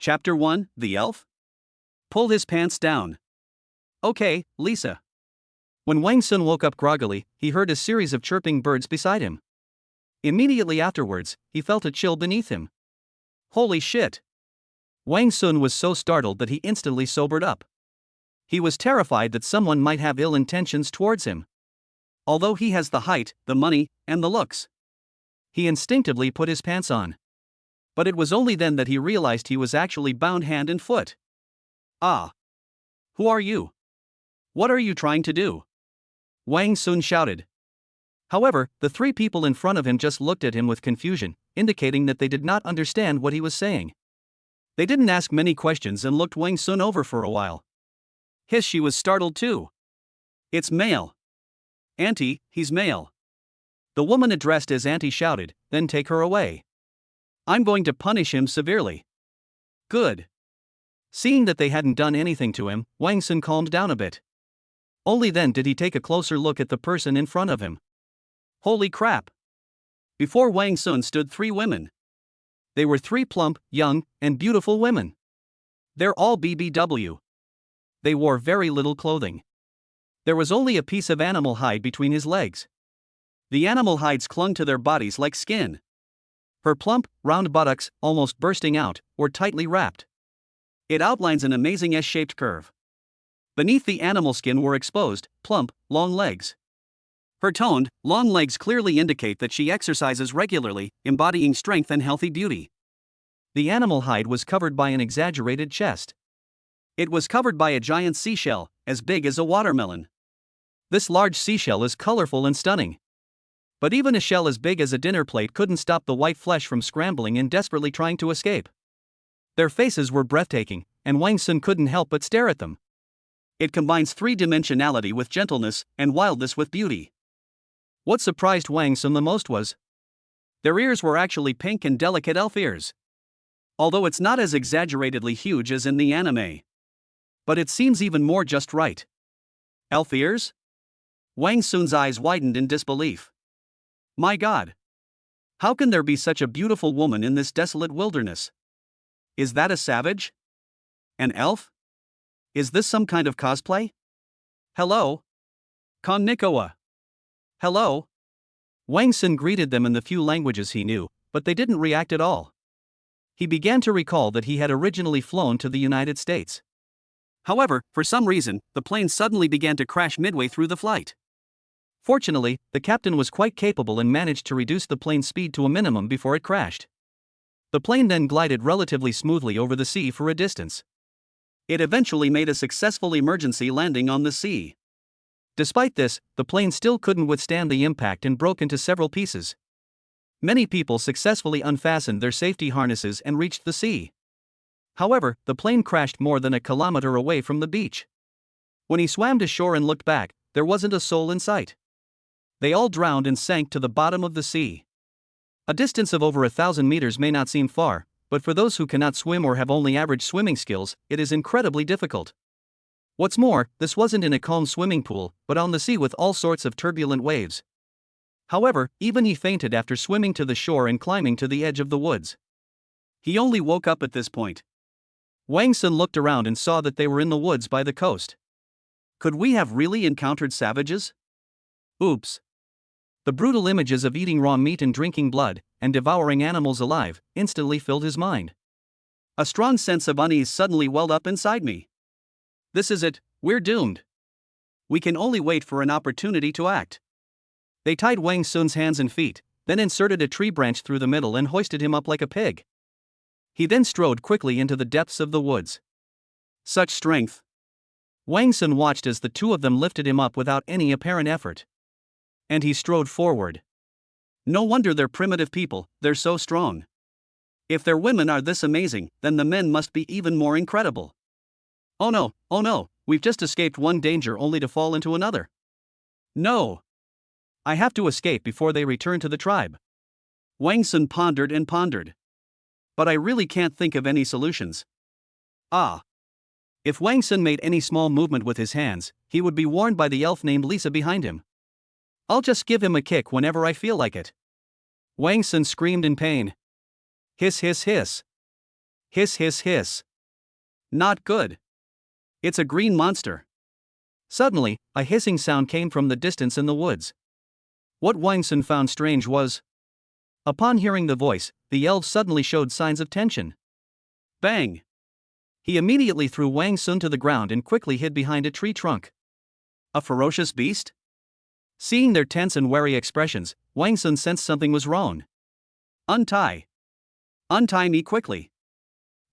Chapter 1, The Elf? Pull his pants down. Okay, Lisa. When Wang Sun woke up groggily, he heard a series of chirping birds beside him. Immediately afterwards, he felt a chill beneath him. Holy shit! Wang Sun was so startled that he instantly sobered up. He was terrified that someone might have ill intentions towards him. Although he has the height, the money, and the looks. He instinctively put his pants on. But it was only then that he realized he was actually bound hand and foot. Ah! Who are you? What are you trying to do? Wang Sun shouted. However, the three people in front of him just looked at him with confusion, indicating that they did not understand what he was saying. They didn't ask many questions and looked Wang Sun over for a while. She was startled too. It's male. Auntie, he's male. The woman addressed as Auntie shouted, then take her away. I'm going to punish him severely. Good. Seeing that they hadn't done anything to him, Wang Sun calmed down a bit. Only then did he take a closer look at the person in front of him. Holy crap! Before Wang Sun stood three women. They were three plump, young, and beautiful women. They're all BBW. They wore very little clothing. There was only a piece of animal hide between his legs. The animal hides clung to their bodies like skin. Her plump, round buttocks, almost bursting out, were tightly wrapped. It outlines an amazing S-shaped curve. Beneath the animal skin were exposed, plump, long legs. Her toned, long legs clearly indicate that she exercises regularly, embodying strength and healthy beauty. The animal hide was covered by an exaggerated chest. It was covered by a giant seashell, as big as a watermelon. This large seashell is colorful and stunning. But even a shell as big as a dinner plate couldn't stop the white flesh from scrambling and desperately trying to escape. Their faces were breathtaking, and Wang Sun couldn't help but stare at them. It combines three-dimensionality with gentleness, and wildness with beauty. What surprised Wang Sun the most was their ears were actually pink and delicate elf ears. Although it's not as exaggeratedly huge as in the anime. But it seems even more just right. Elf ears? Wang Sun's eyes widened in disbelief. My God! How can there be such a beautiful woman in this desolate wilderness? Is that a savage? An elf? Is this some kind of cosplay? Hello? Konnichiwa. Hello? Wang Sun greeted them in the few languages he knew, but they didn't react at all. He began to recall that he had originally flown to the United States. However, for some reason, the plane suddenly began to crash midway through the flight. Fortunately, the captain was quite capable and managed to reduce the plane's speed to a minimum before it crashed. The plane then glided relatively smoothly over the sea for a distance. It eventually made a successful emergency landing on the sea. Despite this, the plane still couldn't withstand the impact and broke into several pieces. Many people successfully unfastened their safety harnesses and reached the sea. However, the plane crashed more than a kilometer away from the beach. When he swam to shore and looked back, there wasn't a soul in sight. They all drowned and sank to the bottom of the sea. A distance of over 1,000 meters may not seem far, but for those who cannot swim or have only average swimming skills, it is incredibly difficult. What's more, this wasn't in a calm swimming pool, but on the sea with all sorts of turbulent waves. However, even he fainted after swimming to the shore and climbing to the edge of the woods. He only woke up at this point. Wang Sun looked around and saw that they were in the woods by the coast. Could we have really encountered savages? Oops. The brutal images of eating raw meat and drinking blood, and devouring animals alive, instantly filled his mind. A strong sense of unease suddenly welled up inside me. This is it, we're doomed. We can only wait for an opportunity to act. They tied Wang Sun's hands and feet, then inserted a tree branch through the middle and hoisted him up like a pig. He then strode quickly into the depths of the woods. Such strength. Wang Sun watched as the two of them lifted him up without any apparent effort. And he strode forward. No wonder they're primitive people, they're so strong. If their women are this amazing, then the men must be even more incredible. Oh no, we've just escaped one danger only to fall into another. No. I have to escape before they return to the tribe. Wang Sun pondered and pondered. But I really can't think of any solutions. Ah. If Wang Sun made any small movement with his hands, he would be warned by the elf named Lisa behind him. I'll just give him a kick whenever I feel like it. Wang Sun screamed in pain. Hiss hiss hiss. Hiss hiss hiss. Not good. It's a green monster. Suddenly, a hissing sound came from the distance in the woods. What Wang Sun found strange was, upon hearing the voice, the elves suddenly showed signs of tension. Bang! He immediately threw Wang Sun to the ground and quickly hid behind a tree trunk. A ferocious beast? Seeing their tense and wary expressions, Wang Sun sensed something was wrong. Untie! Untie me quickly!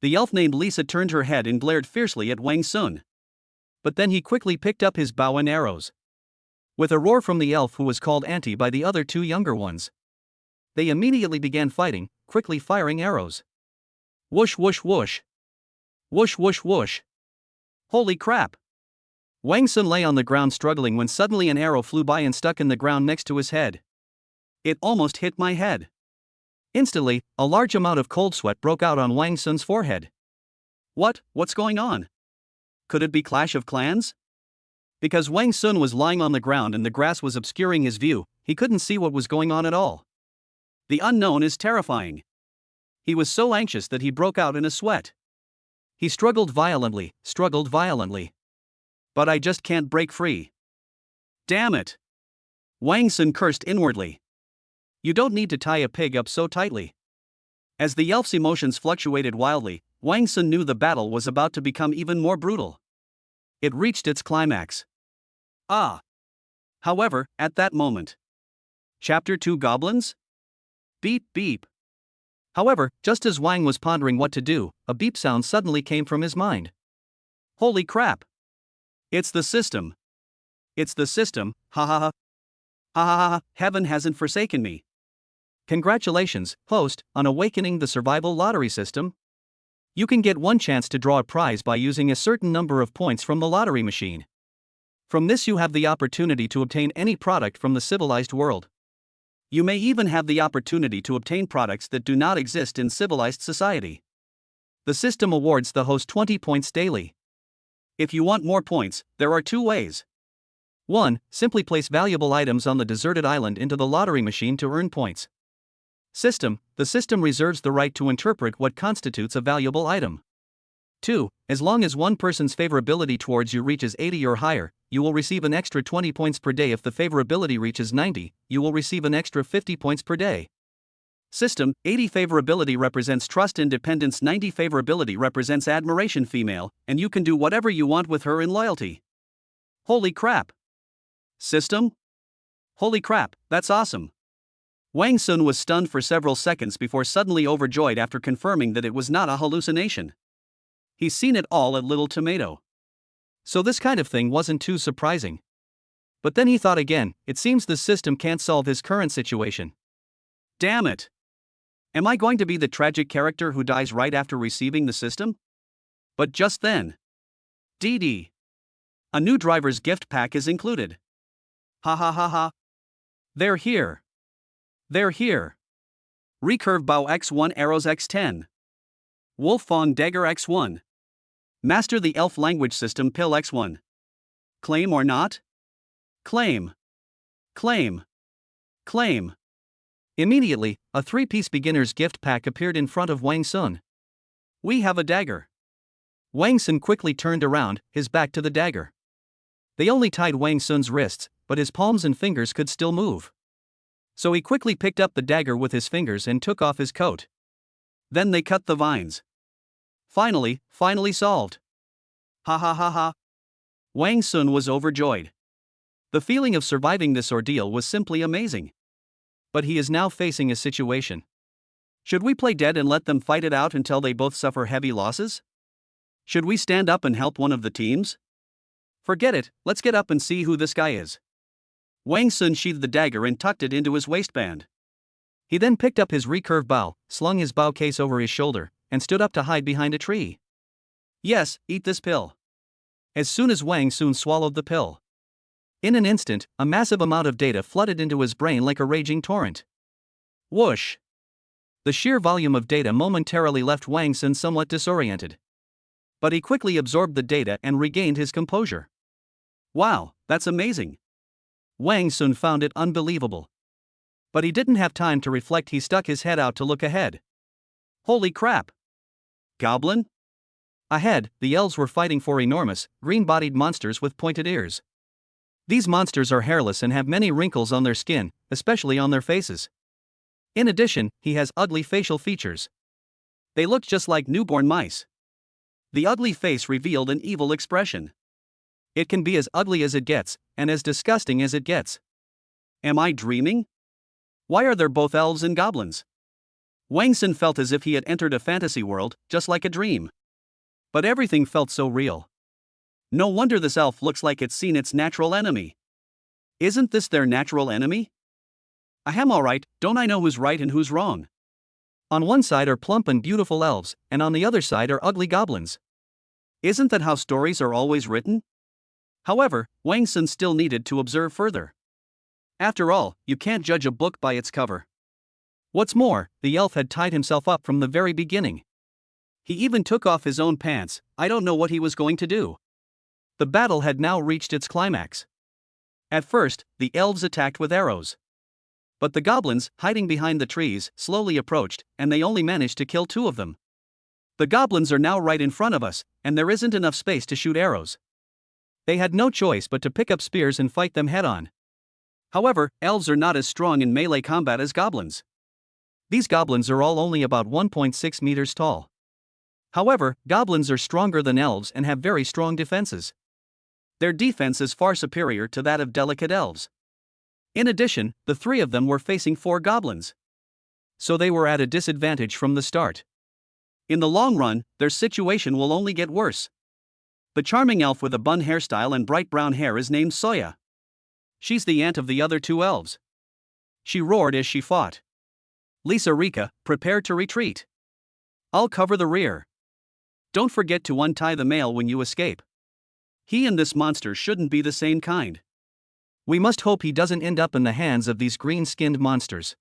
The elf named Lisa turned her head and glared fiercely at Wang Sun. But then he quickly picked up his bow and arrows. With a roar from the elf who was called Auntie by the other two younger ones, they immediately began fighting, quickly firing arrows. Whoosh whoosh whoosh. Whoosh whoosh whoosh. Holy crap! Wang Sun lay on the ground struggling when suddenly an arrow flew by and stuck in the ground next to his head. It almost hit my head. Instantly, a large amount of cold sweat broke out on Wang Sun's forehead. What's going on? Could it be Clash of Clans? Because Wang Sun was lying on the ground and the grass was obscuring his view, he couldn't see what was going on at all. The unknown is terrifying. He was so anxious that he broke out in a sweat. He struggled violently. But I just can't break free. Damn it! Wang Sun cursed inwardly. You don't need to tie a pig up so tightly. As the elf's emotions fluctuated wildly, Wang Sun knew the battle was about to become even more brutal. It reached its climax. However, at that moment. Chapter 2 Goblins? Beep beep. However, just as Wang was pondering what to do, a beep sound suddenly came from his mind. Holy crap! It's the system. It's the system, ha ha ha. Ha ha ha, heaven hasn't forsaken me. Congratulations, host, on awakening the survival lottery system. You can get one chance to draw a prize by using a certain number of points from the lottery machine. From this you have the opportunity to obtain any product from the civilized world. You may even have the opportunity to obtain products that do not exist in civilized society. The system awards the host 20 points daily. If you want more points, there are two ways. 1. Simply place valuable items on the deserted island into the lottery machine to earn points. The system reserves the right to interpret what constitutes a valuable item. 2. As long as one person's favorability towards you reaches 80 or higher, you will receive an extra 20 points per day. If the favorability reaches 90, you will receive an extra 50 points per day. 80 favorability represents trust and dependence, 90 favorability represents admiration female, and you can do whatever you want with her in loyalty. Holy crap! System? Holy crap, that's awesome! Wang Sun was stunned for several seconds before suddenly overjoyed after confirming that it was not a hallucination. He's seen it all at Little Tomato. So this kind of thing wasn't too surprising. But then he thought again, it seems the system can't solve his current situation. Damn it! Am I going to be the tragic character who dies right after receiving the system? But just then. DD. A new driver's gift pack is included. Ha ha ha ha. They're here. They're here. Recurve bow X1 arrows X10. Wolf Fawn dagger X1. Master the elf language system pill X1. Claim or not? Claim. Claim. Claim. Immediately, a 3-piece beginner's gift pack appeared in front of Wang Sun. We have a dagger. Wang Sun quickly turned around, his back to the dagger. They only tied Wang Sun's wrists, but his palms and fingers could still move. So he quickly picked up the dagger with his fingers and took off his coat. Then they cut the vines. Finally solved. Ha ha ha ha. Wang Sun was overjoyed. The feeling of surviving this ordeal was simply amazing. But he is now facing a situation. Should we play dead and let them fight it out until they both suffer heavy losses? Should we stand up and help one of the teams? Forget it, let's get up and see who this guy is. Wang Sun sheathed the dagger and tucked it into his waistband. He then picked up his recurve bow, slung his bow case over his shoulder, and stood up to hide behind a tree. Yes, eat this pill. As soon as Wang Sun swallowed the pill, in an instant, a massive amount of data flooded into his brain like a raging torrent. Whoosh! The sheer volume of data momentarily left Wang Sun somewhat disoriented. But he quickly absorbed the data and regained his composure. Wow, that's amazing! Wang Sun found it unbelievable. But he didn't have time to reflect. He stuck his head out to look ahead. Holy crap! Goblin? Ahead, the elves were fighting for enormous, green-bodied monsters with pointed ears. These monsters are hairless and have many wrinkles on their skin, especially on their faces. In addition, he has ugly facial features. They looked just like newborn mice. The ugly face revealed an evil expression. It can be as ugly as it gets, and as disgusting as it gets. Am I dreaming? Why are there both elves and goblins? Wang Sun felt as if he had entered a fantasy world, just like a dream. But everything felt so real. No wonder this elf looks like it's seen its natural enemy. Isn't this their natural enemy? Ahem, alright, don't I know who's right and who's wrong? On one side are plump and beautiful elves, and on the other side are ugly goblins. Isn't that how stories are always written? However, Wang Sun still needed to observe further. After all, you can't judge a book by its cover. What's more, the elf had tied himself up from the very beginning. He even took off his own pants. I don't know what he was going to do. The battle had now reached its climax. At first, the elves attacked with arrows. But the goblins, hiding behind the trees, slowly approached, and they only managed to kill 2 of them. The goblins are now right in front of us, and there isn't enough space to shoot arrows. They had no choice but to pick up spears and fight them head-on. However, elves are not as strong in melee combat as goblins. These goblins are all only about 1.6 meters tall. However, goblins are stronger than elves and have very strong defenses. Their defense is far superior to that of delicate elves. In addition, the 3 of them were facing 4 goblins. So they were at a disadvantage from the start. In the long run, their situation will only get worse. The charming elf with a bun hairstyle and bright brown hair is named Soya. She's the aunt of the other 2 elves. She roared as she fought. Lisa Rika, prepare to retreat. I'll cover the rear. Don't forget to untie the male when you escape. He and this monster shouldn't be the same kind. We must hope he doesn't end up in the hands of these green-skinned monsters.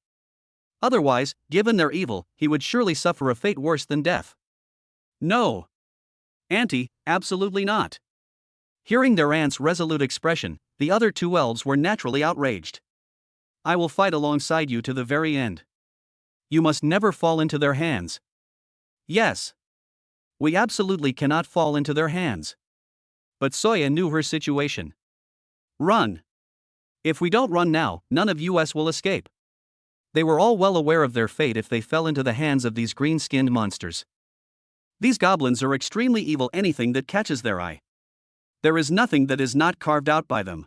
Otherwise, given their evil, he would surely suffer a fate worse than death. No. Auntie, absolutely not. Hearing their aunt's resolute expression, the other 2 elves were naturally outraged. I will fight alongside you to the very end. You must never fall into their hands. Yes. We absolutely cannot fall into their hands. But Soya knew her situation. Run. If we don't run now, none of us will escape. They were all well aware of their fate if they fell into the hands of these green-skinned monsters. These goblins are extremely evil, anything that catches their eye. There is nothing that is not carved out by them.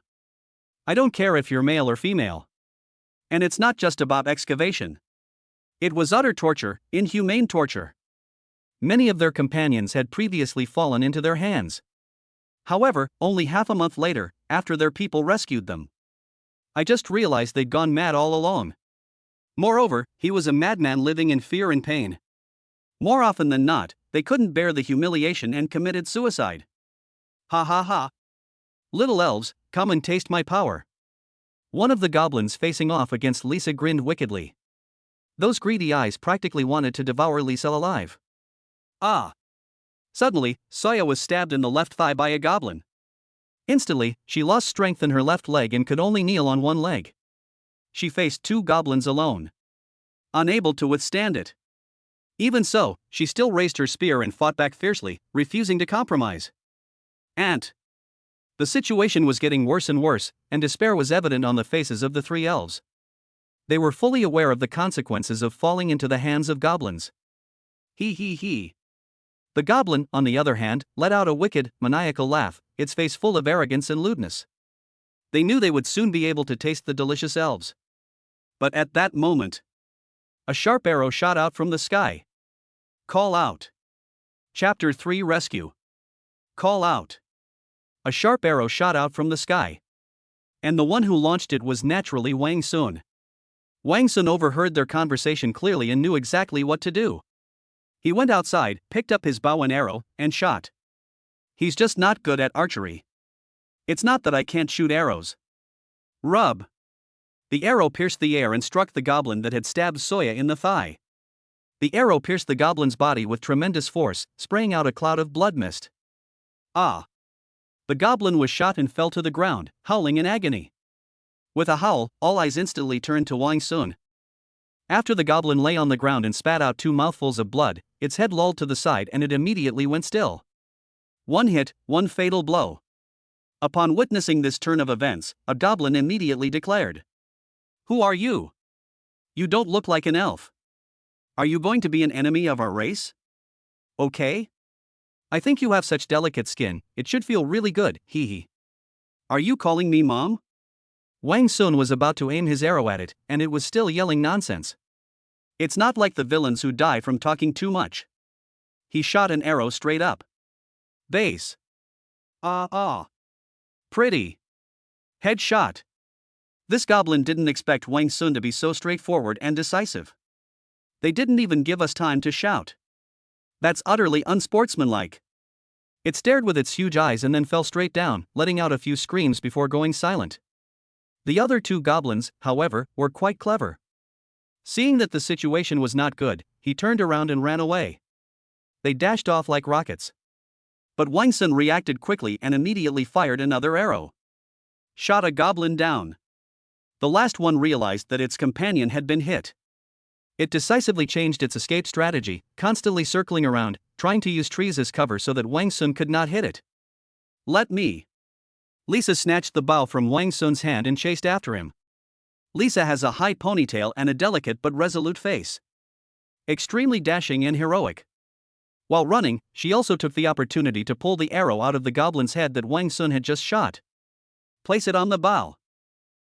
I don't care if you're male or female. And it's not just about excavation. It was utter torture, inhumane torture. Many of their companions had previously fallen into their hands. However, only half a month later, after their people rescued them. I just realized they'd gone mad all along. Moreover, he was a madman living in fear and pain. More often than not, they couldn't bear the humiliation and committed suicide. Ha ha ha. Little elves, come and taste my power. One of the goblins facing off against Lisa grinned wickedly. Those greedy eyes practically wanted to devour Lisa alive. Ah! Suddenly, Soya was stabbed in the left thigh by a goblin. Instantly, she lost strength in her left leg and could only kneel on one leg. She faced 2 goblins alone. Unable to withstand it. Even so, she still raised her spear and fought back fiercely, refusing to compromise. Aunt! The situation was getting worse and worse, and despair was evident on the faces of the 3 elves. They were fully aware of the consequences of falling into the hands of goblins. He he he. The goblin, on the other hand, let out a wicked, maniacal laugh, its face full of arrogance and lewdness. They knew they would soon be able to taste the delicious elves. But at that moment, a sharp arrow shot out from the sky. Call out. Chapter 3 Rescue. Call out. A sharp arrow shot out from the sky. And the one who launched it was naturally Wang Sun. Wang Sun overheard their conversation clearly and knew exactly what to do. He went outside, picked up his bow and arrow, and shot. He's just not good at archery. It's not that I can't shoot arrows. Rub. The arrow pierced the air and struck the goblin that had stabbed Soya in the thigh. The arrow pierced the goblin's body with tremendous force, spraying out a cloud of blood mist. Ah! The goblin was shot and fell to the ground, howling in agony. With a howl, all eyes instantly turned to Wang Sun. After the goblin lay on the ground and spat out 2 mouthfuls of blood, its head lolled to the side and it immediately went still. One hit, one fatal blow. Upon witnessing this turn of events, a goblin immediately declared, "Who are you? You don't look like an elf. Are you going to be an enemy of our race? Okay? I think you have such delicate skin, it should feel really good, hee hee. Are you calling me mom?" Wang Sun was about to aim his arrow at it, and it was still yelling nonsense. It's not like the villains who die from talking too much. He shot an arrow straight up. Base. Pretty. Headshot. This goblin didn't expect Wang Sun to be so straightforward and decisive. They didn't even give us time to shout. That's utterly unsportsmanlike. It stared with its huge eyes and then fell straight down, letting out a few screams before going silent. The other two goblins, however, were quite clever. Seeing that the situation was not good, he turned around and ran away. They dashed off like rockets. But Wang Sun reacted quickly and immediately fired another arrow. Shot a goblin down. The last one realized that its companion had been hit. It decisively changed its escape strategy, constantly circling around, trying to use trees as cover so that Wang Sun could not hit it. "Let me." Lisa snatched the bow from Wang Sun's hand and chased after him. Lisa has a high ponytail and a delicate but resolute face. Extremely dashing and heroic. While running, she also took the opportunity to pull the arrow out of the goblin's head that Wang Sun had just shot. Place it on the bow.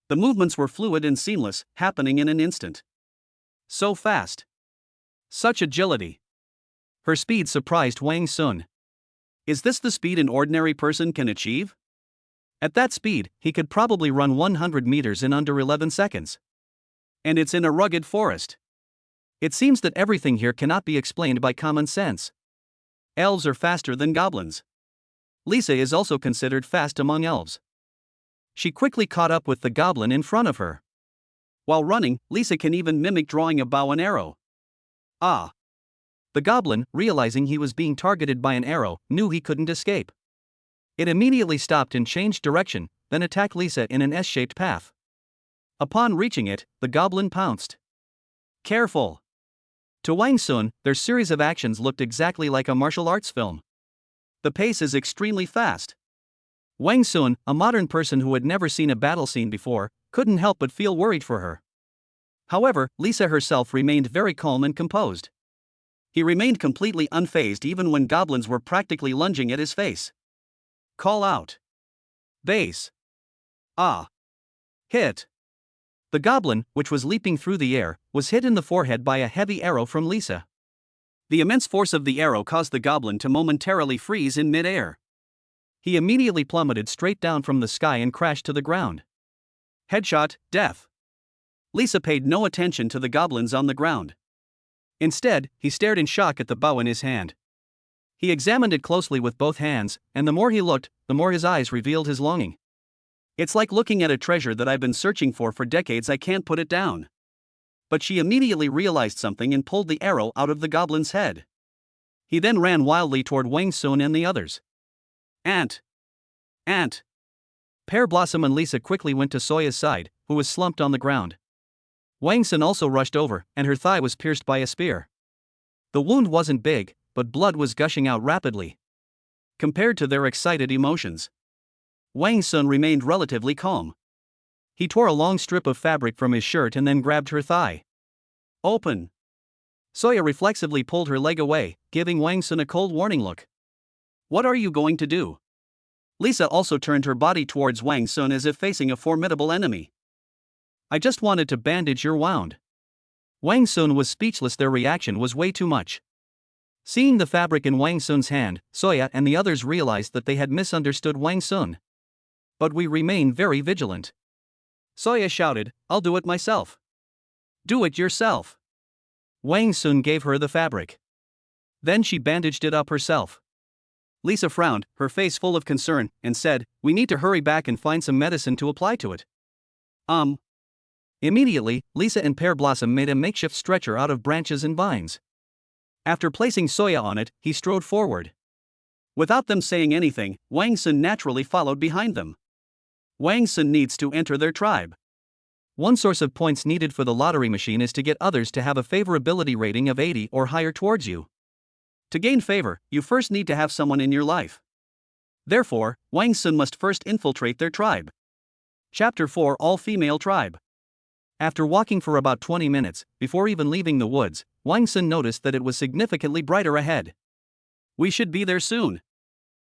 The movements were fluid and seamless, happening in an instant. So fast. Such agility. Her speed surprised Wang Sun. Is this the speed an ordinary person can achieve? At that speed, he could probably run 100 meters in under 11 seconds. And it's in a rugged forest. It seems that everything here cannot be explained by common sense. Elves are faster than goblins. Lisa is also considered fast among elves. She quickly caught up with the goblin in front of her. While running, Lisa can even mimic drawing a bow and arrow. Ah! The goblin, realizing he was being targeted by an arrow, knew he couldn't escape. It immediately stopped and changed direction, then attacked Lisa in an S-shaped path. Upon reaching it, the goblin pounced. Careful! To Wang Sun, their series of actions looked exactly like a martial arts film. The pace is extremely fast. Wang Sun, a modern person who had never seen a battle scene before, couldn't help but feel worried for her. However, Lisa herself remained very calm and composed. He remained completely unfazed even when goblins were practically lunging at his face. Call out. Base. Ah. Hit. The goblin, which was leaping through the air, was hit in the forehead by a heavy arrow from Lisa. The immense force of the arrow caused the goblin to momentarily freeze in mid-air. He immediately plummeted straight down from the sky and crashed to the ground. Headshot, death. Lisa paid no attention to the goblins on the ground. Instead, he stared in shock at the bow in his hand. He examined it closely with both hands, and the more he looked, the more his eyes revealed his longing. It's like looking at a treasure that I've been searching for decades. I can't put it down. But she immediately realized something and pulled the arrow out of the goblin's head. He then ran wildly toward Wang Sun and the others. Ant! Pear Blossom and Lisa quickly went to Soya's side, who was slumped on the ground. Wang Sun also rushed over, and her thigh was pierced by a spear. The wound wasn't big, but blood was gushing out rapidly. Compared to their excited emotions, Wang Sun remained relatively calm. He tore a long strip of fabric from his shirt and then grabbed her thigh. Open! Soya reflexively pulled her leg away, giving Wang Sun a cold warning look. What are you going to do? Lisa also turned her body towards Wang Sun as if facing a formidable enemy. I just wanted to bandage your wound. Wang Sun was speechless. Their reaction was way too much. Seeing the fabric in Wang Sun's hand, Soya and the others realized that they had misunderstood Wang Sun. But we remain very vigilant. Soya shouted, I'll do it myself. Do it yourself. Wang Sun gave her the fabric. Then she bandaged it up herself. Lisa frowned, her face full of concern, and said, we need to hurry back and find some medicine to apply to it. Immediately, Lisa and Pear Blossom made a makeshift stretcher out of branches and vines. After placing Soya on it, he strode forward. Without them saying anything, Wang Sun naturally followed behind them. Wang Sun needs to enter their tribe. One source of points needed for the lottery machine is to get others to have a favorability rating of 80 or higher towards you. To gain favor, you first need to have someone in your life. Therefore, Wang Sun must first infiltrate their tribe. Chapter 4 All-Female Tribe. After walking for about 20 minutes, before even leaving the woods, Wang Sun noticed that it was significantly brighter ahead. We should be there soon.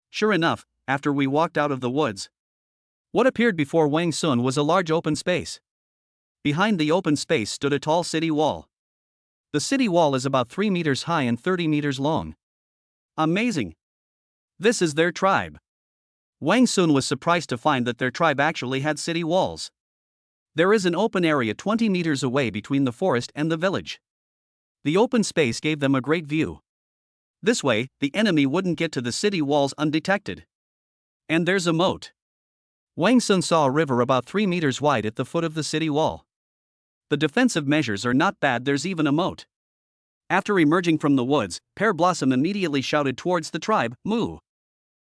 Sure enough, after we walked out of the woods, what appeared before Wang Sun was a large open space. Behind the open space stood a tall city wall. The city wall is about 3 meters high and 30 meters long. Amazing! This is their tribe. Wang Sun was surprised to find that their tribe actually had city walls. There is an open area 20 meters away between the forest and the village. The open space gave them a great view. This way, the enemy wouldn't get to the city walls undetected. And there's a moat. Wang Sun saw a river about 3 meters wide at the foot of the city wall. The defensive measures are not bad, there's even a moat. After emerging from the woods, Pear Blossom immediately shouted towards the tribe, "Moo!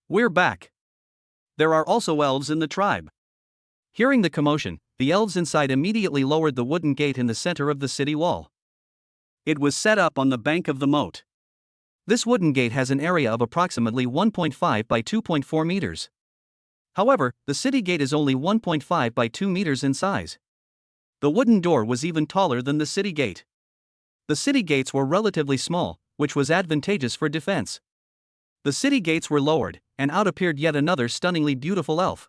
We're back!" There are also elves in the tribe. Hearing the commotion, the elves inside immediately lowered the wooden gate in the center of the city wall. It was set up on the bank of the moat. This wooden gate has an area of approximately 1.5 by 2.4 meters. However, the city gate is only 1.5 by 2 meters in size. The wooden door was even taller than the city gate. The city gates were relatively small, which was advantageous for defense. The city gates were lowered, and out appeared yet another stunningly beautiful elf.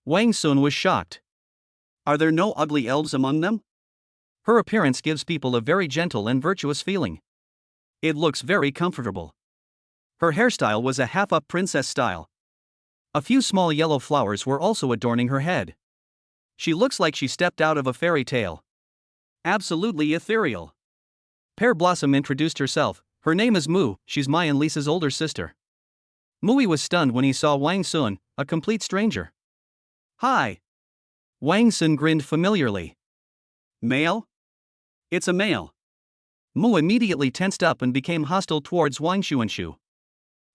Wang Sun was shocked. Are there no ugly elves among them? Her appearance gives people a very gentle and virtuous feeling. It looks very comfortable. Her hairstyle was a half-up princess style. A few small yellow flowers were also adorning her head. She looks like she stepped out of a fairy tale. Absolutely ethereal. Pear Blossom introduced herself. Her name is Moo, she's Mai and Lisa's older sister. Mui was stunned when he saw Wang Sun, a complete stranger. Hi. Wang Sun grinned familiarly. Male? It's a male. Mu immediately tensed up and became hostile towards Wang Xuanshu.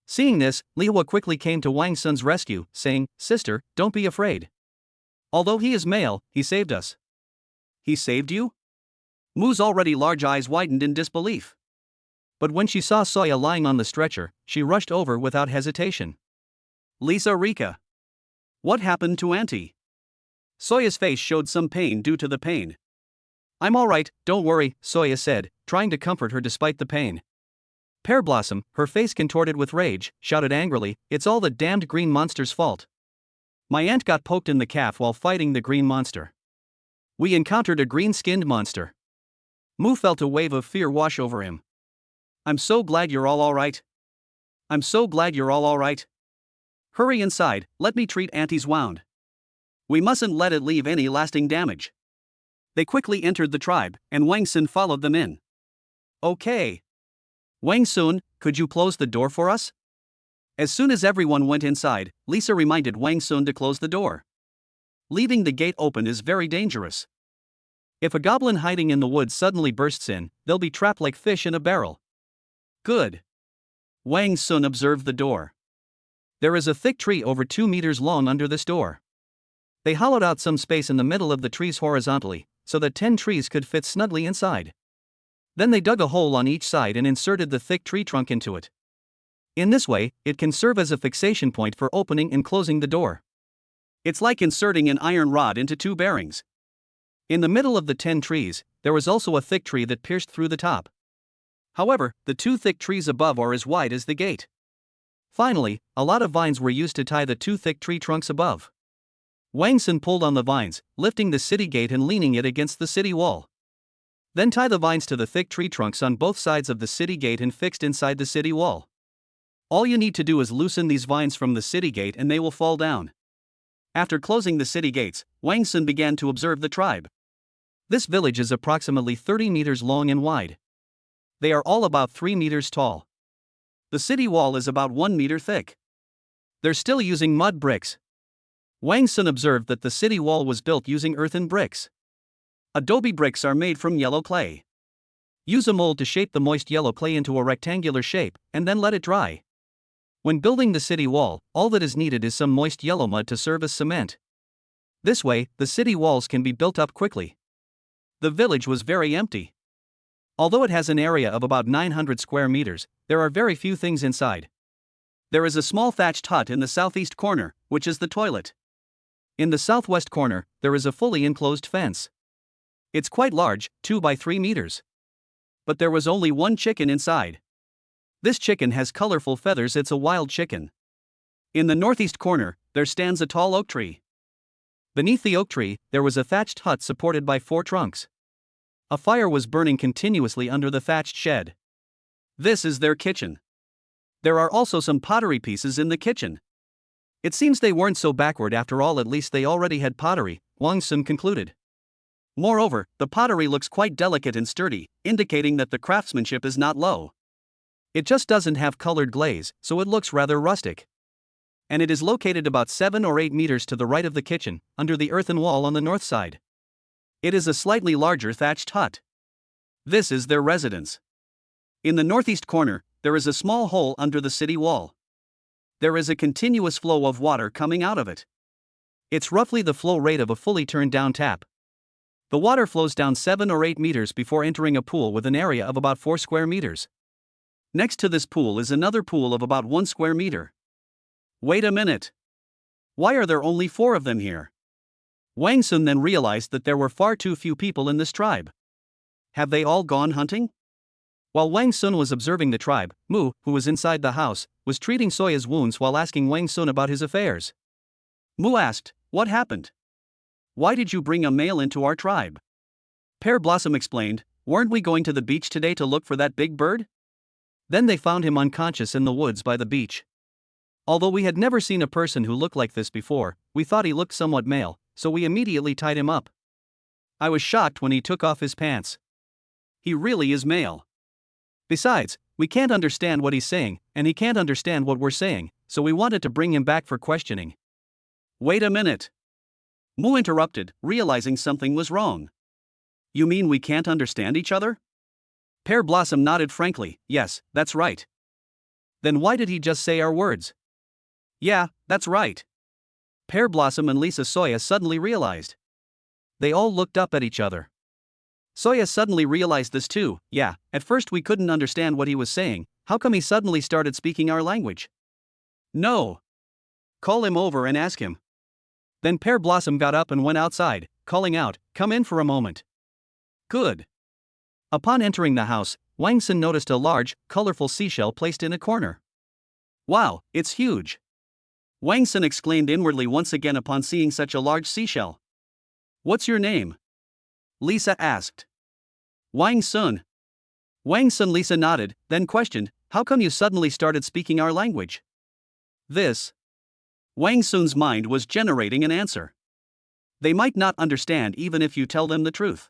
Seeing this, Lihua quickly came to Wang Sun's rescue, saying, "Sister, don't be afraid. Although he is male, he saved us." He saved you? Mu's already large eyes widened in disbelief. But when she saw Soya lying on the stretcher, she rushed over without hesitation. Lisa Rika. What happened to Auntie? Soya's face showed some pain due to the pain. I'm alright, don't worry, Soya said, trying to comfort her despite the pain. Pear Blossom, her face contorted with rage, shouted angrily, "It's all the damned green monster's fault. My aunt got poked in the calf while fighting the green monster. We encountered a green-skinned monster." Mu felt a wave of fear wash over him. I'm so glad you're all alright. I'm so glad you're all alright. Hurry inside, let me treat Auntie's wound. We mustn't let it leave any lasting damage. They quickly entered the tribe, and Wang Sun followed them in. Okay. Wang Sun, could you close the door for us? As soon as everyone went inside, Lisa reminded Wang Sun to close the door. Leaving the gate open is very dangerous. If a goblin hiding in the woods suddenly bursts in, they'll be trapped like fish in a barrel. Good. Wang Sun observed the door. There is a thick tree over 2 meters long under this door. They hollowed out some space in the middle of the trees horizontally, so that 10 trees could fit snugly inside. Then they dug a hole on each side and inserted the thick tree trunk into it. In this way, it can serve as a fixation point for opening and closing the door. It's like inserting an iron rod into 2 bearings. In the middle of the 10 trees, there was also a thick tree that pierced through the top. However, the 2 thick trees above are as wide as the gate. Finally, a lot of vines were used to tie the 2 thick tree trunks above. Wang Sun pulled on the vines, lifting the city gate and leaning it against the city wall. Then tie the vines to the thick tree trunks on both sides of the city gate and fixed inside the city wall. All you need to do is loosen these vines from the city gate and they will fall down. After closing the city gates, Wang Sun began to observe the tribe. This village is approximately 30 meters long and wide. They are all about 3 meters tall. The city wall is about 1 meter thick. They're still using mud bricks. Wang Sun observed that the city wall was built using earthen bricks. Adobe bricks are made from yellow clay. Use a mold to shape the moist yellow clay into a rectangular shape, and then let it dry. When building the city wall, all that is needed is some moist yellow mud to serve as cement. This way, the city walls can be built up quickly. The village was very empty. Although it has an area of about 900 square meters, there are very few things inside. There is a small thatched hut in the southeast corner, which is the toilet. In the southwest corner, there is a fully enclosed fence. It's quite large, 2 by 3 meters. But there was only one chicken inside. This chicken has colorful feathers, it's a wild chicken. In the northeast corner, there stands a tall oak tree. Beneath the oak tree, there was a thatched hut supported by 4 trunks. A fire was burning continuously under the thatched shed. This is their kitchen. There are also some pottery pieces in the kitchen. It seems they weren't so backward after all, at least they already had pottery, Wang Sun concluded. Moreover, the pottery looks quite delicate and sturdy, indicating that the craftsmanship is not low. It just doesn't have colored glaze, so it looks rather rustic. And it is located about 7 or 8 meters to the right of the kitchen, under the earthen wall on the north side. It is a slightly larger thatched hut. This is their residence. In the northeast corner, there is a small hole under the city wall. There is a continuous flow of water coming out of it. It's roughly the flow rate of a fully turned down tap. The water flows down 7 or 8 meters before entering a pool with an area of about 4 square meters. Next to this pool is another pool of about 1 square meter. Wait a minute. Why are there only 4 of them here? Wang Sun then realized that there were far too few people in this tribe. Have they all gone hunting? While Wang Sun was observing the tribe, Mu, who was inside the house, was treating Soya's wounds while asking Wang Sun about his affairs. Mu asked, "What happened? Why did you bring a male into our tribe?" Pear Blossom explained, "Weren't we going to the beach today to look for that big bird? Then they found him unconscious in the woods by the beach. Although we had never seen a person who looked like this before, we thought he looked somewhat male, so we immediately tied him up. I was shocked when he took off his pants. He really is male. Besides, we can't understand what he's saying, and he can't understand what we're saying, so we wanted to bring him back for questioning." Wait a minute. Mu interrupted, realizing something was wrong. You mean we can't understand each other? Pear Blossom nodded frankly, yes, that's right. Then why did he just say our words? Yeah, that's right. Pear Blossom and Lisa Soya suddenly realized. They all looked up at each other. Soya suddenly realized this too. Yeah, at first we couldn't understand what he was saying. How come he suddenly started speaking our language? No. Call him over and ask him. Then Pear Blossom got up and went outside, calling out, "Come in for a moment." Good. Upon entering the house, Wang Sun noticed a large, colorful seashell placed in a corner. Wow, it's huge. Wang Sun exclaimed inwardly once again upon seeing such a large seashell. What's your name? Lisa asked. Wang Sun. Wang Sun. Lisa nodded, then questioned, "How come you suddenly started speaking our language?" This. Wang Sun's mind was generating an answer. They might not understand even if you tell them the truth.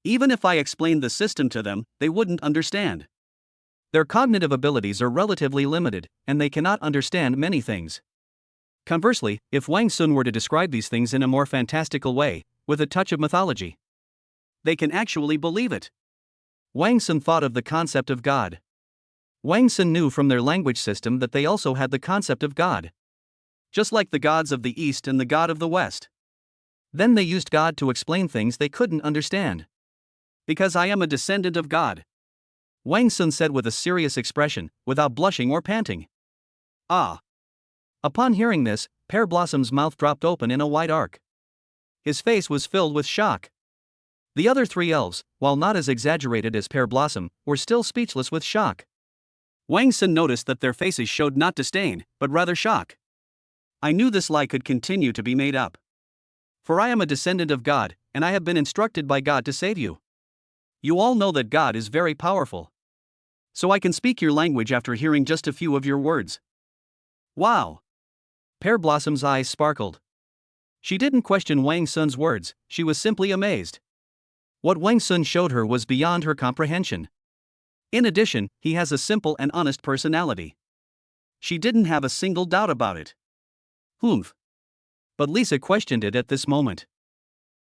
Even if I explained the system to them, they wouldn't understand. Their cognitive abilities are relatively limited, and they cannot understand many things. Conversely, if Wang Sun were to describe these things in a more fantastical way, with a touch of mythology, they can actually believe it. Wang Sun thought of the concept of God. Wang Sun knew from their language system that they also had the concept of God. Just like the gods of the East and the God of the West. Then they used God to explain things they couldn't understand. Because I am a descendant of God. Wang Sun said with a serious expression, without blushing or panting. Ah. Upon hearing this, Pear Blossom's mouth dropped open in a wide arc. His face was filled with shock. The other 3 elves, while not as exaggerated as Pear Blossom, were still speechless with shock. Wang Sun noticed that their faces showed not disdain, but rather shock. I knew this lie could continue to be made up. For I am a descendant of God, and I have been instructed by God to save you. You all know that God is very powerful. So I can speak your language after hearing just a few of your words. Wow! Pear Blossom's eyes sparkled. She didn't question Wang Sun's words, she was simply amazed. What Wang Sun showed her was beyond her comprehension. In addition, he has a simple and honest personality. She didn't have a single doubt about it. Humph. But Lisa questioned it at this moment.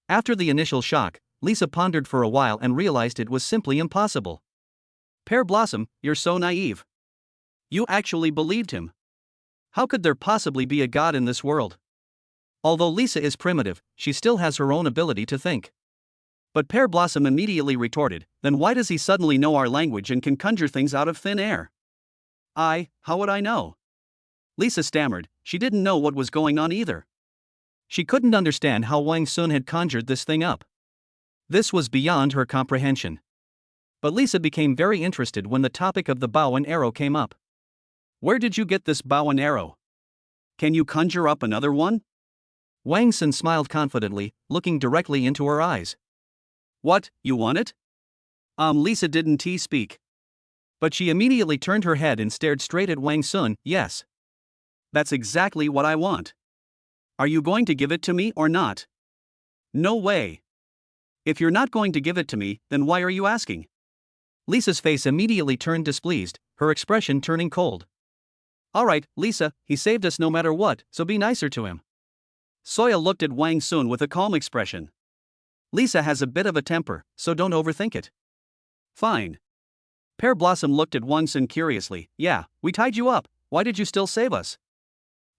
After the initial shock, Lisa pondered for a while and realized it was simply impossible. Pear Blossom, you're so naive. You actually believed him. How could there possibly be a God in this world? Although Lisa is primitive, she still has her own ability to think. But Pear Blossom immediately retorted, then why does he suddenly know our language and can conjure things out of thin air? How would I know? Lisa stammered, she didn't know what was going on either. She couldn't understand how Wang Sun had conjured this thing up. This was beyond her comprehension. But Lisa became very interested when the topic of the bow and arrow came up. Where did you get this bow and arrow? Can you conjure up another one? Wang Sun smiled confidently, looking directly into her eyes. What, you want it? Lisa didn't speak. But she immediately turned her head and stared straight at Wang Sun. Yes. That's exactly what I want. Are you going to give it to me or not? No way. If you're not going to give it to me, then why are you asking? Lisa's face immediately turned displeased, her expression turning cold. Alright, Lisa, he saved us no matter what, so be nicer to him. Soya looked at Wang Sun with a calm expression. Lisa has a bit of a temper, so don't overthink it. Fine. Pear Blossom looked at Wang Sun curiously. Yeah, we tied you up, why did you still save us?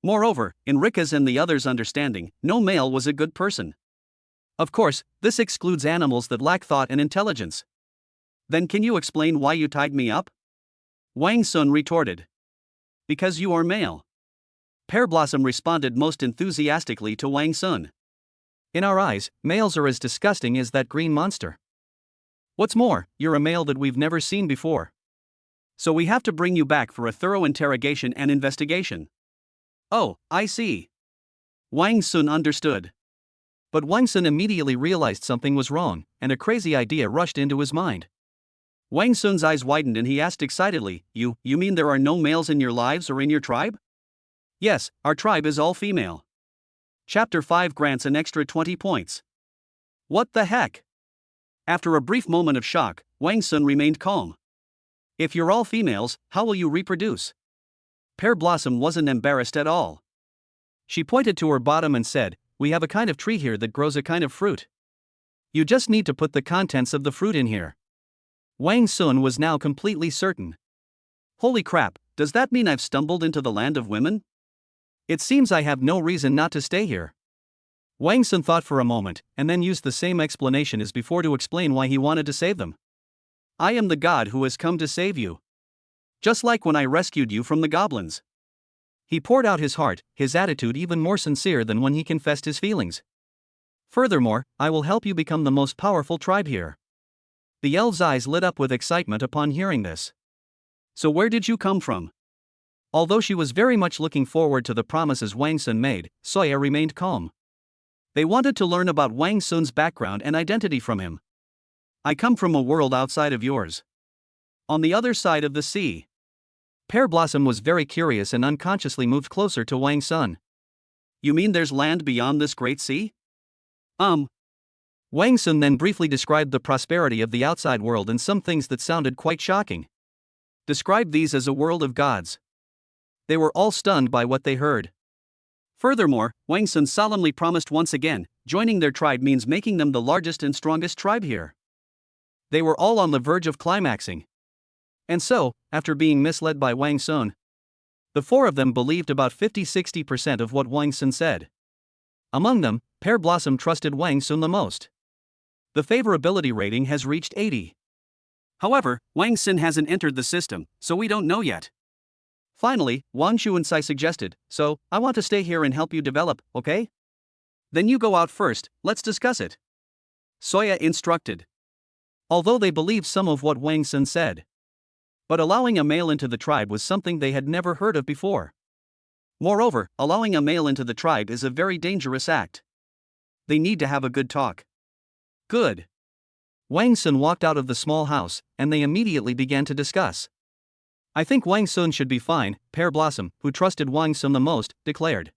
Moreover, in Rika's and the others' understanding, no male was a good person. Of course, this excludes animals that lack thought and intelligence. Then can you explain why you tied me up? Wang Sun retorted. Because you are male. Pear Blossom responded most enthusiastically to Wang Sun. In our eyes, males are as disgusting as that green monster. What's more, you're a male that we've never seen before. So we have to bring you back for a thorough interrogation and investigation. Oh, I see. Wang Sun understood. But Wang Sun immediately realized something was wrong, and a crazy idea rushed into his mind. Wang Sun's eyes widened and he asked excitedly, You mean there are no males in your lives or in your tribe? Yes, our tribe is all female. Chapter 5 grants an extra 20 points. What the heck? After a brief moment of shock, Wang Sun remained calm. If you're all females, how will you reproduce? Pear Blossom wasn't embarrassed at all. She pointed to her bottom and said, We have a kind of tree here that grows a kind of fruit. You just need to put the contents of the fruit in here. Wang Sun was now completely certain. Holy crap, does that mean I've stumbled into the land of women? It seems I have no reason not to stay here. Wang Sun thought for a moment, and then used the same explanation as before to explain why he wanted to save them. I am the god who has come to save you. Just like when I rescued you from the goblins. He poured out his heart, his attitude even more sincere than when he confessed his feelings. Furthermore, I will help you become the most powerful tribe here. The elf's eyes lit up with excitement upon hearing this. So where did you come from? Although she was very much looking forward to the promises Wang Sun made, Soya remained calm. They wanted to learn about Wang Sun's background and identity from him. I come from a world outside of yours. On the other side of the sea. Pear Blossom was very curious and unconsciously moved closer to Wang Sun. You mean there's land beyond this great sea? Wang Sun then briefly described the prosperity of the outside world and some things that sounded quite shocking. Described these as a world of gods. They were all stunned by what they heard. Furthermore, Wang Sun solemnly promised once again, joining their tribe means making them the largest and strongest tribe here. They were all on the verge of climaxing. And so, after being misled by Wang Sun, the four of them believed about 50-60% of what Wang Sun said. Among them, Pear Blossom trusted Wang Sun the most. The favorability rating has reached 80. However, Wang Sun hasn't entered the system, so we don't know yet. Finally, Wang Xuansai suggested, So, I want to stay here and help you develop, okay? Then you go out first, let's discuss it. Soya instructed. Although they believed some of what Wang Sun said. But allowing a male into the tribe was something they had never heard of before. Moreover, allowing a male into the tribe is a very dangerous act. They need to have a good talk. Good. Wang Sun walked out of the small house, and they immediately began to discuss. I think Wang Sun should be fine, Pear Blossom, who trusted Wang Sun the most, declared.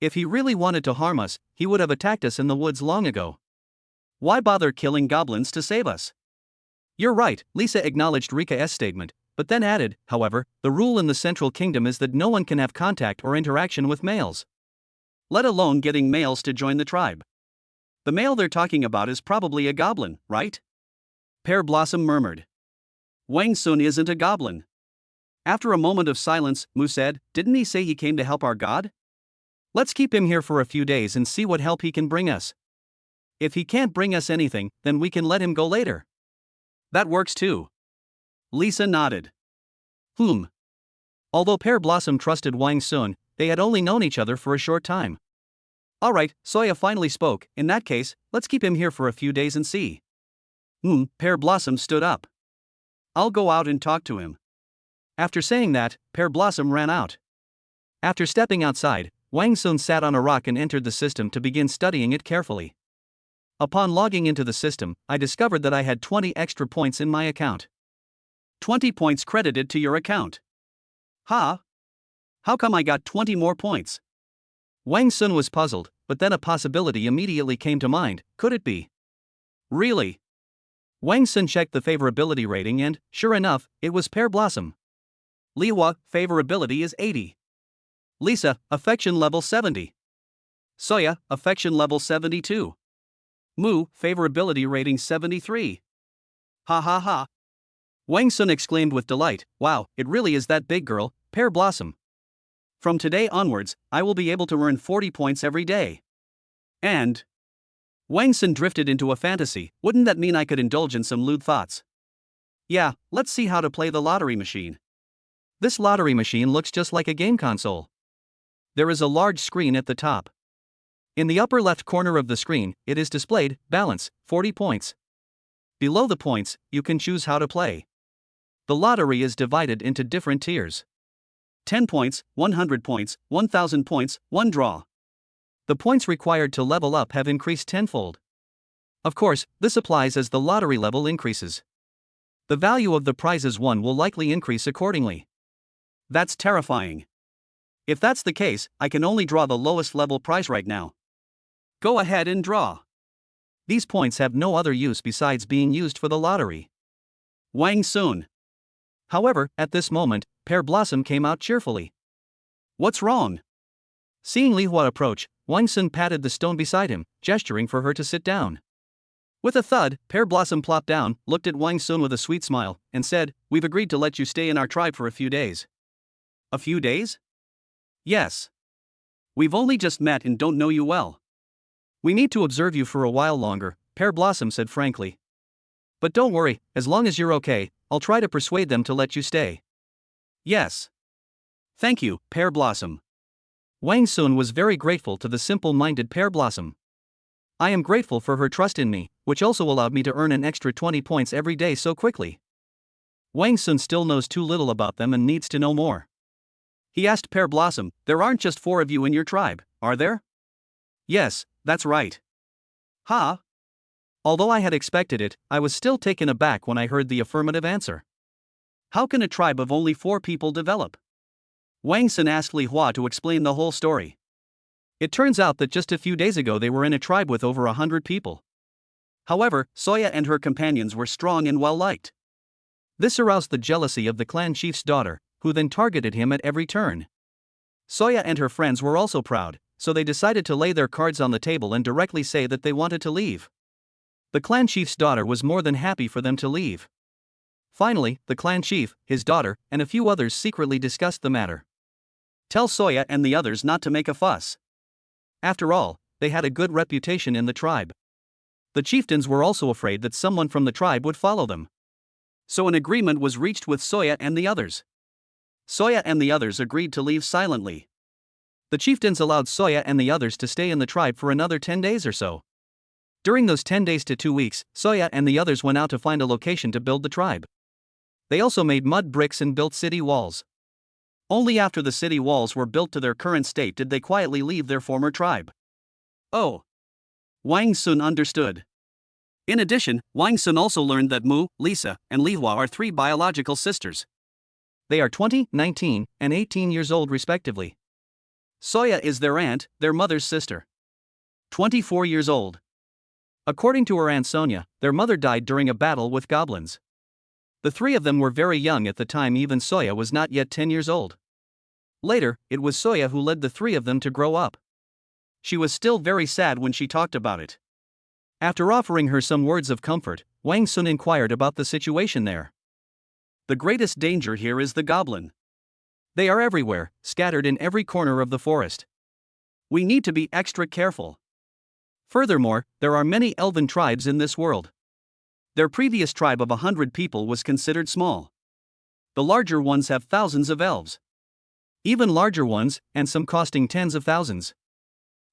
If he really wanted to harm us, he would have attacked us in the woods long ago. Why bother killing goblins to save us? You're right, Lisa acknowledged Rika's statement, but then added, however, the rule in the Central Kingdom is that no one can have contact or interaction with males. Let alone getting males to join the tribe. The male they're talking about is probably a goblin, right? Pear Blossom murmured. Wang Sun isn't a goblin. After a moment of silence, Mu said, Didn't he say he came to help our god? Let's keep him here for a few days and see what help he can bring us. If he can't bring us anything, then we can let him go later. That works too. Lisa nodded. Although Pear Blossom trusted Wang Sun, they had only known each other for a short time. Alright, Soya finally spoke. In that case, let's keep him here for a few days and see. Pear Blossom stood up. I'll go out and talk to him. After saying that, Pear Blossom ran out. After stepping outside, Wang Sun sat on a rock and entered the system to begin studying it carefully. Upon logging into the system, I discovered that I had 20 extra points in my account. 20 points credited to your account. Huh? How come I got 20 more points? Wang Sun was puzzled, but then a possibility immediately came to mind. Could it be? Really? Wang Sun checked the favorability rating and, sure enough, it was Pear Blossom. Lihua, favorability is 80. Lisa, affection level 70. Soya, affection level 72. Mu, favorability rating 73. Ha ha ha. Wang Sun exclaimed with delight, wow, it really is that big girl, Pear Blossom. From today onwards, I will be able to earn 40 points every day. And Wang Sun drifted into a fantasy. Wouldn't that mean I could indulge in some lewd thoughts? Yeah, let's see how to play the lottery machine. This lottery machine looks just like a game console. There is a large screen at the top. In the upper left corner of the screen, it is displayed, balance, 40 points. Below the points, you can choose how to play. The lottery is divided into different tiers. 10 points, 100 points, 1000 points, 1 draw. The points required to level up have increased tenfold. Of course, this applies as the lottery level increases. The value of the prizes won will likely increase accordingly. That's terrifying. If that's the case, I can only draw the lowest level prize right now. Go ahead and draw. These points have no other use besides being used for the lottery. Wang Sun. However, at this moment, Pear Blossom came out cheerfully. What's wrong? Seeing Li Hua approach, Wang Sun patted the stone beside him, gesturing for her to sit down. With a thud, Pear Blossom plopped down, looked at Wang Sun with a sweet smile, and said, "We've agreed to let you stay in our tribe for a few days." A few days? Yes. We've only just met and don't know you well. We need to observe you for a while longer, Pear Blossom said frankly. But don't worry, as long as you're okay, I'll try to persuade them to let you stay. Yes. Thank you, Pear Blossom. Wang Sun was very grateful to the simple-minded Pear Blossom. I am grateful for her trust in me, which also allowed me to earn an extra 20 points every day so quickly. Wang Sun still knows too little about them and needs to know more. He asked Pear Blossom, there aren't just 4 of you in your tribe, are there? Yes, that's right. Huh? Although I had expected it, I was still taken aback when I heard the affirmative answer. How can a tribe of only 4 people develop? Wang Sun asked Li Hua to explain the whole story. It turns out that just a few days ago they were in a tribe with over 100 people. However, Soya and her companions were strong and well-liked. This aroused the jealousy of the clan chief's daughter, who then targeted him at every turn. Soya and her friends were also proud, so they decided to lay their cards on the table and directly say that they wanted to leave. The clan chief's daughter was more than happy for them to leave. Finally, the clan chief, his daughter, and a few others secretly discussed the matter. Tell Soya and the others not to make a fuss. After all, they had a good reputation in the tribe. The chieftains were also afraid that someone from the tribe would follow them. So an agreement was reached with Soya and the others. Soya and the others agreed to leave silently. The chieftains allowed Soya and the others to stay in the tribe for another 10 days or so. During those 10 days to 2 weeks, Soya and the others went out to find a location to build the tribe. They also made mud bricks and built city walls. Only after the city walls were built to their current state did they quietly leave their former tribe. Oh. Wang Sun understood. In addition, Wang Sun also learned that Mu, Lisa, and Li Hua are 3 biological sisters. They are 20, 19, and 18 years old respectively. Soya is their aunt, their mother's sister. 24 years old. According to her aunt Sonia, their mother died during a battle with goblins. The 3 of them were very young at the time, even Soya was not yet 10 years old. Later, it was Soya who led the 3 of them to grow up. She was still very sad when she talked about it. After offering her some words of comfort, Wang Sun inquired about the situation there. The greatest danger here is the goblin. They are everywhere, scattered in every corner of the forest. We need to be extra careful. Furthermore, there are many elven tribes in this world. Their previous tribe of 100 people was considered small. The larger ones have thousands of elves. Even larger ones, and some costing tens of thousands.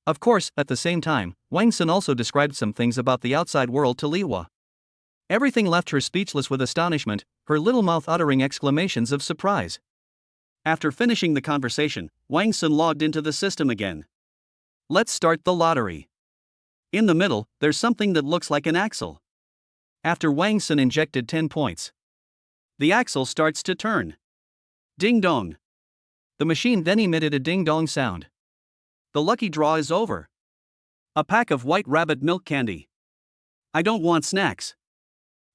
Of course, at the same time, Wang Sun also described some things about the outside world to Li Hua. Everything left her speechless with astonishment, her little mouth uttering exclamations of surprise. After finishing the conversation, Wang Sun logged into the system again. Let's start the lottery. In the middle, there's something that looks like an axle. After Wang Sun injected 10 points, the axle starts to turn. Ding dong. The machine then emitted a ding dong sound. The lucky draw is over. A pack of white rabbit milk candy. I don't want snacks.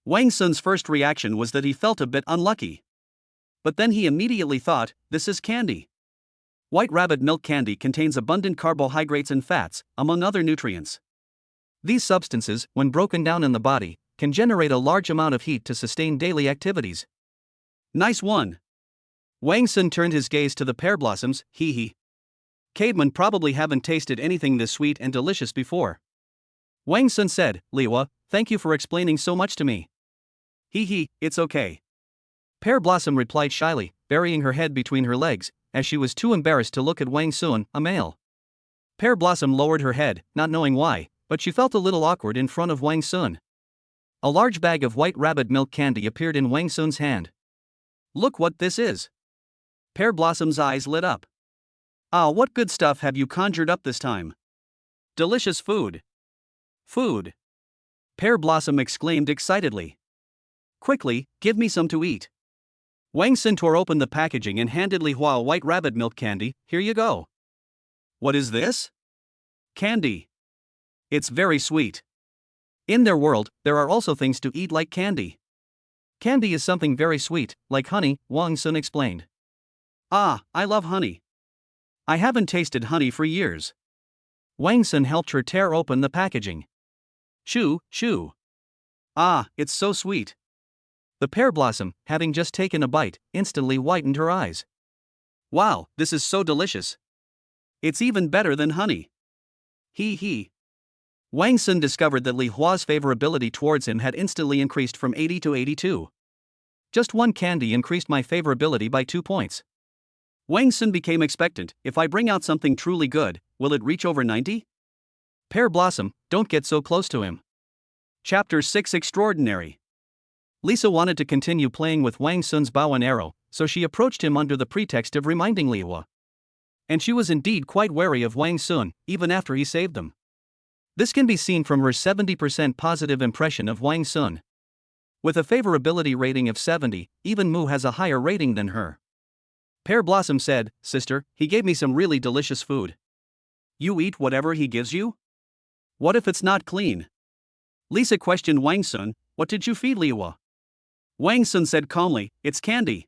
Wang Sun's first reaction was that he felt a bit unlucky. But then he immediately thought, this is candy. White rabbit milk candy contains abundant carbohydrates and fats, among other nutrients. These substances, when broken down in the body, can generate a large amount of heat to sustain daily activities. Nice one. Wang Sun turned his gaze to the pear blossoms, hee hee. Cavemen probably haven't tasted anything this sweet and delicious before. Wang Sun said, Li Hua, thank you for explaining so much to me. Hee hee, it's okay. Pear Blossom replied shyly, burying her head between her legs, as she was too embarrassed to look at Wang Sun, a male. Pear Blossom lowered her head, not knowing why, but she felt a little awkward in front of Wang Sun. A large bag of white rabbit milk candy appeared in Wang Sun's hand. Look what this is. Pear Blossom's eyes lit up. Ah, what good stuff have you conjured up this time? Delicious food. Food. Pear Blossom exclaimed excitedly. Quickly, give me some to eat. Wang Sun tore open the packaging and handed Li Hua a white rabbit milk candy. Here you go. What is this? Candy. It's very sweet. In their world, there are also things to eat like candy. Candy is something very sweet, like honey, Wang Sun explained. Ah, I love honey. I haven't tasted honey for years. Wang Sun helped her tear open the packaging. Shoo, shoo. Ah, it's so sweet. The pear blossom, having just taken a bite, instantly whitened her eyes. Wow, this is so delicious. It's even better than honey. Hee hee. Wang Sun discovered that Li Hua's favorability towards him had instantly increased from 80 to 82. Just one candy increased my favorability by 2 points. Wang Sun became expectant. If I bring out something truly good, will it reach over 90? Pear Blossom, don't get so close to him. Chapter 6 Extraordinary. Lisa wanted to continue playing with Wang Sun's bow and arrow, so she approached him under the pretext of reminding Li Hua. And she was indeed quite wary of Wang Sun, even after he saved them. This can be seen from her 70% positive impression of Wang Sun. With a favorability rating of 70, even Mu has a higher rating than her. Pear Blossom said, Sister, he gave me some really delicious food. You eat whatever he gives you? What if it's not clean? Lisa questioned Wang Sun, what did you feed Li Hua? Wang Sun said calmly, it's candy.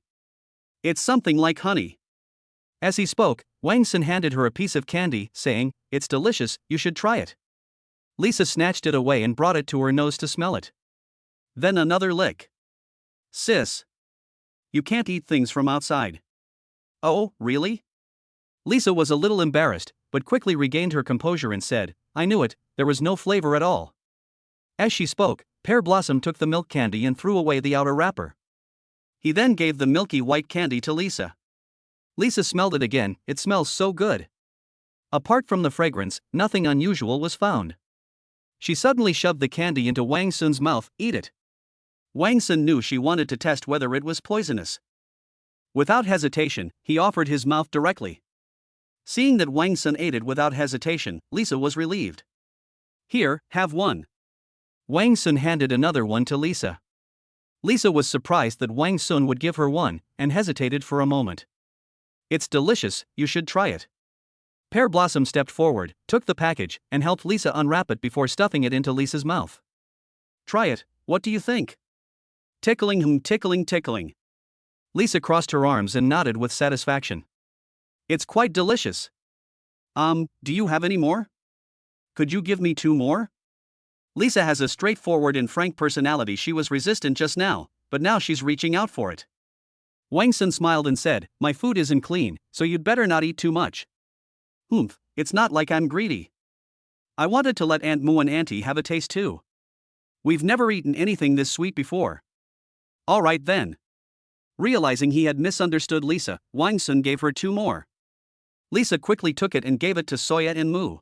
It's something like honey. As he spoke, Wang Sun handed her a piece of candy, saying, it's delicious, you should try it. Lisa snatched it away and brought it to her nose to smell it. Then another lick. Sis. You can't eat things from outside. Oh, really? Lisa was a little embarrassed, but quickly regained her composure and said, I knew it, there was no flavor at all. As she spoke, Pear Blossom took the milk candy and threw away the outer wrapper. He then gave the milky white candy to Lisa. Lisa smelled it again, it smells so good. Apart from the fragrance, nothing unusual was found. She suddenly shoved the candy into Wang Sun's mouth, eat it. Wang Sun knew she wanted to test whether it was poisonous. Without hesitation, he offered his mouth directly. Seeing that Wang Sun ate it without hesitation, Lisa was relieved. Here, have one. Wang Sun handed another one to Lisa. Lisa was surprised that Wang Sun would give her one, and hesitated for a moment. It's delicious, you should try it. Pear Blossom stepped forward, took the package, and helped Lisa unwrap it before stuffing it into Lisa's mouth. Try it, what do you think? Tickling, tickling. Lisa crossed her arms and nodded with satisfaction. It's quite delicious. Do you have any more? Could you give me 2 more? Lisa has a straightforward and frank personality. She was resistant just now, but now she's reaching out for it. Wang Sun smiled and said, my food isn't clean, so you'd better not eat too much. It's not like I'm greedy. I wanted to let Aunt Moo and Auntie have a taste too. We've never eaten anything this sweet before. Alright then. Realizing he had misunderstood Lisa, Wang Sun gave her 2 more. Lisa quickly took it and gave it to Soya and Moo.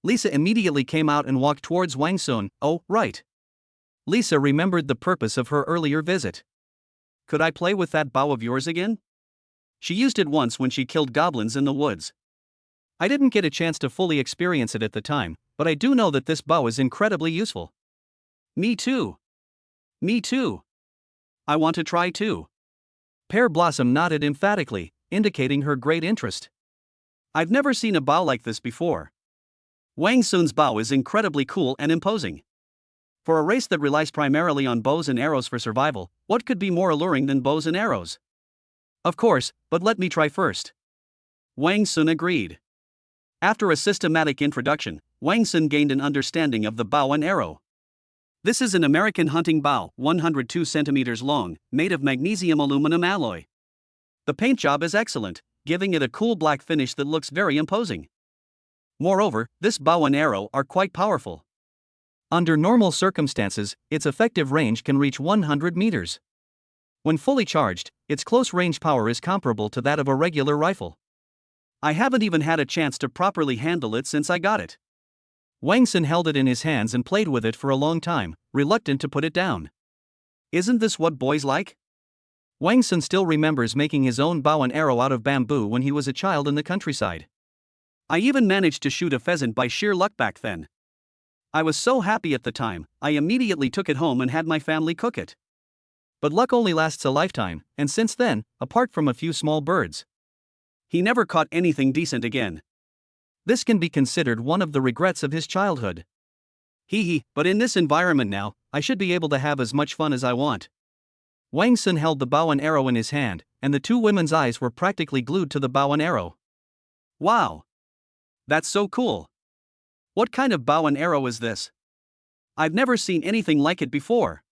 Lisa immediately came out and walked towards Wang Sun. Oh, right. Lisa remembered the purpose of her earlier visit. Could I play with that bow of yours again? She used it once when she killed goblins in the woods. I didn't get a chance to fully experience it at the time, but I do know that this bow is incredibly useful. Me too. Me too. I want to try too. Pear Blossom nodded emphatically, indicating her great interest. I've never seen a bow like this before. Wang Sun's bow is incredibly cool and imposing. For a race that relies primarily on bows and arrows for survival, what could be more alluring than bows and arrows? Of course, but let me try first. Wang Sun agreed. After a systematic introduction, Wang Sun gained an understanding of the bow and arrow. This is an American hunting bow, 102 centimeters long, made of magnesium aluminum alloy. The paint job is excellent, giving it a cool black finish that looks very imposing. Moreover, this bow and arrow are quite powerful. Under normal circumstances, its effective range can reach 100 meters. When fully charged, its close-range power is comparable to that of a regular rifle. I haven't even had a chance to properly handle it since I got it. Wang Sun held it in his hands and played with it for a long time, reluctant to put it down. Isn't this what boys like? Wang Sun still remembers making his own bow and arrow out of bamboo when he was a child in the countryside. I even managed to shoot a pheasant by sheer luck back then. I was so happy at the time, I immediately took it home and had my family cook it. But luck only lasts a lifetime, and since then, apart from a few small birds, he never caught anything decent again. This can be considered one of the regrets of his childhood. But in this environment now, I should be able to have as much fun as I want. Wang Sun held the bow and arrow in his hand, and the 2 women's eyes were practically glued to the bow and arrow. Wow! That's so cool! What kind of bow and arrow is this? I've never seen anything like it before.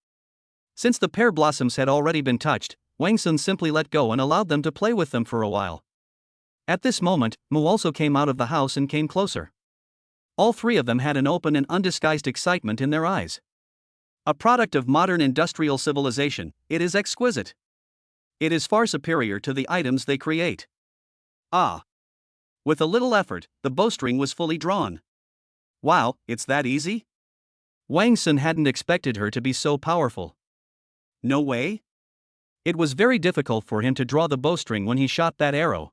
Since the pear blossoms had already been touched, Wang Sun simply let go and allowed them to play with them for a while. At this moment, Moo also came out of the house and came closer. All 3 of them had an open and undisguised excitement in their eyes. A product of modern industrial civilization, it is exquisite. It is far superior to the items they create. Ah! With a little effort, the bowstring was fully drawn. Wow, it's that easy? Wang Sun hadn't expected her to be so powerful. No way? It was very difficult for him to draw the bowstring when he shot that arrow.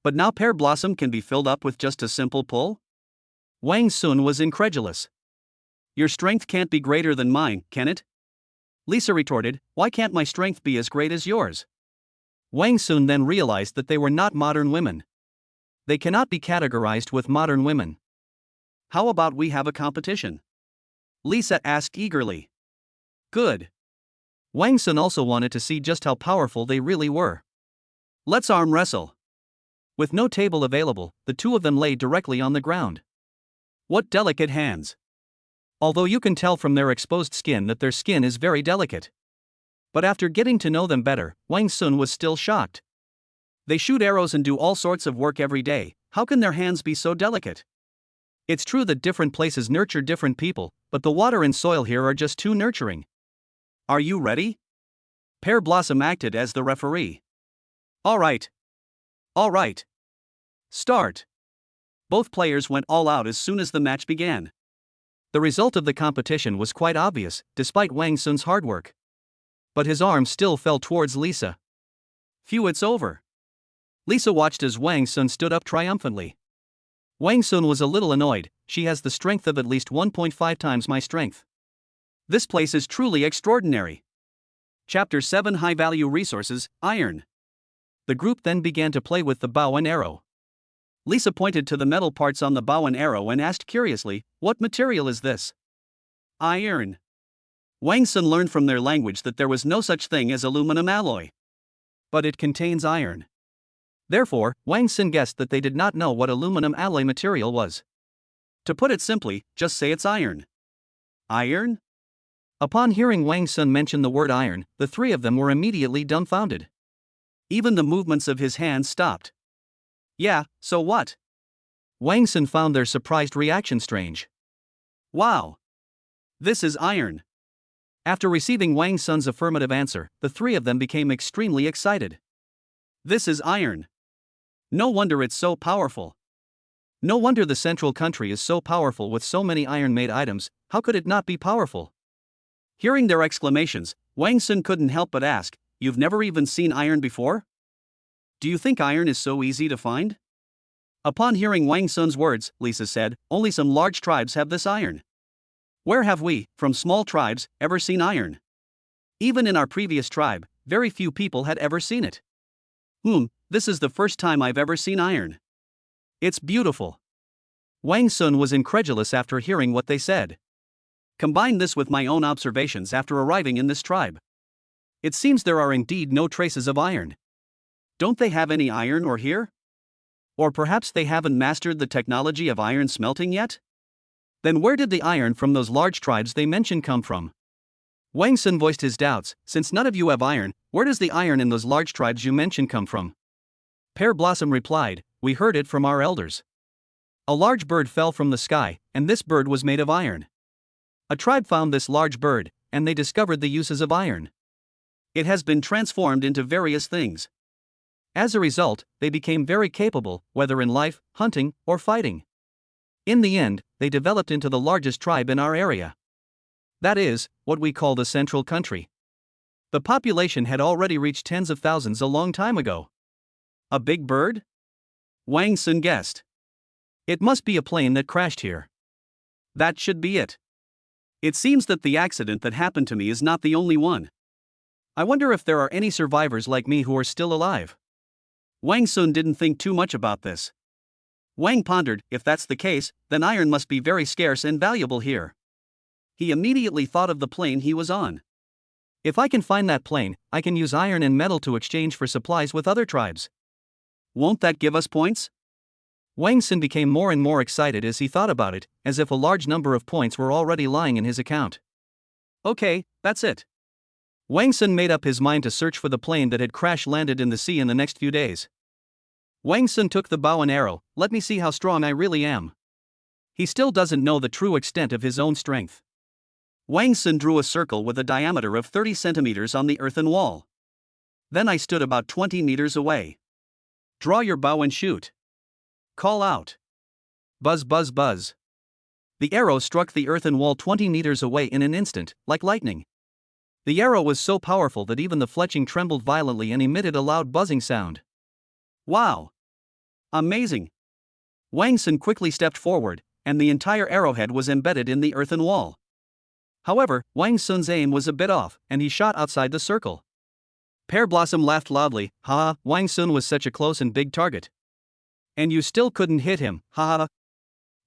But now Pear Blossom can be filled up with just a simple pull? Wang Sun was incredulous. Your strength can't be greater than mine, can it? Lisa retorted, why can't my strength be as great as yours? Wang Sun then realized that they were not modern women. They cannot be categorized with modern women. How about we have a competition? Lisa asked eagerly. Good. Wang Sun also wanted to see just how powerful they really were. Let's arm wrestle. With no table available, the 2 of them lay directly on the ground. What delicate hands! Although you can tell from their exposed skin that their skin is very delicate. But after getting to know them better, Wang Sun was still shocked. They shoot arrows and do all sorts of work every day, how can their hands be so delicate? It's true that different places nurture different people, but the water and soil here are just too nurturing. Are you ready? Pear Blossom acted as the referee. All right. Start. Both players went all out as soon as the match began. The result of the competition was quite obvious, despite Wang Sun's hard work. But his arm still fell towards Lisa. Phew, it's over. Lisa watched as Wang Sun stood up triumphantly. Wang Sun was a little annoyed, she has the strength of at least 1.5 times my strength. This place is truly extraordinary. Chapter 7 High-Value Resources, Iron. The group then began to play with the bow and arrow. Lisa pointed to the metal parts on the bow and arrow and asked curiously, what material is this? Iron. Wang Sun learned from their language that there was no such thing as aluminum alloy. But it contains iron. Therefore, Wang Sun guessed that they did not know what aluminum alloy material was. To put it simply, just say it's iron. Iron? Upon hearing Wang Sun mention the word iron, the 3 of them were immediately dumbfounded. Even the movements of his hands stopped. Yeah, so what? Wang Sun found their surprised reaction strange. Wow! This is iron! After receiving Wang Sun's affirmative answer, the three of them became extremely excited. This is iron! No wonder it's so powerful! No wonder the central country is so powerful with so many iron-made items. How could it not be powerful? Hearing their exclamations, Wang Sun couldn't help but ask, "You've never even seen iron before? Do you think iron is so easy to find?" Upon hearing Wang Sun's words, Lisa said, "Only some large tribes have this iron. Where have we, from small tribes, ever seen iron? Even in our previous tribe, very few people had ever seen it. This is the first time I've ever seen iron. It's beautiful." Wang Sun was incredulous after hearing what they said. Combine this with my own observations after arriving in this tribe. It seems there are indeed no traces of iron. Don't they have any iron ore here? Or perhaps they haven't mastered the technology of iron smelting yet? Then where did the iron from those large tribes they mentioned come from? Wang Sun voiced his doubts. "Since none of you have iron, where does the iron in those large tribes you mentioned come from?" Pear Blossom replied, "We heard it from our elders. A large bird fell from the sky, and this bird was made of iron. A tribe found this large bird, and they discovered the uses of iron. It has been transformed into various things. As a result, they became very capable, whether in life, hunting, or fighting. In the end, they developed into the largest tribe in our area. That is, what we call the central country. The population had already reached tens of thousands a long time ago." A big bird? Wang Sun guessed. "It must be a plane that crashed here. That should be it. It seems that the accident that happened to me is not the only one. I wonder if there are any survivors like me who are still alive." Wang Sun didn't think too much about this. Wang pondered, if that's the case, then iron must be very scarce and valuable here. He immediately thought of the plane he was on. If I can find that plane, I can use iron and metal to exchange for supplies with other tribes. Won't that give us points? Wang Sun became more and more excited as he thought about it, as if a large number of points were already lying in his account. Okay, that's it. Wang Sun made up his mind to search for the plane that had crash-landed in the sea in the next few days. Wang Sun took the bow and arrow. "Let me see how strong I really am." He still doesn't know the true extent of his own strength. Wang Sun drew a circle with a diameter of 30 centimeters on the earthen wall. "Then I stood about 20 meters away. Draw your bow and shoot. Call out. Buzz, buzz, buzz." The arrow struck the earthen wall 20 meters away in an instant, like lightning. The arrow was so powerful that even the fletching trembled violently and emitted a loud buzzing sound. Wow! Amazing! Wang Sun quickly stepped forward, and the entire arrowhead was embedded in the earthen wall. However, Wang Sun's aim was a bit off, and he shot outside the circle. Pear Blossom laughed loudly. "Ha! Wang Sun was such a close and big target. And you still couldn't hit him, ha ha."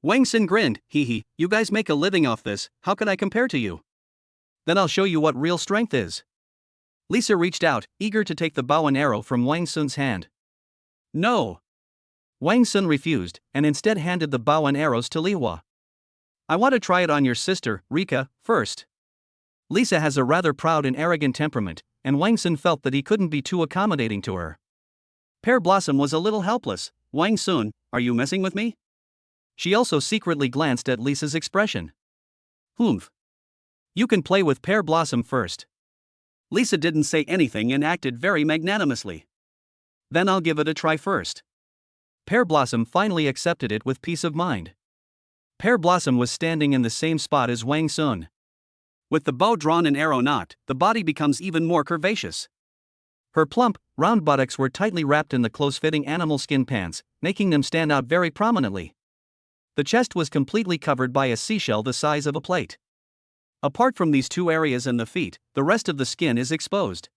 Wang Sun grinned. "Hee hee, you guys make a living off this, how could I compare to you? Then I'll show you what real strength is." Lisa reached out, eager to take the bow and arrow from Wang Sun's hand. "No." Wang Sun refused, and instead handed the bow and arrows to Liwa. "I want to try it on your sister, Rika, first." Lisa has a rather proud and arrogant temperament, and Wang Sun felt that he couldn't be too accommodating to her. Pear Blossom was a little helpless. "Wang Sun, are you messing with me?" She also secretly glanced at Lisa's expression. "Humph. You can play with Pear Blossom first." Lisa didn't say anything and acted very magnanimously. "Then I'll give it a try first." Pear Blossom finally accepted it with peace of mind. Pear Blossom was standing in the same spot as Wang Sun. With the bow drawn and arrow nocked, the body becomes even more curvaceous. Her plump, round buttocks were tightly wrapped in the close-fitting animal skin pants, making them stand out very prominently. The chest was completely covered by a seashell the size of a plate. Apart from these two areas and the feet, the rest of the skin is exposed.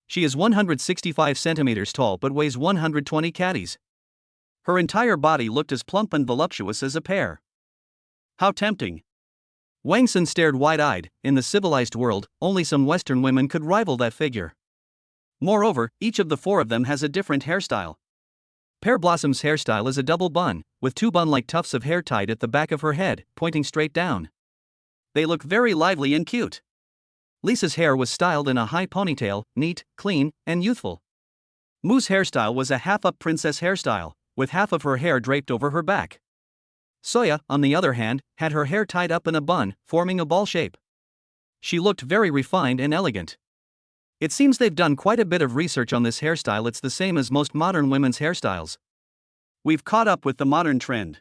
She is 165 centimeters tall but weighs 120 kgs. Her entire body looked as plump and voluptuous as a pear. How tempting! Wang Sun stared wide-eyed. In the civilized world, only some Western women could rival that figure. Moreover, each of the four of them has a different hairstyle. Pear Blossom's hairstyle is a double bun, with two bun-like tufts of hair tied at the back of her head, pointing straight down. They look very lively and cute. Lisa's hair was styled in a high ponytail, neat, clean, and youthful. Moo's hairstyle was a half-up princess hairstyle, with half of her hair draped over her back. Soya, on the other hand, had her hair tied up in a bun, forming a ball shape. She looked very refined and elegant. It seems they've done quite a bit of research on this hairstyle. It's the same as most modern women's hairstyles. We've caught up with the modern trend.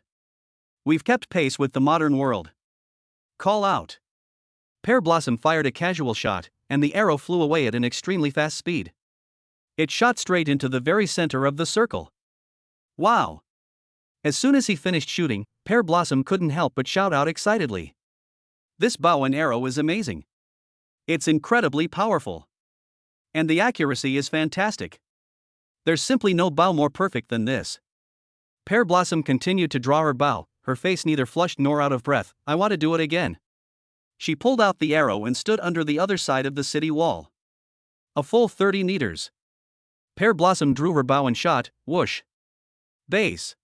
We've kept pace with the modern world. Call out. Pear Blossom fired a casual shot, and the arrow flew away at an extremely fast speed. It shot straight into the very center of the circle. Wow! As soon as he finished shooting, Pear Blossom couldn't help but shout out excitedly. This bow and arrow is amazing. It's incredibly powerful. And the accuracy is fantastic. There's simply no bow more perfect than this. Pear Blossom continued to draw her bow, her face neither flushed nor out of breath. I want to do it again. She pulled out the arrow and stood under the other side of the city wall. A full 30 meters. Pear Blossom drew her bow and shot, whoosh. Base.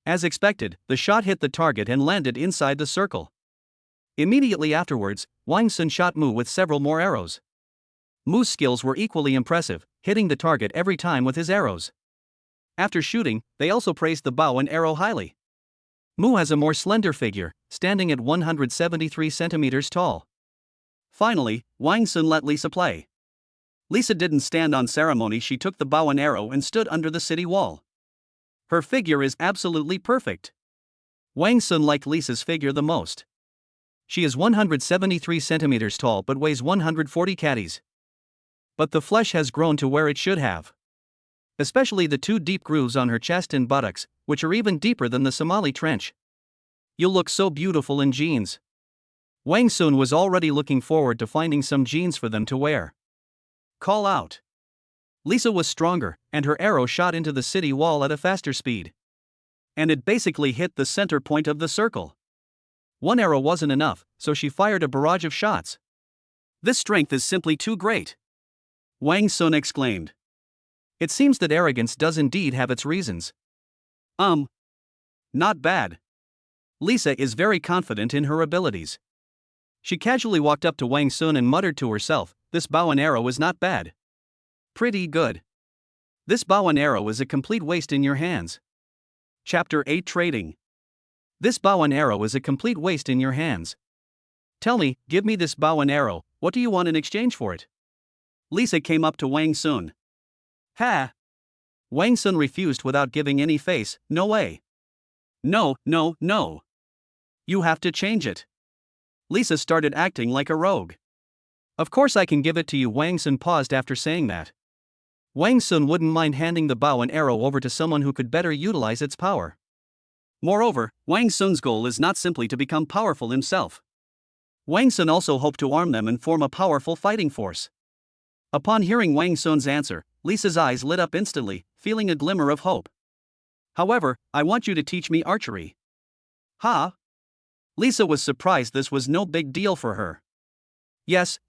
As expected, the shot hit the target and landed inside the circle. Immediately afterwards, Wang Sun shot Mu with several more arrows. Mu's skills were equally impressive, hitting the target every time with his arrows. After shooting, they also praised the bow and arrow highly. Mu has a more slender figure, standing at 173 centimeters tall. Finally, Wang Sun let Lisa play. Lisa didn't stand on ceremony. She took the bow and arrow and stood under the city wall. Her figure is absolutely perfect. Wang Sun liked Lisa's figure the most. She is 173 centimeters tall but weighs 140 kgs. But the flesh has grown to where it should have. Especially the two deep grooves on her chest and buttocks, which are even deeper than the Somali trench. You'll look so beautiful in jeans. Wang Sun was already looking forward to finding some jeans for them to wear. Call out. Lisa was stronger, and her arrow shot into the city wall at a faster speed. And it basically hit the center point of the circle. One arrow wasn't enough, so she fired a barrage of shots. This strength is simply too great. Wang Sun exclaimed. It seems that arrogance does indeed have its reasons. Not bad. Lisa is very confident in her abilities. She casually walked up to Wang Sun and muttered to herself, this bow and arrow is not bad. Pretty good. This bow and arrow is a complete waste in your hands. Chapter 8 Trading. This bow and arrow is a complete waste in your hands. Tell me, give me this bow and arrow, what do you want in exchange for it? Lisa came up to Wang Sun. Ha! Wang Sun refused without giving any face. No way. No. You have to change it. Lisa started acting like a rogue. Of course I can give it to you. Wang Sun paused after saying that. Wang Sun wouldn't mind handing the bow and arrow over to someone who could better utilize its power. Moreover, Wang Sun's goal is not simply to become powerful himself. Wang Sun also hoped to arm them and form a powerful fighting force. Upon hearing Wang Sun's answer, Lisa's eyes lit up instantly, feeling a glimmer of hope. However, I want you to teach me archery. Huh? Lisa was surprised. This was no big deal for her. Yes,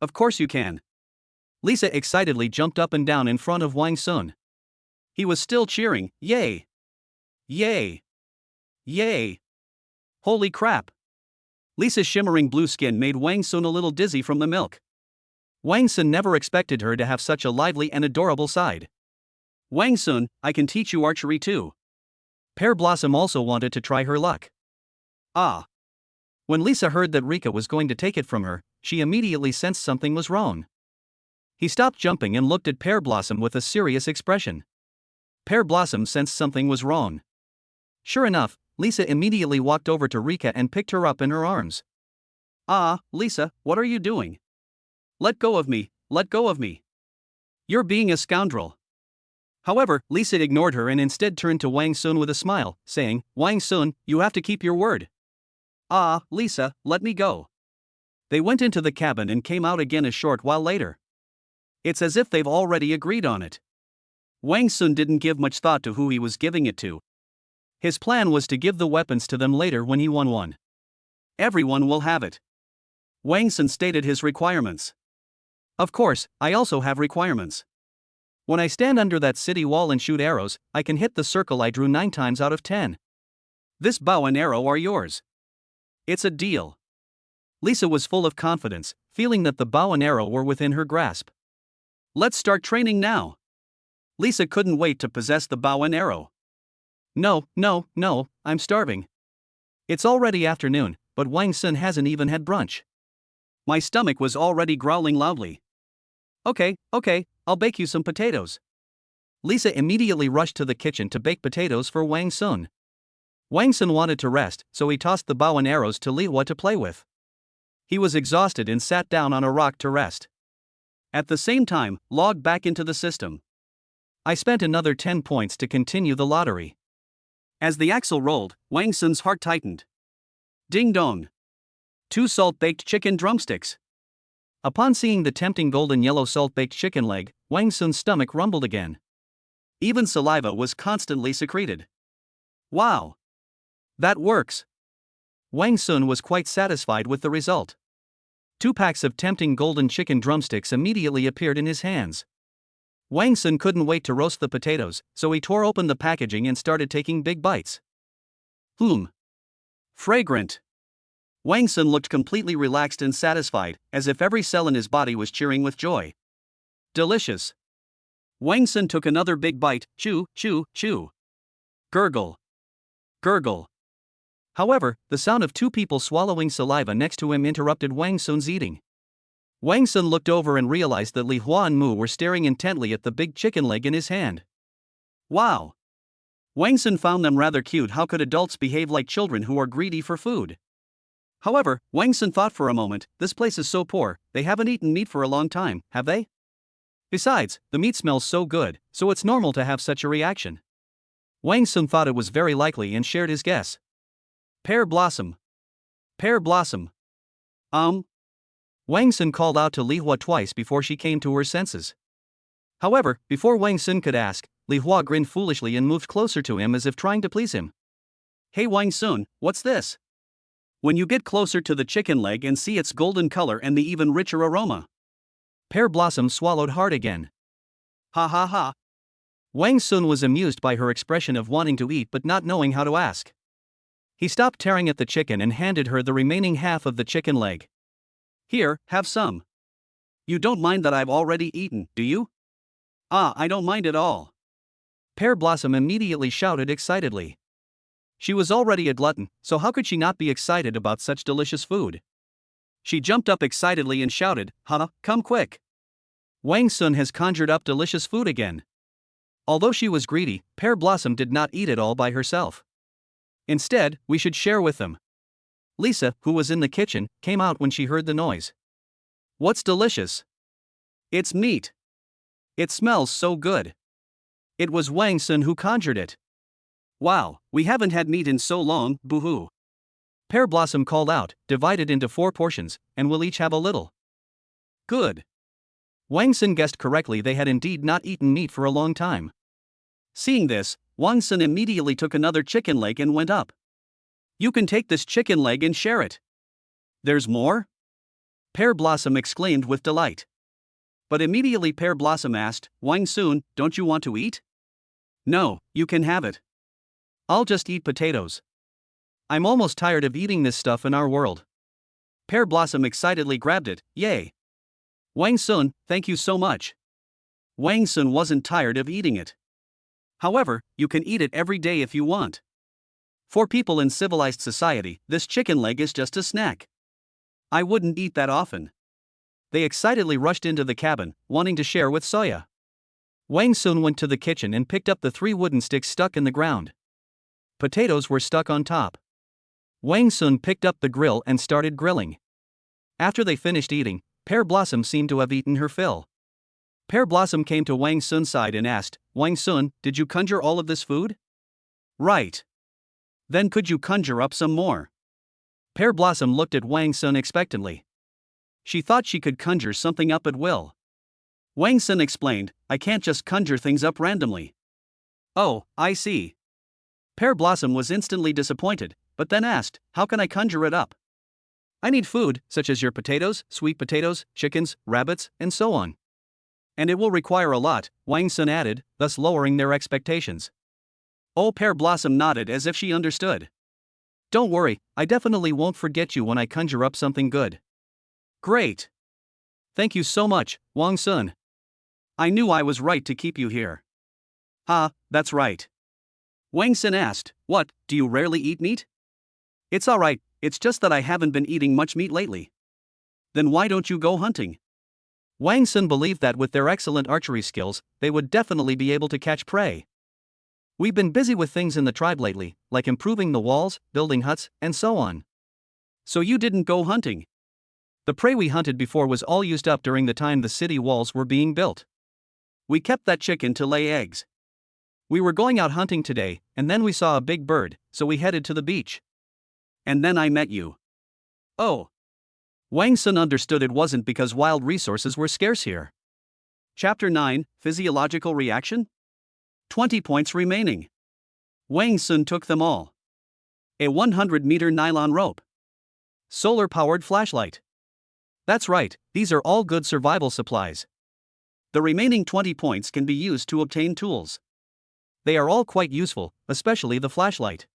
of course you can. Lisa excitedly jumped up and down in front of Wang Sun. He was still cheering, yay! Yay! Yay! Holy crap! Lisa's shimmering blue skin made Wang Sun a little dizzy from the milk. Wang Sun never expected her to have such a lively and adorable side. Wang Sun, I can teach you archery too. Pear Blossom also wanted to try her luck. Ah! When Lisa heard that Rika was going to take it from her, she immediately sensed something was wrong. He stopped jumping and looked at Pear Blossom with a serious expression. Pear Blossom sensed something was wrong. Sure enough, Lisa immediately walked over to Rika and picked her up in her arms. Ah, Lisa, what are you doing? Let go of me, let go of me. You're being a scoundrel. However, Lisa ignored her and instead turned to Wang Sun with a smile, saying, Wang Sun, you have to keep your word. Ah, Lisa, let me go. They went into the cabin and came out again a short while later. It's as if they've already agreed on it. Wang Sun didn't give much thought to who he was giving it to. His plan was to give the weapons to them later when he won one. Everyone will have it. Wang Sun stated his requirements. Of course, I also have requirements. When I stand under that city wall and shoot arrows, I can hit the circle I drew 9 times out of 10. This bow and arrow are yours. It's a deal. Lisa was full of confidence, feeling that the bow and arrow were within her grasp. Let's start training now. Lisa couldn't wait to possess the bow and arrow. No, no, no, I'm starving. It's already afternoon, but Wang Sun hasn't even had brunch. My stomach was already growling loudly. Okay, I'll bake you some potatoes. Lisa immediately rushed to the kitchen to bake potatoes for Wang Sun. Wang Sun wanted to rest, so he tossed the bow and arrows to Li Hua to play with. He was exhausted and sat down on a rock to rest. At the same time, logged back into the system. I spent another 10 points to continue the lottery. As the axle rolled, Wang Sun's heart tightened. Ding dong. 2 salt-baked chicken drumsticks. Upon seeing the tempting golden yellow salt-baked chicken leg, Wang Sun's stomach rumbled again. Even saliva was constantly secreted. Wow! That works! Wang Sun was quite satisfied with the result. 2 packs of tempting golden chicken drumsticks immediately appeared in his hands. Wang Sun couldn't wait to roast the potatoes, so he tore open the packaging and started taking big bites. Fragrant. Wang Sun looked completely relaxed and satisfied, as if every cell in his body was cheering with joy. Delicious. Wang Sun took another big bite, chew, chew, chew. Gurgle. Gurgle. However, the sound of 2 people swallowing saliva next to him interrupted Wang Sun's eating. Wang Sun looked over and realized that Li Hua and Mu were staring intently at the big chicken leg in his hand. Wow! Wang Sun found them rather cute. How could adults behave like children who are greedy for food? However, Wang Sun thought for a moment, this place is so poor, they haven't eaten meat for a long time, have they? Besides, the meat smells so good, so it's normal to have such a reaction. Wang Sun thought it was very likely and shared his guess. Pear blossom. Pear blossom. Wang Sun called out to Li Hua twice before she came to her senses. However, before Wang Sun could ask, Li Hua grinned foolishly and moved closer to him as if trying to please him. Hey Wang Sun, what's this? When you get closer to the chicken leg and see its golden color and the even richer aroma. Pear blossom swallowed hard again. Ha ha ha. Wang Sun was amused by her expression of wanting to eat but not knowing how to ask. He stopped tearing at the chicken and handed her the remaining half of the chicken leg. Here, have some. You don't mind that I've already eaten, do you? I don't mind at all. Pear blossom immediately shouted excitedly. She was already a glutton, so how could she not be excited about such delicious food? She jumped up excitedly and shouted, Hana, come quick. Wang Sun has conjured up delicious food again. Although she was greedy, Pear Blossom did not eat it all by herself. Instead, we should share with them. Lisa, who was in the kitchen, came out when she heard the noise. What's delicious? It's meat. It smells so good. It was Wang Sun who conjured it. Wow, we haven't had meat in so long, boo-hoo. Pear Blossom called out, divide it into 4 portions, and we'll each have a little. Good. Wang Sun guessed correctly, they had indeed not eaten meat for a long time. Seeing this, Wang Sun immediately took another chicken leg and went up. You can take this chicken leg and share it. There's more? Pear Blossom exclaimed with delight. But immediately Pear Blossom asked, Wang Sun, don't you want to eat? No, you can have it. I'll just eat potatoes. I'm almost tired of eating this stuff in our world. Pear Blossom excitedly grabbed it, yay. Wang Sun, thank you so much. Wang Sun wasn't tired of eating it. However, you can eat it every day if you want. For people in civilized society, this chicken leg is just a snack. I wouldn't eat that often. They excitedly rushed into the cabin, wanting to share with Soya. Wang Sun went to the kitchen and picked up the 3 wooden sticks stuck in the ground. Potatoes were stuck on top. Wang Sun picked up the grill and started grilling. After they finished eating, Pear Blossom seemed to have eaten her fill. Pear Blossom came to Wang Sun's side and asked, Wang Sun, did you conjure all of this food? Right. Then could you conjure up some more? Pear Blossom looked at Wang Sun expectantly. She thought she could conjure something up at will. Wang Sun explained, I can't just conjure things up randomly. Oh, I see. Pear Blossom was instantly disappointed, but then asked, how can I conjure it up? I need food, such as your potatoes, sweet potatoes, chickens, rabbits, and so on. And it will require a lot, Wang Sun added, thus lowering their expectations. Oh, Pear Blossom nodded as if she understood. Don't worry, I definitely won't forget you when I conjure up something good. Great. Thank you so much, Wang Sun. I knew I was right to keep you here. That's right. Wang Sun asked, "What, do you rarely eat meat?" "It's alright, it's just that I haven't been eating much meat lately." "Then why don't you go hunting?" Wang Sun believed that with their excellent archery skills, they would definitely be able to catch prey. "We've been busy with things in the tribe lately, like improving the walls, building huts, and so on." "So you didn't go hunting?" "The prey we hunted before was all used up during the time the city walls were being built. We kept that chicken to lay eggs. We were going out hunting today, and then we saw a big bird, so we headed to the beach. And then I met you." "Oh." Wang Sun understood it wasn't because wild resources were scarce here. Chapter 9, Physiological Reaction? 20 points remaining. Wang Sun took them all. A 100-meter nylon rope. Solar-powered flashlight. That's right, these are all good survival supplies. The remaining 20 points can be used to obtain tools. They are all quite useful, especially the flashlight.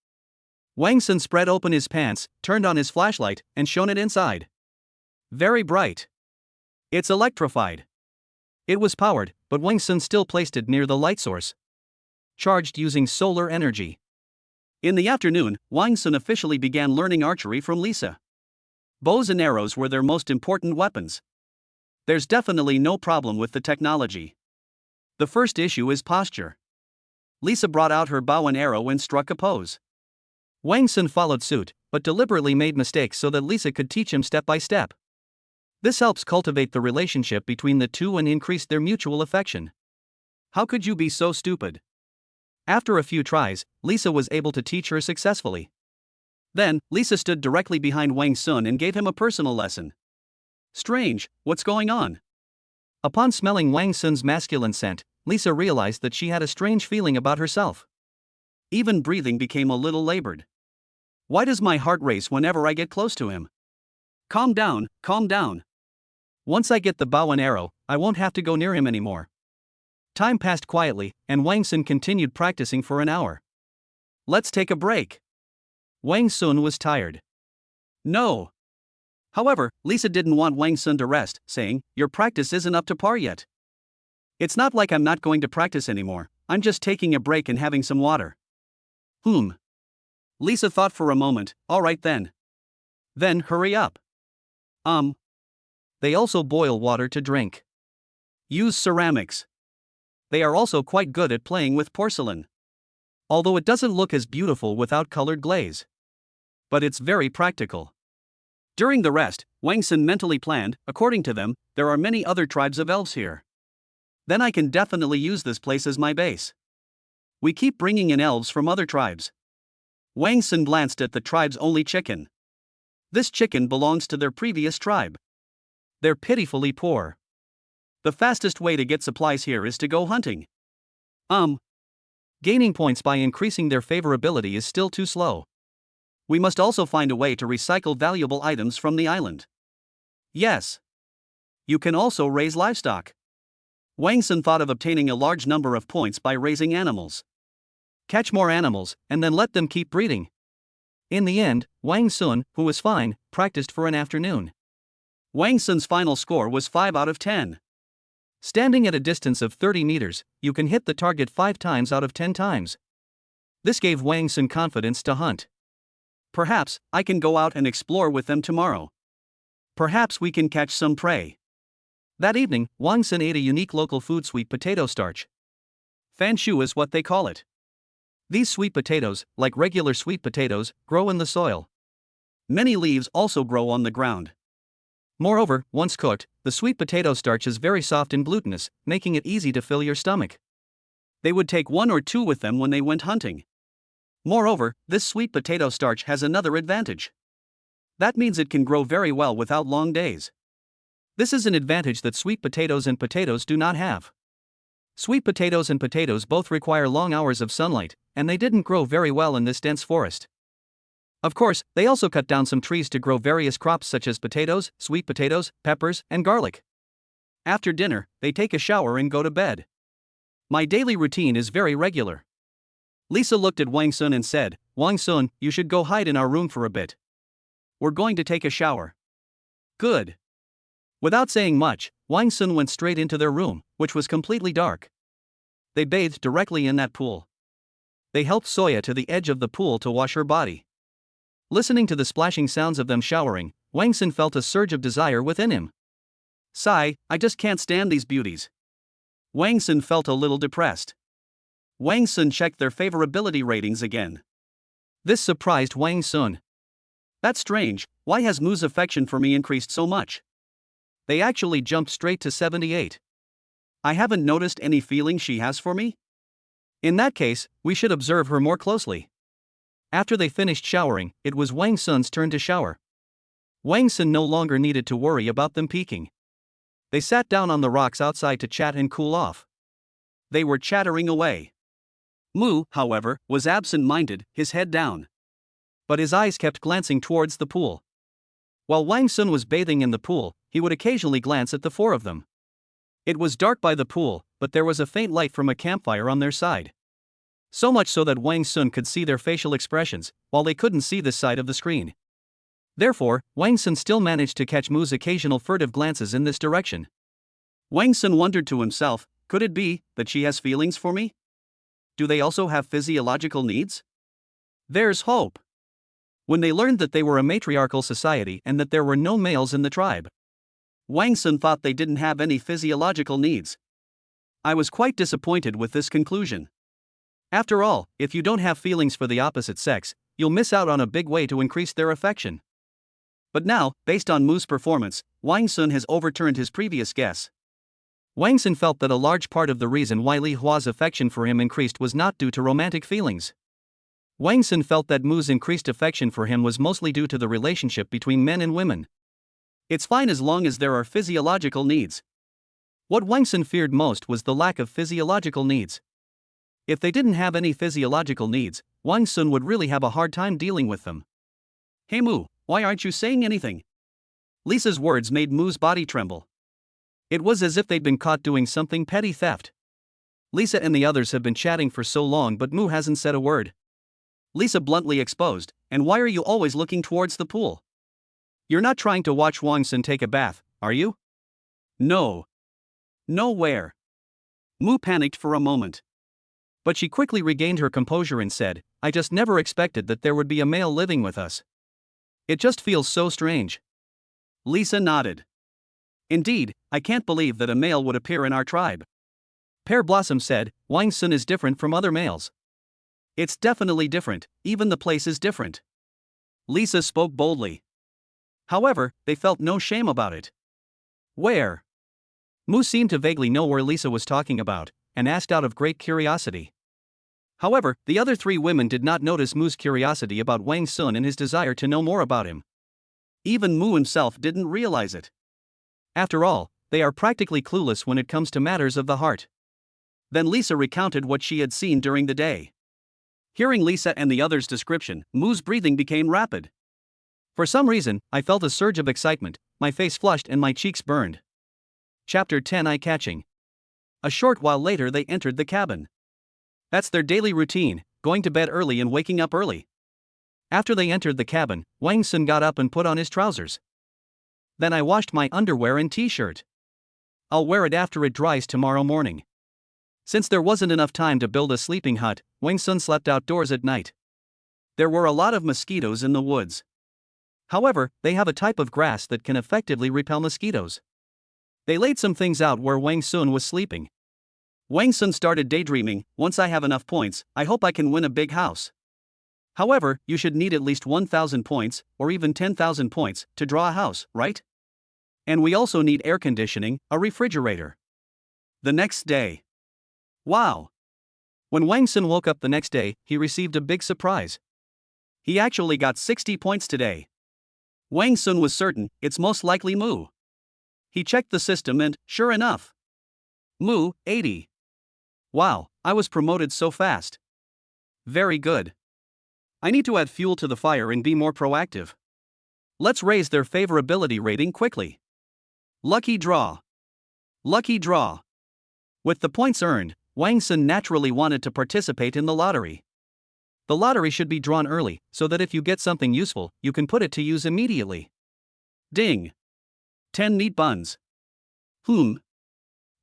Wang Sun spread open his pants, turned on his flashlight, and shone it inside. Very bright. It's electrified. It was powered, but Wang Sun still placed it near the light source. Charged using solar energy. In the afternoon, Wang Sun officially began learning archery from Lisa. Bows and arrows were their most important weapons. There's definitely no problem with the technology. The first issue is posture. Lisa brought out her bow and arrow and struck a pose. Wang Sun followed suit, but deliberately made mistakes so that Lisa could teach him step by step. This helps cultivate the relationship between the two and increase their mutual affection. How could you be so stupid? After a few tries, Lisa was able to teach her successfully. Then, Lisa stood directly behind Wang Sun and gave him a personal lesson. Strange, what's going on? Upon smelling Wang Sun's masculine scent, Lisa realized that she had a strange feeling about herself. Even breathing became a little labored. Why does my heart race whenever I get close to him? Calm down, calm down. Once I get the bow and arrow, I won't have to go near him anymore. Time passed quietly, and Wang Sun continued practicing for an hour. Let's take a break. Wang Sun was tired. No. However, Lisa didn't want Wang Sun to rest, saying, "Your practice isn't up to par yet." "It's not like I'm not going to practice anymore, I'm just taking a break and having some water." Lisa thought for a moment, "Alright then." "Then hurry up." They also boil water to drink. Use ceramics. They are also quite good at playing with porcelain. Although it doesn't look as beautiful without colored glaze. But it's very practical. During the rest, Wang Sun mentally planned, according to them, there are many other tribes of elves here. Then I can definitely use this place as my base. We keep bringing in elves from other tribes. Wang Sun glanced at the tribe's only chicken. This chicken belongs to their previous tribe. They're pitifully poor. The fastest way to get supplies here is to go hunting. Gaining points by increasing their favorability is still too slow. We must also find a way to recycle valuable items from the island. Yes. You can also raise livestock. Wang Sun thought of obtaining a large number of points by raising animals. Catch more animals, and then let them keep breeding. In the end, Wang Sun, who was fine, practiced for an afternoon. Wang Sun's final score was 5 out of 10. Standing at a distance of 30 meters, you can hit the target 5 times out of 10 times. This gave Wang Sun confidence to hunt. Perhaps I can go out and explore with them tomorrow. Perhaps we can catch some prey. That evening, Wang Sun ate a unique local food, sweet potato starch. Fan shu is what they call it. These sweet potatoes, like regular sweet potatoes, grow in the soil. Many leaves also grow on the ground. Moreover, once cooked, the sweet potato starch is very soft and glutinous, making it easy to fill your stomach. They would take 1 or 2 with them when they went hunting. Moreover, this sweet potato starch has another advantage. That means it can grow very well without long days. This is an advantage that sweet potatoes and potatoes do not have. Sweet potatoes and potatoes both require long hours of sunlight, and they didn't grow very well in this dense forest. Of course, they also cut down some trees to grow various crops such as potatoes, sweet potatoes, peppers, and garlic. After dinner, they take a shower and go to bed. My daily routine is very regular. Lisa looked at Wang Sun and said, "Wang Sun, you should go hide in our room for a bit. We're going to take a shower." Good. Without saying much, Wang Sun went straight into their room, which was completely dark. They bathed directly in that pool. they helped Soya to the edge of the pool to wash her body. Listening to the splashing sounds of them showering, Wang Sun felt a surge of desire within him. Sigh, I just can't stand these beauties. Wang Sun felt a little depressed. Wang Sun checked their favorability ratings again. This surprised Wang Sun. That's strange, why has Mu's affection for me increased so much? They actually jumped straight to 78. I haven't noticed any feeling she has for me? In that case, we should observe her more closely. After they finished showering, it was Wang Sun's turn to shower. Wang Sun no longer needed to worry about them peeking. They sat down on the rocks outside to chat and cool off. They were chattering away. Mu, however, was absent-minded, his head down. But his eyes kept glancing towards the pool. While Wang Sun was bathing in the pool, he would occasionally glance at the four of them. It was dark by the pool, but there was a faint light from a campfire on their side. So much so that Wang Sun could see their facial expressions, while they couldn't see this side of the screen. Therefore, Wang Sun still managed to catch Mu's occasional furtive glances in this direction. Wang Sun wondered to himself, could it be that she has feelings for me? Do they also have physiological needs? There's hope. When they learned that they were a matriarchal society and that there were no males in the tribe, Wang Sun thought they didn't have any physiological needs. I was quite disappointed with this conclusion. After all, if you don't have feelings for the opposite sex, you'll miss out on a big way to increase their affection. But now, based on Mu's performance, Wang Sun has overturned his previous guess. Wang Sun felt that a large part of the reason why Li Hua's affection for him increased was not due to romantic feelings. Wang Sun felt that Mu's increased affection for him was mostly due to the relationship between men and women. It's fine as long as there are physiological needs. What Wang Sun feared most was the lack of physiological needs. If they didn't have any physiological needs, Wang Sun would really have a hard time dealing with them. Hey Mu, why aren't you saying anything? Lisa's words made Mu's body tremble. It was as if they'd been caught doing something petty theft. Lisa and the others have been chatting for so long, but Mu hasn't said a word. Lisa bluntly exposed, and why are you always looking towards the pool? You're not trying to watch Wang Sun take a bath, are you? No. Nowhere. Mu panicked for a moment. But she quickly regained her composure and said, I just never expected that there would be a male living with us. It just feels so strange. Lisa nodded. Indeed, I can't believe that a male would appear in our tribe. Pear Blossom said, Wang Sun is different from other males. It's definitely different, even the place is different. Lisa spoke boldly. However, they felt no shame about it. Where? Mu seemed to vaguely know where Lisa was talking about, and asked out of great curiosity. However, the other three women did not notice Mu's curiosity about Wang Sun and his desire to know more about him. Even Mu himself didn't realize it. After all, they are practically clueless when it comes to matters of the heart. Then Lisa recounted what she had seen during the day. Hearing Lisa and the others' description, Mu's breathing became rapid. For some reason, I felt a surge of excitement, my face flushed and my cheeks burned. Chapter 10 Eye-catching. A short while later they entered the cabin. That's their daily routine, going to bed early and waking up early. After they entered the cabin, Wang Sun got up and put on his trousers. Then I washed my underwear and t-shirt. I'll wear it after it dries tomorrow morning. Since there wasn't enough time to build a sleeping hut, Wang Sun slept outdoors at night. There were a lot of mosquitoes in the woods. However, they have a type of grass that can effectively repel mosquitoes. They laid some things out where Wang Sun was sleeping. Wang Sun started daydreaming, once I have enough points, I hope I can win a big house. However, you should need at least 1,000 points, or even 10,000 points, to draw a house, right? And we also need air conditioning, a refrigerator. The next day. Wow! When Wang Sun woke up the next day, he received a big surprise. He actually got 60 points today. Wang Sun was certain, it's most likely Mu. He checked the system and, sure enough, Mu, 80. Wow, I was promoted so fast. Very good. I need to add fuel to the fire and be more proactive. Let's raise their favorability rating quickly. Lucky draw. Lucky draw. With the points earned, Wang Sun naturally wanted to participate in the lottery. The lottery should be drawn early, so that if you get something useful, you can put it to use immediately. Ding. 10 neat buns.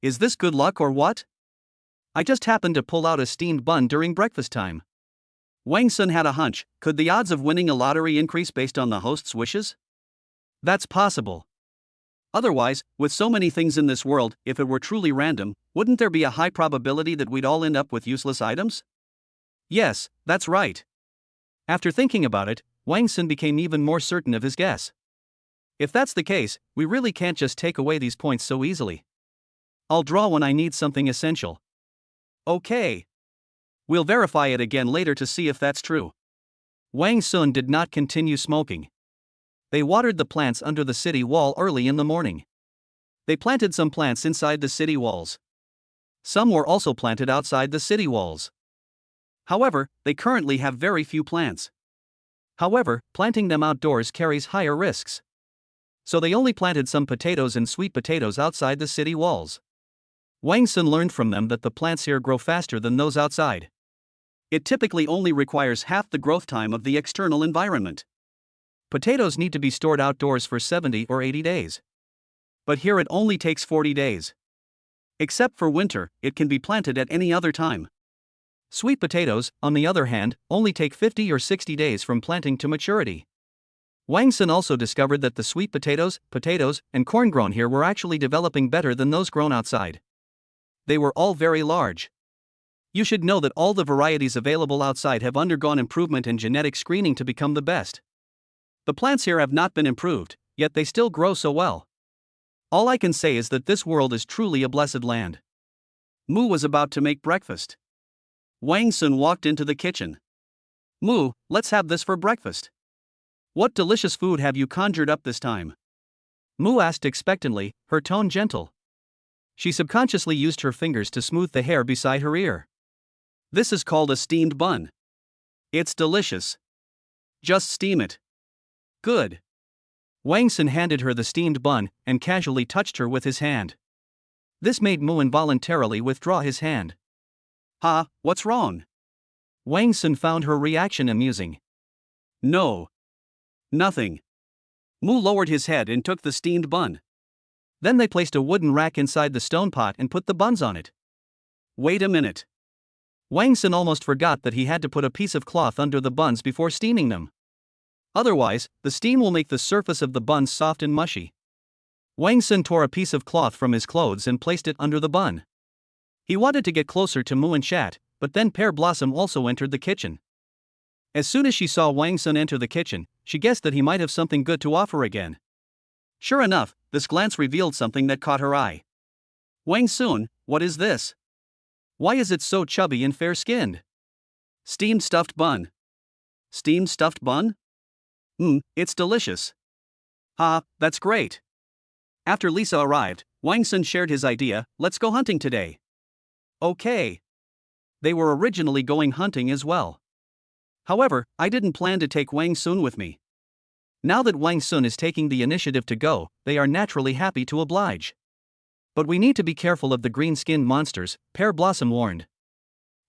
Is this good luck or what? I just happened to pull out a steamed bun during breakfast time. Wang Sun had a hunch. Could the odds of winning a lottery increase based on the host's wishes? That's possible. Otherwise, with so many things in this world, if it were truly random, wouldn't there be a high probability that we'd all end up with useless items? Yes, that's right. After thinking about it, Wang Sun became even more certain of his guess. If that's the case, we really can't just take away these points so easily. I'll draw when I need something essential. Okay. We'll verify it again later to see if that's true. Wang Sun did not continue smoking. They watered the plants under the city wall early in the morning. They planted some plants inside the city walls. Some were also planted outside the city walls. However, they currently have very few plants. However, planting them outdoors carries higher risks. So they only planted some potatoes and sweet potatoes outside the city walls. Wang Sun learned from them that the plants here grow faster than those outside. It typically only requires half the growth time of the external environment. Potatoes need to be stored outdoors for 70 or 80 days. But here it only takes 40 days. Except for winter, it can be planted at any other time. Sweet potatoes, on the other hand, only take 50 or 60 days from planting to maturity. Wang Sun also discovered that the sweet potatoes, and corn grown here were actually developing better than those grown outside. They were all very large. You should know that all the varieties available outside have undergone improvement and genetic screening to become the best. The plants here have not been improved, yet they still grow so well. All I can say is that this world is truly a blessed land. Mu was about to make breakfast. Wang Sun walked into the kitchen. Mu, let's have this for breakfast. What delicious food have you conjured up this time? Mu asked expectantly, her tone gentle. She subconsciously used her fingers to smooth the hair beside her ear. This is called a steamed bun. It's delicious. Just steam it. Good. Wang Sun handed her the steamed bun and casually touched her with his hand. This made Mu involuntarily withdraw his hand. Ha, what's wrong? Wang Sun found her reaction amusing. No. Nothing. Mu lowered his head and took the steamed bun. Then they placed a wooden rack inside the stone pot and put the buns on it. Wait a minute. Wang Sun almost forgot that he had to put a piece of cloth under the buns before steaming them. Otherwise, the steam will make the surface of the buns soft and mushy. Wang Sun tore a piece of cloth from his clothes and placed it under the bun. He wanted to get closer to Mu and chat, but then Pear Blossom also entered the kitchen. As soon as she saw Wang Sun enter the kitchen, she guessed that he might have something good to offer again. Sure enough, this glance revealed something that caught her eye. Wang Sun, what is this? Why is it so chubby and fair-skinned? Steamed stuffed bun. Steamed stuffed bun? It's delicious. Ha, that's great. After Lisa arrived, Wang Sun shared his idea, let's go hunting today. Okay. They were originally going hunting as well. However, I didn't plan to take Wang Sun with me. Now that Wang Sun is taking the initiative to go, they are naturally happy to oblige. But we need to be careful of the green-skinned monsters, Pear Blossom warned.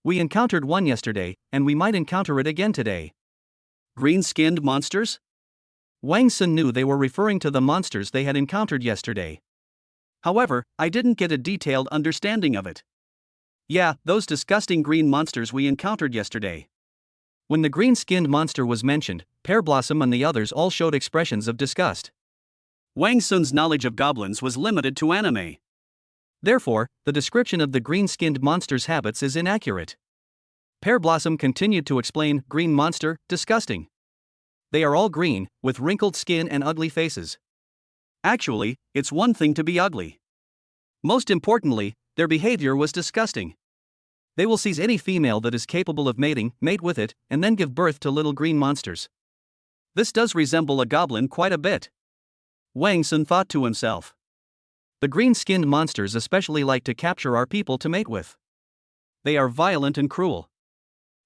We encountered one yesterday, and we might encounter it again today. Green-skinned monsters? Wang Sun knew they were referring to the monsters they had encountered yesterday. However, I didn't get a detailed understanding of it. Yeah, those disgusting green monsters we encountered yesterday. When the green-skinned monster was mentioned, Pear Blossom and the others all showed expressions of disgust. Wang Sun's knowledge of goblins was limited to anime. Therefore, the description of the green-skinned monster's habits is inaccurate. Pear Blossom continued to explain, green monster, disgusting. They are all green, with wrinkled skin and ugly faces. Actually, it's one thing to be ugly. Most importantly, their behavior was disgusting. They will seize any female that is capable of mating, mate with it, and then give birth to little green monsters. This does resemble a goblin quite a bit. Wang Sun thought to himself. The green-skinned monsters especially like to capture our people to mate with. They are violent and cruel.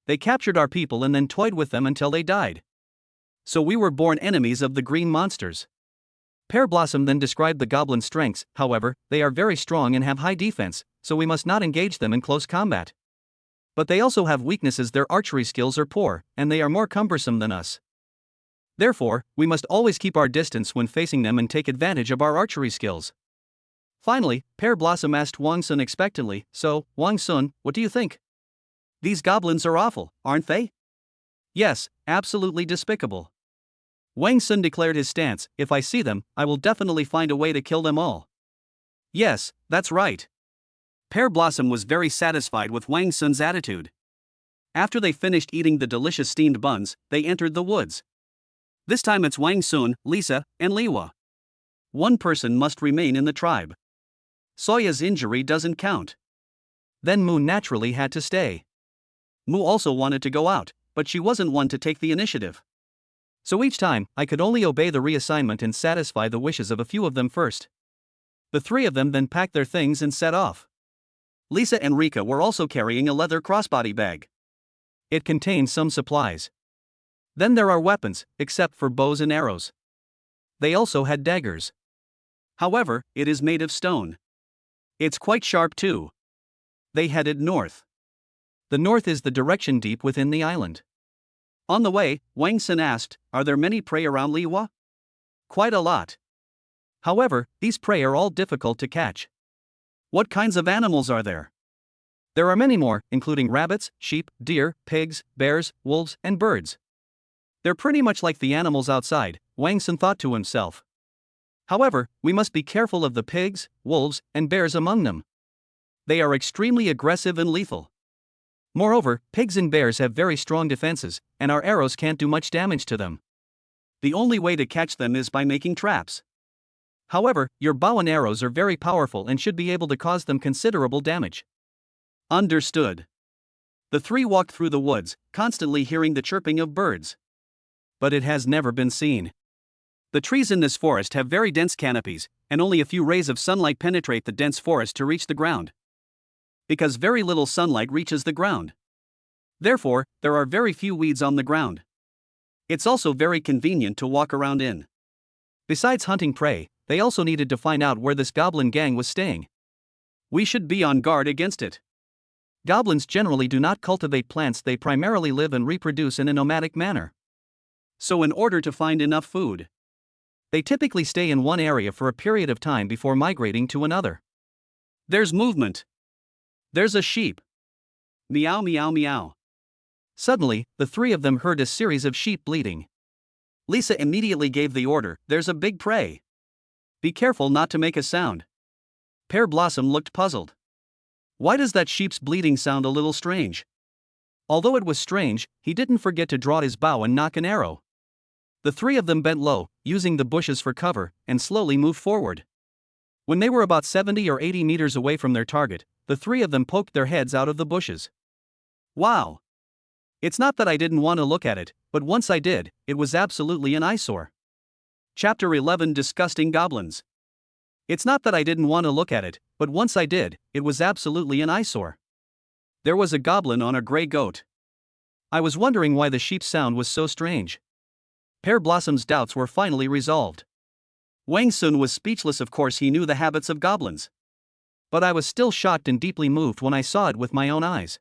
They captured our people and then toyed with them until they died. So we were born enemies of the green monsters. Pear Blossom then described the goblin's strengths, however, they are very strong and have high defense, so we must not engage them in close combat. But they also have weaknesses, their archery skills are poor, and they are more cumbersome than us. Therefore, we must always keep our distance when facing them and take advantage of our archery skills. Finally, Pear Blossom asked Wang Sun expectantly, so, Wang Sun, what do you think? These goblins are awful, aren't they? Yes, absolutely despicable. Wang Sun declared his stance, if I see them, I will definitely find a way to kill them all. Yes, that's right. Pear Blossom was very satisfied with Wang Sun's attitude. After they finished eating the delicious steamed buns, they entered the woods. This time it's Wang Sun, Lisa, and Liwa. One person must remain in the tribe. Soya's injury doesn't count. Then Mu naturally had to stay. Mu also wanted to go out, but she wasn't one to take the initiative. So each time, I could only obey the reassignment and satisfy the wishes of a few of them first. The three of them then packed their things and set off. Lisa and Rika were also carrying a leather crossbody bag. It contained some supplies. Then there are weapons, except for bows and arrows. They also had daggers. However, it is made of stone. It's quite sharp too. They headed north. The north is the direction deep within the island. On the way, Wang Sun asked, are there many prey around Liwa? Quite a lot. However, these prey are all difficult to catch. What kinds of animals are there? There are many more, including rabbits, sheep, deer, pigs, bears, wolves, and birds. They're pretty much like the animals outside, Wang Sun thought to himself. However, we must be careful of the pigs, wolves, and bears among them. They are extremely aggressive and lethal. Moreover, pigs and bears have very strong defenses, and our arrows can't do much damage to them. The only way to catch them is by making traps. However, your bow and arrows are very powerful and should be able to cause them considerable damage. Understood. The three walked through the woods, constantly hearing the chirping of birds. But it has never been seen. The trees in this forest have very dense canopies, and only a few rays of sunlight penetrate the dense forest to reach the ground. Because very little sunlight reaches the ground. Therefore, there are very few weeds on the ground. It's also very convenient to walk around in. Besides hunting prey, they also needed to find out where this goblin gang was staying. We should be on guard against it. Goblins generally do not cultivate plants, they primarily live and reproduce in a nomadic manner. So in order to find enough food, they typically stay in one area for a period of time before migrating to another. There's movement. There's a sheep. Meow meow meow. Suddenly, the three of them heard a series of sheep bleating. Lisa immediately gave the order, there's a big prey. Be careful not to make a sound. Pear Blossom looked puzzled. Why does that sheep's bleating sound a little strange? Although it was strange, he didn't forget to draw his bow and nock an arrow. The three of them bent low, using the bushes for cover, and slowly moved forward. When they were about 70 or 80 meters away from their target, the three of them poked their heads out of the bushes. Wow! It's not that I didn't want to look at it, but once I did, it was absolutely an eyesore. Chapter 11 Disgusting Goblins. It's not that I didn't want to look at it, but once I did, it was absolutely an eyesore. There was a goblin on a gray goat. I was wondering why the sheep's sound was so strange. Pear Blossom's doubts were finally resolved. Wang Sun was speechless, of course he knew the habits of goblins. But I was still shocked and deeply moved when I saw it with my own eyes.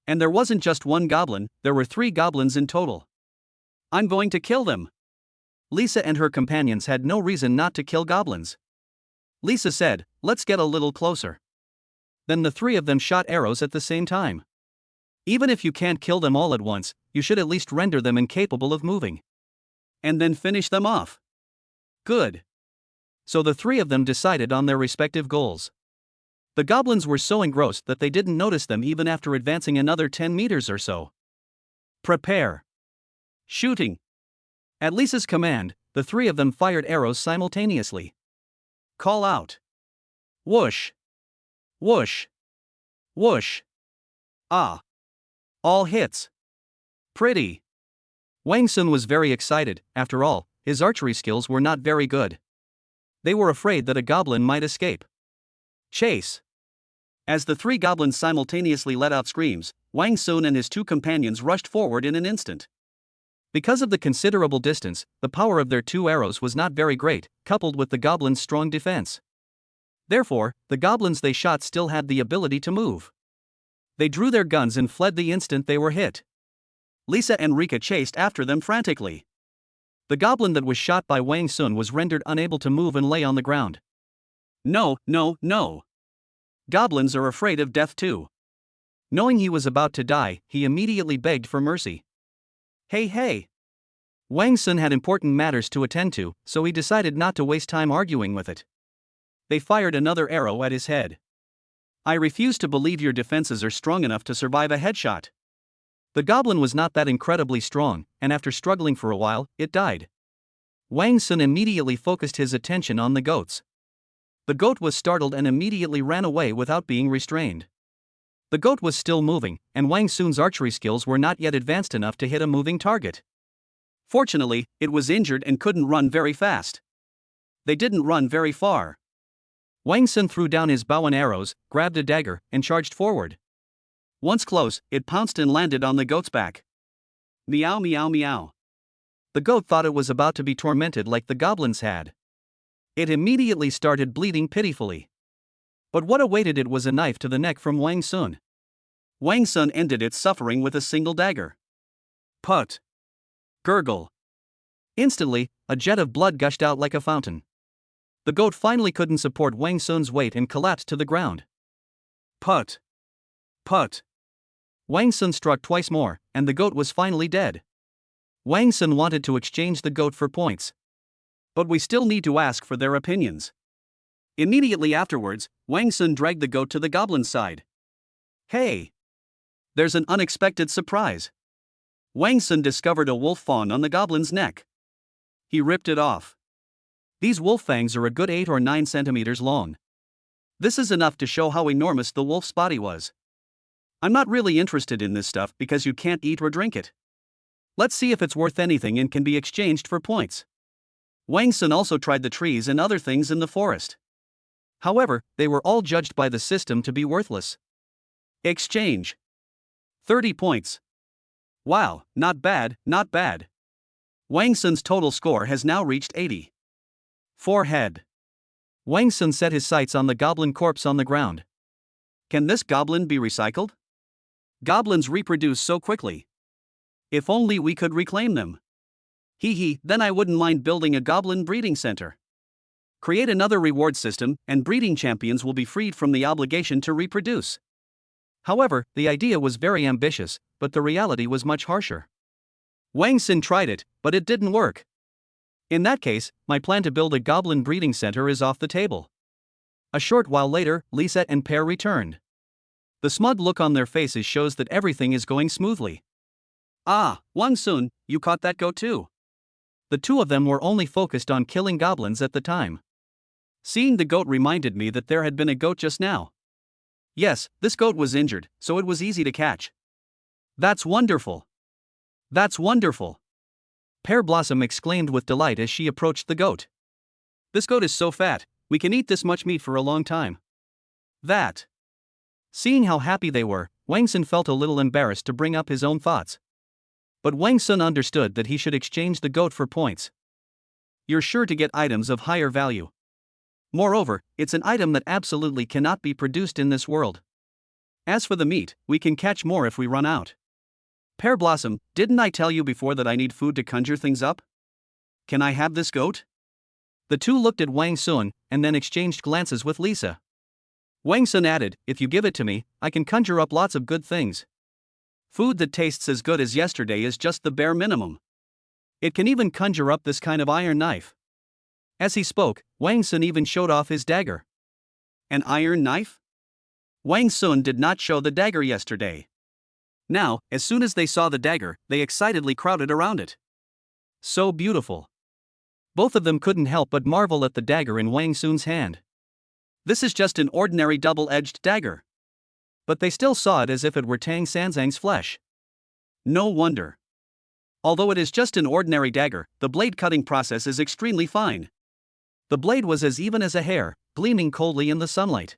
And there wasn't just one goblin, there were 3 goblins in total. I'm going to kill them. Lisa and her companions had no reason not to kill goblins. Lisa said, let's get a little closer. Then the 3 of them shot arrows at the same time. Even if you can't kill them all at once, you should at least render them incapable of moving. And then finish them off. Good. So the 3 of them decided on their respective goals. The goblins were so engrossed that they didn't notice them even after advancing another 10 meters or so. Prepare. Shooting. At Lisa's command, the 3 of them fired arrows simultaneously. Call out. Whoosh. Whoosh. Whoosh. Ah. All hits. Pretty. Wang Sun was very excited, after all, his archery skills were not very good. They were afraid that a goblin might escape. Chase. As the 3 goblins simultaneously let out screams, Wang Sun and his 2 companions rushed forward in an instant. Because of the considerable distance, the power of their 2 arrows was not very great, coupled with the goblins' strong defense. Therefore, the goblins they shot still had the ability to move. They drew their guns and fled the instant they were hit. Lisa and Rika chased after them frantically. The goblin that was shot by Wang Sun was rendered unable to move and lay on the ground. No, no, no. Goblins are afraid of death too. Knowing he was about to die, he immediately begged for mercy. Hey hey! Wang Sun had important matters to attend to, so he decided not to waste time arguing with it. They fired another arrow at his head. I refuse to believe your defenses are strong enough to survive a headshot. The goblin was not that incredibly strong, and after struggling for a while, it died. Wang Sun immediately focused his attention on the goats. The goat was startled and immediately ran away without being restrained. The goat was still moving, and Wang Sun's archery skills were not yet advanced enough to hit a moving target. Fortunately, it was injured and couldn't run very fast. They didn't run very far. Wang Sun threw down his bow and arrows, grabbed a dagger, and charged forward. Once close, it pounced and landed on the goat's back. Meow meow meow. The goat thought it was about to be tormented like the goblins had. It immediately started bleeding pitifully. But what awaited it was a knife to the neck from Wang Sun. Wang Sun ended its suffering with a single dagger. Put. Gurgle. Instantly, a jet of blood gushed out like a fountain. The goat finally couldn't support Wang Sun's weight and collapsed to the ground. Put. Put. Wang Sun struck twice more, and the goat was finally dead. Wang Sun wanted to exchange the goat for points. But we still need to ask for their opinions. Immediately afterwards, Wang Sun dragged the goat to the goblin's side. Hey! There's an unexpected surprise. Wang Sun discovered a wolf fawn on the goblin's neck. He ripped it off. These wolf fangs are a good 8 or 9 centimeters long. This is enough to show how enormous the wolf's body was. I'm not really interested in this stuff because you can't eat or drink it. Let's see if it's worth anything and can be exchanged for points. Wang Sun also tried the trees and other things in the forest. However, they were all judged by the system to be worthless. Exchange. 30 points. Wow, not bad, not bad. Wang Sun's total score has now reached 80. Forehead. Wang Sun set his sights on the goblin corpse on the ground. Can this goblin be recycled? Goblins reproduce so quickly. If only we could reclaim them. Then I wouldn't mind building a goblin breeding center. Create another reward system, and breeding champions will be freed from the obligation to reproduce. However, the idea was very ambitious, but the reality was much harsher. Wang Sun tried it, but it didn't work. In that case, my plan to build a goblin breeding center is off the table. A short while later, Lisa and Pear returned. The smug look on their faces shows that everything is going smoothly. Ah, Wang Sun, you caught that goat too. The two of them were only focused on killing goblins at the time. Seeing the goat reminded me that there had been a goat just now. Yes, this goat was injured, so it was easy to catch. That's wonderful. That's wonderful. Pear Blossom exclaimed with delight as she approached the goat. This goat is so fat, we can eat this much meat for a long time. That. Seeing how happy they were, Wang Sun felt a little embarrassed to bring up his own thoughts. But Wang Sun understood that he should exchange the goat for points. You're sure to get items of higher value. Moreover, it's an item that absolutely cannot be produced in this world. As for the meat, we can catch more if we run out. Pear Blossom, didn't I tell you before that I need food to conjure things up? Can I have this goat? The two looked at Wang Sun, and then exchanged glances with Lisa. Wang Sun added, if you give it to me, I can conjure up lots of good things. Food that tastes as good as yesterday is just the bare minimum. It can even conjure up this kind of iron knife. As he spoke, Wang Sun even showed off his dagger. An iron knife? Wang Sun did not show the dagger yesterday. Now, as soon as they saw the dagger, they excitedly crowded around it. So beautiful. Both of them couldn't help but marvel at the dagger in Wang Sun's hand. This is just an ordinary double-edged dagger. But they still saw it as if it were Tang Sanzang's flesh. No wonder. Although it is just an ordinary dagger, the blade cutting process is extremely fine. The blade was as even as a hair, gleaming coldly in the sunlight.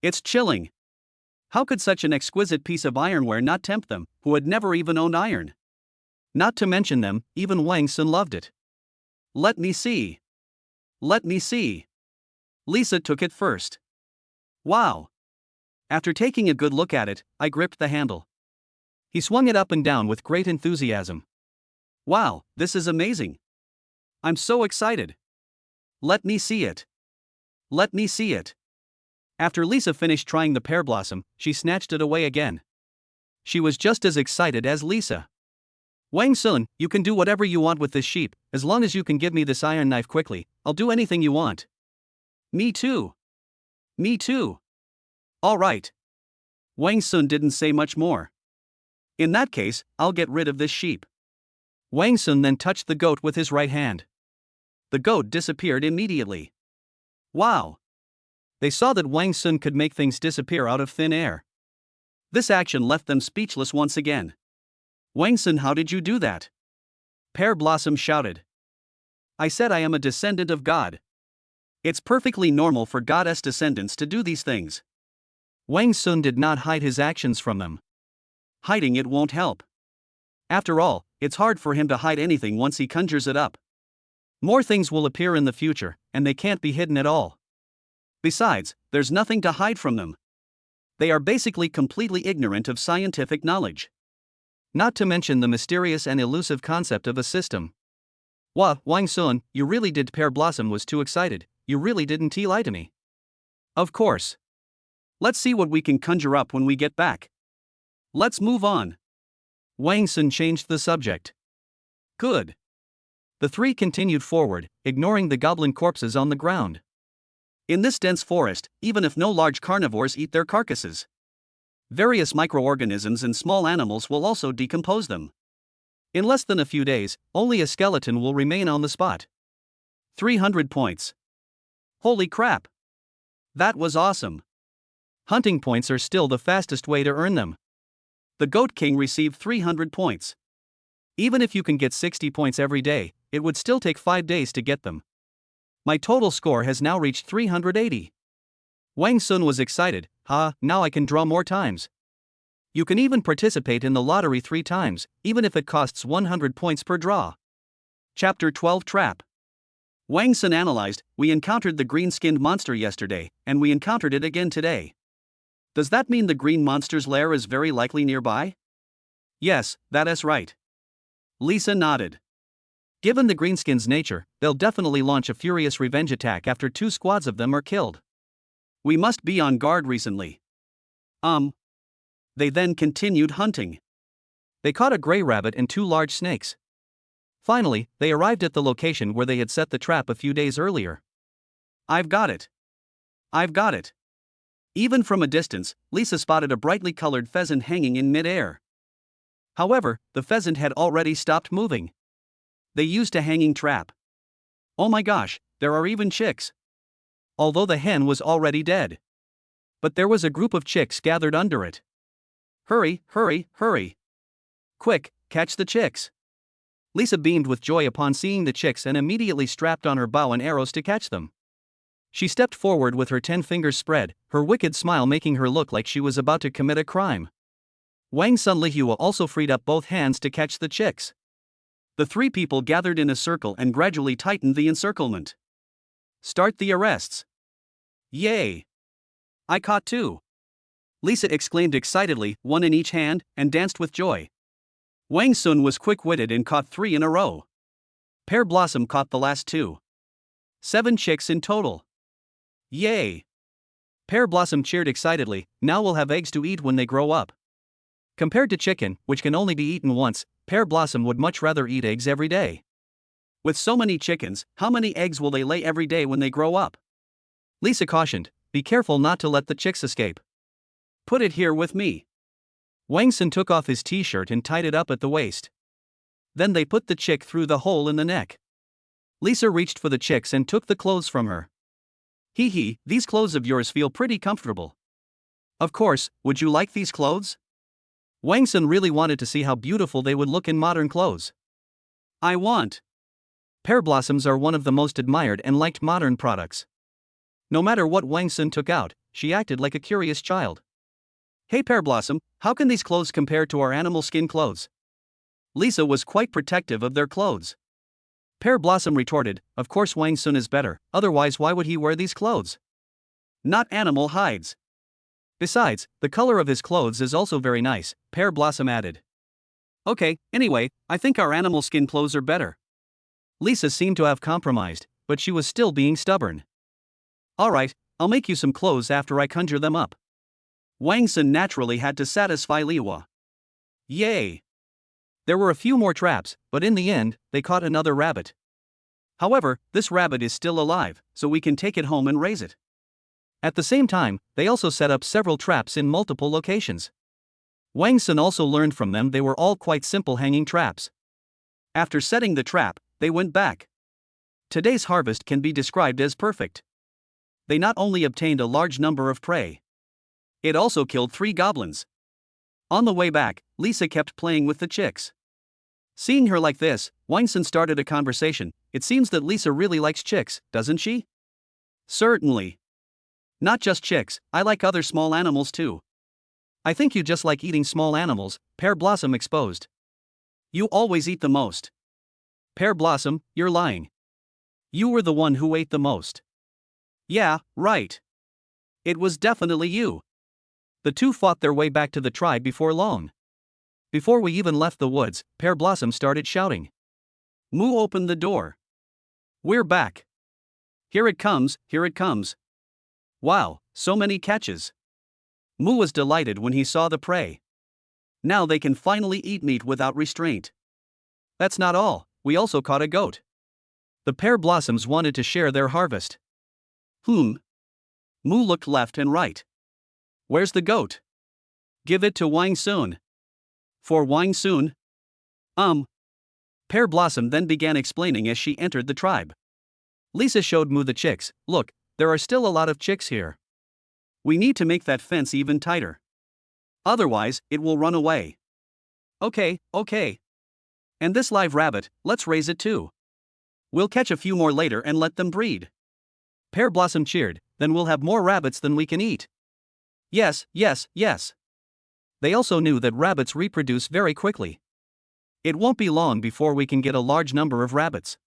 It's chilling. How could such an exquisite piece of ironware not tempt them, who had never even owned iron? Not to mention them, even Wang Sun loved it. Let me see. Let me see. Lisa took it first. Wow. After taking a good look at it, I gripped the handle. He swung it up and down with great enthusiasm. Wow, this is amazing. I'm so excited. Let me see it. Let me see it. After Lisa finished trying the pear blossom, she snatched it away again. She was just as excited as Lisa. Wang Sun, you can do whatever you want with this sheep, as long as you can give me this iron knife quickly, I'll do anything you want. Me too. Me too. All right. Wang Sun didn't say much more. In that case, I'll get rid of this sheep. Wang Sun then touched the goat with his right hand. The goat disappeared immediately. Wow! They saw that Wang Sun could make things disappear out of thin air. This action left them speechless once again. Wang Sun, how did you do that? Pear Blossom shouted. I said I am a descendant of God. It's perfectly normal for God's descendants to do these things. Wang Sun did not hide his actions from them. Hiding it won't help. After all, it's hard for him to hide anything once he conjures it up. More things will appear in the future, and they can't be hidden at all. Besides, there's nothing to hide from them. They are basically completely ignorant of scientific knowledge. Not to mention the mysterious and elusive concept of a system. Wang Sun, you really did. Pear Blossom was too excited. You really didn't lie to me. Of course. Let's see what we can conjure up when we get back. Let's move on. Wang Sun changed the subject. Good. The three continued forward, ignoring the goblin corpses on the ground. In this dense forest, even if no large carnivores eat their carcasses, various microorganisms and small animals will also decompose them. In less than a few days, only a skeleton will remain on the spot. 300 points. Holy crap! That was awesome. Hunting points are still the fastest way to earn them. The Goat King received 300 points. Even if you can get 60 points every day, it would still take 5 days to get them. My total score has now reached 380. Wang Sun was excited. Now I can draw more times. You can even participate in the lottery 3 times, even if it costs 100 points per draw. Chapter 12 Trap. Wang Sun analyzed, we encountered the green-skinned monster yesterday, and we encountered it again today. Does that mean the green monster's lair is very likely nearby? Yes, that is right. Lisa nodded. Given the greenskins' nature, they'll definitely launch a furious revenge attack after 2 squads of them are killed. We must be on guard recently. They then continued hunting. They caught a gray rabbit and 2 large snakes. Finally, they arrived at the location where they had set the trap a few days earlier. I've got it. I've got it. Even from a distance, Lisa spotted a brightly colored pheasant hanging in mid-air. However, the pheasant had already stopped moving. They used a hanging trap. Oh my gosh, there are even chicks. Although the hen was already dead. But there was a group of chicks gathered under it. Hurry, hurry, hurry. Quick, catch the chicks. Lisa beamed with joy upon seeing the chicks and immediately strapped on her bow and arrows to catch them. She stepped forward with her 10 fingers spread, her wicked smile making her look like she was about to commit a crime. Wang Sun Lihua also freed up both hands to catch the chicks. The 3 people gathered in a circle and gradually tightened the encirclement. Start the arrests. Yay! I caught 2. Lisa exclaimed excitedly, 1 in each hand, and danced with joy. Wang Sun was quick-witted and caught 3 in a row. Pear Blossom caught the last 2. 7 chicks in total. Yay! Pear Blossom cheered excitedly, now we'll have eggs to eat when they grow up. Compared to chicken, which can only be eaten once, Pear Blossom would much rather eat eggs every day. With so many chickens, how many eggs will they lay every day when they grow up? Lisa cautioned, be careful not to let the chicks escape. Put it here with me. Wang Sun took off his t-shirt and tied it up at the waist. Then they put the chick through the hole in the neck. Lisa reached for the chicks and took the clothes from her. Hee, these clothes of yours feel pretty comfortable. Of course, would you like these clothes? Wang Sun really wanted to see how beautiful they would look in modern clothes. I want. Pear blossoms are one of the most admired and liked modern products. No matter what Wang Sun took out, she acted like a curious child. Hey Pear Blossom, how can these clothes compare to our animal skin clothes? Lisa was quite protective of their clothes. Pear Blossom retorted, of course Wang Sun is better, otherwise why would he wear these clothes? Not animal hides. Besides, the color of his clothes is also very nice, Pear Blossom added. Okay, anyway, I think our animal skin clothes are better. Lisa seemed to have compromised, but she was still being stubborn. Alright, I'll make you some clothes after I conjure them up. Wang Sun naturally had to satisfy Liwa. Yay! There were a few more traps, but in the end, they caught another rabbit. However, this rabbit is still alive, so we can take it home and raise it. At the same time, they also set up several traps in multiple locations. Wang Sun also learned from them they were all quite simple hanging traps. After setting the trap, they went back. Today's harvest can be described as perfect. They not only obtained a large number of prey, it also killed 3 goblins. On the way back, Lisa kept playing with the chicks. Seeing her like this, Wang Sun started a conversation. It seems that Lisa really likes chicks, doesn't she? Certainly. Not just chicks, I like other small animals too. I think you just like eating small animals, Pear Blossom exposed. You always eat the most. Pear Blossom, you're lying. You were the one who ate the most. Yeah, right. It was definitely you. The two fought their way back to the tribe before long. Before we even left the woods, Pear Blossom started shouting. Moo opened the door. We're back. Here it comes, here it comes. Wow, so many catches. Moo was delighted when he saw the prey. Now they can finally eat meat without restraint. That's not all, we also caught a goat. The Pear Blossoms wanted to share their harvest. Moo looked left and right. Where's the goat? Give it to Wang Sun. For Wang Sun? Pear Blossom then began explaining as she entered the tribe. Lisa showed Moo the chicks. Look, there are still a lot of chicks here. We need to make that fence even tighter. Otherwise, it will run away. Okay. And this live rabbit, let's raise it too. We'll catch a few more later and let them breed. Pear Blossom cheered, then we'll have more rabbits than we can eat. Yes. They also knew that rabbits reproduce very quickly. It won't be long before we can get a large number of rabbits.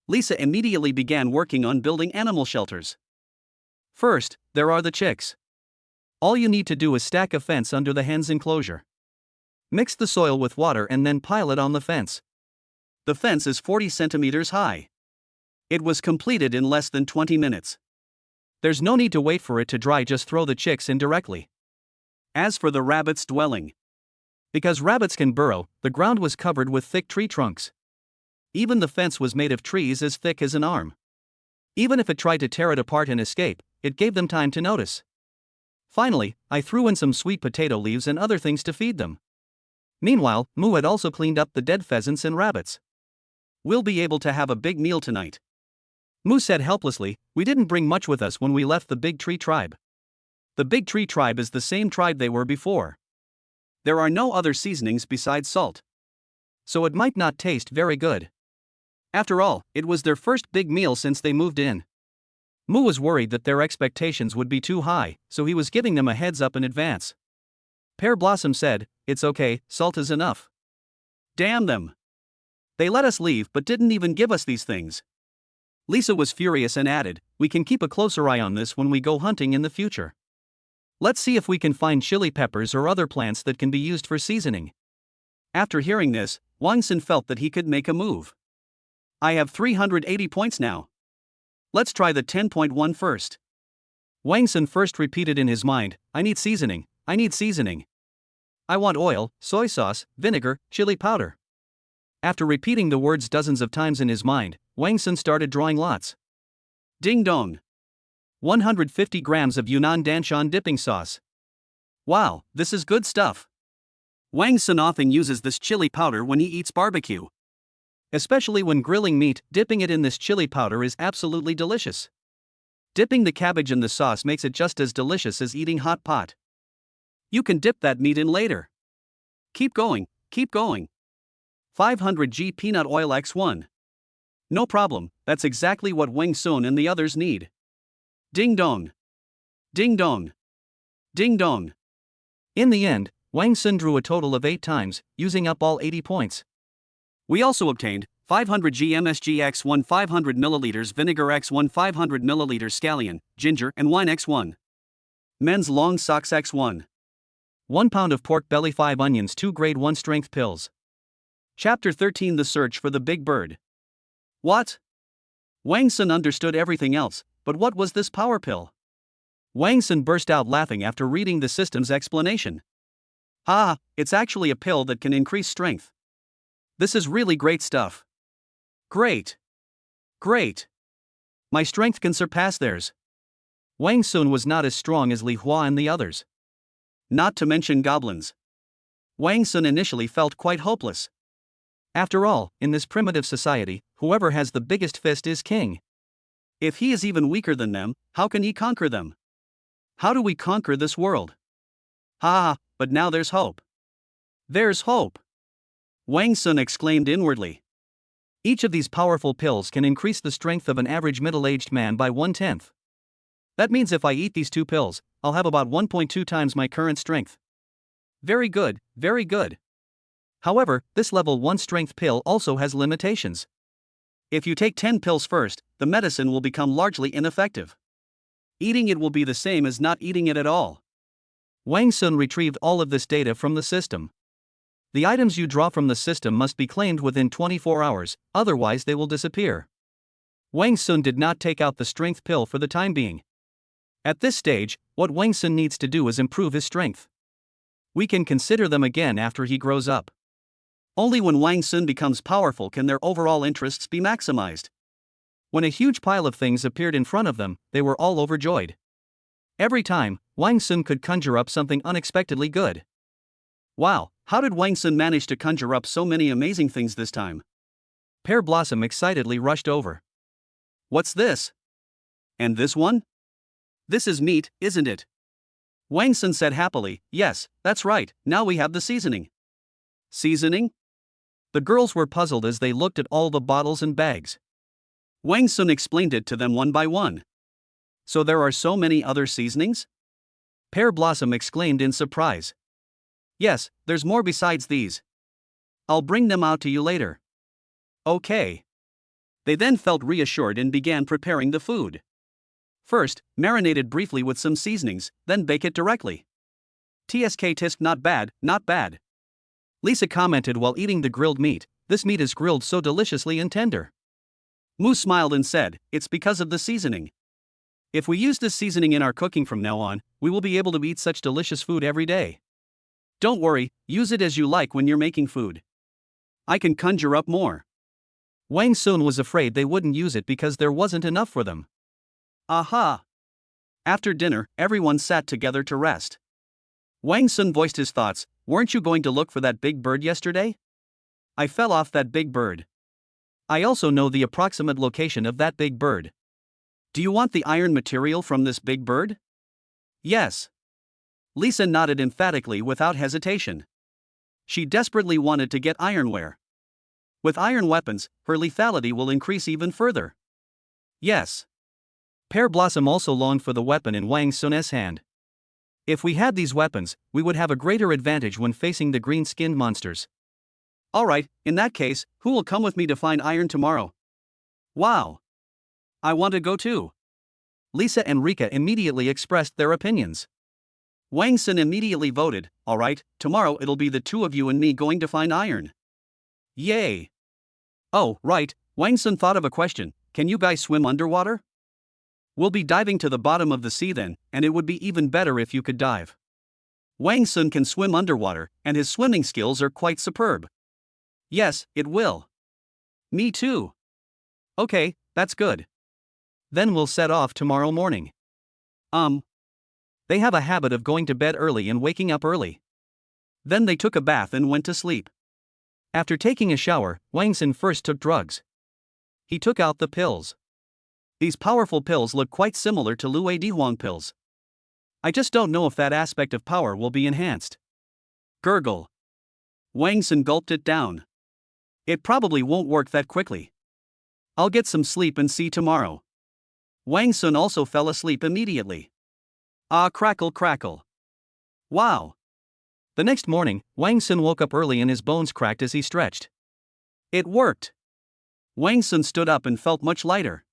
Lisa immediately began working on building animal shelters. First, there are the chicks. All you need to do is stack a fence under the hen's enclosure. Mix the soil with water and then pile it on the fence. The fence is 40 centimeters high. It was completed in less than 20 minutes. There's no need to wait for it to dry, just throw the chicks in directly. As for the rabbits' dwelling, because rabbits can burrow, the ground was covered with thick tree trunks. Even the fence was made of trees as thick as an arm. Even if it tried to tear it apart and escape, it gave them time to notice. Finally, I threw in some sweet potato leaves and other things to feed them. Meanwhile, Moo had also cleaned up the dead pheasants and rabbits. We'll be able to have a big meal tonight. Moo said helplessly, we didn't bring much with us when we left the Big Tree tribe. The Big Tree tribe is the same tribe they were before. There are no other seasonings besides salt. So it might not taste very good. After all, it was their first big meal since they moved in. Moo was worried that their expectations would be too high, so he was giving them a heads up in advance. Pear Blossom said, it's okay, salt is enough. Damn them. They let us leave but didn't even give us these things. Lisa was furious and added, we can keep a closer eye on this when we go hunting in the future. Let's see if we can find chili peppers or other plants that can be used for seasoning. After hearing this, Wang Sun felt that he could make a move. I have 380 points now. Let's try the 10.1 first. Wang Sun first repeated in his mind, I need seasoning. I want oil, soy sauce, vinegar, chili powder. After repeating the words dozens of times in his mind, Wang Sun started drawing lots. Ding dong. 150 grams of Yunnan Danshan dipping sauce. Wow, this is good stuff. Wang Sun often uses this chili powder when he eats barbecue. Especially when grilling meat, dipping it in this chili powder is absolutely delicious. Dipping the cabbage in the sauce makes it just as delicious as eating hot pot. You can dip that meat in later. Keep going. 500 g peanut oil x1. No problem, that's exactly what Wang Sun and the others need. Ding dong. In the end, Wang Sun drew a total of 8 times, using up all 80 points. We also obtained 500 g MSG x1 500 ml vinegar x1 500 ml scallion, ginger and wine x1. Men's long socks x1. 1 pound of pork belly, 5 onions, 2 grade 1 strength pills. Chapter 13, The Search for the Big Bird. What? Wang Sun understood everything else, but what was this power pill? Wang Sun burst out laughing after reading the system's explanation. It's actually a pill that can increase strength. This is really great stuff. Great. Great. My strength can surpass theirs. Wang Sun was not as strong as Li Hua and the others. Not to mention goblins. Wang Sun initially felt quite hopeless. After all, in this primitive society, whoever has the biggest fist is king. If he is even weaker than them, how can he conquer them? How do we conquer this world? Ha ha, but now there's hope. There's hope. Wang Sun exclaimed inwardly. Each of these powerful pills can increase the strength of an average middle-aged man by 1/10. That means if I eat these 2 pills, I'll have about 1.2 times my current strength. Very good, very good. However, this level 1 strength pill also has limitations. If you take 10 pills first, the medicine will become largely ineffective. Eating it will be the same as not eating it at all. Wang Sun retrieved all of this data from the system. The items you draw from the system must be claimed within 24 hours, otherwise they will disappear. Wang Sun did not take out the strength pill for the time being. At this stage, what Wang Sun needs to do is improve his strength. We can consider them again after he grows up. Only when Wang Sun becomes powerful can their overall interests be maximized. When a huge pile of things appeared in front of them, they were all overjoyed. Every time, Wang Sun could conjure up something unexpectedly good. Wow, how did Wang Sun manage to conjure up so many amazing things this time? Pear Blossom excitedly rushed over. What's this? And this one? This is meat, isn't it? Wang Sun said happily, yes, that's right, now we have the seasoning. Seasoning? The girls were puzzled as they looked at all the bottles and bags. Wang Sun explained it to them one by one. So there are so many other seasonings? Pear Blossom exclaimed in surprise. Yes, there's more besides these. I'll bring them out to you later. Okay. They then felt reassured and began preparing the food. First, marinate it briefly with some seasonings, then bake it directly. Tisk not bad, not bad. Lisa commented while eating the grilled meat, this meat is grilled so deliciously and tender. Moo smiled and said, it's because of the seasoning. If we use this seasoning in our cooking from now on, we will be able to eat such delicious food every day. Don't worry, use it as you like when you're making food. I can conjure up more. Wang Sun was afraid they wouldn't use it because there wasn't enough for them. Aha! After dinner, everyone sat together to rest. Wang Sun voiced his thoughts, weren't you going to look for that big bird yesterday? I fell off that big bird. I also know the approximate location of that big bird. Do you want the iron material from this big bird? Yes. Lisa nodded emphatically without hesitation. She desperately wanted to get ironware. With iron weapons, her lethality will increase even further. Yes. Pear Blossom also longed for the weapon in Wang Sun's hand. If we had these weapons, we would have a greater advantage when facing the green-skinned monsters. Alright, in that case, who will come with me to find iron tomorrow? Wow! I want to go too. Lisa and Rika immediately expressed their opinions. Wang Sun immediately voted, alright, tomorrow it'll be the 2 of you and me going to find iron. Yay! Oh, right, Wang Sun thought of a question, can you guys swim underwater? We'll be diving to the bottom of the sea then, and it would be even better if you could dive. Wang Sun can swim underwater, and his swimming skills are quite superb. Yes, it will. Me too. Okay, that's good. Then we'll set off tomorrow morning. They have a habit of going to bed early and waking up early. Then they took a bath and went to sleep. After taking a shower, Wang Sun first took drugs. He took out the pills. These powerful pills look quite similar to Luo Dihuang pills. I just don't know if that aspect of power will be enhanced. Gurgle. Wang Sun gulped it down. It probably won't work that quickly. I'll get some sleep and see tomorrow. Wang Sun also fell asleep immediately. Ah, crackle crackle. Wow. The next morning, Wang Sun woke up early and his bones cracked as he stretched. It worked. Wang Sun stood up and felt much lighter.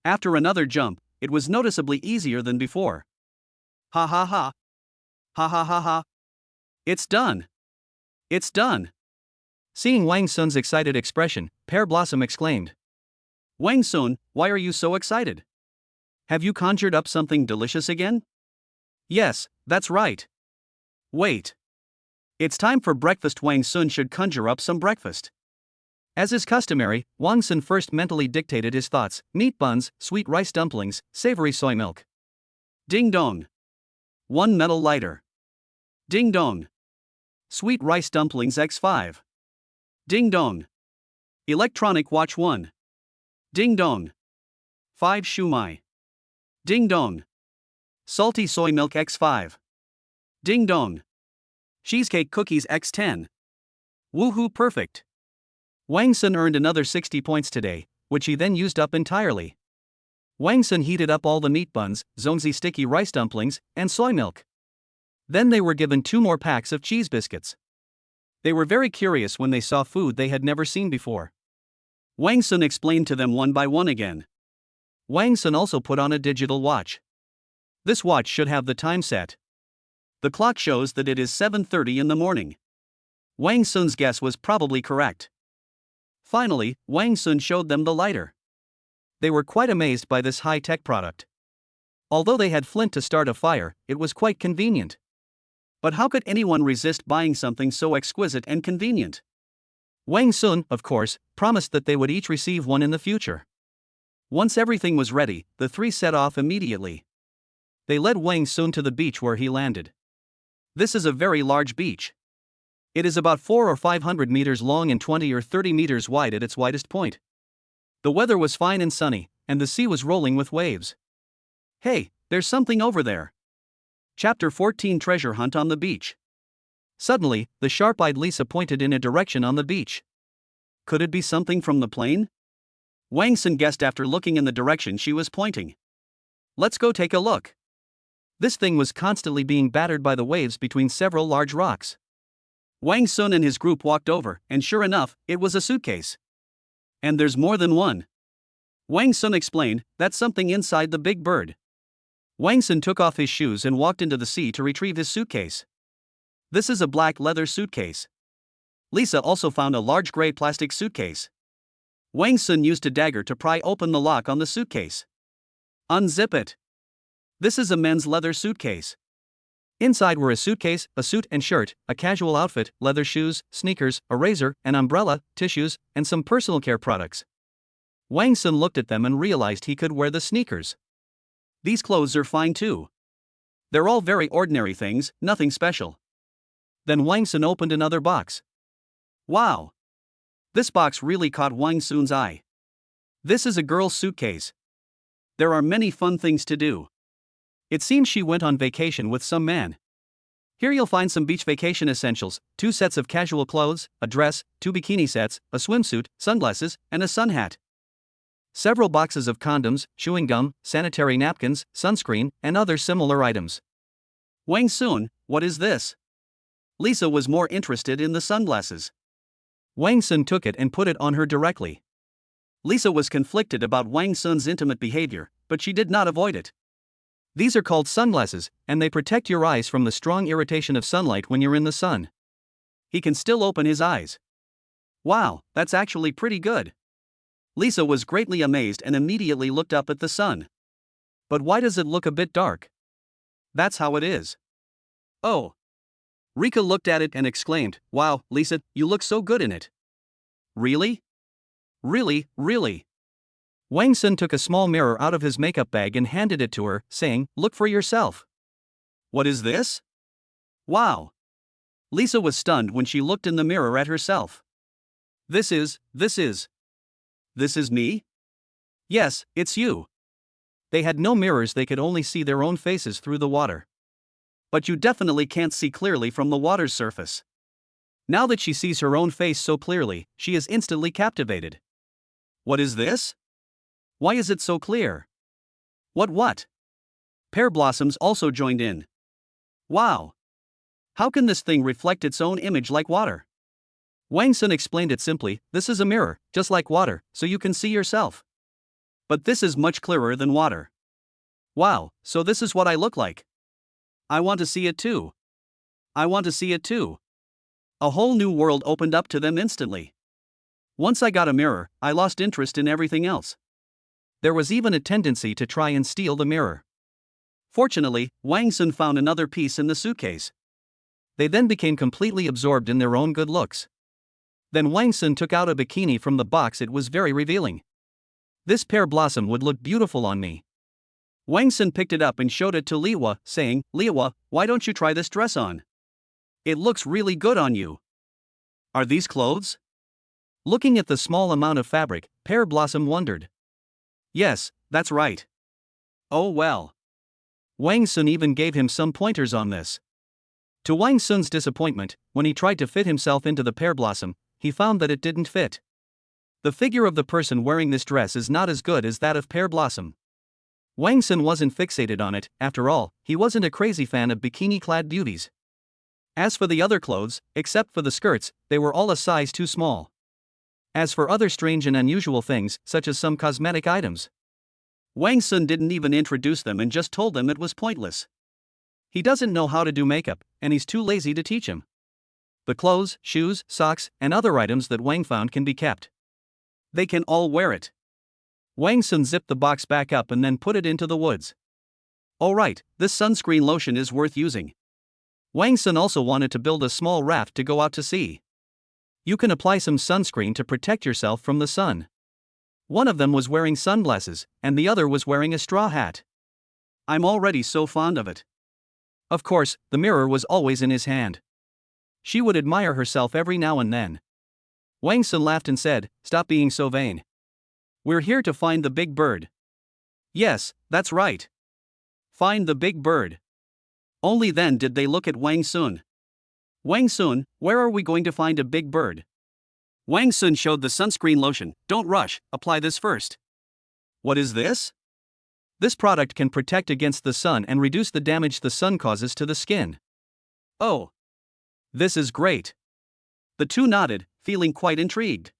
After another jump, it was noticeably easier than before. Ha ha ha. Ha ha ha ha. It's done. It's done. Seeing Wang Sun's excited expression, Pear Blossom exclaimed. Wang Sun, why are you so excited? Have you conjured up something delicious again? Yes, that's right. Wait. It's time for breakfast. Wang Sun should conjure up some breakfast. As is customary, Wang Sun first mentally dictated his thoughts: meat buns, sweet rice dumplings, savory soy milk. Ding dong. One metal lighter. Ding dong. Sweet rice dumplings X5. Ding dong. Electronic watch 1. Ding dong. 5 shumai. Ding dong. Salty soy milk X5. Ding dong. Cheesecake cookies X10. Woohoo, perfect. Wang Sun earned another 60 points today, which he then used up entirely. Wang Sun heated up all the meat buns, zongzi sticky rice dumplings, and soy milk. Then they were given 2 more packs of cheese biscuits. They were very curious when they saw food they had never seen before. Wang Sun explained to them one by one again. Wang Sun also put on a digital watch. This watch should have the time set. The clock shows that it is 7:30 in the morning. Wang Sun's guess was probably correct. Finally, Wang Sun showed them the lighter. They were quite amazed by this high-tech product. Although they had flint to start a fire, it was quite convenient. But how could anyone resist buying something so exquisite and convenient? Wang Sun, of course, promised that they would each receive one in the future. Once everything was ready, the 3 set off immediately. They led Wang Sun to the beach where he landed. This is a very large beach. It is about 400 or 500 meters long and 20 or 30 meters wide at its widest point. The weather was fine and sunny, and the sea was rolling with waves. Hey, there's something over there. Chapter 14: Treasure Hunt on the Beach. Suddenly, the sharp-eyed Lisa pointed in a direction on the beach. Could it be something from the plane? Wang Sun guessed after looking in the direction she was pointing. Let's go take a look. This thing was constantly being battered by the waves between several large rocks. Wang Sun and his group walked over, and sure enough, it was a suitcase. And there's more than one. Wang Sun explained, that's something inside the big bird. Wang Sun took off his shoes and walked into the sea to retrieve his suitcase. This is a black leather suitcase. Lisa also found a large gray plastic suitcase. Wang Sun used a dagger to pry open the lock on the suitcase. Unzip it. This is a men's leather suitcase. Inside were a suitcase, a suit and shirt, a casual outfit, leather shoes, sneakers, a razor, an umbrella, tissues, and some personal care products. Wang Sun looked at them and realized he could wear the sneakers. These clothes are fine too. They're all very ordinary things, nothing special. Then Wang Sun opened another box. Wow! This box really caught Wang Sun's eye. This is a girl's suitcase. There are many fun things to do. It seems she went on vacation with some man. Here you'll find some beach vacation essentials: 2 sets of casual clothes, a dress, 2 bikini sets, a swimsuit, sunglasses, and a sun hat. Several boxes of condoms, chewing gum, sanitary napkins, sunscreen, and other similar items. Wang Sun, what is this? Lisa was more interested in the sunglasses. Wang Sun took it and put it on her directly. Lisa was conflicted about Wang Sun's intimate behavior, but she did not avoid it. These are called sunglasses, and they protect your eyes from the strong irritation of sunlight when you're in the sun. He can still open his eyes. Wow, that's actually pretty good. Lisa was greatly amazed and immediately looked up at the sun. But why does it look a bit dark? That's how it is. Oh. Rika looked at it and exclaimed, wow, Lisa, you look so good in it. Really? Really? Wang Sun took a small mirror out of his makeup bag and handed it to her, saying, look for yourself. What is this? Wow. Lisa was stunned when she looked in the mirror at herself. This is me? Yes, it's you. They had no mirrors, they could only see their own faces through the water. But you definitely can't see clearly from the water's surface. Now that she sees her own face so clearly, she is instantly captivated. What is this? Why is it so clear? What? Pear blossoms also joined in. Wow. How can this thing reflect its own image like water? Wang Sun explained it simply, this is a mirror, just like water, so you can see yourself. But this is much clearer than water. Wow, so this is what I look like. I want to see it too. A whole new world opened up to them instantly. Once I got a mirror, I lost interest in everything else. There was even a tendency to try and steal the mirror. Fortunately, Wang Sun found another piece in the suitcase. They then became completely absorbed in their own good looks. Then Wang Sun took out a bikini from the box. It was very revealing. This pear blossom would look beautiful on me. Wang Sun picked it up and showed it to Liwa, saying, Liwa, why don't you try this dress on? It looks really good on you. Are these clothes? Looking at the small amount of fabric, Pear Blossom wondered. Yes, that's right. Oh well. Wang Sun even gave him some pointers on this. To Wang Sun's disappointment, when he tried to fit himself into the pear blossom, he found that it didn't fit. The figure of the person wearing this dress is not as good as that of Pear Blossom. Wang Sun wasn't fixated on it. After all, he wasn't a crazy fan of bikini-clad beauties. As for the other clothes, except for the skirts, they were all a size too small. As for other strange and unusual things, such as some cosmetic items, Wang Sun didn't even introduce them and just told them it was pointless. He doesn't know how to do makeup, and he's too lazy to teach him. The clothes, shoes, socks, and other items that Wang found can be kept. They can all wear it. Wang Sun zipped the box back up and then put it into the woods. Alright, this sunscreen lotion is worth using. Wang Sun also wanted to build a small raft to go out to sea. You can apply some sunscreen to protect yourself from the sun. One of them was wearing sunglasses, and the other was wearing a straw hat. I'm already so fond of it. Of course, the mirror was always in his hand. She would admire herself every now and then. Wang Sun laughed and said, Stop being so vain. We're here to find the big bird. Yes, that's right. Find the big bird. Only then did they look at Wang Sun. Wang Sun, where are we going to find a big bird? Wang Sun showed the sunscreen lotion. Don't rush, apply this first. What is this? This product can protect against the sun and reduce the damage the sun causes to the skin. Oh. This is great. The two nodded, feeling quite intrigued.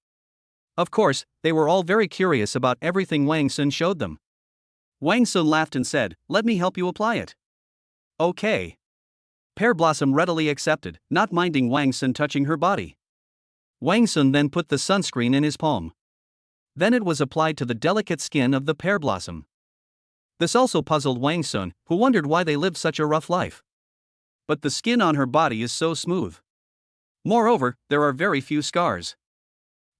Of course, they were all very curious about everything Wang Sun showed them. Wang Sun laughed and said, Let me help you apply it. Okay. Pear Blossom readily accepted, not minding Wang Sun touching her body. Wang Sun then put the sunscreen in his palm. Then it was applied to the delicate skin of the pear blossom. This also puzzled Wang Sun, who wondered why they lived such a rough life. But the skin on her body is so smooth. Moreover, there are very few scars.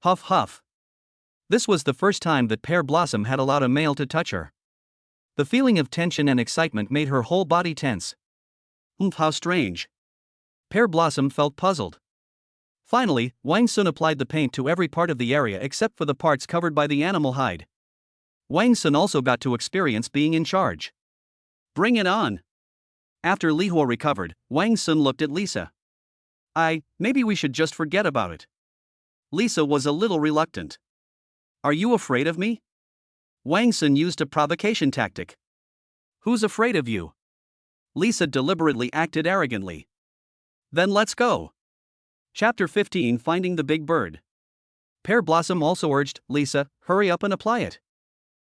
Huff huff. This was the first time that Pear Blossom had allowed a male to touch her. The feeling of tension and excitement made her whole body tense. How strange. Pear Blossom felt puzzled. Finally, Wang Sun applied the paint to every part of the area except for the parts covered by the animal hide. Wang Sun also got to experience being in charge. Bring it on. After Li Huo recovered, Wang Sun looked at Lisa. Maybe we should just forget about it. Lisa was a little reluctant. Are you afraid of me? Wang Sun used a provocation tactic. Who's afraid of you? Lisa deliberately acted arrogantly. Then let's go. Chapter 15 Finding the Big Bird. Pear Blossom also urged, Lisa, hurry up and apply it.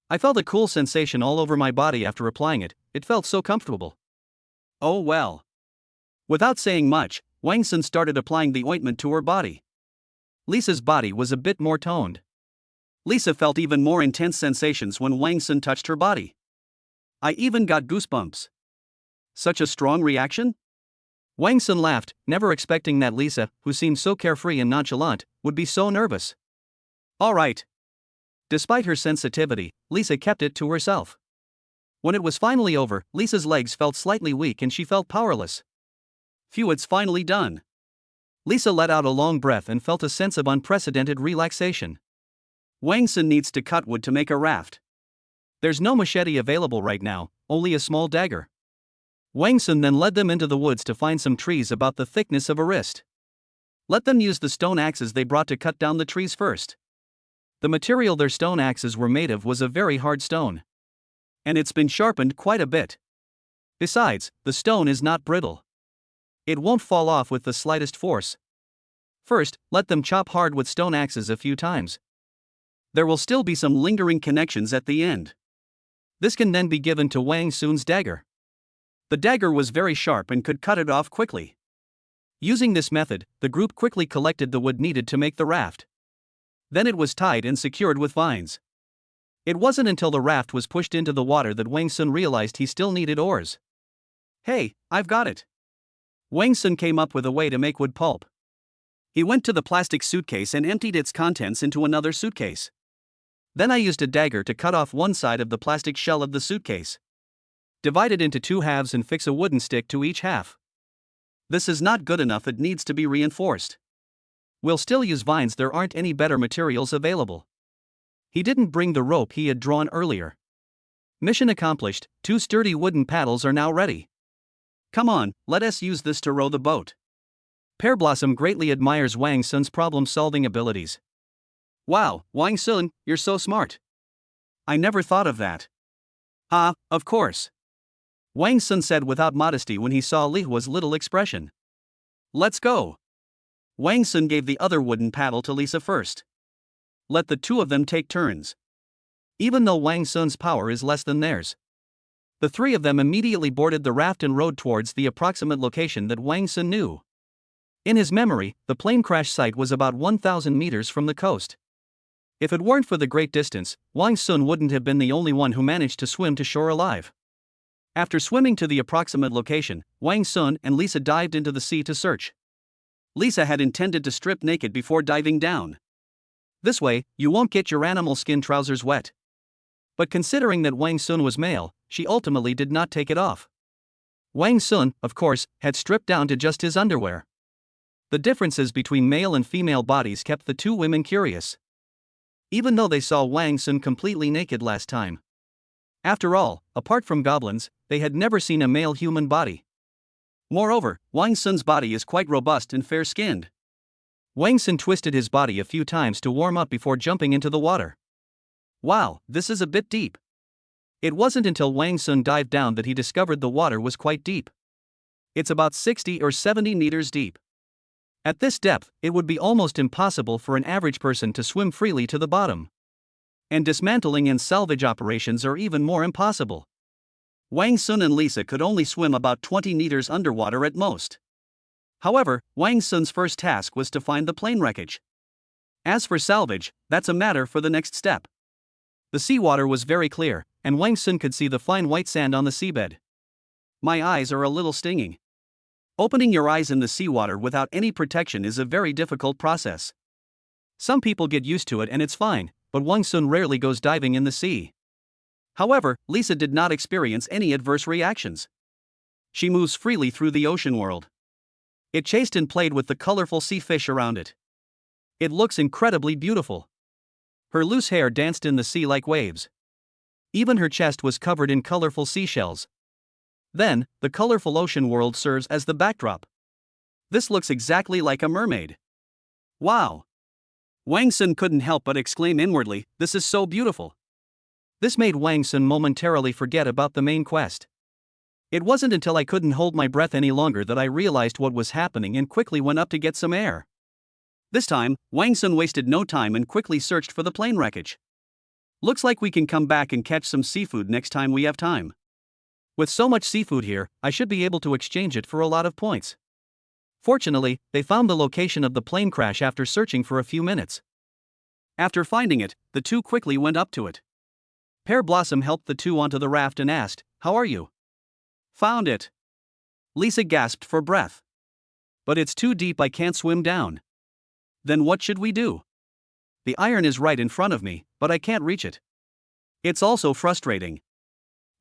I felt a cool sensation all over my body after applying it. It felt so comfortable. Oh well. Without saying much, Wang Sun started applying the ointment to her body. Lisa's body was a bit more toned. Lisa felt even more intense sensations when Wang Sun touched her body. I even got goosebumps. Such a strong reaction? Wang Sun laughed, never expecting that Lisa, who seemed so carefree and nonchalant, would be so nervous. All right. Despite her sensitivity, Lisa kept it to herself. When it was finally over, Lisa's legs felt slightly weak and she felt powerless. Phew, it's finally done. Lisa let out a long breath and felt a sense of unprecedented relaxation. Wang Sun needs to cut wood to make a raft. There's no machete available right now, only a small dagger. Wang Sun then led them into the woods to find some trees about the thickness of a wrist. Let them use the stone axes they brought to cut down the trees first. The material their stone axes were made of was a very hard stone. And it's been sharpened quite a bit. Besides, the stone is not brittle. It won't fall off with the slightest force. First, let them chop hard with stone axes a few times. There will still be some lingering connections at the end. This can then be given to Wang Sun's dagger. The dagger was very sharp and could cut it off quickly. Using this method, the group quickly collected the wood needed to make the raft. Then it was tied and secured with vines. It wasn't until the raft was pushed into the water that Wang Sun realized he still needed oars. Hey, I've got it. Wang Sun came up with a way to make wood pulp. He went to the plastic suitcase and emptied its contents into another suitcase. Then I used a dagger to cut off one side of the plastic shell of the suitcase. Divide it into two halves and fix a wooden stick to each half. This is not good enough, it needs to be reinforced. We'll still use vines, there aren't any better materials available. He didn't bring the rope he had drawn earlier. Mission accomplished, 2 sturdy wooden paddles are now ready. Come on, let us use this to row the boat. Pear Blossom greatly admires Wang Sun's problem-solving abilities. Wow, Wang Sun, you're so smart. I never thought of that. Ah, of course. Wang Sun said without modesty when he saw Li Hua's little expression. Let's go. Wang Sun gave the other wooden paddle to Lisa first. Let the two of them take turns. Even though Wang Sun's power is less than theirs. The three of them immediately boarded the raft and rowed towards the approximate location that Wang Sun knew. In his memory, the plane crash site was about 1,000 meters from the coast. If it weren't for the great distance, Wang Sun wouldn't have been the only one who managed to swim to shore alive. After swimming to the approximate location, Wang Sun and Lisa dived into the sea to search. Lisa had intended to strip naked before diving down. This way, you won't get your animal skin trousers wet. But considering that Wang Sun was male, she ultimately did not take it off. Wang Sun, of course, had stripped down to just his underwear. The differences between male and female bodies kept the two women curious. Even though they saw Wang Sun completely naked last time. After all, apart from goblins, they had never seen a male human body. Moreover, Wang Sun's body is quite robust and fair-skinned. Wang Sun twisted his body a few times to warm up before jumping into the water. Wow, this is a bit deep. It wasn't until Wang Sun dived down that he discovered the water was quite deep. It's about 60 or 70 meters deep. At this depth, it would be almost impossible for an average person to swim freely to the bottom. And dismantling and salvage operations are even more impossible. Wang Sun and Lisa could only swim about 20 meters underwater at most. However, Wang Sun's first task was to find the plane wreckage. As for salvage, that's a matter for the next step. The seawater was very clear, and Wang Sun could see the fine white sand on the seabed. My eyes are a little stinging. Opening your eyes in the seawater without any protection is a very difficult process. Some people get used to it and it's fine, but Wang Sun rarely goes diving in the sea. However, Lisa did not experience any adverse reactions. She moves freely through the ocean world. It chased and played with the colorful sea fish around it. It looks incredibly beautiful. Her loose hair danced in the sea like waves. Even her chest was covered in colorful seashells. Then, the colorful ocean world serves as the backdrop. This looks exactly like a mermaid. Wow! Wang Sun couldn't help but exclaim inwardly, this is so beautiful. This made Wang Sun momentarily forget about the main quest. It wasn't until I couldn't hold my breath any longer that I realized what was happening and quickly went up to get some air. This time, Wang Sun wasted no time and quickly searched for the plane wreckage. Looks like we can come back and catch some seafood next time we have time. With so much seafood here, I should be able to exchange it for a lot of points. Fortunately, they found the location of the plane crash after searching for a few minutes. After finding it, the two quickly went up to it. Pear Blossom helped the two onto the raft and asked, "How are you?" "Found it." Lisa gasped for breath. "But it's too deep, I can't swim down." "Then what should we do?" "The iron is right in front of me, but I can't reach it." It's also frustrating.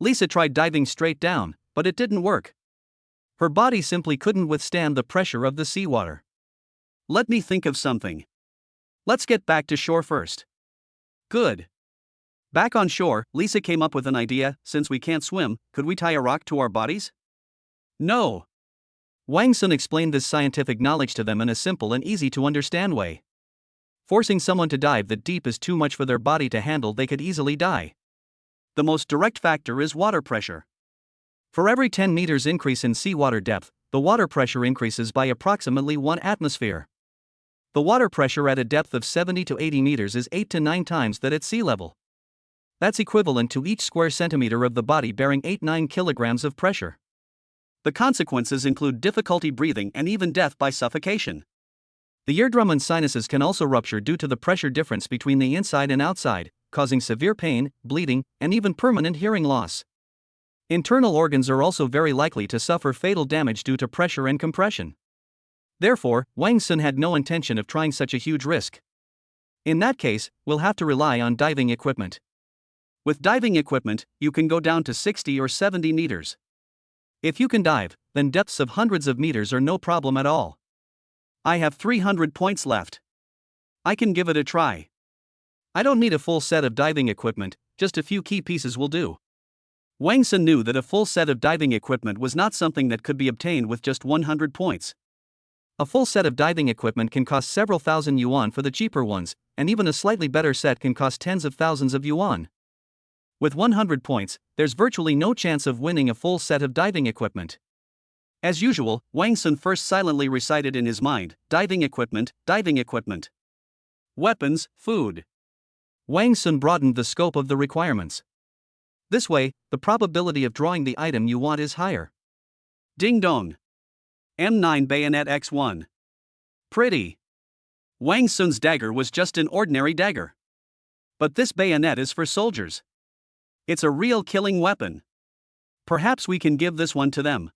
Lisa tried diving straight down, but it didn't work. Her body simply couldn't withstand the pressure of the seawater. "Let me think of something. Let's get back to shore first." "Good." Back on shore, Lisa came up with an idea. Since we can't swim, could we tie a rock to our bodies? "No." Wang Sun explained this scientific knowledge to them in a simple and easy to understand way. Forcing someone to dive that deep is too much for their body to handle, they could easily die. The most direct factor is water pressure. For every 10 meters increase in seawater depth, the water pressure increases by approximately 1 atmosphere. The water pressure at a depth of 70 to 80 meters is 8 to 9 times that at sea level. That's equivalent to each square centimeter of the body bearing 8-9 kilograms of pressure. The consequences include difficulty breathing and even death by suffocation. The eardrum and sinuses can also rupture due to the pressure difference between the inside and outside, causing severe pain, bleeding, and even permanent hearing loss. Internal organs are also very likely to suffer fatal damage due to pressure and compression. Therefore, Wang Sun had no intention of trying such a huge risk. In that case, we'll have to rely on diving equipment. With diving equipment, you can go down to 60 or 70 meters. If you can dive, then depths of hundreds of meters are no problem at all. I have 300 points left. I can give it a try. I don't need a full set of diving equipment, just a few key pieces will do. Wang Sun knew that a full set of diving equipment was not something that could be obtained with just 100 points. A full set of diving equipment can cost several thousand yuan for the cheaper ones, and even a slightly better set can cost tens of thousands of yuan. With 100 points, there's virtually no chance of winning a full set of diving equipment. As usual, Wang Sun first silently recited in his mind, diving equipment, weapons, food. Wang Sun broadened the scope of the requirements. This way, the probability of drawing the item you want is higher. Ding dong. M9 Bayonet X1. Pretty. Wang Sun's dagger was just an ordinary dagger. But this bayonet is for soldiers. It's a real killing weapon. Perhaps we can give this one to them.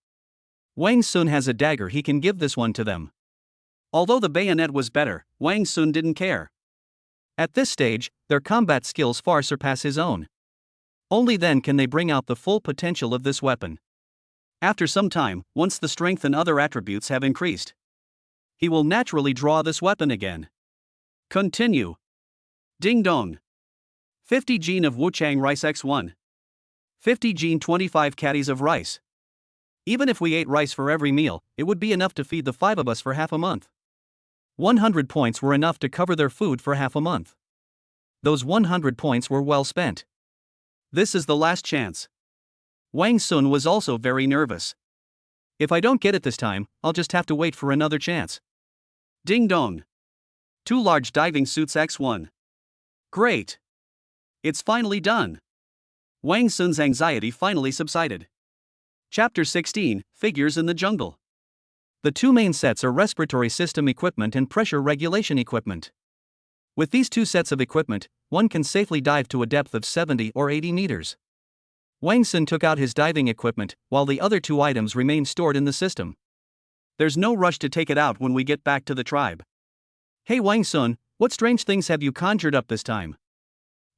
Wang Sun has a dagger, he can give this one to them. Although the bayonet was better, Wang Sun didn't care. At this stage, their combat skills far surpass his own. Only then can they bring out the full potential of this weapon. After some time, once the strength and other attributes have increased, he will naturally draw this weapon again. Continue. Ding dong. 50 gene of Wuchang rice X1. 50 gene 25 caddies of rice. Even if we ate rice for every meal, it would be enough to feed the 5 of us for half a month. 100 points were enough to cover their food for half a month. Those 100 points were well spent. This is the last chance. Wang Sun was also very nervous. If I don't get it this time, I'll just have to wait for another chance. Ding dong. 2 large diving suits X1. Great. It's finally done. Wang Sun's anxiety finally subsided. Chapter 16, Figures in the Jungle. The 2 main sets are respiratory system equipment and pressure regulation equipment. With these 2 sets of equipment, one can safely dive to a depth of 70 or 80 meters. Wang Sun took out his diving equipment, while the other 2 items remained stored in the system. There's no rush to take it out when we get back to the tribe. Hey Wang Sun, what strange things have you conjured up this time?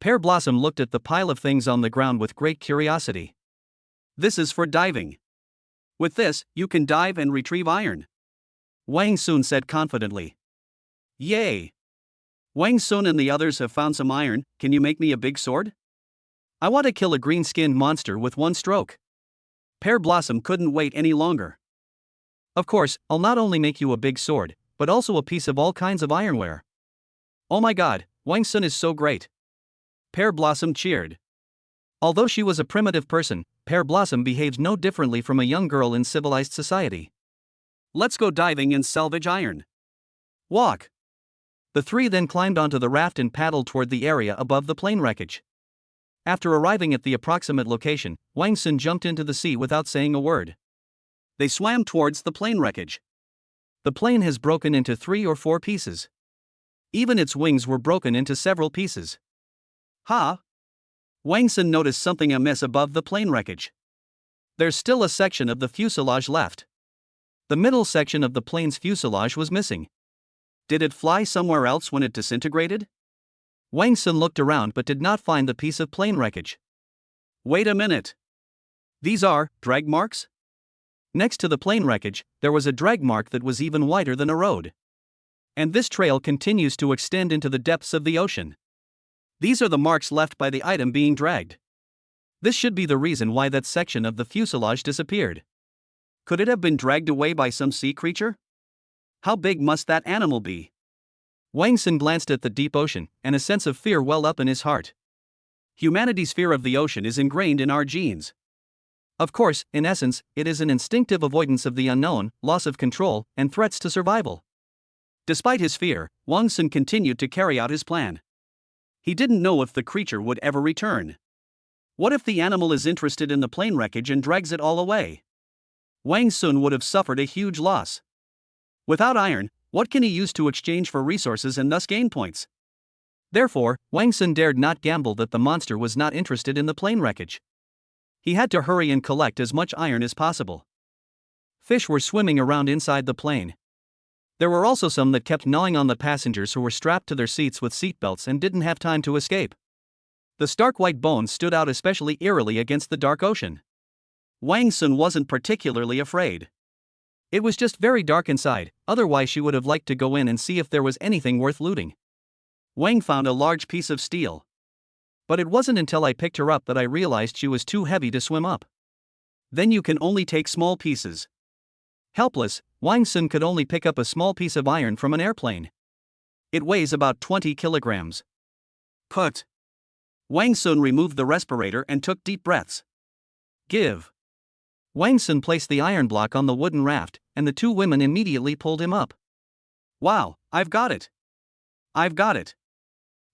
Pear Blossom looked at the pile of things on the ground with great curiosity. This is for diving. With this, you can dive and retrieve iron. Wang Sun said confidently. Yay! Wang Sun and the others have found some iron, can you make me a big sword? I want to kill a green-skinned monster with one stroke. Pear Blossom couldn't wait any longer. Of course, I'll not only make you a big sword, but also a piece of all kinds of ironware. Oh my god, Wang Sun is so great. Pear Blossom cheered. Although she was a primitive person, Pear Blossom behaved no differently from a young girl in civilized society. Let's go diving and salvage iron. Walk. The 3 then climbed onto the raft and paddled toward the area above the plane wreckage. After arriving at the approximate location, Wang Sun jumped into the sea without saying a word. They swam towards the plane wreckage. The plane has broken into 3 or 4 pieces. Even its wings were broken into several pieces. Ha! Wang Sun noticed something amiss above the plane wreckage. There's still a section of the fuselage left. The middle section of the plane's fuselage was missing. Did it fly somewhere else when it disintegrated? Wang Sun looked around but did not find the piece of plane wreckage. Wait a minute. These are drag marks? Next to the plane wreckage, there was a drag mark that was even wider than a road. And this trail continues to extend into the depths of the ocean. These are the marks left by the item being dragged. This should be the reason why that section of the fuselage disappeared. Could it have been dragged away by some sea creature? How big must that animal be? Wang Sun glanced at the deep ocean, and a sense of fear welled up in his heart. Humanity's fear of the ocean is ingrained in our genes. Of course, in essence, it is an instinctive avoidance of the unknown, loss of control, and threats to survival. Despite his fear, Wang Sun continued to carry out his plan. He didn't know if the creature would ever return. What if the animal is interested in the plane wreckage and drags it all away? Wang Sun would have suffered a huge loss. Without iron, what can he use to exchange for resources and thus gain points? Therefore, Wang Sun dared not gamble that the monster was not interested in the plane wreckage. He had to hurry and collect as much iron as possible. Fish were swimming around inside the plane. There were also some that kept gnawing on the passengers who were strapped to their seats with seatbelts and didn't have time to escape. The stark white bones stood out especially eerily against the dark ocean. Wang Sun wasn't particularly afraid. It was just very dark inside, otherwise she would have liked to go in and see if there was anything worth looting. Wang found a large piece of steel. But it wasn't until I picked her up that I realized she was too heavy to swim up. Then you can only take small pieces. Helpless, Wang Sun could only pick up a small piece of iron from an airplane. It weighs about 20 kilograms. Put. Wang Sun removed the respirator and took deep breaths. Give. Wang Sun placed the iron block on the wooden raft, and the two women immediately pulled him up. Wow, I've got it. I've got it.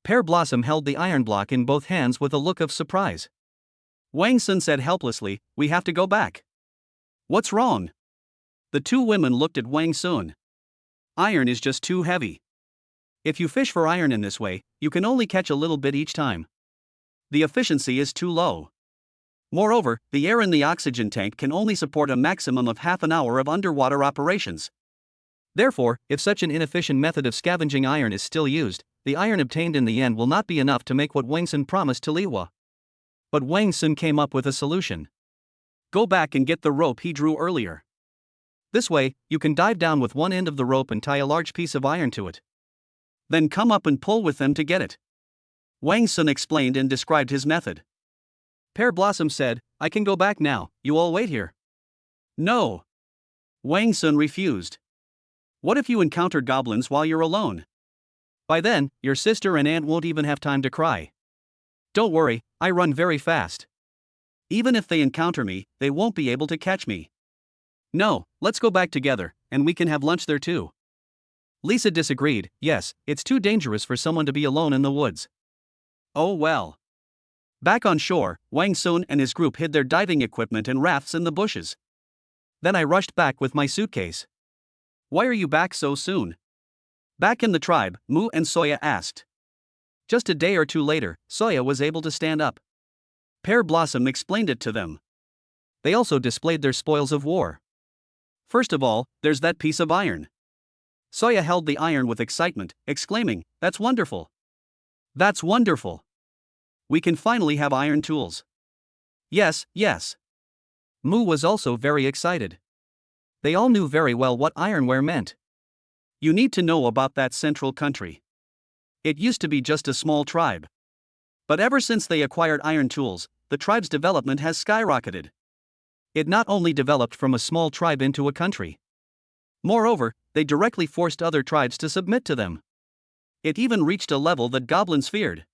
Pear Blossom held the iron block in both hands with a look of surprise. Wang Sun said helplessly, "We have to go back." "What's wrong?" The two women looked at Wang Sun. "Iron is just too heavy. If you fish for iron in this way, you can only catch a little bit each time. The efficiency is too low. Moreover, the air in the oxygen tank can only support a maximum of half an hour of underwater operations. Therefore, if such an inefficient method of scavenging iron is still used, the iron obtained in the end will not be enough to make what Wang Sun promised to Liwa." But Wang Sun came up with a solution. "Go back and get the rope he drew earlier. This way, you can dive down with one end of the rope and tie a large piece of iron to it. Then come up and pull with them to get it." Wang Sun explained and described his method. Pear Blossom said, "I can go back now, you all wait here." "No." Wang Sun refused. "What if you encounter goblins while you're alone? By then, your sister and aunt won't even have time to cry. Don't worry, I run very fast. Even if they encounter me, they won't be able to catch me. No, let's go back together, and we can have lunch there too." Lisa disagreed. "Yes, it's too dangerous for someone to be alone in the woods." "Oh well." Back on shore, Wang Sun and his group hid their diving equipment and rafts in the bushes. Then I rushed back with my suitcase. "Why are you back so soon?" Back in the tribe, Mu and Soya asked. Just a day or two later, Soya was able to stand up. Pear Blossom explained it to them. They also displayed their spoils of war. "First of all, there's that piece of iron." Soya held the iron with excitement, exclaiming, "That's wonderful! That's wonderful! We can finally have iron tools." "Yes, yes." Mu was also very excited. They all knew very well what ironware meant. You need to know about that central country. It used to be just a small tribe. But ever since they acquired iron tools, the tribe's development has skyrocketed. It not only developed from a small tribe into a country. Moreover, they directly forced other tribes to submit to them. It even reached a level that goblins feared.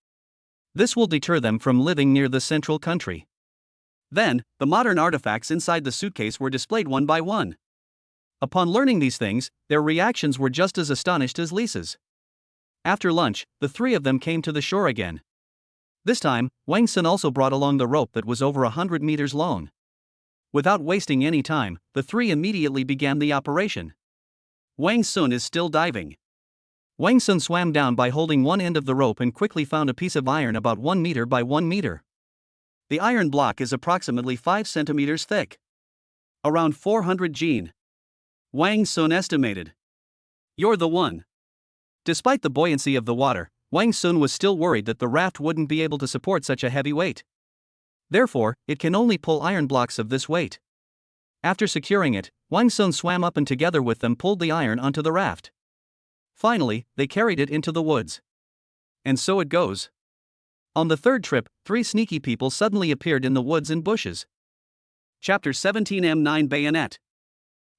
This will deter them from living near the central country. Then, the modern artifacts inside the suitcase were displayed one by one. Upon learning these things, their reactions were just as astonished as Lisa's. After lunch, the three of them came to the shore again. This time, Wang Sun also brought along the rope that was over 100 meters long. Without wasting any time, the three immediately began the operation. Wang Sun is still diving. Wang Sun swam down by holding one end of the rope and quickly found a piece of iron about 1 meter by 1 meter. The iron block is approximately 5 centimeters thick. Around 400 Jin. Wang Sun estimated. "You're the one." Despite the buoyancy of the water, Wang Sun was still worried that the raft wouldn't be able to support such a heavy weight. Therefore, it can only pull iron blocks of this weight. After securing it, Wang Sun swam up and together with them pulled the iron onto the raft. Finally, they carried it into the woods. And so it goes. On the third trip, 3 sneaky people suddenly appeared in the woods and bushes. Chapter 17 M9 Bayonet.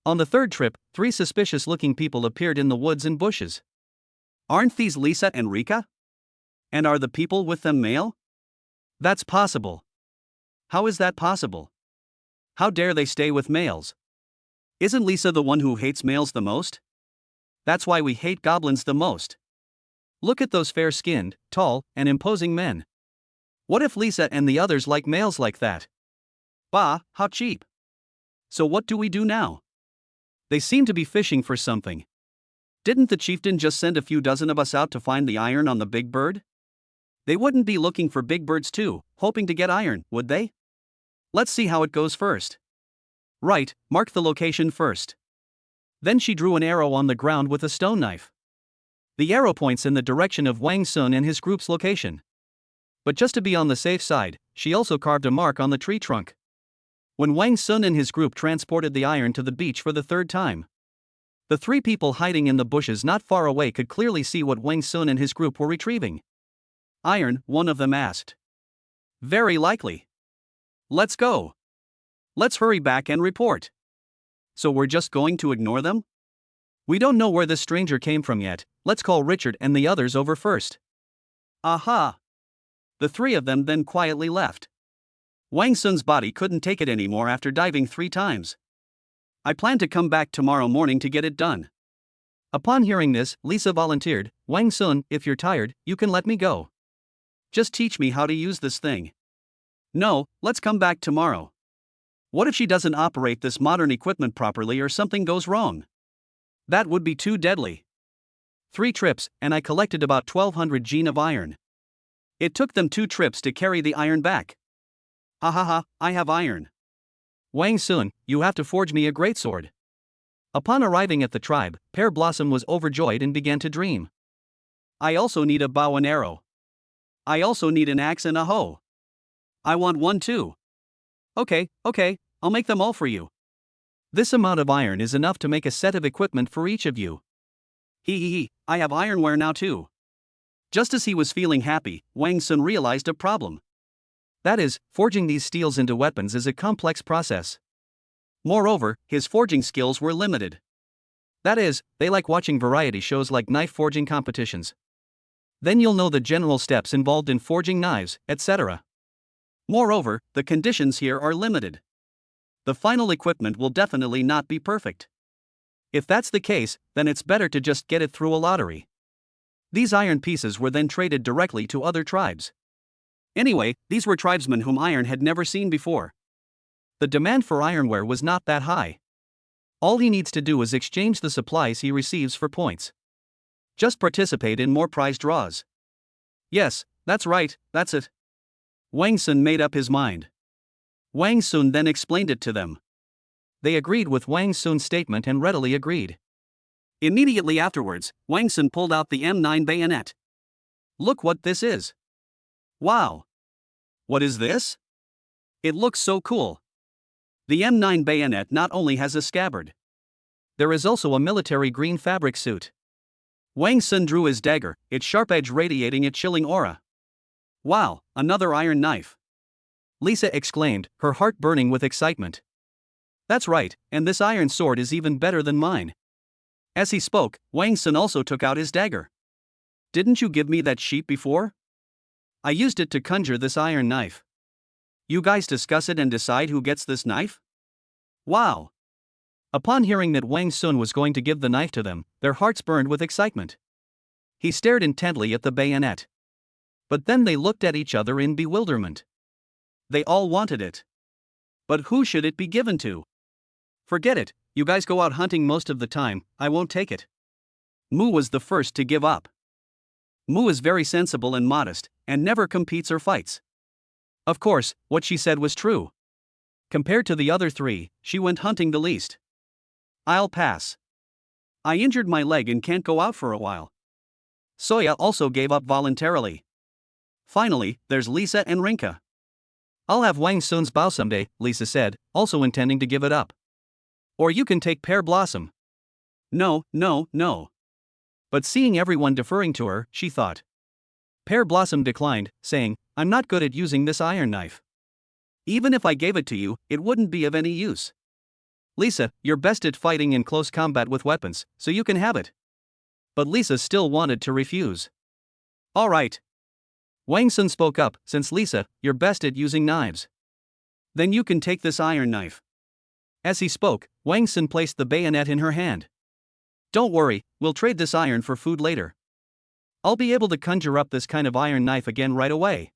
On the third trip, 3 suspicious-looking people appeared in the woods and bushes. Aren't these Lisa and Rika? And are the people with them male? That's possible. How is that possible? How dare they stay with males? Isn't Lisa the one who hates males the most? That's why we hate goblins the most. Look at those fair-skinned, tall, and imposing men. What if Lisa and the others like males like that? Bah, how cheap. So what do we do now? They seem to be fishing for something. Didn't the chieftain just send a few dozen of us out to find the iron on the big bird? They wouldn't be looking for big birds too, hoping to get iron, would they? Let's see how it goes first. Right, mark the location first. Then she drew an arrow on the ground with a stone knife. The arrow points in the direction of Wang Sun and his group's location. But just to be on the safe side, she also carved a mark on the tree trunk. When Wang Sun and his group transported the iron to the beach for the third time, the three people hiding in the bushes not far away could clearly see what Wang Sun and his group were retrieving. Iron, one of them asked. Very likely. Let's go. Let's hurry back and report. So we're just going to ignore them? We don't know where this stranger came from yet, let's call Richard and the others over first. Aha! The three of them then quietly left. Wang Sun's body couldn't take it anymore after diving 3 times. I plan to come back tomorrow morning to get it done. Upon hearing this, Lisa volunteered, Wang Sun, if you're tired, you can let me go. Just teach me how to use this thing. No, let's come back tomorrow. What if she doesn't operate this modern equipment properly or something goes wrong? That would be too deadly. 3 trips, and I collected about 1200 gene of iron. It took them 2 trips to carry the iron back. Ha ha ha, I have iron. Wang Sun, you have to forge me a greatsword. Upon arriving at the tribe, Pear Blossom was overjoyed and began to dream. I also need a bow and arrow. I also need an axe and a hoe. I want one too. Okay, I'll make them all for you. This amount of iron is enough to make a set of equipment for each of you. Hee, I have ironware now too. Just as he was feeling happy, Wang Sun realized a problem. That is, forging these steels into weapons is a complex process. Moreover, his forging skills were limited. That is, they like watching variety shows like knife forging competitions. Then you'll know the general steps involved in forging knives, etc. Moreover, the conditions here are limited. The final equipment will definitely not be perfect. If that's the case, then it's better to just get it through a lottery. These iron pieces were then traded directly to other tribes. Anyway, these were tribesmen whom iron had never seen before. The demand for ironware was not that high. All he needs to do is exchange the supplies he receives for points. Just participate in more prize draws. Yes, that's right, that's it. Wang Sun made up his mind. Wang Sun then explained it to them. They agreed with Wang Sun's statement and readily agreed. Immediately afterwards, Wang Sun pulled out the M9 bayonet. Look what this is. Wow! What is this? It looks so cool. The M9 bayonet not only has a scabbard. There is also a military green fabric suit. Wang Sun drew his dagger, its sharp edge radiating a chilling aura. Wow, another iron knife. Lisa exclaimed, her heart burning with excitement. That's right, and this iron sword is even better than mine. As he spoke, Wang Sun also took out his dagger. Didn't you give me that sheep before? I used it to conjure this iron knife. You guys discuss it and decide who gets this knife? Wow! Upon hearing that Wang Sun was going to give the knife to them, their hearts burned with excitement. He stared intently at the bayonet. But then they looked at each other in bewilderment. They all wanted it. But who should it be given to? Forget it, you guys go out hunting most of the time, I won't take it. Mu was the first to give up. Mu is very sensible and modest, and never competes or fights. Of course, what she said was true. Compared to the other 3, she went hunting the least. I'll pass. I injured my leg and can't go out for a while. Soya also gave up voluntarily. Finally, there's Lisa and Rinka. I'll have Wang Sun's bow someday, Lisa said, also intending to give it up. Or you can take Pear Blossom. No. But seeing everyone deferring to her, she thought. Pear Blossom declined, saying, I'm not good at using this iron knife. Even if I gave it to you, it wouldn't be of any use. Lisa, you're best at fighting in close combat with weapons, so you can have it. But Lisa still wanted to refuse. All right. Wang Sun spoke up, since Lisa, you're best at using knives. Then you can take this iron knife. As he spoke, Wang Sun placed the bayonet in her hand. Don't worry, we'll trade this iron for food later. I'll be able to conjure up this kind of iron knife again right away.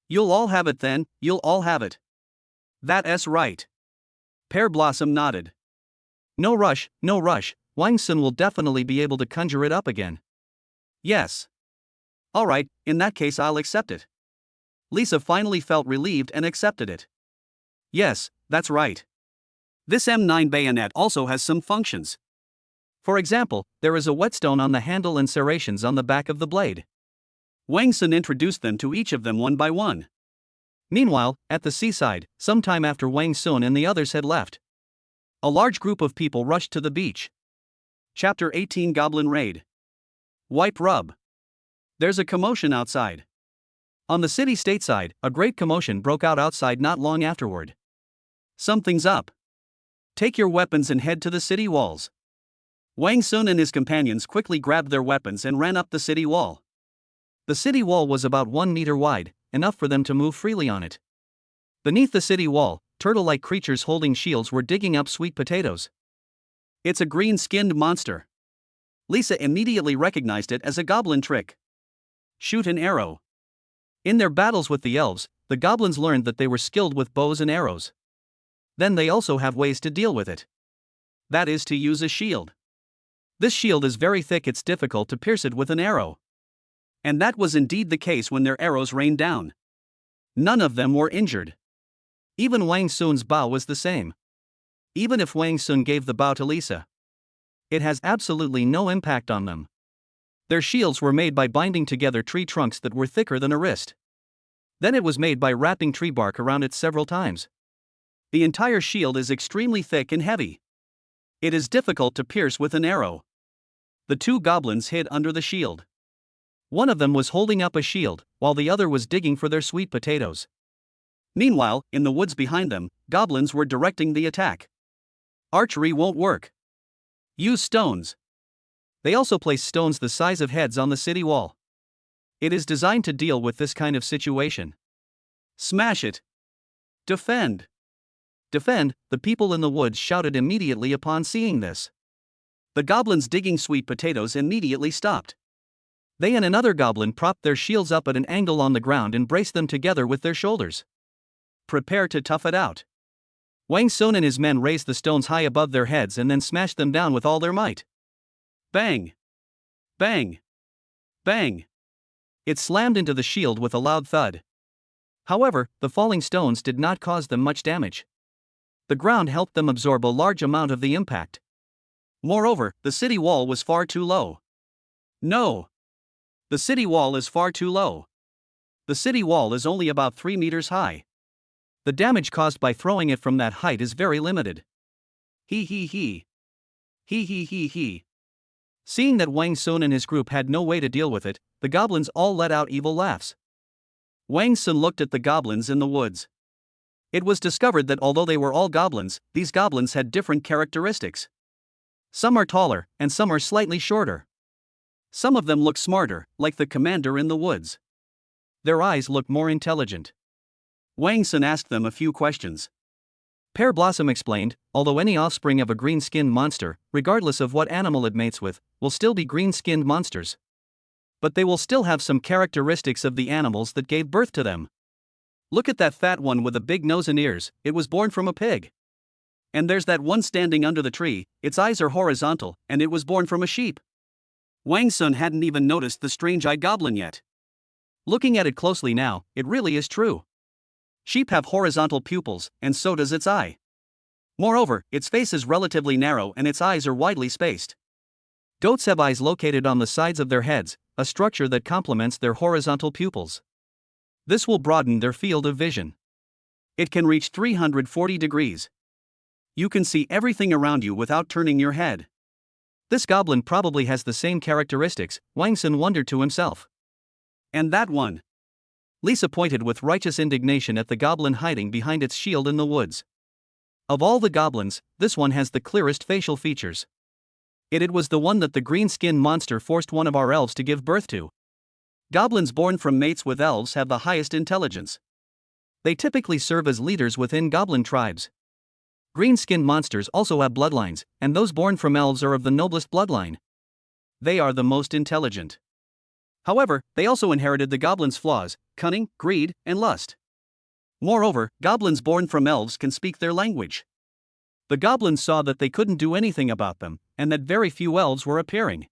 You'll all have it then, you'll all have it. That's right. Pear Blossom nodded. No rush, Wang Sun will definitely be able to conjure it up again. Yes. Alright, in that case I'll accept it. Lisa finally felt relieved and accepted it. Yes, that's right. This M9 bayonet also has some functions. For example, there is a whetstone on the handle and serrations on the back of the blade. Wang Sun introduced them to each of them one by one. Meanwhile, at the seaside, sometime after Wang Sun and the others had left, a large group of people rushed to the beach. Chapter 18 Goblin Raid. Wipe Rub. There's a commotion outside. On the city stateside, a great commotion broke out outside not long afterward. Something's up. Take your weapons and head to the city walls. Wang Sun and his companions quickly grabbed their weapons and ran up the city wall. The city wall was about 1 meter wide, enough for them to move freely on it. Beneath the city wall, turtle-like creatures holding shields were digging up sweet potatoes. It's a green-skinned monster. Lisa immediately recognized it as a goblin trick. Shoot an arrow. In their battles with the elves, the goblins learned that they were skilled with bows and arrows. Then they also have ways to deal with it. That is to use a shield. This shield is very thick, it's difficult to pierce it with an arrow. And that was indeed the case when their arrows rained down. None of them were injured. Even Wang Sun's bow was the same. Even if Wang Sun gave the bow to Lisa, it has absolutely no impact on them. Their shields were made by binding together tree trunks that were thicker than a wrist. Then it was made by wrapping tree bark around it several times. The entire shield is extremely thick and heavy. It is difficult to pierce with an arrow. The two goblins hid under the shield. One of them was holding up a shield, while the other was digging for their sweet potatoes. Meanwhile, in the woods behind them, goblins were directing the attack. Archery won't work. Use stones. They also place stones the size of heads on the city wall. It is designed to deal with this kind of situation. Smash it. Defend. Defend, the people in the woods shouted immediately upon seeing this. The goblins digging sweet potatoes immediately stopped. They and another goblin propped their shields up at an angle on the ground and braced them together with their shoulders. Prepare to tough it out. Wang Sun and his men raised the stones high above their heads and then smashed them down with all their might. Bang! Bang! Bang! It slammed into the shield with a loud thud. However, the falling stones did not cause them much damage. The ground helped them absorb a large amount of the impact. Moreover, the city wall was far too low. No! The city wall is far too low. The city wall is only about 3 meters high. The damage caused by throwing it from that height is very limited. He. He. Seeing that Wang Sun and his group had no way to deal with it, the goblins all let out evil laughs. Wang Sun looked at the goblins in the woods. It was discovered that although they were all goblins, these goblins had different characteristics. Some are taller, and some are slightly shorter. Some of them look smarter, like the commander in the woods. Their eyes look more intelligent. Wang Sun asked them a few questions. Pear Blossom explained, although any offspring of a green-skinned monster, regardless of what animal it mates with, will still be green-skinned monsters. But they will still have some characteristics of the animals that gave birth to them. Look at that fat one with a big nose and ears, it was born from a pig. And there's that one standing under the tree, its eyes are horizontal, and it was born from a sheep. Wang Sun hadn't even noticed the strange-eyed goblin yet. Looking at it closely now, it really is true. Sheep have horizontal pupils, and so does its eye. Moreover, its face is relatively narrow and its eyes are widely spaced. Goats have eyes located on the sides of their heads, a structure that complements their horizontal pupils. This will broaden their field of vision. It can reach 340 degrees. You can see everything around you without turning your head. This goblin probably has the same characteristics, Wang Sun wondered to himself. And that one. Lisa pointed with righteous indignation at the goblin hiding behind its shield in the woods. Of all the goblins, this one has the clearest facial features. It was the one that the green-skinned monster forced one of our elves to give birth to. Goblins born from mates with elves have the highest intelligence. They typically serve as leaders within goblin tribes. Green-skinned monsters also have bloodlines, and those born from elves are of the noblest bloodline. They are the most intelligent. However, they also inherited the goblins' flaws, cunning, greed, and lust. Moreover, goblins born from elves can speak their language. The goblins saw that they couldn't do anything about them, and that very few elves were appearing.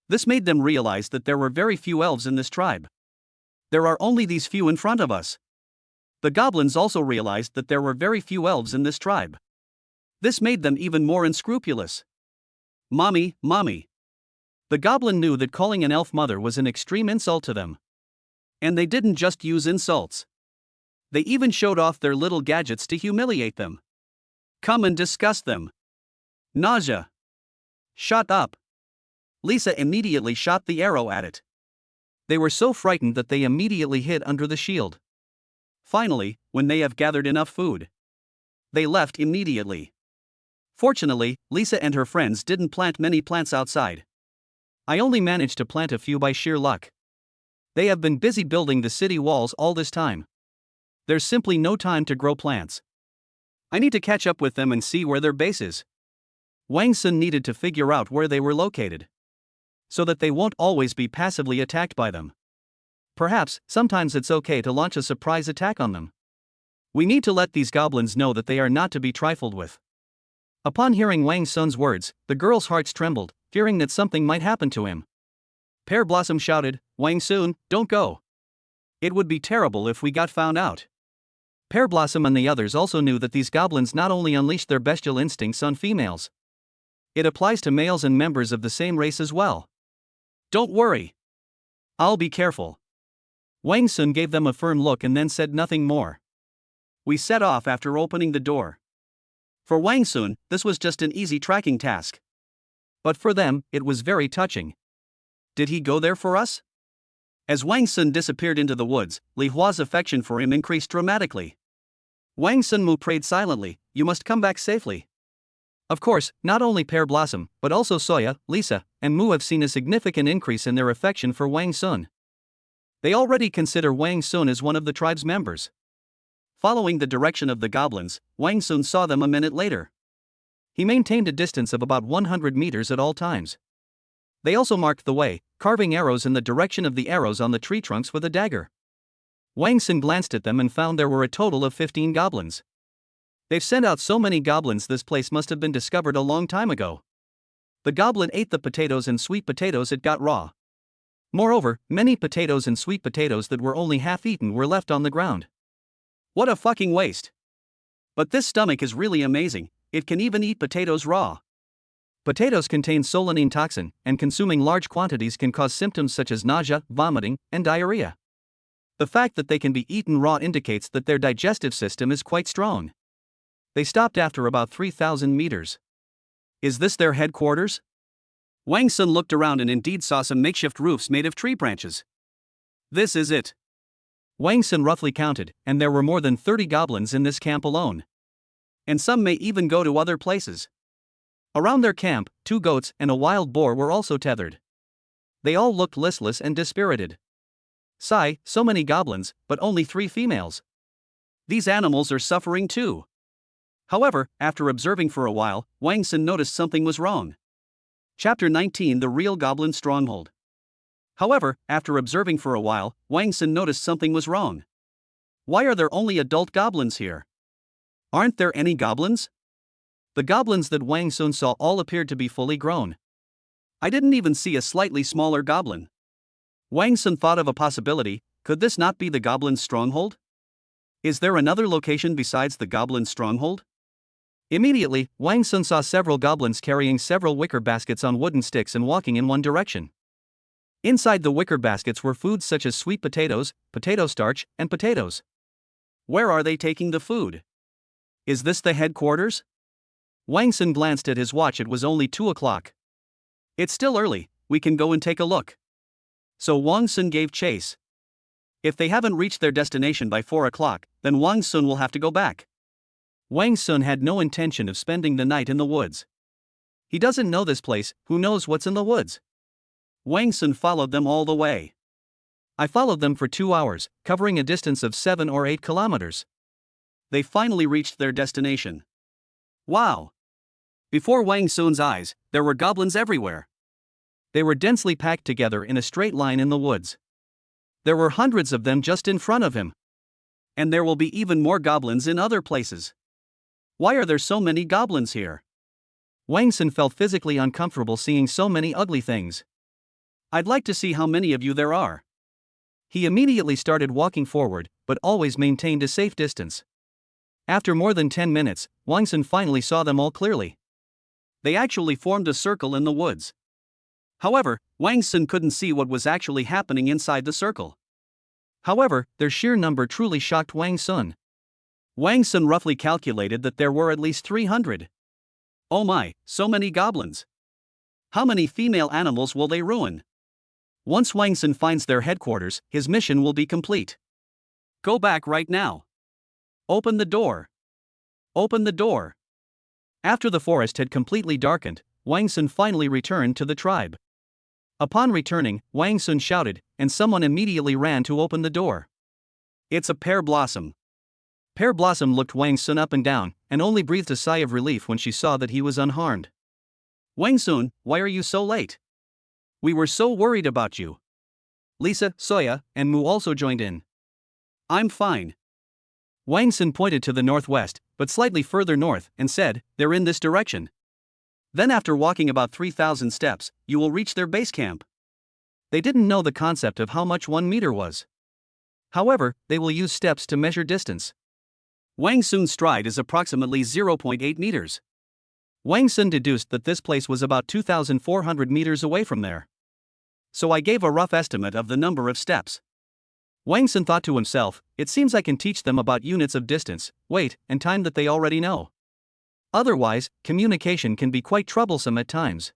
This made them realize that there were very few elves in this tribe. There are only these few in front of us. The goblins also realized that there were very few elves in this tribe. This made them even more unscrupulous. Mommy, mommy. The goblin knew that calling an elf mother was an extreme insult to them. And they didn't just use insults. They even showed off their little gadgets to humiliate them. Come and discuss them. Nausea. Shut up. Lisa immediately shot the arrow at it. They were so frightened that they immediately hid under the shield. Finally, when they have gathered enough food, they left immediately. Fortunately, Lisa and her friends didn't plant many plants outside. I only managed to plant a few by sheer luck. They have been busy building the city walls all this time. There's simply no time to grow plants. I need to catch up with them and see where their base is. Wang Sun needed to figure out where they were located, so that they won't always be passively attacked by them. Perhaps, sometimes it's okay to launch a surprise attack on them. We need to let these goblins know that they are not to be trifled with. Upon hearing Wang Sun's words, the girls' hearts trembled, fearing that something might happen to him. Pear Blossom shouted, "Wang Sun, don't go. It would be terrible if we got found out." Pear Blossom and the others also knew that these goblins not only unleash their bestial instincts on females. It applies to males and members of the same race as well. Don't worry. I'll be careful. Wang Sun gave them a firm look and then said nothing more. We set off after opening the door. For Wang Sun, this was just an easy tracking task. But for them, it was very touching. Did he go there for us? As Wang Sun disappeared into the woods, Li Hua's affection for him increased dramatically. Wang Sunmu prayed silently, "You must come back safely." Of course, not only Pear Blossom, but also Soya, Lisa, and Mu have seen a significant increase in their affection for Wang Sun. They already consider Wang Sun as one of the tribe's members. Following the direction of the goblins, Wang Sun saw them a minute later. He maintained a distance of about 100 meters at all times. They also marked the way, carving arrows in the direction of the arrows on the tree trunks with a dagger. Wang Sun glanced at them and found there were a total of 15 goblins. They've sent out so many goblins, this place must have been discovered a long time ago. The goblin ate the potatoes and sweet potatoes it got raw. Moreover, many potatoes and sweet potatoes that were only half eaten were left on the ground. What a fucking waste. But this stomach is really amazing, it can even eat potatoes raw. Potatoes contain solanine toxin, and consuming large quantities can cause symptoms such as nausea, vomiting, and diarrhea. The fact that they can be eaten raw indicates that their digestive system is quite strong. They stopped after about 3,000 meters. Is this their headquarters? Wang Sun looked around and indeed saw some makeshift roofs made of tree branches. This is it. Wang Sun roughly counted, and there were more than 30 goblins in this camp alone. And some may even go to other places. Around their camp, 2 goats and a wild boar were also tethered. They all looked listless and dispirited. Sigh, so many goblins, but only 3 females. These animals are suffering too. However, after observing for a while, Wang Sun noticed something was wrong. Chapter 19: The Real Goblin Stronghold. However, after observing for a while, Wang Sun noticed something was wrong. Why are there only adult goblins here? Aren't there any goblins? The goblins that Wang Sun saw all appeared to be fully grown. I didn't even see a slightly smaller goblin. Wang Sun thought of a possibility: could this not be the goblin's stronghold? Is there another location besides the goblin's stronghold? Immediately, Wang Sun saw several goblins carrying several wicker baskets on wooden sticks and walking in one direction. Inside the wicker baskets were foods such as sweet potatoes, potato starch, and potatoes. Where are they taking the food? Is this the headquarters? Wang Sun glanced at his watch. It was only 2 o'clock. It's still early, we can go and take a look. So Wang Sun gave chase. If they haven't reached their destination by 4 o'clock, then Wang Sun will have to go back. Wang Sun had no intention of spending the night in the woods. He doesn't know this place, who knows what's in the woods? Wang Sun followed them all the way. I followed them for 2 hours, covering a distance of 7 or 8 kilometers. They finally reached their destination. Wow! Before Wang Sun's eyes, there were goblins everywhere. They were densely packed together in a straight line in the woods. There were hundreds of them just in front of him. And there will be even more goblins in other places. Why are there so many goblins here? Wang Sun felt physically uncomfortable seeing so many ugly things. I'd like to see how many of you there are. He immediately started walking forward, but always maintained a safe distance. After more than 10 minutes, Wang Sun finally saw them all clearly. They actually formed a circle in the woods. However, Wang Sun couldn't see what was actually happening inside the circle. However, their sheer number truly shocked Wang Sun. Wang Sun roughly calculated that there were at least 300. Oh my, so many goblins. How many female animals will they ruin? Once Wang Sun finds their headquarters, his mission will be complete. Go back right now. Open the door. Open the door. After the forest had completely darkened, Wang Sun finally returned to the tribe. Upon returning, Wang Sun shouted, and someone immediately ran to open the door. It's a Pear Blossom. Pear Blossom looked Wang Sun up and down, and only breathed a sigh of relief when she saw that he was unharmed. Wang Sun, why are you so late? We were so worried about you. Lisa, Soya, and Mu also joined in. I'm fine. Wang Sun pointed to the northwest, but slightly further north, and said, they're in this direction. Then after walking about 3,000 steps, you will reach their base camp. They didn't know the concept of how much 1 meter was. However, they will use steps to measure distance. Wang Sun's stride is approximately 0.8 meters. Wang Sun deduced that this place was about 2,400 meters away from there. So I gave a rough estimate of the number of steps. Wang Sun thought to himself, it seems I can teach them about units of distance, weight, and time that they already know. Otherwise, communication can be quite troublesome at times.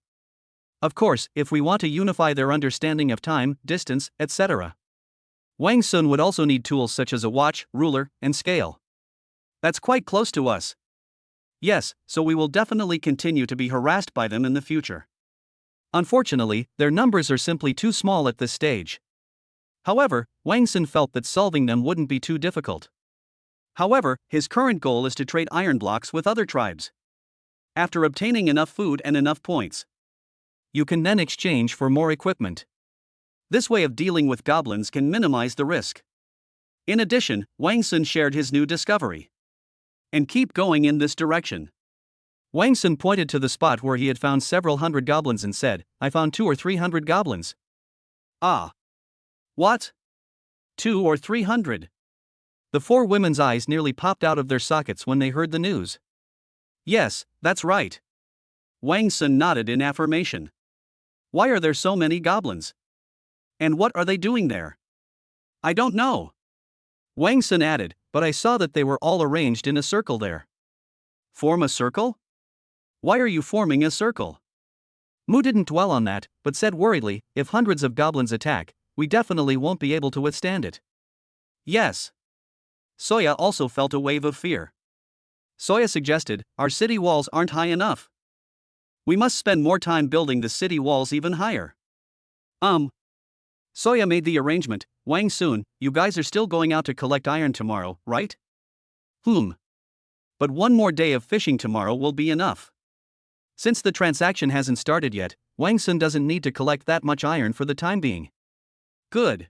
Of course, if we want to unify their understanding of time, distance, etc. Wang Sun would also need tools such as a watch, ruler, and scale. That's quite close to us. Yes, so we will definitely continue to be harassed by them in the future. Unfortunately, their numbers are simply too small at this stage. However, Wang Sun felt that solving them wouldn't be too difficult. However, his current goal is to trade iron blocks with other tribes. After obtaining enough food and enough points, you can then exchange for more equipment. This way of dealing with goblins can minimize the risk. In addition, Wang Sun shared his new discovery. And keep going in this direction. Wang Sun pointed to the spot where he had found several hundred goblins and said, I found 200 or 300 goblins. Ah. What? 200 or 300? The 4 women's eyes nearly popped out of their sockets when they heard the news. Yes, that's right. Wang Sun nodded in affirmation. Why are there so many goblins? And what are they doing there? I don't know. Wang Sun added, but I saw that they were all arranged in a circle there. Form a circle? Why are you forming a circle? Mu didn't dwell on that, but said worriedly, if hundreds of goblins attack, we definitely won't be able to withstand it. Yes. Soya also felt a wave of fear. Soya suggested, our city walls aren't high enough. We must spend more time building the city walls even higher. Soya made the arrangement, Wang Sun, you guys are still going out to collect iron tomorrow, right? But 1 more day of fishing tomorrow will be enough. Since the transaction hasn't started yet, Wang Sun doesn't need to collect that much iron for the time being. Good.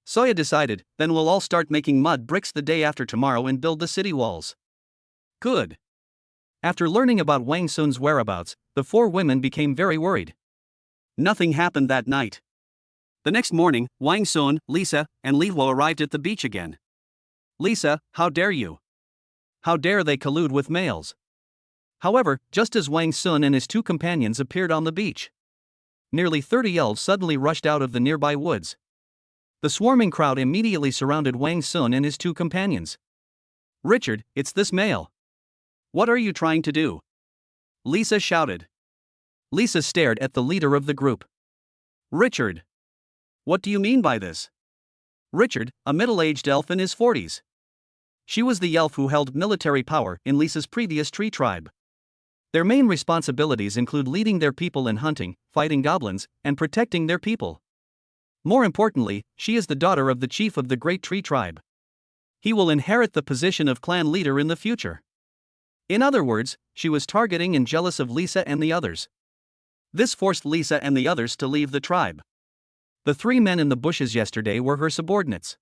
Soya decided, then we'll all start making mud bricks the day after tomorrow and build the city walls. Good. After learning about Wang Sun's whereabouts, the 4 women became very worried. Nothing happened that night. The next morning, Wang Sun, Lisa, and Li Huo arrived at the beach again. Lisa, how dare you? How dare they collude with males? However, just as Wang Sun and his 2 companions appeared on the beach, nearly 30 elves suddenly rushed out of the nearby woods. The swarming crowd immediately surrounded Wang Sun and his 2 companions. Richard, it's this male. What are you trying to do? Lisa shouted. Lisa stared at the leader of the group. Richard. What do you mean by this? Richard, a middle-aged elf in his 40s. She was the elf who held military power in Lisa's previous tree tribe. Their main responsibilities include leading their people in hunting, fighting goblins, and protecting their people. More importantly, she is the daughter of the chief of the Great Tree Tribe. He will inherit the position of clan leader in the future. In other words, she was targeting and jealous of Lisa and the others. This forced Lisa and the others to leave the tribe. The 3 men in the bushes yesterday were her subordinates.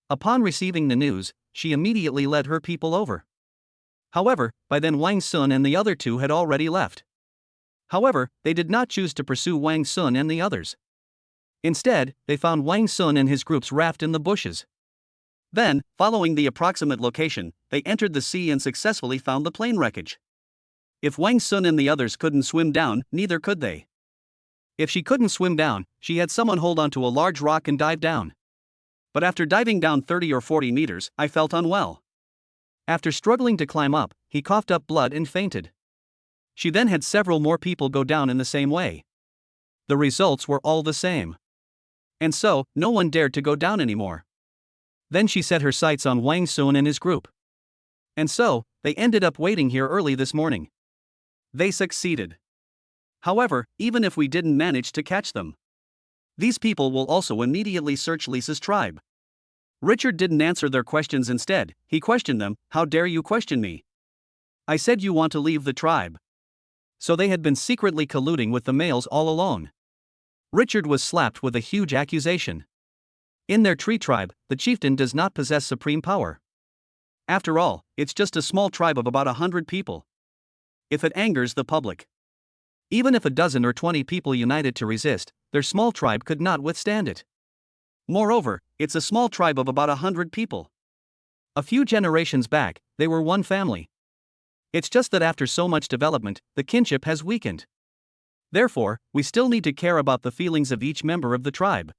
Upon receiving the news, she immediately led her people over. However, by then Wang Sun and the other 2 had already left. However, they did not choose to pursue Wang Sun and the others. Instead, they found Wang Sun and his group's raft in the bushes. Then, following the approximate location, they entered the sea and successfully found the plane wreckage. If Wang Sun and the others couldn't swim down, neither could they. If she couldn't swim down, she had someone hold onto a large rock and dive down. But after diving down 30 or 40 meters, I felt unwell. After struggling to climb up, he coughed up blood and fainted. She then had several more people go down in the same way. The results were all the same. And so, no one dared to go down anymore. Then she set her sights on Wang Sun and his group. And so, they ended up waiting here early this morning. They succeeded. However, even if we didn't manage to catch them, these people will also immediately search Lisa's tribe. Richard didn't answer their questions. Instead, he questioned them. How dare you question me? I said you want to leave the tribe. So they had been secretly colluding with the males all along. Richard was slapped with a huge accusation. In their tree tribe, the chieftain does not possess supreme power. After all, it's just a small tribe of about 100 people. If it angers the public, even if a dozen or 20 people united to resist, their small tribe could not withstand it. Moreover, it's a small tribe of about 100 people. A few generations back, they were one family. It's just that after so much development, the kinship has weakened. Therefore, we still need to care about the feelings of each member of the tribe.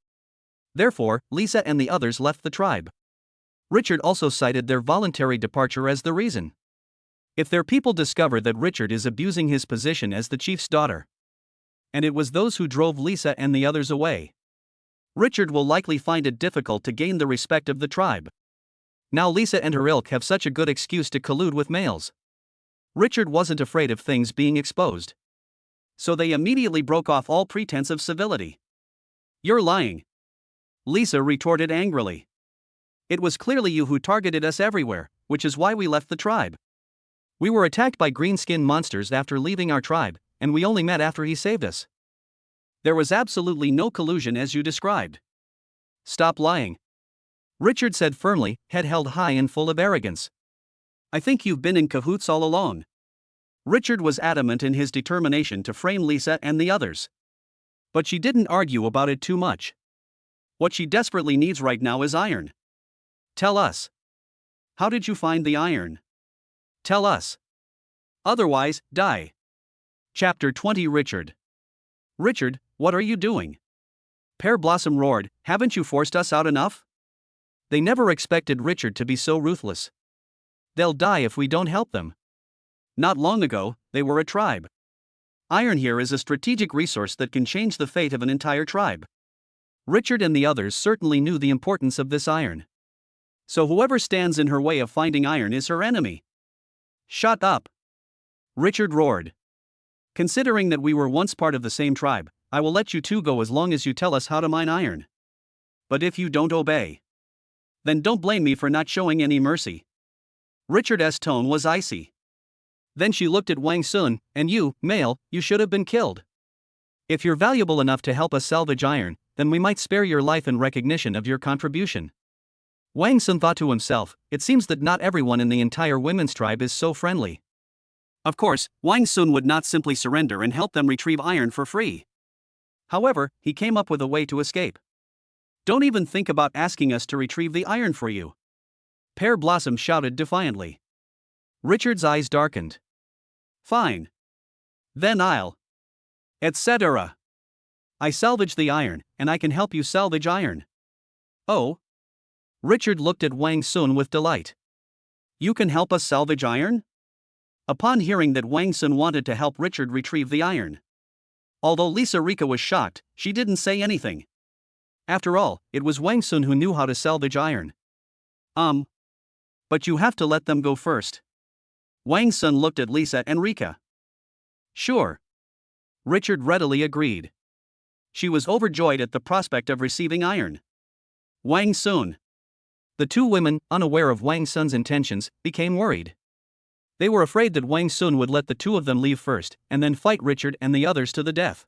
Therefore, Lisa and the others left the tribe. Richard also cited their voluntary departure as the reason. If their people discover that Richard is abusing his position as the chief's daughter, and it was those who drove Lisa and the others away, Richard will likely find it difficult to gain the respect of the tribe. Now Lisa and her ilk have such a good excuse to collude with males. Richard wasn't afraid of things being exposed. So they immediately broke off all pretense of civility. You're lying, Lisa retorted angrily. It was clearly you who targeted us everywhere, which is why we left the tribe. We were attacked by green-skinned monsters after leaving our tribe, and we only met after he saved us. There was absolutely no collusion as you described. Stop lying, Richard said firmly, head held high and full of arrogance. I think you've been in cahoots all along. Richard was adamant in his determination to frame Lisa and the others. But she didn't argue about it too much. What she desperately needs right now is iron. Tell us. How did you find the iron? Tell us. Otherwise, die. Chapter 20. Richard, what are you doing? Pear Blossom roared, haven't you forced us out enough? They never expected Richard to be so ruthless. They'll die if we don't help them. Not long ago, they were a tribe. Iron here is a strategic resource that can change the fate of an entire tribe. Richard and the others certainly knew the importance of this iron. So whoever stands in her way of finding iron is her enemy. Shut up, Richard roared. Considering that we were once part of the same tribe, I will let you two go as long as you tell us how to mine iron. But if you don't obey, then don't blame me for not showing any mercy. Richard's tone was icy. Then she looked at Wang Sun, and you, male, you should have been killed. If you're valuable enough to help us salvage iron, then we might spare your life in recognition of your contribution. Wang Sun thought to himself, it seems that not everyone in the entire women's tribe is so friendly. Of course, Wang Sun would not simply surrender and help them retrieve iron for free. However, he came up with a way to escape. Don't even think about asking us to retrieve the iron for you, Pear Blossom shouted defiantly. Richard's eyes darkened. Fine. Then I'll. Etc. I salvage the iron, and I can help you salvage iron. Oh? Richard looked at Wang Sun with delight. You can help us salvage iron? Upon hearing that Wang Sun wanted to help Richard retrieve the iron. Although Lisa Rika was shocked, she didn't say anything. After all, it was Wang Sun who knew how to salvage iron. But you have to let them go first. Wang Sun looked at Lisa and Rika. Sure. Richard readily agreed. She was overjoyed at the prospect of receiving iron. Wang Sun. The two women, unaware of Wang Sun's intentions, became worried. They were afraid that Wang Sun would let the two of them leave first, and then fight Richard and the others to the death.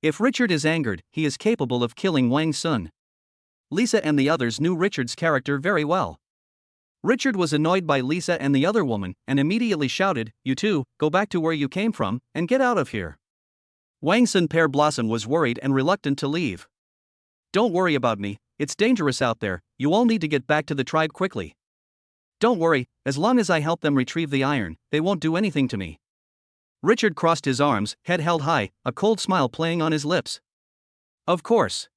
If Richard is angered, he is capable of killing Wang Sun. Lisa and the others knew Richard's character very well. Richard was annoyed by Lisa and the other woman, and immediately shouted, you two, go back to where you came from, and get out of here. Wang Sun Pear Blossom was worried and reluctant to leave. Don't worry about me, it's dangerous out there, you all need to get back to the tribe quickly. Don't worry, as long as I help them retrieve the iron, they won't do anything to me. Richard crossed his arms, head held high, a cold smile playing on his lips. Of course.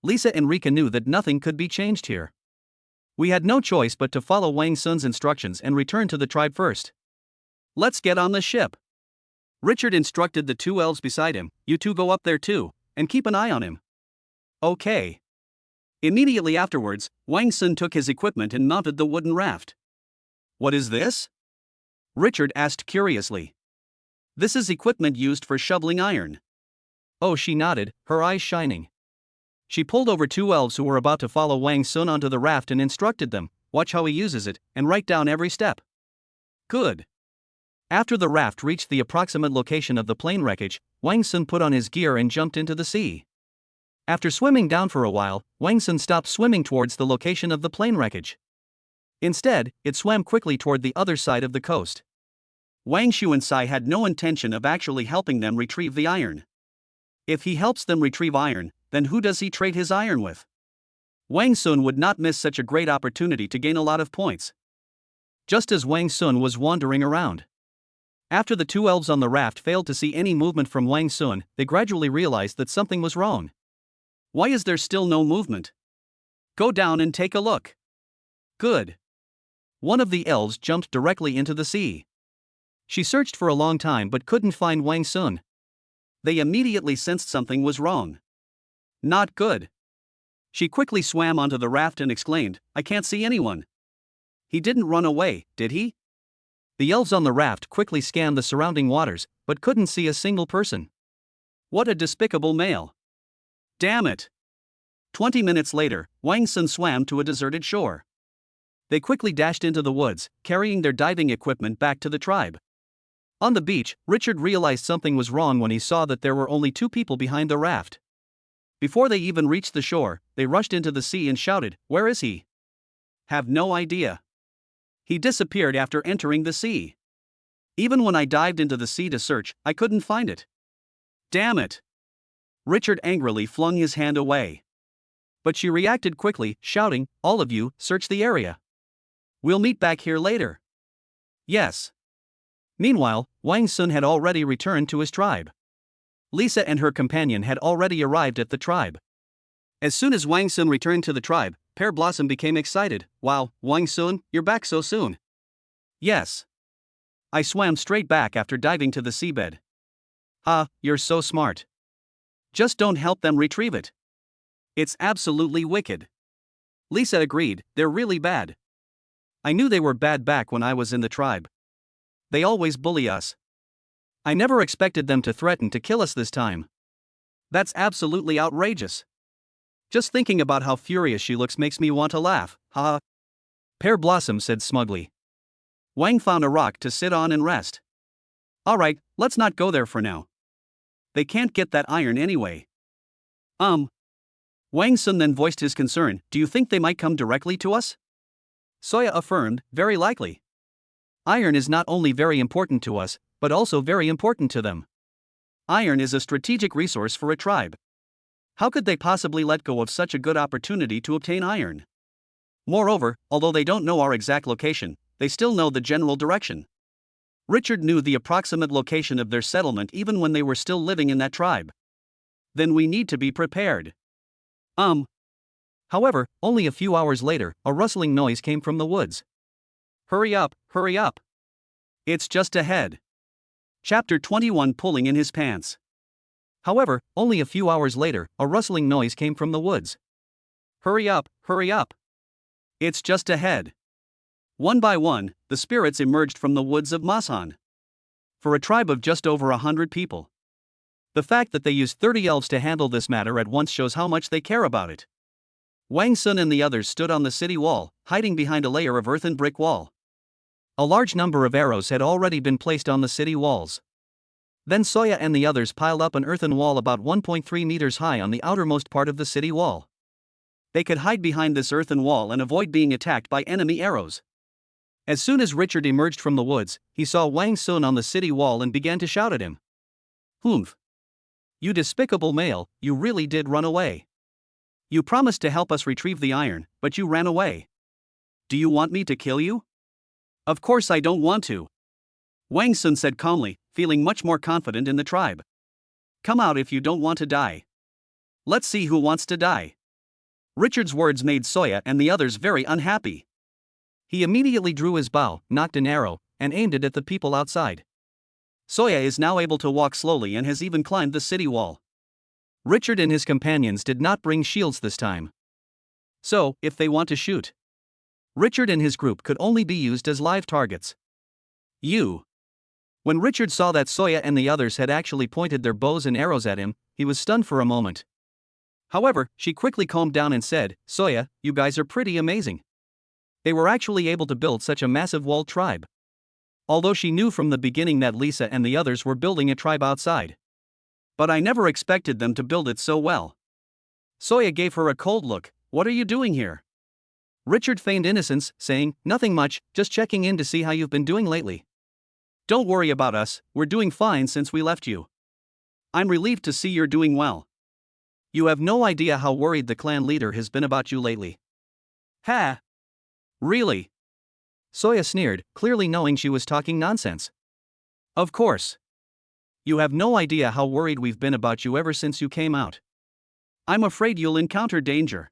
Lisa and Rika knew that nothing could be changed here. We had no choice but to follow Wang Sun's instructions and return to the tribe first. Let's get on the ship. Richard instructed the two elves beside him, you two go up there too, and keep an eye on him. Okay. Immediately afterwards, Wang Sun took his equipment and mounted the wooden raft. What is this? Richard asked curiously. This is equipment used for shoveling iron. Oh, she nodded, her eyes shining. She pulled over two elves who were about to follow Wang Sun onto the raft and instructed them, watch how he uses it, and write down every step. Good. After the raft reached the approximate location of the plane wreckage, Wang Sun put on his gear and jumped into the sea. After swimming down for a while, Wang Sun stopped swimming towards the location of the plane wreckage. Instead, it swam quickly toward the other side of the coast. Wang Shu and Sai had no intention of actually helping them retrieve the iron. If he helps them retrieve iron, then who does he trade his iron with? Wang Sun would not miss such a great opportunity to gain a lot of points. Just as Wang Sun was wandering around. After the two elves on the raft failed to see any movement from Wang Sun, they gradually realized that something was wrong. Why is there still no movement? Go down and take a look. Good. One of the elves jumped directly into the sea. She searched for a long time but couldn't find Wang Sun. They immediately sensed something was wrong. Not good. She quickly swam onto the raft and exclaimed, I can't see anyone. He didn't run away, did he? The elves on the raft quickly scanned the surrounding waters, but couldn't see a single person. What a despicable male. Damn it. 20 minutes later, Wang Sun swam to a deserted shore. They quickly dashed into the woods, carrying their diving equipment back to the tribe. On the beach, Richard realized something was wrong when he saw that there were only two people behind the raft. Before they even reached the shore, they rushed into the sea and shouted, Where is he? Have no idea. He disappeared after entering the sea. Even when I dived into the sea to search, I couldn't find it. Damn it. Richard angrily flung his hand away. But she reacted quickly, shouting, All of you, search the area. We'll meet back here later. Yes. Meanwhile, Wang Sun had already returned to his tribe. Lisa and her companion had already arrived at the tribe. As soon as Wang Sun returned to the tribe, Pear Blossom became excited. Wow, Wang Sun, you're back so soon. Yes. I swam straight back after diving to the seabed. Ah, you're so smart. Just don't help them retrieve it. It's absolutely wicked. Lisa agreed, they're really bad. I knew they were bad back when I was in the tribe. They always bully us. I never expected them to threaten to kill us this time. That's absolutely outrageous. Just thinking about how furious she looks makes me want to laugh, haha. Pear Blossom said smugly. Wang found a rock to sit on and rest. Alright, let's not go there for now. They can't get that iron anyway. Wang Sun then voiced his concern, do you think they might come directly to us? Soya affirmed, very likely. Iron is not only very important to us, but also very important to them. Iron is a strategic resource for a tribe. How could they possibly let go of such a good opportunity to obtain iron? Moreover, although they don't know our exact location, they still know the general direction. Richard knew the approximate location of their settlement even when they were still living in that tribe. Then we need to be prepared. However, only a few hours later, a rustling noise came from the woods. Hurry up, hurry up. It's just ahead. Chapter 21 Pulling in his pants. However, only a few hours later, a rustling noise came from the woods. Hurry up, hurry up. It's just ahead. One by one, the spirits emerged from the woods of Masan. For a tribe of just over 100 people. The fact that they used 30 elves to handle this matter at once shows how much they care about it. Wang Sun and the others stood on the city wall, hiding behind a layer of earthen brick wall. A large number of arrows had already been placed on the city walls. Then Soya and the others piled up an earthen wall about 1.3 meters high on the outermost part of the city wall. They could hide behind this earthen wall and avoid being attacked by enemy arrows. As soon as Richard emerged from the woods, he saw Wang Sun on the city wall and began to shout at him. Humph! You despicable male, you really did run away. You promised to help us retrieve the iron, but you ran away. Do you want me to kill you? Of course I don't want to. Wang Sun said calmly, feeling much more confident in the tribe. Come out if you don't want to die. Let's see who wants to die. Richard's words made Soya and the others very unhappy. He immediately drew his bow, nocked an arrow, and aimed it at the people outside. Soya is now able to walk slowly and has even climbed the city wall. Richard and his companions did not bring shields this time. So, if they want to shoot, Richard and his group could only be used as live targets. When Richard saw that Soya and the others had actually pointed their bows and arrows at him, he was stunned for a moment. However, she quickly calmed down and said, Soya, you guys are pretty amazing. They were actually able to build such a massive walled tribe. Although she knew from the beginning that Lisa and the others were building a tribe outside. But I never expected them to build it so well. Soya gave her a cold look. What are you doing here? Richard feigned innocence, saying, nothing much, just checking in to see how you've been doing lately. Don't worry about us, we're doing fine since we left you. I'm relieved to see you're doing well. You have no idea how worried the clan leader has been about you lately. Ha! Really? Soya sneered, clearly knowing she was talking nonsense. Of course. You have no idea how worried we've been about you ever since you came out. I'm afraid you'll encounter danger.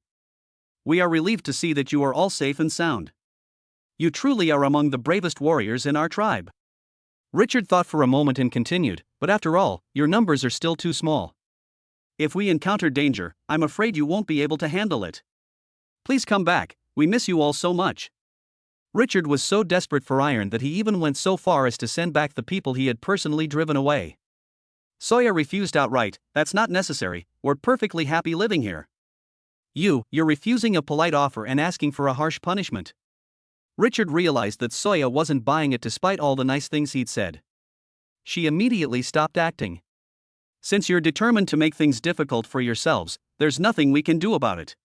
We are relieved to see that you are all safe and sound. You truly are among the bravest warriors in our tribe. Richard thought for a moment and continued, but after all, your numbers are still too small. If we encounter danger, I'm afraid you won't be able to handle it. Please come back, we miss you all so much. Richard was so desperate for iron that he even went so far as to send back the people he had personally driven away. Soya refused outright, that's not necessary, we're perfectly happy living here. You're refusing a polite offer and asking for a harsh punishment. Richard realized that Soya wasn't buying it despite all the nice things he'd said. She immediately stopped acting. Since you're determined to make things difficult for yourselves, there's nothing we can do about it.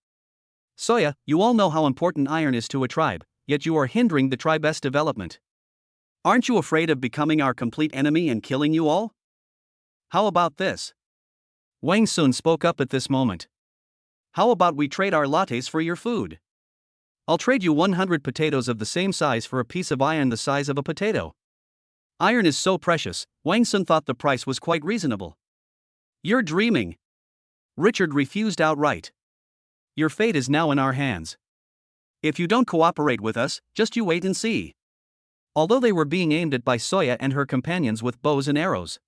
Soya, you all know how important iron is to a tribe, yet you are hindering the tribe's development. Aren't you afraid of becoming our complete enemy and killing you all? How about this? Wang Sun spoke up at this moment. How about we trade our lattes for your food? I'll trade you 100 potatoes of the same size for a piece of iron the size of a potato. Iron is so precious, Wang Sun thought the price was quite reasonable. You're dreaming. Richard refused outright. Your fate is now in our hands. If you don't cooperate with us, just you wait and see. Although they were being aimed at by Soya and her companions with bows and arrows.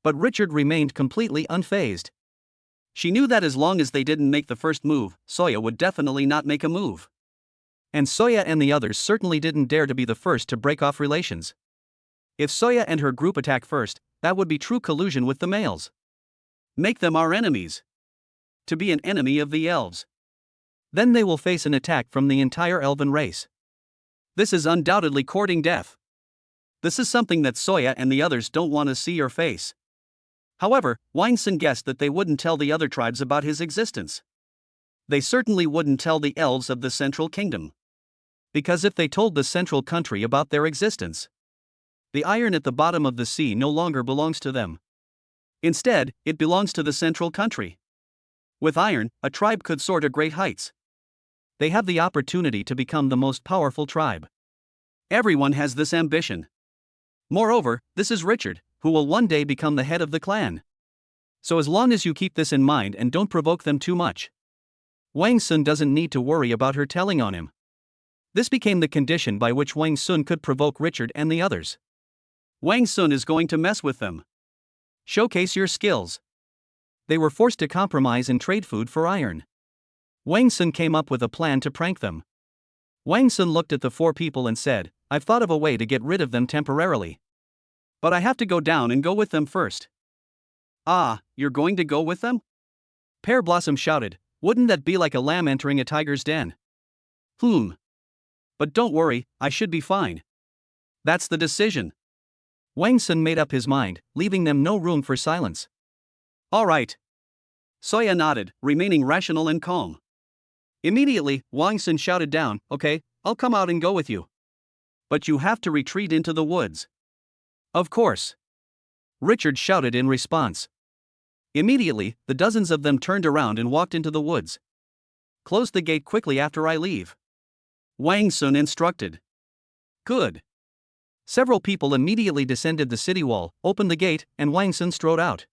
But Richard remained completely unfazed. She knew that as long as they didn't make the first move, Soya would definitely not make a move. And Soya and the others certainly didn't dare to be the first to break off relations. If Soya and her group attack first, that would be true collusion with the males. Make them our enemies. To be an enemy of the elves. Then they will face an attack from the entire elven race. This is undoubtedly courting death. This is something that Soya and the others don't want to see or face. However, Wang Sun guessed that they wouldn't tell the other tribes about his existence. They certainly wouldn't tell the elves of the Central Kingdom. Because if they told the Central Country about their existence, the iron at the bottom of the sea no longer belongs to them. Instead, it belongs to the Central Country. With iron, a tribe could soar to great heights. They have the opportunity to become the most powerful tribe. Everyone has this ambition. Moreover, this is Richard, who will one day become the head of the clan. So as long as you keep this in mind and don't provoke them too much, Wang Sun doesn't need to worry about her telling on him. This became the condition by which Wang Sun could provoke Richard and the others. Wang Sun is going to mess with them. Showcase your skills. They were forced to compromise and trade food for iron. Wang Sun came up with a plan to prank them. Wang Sun looked at the four people and said, I've thought of a way to get rid of them temporarily. But I have to go down and go with them first. Ah, you're going to go with them? Pear Blossom shouted, wouldn't that be like a lamb entering a tiger's den? But don't worry, I should be fine. That's the decision. Wang Sun made up his mind, leaving them no room for silence. All right. Soya nodded, remaining rational and calm. Immediately, Wang Sun shouted down, okay, I'll come out and go with you. But you have to retreat into the woods. Of course. Richard shouted in response. Immediately, the dozens of them turned around and walked into the woods. Close the gate quickly after I leave. Wang Sun instructed. Good. Several people immediately descended the city wall, opened the gate, and Wang Sun strode out.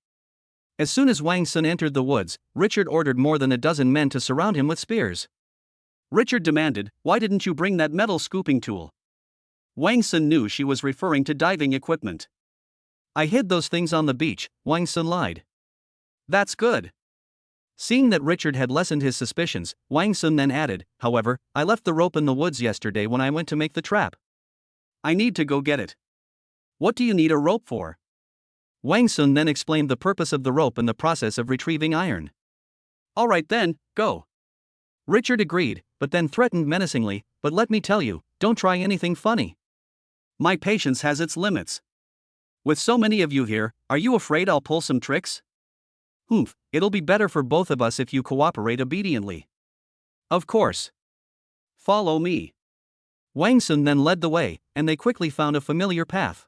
As soon as Wang Sun entered the woods, Richard ordered more than a dozen men to surround him with spears. Richard demanded, "Why didn't you bring that metal scooping tool?" Wang Sun knew she was referring to diving equipment. "I hid those things on the beach," Wang Sun lied. "That's good." Seeing that Richard had lessened his suspicions, Wang Sun then added, "However, I left the rope in the woods yesterday when I went to make the trap. I need to go get it." "What do you need a rope for?" Wang Sun then explained the purpose of the rope and the process of retrieving iron. "All right then, go." Richard agreed, but then threatened menacingly, "But let me tell you, don't try anything funny. My patience has its limits. With so many of you here, are you afraid I'll pull some tricks? It'll be better for both of us if you cooperate obediently." "Of course. Follow me." Wang Sun then led the way, and they quickly found a familiar path.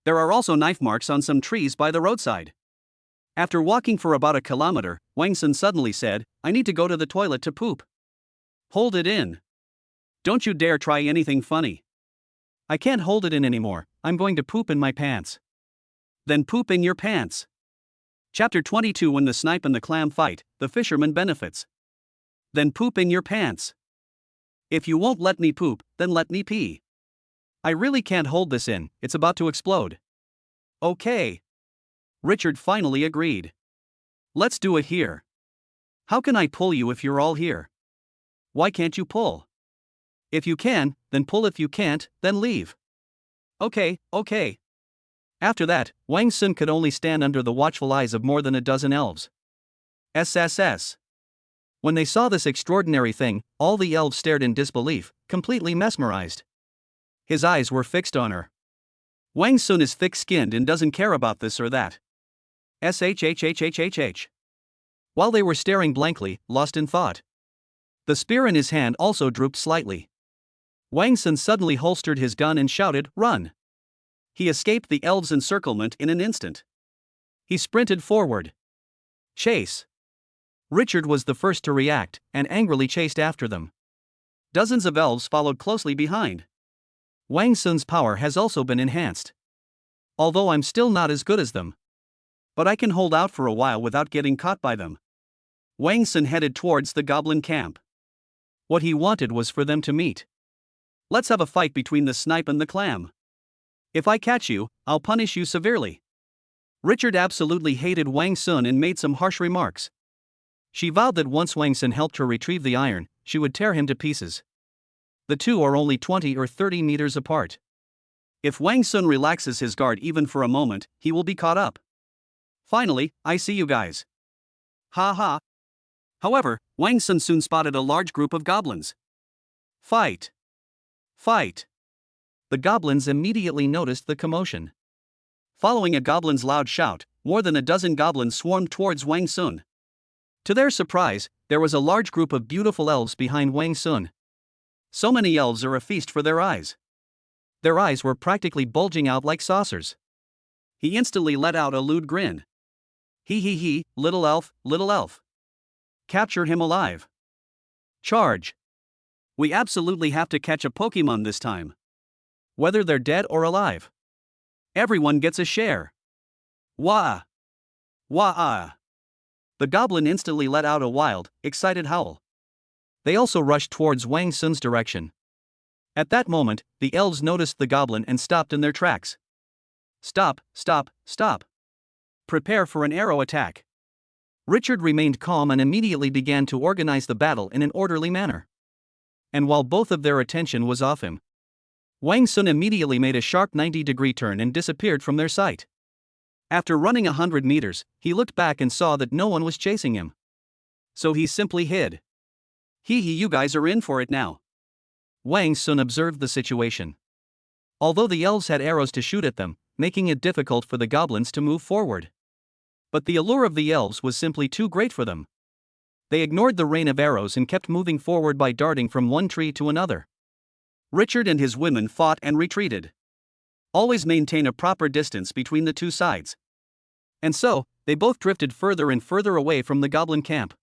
There are also knife marks on some trees by the roadside. After walking for about a kilometer, Wang Sun suddenly said, "I need to go to the toilet to poop." "Hold it in. Don't you dare try anything funny." "I can't hold it in anymore, I'm going to poop in my pants." "Then poop in your pants." Chapter 22. When the snipe and the clam fight, the fisherman benefits. "Then poop in your pants." "If you won't let me poop, then let me pee. I really can't hold this in, it's about to explode." "Okay." Richard finally agreed. "Let's do it here." "How can I pull you if you're all here?" "Why can't you pull?" "If you can, then pull. If you can't, then leave." Okay. After that, Wang Sun could only stand under the watchful eyes of more than a dozen elves. SSS. When they saw this extraordinary thing, all the elves stared in disbelief, completely mesmerized. His eyes were fixed on her. Wang Sun is thick-skinned and doesn't care about this or that. SHHHHHH. While they were staring blankly, lost in thought. The spear in his hand also drooped slightly. Wang Sun suddenly holstered his gun and shouted, "Run!" He escaped the elves' encirclement in an instant. He sprinted forward. Chase! Richard was the first to react, and angrily chased after them. Dozens of elves followed closely behind. Wang Sun's power has also been enhanced. Although I'm still not as good as them. But I can hold out for a while without getting caught by them. Wang Sun headed towards the goblin camp. What he wanted was for them to meet. "Let's have a fight between the snipe and the clam. If I catch you, I'll punish you severely." Richard absolutely hated Wang Sun and made some harsh remarks. She vowed that once Wang Sun helped her retrieve the iron, she would tear him to pieces. The two are only 20 or 30 meters apart. If Wang Sun relaxes his guard even for a moment, he will be caught up. "Finally, I see you guys. Ha ha." However, Wang Sun soon spotted a large group of goblins. Fight! Fight! The goblins immediately noticed the commotion. Following a goblin's loud shout, more than a dozen goblins swarmed towards Wang Sun. To their surprise, there was a large group of beautiful elves behind Wang Sun. So many elves are a feast for their eyes. Their eyes were practically bulging out like saucers. He instantly let out a lewd grin. He, little elf, little elf. Capture him alive. Charge. We absolutely have to catch a Pokemon this time. Whether they're dead or alive. Everyone gets a share. Wah! Wah! The goblin instantly let out a wild, excited howl. They also rushed towards Wang Sun's direction. At that moment, the elves noticed the goblin and stopped in their tracks. Stop! Prepare for an arrow attack. Richard remained calm and immediately began to organize the battle in an orderly manner. And while both of their attention was off him, Wang Sun immediately made a sharp 90-degree turn and disappeared from their sight. After running 100 meters, he looked back and saw that no one was chasing him. So he simply hid. You guys are in for it now. Wang Sun observed the situation. Although the elves had arrows to shoot at them, making it difficult for the goblins to move forward. But the allure of the elves was simply too great for them. They ignored the rain of arrows and kept moving forward by darting from one tree to another. Richard and his women fought and retreated. Always maintain a proper distance between the two sides. And so, they both drifted further and further away from the goblin camp.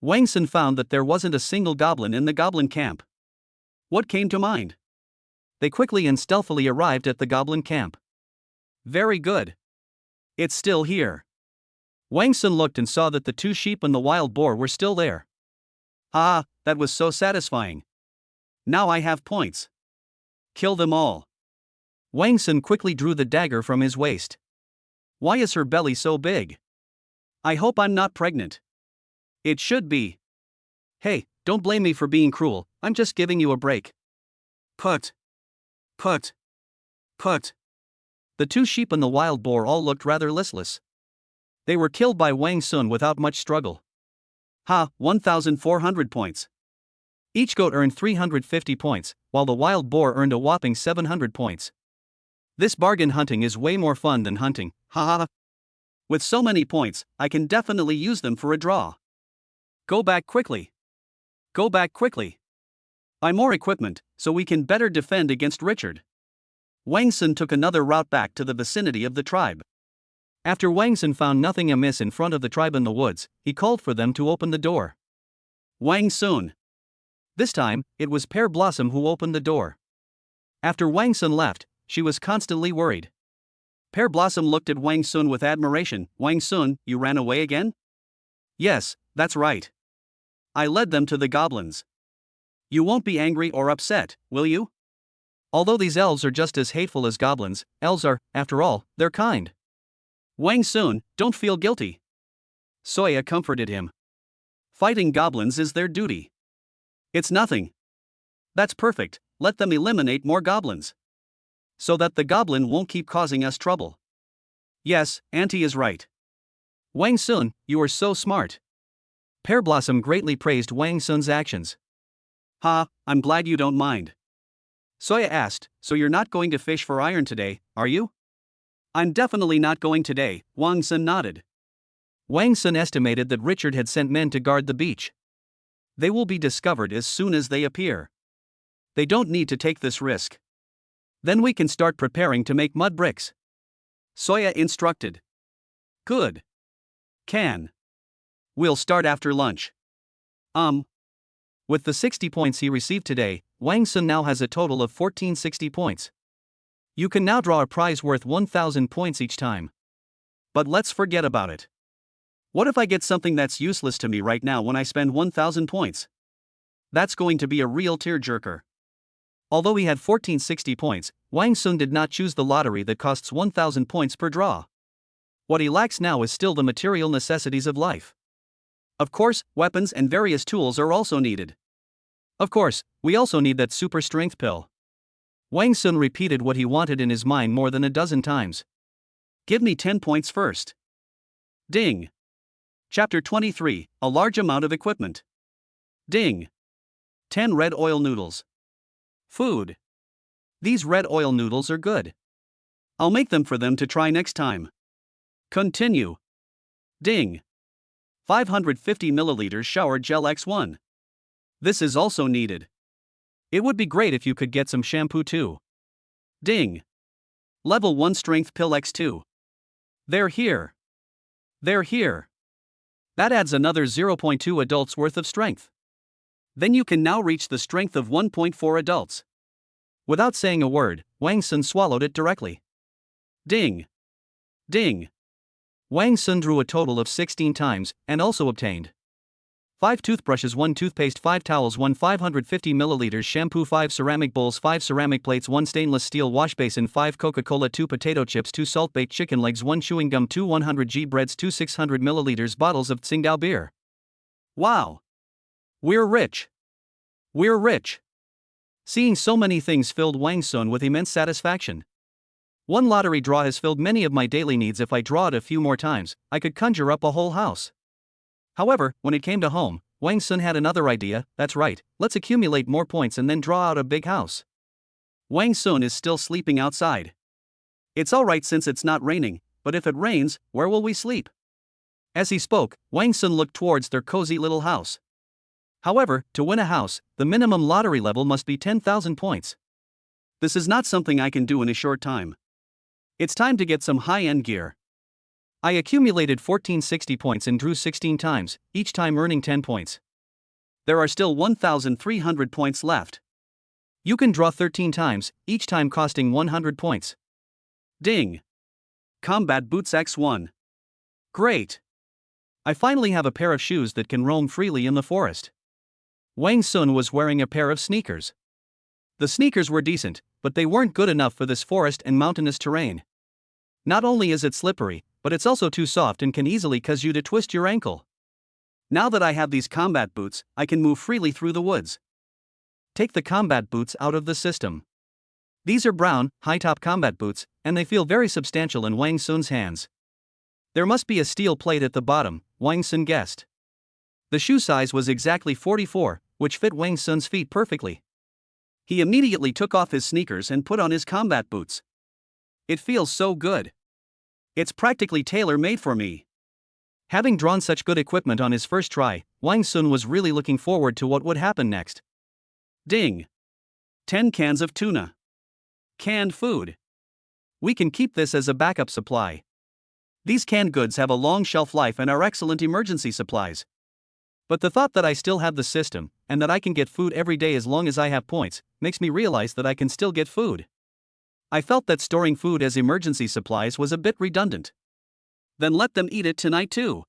Wang Sun found that there wasn't a single goblin in the goblin camp. What came to mind? they quickly and stealthily arrived at the goblin camp. Very good. It's still here. Wang Sun looked and saw that the 2 sheep and the wild boar were still there. Ah, that was so satisfying. Now I have points. Kill them all. Wang Sun quickly drew the dagger from his waist. Why is her belly so big? I hope I'm not pregnant. It should be. Hey, don't blame me for being cruel, I'm just giving you a break. Put. The 2 sheep and the wild boar all looked rather listless. They were killed by Wang Sun without much struggle. 1,400 points. Each goat earned 350 points, while the wild boar earned a whopping 700 points. This bargain hunting is way more fun than hunting, haha. With so many points, I can definitely use them for a draw. Go back quickly. Buy more equipment, so we can better defend against Richard. Wang Sun took another route back to the vicinity of the tribe. After Wang Sun found nothing amiss in front of the tribe in the woods, he called for them to open the door. Wang Sun. This time, it was Pear Blossom who opened the door. After Wang Sun left, she was constantly worried. Pear Blossom looked at Wang Sun with admiration. Wang Sun, you ran away again? Yes, that's right. I led them to the goblins. You won't be angry or upset, will you? Although these elves are just as hateful as goblins, elves are, after all, they're kind. Wang Sun, don't feel guilty. Soya comforted him. Fighting goblins is their duty. It's nothing. That's perfect, let them eliminate more goblins. So that the goblin won't keep causing us trouble. Yes, Auntie is right. Wang Sun, you are so smart. Pear Blossom greatly praised Wang Sun's actions. I'm glad you don't mind. Soya asked, so you're not going to fish for iron today, are you? I'm definitely not going today, Wang Sun nodded. Wang Sun estimated that Richard had sent men to guard the beach. They will be discovered as soon as they appear. They don't need to take this risk. Then we can start preparing to make mud bricks. Soya instructed. Good. We'll start after lunch. With the 60 points he received today, Wang Sun now has a total of 1460 points. You can now draw a prize worth 1,000 points each time. But let's forget about it. What if I get something that's useless to me right now when I spend 1,000 points? That's going to be a real tearjerker. Although he had 1460 points, Wang Sun did not choose the lottery that costs 1,000 points per draw. What he lacks now is still the material necessities of life. Of course, weapons and various tools are also needed. Of course, we also need that super strength pill. Wang Sun repeated what he wanted in his mind more than a dozen times. Give me 10 points first. Ding. Chapter 23, a large amount of equipment. Ding. 10 red oil noodles. Food. These red oil noodles are good. I'll make them for them to try next time. Continue. Ding. 550 milliliters shower gel X1. This is also needed. It would be great if you could get some shampoo too. Ding. Level 1 strength pill X2. They're here. That adds another 0.2 adults worth of strength. Then you can now reach the strength of 1.4 adults. Without saying a word, Wang Sun swallowed it directly. Ding. Wang Sun drew a total of 16 times, and also obtained 5 toothbrushes, 1 toothpaste, 5 towels, 1 550 milliliters shampoo, 5 ceramic bowls, 5 ceramic plates, 1 stainless steel wash basin, 5 Coca-Cola, 2 potato chips, 2 salt-baked chicken legs, 1 chewing gum, 2 100g breads, 2 600 milliliters bottles of Tsingtao beer. Wow! We're rich! Seeing so many things filled Wang Sun with immense satisfaction. One lottery draw has filled many of my daily needs. If I draw it a few more times, I could conjure up a whole house. However, when it came to home, Wang Sun had another idea. That's right, let's accumulate more points and then draw out a big house. Wang Sun is still sleeping outside. It's alright since it's not raining, but if it rains, where will we sleep? As he spoke, Wang Sun looked towards their cozy little house. However, to win a house, the minimum lottery level must be 10,000 points. This is not something I can do in a short time. It's time to get some high-end gear. I accumulated 1460 points and drew 16 times, each time earning 10 points. There are still 1,300 points left. You can draw 13 times, each time costing 100 points. Ding! Combat Boots X1. Great! I finally have a pair of shoes that can roam freely in the forest. Wang Sun was wearing a pair of sneakers. The sneakers were decent, but they weren't good enough for this forest and mountainous terrain. Not only is it slippery, but it's also too soft and can easily cause you to twist your ankle. Now that I have these combat boots, I can move freely through the woods. Take the combat boots out of the system. These are brown, high-top combat boots, and they feel very substantial in Wang Sun's hands. There must be a steel plate at the bottom, Wang Sun guessed. The shoe size was exactly 44, which fit Wang Sun's feet perfectly. He immediately took off his sneakers and put on his combat boots. It feels so good. It's practically tailor-made for me. Having drawn such good equipment on his first try, Wang Sun was really looking forward to what would happen next. Ding! 10 cans of tuna. Canned food. We can keep this as a backup supply. These canned goods have a long shelf life and are excellent emergency supplies. But the thought that I still have the system, and that I can get food every day as long as I have points, makes me realize that I can still get food. I felt that storing food as emergency supplies was a bit redundant. Then let them eat it tonight too.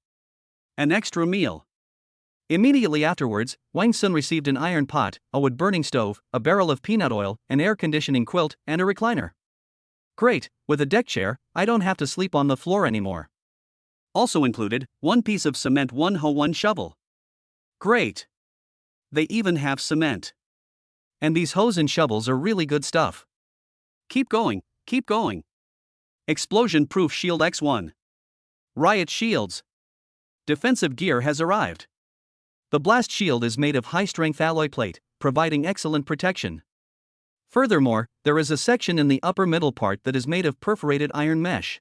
An extra meal. Immediately afterwards, Wang Sun received an iron pot, a wood-burning stove, a barrel of peanut oil, an air-conditioning quilt, and a recliner. Great, with a deck chair, I don't have to sleep on the floor anymore. Also included, 1 piece of cement, 1 hoe, 1 shovel. Great. They even have cement. And these hoes and shovels are really good stuff. Keep going, keep going. Explosion-proof shield X1. Riot shields. Defensive gear has arrived. The blast shield is made of high-strength alloy plate, providing excellent protection. Furthermore, there is a section in the upper middle part that is made of perforated iron mesh.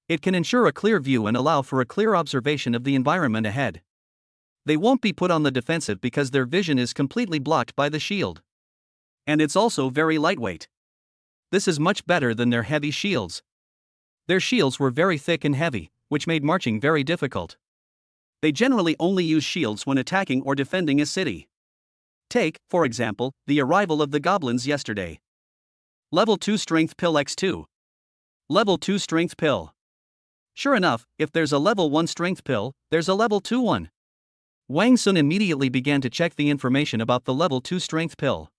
It can ensure a clear view and allow for a clear observation of the environment ahead. They won't be put on the defensive because their vision is completely blocked by the shield. And it's also very lightweight. This is much better than their heavy shields. Their shields were very thick and heavy, which made marching very difficult. They generally only use shields when attacking or defending a city. Take, for example, the arrival of the goblins yesterday. Level 2 Strength Pill X2. Level 2 Strength Pill. Sure enough, if there's a level 1 Strength Pill, there's a level 2 one. Wang Sun immediately began to check the information about the level 2 Strength Pill.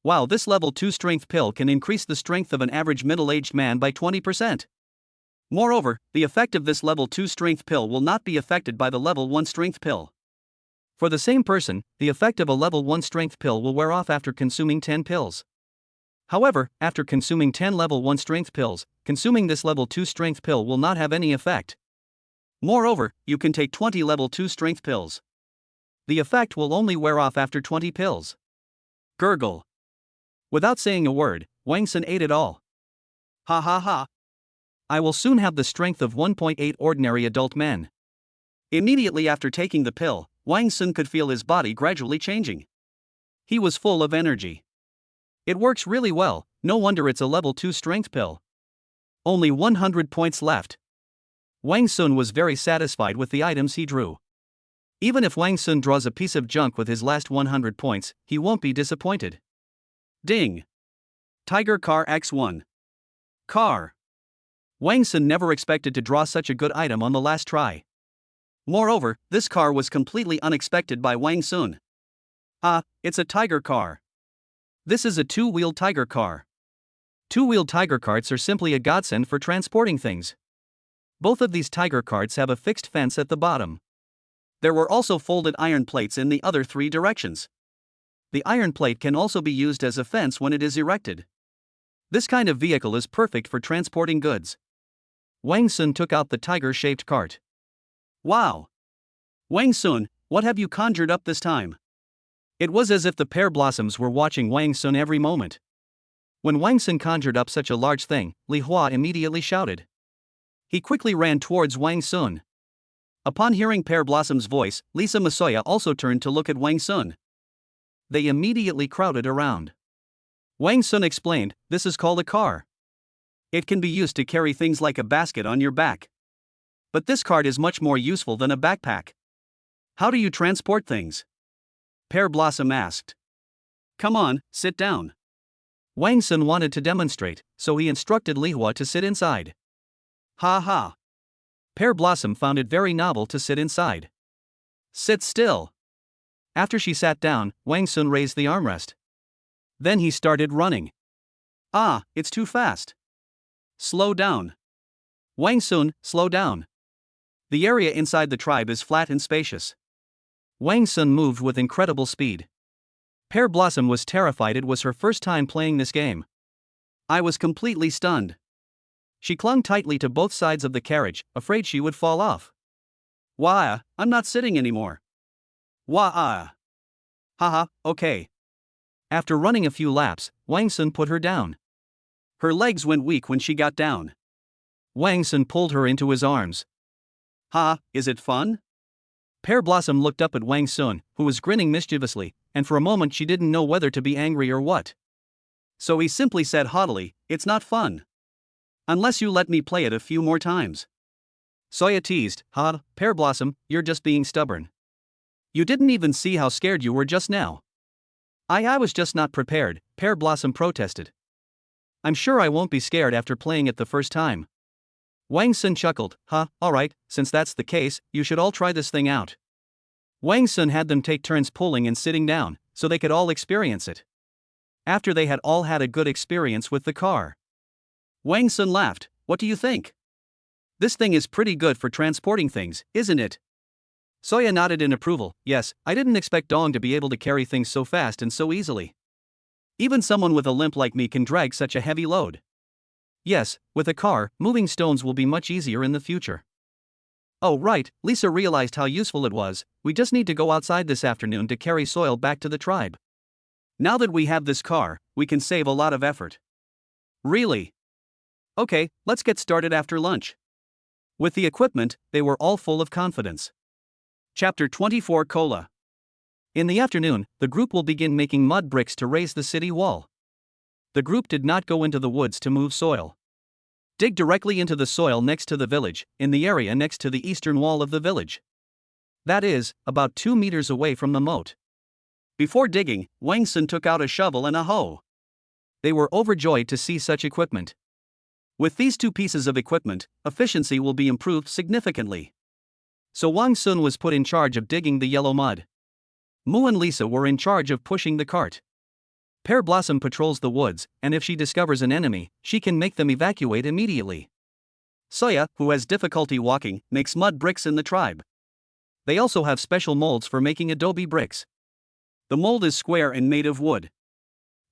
Wow, this level 2 Strength Pill can increase the strength of an average middle-aged man by 20%. Moreover, the effect of this level 2 strength pill will not be affected by the level 1 strength pill. For the same person, the effect of a level 1 strength pill will wear off after consuming 10 pills. However, after consuming 10 level 1 strength pills, consuming this level 2 strength pill will not have any effect. Moreover, you can take 20 level 2 strength pills. The effect will only wear off after 20 pills. Gurgle. Without saying a word, Wang Sun ate it all. Ha ha ha. I will soon have the strength of 1.8 ordinary adult men. Immediately after taking the pill, Wang Sun could feel his body gradually changing. He was full of energy. It works really well, no wonder it's a level 2 strength pill. Only 100 points left. Wang Sun was very satisfied with the items he drew. Even if Wang Sun draws a piece of junk with his last 100 points, he won't be disappointed. Ding! Tiger Car X1. Car. Wang Sun never expected to draw such a good item on the last try. Moreover, this car was completely unexpected by Wang Sun. It's a tiger car. This is a 2-wheeled tiger car. 2-wheeled tiger carts are simply a godsend for transporting things. Both of these tiger carts have a fixed fence at the bottom. There were also folded iron plates in the other 3 directions. The iron plate can also be used as a fence when it is erected. This kind of vehicle is perfect for transporting goods. Wang Sun took out the tiger-shaped cart. Wow! Wang Sun, what have you conjured up this time? It was as if the pear blossoms were watching Wang Sun every moment. When Wang Sun conjured up such a large thing, Li Hua immediately shouted. He quickly ran towards Wang Sun. Upon hearing Pear Blossom's voice, Lisa Masoya also turned to look at Wang Sun. They immediately crowded around. Wang Sun explained, this is called a car. It can be used to carry things like a basket on your back. But this cart is much more useful than a backpack. How do you transport things? Pear Blossom asked. Come on, sit down. Wang Sun wanted to demonstrate, so he instructed Li Hua to sit inside. Ha ha. Pear Blossom found it very novel to sit inside. Sit still. After she sat down, Wang Sun raised the armrest. Then he started running. Ah, it's too fast. Slow down. Wang Sun, slow down. The area inside the tribe is flat and spacious. Wang Sun moved with incredible speed. Pear Blossom was terrified. It was her first time playing this game. I was completely stunned. She clung tightly to both sides of the carriage, afraid she would fall off. Wah, I'm not sitting anymore. Wah. Haha, okay. After running a few laps, Wang Sun put her down. Her legs went weak when she got down. Wang Sun pulled her into his arms. Ha, is it fun? Pear Blossom looked up at Wang Sun, who was grinning mischievously, and for a moment she didn't know whether to be angry or what. So he simply said haughtily, it's not fun. Unless you let me play it a few more times. Soya teased, ha, Pear Blossom, you're just being stubborn. You didn't even see how scared you were just now. I was just not prepared, Pear Blossom protested. I'm sure I won't be scared after playing it the first time. Wang Sun chuckled, alright, since that's the case, you should all try this thing out. Wang Sun had them take turns pulling and sitting down, so they could all experience it. After they had all had a good experience with the car, Wang Sun laughed, what do you think? This thing is pretty good for transporting things, isn't it? Soya nodded in approval, yes, I didn't expect Dong to be able to carry things so fast and so easily. Even someone with a limp like me can drag such a heavy load. Yes, with a car, moving stones will be much easier in the future. Oh right, Lisa realized how useful it was, we just need to go outside this afternoon to carry soil back to the tribe. Now that we have this car, we can save a lot of effort. Really? Okay, let's get started after lunch. With the equipment, they were all full of confidence. Chapter 24 Cola. In the afternoon, the group will begin making mud bricks to raise the city wall. The group did not go into the woods to move soil. Dig directly into the soil next to the village, in the area next to the eastern wall of the village. That is, about 2 meters away from the moat. Before digging, Wang Sun took out a shovel and a hoe. They were overjoyed to see such equipment. With these two pieces of equipment, efficiency will be improved significantly. So Wang Sun was put in charge of digging the yellow mud. Mu and Lisa were in charge of pushing the cart. Pear Blossom patrols the woods, and if she discovers an enemy, she can make them evacuate immediately. Soya, who has difficulty walking, makes mud bricks in the tribe. They also have special molds for making adobe bricks. The mold is square and made of wood.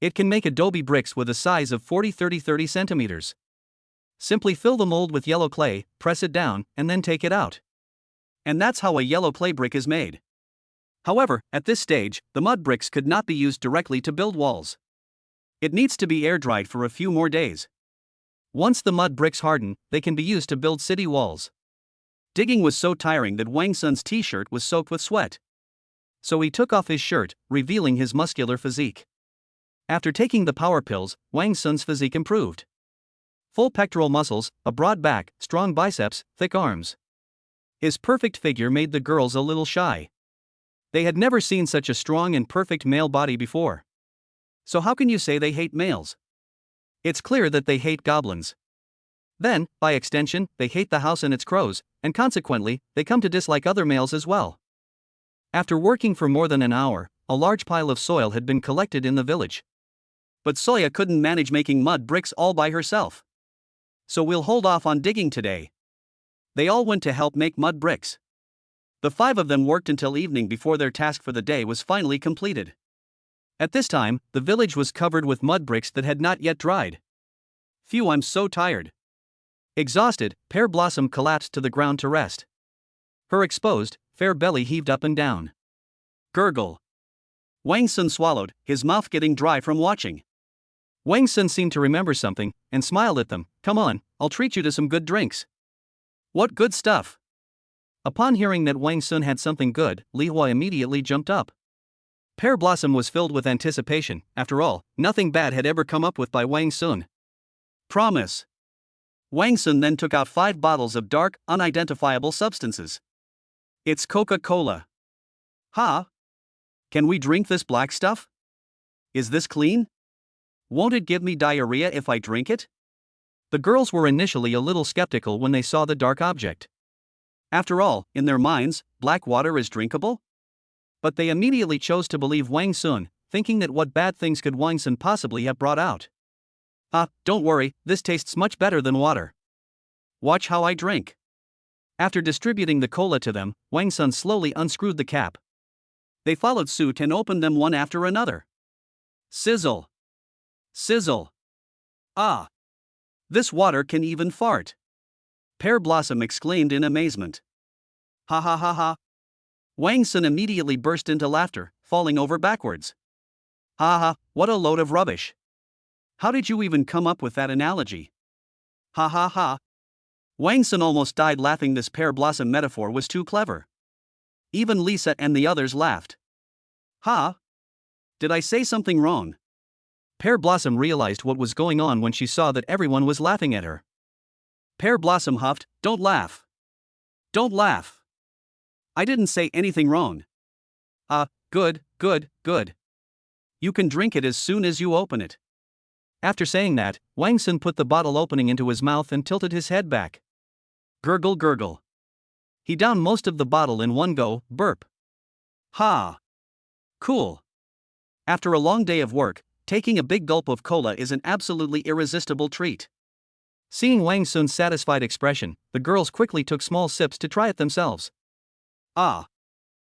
It can make adobe bricks with a size of 40-30 centimeters. Simply fill the mold with yellow clay, press it down, and then take it out. And that's how a yellow clay brick is made. However, at this stage, the mud bricks could not be used directly to build walls. It needs to be air-dried for a few more days. Once the mud bricks harden, they can be used to build city walls. Digging was so tiring that Wang Sun's t-shirt was soaked with sweat. So he took off his shirt, revealing his muscular physique. After taking the power pills, Wang Sun's physique improved. Full pectoral muscles, a broad back, strong biceps, thick arms. His perfect figure made the girls a little shy. They had never seen such a strong and perfect male body before. So how can you say they hate males? It's clear that they hate goblins. Then, by extension, they hate the house and its crows, and consequently, they come to dislike other males as well. After working for more than an hour, a large pile of soil had been collected in the village. But Soya couldn't manage making mud bricks all by herself. So we'll hold off on digging today. They all went to help make mud bricks. The 5 of them worked until evening before their task for the day was finally completed. At this time, the village was covered with mud bricks that had not yet dried. Phew, I'm so tired. Exhausted, Pear Blossom collapsed to the ground to rest. Her exposed, fair belly heaved up and down. Gurgle. Wang Sun swallowed, his mouth getting dry from watching. Wang Sun seemed to remember something, and smiled at them. Come on, I'll treat you to some good drinks. What good stuff? Upon hearing that Wang Sun had something good, Li Hua immediately jumped up. Pear Blossom was filled with anticipation. After all, nothing bad had ever come up with by Wang Sun. Promise. Wang Sun then took out 5 bottles of dark, unidentifiable substances. It's Coca-Cola. Ha? Can we drink this black stuff? Is this clean? Won't it give me diarrhea if I drink it? The girls were initially a little skeptical when they saw the dark object. After all, in their minds, black water is drinkable? But they immediately chose to believe Wang Sun, thinking that what bad things could Wang Sun possibly have brought out. Don't worry, this tastes much better than water. Watch how I drink. After distributing the cola to them, Wang Sun slowly unscrewed the cap. They followed suit and opened them one after another. Sizzle! Sizzle! Ah! This water can even fart! Pear Blossom exclaimed in amazement. Ha ha ha ha! Wang Sun immediately burst into laughter, falling over backwards. Ha ha, what a load of rubbish! How did you even come up with that analogy? Ha ha ha! Wang Sun almost died laughing. This Pear Blossom metaphor was too clever. Even Lisa and the others laughed. Ha! Did I say something wrong? Pear Blossom realized what was going on when she saw that everyone was laughing at her. Pear Blossom huffed, "Don't laugh. Don't laugh. I didn't say anything wrong. Good, good, good. You can drink it as soon as you open it." After saying that, Wang Sun put the bottle opening into his mouth and tilted his head back. Gurgle gurgle. He downed most of the bottle in one go, burp. Ha! Cool. After a long day of work, taking a big gulp of cola is an absolutely irresistible treat. Seeing Wang Sun's satisfied expression, the girls quickly took small sips to try it themselves.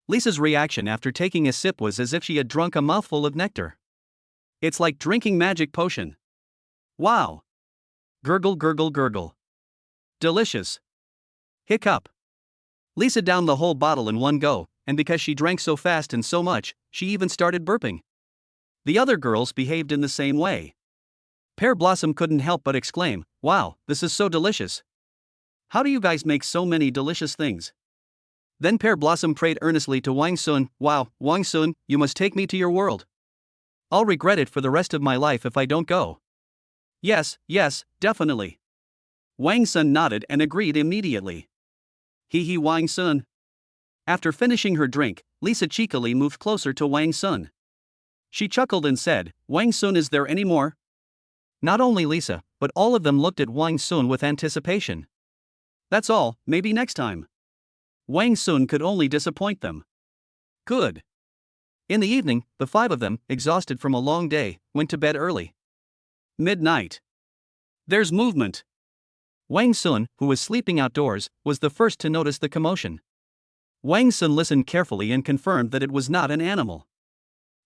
Lisa's reaction after taking a sip was as if she had drunk a mouthful of nectar. It's like drinking magic potion. Wow! Gurgle gurgle gurgle. Delicious. Hiccup. Lisa downed the whole bottle in one go, and because she drank so fast and so much, she even started burping. The other girls behaved in the same way. Pear Blossom couldn't help but exclaim, "Wow, this is so delicious. How do you guys make so many delicious things?" Then Pear Blossom prayed earnestly to Wang Sun, "Wow, Wang Sun, you must take me to your world. I'll regret it for the rest of my life if I don't go." Yes, definitely. Wang Sun nodded and agreed immediately. Hee Wang Sun. After finishing her drink, Lisa cheekily moved closer to Wang Sun. She chuckled and said, "Wang Sun, is there any more?" Not only Lisa, but all of them looked at Wang Sun with anticipation. That's all, maybe next time. Wang Sun could only disappoint them. Good. In the evening, the five of them, exhausted from a long day, went to bed early. Midnight. There's movement. Wang Sun, who was sleeping outdoors, was the first to notice the commotion. Wang Sun listened carefully and confirmed that it was not an animal.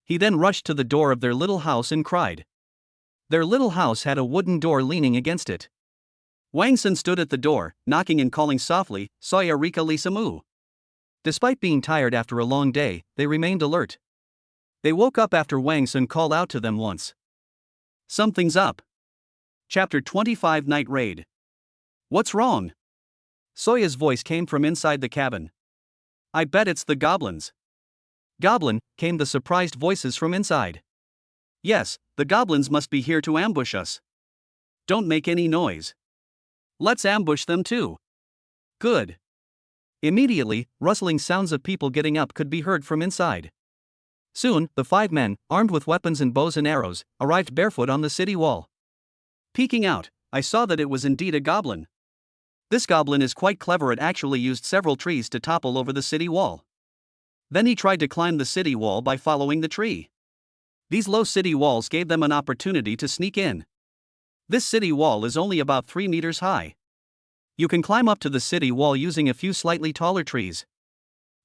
He then rushed to the door of their little house and cried. Their little house had a wooden door leaning against it. Wang Sun stood at the door, knocking and calling softly, "Soya Rika Lisa Moo." Despite being tired after a long day, they remained alert. They woke up after Wang Sun called out to them once. Something's up. Chapter 25 Night Raid. What's wrong? Soya's voice came from inside the cabin. I bet it's the goblins. Goblin, came the surprised voices from inside. Yes, the goblins must be here to ambush us. Don't make any noise. Let's ambush them too. Good. Immediately, rustling sounds of people getting up could be heard from inside. Soon, the five men, armed with weapons and bows and arrows, arrived barefoot on the city wall. Peeking out, I saw that it was indeed a goblin. This goblin is quite clever. It actually used several trees to topple over the city wall. Then he tried to climb the city wall by following the tree. These low city walls gave them an opportunity to sneak in. This city wall is only about 3 meters high. You can climb up to the city wall using a few slightly taller trees.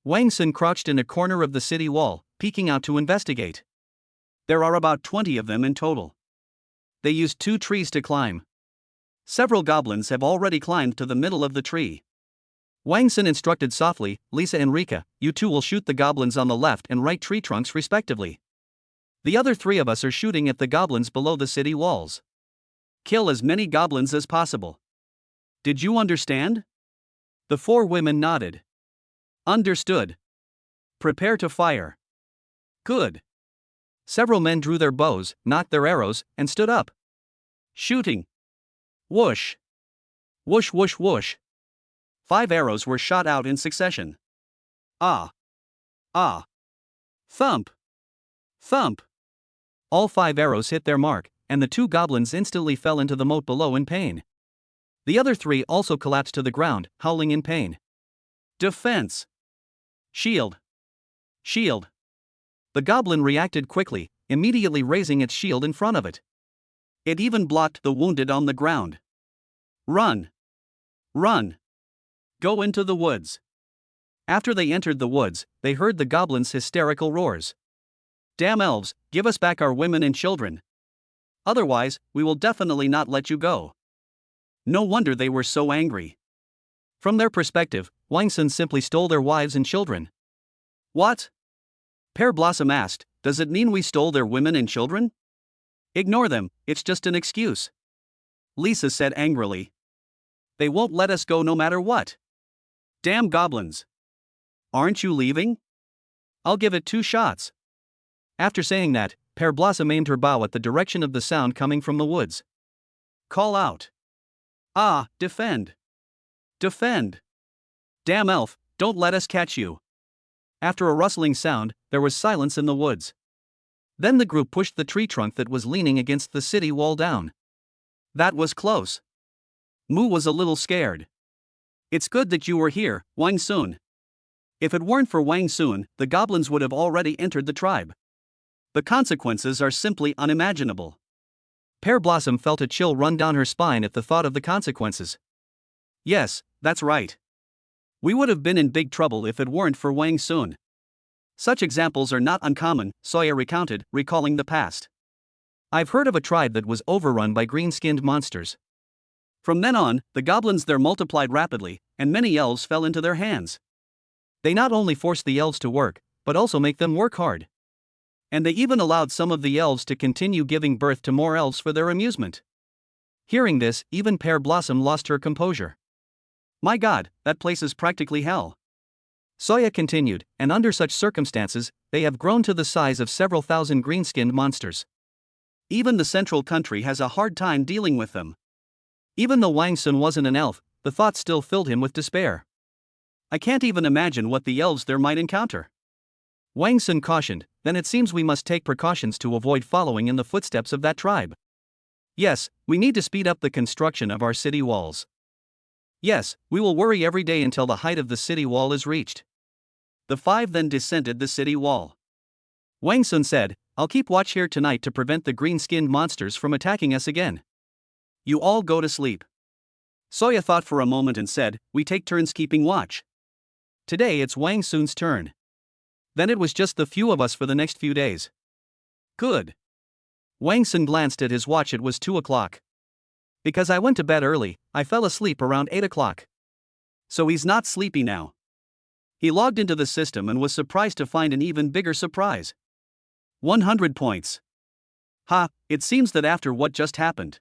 Wang Sun crouched in a corner of the city wall, peeking out to investigate. There are about 20 of them in total. They used 2 trees to climb. Several goblins have already climbed to the middle of the tree. Wang Sun instructed softly, "Lisa and Rika, you two will shoot the goblins on the left and right tree trunks respectively. The other 3 of us are shooting at the goblins below the city walls. Kill as many goblins as possible. Did you understand?" The 4 women nodded. Understood. Prepare to fire. Good. Several men drew their bows, knocked their arrows, and stood up. Shooting. Whoosh. Whoosh whoosh whoosh. 5 arrows were shot out in succession. Ah. Ah. Thump. Thump. All 5 arrows hit their mark, and the 2 goblins instantly fell into the moat below in pain. The other 3 also collapsed to the ground, howling in pain. Defense! Shield! Shield! The goblin reacted quickly, immediately raising its shield in front of it. It even blocked the wounded on the ground. Run! Run! Go into the woods! After they entered the woods, they heard the goblins' hysterical roars. Damn elves, give us back our women and children. Otherwise, we will definitely not let you go. No wonder they were so angry. From their perspective, Wang Sun simply stole their wives and children. What? Pear Blossom asked, does it mean we stole their women and children? Ignore them, it's just an excuse. Lisa said angrily. They won't let us go no matter what. Damn goblins. Aren't you leaving? I'll give it 2 shots. After saying that, Pear Blossom aimed her bow at the direction of the sound coming from the woods. Call out. Ah, defend. Defend. Damn elf, don't let us catch you. After a rustling sound, there was silence in the woods. Then the group pushed the tree trunk that was leaning against the city wall down. That was close. Mu was a little scared. It's good that you were here, Wang Sun. If it weren't for Wang Sun, the goblins would have already entered the tribe. The consequences are simply unimaginable. Pear Blossom felt a chill run down her spine at the thought of the consequences. Yes, that's right. We would have been in big trouble if it weren't for Wang Sun. Such examples are not uncommon, Soya recounted, recalling the past. I've heard of a tribe that was overrun by green-skinned monsters. From then on, the goblins there multiplied rapidly, and many elves fell into their hands. They not only forced the elves to work, but also make them work hard. And they even allowed some of the elves to continue giving birth to more elves for their amusement. Hearing this, even Pear Blossom lost her composure. My God, that place is practically hell. Soya continued, and under such circumstances, they have grown to the size of several thousand green-skinned monsters. Even the central country has a hard time dealing with them. Even though Wang Sun wasn't an elf, the thought still filled him with despair. I can't even imagine what the elves there might encounter. Wang Sun cautioned, then it seems we must take precautions to avoid following in the footsteps of that tribe. Yes, we need to speed up the construction of our city walls. Yes, we will worry every day until the height of the city wall is reached. The 5 then descended the city wall. Wang Sun said, I'll keep watch here tonight to prevent the green-skinned monsters from attacking us again. You all go to sleep. Soya thought for a moment and said, we take turns keeping watch. Today it's Wang Sun's turn. Then it was just the few of us for the next few days. Good. Wang Sun glanced at his watch, it was 2 o'clock. Because I went to bed early, I fell asleep around 8 o'clock. So he's not sleepy now. He logged into the system and was surprised to find an even bigger surprise. 100 points. Ha, it seems that after what just happened,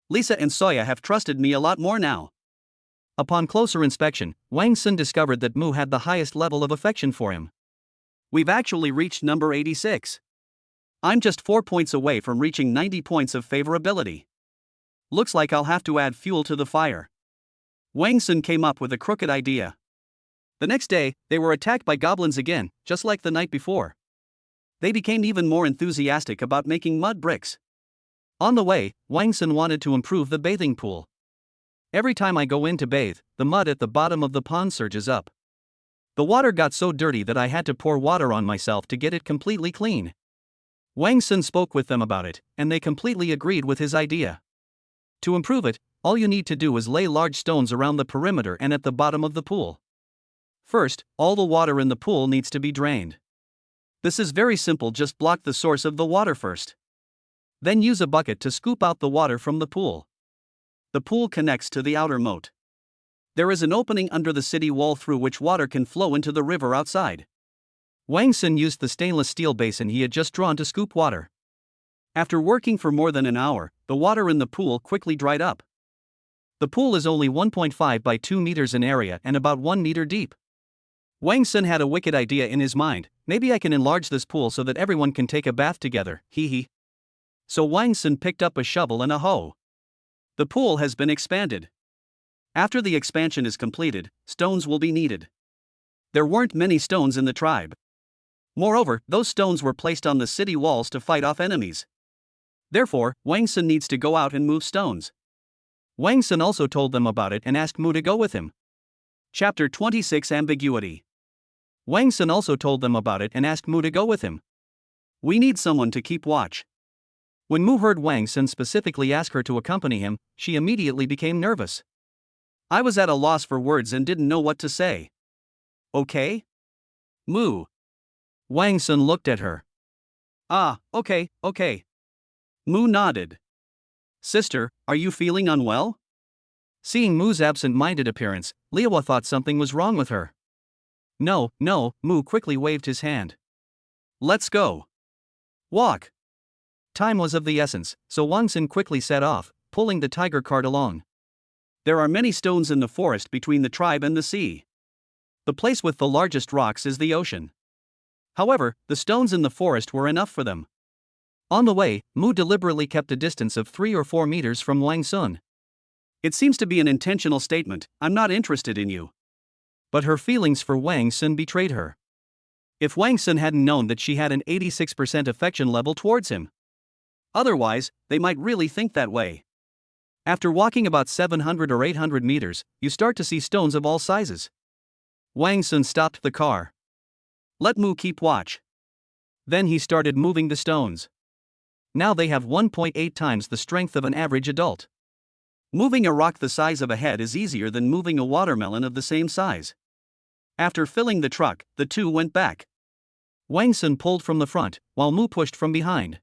Lisa and Soya have trusted me a lot more now. Upon closer inspection, Wang Sun discovered that Mu had the highest level of affection for him. We've actually reached number 86. I'm just 4 points away from reaching 90 points of favorability. Looks like I'll have to add fuel to the fire. Wang Sun came up with a crooked idea. The next day, they were attacked by goblins again, just like the night before. They became even more enthusiastic about making mud bricks. On the way, Wang Sun wanted to improve the bathing pool. Every time I go in to bathe, the mud at the bottom of the pond surges up. The water got so dirty that I had to pour water on myself to get it completely clean. Wang Sun spoke with them about it, and they completely agreed with his idea. To improve it, all you need to do is lay large stones around the perimeter and at the bottom of the pool. First, all the water in the pool needs to be drained. This is very simple, just block the source of the water first. Then use a bucket to scoop out the water from the pool. The pool connects to the outer moat. There is an opening under the city wall through which water can flow into the river outside. Wang Sun used the stainless steel basin he had just drawn to scoop water. After working for more than an hour, the water in the pool quickly dried up. The pool is only 1.5 by 2 meters in area and about 1 meter deep. Wang Sun had a wicked idea in his mind, maybe I can enlarge this pool so that everyone can take a bath together, hee. So Wang Sun picked up a shovel and a hoe. The pool has been expanded. After the expansion is completed, stones will be needed. There weren't many stones in the tribe. Moreover, those stones were placed on the city walls to fight off enemies. Therefore, Wang Sun needs to go out and move stones. Wang Sun also told them about it and asked Mu to go with him. Chapter 26 Ambiguity. Wang Sun also told them about it and asked Mu to go with him. We need someone to keep watch. When Mu heard Wang Sun specifically ask her to accompany him, she immediately became nervous. I was at a loss for words and didn't know what to say. Okay? Mu. Wang Sun looked at her. Ah, okay. Mu nodded. Sister, are you feeling unwell? Seeing Mu's absent-minded appearance, Liawa thought something was wrong with her. No, Mu quickly waved his hand. Let's go. Walk. Time was of the essence, so Wang Sun quickly set off, pulling the tiger cart along. There are many stones in the forest between the tribe and the sea. The place with the largest rocks is the ocean. However, the stones in the forest were enough for them. On the way, Mu deliberately kept a distance of 3 or 4 meters from Wang Sun. It seems to be an intentional statement, I'm not interested in you. But her feelings for Wang Sun betrayed her. If Wang Sun hadn't known that she had an 86% affection level towards him. Otherwise, they might really think that way. After walking about 700 or 800 meters, you start to see stones of all sizes. Wang Sun stopped the car. Let Mu keep watch. Then he started moving the stones. Now they have 1.8 times the strength of an average adult. Moving a rock the size of a head is easier than moving a watermelon of the same size. After filling the truck, the two went back. Wang Sun pulled from the front, while Mu pushed from behind.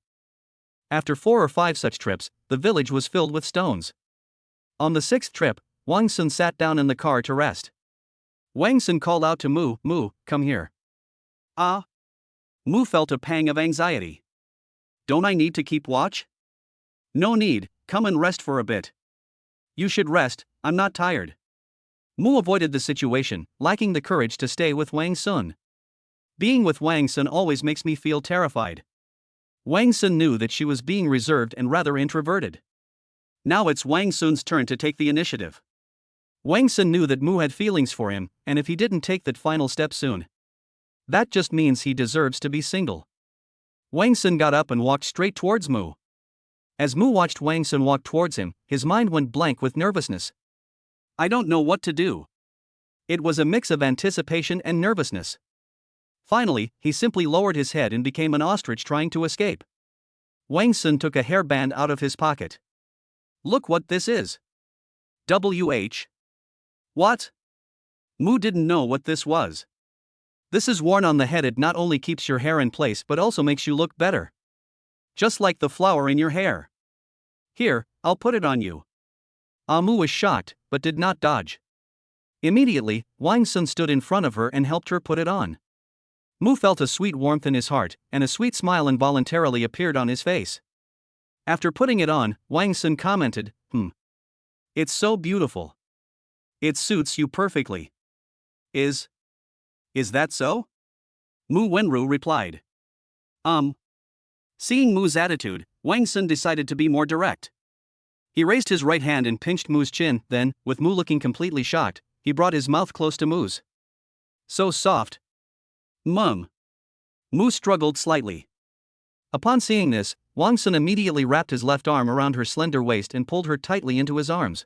After 4 or 5 such trips, the village was filled with stones. On the 6th trip, Wang Sun sat down in the car to rest. Wang Sun called out to Mu, Mu, come here. Ah. Mu felt a pang of anxiety. Don't I need to keep watch? No need, come and rest for a bit. You should rest, I'm not tired. Mu avoided the situation, lacking the courage to stay with Wang Sun. Being with Wang Sun always makes me feel terrified. Wang Sun knew that she was being reserved and rather introverted. Now it's Wang Sun's turn to take the initiative. Wang Sun knew that Mu had feelings for him, and if he didn't take that final step soon, that just means he deserves to be single. Wang Sun got up and walked straight towards Mu. As Mu watched Wang Sun walk towards him, his mind went blank with nervousness. I don't know what to do. It was a mix of anticipation and nervousness. Finally, he simply lowered his head and became an ostrich trying to escape. Wang Sun took a hairband out of his pocket. Look what this is. WH. What? Mu didn't know what this was. This is worn on the head. It not only keeps your hair in place but also makes you look better. Just like the flower in your hair. Here, I'll put it on you. Mu was shocked, but did not dodge. Immediately, Wang Sun stood in front of her and helped her put it on. Mu felt a sweet warmth in his heart, and a sweet smile involuntarily appeared on his face. After putting it on, Wang Sun commented, It's so beautiful. It suits you perfectly. Is that so? Mu Wenru replied. Seeing Mu's attitude, Wang Sun decided to be more direct. He raised his right hand and pinched Mu's chin, then, with Mu looking completely shocked, he brought his mouth close to Mu's. So soft. Mu struggled slightly. Upon seeing this, Wang Sun immediately wrapped his left arm around her slender waist and pulled her tightly into his arms.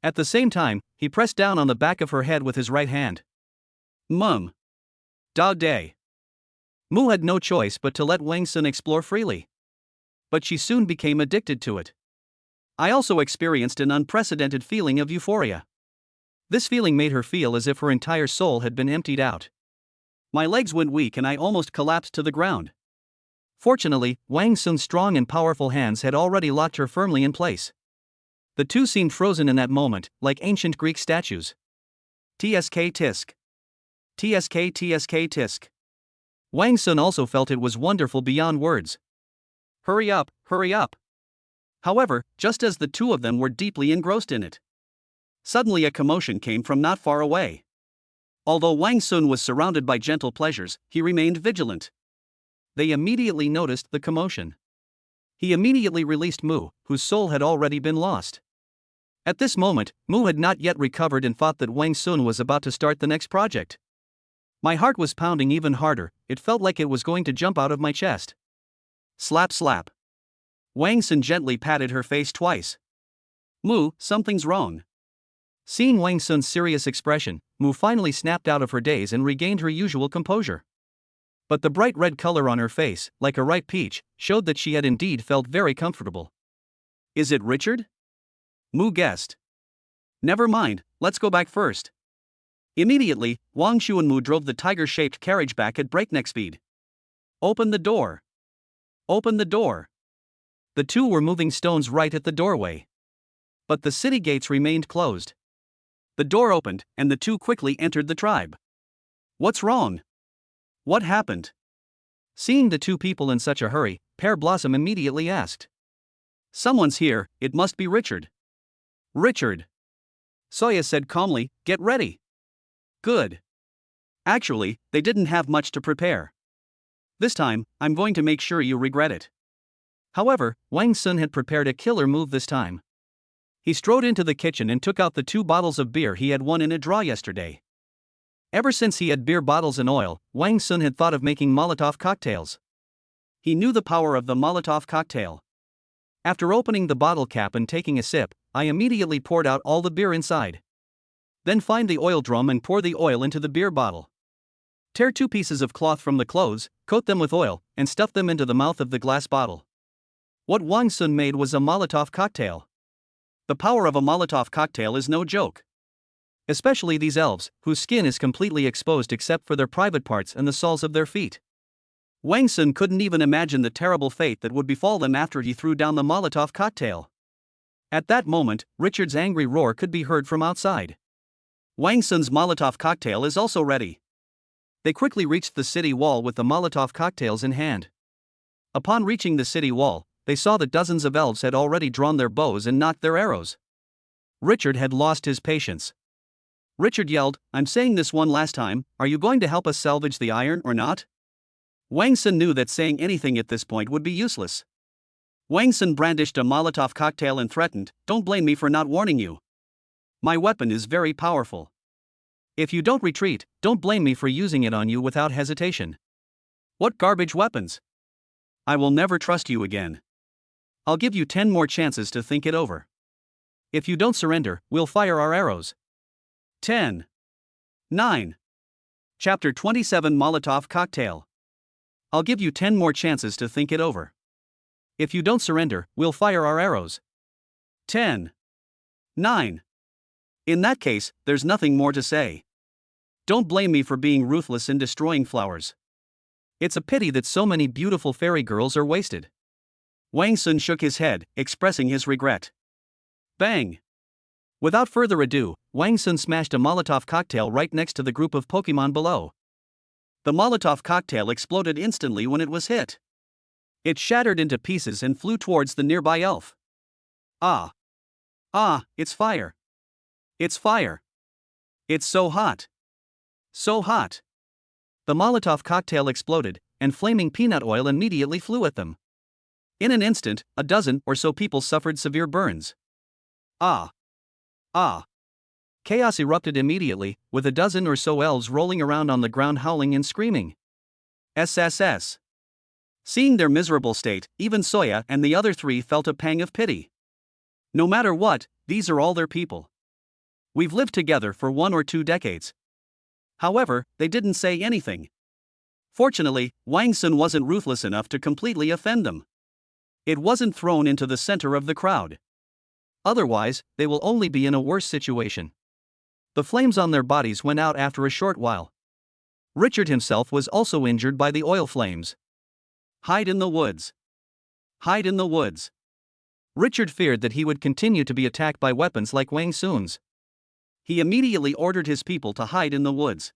At the same time, he pressed down on the back of her head with his right hand. Dog day. Mu had no choice but to let Wang Sun explore freely. But she soon became addicted to it. I also experienced an unprecedented feeling of euphoria. This feeling made her feel as if her entire soul had been emptied out. My legs went weak and I almost collapsed to the ground. Fortunately, Wang Sun's strong and powerful hands had already locked her firmly in place. The two seemed frozen in that moment, like ancient Greek statues. TSK tisk. TSK tisk. Wang Sun also felt it was wonderful beyond words. Hurry up, hurry up. However, just as the two of them were deeply engrossed in it, suddenly a commotion came from not far away. Although Wang Sun was surrounded by gentle pleasures, he remained vigilant. They immediately noticed the commotion. He immediately released Mu, whose soul had already been lost. At this moment, Mu had not yet recovered and thought that Wang Sun was about to start the next project. My heart was pounding even harder, it felt like it was going to jump out of my chest. Slap slap. Wang Sun gently patted her face twice. Mu, something's wrong. Seeing Wang Sun's serious expression, Mu finally snapped out of her daze and regained her usual composure. But the bright red color on her face, like a ripe peach, showed that she had indeed felt very comfortable. Is it Richard? Mu guessed. Never mind, let's go back first. Immediately, Wang Shu and Mu drove the tiger-shaped carriage back at breakneck speed. Open the door. Open the door. The two were moving stones right at the doorway. But the city gates remained closed. The door opened, and the two quickly entered the tribe. What's wrong? What happened? Seeing the two people in such a hurry, Pear Blossom immediately asked. Someone's here, it must be Richard. Richard. Soya said calmly, get ready. Good. Actually, they didn't have much to prepare. This time, I'm going to make sure you regret it. However, Wang Sun had prepared a killer move this time. He strode into the kitchen and took out the 2 bottles of beer he had won in a draw yesterday. Ever since he had beer bottles and oil, Wang Sun had thought of making Molotov cocktails. He knew the power of the Molotov cocktail. After opening the bottle cap and taking a sip, I immediately poured out all the beer inside. Then find the oil drum and pour the oil into the beer bottle. Tear 2 pieces of cloth from the clothes, coat them with oil, and stuff them into the mouth of the glass bottle. What Wang Sun made was a Molotov cocktail. The power of a Molotov cocktail is no joke. Especially these elves, whose skin is completely exposed except for their private parts and the soles of their feet. Wang Sun couldn't even imagine the terrible fate that would befall them after he threw down the Molotov cocktail. At that moment, Richard's angry roar could be heard from outside. Wang Sun's Molotov cocktail is also ready. They quickly reached the city wall with the Molotov cocktails in hand. Upon reaching the city wall, they saw that dozens of elves had already drawn their bows and knocked their arrows. Richard had lost his patience. Richard yelled, I'm saying this one last time, are you going to help us salvage the iron or not? Wang Sun knew that saying anything at this point would be useless. Wang Sun brandished a Molotov cocktail and threatened, don't blame me for not warning you. My weapon is very powerful. If you don't retreat, don't blame me for using it on you without hesitation. What garbage weapons? I will never trust you again. I'll give you 10 more chances to think it over. If you don't surrender, we'll fire our arrows. 10. 9. Chapter 27 Molotov Cocktail. I'll give you 10 more chances to think it over. If you don't surrender, we'll fire our arrows. 10. 9. In that case, there's nothing more to say. Don't blame me for being ruthless in destroying flowers. It's a pity that so many beautiful fairy girls are wasted. Wang Sun shook his head, expressing his regret. Bang! Without further ado, Wang Sun smashed a Molotov cocktail right next to the group of Pokemon below. The Molotov cocktail exploded instantly when it was hit. It shattered into pieces and flew towards the nearby elf. Ah! Ah, it's fire! It's fire! It's so hot! So hot! The Molotov cocktail exploded, and flaming peanut oil immediately flew at them. In an instant, a dozen or so people suffered severe burns. Ah! Ah! Chaos erupted immediately, with a dozen or so elves rolling around on the ground howling and screaming. SSS. Seeing their miserable state, even Soya and the other 3 felt a pang of pity. No matter what, these are all their people. We've lived together for 1 or 2 decades. However, they didn't say anything. Fortunately, Wang Sun wasn't ruthless enough to completely offend them. It wasn't thrown into the center of the crowd. Otherwise, they will only be in a worse situation. The flames on their bodies went out after a short while. Richard himself was also injured by the oil flames. Hide in the woods. Hide in the woods. Richard feared that he would continue to be attacked by weapons like Wang Sun's. He immediately ordered his people to hide in the woods.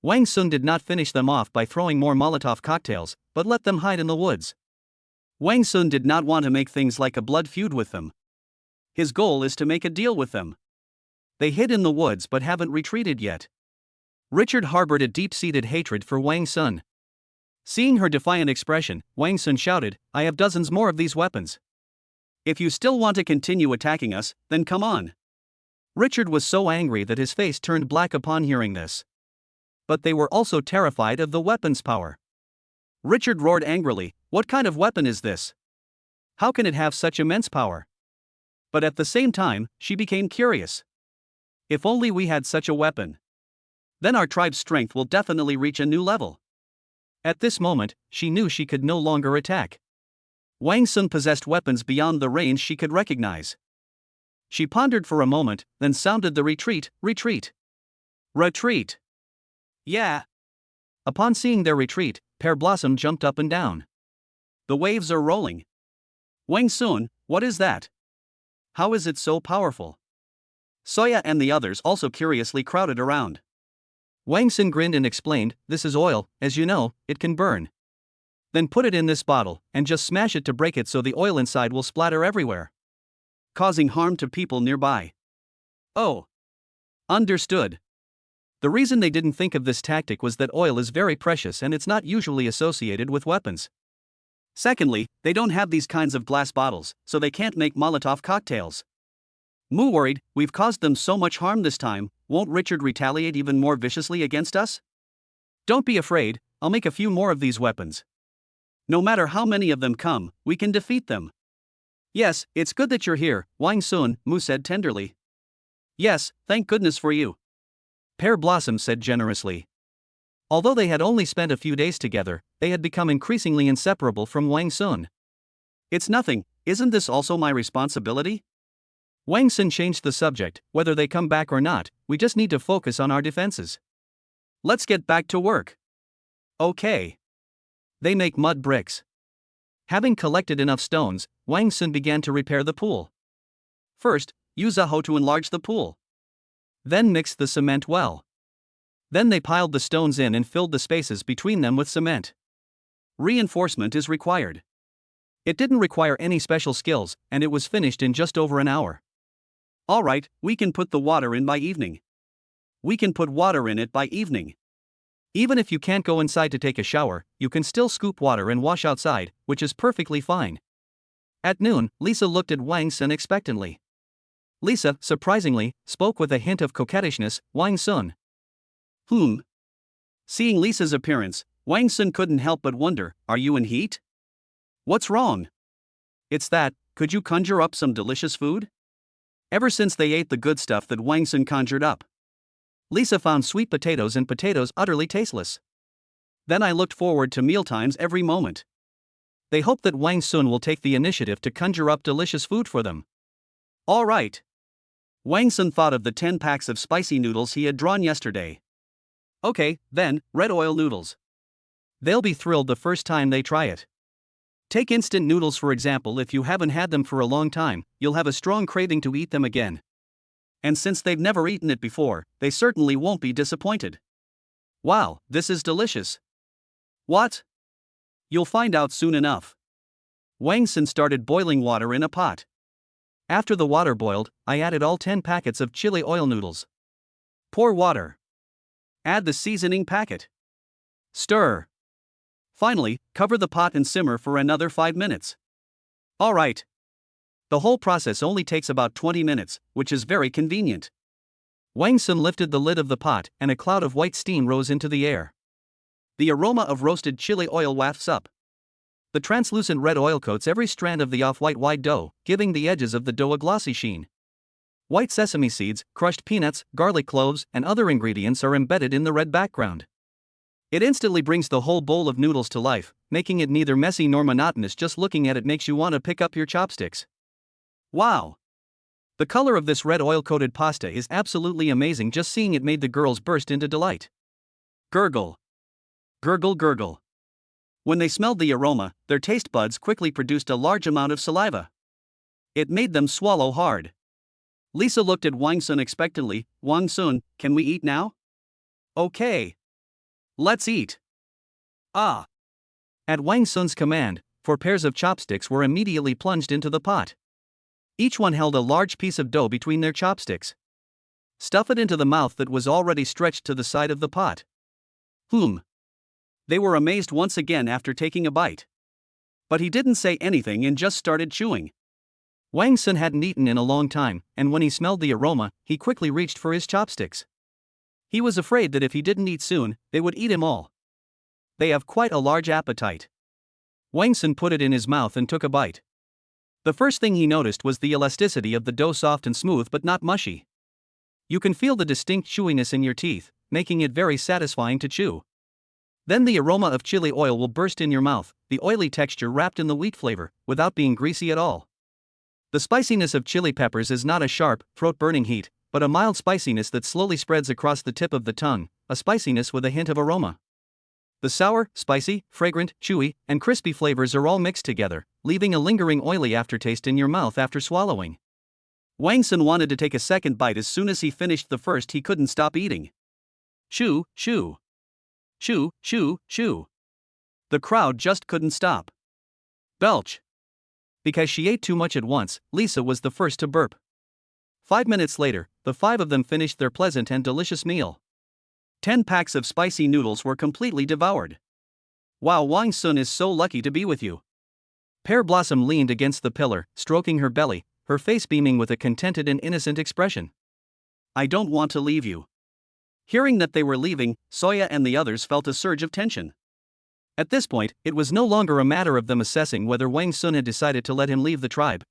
Wang Sun did not finish them off by throwing more Molotov cocktails, but let them hide in the woods. Wang Sun did not want to make things like a blood feud with them. His goal is to make a deal with them. They hid in the woods but haven't retreated yet. Richard harbored a deep-seated hatred for Wang Sun. Seeing her defiant expression, Wang Sun shouted, I have dozens more of these weapons. If you still want to continue attacking us, then come on. Richard was so angry that his face turned black upon hearing this. but they were also terrified of the weapon's power. Richard roared angrily, "What kind of weapon is this? How can it have such immense power?" But at the same time, she became curious. If only we had such a weapon. Then our tribe's strength will definitely reach a new level. At this moment, she knew she could no longer attack. Wang Sun possessed weapons beyond the range she could recognize. She pondered for a moment, then sounded the retreat, retreat. Retreat! Yeah! Upon seeing their retreat, Pear Blossom jumped up and down. The waves are rolling. Wang Sun, what is that? How is it so powerful? Soya and the others also curiously crowded around. Wang Sun grinned and explained, "This is oil, as you know, it can burn. Then put it in this bottle, and just smash it to break it so the oil inside will splatter everywhere, causing harm to people nearby." Oh. Understood. The reason they didn't think of this tactic was that oil is very precious and it's not usually associated with weapons. Secondly, they don't have these kinds of glass bottles, so they can't make Molotov cocktails. Moo worried, "We've caused them so much harm this time, won't Richard retaliate even more viciously against us?" "Don't be afraid, I'll make a few more of these weapons. No matter how many of them come, we can defeat them." "Yes, it's good that you're here," Wang Sun, Moo said tenderly. "Yes, thank goodness for you," Pear Blossom said generously. Although they had only spent a few days together, they had become increasingly inseparable from Wang Sun. "It's nothing, isn't this also my responsibility?" Wang Sun changed the subject, "Whether they come back or not, we just need to focus on our defenses. Let's get back to work." Okay. They make mud bricks. Having collected enough stones, Wang Sun began to repair the pool. First, use a hoe to enlarge the pool. Then mix the cement well. Then they piled the stones in and filled the spaces between them with cement. Reinforcement is required. It didn't require any special skills, and it was finished in just over an hour. Alright, we can put the water in by evening. We can put water in it by evening. Even if you can't go inside to take a shower, you can still scoop water and wash outside, which is perfectly fine. At noon, Lisa looked at Wang Sun expectantly. Lisa, surprisingly, spoke with a hint of coquettishness, "Wang Sun." Seeing Lisa's appearance, Wang Sun couldn't help but wonder, "Are you in heat? What's wrong?" "It's that, could you conjure up some delicious food?" Ever since they ate the good stuff that Wang Sun conjured up, Lisa found sweet potatoes and potatoes utterly tasteless. "Then I looked forward to mealtimes every moment." They hope that Wang Sun will take the initiative to conjure up delicious food for them. All right. Wang Sun thought of the 10 packs of spicy noodles he had drawn yesterday. Okay, then, red oil noodles. They'll be thrilled the first time they try it. Take instant noodles for example. If you haven't had them for a long time, you'll have a strong craving to eat them again. And since they've never eaten it before, they certainly won't be disappointed. Wow, this is delicious. What? You'll find out soon enough. Wang Sun started boiling water in a pot. After the water boiled, I added all 10 packets of chili oil noodles. Pour water. Add the seasoning packet. Stir. Finally, cover the pot and simmer for another 5 minutes. Alright. The whole process only takes about 20 minutes, which is very convenient. Wang Sun lifted the lid of the pot, and a cloud of white steam rose into the air. The aroma of roasted chili oil wafts up. The translucent red oil coats every strand of the off-white wide dough, giving the edges of the dough a glossy sheen. White sesame seeds, crushed peanuts, garlic cloves, and other ingredients are embedded in the red background. It instantly brings the whole bowl of noodles to life, making it neither messy nor monotonous. Just looking at it makes you want to pick up your chopsticks. Wow! The color of this red oil-coated pasta is absolutely amazing. Just seeing it made the girls burst into delight. Gurgle. Gurgle gurgle. When they smelled the aroma, their taste buds quickly produced a large amount of saliva. It made them swallow hard. Lisa looked at Wang Sun expectantly. "Wang Sun, can we eat now?" Okay. Let's eat. Ah. At Wang Sun's command, 4 pairs of chopsticks were immediately plunged into the pot. Each one held a large piece of dough between their chopsticks. Stuff it into the mouth that was already stretched to the side of the pot. They were amazed once again after taking a bite. But he didn't say anything and just started chewing. Wang Sun hadn't eaten in a long time, and when he smelled the aroma, he quickly reached for his chopsticks. He was afraid that if he didn't eat soon, they would eat him all. They have quite a large appetite. Wang Sun put it in his mouth and took a bite. The first thing he noticed was the elasticity of the dough, soft and smooth but not mushy. You can feel the distinct chewiness in your teeth, making it very satisfying to chew. Then the aroma of chili oil will burst in your mouth, the oily texture wrapped in the wheat flavor, without being greasy at all. The spiciness of chili peppers is not a sharp, throat-burning heat, but a mild spiciness that slowly spreads across the tip of the tongue, a spiciness with a hint of aroma. The sour, spicy, fragrant, chewy, and crispy flavors are all mixed together, leaving a lingering oily aftertaste in your mouth after swallowing. Wang Sun wanted to take a second bite as soon as he finished the first. He couldn't stop eating. Chew, chew. Chew, chew, chew. The crowd just couldn't stop. Belch. Because she ate too much at once, Lisa was the first to burp. 5 minutes later, the 5 of them finished their pleasant and delicious meal. 10 packs of spicy noodles were completely devoured. Wow, Wang Sun is so lucky to be with you. Pear Blossom leaned against the pillar, stroking her belly, her face beaming with a contented and innocent expression. I don't want to leave you. Hearing that they were leaving, Soya and the others felt a surge of tension. At this point, it was no longer a matter of them assessing whether Wang Sun had decided to let him leave the tribe.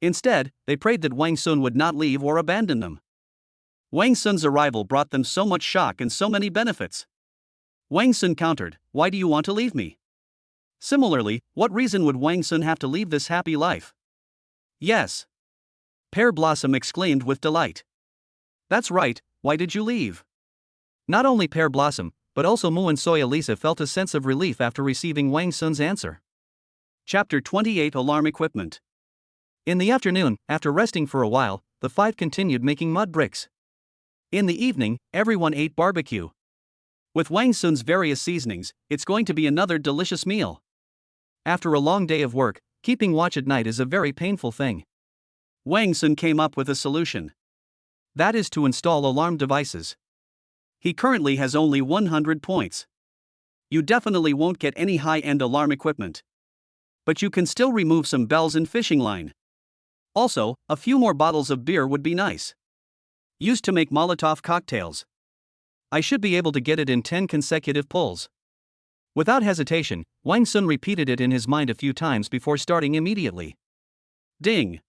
Instead, they prayed that Wang Sun would not leave or abandon them. Wang Sun's arrival brought them so much shock and so many benefits. Wang Sun countered, "Why do you want to leave me?" Similarly, what reason would Wang Sun have to leave this happy life? Yes. Pear Blossom exclaimed with delight. That's right, why did you leave? Not only Pear Blossom, but also Mu and Soya Lisa felt a sense of relief after receiving Wang Sun's answer. Chapter 28 Alarm Equipment. In the afternoon, after resting for a while, the 5 continued making mud bricks. In the evening, everyone ate barbecue. With Wang Sun's various seasonings, it's going to be another delicious meal. After a long day of work, keeping watch at night is a very painful thing. Wang Sun came up with a solution. That is to install alarm devices. He currently has only 100 points. You definitely won't get any high-end alarm equipment. But you can still remove some bells and fishing line. Also, a few more bottles of beer would be nice. Used to make Molotov cocktails. I should be able to get it in 10 consecutive pulls. Without hesitation, Wang Sun repeated it in his mind a few times before starting immediately. Ding!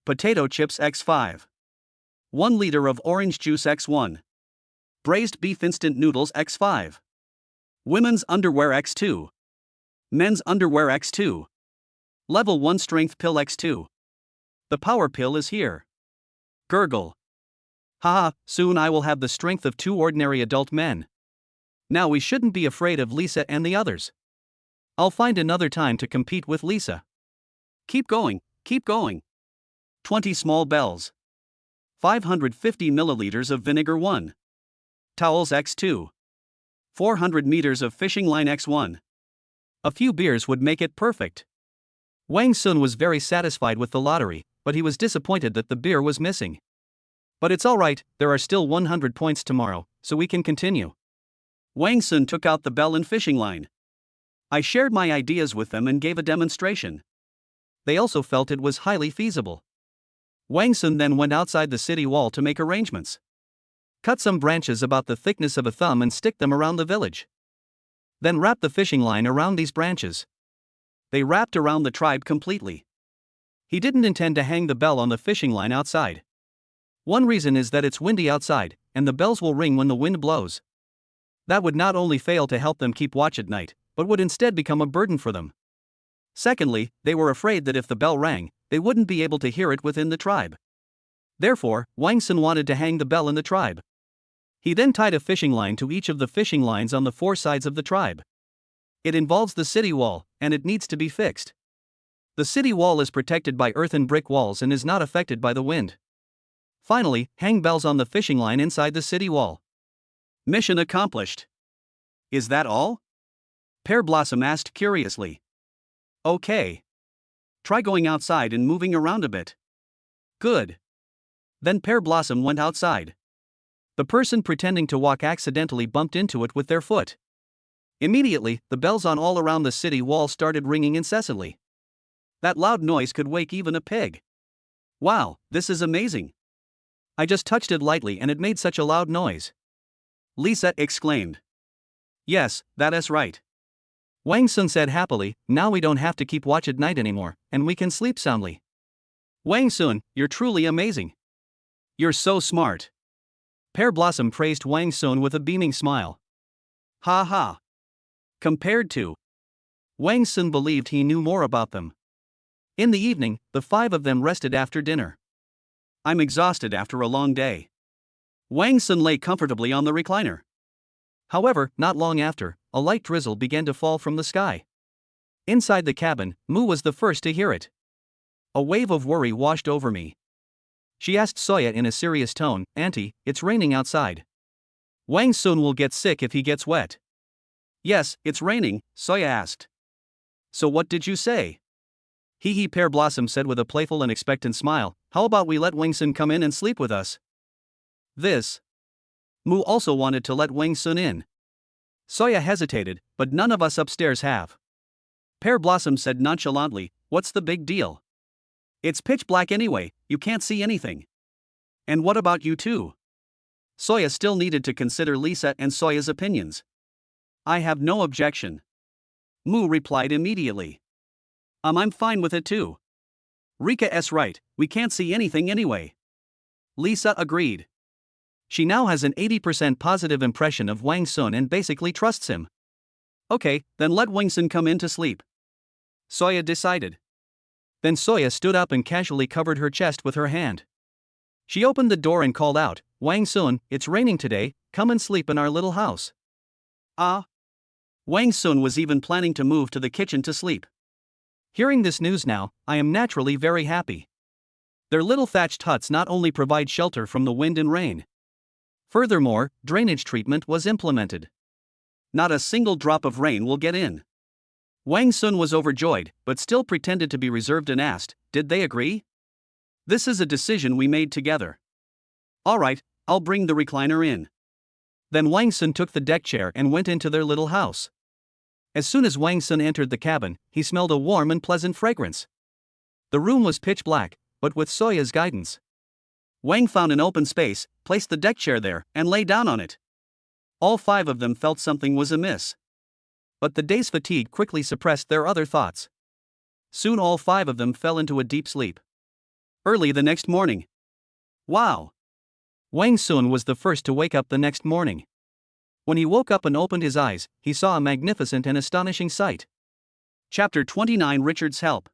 Potato chips x5. 1 liter of orange juice x1. Braised beef instant noodles x5. Women's underwear x2. Men's underwear x2. Level 1 strength pill x2. The power pill is here. Gurgle. Haha, soon I will have the strength of 2 ordinary adult men. Now we shouldn't be afraid of Lisa and the others. I'll find another time to compete with Lisa. Keep going, keep going. 20 small bells. 550 milliliters of vinegar 1. Towels x2. 400 meters of fishing line x1. A few beers would make it perfect. Wang Sun was very satisfied with the lottery, but he was disappointed that the beer was missing. But it's alright, there are still 100 points tomorrow, so we can continue. Wang Sun took out the bell and fishing line. I shared my ideas with them and gave a demonstration. They also felt it was highly feasible. Wang Sun then went outside the city wall to make arrangements. Cut some branches about the thickness of a thumb and stick them around the village. Then wrap the fishing line around these branches. They wrapped around the tribe completely. He didn't intend to hang the bell on the fishing line outside. One reason is that it's windy outside, and the bells will ring when the wind blows. That would not only fail to help them keep watch at night, but would instead become a burden for them. Secondly, they were afraid that if the bell rang, they wouldn't be able to hear it within the tribe. Therefore, Wang Sun wanted to hang the bell in the tribe. He then tied a fishing line to each of the fishing lines on the 4 sides of the tribe. It involves the city wall, and it needs to be fixed. The city wall is protected by earthen brick walls and is not affected by the wind. Finally, hang bells on the fishing line inside the city wall. Mission accomplished. Is that all? Pear Blossom asked curiously. Okay. Try going outside and moving around a bit. Good. Then Pear Blossom went outside. The person pretending to walk accidentally bumped into it with their foot. Immediately, the bells on all around the city wall started ringing incessantly. That loud noise could wake even a pig. Wow, this is amazing. I just touched it lightly and it made such a loud noise. Lisa exclaimed. Yes, that is right. Wang Sun said happily, now we don't have to keep watch at night anymore, and we can sleep soundly. Wang Sun, you're truly amazing. You're so smart. Pear Blossom praised Wang Sun with a beaming smile. Ha ha. Compared to. Wang Sun believed he knew more about them. In the evening, the five of them rested after dinner. I'm exhausted after a long day. Wang Sun lay comfortably on the recliner. However, not long after, a light drizzle began to fall from the sky. Inside the cabin, Mu was the first to hear it. A wave of worry washed over me. She asked Soya in a serious tone, Auntie, it's raining outside. Wang Sun will get sick if he gets wet. Yes, it's raining, Soya asked. So what did you say? Hee Pear Blossom said with a playful and expectant smile, how about we let Wang Sun come in and sleep with us? This. Mu also wanted to let Wang Sun in. Soya hesitated, but none of us upstairs have. Pear Blossom said nonchalantly, what's the big deal? It's pitch black anyway, you can't see anything. And what about you two? Soya still needed to consider Lisa and Soya's opinions. I have no objection. Mu replied immediately. I'm fine with it too. Rika's right, we can't see anything anyway. Lisa agreed. She now has an 80% positive impression of Wang Sun and basically trusts him. Okay, then let Wang Sun come in to sleep. Soya decided. Then Soya stood up and casually covered her chest with her hand. She opened the door and called out, Wang Sun, it's raining today, come and sleep in our little house. Ah. Wang Sun was even planning to move to the kitchen to sleep. Hearing this news now, I am naturally very happy. Their little thatched huts not only provide shelter from the wind and rain. Furthermore, drainage treatment was implemented. Not a single drop of rain will get in. Wang Sun was overjoyed, but still pretended to be reserved and asked, did they agree? This is a decision we made together. Alright, I'll bring the recliner in. Then Wang Sun took the deck chair and went into their little house. As soon as Wang Sun entered the cabin, he smelled a warm and pleasant fragrance. The room was pitch black, but with Soya's guidance, Wang found an open space, placed the deck chair there, and lay down on it. All five of them felt something was amiss. But the day's fatigue quickly suppressed their other thoughts. Soon all five of them fell into a deep sleep. Early the next morning. Wow! Wang Sun was the first to wake up the next morning. When he woke up and opened his eyes, he saw a magnificent and astonishing sight. Chapter 29 Richard's Help.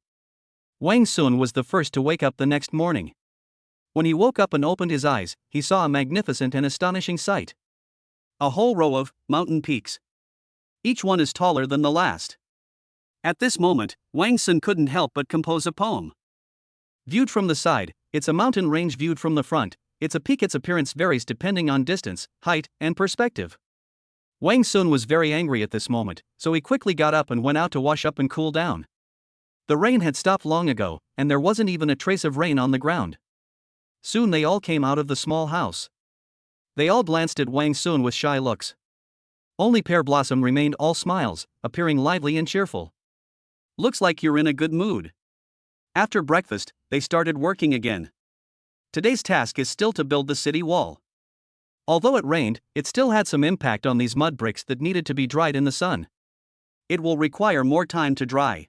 Wang Sun was the first to wake up the next morning. When he woke up and opened his eyes, he saw a magnificent and astonishing sight. A whole row of mountain peaks. Each one is taller than the last. At this moment, Wang Sun couldn't help but compose a poem. Viewed from the side, it's a mountain range. Viewed from the front, it's a peak. Its appearance varies depending on distance, height, and perspective. Wang Sun was very angry at this moment, so he quickly got up and went out to wash up and cool down. The rain had stopped long ago, and there wasn't even a trace of rain on the ground. Soon they all came out of the small house. They all glanced at Wang Sun with shy looks. Only Pear Blossom remained all smiles, appearing lively and cheerful. Looks like you're in a good mood. After breakfast, they started working again. Today's task is still to build the city wall. Although it rained, it still had some impact on these mud bricks that needed to be dried in the sun. It will require more time to dry.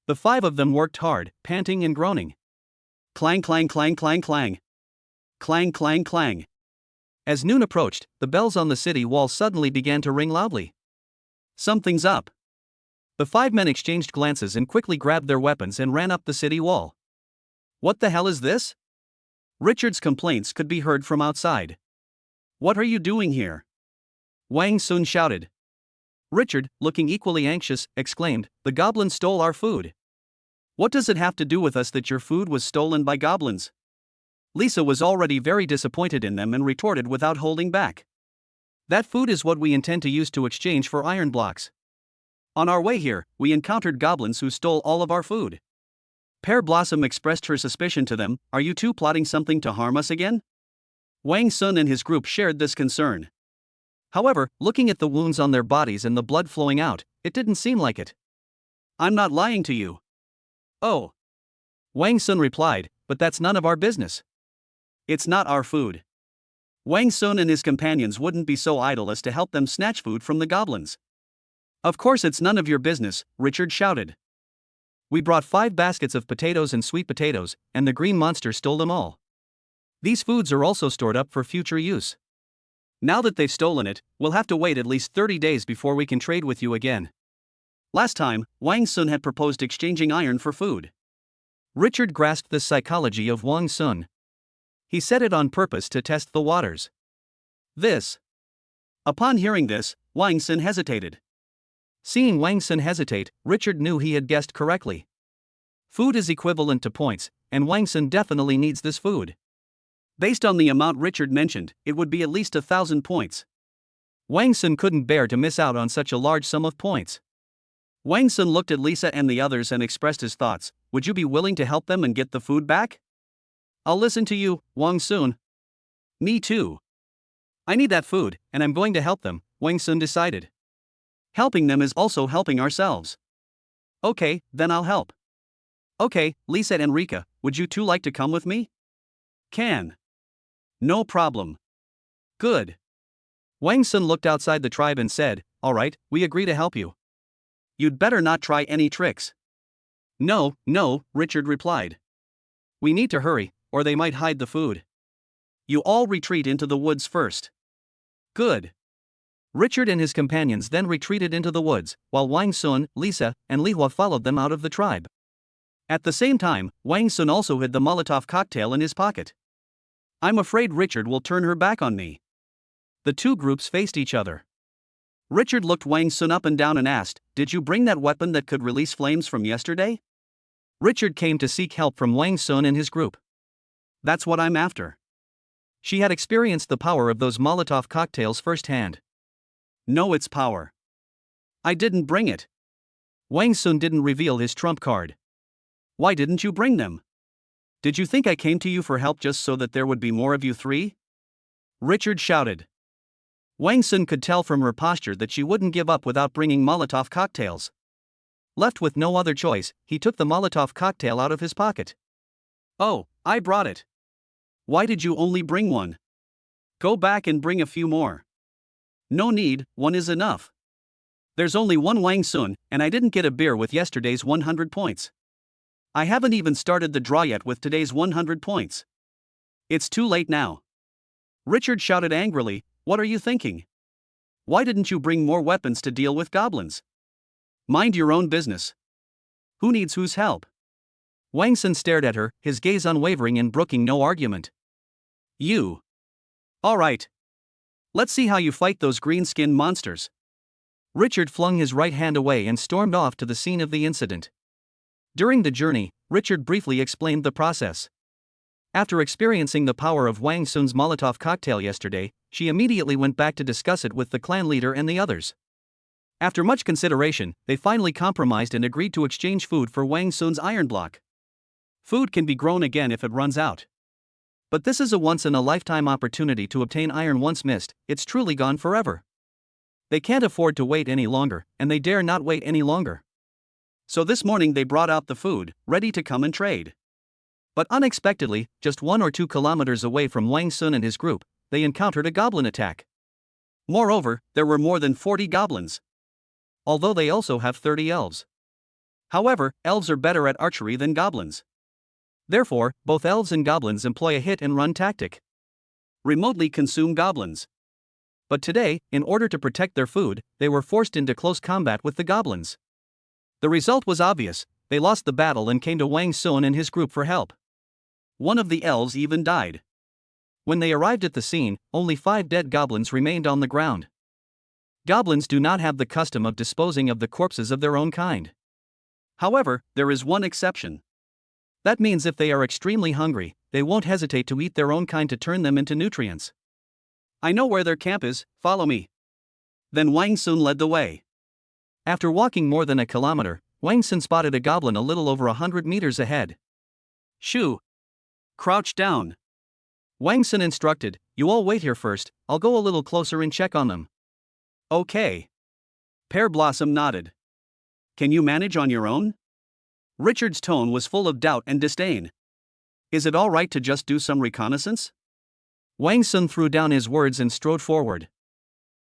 The five of them worked hard, panting and groaning. Clang clang clang clang clang. Clang clang clang. As noon approached, the bells on the city wall suddenly began to ring loudly. Something's up. The five men exchanged glances and quickly grabbed their weapons and ran up the city wall. What the hell is this? Richard's complaints could be heard from outside. What are you doing here? Wang Sun shouted. Richard, looking equally anxious, exclaimed, the goblins stole our food. What does it have to do with us that your food was stolen by goblins? Lisa was already very disappointed in them and retorted without holding back. That food is what we intend to use to exchange for iron blocks. On our way here, we encountered goblins who stole all of our food. Pear Blossom expressed her suspicion to them, are you two plotting something to harm us again? Wang Sun and his group shared this concern. However, looking at the wounds on their bodies and the blood flowing out, it didn't seem like it. I'm not lying to you. Oh. Wang Sun replied, but that's none of our business. It's not our food. Wang Sun and his companions wouldn't be so idle as to help them snatch food from the goblins. Of course, it's none of your business, Richard shouted. We brought 5 baskets of potatoes and sweet potatoes, and the green monster stole them all. These foods are also stored up for future use. Now that they've stolen it, we'll have to wait at least 30 days before we can trade with you again. Last time, Wang Sun had proposed exchanging iron for food. Richard grasped the psychology of Wang Sun. He said it on purpose to test the waters. Upon hearing this, Wang Sun hesitated. Seeing Wang Sun hesitate, Richard knew he had guessed correctly. Food is equivalent to points, and Wang Sun definitely needs this food. Based on the amount Richard mentioned, it would be at least 1,000 points. Wang Sun couldn't bear to miss out on such a large sum of points. Wang Sun looked at Lisa and the others and expressed his thoughts. Would you be willing to help them and get the food back? I'll listen to you, Wang Sun. Me too. I need that food, and I'm going to help them, Wang Sun decided. Helping them is also helping ourselves. Okay, then I'll help. Okay, Lisa and Rika, would you two like to come with me? Can. No problem. Good. Wang Sun looked outside the tribe and said, all right, we agree to help you. You'd better not try any tricks. No, Richard replied. We need to hurry, or they might hide the food. You all retreat into the woods first. Good. Richard and his companions then retreated into the woods, while Wang Sun, Lisa, and Li Hua followed them out of the tribe. At the same time, Wang Sun also hid the Molotov cocktail in his pocket. I'm afraid Richard will turn her back on me. The two groups faced each other. Richard looked Wang Sun up and down and asked, did you bring that weapon that could release flames from yesterday? Richard came to seek help from Wang Sun and his group. That's what I'm after. She had experienced the power of those Molotov cocktails firsthand. Know its power. I didn't bring it. Wang Sun didn't reveal his trump card. Why didn't you bring them? Did you think I came to you for help just so that there would be more of you three? Richard shouted. Wang Sun could tell from her posture that she wouldn't give up without bringing Molotov cocktails. Left with no other choice, he took the Molotov cocktail out of his pocket. Oh, I brought it. Why did you only bring one? Go back and bring a few more. No need, one is enough. There's only one Wang Sun, and I didn't get a beer with yesterday's 100 points. I haven't even started the draw yet with today's 100 points. It's too late now. Richard shouted angrily, what are you thinking? Why didn't you bring more weapons to deal with goblins? Mind your own business. Who needs whose help? Wang Sun stared at her, his gaze unwavering and brooking no argument. You. All right. Let's see how you fight those green-skinned monsters. Richard flung his right hand away and stormed off to the scene of the incident. During the journey, Richard briefly explained the process. After experiencing the power of Wang Sun's Molotov cocktail yesterday, she immediately went back to discuss it with the clan leader and the others. After much consideration, they finally compromised and agreed to exchange food for Wang Sun's iron block. Food can be grown again if it runs out. But this is a once-in-a-lifetime opportunity to obtain iron once missed, it's truly gone forever. They can't afford to wait any longer, and they dare not wait any longer. So this morning they brought out the food, ready to come and trade. But unexpectedly, just 1 or 2 kilometers away from Wang Sun and his group, they encountered a goblin attack. Moreover, there were more than 40 goblins. Although they also have 30 elves. However, elves are better at archery than goblins. Therefore, both elves and goblins employ a hit-and-run tactic. Remotely consume goblins. But today, in order to protect their food, they were forced into close combat with the goblins. The result was obvious, they lost the battle and came to Wang Sun and his group for help. One of the elves even died. When they arrived at the scene, only 5 dead goblins remained on the ground. Goblins do not have the custom of disposing of the corpses of their own kind. However, there is one exception. That means if they are extremely hungry, they won't hesitate to eat their own kind to turn them into nutrients. I know where their camp is, follow me. Then Wang Sun led the way. After walking more than a kilometer, Wang Sun spotted a goblin a little over 100 meters ahead. Shoo! Crouch down. Wang Sun instructed, you all wait here first, I'll go a little closer and check on them. Okay. Pear Blossom nodded. Can you manage on your own? Richard's tone was full of doubt and disdain. Is it all right to just do some reconnaissance? Wang Sun threw down his words and strode forward.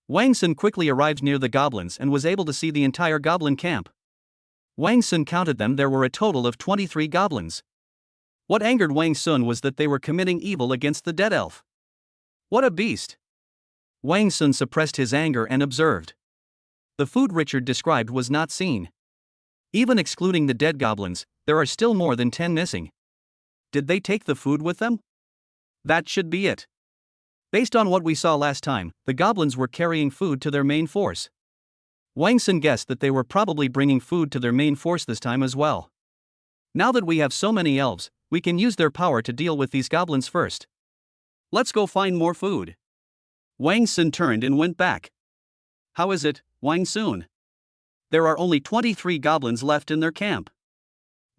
Wang Sun quickly arrived near the goblins and was able to see the entire goblin camp. Wang Sun counted them, there were a total of 23 goblins. What angered Wang Sun was that they were committing evil against the dead elf. What a beast! Wang Sun suppressed his anger and observed. The food Richard described was not seen. Even excluding the dead goblins, there are still more than 10 missing. Did they take the food with them? That should be it. Based on what we saw last time, the goblins were carrying food to their main force. Wang Sun guessed that they were probably bringing food to their main force this time as well. Now that we have so many elves, we can use their power to deal with these goblins first. Let's go find more food. Wang Sun turned and went back. How is it, Wang Sun? There are only 23 goblins left in their camp.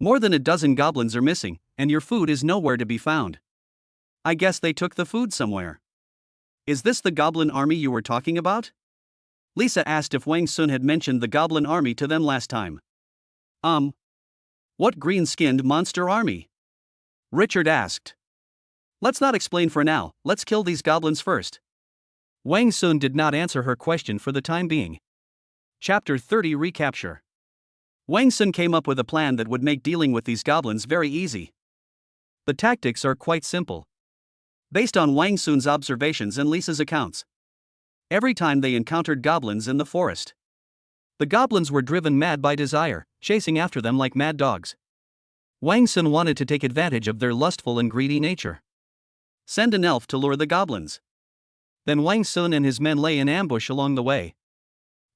More than a dozen goblins are missing, and your food is nowhere to be found. I guess they took the food somewhere. Is this the goblin army you were talking about? Lisa asked if Wang Sun had mentioned the goblin army to them last time. What green-skinned monster army? Richard asked. Let's not explain for now, let's kill these goblins first. Wang Sun did not answer her question for the time being. Chapter 30 Recapture. Wang Sun came up with a plan that would make dealing with these goblins very easy. The tactics are quite simple. Based on Wang Sun's observations and Lisa's accounts. Every time they encountered goblins in the forest, the goblins were driven mad by desire, chasing after them like mad dogs. Wang Sun wanted to take advantage of their lustful and greedy nature. Send an elf to lure the goblins. Then Wang Sun and his men lay in ambush along the way.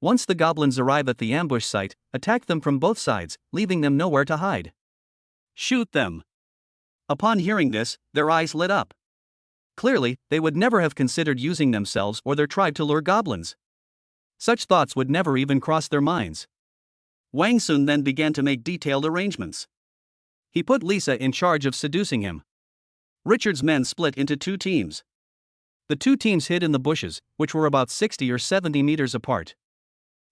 Once the goblins arrive at the ambush site, attack them from both sides, leaving them nowhere to hide. Shoot them. Upon hearing this, their eyes lit up. Clearly, they would never have considered using themselves or their tribe to lure goblins. Such thoughts would never even cross their minds. Wang Sun then began to make detailed arrangements. He put Lisa in charge of seducing him. Richard's men split into two teams. The two teams hid in the bushes, which were about 60 or 70 meters apart.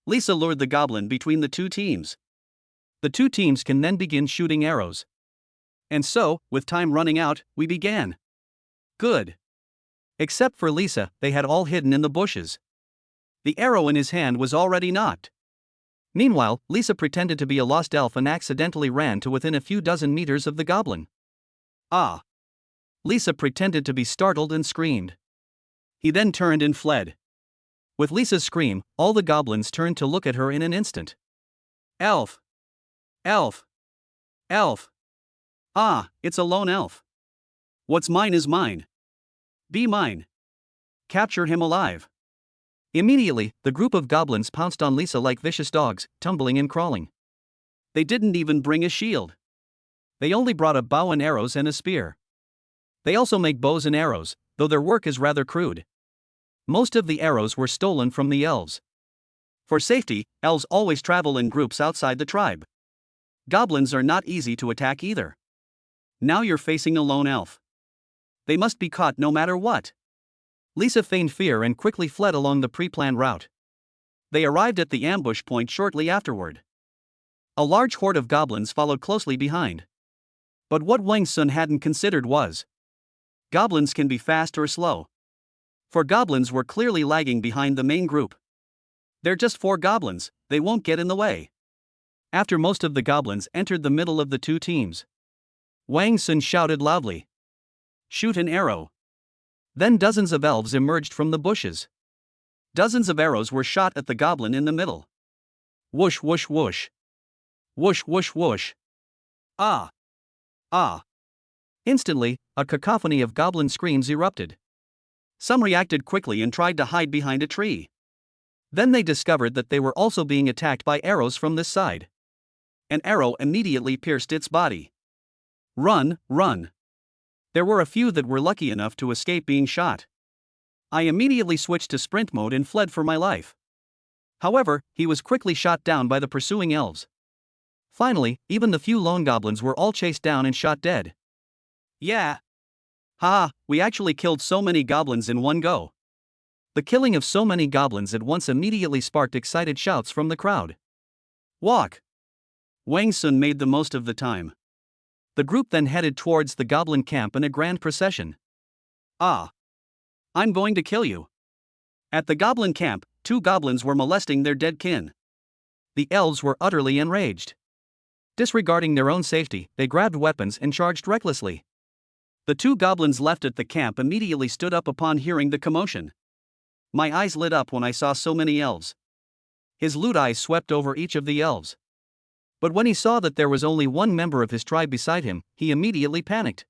Lisa lured the goblin between the two teams. The two teams can then begin shooting arrows. And so, with time running out, we began. Good. Except for Lisa, they had all hidden in the bushes. The arrow in his hand was already knocked. Meanwhile, Lisa pretended to be a lost elf and accidentally ran to within a few dozen meters of the goblin. Ah! Lisa pretended to be startled and screamed. He then turned and fled. With Lisa's scream, all the goblins turned to look at her in an instant. Elf! Elf! Elf! Ah, it's a lone elf. What's mine is mine. Be mine. Capture him alive. Immediately, the group of goblins pounced on Lisa like vicious dogs, tumbling and crawling. They didn't even bring a shield. They only brought a bow and arrows and a spear. They also make bows and arrows, though their work is rather crude. Most of the arrows were stolen from the elves. For safety, elves always travel in groups outside the tribe. Goblins are not easy to attack either. Now you're facing a lone elf. They must be caught no matter what. Lisa feigned fear and quickly fled along the pre-planned route. They arrived at the ambush point shortly afterward. A large horde of goblins followed closely behind. But what Wang Sun hadn't considered was, goblins can be fast or slow. For goblins were clearly lagging behind the main group. They're just 4 goblins, they won't get in the way. After most of the goblins entered the middle of the two teams, Wang Sun shouted loudly, "Shoot an arrow." Then dozens of elves emerged from the bushes. Dozens of arrows were shot at the goblin in the middle. Whoosh whoosh whoosh. Whoosh whoosh whoosh. Ah! Ah! Instantly, a cacophony of goblin screams erupted. Some reacted quickly and tried to hide behind a tree. Then they discovered that they were also being attacked by arrows from this side. An arrow immediately pierced its body. Run, run. There were a few that were lucky enough to escape being shot. I immediately switched to sprint mode and fled for my life. However, he was quickly shot down by the pursuing elves. Finally, even the few lone goblins were all chased down and shot dead. Yeah. Haha, we actually killed so many goblins in one go. The killing of so many goblins at once immediately sparked excited shouts from the crowd. Walk! Wang Sun made the most of the time. The group then headed towards the goblin camp in a grand procession. Ah! I'm going to kill you. At the goblin camp, 2 goblins were molesting their dead kin. The elves were utterly enraged. Disregarding their own safety, they grabbed weapons and charged recklessly. The 2 goblins left at the camp immediately stood up upon hearing the commotion. My eyes lit up when I saw so many elves. His lewd eyes swept over each of the elves. But when he saw that there was only one member of his tribe beside him, he immediately panicked.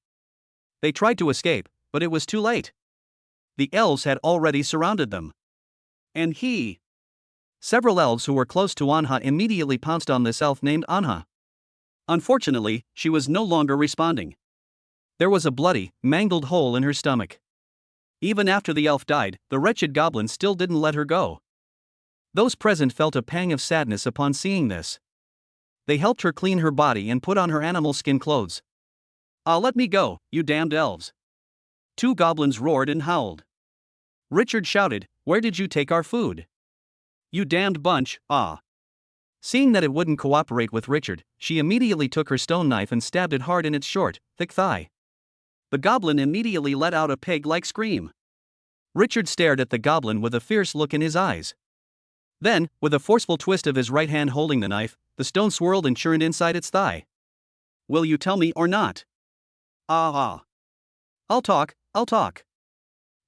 They tried to escape, but it was too late. The elves had already surrounded them. And several elves who were close to Anha immediately pounced on this elf named Anha. Unfortunately, she was no longer responding. There was a bloody, mangled hole in her stomach. Even after the elf died, the wretched goblin still didn't let her go. Those present felt a pang of sadness upon seeing this. They helped her clean her body and put on her animal skin clothes. "Ah, let me go, you damned elves!" 2 goblins roared and howled. Richard shouted, "Where did you take our food? You damned bunch, ah!" Seeing that it wouldn't cooperate with Richard, she immediately took her stone knife and stabbed it hard in its short, thick thigh. The goblin immediately let out a pig-like scream. Richard stared at the goblin with a fierce look in his eyes. Then, with a forceful twist of his right hand holding the knife, the stone swirled and churned inside its thigh. "Will you tell me or not?" "Ah. I'll talk.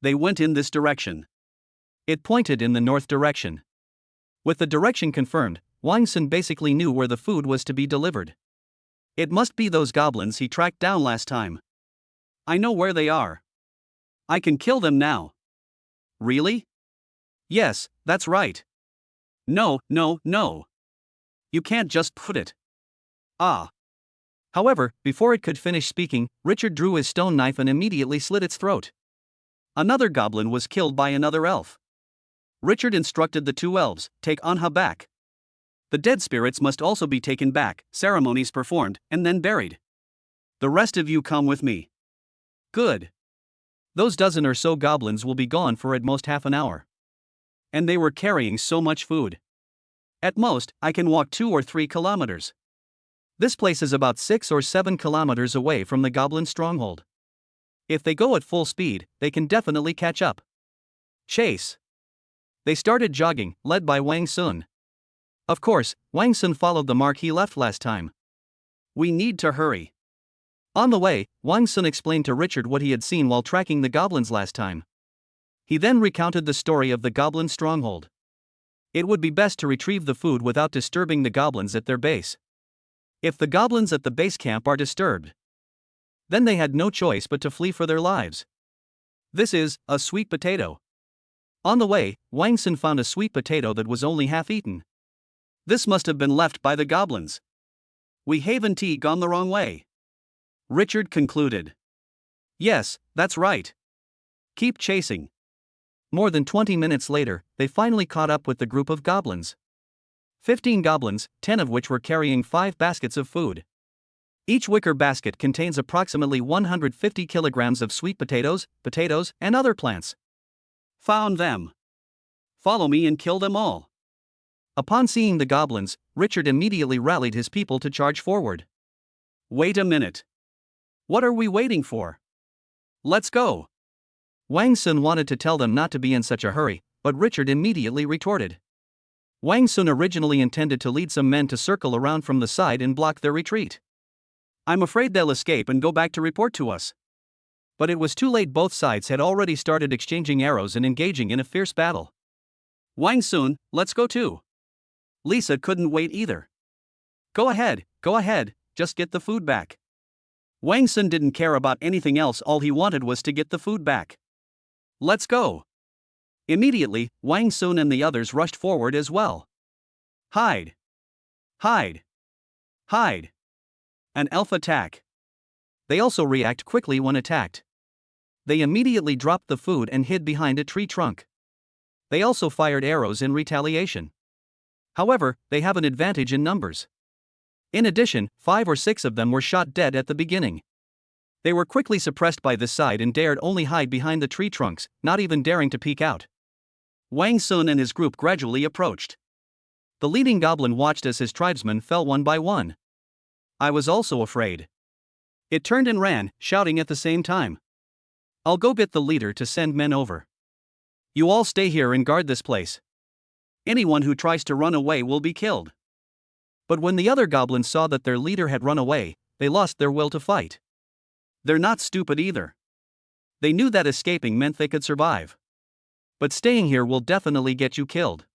They went in this direction." It pointed in the north direction. With the direction confirmed, Wang Sun basically knew where the food was to be delivered. It must be those goblins he tracked down last time. "I know where they are. I can kill them now." "Really?" "Yes, that's right." No. You can't just put it." "Ah." However, before it could finish speaking, Richard drew his stone knife and immediately slit its throat. Another goblin was killed by another elf. Richard instructed the 2 elves, "Take Anha back. The dead spirits must also be taken back, ceremonies performed, and then buried. The rest of you come with me." "Good. Those dozen or so goblins will be gone for at most half an hour." And they were carrying so much food. "At most, I can walk 2 or 3 kilometers. This place is about 6 or 7 kilometers away from the goblin stronghold. If they go at full speed, they can definitely catch up." Chase. They started jogging, led by Wang Sun. Of course, Wang Sun followed the mark he left last time. "We need to hurry." On the way, Wang Sun explained to Richard what he had seen while tracking the goblins last time. He then recounted the story of the goblin stronghold. It would be best to retrieve the food without disturbing the goblins at their base. If the goblins at the base camp are disturbed, then they had no choice but to flee for their lives. This is a sweet potato. On the way, Wang Sun found a sweet potato that was only half eaten. This must have been left by the goblins. "We haven't gone the wrong way," Richard concluded. "Yes, that's right. Keep chasing." More than 20 minutes later, they finally caught up with the group of goblins. 15 goblins, 10 of which were carrying 5 baskets of food. Each wicker basket contains approximately 150 kilograms of sweet potatoes, and other plants. "Found them. Follow me and kill them all." Upon seeing the goblins, Richard immediately rallied his people to charge forward. "Wait a minute. What are we waiting for? Let's go." Wang Sun wanted to tell them not to be in such a hurry, but Richard immediately retorted. Wang Sun originally intended to lead some men to circle around from the side and block their retreat. "I'm afraid they'll escape and go back to report to us." But it was too late. Both sides had already started exchanging arrows and engaging in a fierce battle. "Wang Sun, let's go too." Lisa couldn't wait either. Go ahead, just get the food back." Wang Sun didn't care about anything else, all he wanted was to get the food back. "Let's go." Immediately, Wang Sun and the others rushed forward as well. Hide! An elf attack. They also react quickly when attacked. They immediately dropped the food and hid behind a tree trunk. They also fired arrows in retaliation. However, they have an advantage in numbers. In addition, 5 or 6 of them were shot dead at the beginning. They were quickly suppressed by this side and dared only hide behind the tree trunks, not even daring to peek out. Wang Sun and his group gradually approached. The leading goblin watched as his tribesmen fell one by one. I was also afraid. It turned and ran, shouting at the same time. I'll go get the leader to send men over. You all stay here and guard this place. Anyone who tries to run away will be killed. But when the other goblins saw that their leader had run away, they lost their will to fight. They're not stupid either. They knew that escaping meant they could survive. But staying here will definitely get you killed.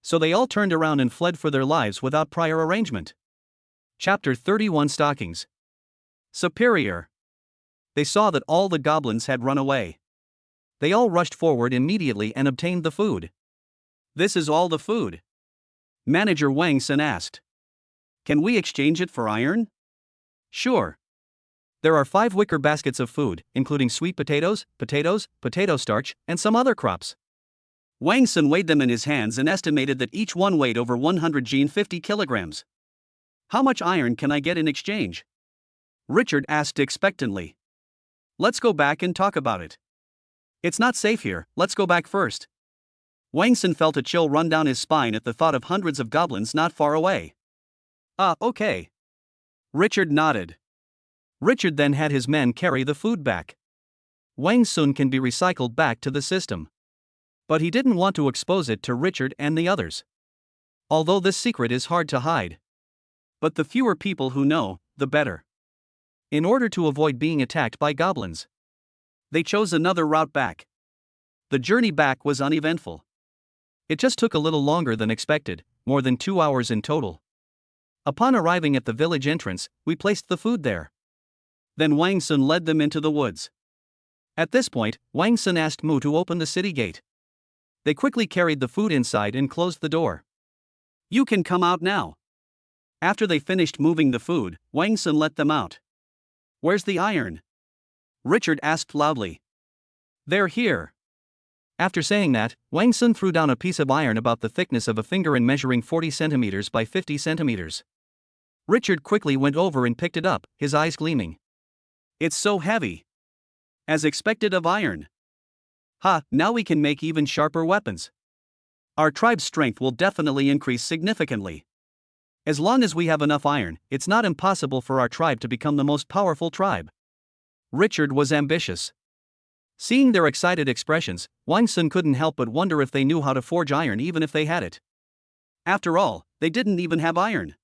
So they all turned around and fled for their lives without prior arrangement. Chapter 31 Stockings. Superior. They saw that all the goblins had run away. They all rushed forward immediately and obtained the food. This is all the food? Manager Wang Sun asked. Can we exchange it for iron? Sure. There are 5 wicker baskets of food, including sweet potatoes, potato starch, and some other crops. Wang Sun weighed them in his hands and estimated that each one weighed over 150 kilograms. How much iron can I get in exchange? Richard asked expectantly. Let's go back and talk about it. It's not safe here, let's go back first. Wang Sun felt a chill run down his spine at the thought of hundreds of goblins not far away. Okay. Richard nodded. Richard then had his men carry the food back. Wang Sun can be recycled back to the system. But he didn't want to expose it to Richard and the others. Although this secret is hard to hide. But the fewer people who know, the better. In order to avoid being attacked by goblins, they chose another route back. The journey back was uneventful. It just took a little longer than expected, more than 2 hours in total. Upon arriving at the village entrance, we placed the food there. Then Wang Sun led them into the woods. At this point, Wang Sun asked Mu to open the city gate. They quickly carried the food inside and closed the door. You can come out now. After they finished moving the food, Wang Sun let them out. Where's the iron? Richard asked loudly. They're here. After saying that, Wang Sun threw down a piece of iron about the thickness of a finger and measuring 40 centimeters by 50 centimeters. Richard quickly went over and picked it up, his eyes gleaming. It's so heavy. As expected of iron. Now we can make even sharper weapons. Our tribe's strength will definitely increase significantly. As long as we have enough iron, it's not impossible for our tribe to become the most powerful tribe. Richard was ambitious. Seeing their excited expressions, Wang Sun couldn't help but wonder if they knew how to forge iron even if they had it. After all, they didn't even have iron.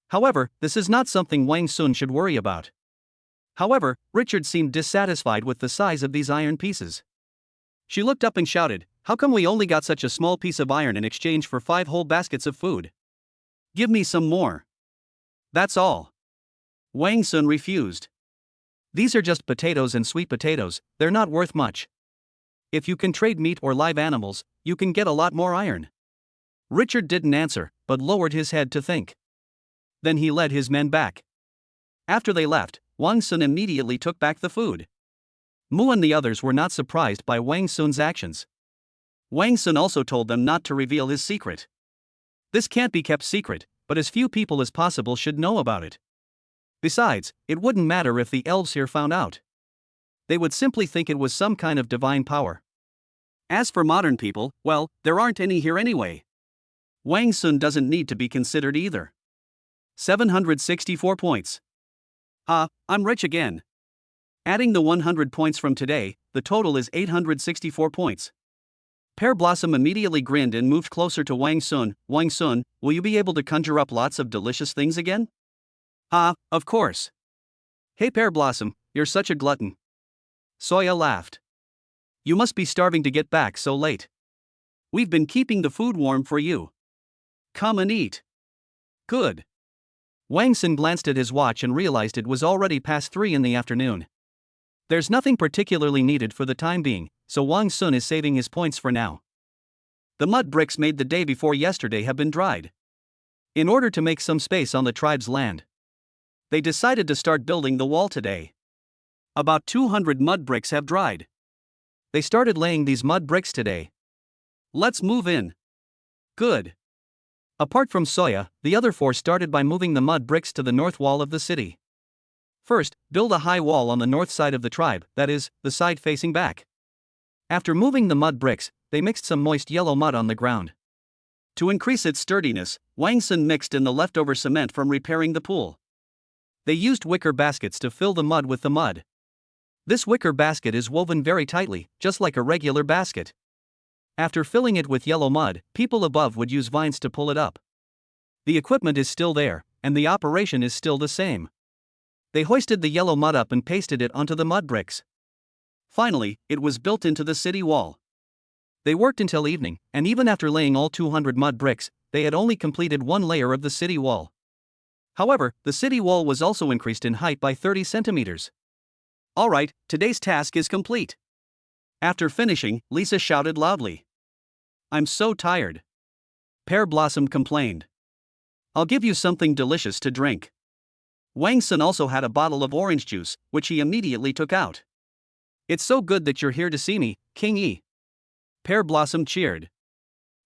However, this is not something Wang Sun should worry about. However, Richard seemed dissatisfied with the size of these iron pieces. She looked up and shouted, "How come we only got such a small piece of iron in exchange for 5 whole baskets of food? Give me some more." That's all. Wang Sun refused. These are just potatoes and sweet potatoes, they're not worth much. If you can trade meat or live animals, you can get a lot more iron. Richard didn't answer, but lowered his head to think. Then he led his men back. After they left, Wang Sun immediately took back the food. Mu and the others were not surprised by Wang Sun's actions. Wang Sun also told them not to reveal his secret. This can't be kept secret, but as few people as possible should know about it. Besides, it wouldn't matter if the elves here found out. They would simply think it was some kind of divine power. As for modern people, well, there aren't any here anyway. Wang Sun doesn't need to be considered either. 764 points. I'm rich again. Adding the 100 points from today, the total is 864 points. Pear Blossom immediately grinned and moved closer to Wang Sun. Wang Sun, will you be able to conjure up lots of delicious things again? Of course. Hey Pear Blossom, you're such a glutton. Soya laughed. You must be starving to get back so late. We've been keeping the food warm for you. Come and eat. Good. Wang Sun glanced at his watch and realized it was already past 3 in the afternoon. There's nothing particularly needed for the time being, so Wang Sun is saving his points for now. The mud bricks made the day before yesterday have been dried. In order to make some space on the tribe's land, they decided to start building the wall today. About 200 mud bricks have dried. They started laying these mud bricks today. Let's move in. Good. Apart from Soya, the other 4 started by moving the mud bricks to the north wall of the city. First, build a high wall on the north side of the tribe, that is, the side facing back. After moving the mud bricks, they mixed some moist yellow mud on the ground. To increase its sturdiness, Wang Sun mixed in the leftover cement from repairing the pool. They used wicker baskets to fill the mud with the mud. This wicker basket is woven very tightly, just like a regular basket. After filling it with yellow mud, people above would use vines to pull it up. The equipment is still there, and the operation is still the same. They hoisted the yellow mud up and pasted it onto the mud bricks. Finally, it was built into the city wall. They worked until evening, and even after laying all 200 mud bricks, they had only completed one layer of the city wall. However, the city wall was also increased in height by 30 centimeters. Alright, today's task is complete. After finishing, Lisa shouted loudly. I'm so tired. Pear Blossom complained. I'll give you something delicious to drink. Wang Sun also had a bottle of orange juice, which he immediately took out. It's so good that you're here to see me, King Yi. Pear Blossom cheered.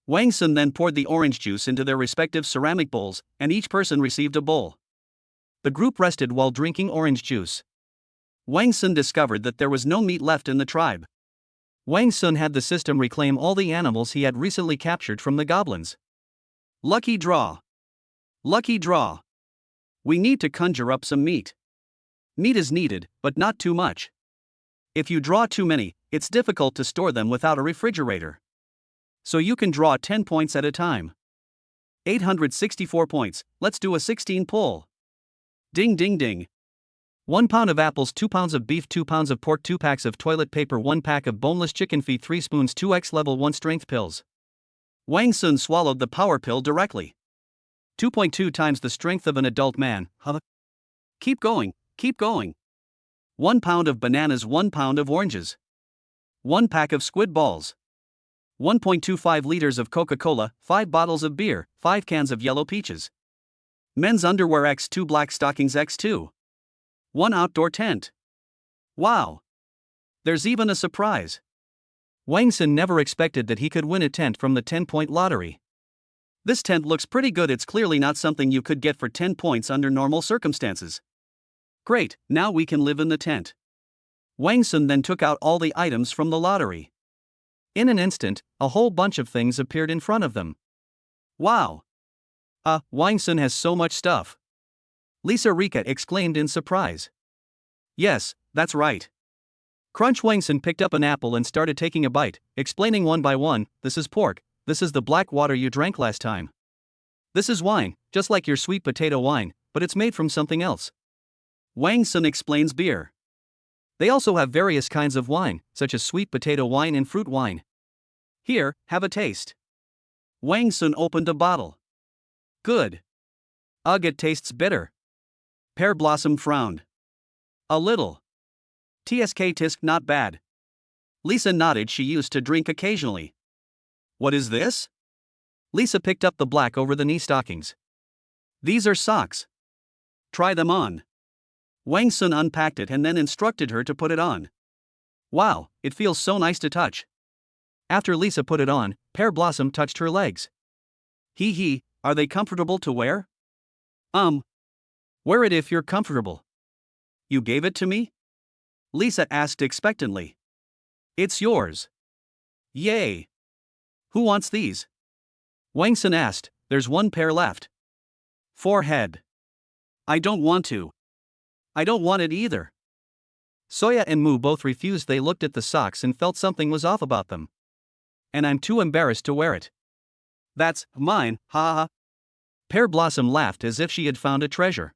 Wang Sun then poured the orange juice into their respective ceramic bowls, and each person received a bowl. The group rested while drinking orange juice. Wang Sun discovered that there was no meat left in the tribe. Wang Sun had the system reclaim all the animals he had recently captured from the goblins. Lucky draw. Lucky draw. We need to conjure up some meat. Meat is needed, but not too much. If you draw too many, it's difficult to store them without a refrigerator. So you can draw 10 points at a time. 864 points, let's do a 16 pull. Ding ding ding. 1 pound of apples, 2 pounds of beef, 2 pounds of pork, 2 packs of toilet paper, 1 pack of boneless chicken feet, 3 spoons, 2x level 1 strength pills. Wang Sun swallowed the power pill directly. 2.2 times the strength of an adult man, huh? Keep going, keep going. 1 pound of bananas, 1 pound of oranges. 1 pack of squid balls. 1.25 liters of Coca-Cola, 5 bottles of beer, 5 cans of yellow peaches. Men's underwear x2, black stockings x2. 1 outdoor tent. Wow! There's even a surprise. Wang Sun never expected that he could win a tent from the 10-point lottery. This tent looks pretty good. It's clearly not something you could get for 10 points under normal circumstances. Great, now we can live in the tent. Wang Sun then took out all the items from the lottery. In an instant, a whole bunch of things appeared in front of them. Wow! Wang Sun has so much stuff. Lisa Rika exclaimed in surprise. Yes, that's right. Crunch. Wang Sun picked up an apple and started taking a bite, explaining one by one, this is pork, this is the black water you drank last time. This is wine, just like your sweet potato wine, but it's made from something else. Wang Sun explains beer. They also have various kinds of wine, such as sweet potato wine and fruit wine. Here, have a taste. Wang Sun opened a bottle. Good. Ugh, it tastes bitter. Pear Blossom frowned. A little. Tisk not bad. Lisa nodded. She used to drink occasionally. What is this? Lisa picked up the black over-the-knee stockings. These are socks. Try them on. Wang Sun unpacked it and then instructed her to put it on. Wow, it feels so nice to touch. After Lisa put it on, Pear Blossom touched her legs. Hee, are they comfortable to wear? Wear it if you're comfortable. You gave it to me? Lisa asked expectantly. It's yours. Yay! Who wants these? Wang Sun asked, there's 1 pair left. Forehead. I don't want to. I don't want it either. Soya and Moo both refused. They looked at the socks and felt something was off about them. And I'm too embarrassed to wear it. That's mine, ha ha. Pear Blossom laughed as if she had found a treasure.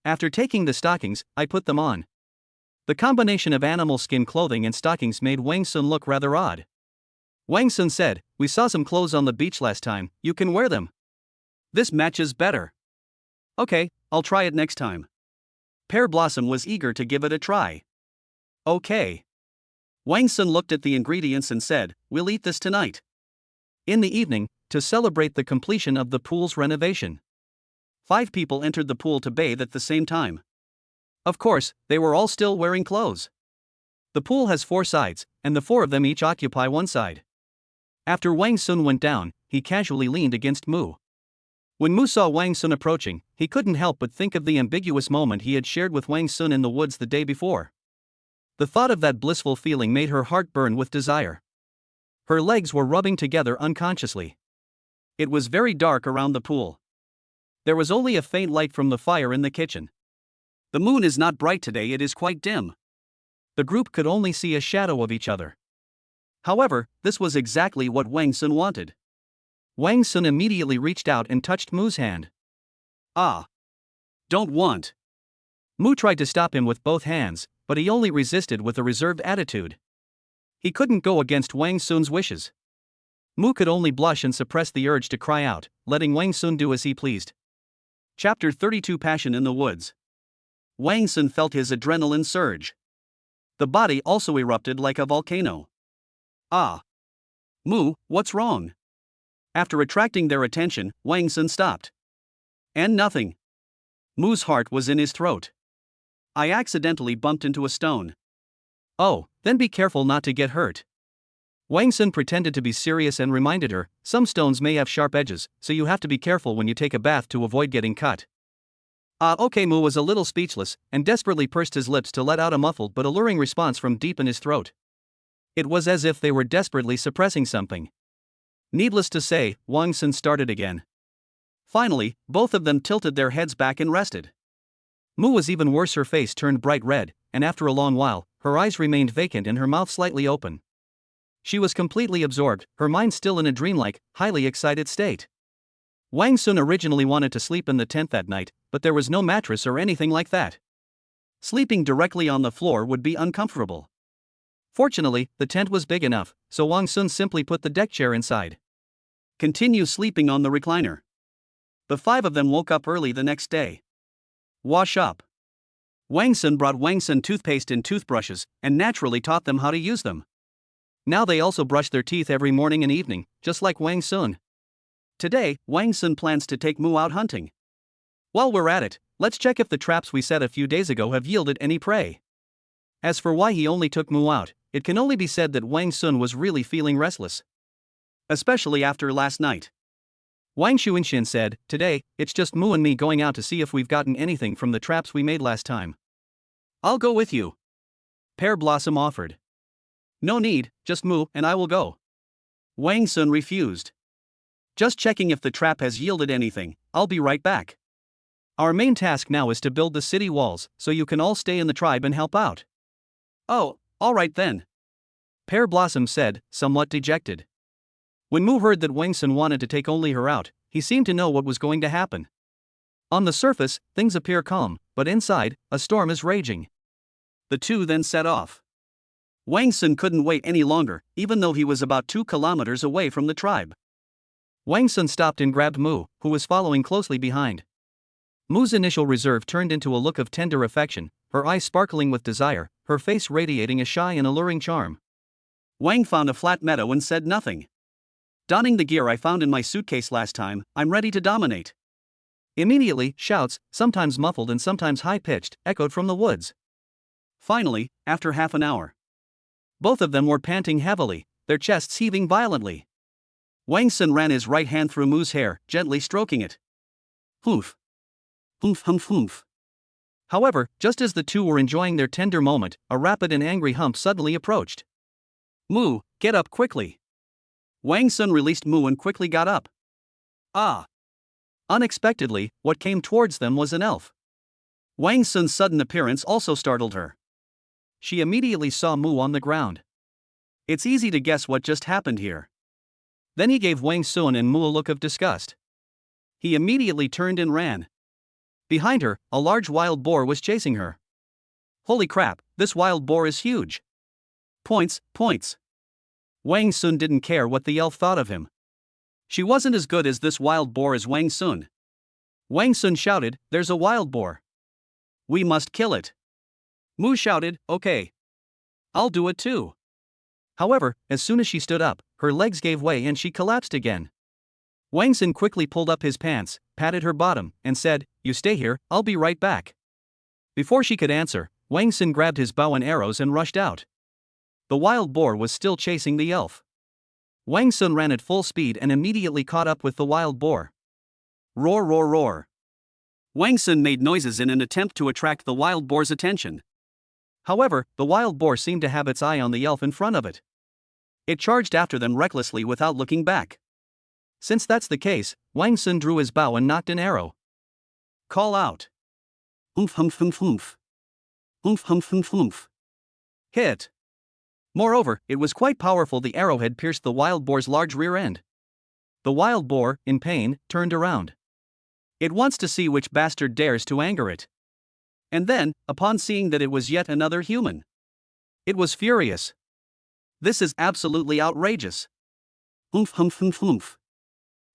After taking the stockings, I put them on. The combination of animal skin clothing and stockings made Wang Sun look rather odd. Wang Sun said, we saw some clothes on the beach last time, you can wear them. This matches better. Okay, I'll try it next time. Pear Blossom was eager to give it a try. Okay. Wang Sun looked at the ingredients and said, we'll eat this tonight. In the evening, to celebrate the completion of the pool's renovation. 5 people entered the pool to bathe at the same time. Of course, they were all still wearing clothes. The pool has 4 sides, and the 4 of them each occupy 1 side. After Wang Sun went down, he casually leaned against Moo. When Moo saw Wang Sun approaching, he couldn't help but think of the ambiguous moment he had shared with Wang Sun in the woods the day before. The thought of that blissful feeling made her heart burn with desire. Her legs were rubbing together unconsciously. It was very dark around the pool. There was only a faint light from the fire in the kitchen. The moon is not bright today, it is quite dim. The group could only see a shadow of each other. However, this was exactly what Wang Sun wanted. Wang Sun immediately reached out and touched Mu's hand. Ah! Don't want. Mu tried to stop him with both hands, but he only resisted with a reserved attitude. He couldn't go against Wang Sun's wishes. Mu could only blush and suppress the urge to cry out, letting Wang Sun do as he pleased. Chapter 32 Passion in the Woods. Wang Sun felt his adrenaline surge. The body also erupted like a volcano. Ah! Mu, what's wrong? After attracting their attention, Wang Sun stopped. And nothing. Mu's heart was in his throat. I accidentally bumped into a stone. Oh, then be careful not to get hurt. Wang Sun pretended to be serious and reminded her, some stones may have sharp edges, so you have to be careful when you take a bath to avoid getting cut. Okay. Mu was a little speechless, and desperately pursed his lips to let out a muffled but alluring response from deep in his throat. It was as if they were desperately suppressing something. Needless to say, Wang Sun started again. Finally, both of them tilted their heads back and rested. Mu was even worse. Her face turned bright red, and after a long while, her eyes remained vacant and her mouth slightly open. She was completely absorbed, her mind still in a dreamlike, highly excited state. Wang Sun originally wanted to sleep in the tent that night, but there was no mattress or anything like that. Sleeping directly on the floor would be uncomfortable. Fortunately, the tent was big enough, so Wang Sun simply put the deck chair inside. Continue sleeping on the recliner. The five of them woke up early the next day. Wash up. Wang Sun brought Wang Sun toothpaste and toothbrushes, and naturally taught them how to use them. Now they also brush their teeth every morning and evening, just like Wang Sun. Today, Wang Sun plans to take Mu out hunting. While we're at it, let's check if the traps we set a few days ago have yielded any prey. As for why he only took Mu out, it can only be said that Wang Sun was really feeling restless. Especially after last night. Wang Xuanxian said, today, it's just Mu and me going out to see if we've gotten anything from the traps we made last time. I'll go with you. Pear Blossom offered. No need, just Mu and I will go. Wang Sun refused. Just checking if the trap has yielded anything, I'll be right back. Our main task now is to build the city walls, so you can all stay in the tribe and help out. Oh, alright then. Pear Blossom said, somewhat dejected. When Mu heard that Wang Sun wanted to take only her out, he seemed to know what was going to happen. On the surface, things appear calm, but inside, a storm is raging. The two then set off. Wang Sun couldn't wait any longer, even though he was about 2 kilometers away from the tribe. Wang Sun stopped and grabbed Mu, who was following closely behind. Mu's initial reserve turned into a look of tender affection, her eyes sparkling with desire, her face radiating a shy and alluring charm. Wang found a flat meadow and said nothing. Donning the gear I found in my suitcase last time, I'm ready to dominate. Immediately, shouts, sometimes muffled and sometimes high-pitched, echoed from the woods. Finally, after half an hour, both of them were panting heavily, their chests heaving violently. Wang Sun ran his right hand through Mu's hair, gently stroking it. Humph. Humph humph humph. However, just as the two were enjoying their tender moment, a rapid and angry hump suddenly approached. Mu, get up quickly. Wang Sun released Mu and quickly got up. Ah! Unexpectedly, what came towards them was an elf. Wang Sun's sudden appearance also startled her. She immediately saw Mu on the ground. It's easy to guess what just happened here. Then he gave Wang Sun and Mu a look of disgust. He immediately turned and ran. Behind her, a large wild boar was chasing her. Holy crap, this wild boar is huge. Points, points. Wang Sun didn't care what the elf thought of him. She wasn't as good as this wild boar as Wang Sun. Wang Sun shouted, there's a wild boar. We must kill it. Mu shouted, okay. I'll do it too. However, as soon as she stood up, her legs gave way and she collapsed again. Wang Sun quickly pulled up his pants, patted her bottom, and said, you stay here, I'll be right back. Before she could answer, Wang Sun grabbed his bow and arrows and rushed out. The wild boar was still chasing the elf. Wang Sun ran at full speed and immediately caught up with the wild boar. Roar roar roar. Wang Sun made noises in an attempt to attract the wild boar's attention. However, the wild boar seemed to have its eye on the elf in front of it. It charged after them recklessly without looking back. Since that's the case, Wang Sun drew his bow and knocked an arrow. Call out. Humph humph humph humph. Humph humph humph humph. Hit! Moreover, it was quite powerful. The arrowhead pierced the wild boar's large rear end. The wild boar, in pain, turned around. It wants to see which bastard dares to anger it. And then, upon seeing that it was yet another human, it was furious. This is absolutely outrageous. Oomph, humph, humph, humph.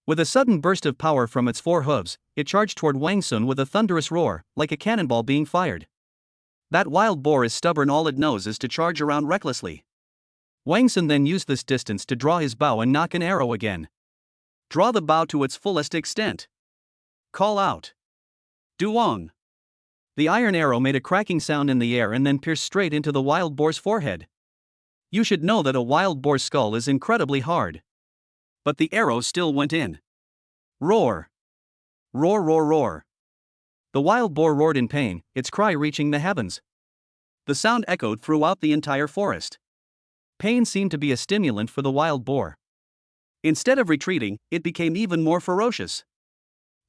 With a sudden burst of power from its four hooves, it charged toward Wang Sun with a thunderous roar, like a cannonball being fired. That wild boar is stubborn. All it knows is to charge around recklessly. Wang Sun then used this distance to draw his bow and knock an arrow again. Draw the bow to its fullest extent. Call out. Duong. The iron arrow made a cracking sound in the air and then pierced straight into the wild boar's forehead. You should know that a wild boar's skull is incredibly hard. But the arrow still went in. Roar. Roar, roar, roar. The wild boar roared in pain, its cry reaching the heavens. The sound echoed throughout the entire forest. Pain seemed to be a stimulant for the wild boar. Instead of retreating, it became even more ferocious.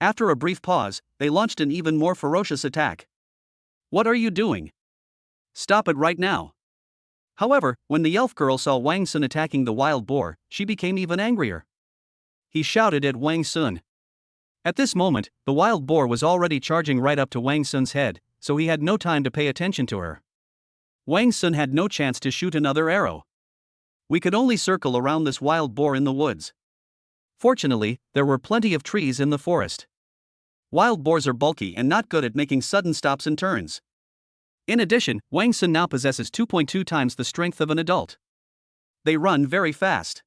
After a brief pause, they launched an even more ferocious attack. What are you doing? Stop it right now. However, when the elf girl saw Wang Sun attacking the wild boar, she became even angrier. He shouted at Wang Sun. At this moment, the wild boar was already charging right up to Wang Sun's head, so he had no time to pay attention to her. Wang Sun had no chance to shoot another arrow. We could only circle around this wild boar in the woods. Fortunately, there were plenty of trees in the forest. Wild boars are bulky and not good at making sudden stops and turns. In addition, Wang Sun now possesses 2.2 times the strength of an adult. They run very fast.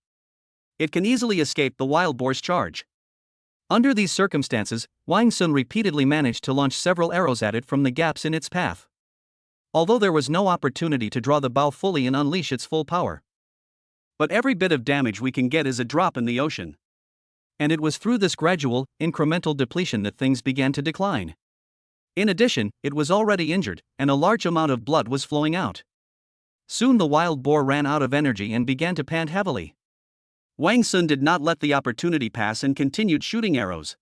It can easily escape the wild boar's charge. Under these circumstances, Wang Sun repeatedly managed to launch several arrows at it from the gaps in its path. Although there was no opportunity to draw the bow fully and unleash its full power. But every bit of damage we can get is a drop in the ocean. And it was through this gradual, incremental depletion that things began to decline. In addition, it was already injured, and a large amount of blood was flowing out. Soon the wild boar ran out of energy and began to pant heavily. Wang Sun did not let the opportunity pass and continued shooting arrows.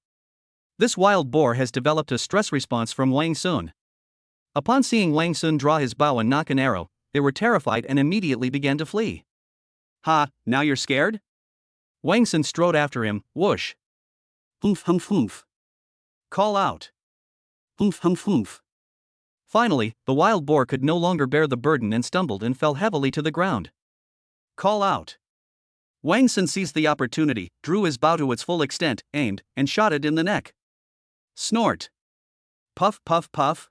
This wild boar has developed a stress response from Wang Sun. Upon seeing Wang Sun draw his bow and knock an arrow, they were terrified and immediately began to flee. Ha, now you're scared? Wang Sun strode after him, whoosh. Humph, humph, humph. Call out. Humph, humph, humph. Finally, the wild boar could no longer bear the burden and stumbled and fell heavily to the ground. Call out. Wang Sun seized the opportunity, drew his bow to its full extent, aimed, and shot it in the neck. Snort. Puff, puff, puff.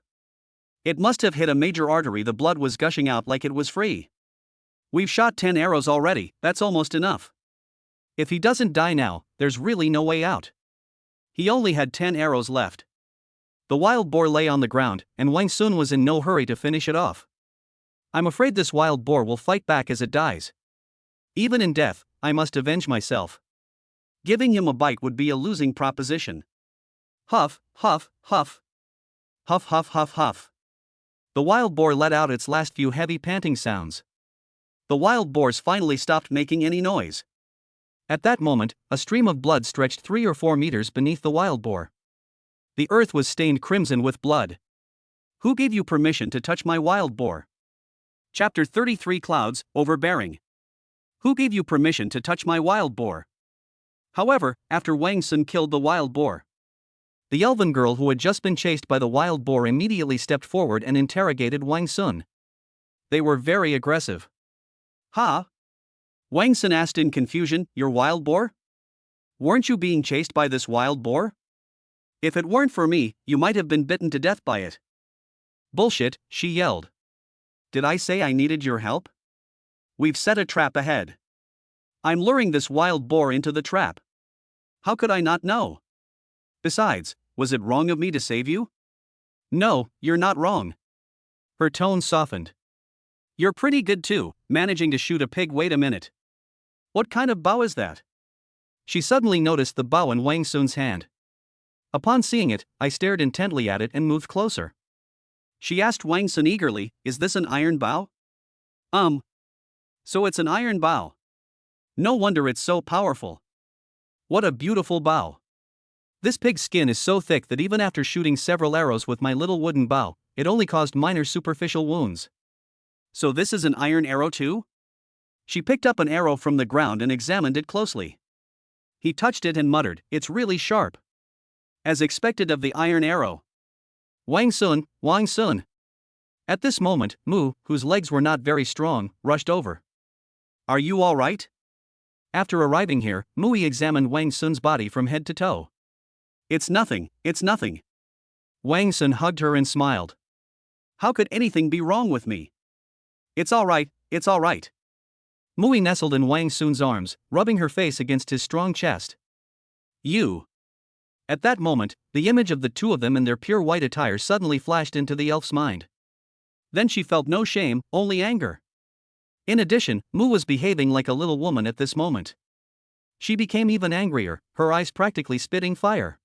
It must have hit a major artery. The blood was gushing out like it was free. We've shot 10 arrows already, that's almost enough. If he doesn't die now, there's really no way out. He only had 10 arrows left. The wild boar lay on the ground, and Wang Sun was in no hurry to finish it off. I'm afraid this wild boar will fight back as it dies. Even in death, I must avenge myself. Giving him a bite would be a losing proposition. Huff, huff, huff. Huff, huff, huff, huff. The wild boar let out its last few heavy panting sounds. The wild boars finally stopped making any noise. At that moment, a stream of blood stretched 3 or 4 meters beneath the wild boar. The earth was stained crimson with blood. Who gave you permission to touch my wild boar? Chapter 33 Clouds, Overbearing. Who gave you permission to touch my wild boar? However, after Wang Sun killed the wild boar, the elven girl who had just been chased by the wild boar immediately stepped forward and interrogated Wang Sun. They were very aggressive. Ha? Wang Sun asked in confusion, your wild boar? Weren't you being chased by this wild boar? If it weren't for me, you might have been bitten to death by it. Bullshit, she yelled. Did I say I needed your help? We've set a trap ahead. I'm luring this wild boar into the trap. How could I not know? Besides, was it wrong of me to save you? No, you're not wrong. Her tone softened. You're pretty good too, managing to shoot a pig. Wait a minute. What kind of bow is that? She suddenly noticed the bow in Wang Sun's hand. Upon seeing it, I stared intently at it and moved closer. She asked Wang Sun eagerly, is this an iron bow? So it's an iron bow. No wonder it's so powerful. What a beautiful bow. This pig's skin is so thick that even after shooting several arrows with my little wooden bow, it only caused minor superficial wounds. So this is an iron arrow too? She picked up an arrow from the ground and examined it closely. He touched it and muttered, "It's really sharp." As expected of the iron arrow. Wang Sun, Wang Sun. At this moment, Mu, whose legs were not very strong, rushed over. Are you all right? After arriving here, Mui examined Wang Sun's body from head to toe. It's nothing, it's nothing. Wang Sun hugged her and smiled. How could anything be wrong with me? It's all right, it's all right. Mui nestled in Wang Sun's arms, rubbing her face against his strong chest. You. At that moment, the image of the two of them in their pure white attire suddenly flashed into the elf's mind. Then she felt no shame, only anger. In addition, Mu was behaving like a little woman at this moment. She became even angrier, her eyes practically spitting fire.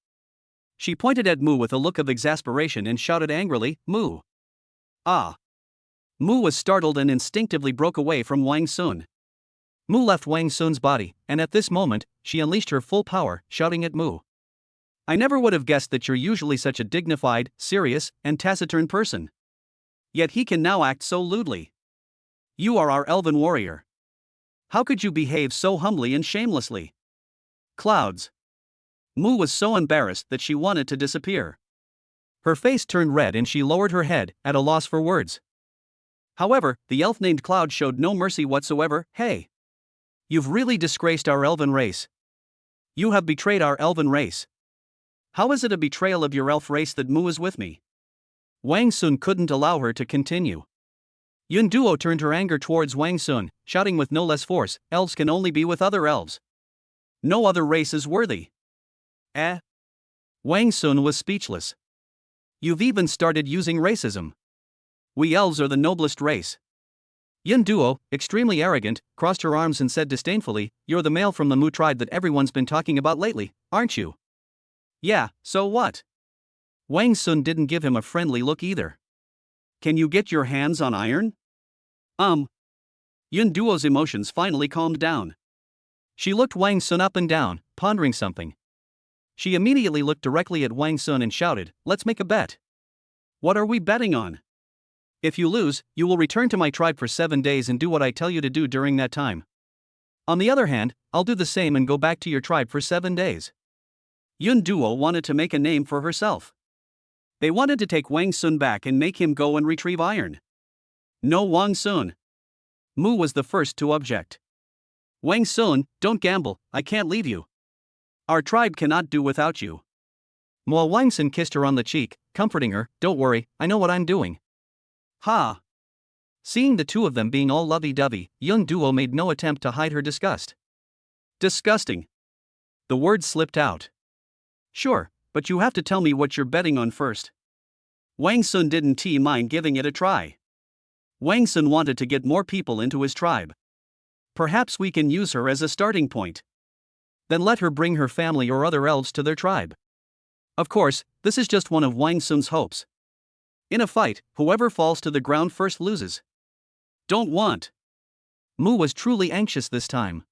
She pointed at Mu with a look of exasperation and shouted angrily, "Mu!" Ah! Mu was startled and instinctively broke away from Wang Sun. Mu left Wang Sun's body, and at this moment, she unleashed her full power, shouting at Mu. I never would have guessed that you're usually such a dignified, serious, and taciturn person. Yet he can now act so lewdly. You are our elven warrior. How could you behave so humbly and shamelessly? Clouds. Mu was so embarrassed that she wanted to disappear. Her face turned red and she lowered her head, at a loss for words. However, the elf named Cloud showed no mercy whatsoever. Hey! You've really disgraced our elven race. You have betrayed our elven race. How is it a betrayal of your elf race that Mu is with me? Wang Sun couldn't allow her to continue. Yun Duo turned her anger towards Wang Sun, shouting with no less force, elves can only be with other elves. No other race is worthy. Eh? Wang Sun was speechless. You've even started using racism. We elves are the noblest race. Yun Duo, extremely arrogant, crossed her arms and said disdainfully, You're the male from the Mu tribe that everyone's been talking about lately, aren't you? Yeah, so what? Wang Sun didn't give him a friendly look either. Can you get your hands on iron? Yun Duo's emotions finally calmed down. She looked Wang Sun up and down, pondering something. She immediately looked directly at Wang Sun and shouted, Let's make a bet. What are we betting on? If you lose, you will return to my tribe for 7 days and do what I tell you to do during that time. On the other hand, I'll do the same and go back to your tribe for 7 days. Yun Duo wanted to make a name for herself. They wanted to take Wang Sun back and make him go and retrieve iron. No, Wang Sun. Mu was the first to object. Wang Sun, don't gamble, I can't leave you. Our tribe cannot do without you. While Wang Sun kissed her on the cheek, comforting her, Don't worry, I know what I'm doing. Ha! Seeing the two of them being all lovey-dovey, Yun Duo made no attempt to hide her disgust. Disgusting. The words slipped out. Sure, but you have to tell me what you're betting on first. Wang Sun didn't mind giving it a try. Wang Sun wanted to get more people into his tribe. Perhaps we can use her as a starting point. Then let her bring her family or other elves to their tribe. Of course, this is just one of Wang Sun's hopes. In a fight, whoever falls to the ground first loses. Don't want. Mu was truly anxious this time.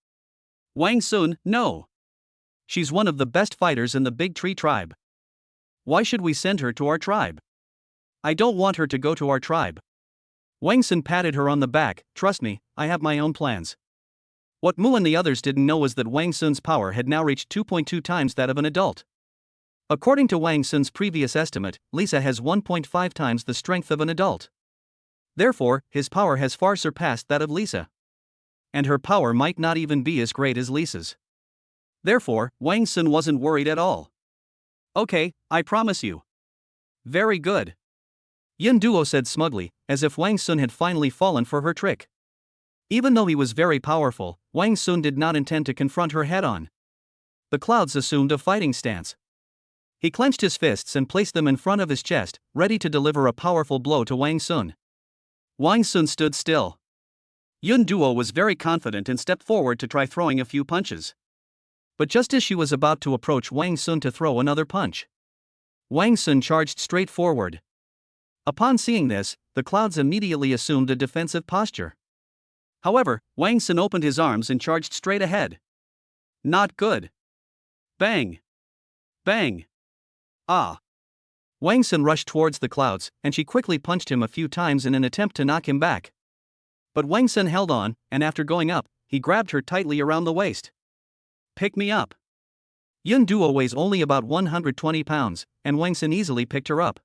Wang Sun, no. She's one of the best fighters in the Big Tree tribe. Why should we send her to our tribe? I don't want her to go to our tribe. Wang Sun patted her on the back, Trust me, I have my own plans. What Mu and the others didn't know was that Wang Sun's power had now reached 2.2 times that of an adult. According to Wang Sun's previous estimate, Lisa has 1.5 times the strength of an adult. Therefore, his power has far surpassed that of Lisa. And her power might not even be as great as Lisa's. Therefore, Wang Sun wasn't worried at all. Okay, I promise you. Very good. Yun Duo said smugly, as if Wang Sun had finally fallen for her trick. Even though he was very powerful, Wang Sun did not intend to confront her head-on. The clouds assumed a fighting stance. He clenched his fists and placed them in front of his chest, ready to deliver a powerful blow to Wang Sun. Wang Sun stood still. Yun Duo was very confident and stepped forward to try throwing a few punches. But just as she was about to approach Wang Sun to throw another punch, Wang Sun charged straight forward. Upon seeing this, the clouds immediately assumed a defensive posture. However, Wang Sun opened his arms and charged straight ahead. Not good. Bang! Bang! Ah! Wang Sun rushed towards the clouds, and she quickly punched him a few times in an attempt to knock him back. But Wang Sun held on, and after going up, he grabbed her tightly around the waist. Pick me up. Yun Duo weighs only about 120 pounds, and Wang Sun easily picked her up.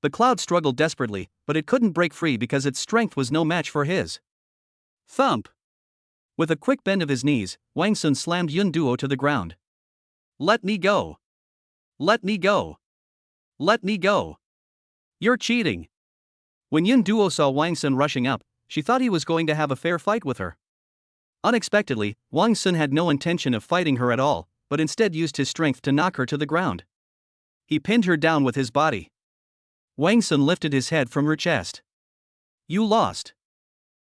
The cloud struggled desperately, but it couldn't break free because its strength was no match for his. Thump! With a quick bend of his knees, Wang Sun slammed Yun Duo to the ground. Let me go! Let me go! Let me go! You're cheating! When Yun Duo saw Wang Sun rushing up, she thought he was going to have a fair fight with her. Unexpectedly, Wang Sun had no intention of fighting her at all, but instead used his strength to knock her to the ground. He pinned her down with his body. Wang Sun lifted his head from her chest. You lost.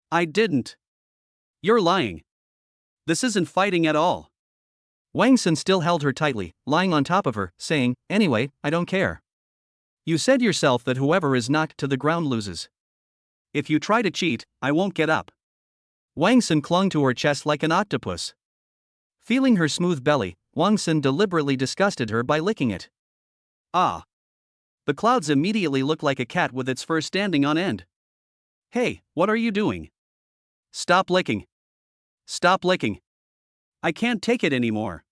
I didn't. You're lying. This isn't fighting at all. Wang Sun still held her tightly, lying on top of her, saying, Anyway, I don't care. You said yourself that whoever is knocked to the ground loses. If you try to cheat, I won't get up. Wang Sun clung to her chest like an octopus. Feeling her smooth belly, Wang Sun deliberately disgusted her by licking it. Ah! The clouds immediately looked like a cat with its fur standing on end. Hey, what are you doing? Stop licking. Stop licking. I can't take it anymore.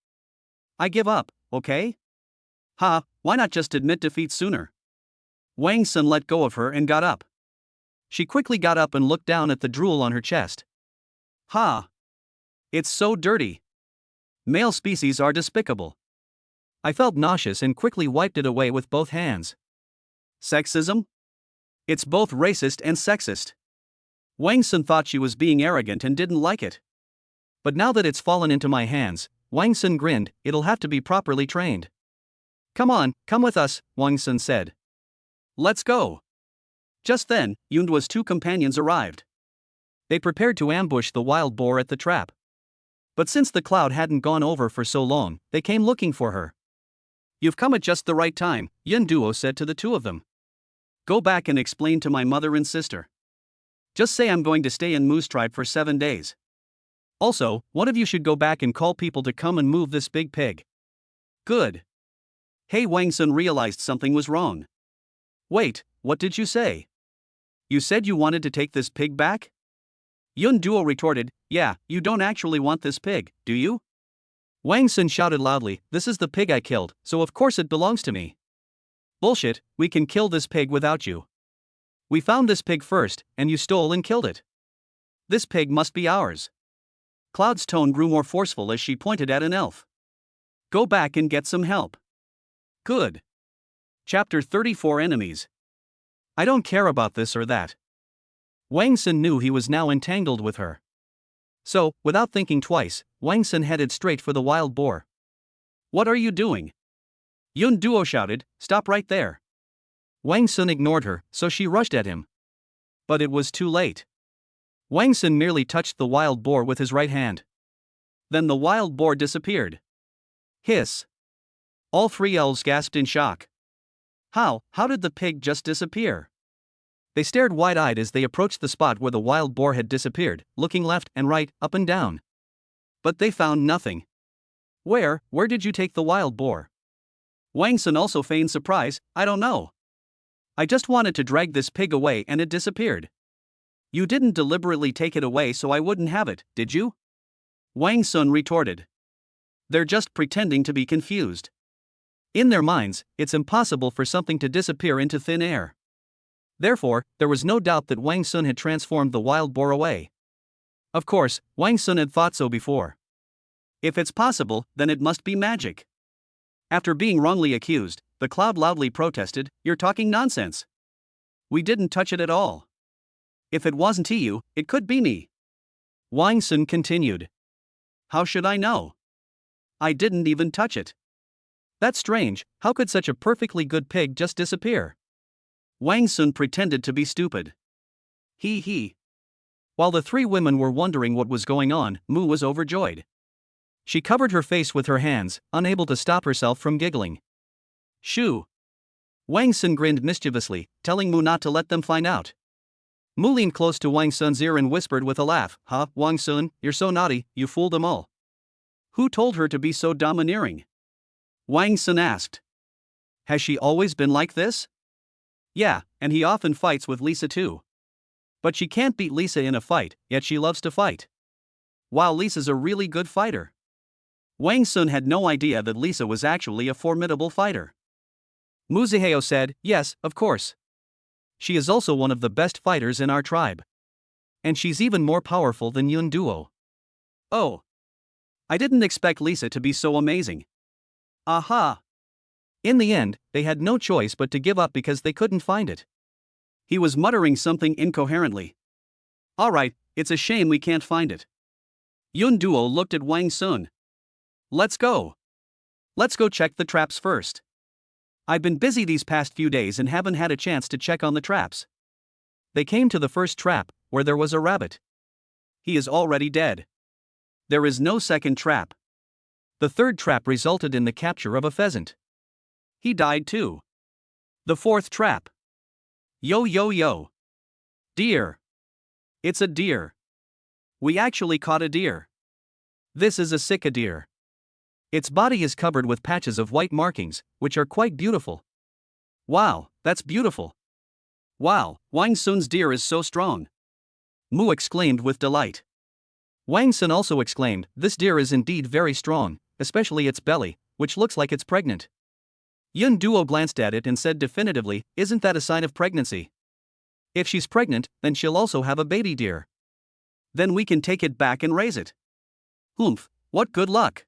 I give up, okay? Ha, why not just admit defeat sooner? Wang Sun let go of her and got up. She quickly got up and looked down at the drool on her chest. Ha! It's so dirty. Male species are despicable. I felt nauseous and quickly wiped it away with both hands. Sexism? It's both racist and sexist. Wang Sun thought she was being arrogant and didn't like it. But now that it's fallen into my hands, Wang Sun grinned, it'll have to be properly trained. Come on, come with us, Wang Sun said. Let's go. Just then, Yun Duo's two companions arrived. They prepared to ambush the wild boar at the trap. But since the cloud hadn't gone over for so long, they came looking for her. You've come at just the right time, Yun Duo said to the two of them. Go back and explain to my mother and sister. Just say I'm going to stay in Moose Tribe for 7 days. Also, one of you should go back and call people to come and move this big pig. Good. Hey, Wang Sun realized something was wrong. Wait, what did you say? You said you wanted to take this pig back? Yun Duo retorted, yeah, you don't actually want this pig, do you? Wang Sun shouted loudly, this is the pig I killed, so of course it belongs to me. Bullshit, we can kill this pig without you. We found this pig first, and you stole and killed it. This pig must be ours. Cloud's tone grew more forceful as she pointed at an elf. Go back and get some help. Good. Chapter 34 Enemies. I don't care about this or that. Wang Sun knew he was now entangled with her. So, without thinking twice, Wang Sun headed straight for the wild boar. What are you doing? Yun Duo shouted, stop right there. Wang Sun ignored her, so she rushed at him. But it was too late. Wang Sun merely touched the wild boar with his right hand. Then the wild boar disappeared. Hiss. All three elves gasped in shock. How did the pig just disappear? They stared wide-eyed as they approached the spot where the wild boar had disappeared, looking left and right, up and down. But they found nothing. Where did you take the wild boar? Wang Sun also feigned surprise, I don't know. I just wanted to drag this pig away and it disappeared. You didn't deliberately take it away so I wouldn't have it, did you? Wang Sun retorted. They're just pretending to be confused. In their minds, it's impossible for something to disappear into thin air. Therefore, there was no doubt that Wang Sun had transformed the wild boar away. Of course, Wang Sun had thought so before. If it's possible, then it must be magic. After being wrongly accused, the cloud loudly protested, you're talking nonsense. We didn't touch it at all. If it wasn't you, it could be me. Wang Sun continued. How should I know? I didn't even touch it. That's strange, how could such a perfectly good pig just disappear? Wang Sun pretended to be stupid. He. While the three women were wondering what was going on, Mu was overjoyed. She covered her face with her hands, unable to stop herself from giggling. Shoo! Wang Sun grinned mischievously, telling Mu not to let them find out. Mu leaned close to Wang Sun's ear and whispered with a laugh, Wang Sun, you're so naughty, you fooled them all. Who told her to be so domineering? Wang Sun asked. Has she always been like this? Yeah, and he often fights with Lisa too. But she can't beat Lisa in a fight, yet she loves to fight. Wow, Lisa's a really good fighter. Wang Sun had no idea that Lisa was actually a formidable fighter. Muziheo said, yes, of course. She is also one of the best fighters in our tribe. And she's even more powerful than Yun Duo. Oh. I didn't expect Lisa to be so amazing. Aha. In the end, they had no choice but to give up because they couldn't find it. He was muttering something incoherently. Alright, it's a shame we can't find it. Yun Duo looked at Wang Sun. Let's go. Let's go check the traps first. I've been busy these past few days and haven't had a chance to check on the traps. They came to the first trap, where there was a rabbit. He is already dead. There is no second trap. The third trap resulted in the capture of a pheasant. He died too. The fourth trap. Yo yo yo. Deer. It's a deer. We actually caught a deer. This is a sika deer. Its body is covered with patches of white markings, which are quite beautiful. Wow, that's beautiful. Wow, Wang Sun's deer is so strong. Mu exclaimed with delight. Wang Sun also exclaimed, this deer is indeed very strong, especially its belly, which looks like it's pregnant. Yun Duo glanced at it and said definitively, isn't that a sign of pregnancy? If she's pregnant, then she'll also have a baby deer. Then we can take it back and raise it. Humph, what good luck.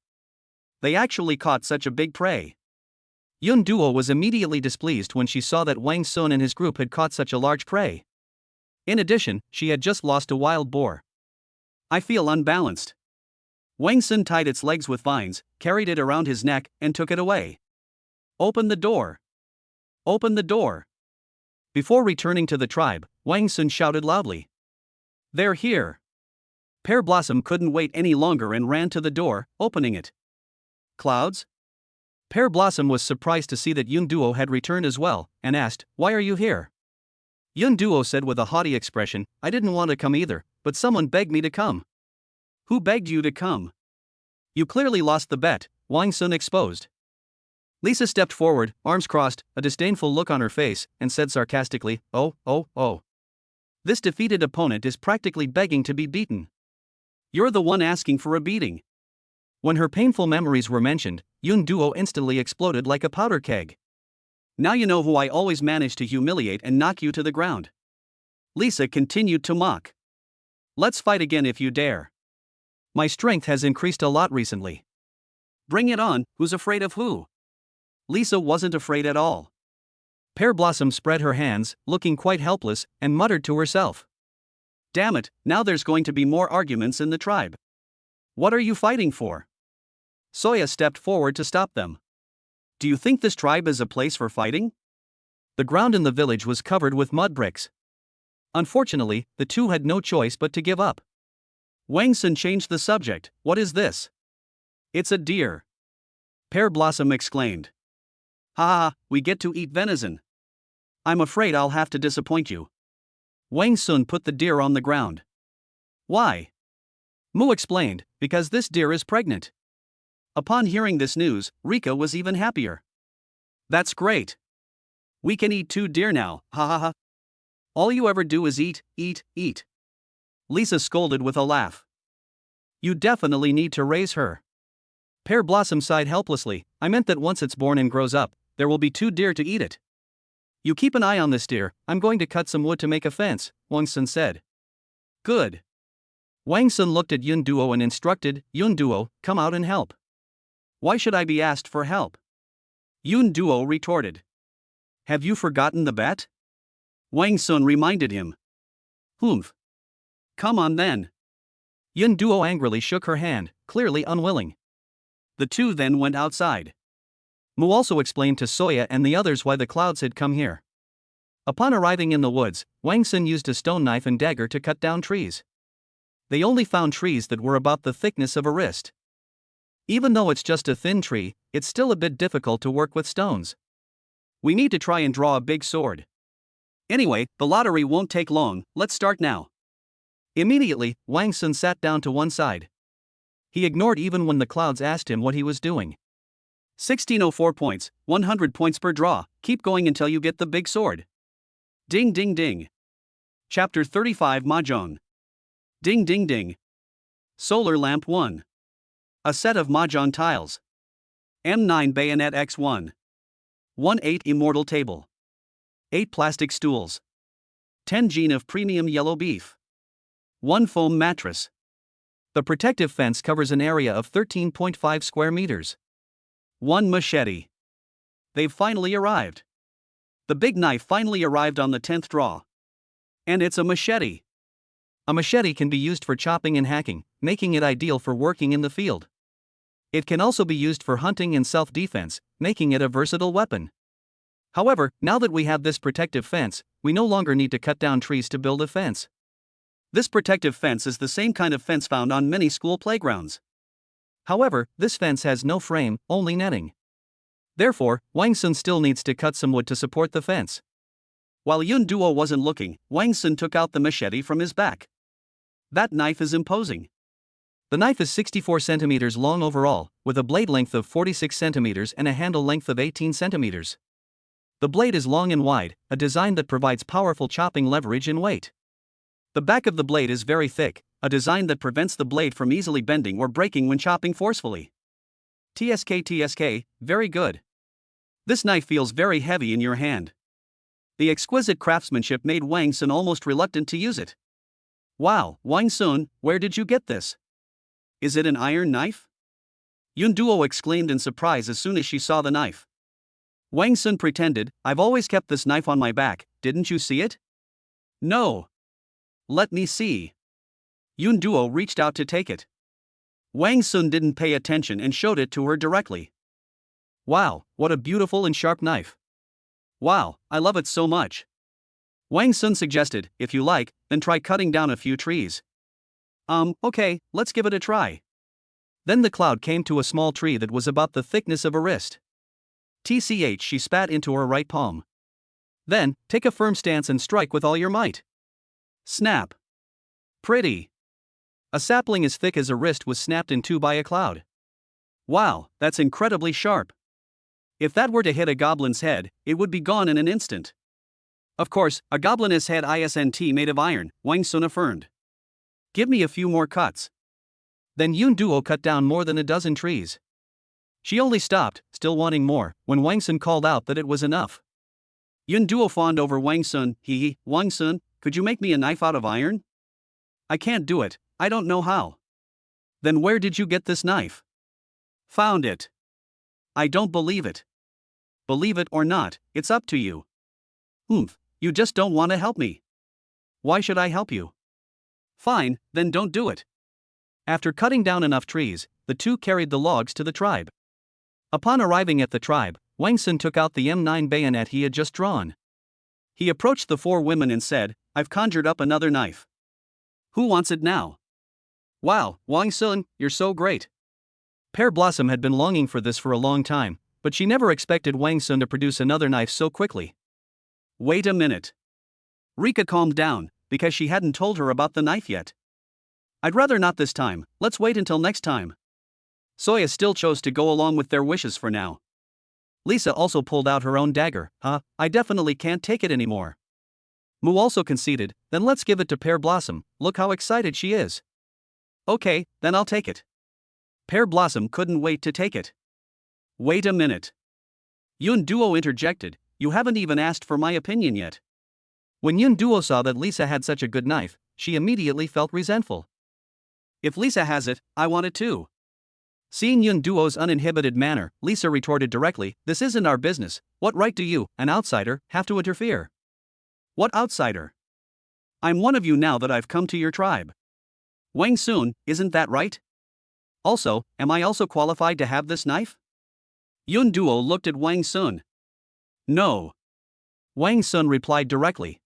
They actually caught such a big prey. Yun Duo was immediately displeased when she saw that Wang Sun and his group had caught such a large prey. In addition, she had just lost a wild boar. I feel unbalanced. Wang Sun tied its legs with vines, carried it around his neck, and took it away. Open the door. Open the door. Before returning to the tribe, Wang Sun shouted loudly. They're here. Pear Blossom couldn't wait any longer and ran to the door, opening it. Clouds? Pear Blossom was surprised to see that Yun Duo had returned as well, and asked, why are you here? Yun Duo said with a haughty expression, I didn't want to come either, but someone begged me to come. Who begged you to come? You clearly lost the bet, Wang Sun exposed. Lisa stepped forward, arms crossed, a disdainful look on her face, and said sarcastically, oh. This defeated opponent is practically begging to be beaten. You're the one asking for a beating. When her painful memories were mentioned, Yun Duo instantly exploded like a powder keg. Now you know who I always manage to humiliate and knock you to the ground. Lisa continued to mock. Let's fight again if you dare. My strength has increased a lot recently. Bring it on, who's afraid of who? Lisa wasn't afraid at all. Pear Blossom spread her hands, looking quite helpless, and muttered to herself. Damn it, now there's going to be more arguments in the tribe. What are you fighting for? Soya stepped forward to stop them. Do you think this tribe is a place for fighting? The ground in the village was covered with mud bricks. Unfortunately, the two had no choice but to give up. Wang Sun changed the subject. What is this? It's a deer. Pear Blossom exclaimed. Ha, we get to eat venison. I'm afraid I'll have to disappoint you. Wang Sun put the deer on the ground. Why? Mu explained, because this deer is pregnant. Upon hearing this news, Rika was even happier. That's great. We can eat 2 deer now, ha. All you ever do is eat. Lisa scolded with a laugh. You definitely need to raise her. Pear Blossom sighed helplessly, I meant that once it's born and grows up, there will be 2 deer to eat it. You keep an eye on this deer, I'm going to cut some wood to make a fence, Wang Sun said. Good. Wang Sun looked at Yun Duo and instructed, Yun Duo, come out and help. Why should I be asked for help? Yun Duo retorted. Have you forgotten the bet? Wang Sun reminded him. Humph. Come on then. Yun Duo angrily shook her hand, clearly unwilling. The two then went outside. Mu also explained to Soya and the others why the clouds had come here. Upon arriving in the woods, Wang Sun used a stone knife and dagger to cut down trees. They only found trees that were about the thickness of a wrist. Even though it's just a thin tree, it's still a bit difficult to work with stones. We need to try and draw a big sword. Anyway, the lottery won't take long, let's start now. Immediately, Wang Sun sat down to one side. He ignored even when the clouds asked him what he was doing. 1604 points, 100 points per draw, keep going until you get the big sword. Ding ding ding. Chapter 35 Mahjong. Ding ding ding. Solar lamp 1. A set of Mahjong tiles. M9 bayonet X1. 1/8 immortal table. 8 plastic stools. 10 gene of premium yellow beef. 1 foam mattress. The protective fence covers an area of 13.5 square meters. 1 machete. They've finally arrived. The big knife finally arrived on the 10th draw. And it's a machete. A machete can be used for chopping and hacking, making it ideal for working in the field. It can also be used for hunting and self-defense, making it a versatile weapon. However, now that we have this protective fence, we no longer need to cut down trees to build a fence. This protective fence is the same kind of fence found on many school playgrounds. However, this fence has no frame, only netting. Therefore, Wang Sun still needs to cut some wood to support the fence. While Yun Duo wasn't looking, Wang Sun took out the machete from his back. That knife is imposing. The knife is 64 centimeters long overall, with a blade length of 46 centimeters and a handle length of 18 centimeters. The blade is long and wide, a design that provides powerful chopping leverage and weight. The back of the blade is very thick, a design that prevents the blade from easily bending or breaking when chopping forcefully. TSK, very good. This knife feels very heavy in your hand. The exquisite craftsmanship made Wang Sun almost reluctant to use it. Wow, Wang Sun, where did you get this? Is it an iron knife? Yun Duo exclaimed in surprise as soon as she saw the knife. Wang Sun pretended, I've always kept this knife on my back, didn't you see it? No. Let me see. Yun Duo reached out to take it. Wang Sun didn't pay attention and showed it to her directly. Wow, what a beautiful and sharp knife. Wow, I love it so much. Wang Sun suggested, if you like, then try cutting down a few trees. Okay, let's give it a try. Then the cloud came to a small tree that was about the thickness of a wrist. TCH, she spat into her right palm. Then, take a firm stance and strike with all your might. Snap. Pretty. A sapling as thick as a wrist was snapped in two by a cloud. Wow, that's incredibly sharp. If that were to hit a goblin's head, it would be gone in an instant. Of course, a goblin's head isn't made of iron, Wang Sun affirmed. Give me a few more cuts. Then Yun Duo cut down more than a dozen trees. She only stopped, still wanting more, when Wang Sun called out that it was enough. Yun Duo fawned over Wang Sun. Wang Sun, could you make me a knife out of iron? I can't do it, I don't know how. Then where did you get this knife? Found it. I don't believe it. Believe it or not, it's up to you. You just don't want to help me. Why should I help you? Fine, then don't do it. After cutting down enough trees, the two carried the logs to the tribe. Upon arriving at the tribe, Wang Sun took out the M9 bayonet he had just drawn. He approached the 4 women and said, I've conjured up another knife. Who wants it now? Wow, Wang Sun, you're so great. Pear Blossom had been longing for this for a long time, but she never expected Wang Sun to produce another knife so quickly. Wait a minute. Rika calmed down, because she hadn't told her about the knife yet. I'd rather not this time, let's wait until next time. Soya still chose to go along with their wishes for now. Lisa also pulled out her own dagger. I definitely can't take it anymore. Mu also conceded, then let's give it to Pear Blossom, look how excited she is. Okay, then I'll take it. Pear Blossom couldn't wait to take it. Wait a minute. Yun Duo interjected, you haven't even asked for my opinion yet. When Yun Duo saw that Lisa had such a good knife, she immediately felt resentful. If Lisa has it, I want it too. Seeing Yun Duo's uninhibited manner, Lisa retorted directly, this isn't our business, what right do you, an outsider, have to interfere? What outsider? I'm one of you now that I've come to your tribe. Wang Sun, isn't that right? Also, am I also qualified to have this knife? Yun Duo looked at Wang Sun. No. Wang Sun replied directly.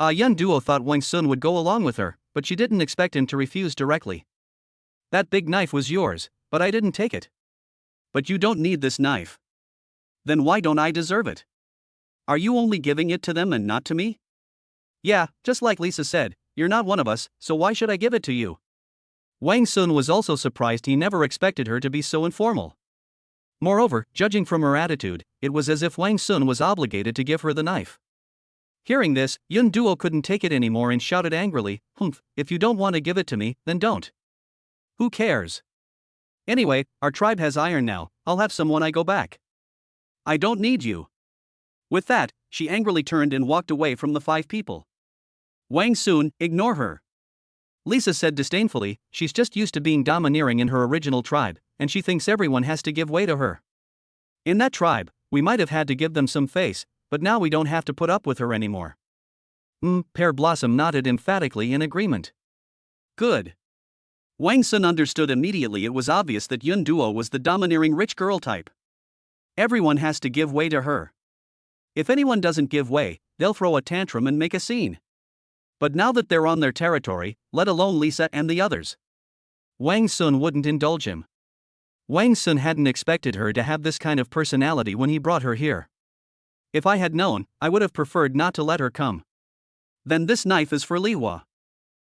Yun Duo thought Wang Sun would go along with her, but she didn't expect him to refuse directly. That big knife was yours, but I didn't take it. But you don't need this knife. Then why don't I deserve it? Are you only giving it to them and not to me? Yeah, just like Lisa said, you're not one of us, so why should I give it to you? Wang Sun was also surprised. He never expected her to be so informal. Moreover, judging from her attitude, it was as if Wang Sun was obligated to give her the knife. Hearing this, Yun Duo couldn't take it anymore and shouted angrily, "Humph, if you don't want to give it to me, then don't. Who cares? Anyway, our tribe has iron now, I'll have some when I go back. I don't need you." With that, she angrily turned and walked away from the 5 people. Wang Sun, ignore her. Lisa said disdainfully, she's just used to being domineering in her original tribe, and she thinks everyone has to give way to her. In that tribe, we might have had to give them some face, but now we don't have to put up with her anymore. Pear Blossom nodded emphatically in agreement. Good. Wang Sun understood immediately it was obvious that Yun Duo was the domineering rich girl type. Everyone has to give way to her. If anyone doesn't give way, they'll throw a tantrum and make a scene. But now that they're on their territory, let alone Lisa and the others, Wang Sun wouldn't indulge him. Wang Sun hadn't expected her to have this kind of personality when he brought her here. If I had known, I would have preferred not to let her come. Then this knife is for Liwa.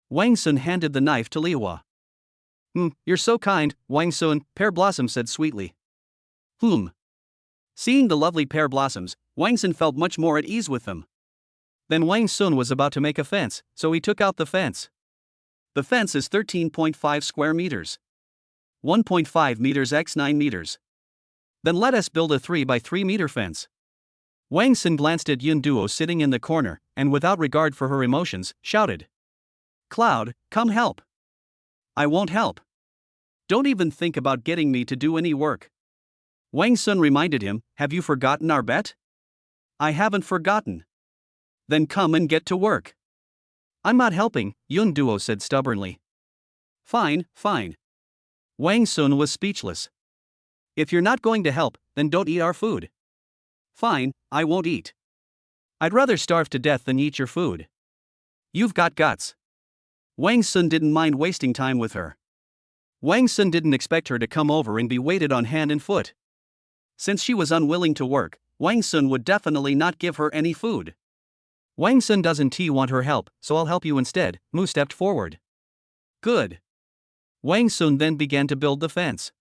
Wang Sun handed the knife to Liwa. You're so kind, Wang Sun, Pear Blossom said sweetly. Seeing the lovely pear blossoms, Wang Sun felt much more at ease with them. Then Wang Sun was about to make a fence, so he took out the fence. The fence is 13.5 square meters. 1.5 meters x 9 meters. Then let us build a 3 by 3 meter fence. Wang Sun glanced at Yun Duo sitting in the corner, and without regard for her emotions, shouted. Cloud, come help. I won't help. Don't even think about getting me to do any work. Wang Sun reminded him, have you forgotten our bet? I haven't forgotten. Then come and get to work. I'm not helping, Yun Duo said stubbornly. Fine. Wang Sun was speechless. If you're not going to help, then don't eat our food. Fine, I won't eat. I'd rather starve to death than eat your food. You've got guts. Wang Sun didn't mind wasting time with her. Wang Sun didn't expect her to come over and be waited on hand and foot. Since she was unwilling to work, Wang Sun would definitely not give her any food. Wang Sun doesn't want her help, so I'll help you instead, Mu stepped forward. Good. Wang Sun then began to build the fence.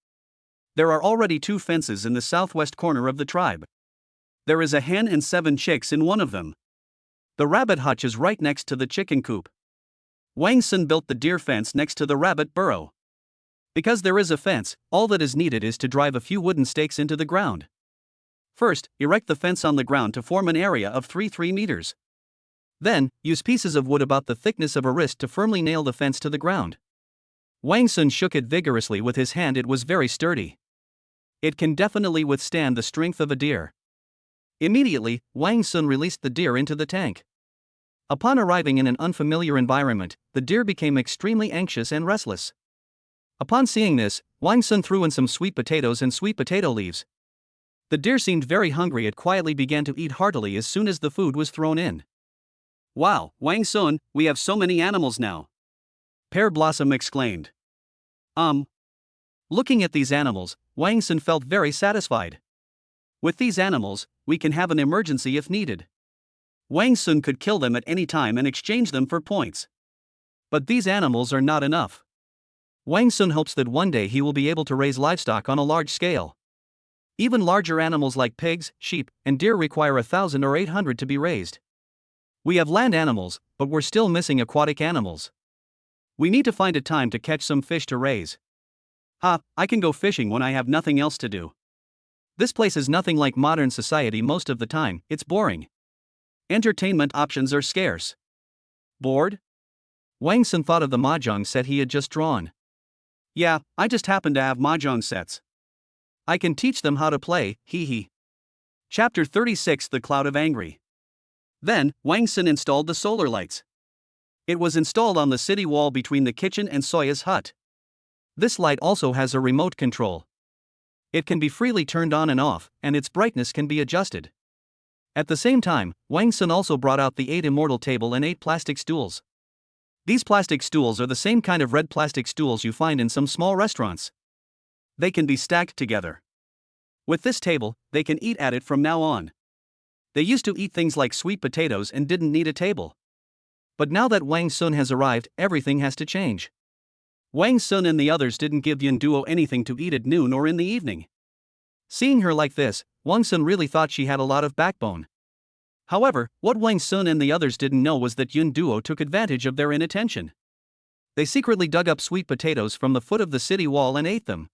There are already 2 fences in the southwest corner of the tribe. There is a hen and 7 chicks in one of them. The rabbit hutch is right next to the chicken coop. Wang Sun built the deer fence next to the rabbit burrow. Because there is a fence, all that is needed is to drive a few wooden stakes into the ground. First, erect the fence on the ground to form an area of 3 meters. Then, use pieces of wood about the thickness of a wrist to firmly nail the fence to the ground. Wang Sun shook it vigorously with his hand. It was very sturdy. It can definitely withstand the strength of a deer. Immediately, Wang Sun released the deer into the tank. Upon arriving in an unfamiliar environment, the deer became extremely anxious and restless. Upon seeing this, Wang Sun threw in some sweet potatoes and sweet potato leaves. The deer seemed very hungry. It quietly began to eat heartily as soon as the food was thrown in. Wow, Wang Sun, we have so many animals now. Pear Blossom exclaimed. Looking at these animals, Wang Sun felt very satisfied. With these animals, we can have an emergency if needed. Wang Sun could kill them at any time and exchange them for points. But these animals are not enough. Wang Sun hopes that one day he will be able to raise livestock on a large scale. Even larger animals like pigs, sheep, and deer require 1,000 or 800 to be raised. We have land animals, but we're still missing aquatic animals. We need to find a time to catch some fish to raise. I can go fishing when I have nothing else to do. This place is nothing like modern society. Most of the time, it's boring. Entertainment options are scarce. Bored? Wang Sun thought of the mahjong set he had just drawn. Yeah, I just happen to have mahjong sets. I can teach them how to play, hee hee. Chapter 36 The Cloud of Angry. Then, Wang Sun installed the solar lights. It was installed on the city wall between the kitchen and Soya's hut. This light also has a remote control. It can be freely turned on and off, and its brightness can be adjusted. At the same time, Wang Sun also brought out the 8 immortal table and 8 plastic stools. These plastic stools are the same kind of red plastic stools you find in some small restaurants. They can be stacked together. With this table, they can eat at it from now on. They used to eat things like sweet potatoes and didn't need a table. But now that Wang Sun has arrived, everything has to change. Wang Sun and the others didn't give Yun Duo anything to eat at noon or in the evening. Seeing her like this, Wang Sun really thought she had a lot of backbone. However, what Wang Sun and the others didn't know was that Yun Duo took advantage of their inattention. They secretly dug up sweet potatoes from the foot of the city wall and ate them.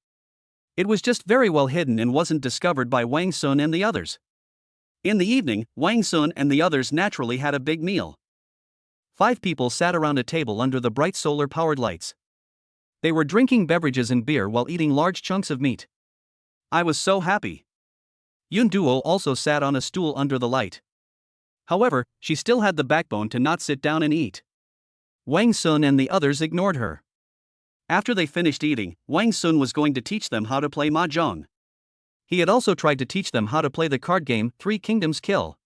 It was just very well hidden and wasn't discovered by Wang Sun and the others. In the evening, Wang Sun and the others naturally had a big meal. 5 people sat around a table under the bright solar-powered lights. They were drinking beverages and beer while eating large chunks of meat. I was so happy. Yun Duo also sat on a stool under the light. However, she still had the backbone to not sit down and eat. Wang Sun and the others ignored her. After they finished eating, Wang Sun was going to teach them how to play mahjong. He had also tried to teach them how to play the card game 3 Kingdoms Kill.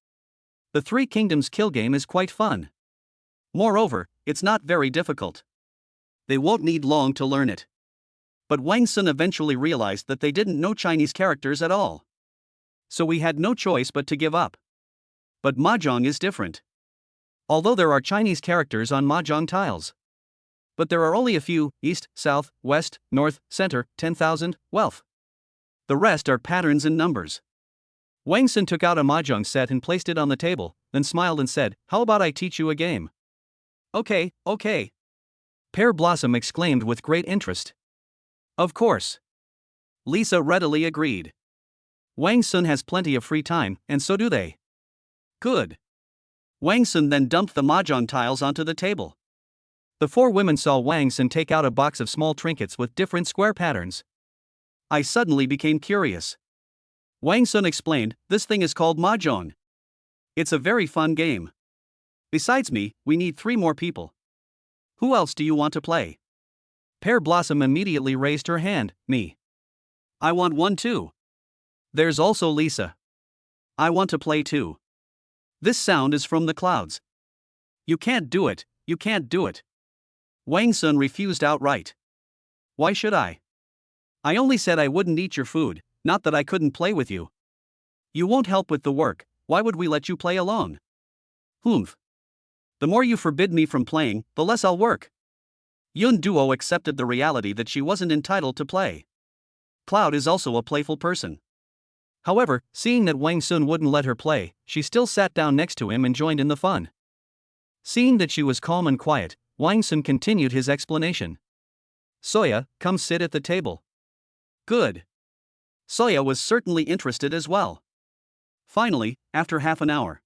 The 3 Kingdoms Kill game is quite fun. Moreover, it's not very difficult. They won't need long to learn it. But Wang Sun eventually realized that they didn't know Chinese characters at all. So we had no choice but to give up. But mahjong is different. Although there are Chinese characters on mahjong tiles. But there are only a few: east, south, west, north, center, 10,000, wealth. The rest are patterns and numbers. Wang Sun took out a mahjong set and placed it on the table, then smiled and said, "How about I teach you a game?" Okay. Pear Blossom exclaimed with great interest. Of course. Lisa readily agreed. Wang Sun has plenty of free time, and so do they. Good. Wang Sun then dumped the mahjong tiles onto the table. The 4 women saw Wang Sun take out a box of small trinkets with different square patterns. I suddenly became curious. Wang Sun explained, "This thing is called mahjong. It's a very fun game. Besides me, we need 3 more people. Who else do you want to play?" Pear Blossom immediately raised her hand. Me. I want one too. There's also Lisa. I want to play too. This sound is from the clouds. You can't do it. Wang Sun refused outright. Why should I? I only said I wouldn't eat your food, not that I couldn't play with you. You won't help with the work, why would we let you play alone? Humph. The more you forbid me from playing, the less I'll work. Yun Duo accepted the reality that she wasn't entitled to play. Cloud is also a playful person. However, seeing that Wang Sun wouldn't let her play, she still sat down next to him and joined in the fun. Seeing that she was calm and quiet, Wang Sun continued his explanation. Soya, come sit at the table. Good. Soya was certainly interested as well. Finally, after half an hour,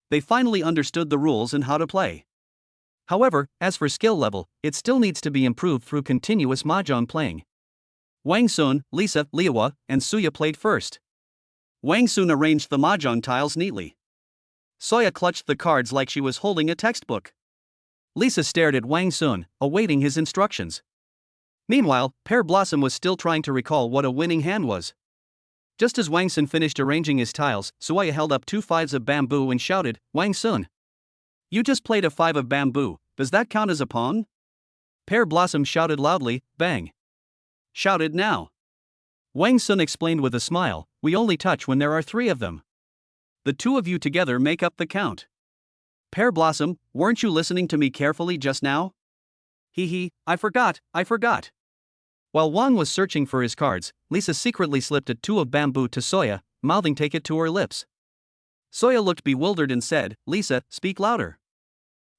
they finally understood the rules and how to play. However, as for skill level, it still needs to be improved through continuous mahjong playing. Wang Sun, Lisa, Liawa, and Suya played first. Wang Sun arranged the mahjong tiles neatly. Soya clutched the cards like she was holding a textbook. Lisa stared at Wang Sun, awaiting his instructions. Meanwhile, Pear Blossom was still trying to recall what a winning hand was. Just as Wang Sun finished arranging his tiles, Soya held up 2 5s of bamboo and shouted, "Wang Sun! You just played a 5 of bamboo, does that count as a pawn?" Pear Blossom shouted loudly, "Bang!" Shouted now. Wang Sun explained with a smile, "We only touch when there are 3 of them. The 2 of you together make up the count." Pear Blossom, weren't you listening to me carefully just now? I forgot. While Wang was searching for his cards, Lisa secretly slipped a 2 of bamboo to Soya, mouthing "take it" to her lips. Soya looked bewildered and said, "Lisa, speak louder.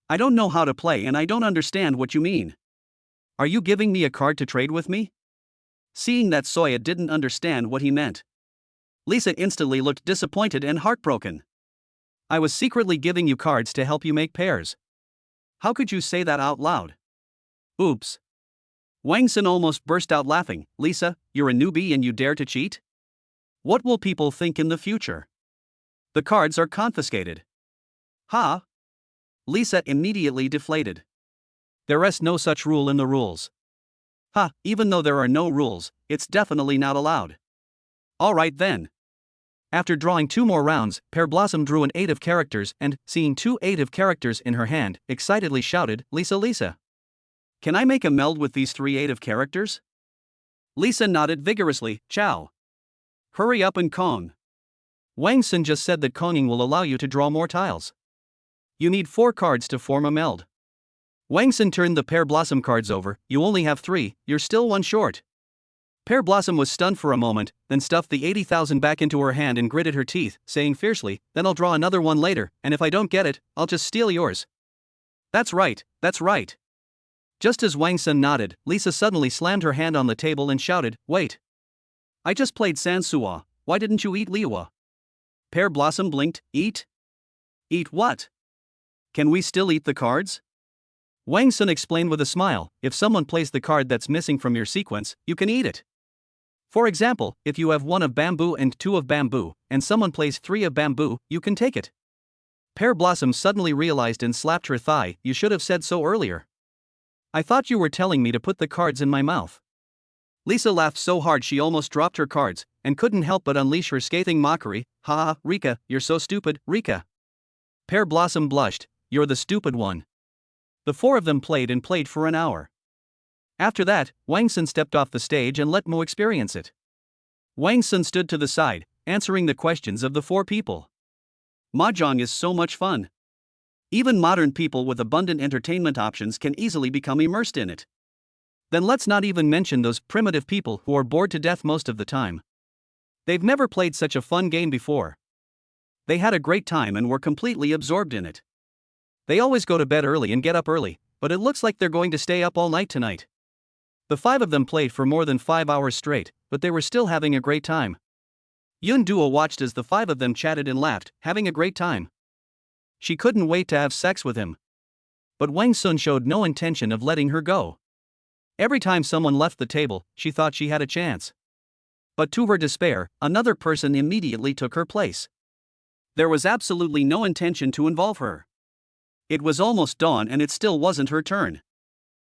I don't know how to play and I don't understand what you mean. Are you giving me a card to trade with me?" Seeing that Soya didn't understand what he meant, Lisa instantly looked disappointed and heartbroken. "I was secretly giving you cards to help you make pairs. How could you say that out loud?" Oops. Wang Sun almost burst out laughing. "Lisa, you're a newbie and you dare to cheat? What will people think in the future? The cards are confiscated." Ha! Lisa immediately deflated. There is no such rule in the rules. Ha, even though there are no rules, it's definitely not allowed. Alright then. After drawing 2 more rounds, Pear Blossom drew an 8 of characters and, seeing 2 8 of characters in her hand, excitedly shouted, Lisa. Can I make a meld with these 3 8 of characters?" Lisa nodded vigorously, "Chow. Hurry up and Kong." Wang Sun just said that Konging will allow you to draw more tiles. You need 4 cards to form a meld. Wang Sun turned the Pear Blossom cards over. You only have 3, you're still 1 short. Pear Blossom was stunned for a moment, then stuffed the 80,000 back into her hand and gritted her teeth, saying fiercely, "Then I'll draw another one later, and if I don't get it, I'll just steal yours." "That's right, that's right." Just as Wang Sun nodded, Lisa suddenly slammed her hand on the table and shouted, "Wait! I just played Sansua, why didn't you eat Liwa?" Pear Blossom blinked, "Eat? Eat what? Can we still eat the cards?" Wang Sun explained with a smile, "If someone plays the card that's missing from your sequence, you can eat it. For example, if you have 1 of bamboo and 2 of bamboo, and someone plays 3 of bamboo, you can take it." Pear Blossom suddenly realized and slapped her thigh, "You should have said so earlier. I thought you were telling me to put the cards in my mouth." Lisa laughed so hard she almost dropped her cards, and couldn't help but unleash her scathing mockery, "Ha ha, Rika, you're so stupid, Rika." Pear Blossom blushed, "You're the stupid one." The 4 of them played and played for an hour. After that, Wang Sun stepped off the stage and let Mu experience it. Wang Sun stood to the side, answering the questions of the 4 people. Mahjong is so much fun. Even modern people with abundant entertainment options can easily become immersed in it. Then let's not even mention those primitive people who are bored to death most of the time. They've never played such a fun game before. They had a great time and were completely absorbed in it. They always go to bed early and get up early, but it looks like they're going to stay up all night tonight. The 5 of them played for more than 5 hours straight, but they were still having a great time. Yun Duo watched as the 5 of them chatted and laughed, having a great time. She couldn't wait to have sex with him. But Wang Sun showed no intention of letting her go. Every time someone left the table, she thought she had a chance. But to her despair, another person immediately took her place. There was absolutely no intention to involve her. It was almost dawn and it still wasn't her turn.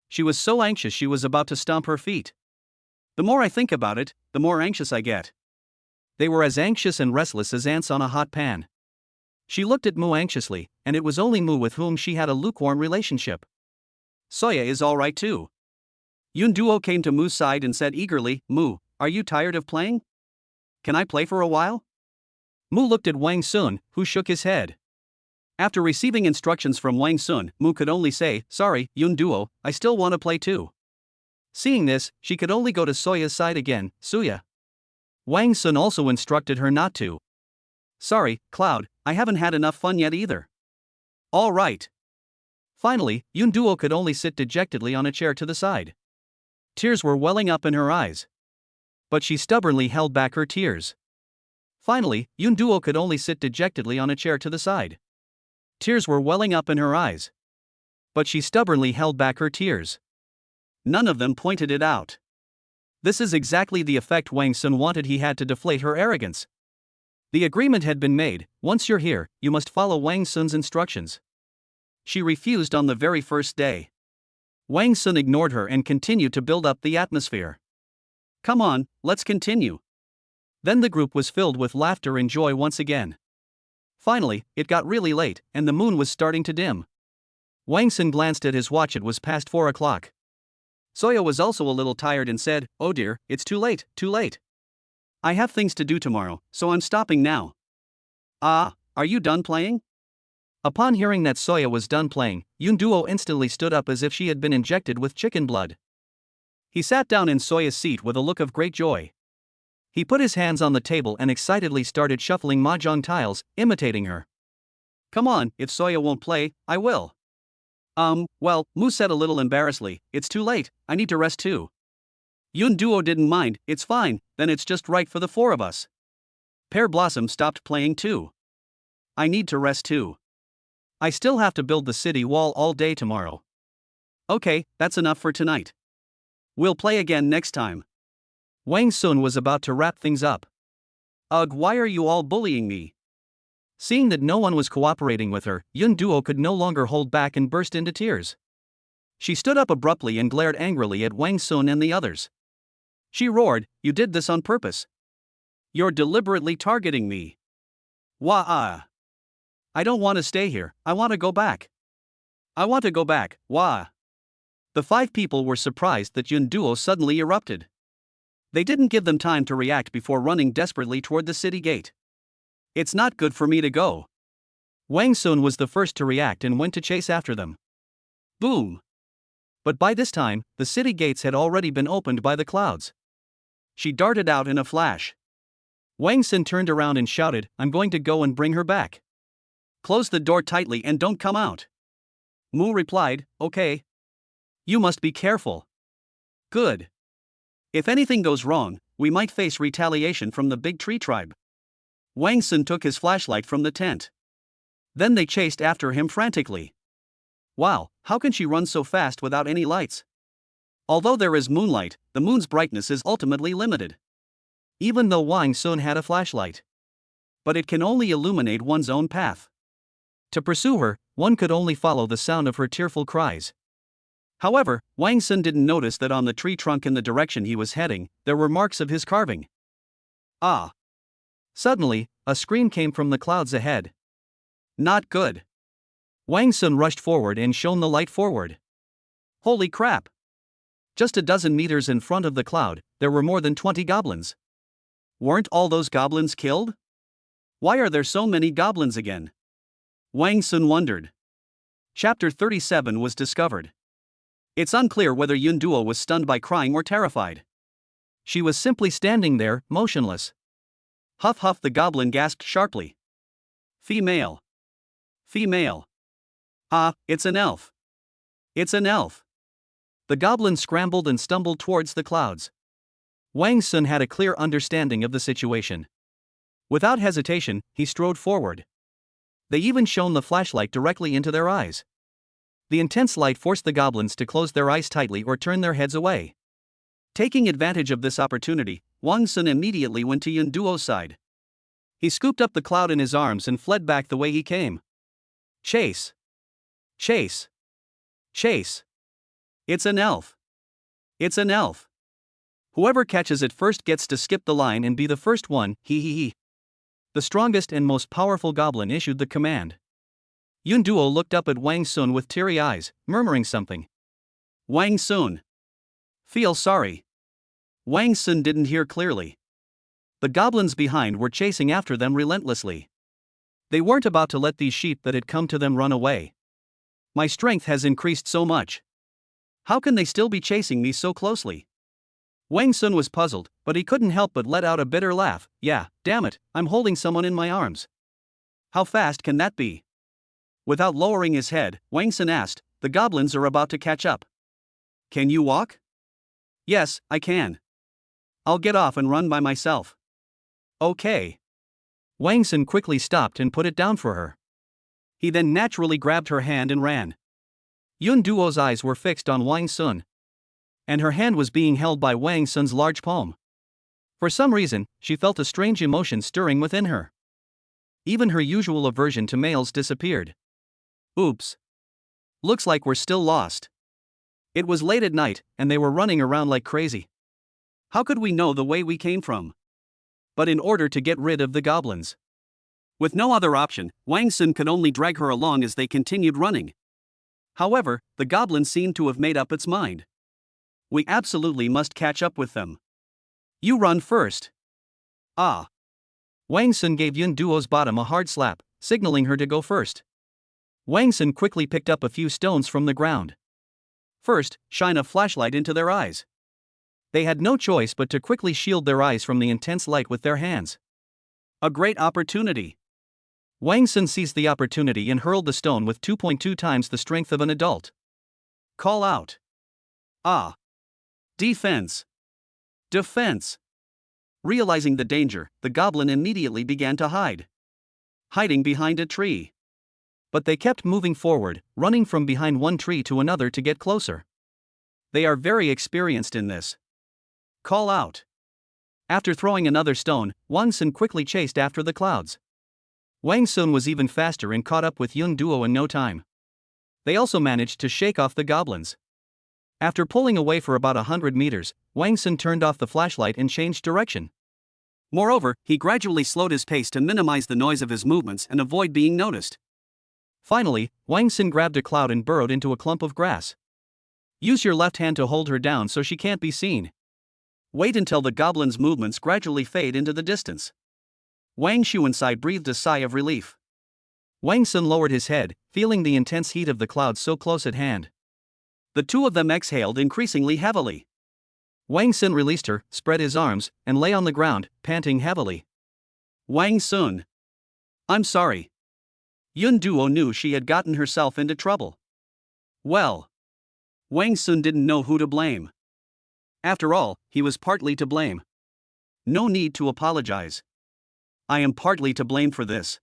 She was so anxious she was about to stomp her feet. The more I think about it, the more anxious I get. They were as anxious and restless as ants on a hot pan. She looked at Mu anxiously, and it was only Mu with whom she had a lukewarm relationship. Soya is alright too. Yun Duo came to Mu's side and said eagerly, "Mu, are you tired of playing? Can I play for a while?" Mu looked at Wang Sun, who shook his head. After receiving instructions from Wang Sun, Mu could only say, "Sorry, Yun Duo, I still want to play too." Seeing this, she could only go to Soya's side again, "Suya." Wang Sun also instructed her not to. "Sorry, Cloud, I haven't had enough fun yet either." "All right." Finally, Yun Duo could only sit dejectedly on a chair to the side. Tears were welling up in her eyes. But she stubbornly held back her tears. Finally, Yun Duo could only sit dejectedly on a chair to the side. Tears were welling up in her eyes. But she stubbornly held back her tears. None of them pointed it out. This is exactly the effect Wang Sun wanted. He had to deflate her arrogance. The agreement had been made, once you're here, you must follow Wang Sun's instructions. She refused on the very first day. Wang Sun ignored her and continued to build up the atmosphere. "Come on, let's continue." Then the group was filled with laughter and joy once again. Finally, it got really late, and the moon was starting to dim. Wang Sun glanced at his watch. It was past 4 o'clock. Soya was also a little tired and said, "Oh dear, it's too late, too late. I have things to do tomorrow, so I'm stopping now." "Ah, are you done playing?" Upon hearing that Soya was done playing, Yun Duo instantly stood up as if she had been injected with chicken blood. He sat down in Soya's seat with a look of great joy. He put his hands on the table and excitedly started shuffling mahjong tiles, imitating her. "Come on, if Soya won't play, I will." Well, Mu said a little embarrassedly, "It's too late, I need to rest too." Yun Duo didn't mind, "It's fine, then it's just right for the 4 of us." Pear Blossom stopped playing too. "I need to rest too. I still have to build the city wall all day tomorrow." "Okay, that's enough for tonight. We'll play again next time." Wang Sun was about to wrap things up. "Ugh, why are you all bullying me?" Seeing that no one was cooperating with her, Yun Duo could no longer hold back and burst into tears. She stood up abruptly and glared angrily at Wang Sun and the others. She roared, "You did this on purpose. You're deliberately targeting me. Wah. I don't want to stay here, I want to go back. I want to go back, wah." The 5 people were surprised that Yun Duo suddenly erupted. They didn't give them time to react before running desperately toward the city gate. "It's not good for me to go." Wang Sun was the first to react and went to chase after them. Boom! But by this time, the city gates had already been opened by the clouds. She darted out in a flash. Wang Sun turned around and shouted, "I'm going to go and bring her back. Close the door tightly and don't come out." Mu replied, "Okay. You must be careful." "Good. If anything goes wrong, we might face retaliation from the big tree tribe." Wang Sun took his flashlight from the tent. Then they chased after him frantically. Wow, how can she run so fast without any lights? Although there is moonlight, the moon's brightness is ultimately limited. Even though Wang Sun had a flashlight. But it can only illuminate one's own path. To pursue her, one could only follow the sound of her tearful cries. However, Wang Sun didn't notice that on the tree trunk in the direction he was heading, there were marks of his carving. Ah! Suddenly, a scream came from the clouds ahead. Not good. Wang Sun rushed forward and shone the light forward. Holy crap! Just a dozen meters in front of the cloud, there were more than 20 goblins. Weren't all those goblins killed? Why are there so many goblins again? Wang Sun wondered. Chapter 37 was discovered. It's unclear whether Yun Duo was stunned by crying or terrified. She was simply standing there, motionless. Huff huff, the goblin gasped sharply. Female. Female. Ah, it's an elf. It's an elf. The goblin scrambled and stumbled towards the clouds. Wang Sun had a clear understanding of the situation. Without hesitation, he strode forward. They even shone the flashlight directly into their eyes. The intense light forced the goblins to close their eyes tightly or turn their heads away. Taking advantage of this opportunity, Wang Sun immediately went to Yun Duo's side. He scooped up the cloud in his arms and fled back the way he came. Chase! Chase! Chase! It's an elf! It's an elf! Whoever catches it first gets to skip the line and be the first one, he he he. The strongest and most powerful goblin issued the command. Yun Duo looked up at Wang Sun with teary eyes, murmuring something. Wang Sun. Feel sorry. Wang Sun didn't hear clearly. The goblins behind were chasing after them relentlessly. They weren't about to let these sheep that had come to them run away. My strength has increased so much. How can they still be chasing me so closely? Wang Sun was puzzled, but he couldn't help but let out a bitter laugh. Yeah, damn it, I'm holding someone in my arms. How fast can that be? Without lowering his head, Wang Sun asked, "The goblins are about to catch up. Can you walk?" "Yes, I can. I'll get off and run by myself." "Okay." Wang Sun quickly stopped and put it down for her. He then naturally grabbed her hand and ran. Yun Duo's eyes were fixed on Wang Sun. And her hand was being held by Wang Sun's large palm. For some reason, she felt a strange emotion stirring within her. Even her usual aversion to males disappeared. Oops. Looks like we're still lost. It was late at night, and they were running around like crazy. How could we know the way we came from? But in order to get rid of the goblins. With no other option, Wang Sun could only drag her along as they continued running. However, the goblin seemed to have made up its mind. We absolutely must catch up with them. You run first. Ah. Wang Sun gave Yun Duo's bottom a hard slap, signaling her to go first. Wang Sun quickly picked up a few stones from the ground. First, shine a flashlight into their eyes. They had no choice but to quickly shield their eyes from the intense light with their hands. A great opportunity. Wang Sun seized the opportunity and hurled the stone with 2.2 times the strength of an adult. Call out. Ah. Defense. Defense. Realizing the danger, the goblin immediately began to hide. Hiding behind a tree. But they kept moving forward, running from behind one tree to another to get closer. They are very experienced in this. Call out. After throwing another stone, Wang Sun quickly chased after the clouds. Wang Sun was even faster and caught up with Yun Duo in no time. They also managed to shake off the goblins. After pulling away for about 100 meters, Wang Sun turned off the flashlight and changed direction. Moreover, he gradually slowed his pace to minimize the noise of his movements and avoid being noticed. Finally, Wang Sun grabbed a cloud and burrowed into a clump of grass. Use your left hand to hold her down so she can't be seen. Wait until the goblin's movements gradually fade into the distance. Wang Xuansai breathed a sigh of relief. Wang Sun lowered his head, feeling the intense heat of the clouds so close at hand. The two of them exhaled increasingly heavily. Wang Sun released her, spread his arms, and lay on the ground, panting heavily. Wang Sun. I'm sorry. Yun Duo knew she had gotten herself into trouble. Well, Wang Sun didn't know who to blame. After all, he was partly to blame. No need to apologize. I am partly to blame for this.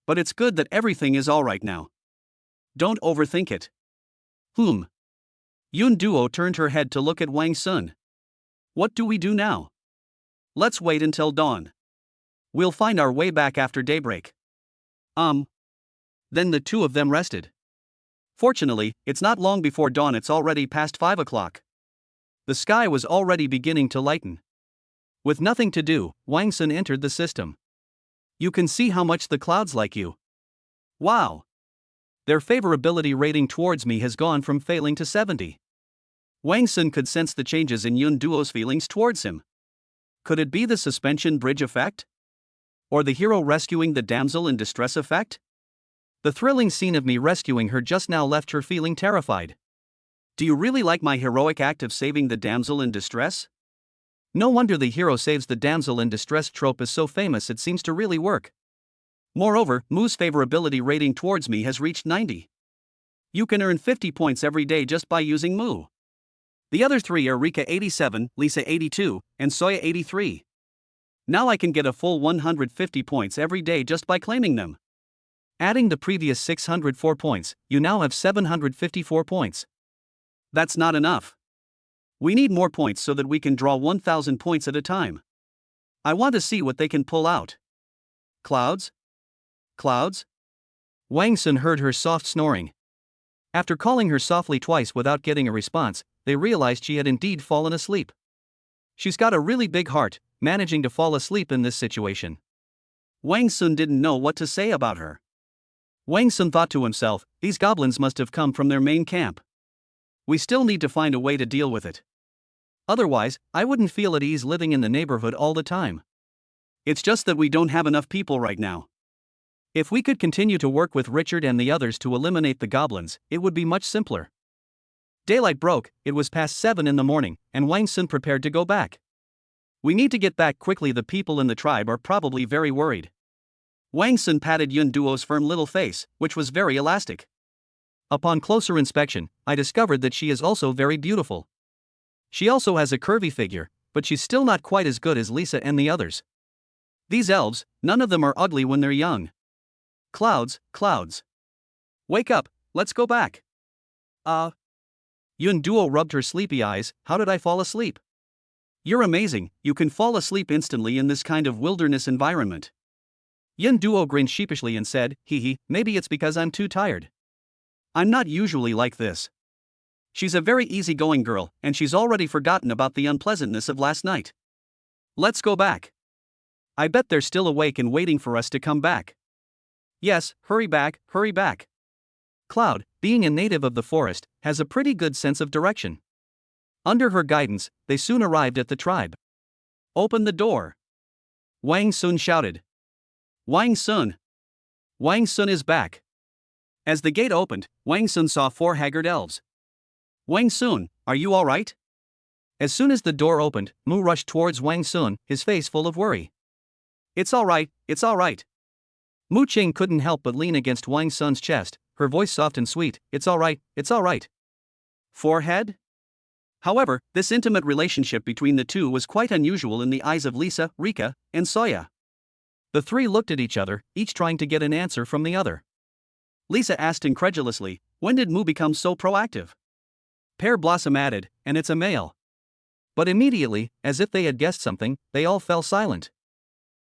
But it's good that everything is alright now. Don't overthink it. Yun Duo turned her head to look at Wang Sun. What do we do now? Let's wait until dawn. We'll find our way back after daybreak. Then the two of them rested. Fortunately, it's not long before dawn, it's already past 5 o'clock. The sky was already beginning to lighten. With nothing to do, Wang Sun entered the system. You can see how much the clouds like you. Wow! Their favorability rating towards me has gone from failing to 70. Wang Sun could sense the changes in Yun Duo's feelings towards him. Could it be the suspension bridge effect? Or the hero rescuing the damsel in distress effect? The thrilling scene of me rescuing her just now left her feeling terrified. Do you really like my heroic act of saving the damsel in distress? No wonder the hero saves the damsel in distress trope is so famous, it seems to really work. Moreover, Mu's favorability rating towards me has reached 90. You can earn 50 points every day just by using Mu. The other three are Rika 87, Lisa 82, and Soya 83. Now I can get a full 150 points every day just by claiming them. Adding the previous 604 points, you now have 754 points. That's not enough. We need more points so that we can draw 1,000 points at a time. I want to see what they can pull out. Clouds? Clouds? Wang Sun heard her soft snoring. After calling her softly twice without getting a response, they realized she had indeed fallen asleep. She's got a really big heart, managing to fall asleep in this situation. Wang Sun didn't know what to say about her. Wang Sun thought to himself, these goblins must have come from their main camp. We still need to find a way to deal with it. Otherwise, I wouldn't feel at ease living in the neighborhood all the time. It's just that we don't have enough people right now. If we could continue to work with Richard and the others to eliminate the goblins, it would be much simpler. Daylight broke, it was past 7 in the morning, and Wang Sun prepared to go back. We need to get back quickly, the people in the tribe are probably very worried. Wang Sun patted Yun Duo's firm little face, which was very elastic. Upon closer inspection, I discovered that she is also very beautiful. She also has a curvy figure, but she's still not quite as good as Lisa and the others. These elves, none of them are ugly when they're young. Clouds, clouds. Wake up, let's go back. Yun Duo rubbed her sleepy eyes. How did I fall asleep? You're amazing, you can fall asleep instantly in this kind of wilderness environment. Yun Duo grinned sheepishly and said, maybe it's because I'm too tired. I'm not usually like this. She's a very easygoing girl, and she's already forgotten about the unpleasantness of last night. Let's go back. I bet they're still awake and waiting for us to come back. Yes, hurry back, hurry back. Cloud, being a native of the forest, has a pretty good sense of direction. Under her guidance, they soon arrived at the tribe. Open the door. Wang Sun shouted. Wang Sun! Wang Sun is back. As the gate opened, Wang Sun saw 4 haggard elves. Wang Sun, are you alright? As soon as the door opened, Mu rushed towards Wang Sun, his face full of worry. It's alright, it's alright. Mu Qing couldn't help but lean against Wang Sun's chest, her voice soft and sweet. It's alright, it's alright. Forehead? However, this intimate relationship between the two was quite unusual in the eyes of Lisa, Rika, and Soya. The three looked at each other, each trying to get an answer from the other. Lisa asked incredulously, when did Mu become so proactive? Pear Blossom added, and it's a male. But immediately, as if they had guessed something, they all fell silent.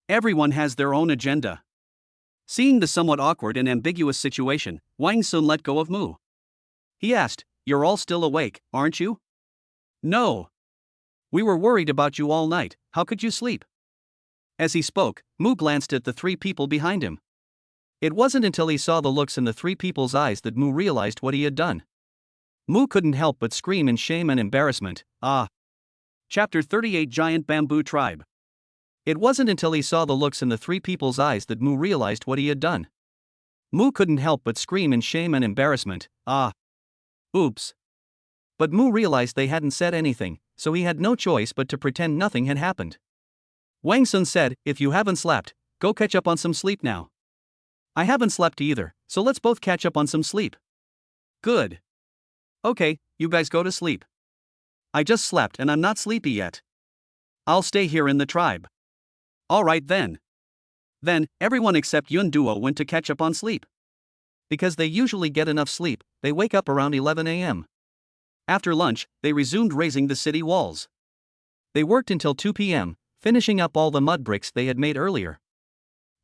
Everyone has their own agenda. Seeing the somewhat awkward and ambiguous situation, Wang Sun let go of Mu. He asked, you're all still awake, aren't you? No. We were worried about you all night, how could you sleep? As he spoke, Mu glanced at the 3 people behind him. It wasn't until he saw the looks in the 3 people's eyes that Mu realized what he had done. Mu couldn't help but scream in shame and embarrassment. Chapter 38 Giant Bamboo Tribe. It wasn't until he saw the looks in the 3 people's eyes that Mu realized what he had done. Mu couldn't help but scream in shame and embarrassment. Oops. But Mu realized they hadn't said anything, so he had no choice but to pretend nothing had happened. Wang Sun said, "If you haven't slept, go catch up on some sleep now." "I haven't slept either, so let's both catch up on some sleep." "Good. Okay, you guys go to sleep. I just slept and I'm not sleepy yet. I'll stay here in the tribe." "Alright then." Then, everyone except Yun Duo went to catch up on sleep. Because they usually get enough sleep, they wake up around 11 a.m. After lunch, they resumed raising the city walls. They worked until 2 p.m., finishing up all the mud bricks they had made earlier.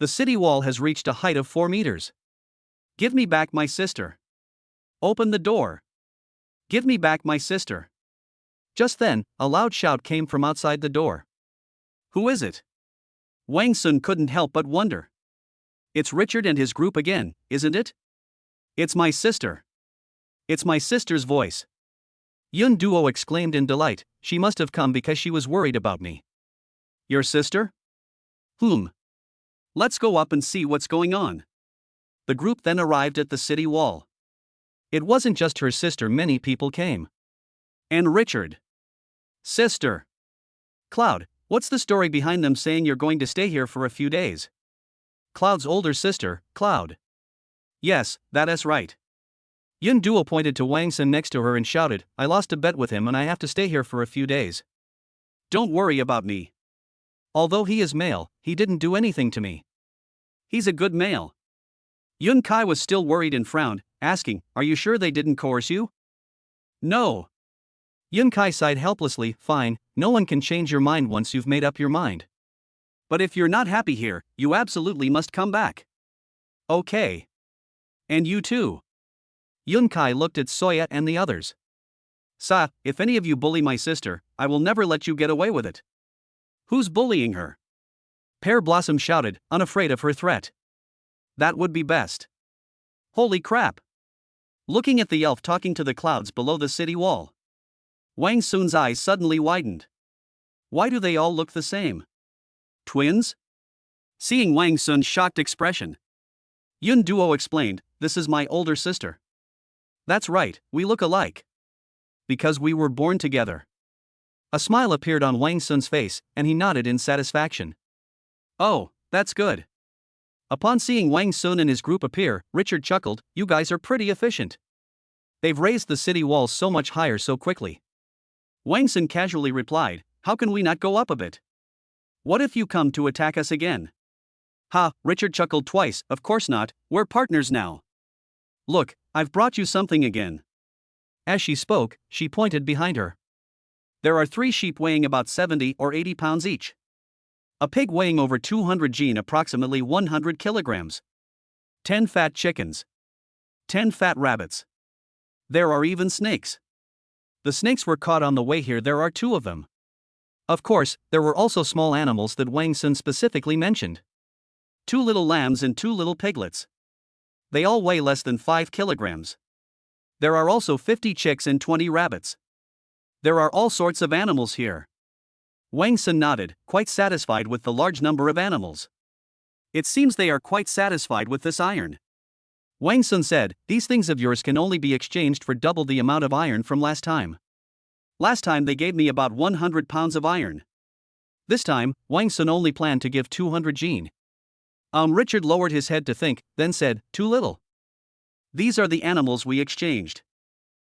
The city wall has reached a height of 4 meters. "Give me back my sister. Open the door. Give me back my sister." Just then, a loud shout came from outside the door. "Who is it?" Wang Sun couldn't help but wonder. "It's Richard and his group again, isn't it?" "It's my sister. It's my sister's voice." Yun Duo exclaimed in delight. "She must have come because she was worried about me." "Your sister? Let's go up and see what's going on." The group then arrived at the city wall. It wasn't just her sister, many people came. "And Richard." "Sister." "Cloud, what's the story behind them saying you're going to stay here for a few days?" "Cloud's older sister, Cloud." "Yes, that is right." Yun Duo pointed to Wang Sun next to her and shouted, "I lost a bet with him and I have to stay here for a few days. Don't worry about me. Although he is male, he didn't do anything to me. He's a good male." Yun Kai was still worried and frowned, asking, "Are you sure they didn't coerce you?" "No." Yun Kai sighed helplessly. "Fine, no one can change your mind once you've made up your mind. But if you're not happy here, you absolutely must come back." "Okay. And you too." Yun Kai looked at Soya and the others. "Sa, if any of you bully my sister, I will never let you get away with it." "Who's bullying her?" Pear Blossom shouted, unafraid of her threat. "That would be best." "Holy crap!" Looking at the elf talking to the clouds below the city wall, Wang Sun's eyes suddenly widened. Why do they all look the same? Twins? Seeing Wang Sun's shocked expression, Yun Duo explained, "This is my older sister." "That's right, we look alike. Because we were born together." A smile appeared on Wang Sun's face, and he nodded in satisfaction. "Oh, that's good." Upon seeing Wang Sun and his group appear, Richard chuckled, "You guys are pretty efficient. They've raised the city walls so much higher so quickly." Wang Sun casually replied, "How can we not go up a bit? What if you come to attack us again?" "Ha," Richard chuckled twice, "Of course not, we're partners now. Look, I've brought you something again." As she spoke, she pointed behind her. There are 3 sheep weighing about 70 or 80 pounds each. A pig weighing over 200 gene, approximately 100 kilograms. 10 fat chickens. 10 fat rabbits. There are even snakes. The snakes were caught on the way here, there are 2 of them. Of course, there were also small animals that Wang Sun specifically mentioned. 2 little lambs and 2 little piglets. They all weigh less than 5 kilograms. There are also 50 chicks and 20 rabbits. There are all sorts of animals here. Wang Sun nodded, quite satisfied with the large number of animals. It seems they are quite satisfied with this iron. Wang Sun said, "These things of yours can only be exchanged for double the amount of iron from last time. Last time they gave me about 100 pounds of iron. This time, Wang Sun only planned to give 200 gene." Richard lowered his head to think, then said, "Too little. These are the animals we exchanged.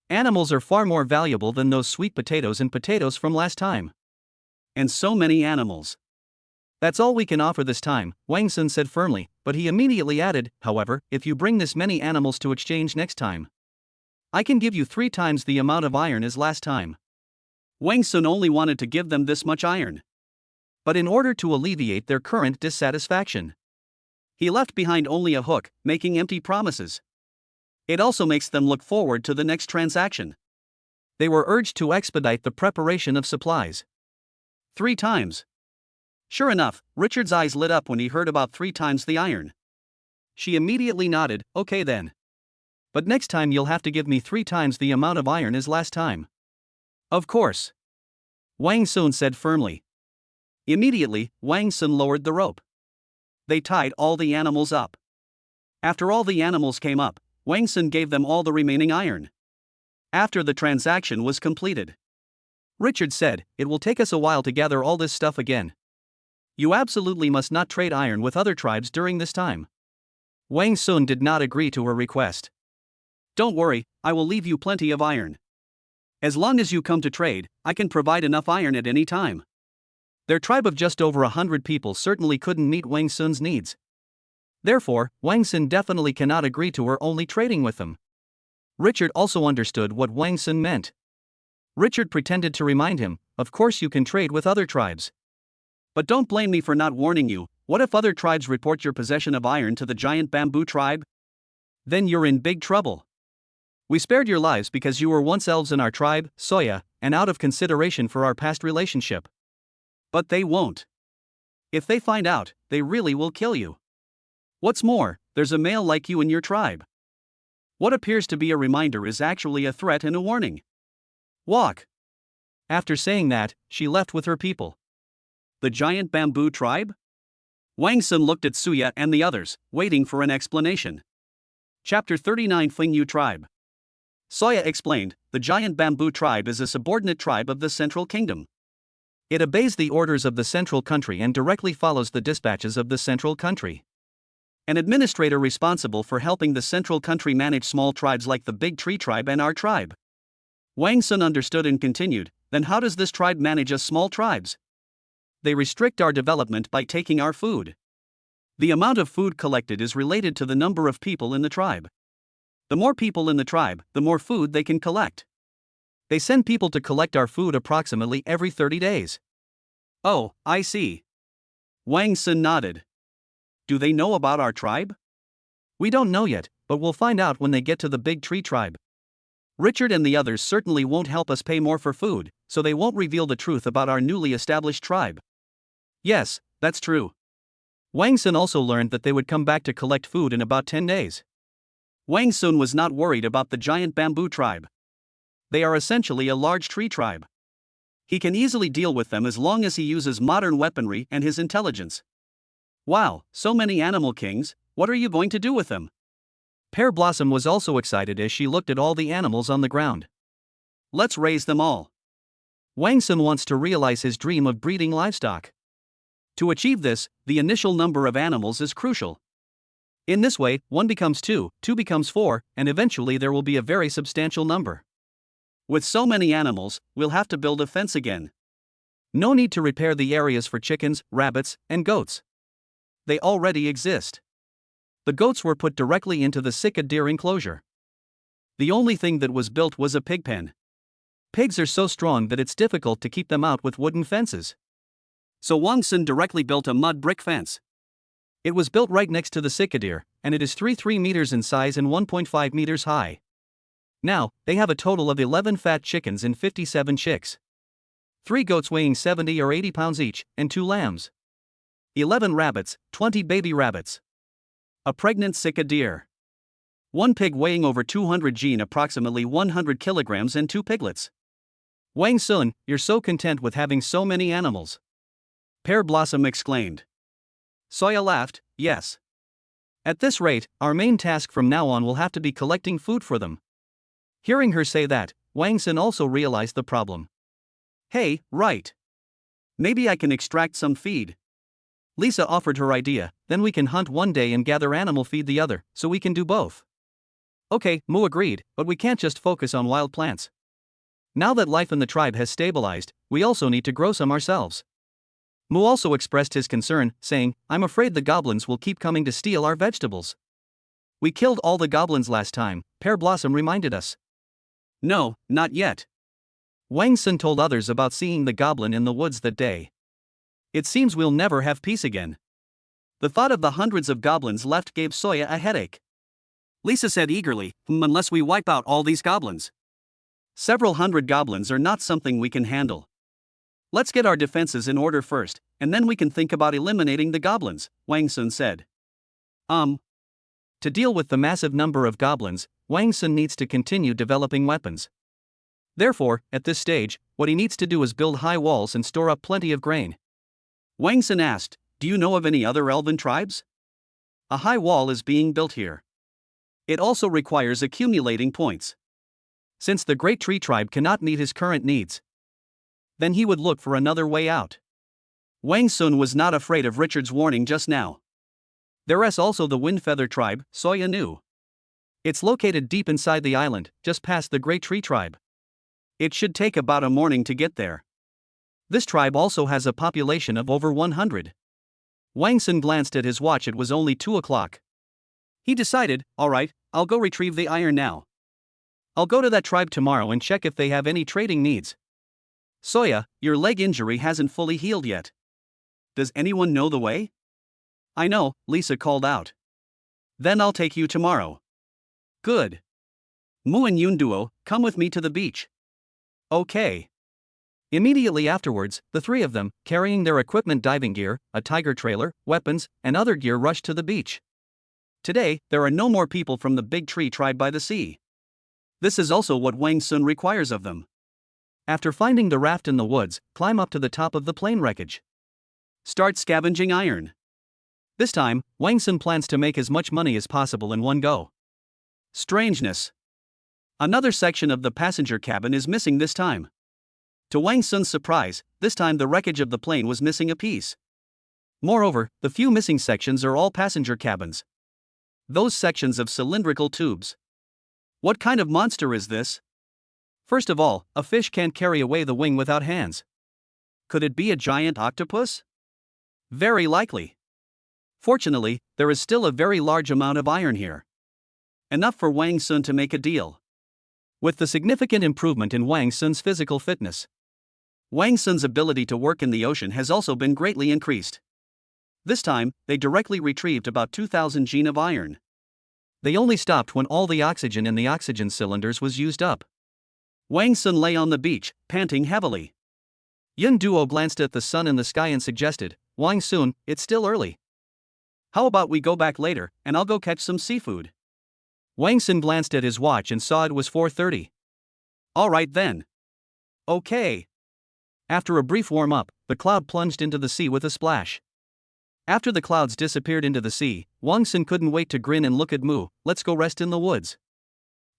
Animals are far more valuable than those sweet potatoes and potatoes from last time. And so many animals. That's all we can offer this time," Wang Sun said firmly, but he immediately added, "However, if you bring this many animals to exchange next time, I can give you 3 times the amount of iron as last time." Wang Sun only wanted to give them this much iron. But in order to alleviate their current dissatisfaction, he left behind only a hook, making empty promises. It also makes them look forward to the next transaction. They were urged to expedite the preparation of supplies. 3 times. Sure enough, Richard's eyes lit up when he heard about 3 times the iron. She immediately nodded, "Okay then. But next time you'll have to give me 3 times the amount of iron as last time." "Of course," Wang Sun said firmly. Immediately, Wang Sun lowered the rope. They tied all the animals up. After all the animals came up, Wang Sun gave them all the remaining iron. After the transaction was completed, Richard said, "It will take us a while to gather all this stuff again. You absolutely must not trade iron with other tribes during this time." Wang Sun did not agree to her request. "Don't worry, I will leave you plenty of iron. As long as you come to trade, I can provide enough iron at any time." Their tribe of just over 100 people certainly couldn't meet Wang Sun's needs. Therefore, Wang Sun definitely cannot agree to her only trading with them. Richard also understood what Wang Sun meant. Richard pretended to remind him, "Of course you can trade with other tribes. But don't blame me for not warning you. What if other tribes report your possession of iron to the giant bamboo tribe? Then you're in big trouble. We spared your lives because you were once elves in our tribe, Soya, and out of consideration for our past relationship. But they won't. If they find out, they really will kill you. What's more, there's a male like you in your tribe. What appears to be a reminder is actually a threat and a warning. Walk." After saying that, she left with her people. The giant bamboo tribe? Wang Sun looked at Suya and the others, waiting for an explanation. Chapter 39 Fingyu Tribe. Soya explained, "The giant bamboo tribe is a subordinate tribe of the Central Kingdom. It obeys the orders of the Central Country and directly follows the dispatches of the Central Country. An administrator responsible for helping the Central Country manage small tribes like the Big Tree Tribe and our tribe." Wang Sun understood and continued, "Then how does this tribe manage us small tribes? They restrict our development by taking our food. The amount of food collected is related to the number of people in the tribe. The more people in the tribe, the more food they can collect. They send people to collect our food approximately every 30 days. "Oh, I see." Wang Sun nodded. "Do they know about our tribe?" "We don't know yet, but we'll find out when they get to the Big Tree Tribe. Richard and the others certainly won't help us pay more for food, so they won't reveal the truth about our newly established tribe." Yes, that's true. Wang Sun also learned that they would come back to collect food in about 10 days. Wang Sun was not worried about the giant bamboo tribe. They are essentially a large tree tribe. He can easily deal with them as long as he uses modern weaponry and his intelligence. "Wow, so many animal kings, what are you going to do with them?" Pear Blossom was also excited as she looked at all the animals on the ground. "Let's raise them all." Wang Sun wants to realize his dream of breeding livestock. To achieve this, the initial number of animals is crucial. In this way, 1 becomes 2, 2 becomes 4, and eventually there will be a very substantial number. With so many animals, we'll have to build a fence again. No need to repair the areas for chickens, rabbits, and goats. They already exist. The goats were put directly into the Sika deer enclosure. The only thing that was built was a pig pen. Pigs are so strong that it's difficult to keep them out with wooden fences. So Wang Sun directly built a mud brick fence. It was built right next to the Sika deer, and it is 3 meters in size and 1.5 meters high. Now, they have a total of 11 fat chickens and 57 chicks. 3 goats weighing 70 or 80 pounds each, and 2 lambs. 11 rabbits, 20 baby rabbits. A pregnant Sika deer. 1 pig weighing over 200 g, approximately 100 kilograms, and 2 piglets. Wang Sun, you're so content with having so many animals. Pear Blossom exclaimed. Soya laughed, yes. At this rate, our main task from now on will have to be collecting food for them. Hearing her say that, Wang Sun also realized the problem. Hey, right. Maybe I can extract some feed. Lisa offered her idea, then we can hunt one day and gather animal feed the other, so we can do both. Okay, Mu agreed, but we can't just focus on wild plants. Now that life in the tribe has stabilized, we also need to grow some ourselves. Mu also expressed his concern, saying, I'm afraid the goblins will keep coming to steal our vegetables. We killed all the goblins last time, Pear Blossom reminded us. No, not yet. Wang Sun told others about seeing the goblin in the woods that day. It seems we'll never have peace again. The thought of the hundreds of goblins left gave Soya a headache. Lisa said eagerly, unless we wipe out all these goblins. Several hundred goblins are not something we can handle. Let's get our defenses in order first, and then we can think about eliminating the goblins, Wang Sun said. To deal with the massive number of goblins, Wang Sun needs to continue developing weapons. Therefore, at this stage, what he needs to do is build high walls and store up plenty of grain. Wang Sun asked, do you know of any other elven tribes? A high wall is being built here. It also requires accumulating points. Since the Great Tree Tribe cannot meet his current needs, then he would look for another way out. Wang Sun was not afraid of Richard's warning just now. There's also the Windfeather tribe, Soya knew. It's located deep inside the island, just past the Great Tree tribe. It should take about a morning to get there. This tribe also has a population of over 100. Wang Sun glanced at his watch, it was only 2 o'clock. He decided, alright, I'll go retrieve the iron now. I'll go to that tribe tomorrow and check if they have any trading needs. Soya, your leg injury hasn't fully healed yet. Does anyone know the way? I know, Lisa called out. Then I'll take you tomorrow. Good. Mu and Yun Duo, come with me to the beach. Okay. Immediately afterwards, the three of them, carrying their equipment, diving gear, a tiger trailer, weapons, and other gear, rushed to the beach. Today, there are no more people from the Big Tree tribe by the sea. This is also what Wang Sun requires of them. After finding the raft in the woods, climb up to the top of the plane wreckage. Start scavenging iron. This time, Wang Sun plans to make as much money as possible in one go. Strangeness. Another section of the passenger cabin is missing this time. To Wang Sun's surprise, this time the wreckage of the plane was missing a piece. Moreover, the few missing sections are all passenger cabins. Those sections of cylindrical tubes. What kind of monster is this? First of all, a fish can't carry away the wing without hands. Could it be a giant octopus? Very likely. Fortunately, there is still a very large amount of iron here. Enough for Wang Sun to make a deal. With the significant improvement in Wang Sun's physical fitness, Wang Sun's ability to work in the ocean has also been greatly increased. This time, they directly retrieved about 2,000 gene of iron. They only stopped when all the oxygen in the oxygen cylinders was used up. Wang Sun lay on the beach, panting heavily. Yun Duo glanced at the sun in the sky and suggested, Wang Sun, it's still early. How about we go back later, and I'll go catch some seafood? Wang Sun glanced at his watch and saw it was 4:30. Alright then. Okay. After a brief warm-up, the cloud plunged into the sea with a splash. After the clouds disappeared into the sea, Wang Sun couldn't wait to grin and look at Mu. Let's go rest in the woods.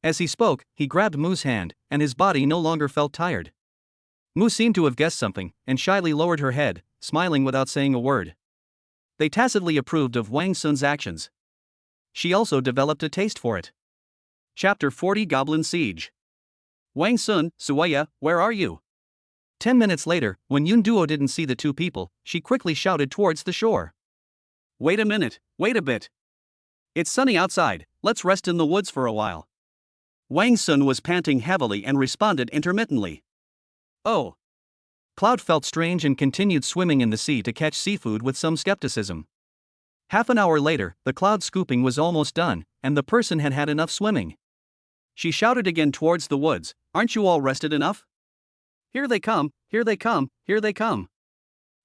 As he spoke, he grabbed Mu's hand, and his body no longer felt tired. Mu seemed to have guessed something, and shyly lowered her head, smiling without saying a word. They tacitly approved of Wang Sun's actions. She also developed a taste for it. Chapter 40 Goblin Siege. Wang Sun, Suaya, where are you? 10 minutes later, when Yun Duo didn't see the two people, she quickly shouted towards the shore. Wait a minute, wait a bit. It's sunny outside, let's rest in the woods for a while. Wang Sun was panting heavily and responded intermittently. Oh. Cloud felt strange and continued swimming in the sea to catch seafood with some skepticism. Half an hour later, the cloud scooping was almost done, and the person had had enough swimming. She shouted again towards the woods, aren't you all rested enough? Here they come, here they come, here they come.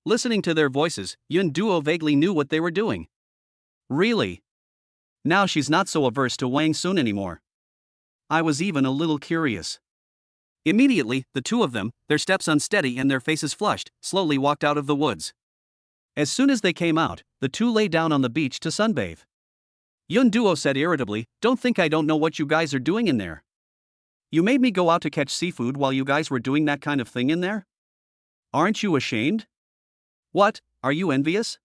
Listening to their voices, Yun Duo vaguely knew what they were doing. Really? Now she's not so averse to Wang Sun anymore. I was even a little curious. Immediately, the two of them, their steps unsteady and their faces flushed, slowly walked out of the woods. As soon as they came out, the two lay down on the beach to sunbathe. Yun Duo said irritably, don't think I don't know what you guys are doing in there. You made me go out to catch seafood while you guys were doing that kind of thing in there? Aren't you ashamed? What, are you envious?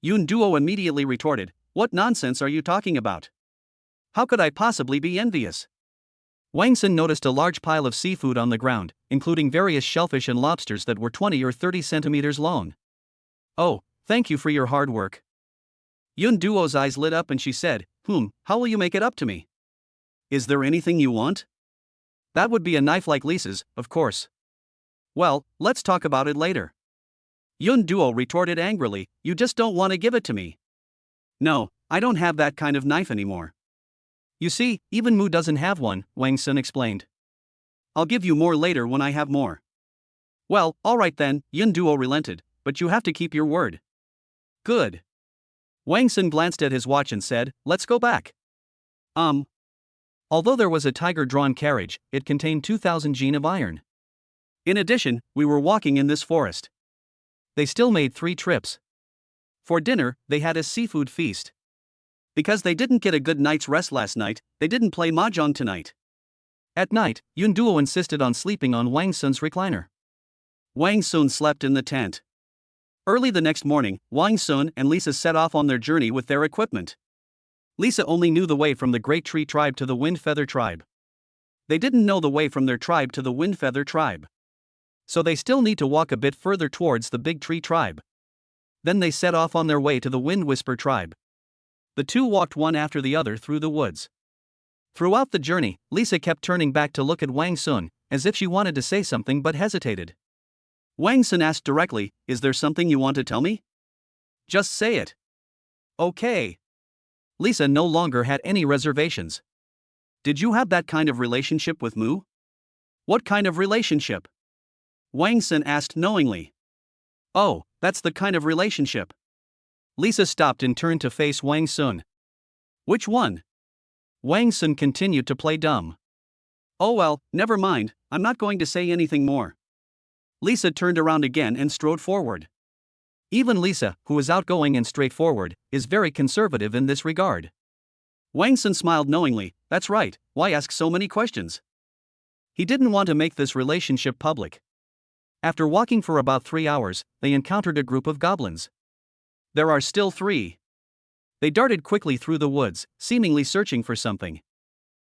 Yun Duo immediately retorted, what nonsense are you talking about? How could I possibly be envious? Wang Sun noticed a large pile of seafood on the ground, including various shellfish and lobsters that were 20 or 30 centimeters long. Oh, thank you for your hard work. Yun Duo's eyes lit up and she said, how will you make it up to me? Is there anything you want? That would be a knife like Lisa's, of course. Well, let's talk about it later. Yun Duo retorted angrily, you just don't want to give it to me. No, I don't have that kind of knife anymore. You see, even Mu doesn't have one, Wang Sun explained. I'll give you more later when I have more. Well, alright then, Yun Duo relented, but you have to keep your word. Good. Wang Sun glanced at his watch and said, let's go back. Although there was a tiger-drawn carriage, it contained 2,000 gene of iron. In addition, we were walking in this forest. They still made 3 trips. For dinner, they had a seafood feast. Because they didn't get a good night's rest last night, they didn't play mahjong tonight. At night, Yun Duo insisted on sleeping on Wang Sun's recliner. Wang Sun slept in the tent. Early the next morning, Wang Sun and Lisa set off on their journey with their equipment. Lisa only knew the way from the Great Tree tribe to the Wind Feather tribe. They didn't know the way from their tribe to the Wind Feather tribe. So they still need to walk a bit further towards the Big Tree tribe. Then they set off on their way to the Wind Whisper tribe. The two walked one after the other through the woods. Throughout the journey, Lisa kept turning back to look at Wang Sun, as if she wanted to say something but hesitated. Wang Sun asked directly, "Is there something you want to tell me? Just say it." Okay. Lisa no longer had any reservations. Did you have that kind of relationship with Mu? What kind of relationship? Wang Sun asked knowingly. Oh, that's the kind of relationship. Lisa stopped and turned to face Wang Sun. Which one? Wang Sun continued to play dumb. Oh well, never mind, I'm not going to say anything more. Lisa turned around again and strode forward. Even Lisa, who is outgoing and straightforward, is very conservative in this regard. Wang Sun smiled knowingly. That's right, why ask so many questions? He didn't want to make this relationship public. After walking for about 3 hours, they encountered a group of goblins. There are still 3. They darted quickly through the woods, seemingly searching for something.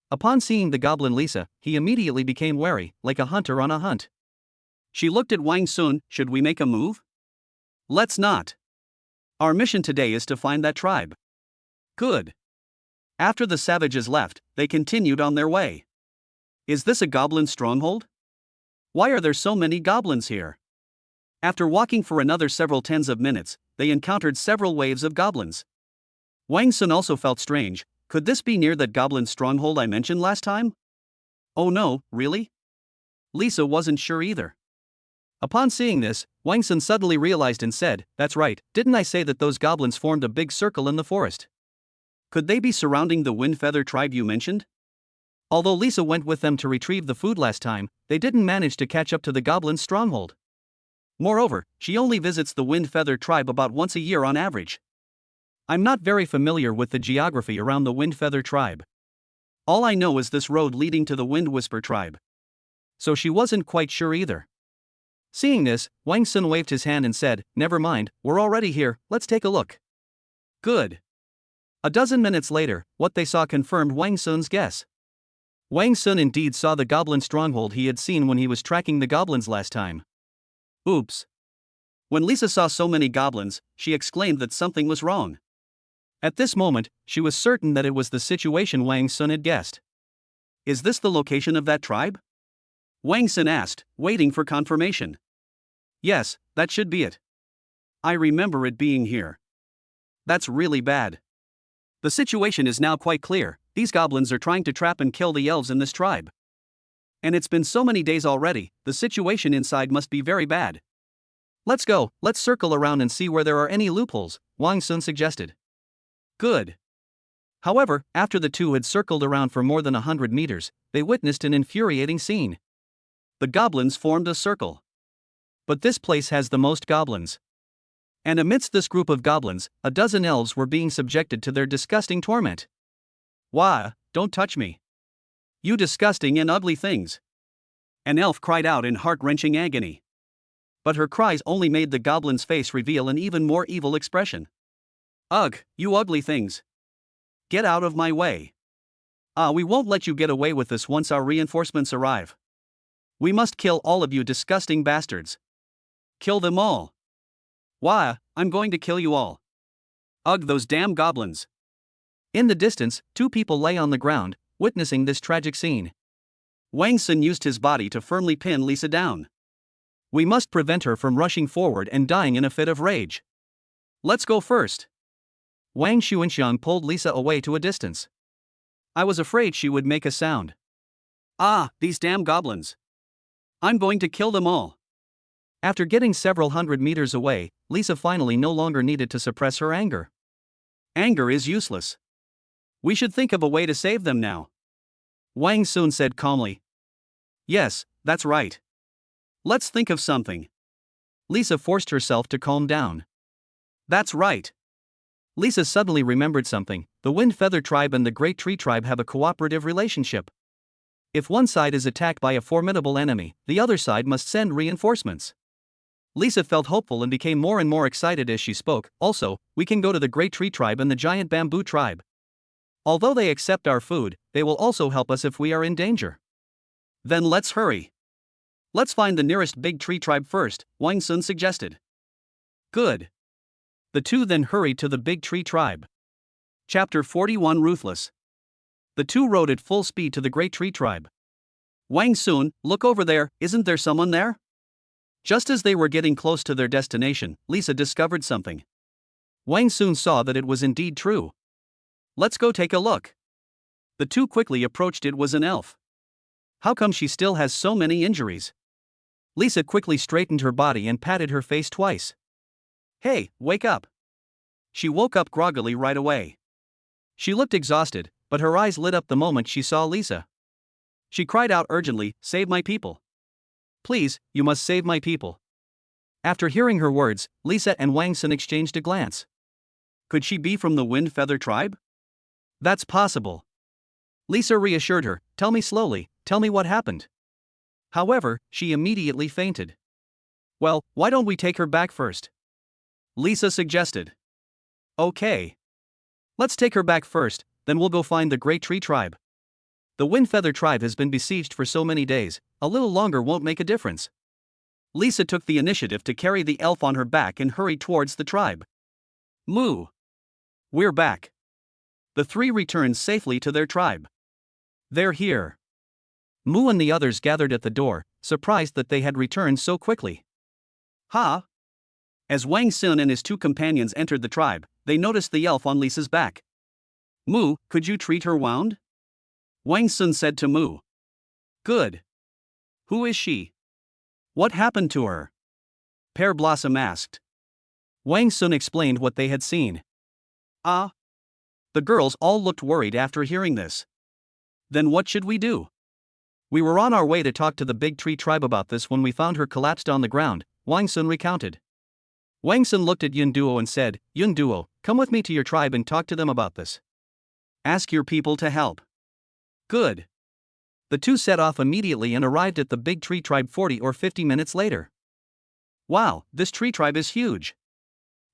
Upon seeing the goblin Lisa, he immediately became wary, like a hunter on a hunt. She looked at Wang Sun. Should we make a move? Let's not. Our mission today is to find that tribe. Good. After the savages left, they continued on their way. Is this a goblin stronghold? Why are there so many goblins here? After walking for another several tens of minutes, they encountered several waves of goblins. Wang Sun also felt strange. Could this be near that goblin stronghold I mentioned last time? Oh no, really? Lisa wasn't sure either. Upon seeing this, Wang Sun suddenly realized and said, "That's right, didn't I say that those goblins formed a big circle in the forest? Could they be surrounding the Wind Feather tribe you mentioned?" Although Lisa went with them to retrieve the food last time, they didn't manage to catch up to the goblins' stronghold. Moreover, she only visits the Wind Feather tribe about once a year on average. I'm not very familiar with the geography around the Wind Feather tribe. All I know is this road leading to the Wind Whisper tribe. So she wasn't quite sure either. Seeing this, Wang Sun waved his hand and said, "Never mind, we're already here, let's take a look." Good. A dozen minutes later, what they saw confirmed Wang Sun's guess. Wang Sun indeed saw the goblin stronghold he had seen when he was tracking the goblins last time. Oops. When Lisa saw so many goblins, she exclaimed that something was wrong. At this moment, she was certain that it was the situation Wang Sun had guessed. Is this the location of that tribe? Wang Sun asked, waiting for confirmation. Yes, that should be it. I remember it being here. That's really bad. The situation is now quite clear. These goblins are trying to trap and kill the elves in this tribe. And it's been so many days already, the situation inside must be very bad. Let's go, let's circle around and see where there are any loopholes, Wang Sun suggested. Good. However, after the two had circled around for more than 100 meters, they witnessed an infuriating scene. The goblins formed a circle. But this place has the most goblins. And amidst this group of goblins, a dozen elves were being subjected to their disgusting torment. Wah, don't touch me. You disgusting and ugly things. An elf cried out in heart-wrenching agony. But her cries only made the goblin's face reveal an even more evil expression. Ugh, you ugly things. Get out of my way. We won't let you get away with this once our reinforcements arrive. We must kill all of you disgusting bastards. Kill them all. Wah, I'm going to kill you all. Ugh, those damn goblins. In the distance, 2 people lay on the ground, witnessing this tragic scene. Wang Sun used his body to firmly pin Lisa down. We must prevent her from rushing forward and dying in a fit of rage. Let's go first. Wang Xuanxiang pulled Lisa away to a distance. I was afraid she would make a sound. These damn goblins. I'm going to kill them all. After getting several hundred meters away, Lisa finally no longer needed to suppress her anger. Anger is useless. We should think of a way to save them now. Wang Sun said calmly. Yes, that's right. Let's think of something. Lisa forced herself to calm down. That's right. Lisa suddenly remembered something. The Wind Feather tribe and the Great Tree tribe have a cooperative relationship. If one side is attacked by a formidable enemy, the other side must send reinforcements. Lisa felt hopeful and became more and more excited as she spoke. Also, we can go to the Great Tree Tribe and the Giant Bamboo Tribe. Although they accept our food, they will also help us if we are in danger. Then let's hurry. Let's find the nearest big tree tribe first, Wang Sun suggested. Good. The two then hurried to the big tree tribe. Chapter 41 Ruthless. The two rode at full speed to the Great Tree Tribe. Wang Sun, look over there, isn't there someone there? Just as they were getting close to their destination, Lisa discovered something. Wang Sun saw that it was indeed true. Let's go take a look. The two quickly approached. It was an elf. How come she still has so many injuries? Lisa quickly straightened her body and patted her face twice. Hey, wake up. She woke up groggily right away. She looked exhausted, but her eyes lit up the moment she saw Lisa. She cried out urgently, "Save my people. Please, you must save my people." After hearing her words, Lisa and Wang Sun exchanged a glance. Could she be from the Wind Feather tribe? That's possible. Lisa reassured her, "Tell me slowly, tell me what happened." However, she immediately fainted. Well, why don't we take her back first? Lisa suggested. Okay. Let's take her back first, then we'll go find the Great Tree Tribe. The Wind Feather tribe has been besieged for so many days, a little longer won't make a difference. Lisa took the initiative to carry the elf on her back and hurried towards the tribe. Moo! We're back. The three returned safely to their tribe. They're here. Moo and the others gathered at the door, surprised that they had returned so quickly. Ha! As Wang Sun and his two companions entered the tribe, they noticed the elf on Lisa's back. Moo, could you treat her wound? Wang Sun said to Moo. Good. Who is she? What happened to her? Pear Blossom asked. Wang Sun explained what they had seen. Ah. The girls all looked worried after hearing this. Then what should we do? We were on our way to talk to the Big Tree Tribe about this when we found her collapsed on the ground, Wang Sun recounted. Wang Sun looked at Yun Duo and said, Yun Duo, come with me to your tribe and talk to them about this. Ask your people to help. Good. The two set off immediately and arrived at the Big Tree Tribe 40 or 50 minutes later. Wow, this tree tribe is huge.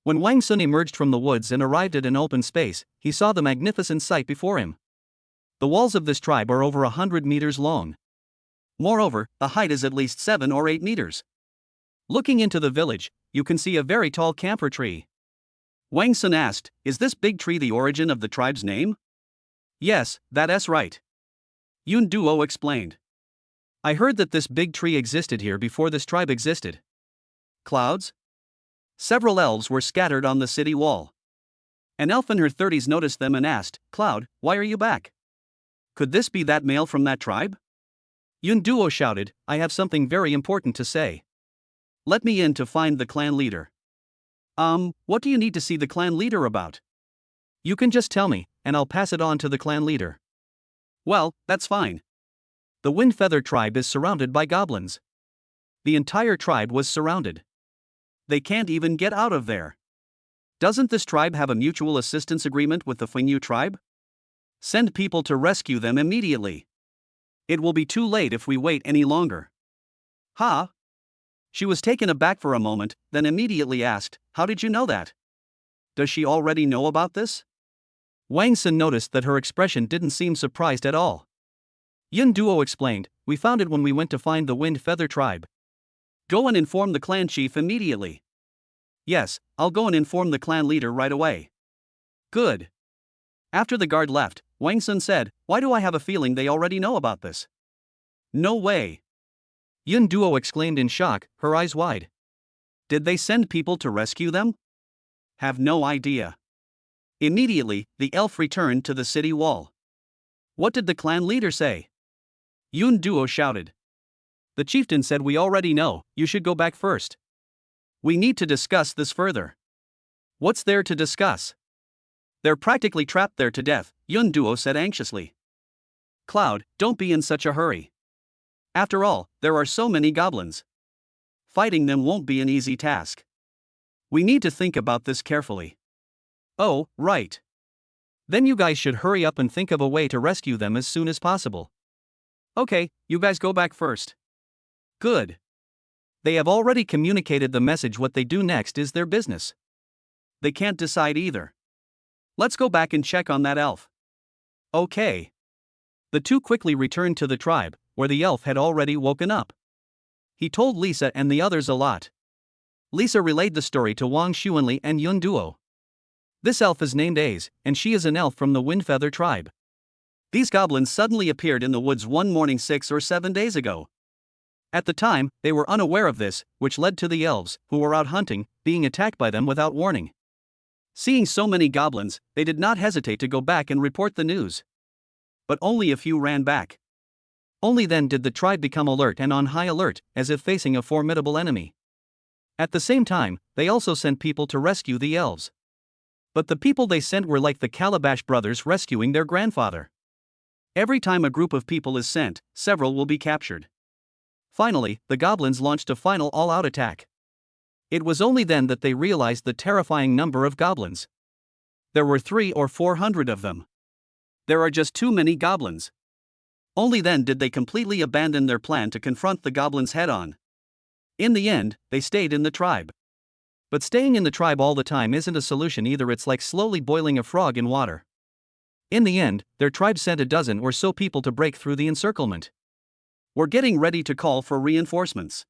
When Wang Sun emerged from the woods and arrived at an open space, he saw the magnificent sight before him. The walls of this tribe are over 100 meters long. Moreover, the height is at least 7 or 8 meters. Looking into the village, you can see a very tall camphor tree. Wang Sun asked, is this big tree the origin of the tribe's name? Yes, that's right. Yun Duo explained. I heard that this big tree existed here before this tribe existed. Clouds? Several elves were scattered on the city wall. An elf in her 30s noticed them and asked, Cloud, why are you back? Could this be that male from that tribe? Yun Duo shouted, I have something very important to say. Let me in to find the clan leader. What do you need to see the clan leader about? You can just tell me, and I'll pass it on to the clan leader. Well, that's fine. The Wind Feather tribe is surrounded by goblins. The entire tribe was surrounded. They can't even get out of there. Doesn't this tribe have a mutual assistance agreement with the Fengyu tribe? Send people to rescue them immediately. It will be too late if we wait any longer. Ha! She was taken aback for a moment, then immediately asked, how did you know that? Does she already know about this? Wang Sun noticed that her expression didn't seem surprised at all. Yun Duo explained, we found it when we went to find the Wind Feather tribe. Go and inform the clan chief immediately. Yes, I'll go and inform the clan leader right away. Good. After the guard left, Wang Sun said, why do I have a feeling they already know about this? No way. Yun Duo exclaimed in shock, her eyes wide. Did they send people to rescue them? Have no idea. Immediately, the elf returned to the city wall. What did the clan leader say? Yun Duo shouted. The chieftain said we already know, you should go back first. We need to discuss this further. What's there to discuss? They're practically trapped there to death, Yun Duo said anxiously. Cloud, don't be in such a hurry. After all, there are so many goblins. Fighting them won't be an easy task. We need to think about this carefully. Oh, right. Then you guys should hurry up and think of a way to rescue them as soon as possible. Okay, you guys go back first. Good. They have already communicated the message. What they do next is their business. They can't decide either. Let's go back and check on that elf. Okay. The two quickly returned to the tribe, where the elf had already woken up. He told Lisa and the others a lot. Lisa relayed the story to Wang Xuanli and Yun Duo. This elf is named Aze, and she is an elf from the Windfeather tribe. These goblins suddenly appeared in the woods one morning 6 or 7 days ago. At the time, they were unaware of this, which led to the elves, who were out hunting, being attacked by them without warning. Seeing so many goblins, they did not hesitate to go back and report the news. But only a few ran back. Only then did the tribe become alert and on high alert, as if facing a formidable enemy. At the same time, they also sent people to rescue the elves. But the people they sent were like the Calabash brothers rescuing their grandfather. Every time a group of people is sent, several will be captured. Finally, the goblins launched a final all-out attack. It was only then that they realized the terrifying number of goblins. There were 300 or 400 of them. There are just too many goblins. Only then did they completely abandon their plan to confront the goblins head-on. In the end, they stayed in the tribe. But staying in the tribe all the time isn't a solution either. It's like slowly boiling a frog in water. In the end, their tribe sent a dozen or so people to break through the encirclement. We're getting ready to call for reinforcements.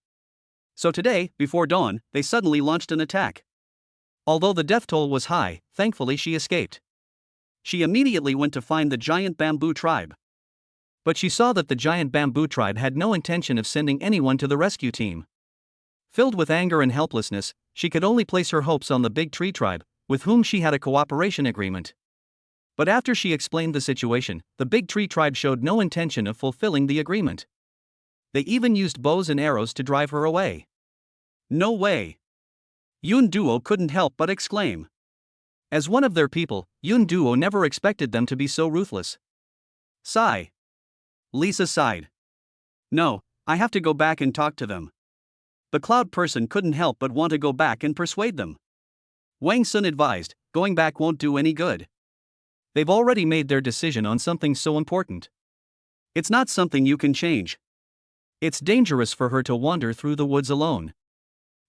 So today, before dawn, they suddenly launched an attack. Although the death toll was high, thankfully she escaped. She immediately went to find the giant bamboo tribe. But she saw that the giant bamboo tribe had no intention of sending anyone to the rescue team. Filled with anger and helplessness, she could only place her hopes on the big tree tribe, with whom she had a cooperation agreement. But after she explained the situation, the big tree tribe showed no intention of fulfilling the agreement. They even used bows and arrows to drive her away. No way! Yun Duo couldn't help but exclaim. As one of their people, Yun Duo never expected them to be so ruthless. Sigh. Lisa sighed. No, I have to go back and talk to them. The cloud person couldn't help but want to go back and persuade them. Wang Sun advised, going back won't do any good. They've already made their decision on something so important. It's not something you can change. It's dangerous for her to wander through the woods alone.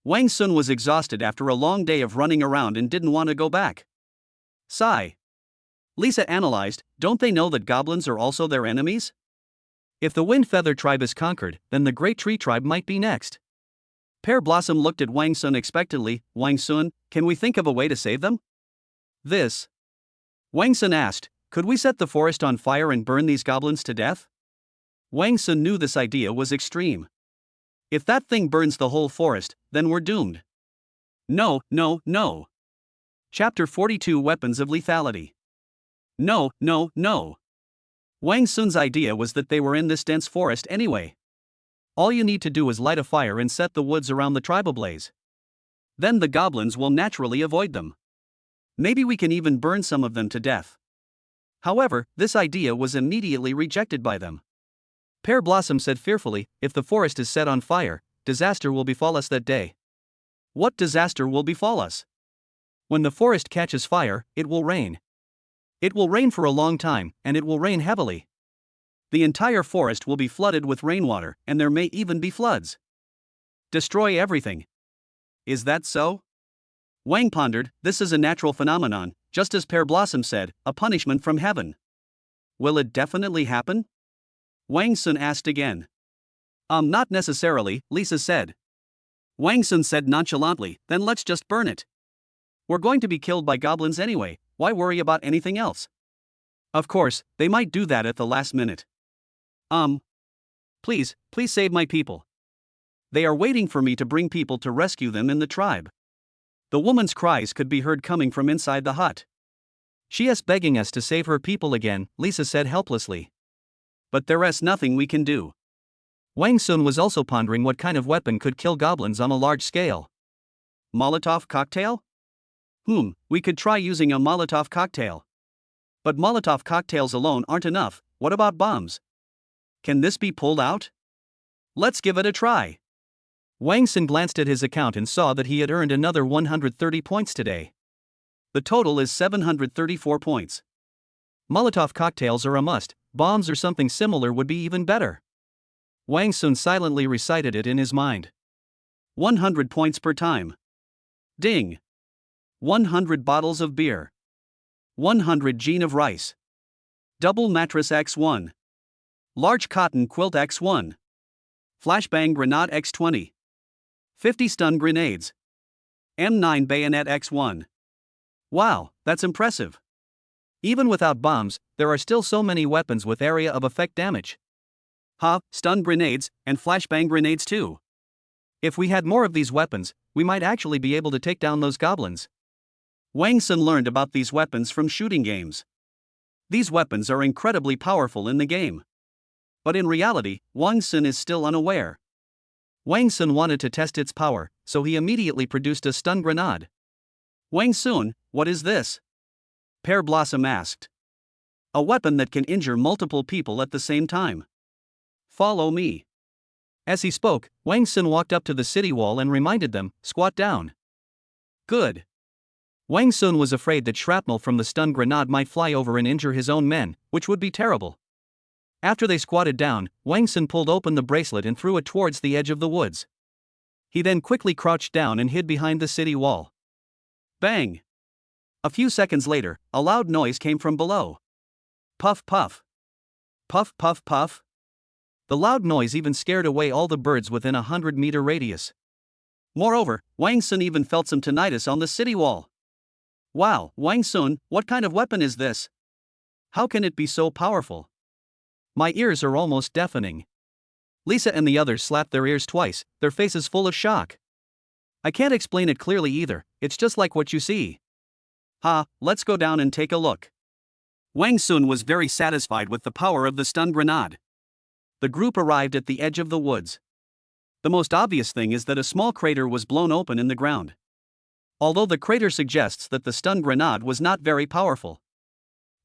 Wang Sun was exhausted after a long day of running around and didn't want to go back. Sigh. Lisa analyzed, don't they know that goblins are also their enemies? If the Windfeather tribe is conquered, then the Great Tree tribe might be next. Pear Blossom looked at Wang Sun expectantly. Wang Sun, can we think of a way to save them? Wang Sun asked, could we set the forest on fire and burn these goblins to death? Wang Sun knew this idea was extreme. If that thing burns the whole forest, then we're doomed. No. Chapter 42 Weapons of Lethality. No. Wang Sun's idea was that they were in this dense forest anyway. All you need to do is light a fire and set the woods around the tribe ablaze. Then the goblins will naturally avoid them. Maybe we can even burn some of them to death. However, this idea was immediately rejected by them. Pear Blossom said fearfully, if the forest is set on fire, disaster will befall us that day. What disaster will befall us? When the forest catches fire, it will rain. It will rain for a long time, and it will rain heavily. The entire forest will be flooded with rainwater, and there may even be floods. Destroy everything. Is that so? Wang pondered, this is a natural phenomenon, just as Pear Blossom said, a punishment from heaven. Will it definitely happen? Wang Sun asked again. Not necessarily, Lisa said. Wang Sun said nonchalantly, then let's just burn it. We're going to be killed by goblins anyway, why worry about anything else? Of course, they might do that at the last minute. Please save my people. They are waiting for me to bring people to rescue them in the tribe. The woman's cries could be heard coming from inside the hut. She is begging us to save her people again, Lisa said helplessly. But there is nothing we can do. Wang Sun was also pondering what kind of weapon could kill goblins on a large scale. Molotov cocktail? We could try using a Molotov cocktail. But Molotov cocktails alone aren't enough, what about bombs? Can this be pulled out? Let's give it a try. Wang Sun glanced at his account and saw that he had earned another 130 points today. The total is 734 points. Molotov cocktails are a must, bombs or something similar would be even better. Wang Sun silently recited it in his mind. 100 points per time. Ding. 100 bottles of beer. 100 gene of rice. Double mattress X1. Large cotton quilt X1. Flashbang grenade X20. 50 stun grenades. M9 bayonet X1. Wow, that's impressive. Even without bombs, there are still so many weapons with area of effect damage. Stun grenades, and flashbang grenades too. If we had more of these weapons, we might actually be able to take down those goblins. Wang Sun learned about these weapons from shooting games. These weapons are incredibly powerful in the game. But in reality, Wang Sun is still unaware. Wang Sun wanted to test its power, so he immediately produced a stun grenade. Wang Sun, what is this? Pear Blossom asked. A weapon that can injure multiple people at the same time. Follow me. As he spoke, Wang Sun walked up to the city wall and reminded them, squat down. Good. Wang Sun was afraid that shrapnel from the stun grenade might fly over and injure his own men, which would be terrible. After they squatted down, Wang Sun pulled open the bracelet and threw it towards the edge of the woods. He then quickly crouched down and hid behind the city wall. Bang! A few seconds later, a loud noise came from below. Puff puff. Puff puff puff. The loud noise even scared away all the birds within a 100-meter radius. Moreover, Wang Sun even felt some tinnitus on the city wall. Wow, Wang Sun, what kind of weapon is this? How can it be so powerful? My ears are almost deafening. Lisa and the others slapped their ears twice, their faces full of shock. I can't explain it clearly either, it's just like what you see. Let's go down and take a look. Wang Sun was very satisfied with the power of the stun grenade. The group arrived at the edge of the woods. The most obvious thing is that a small crater was blown open in the ground. Although the crater suggests that the stun grenade was not very powerful.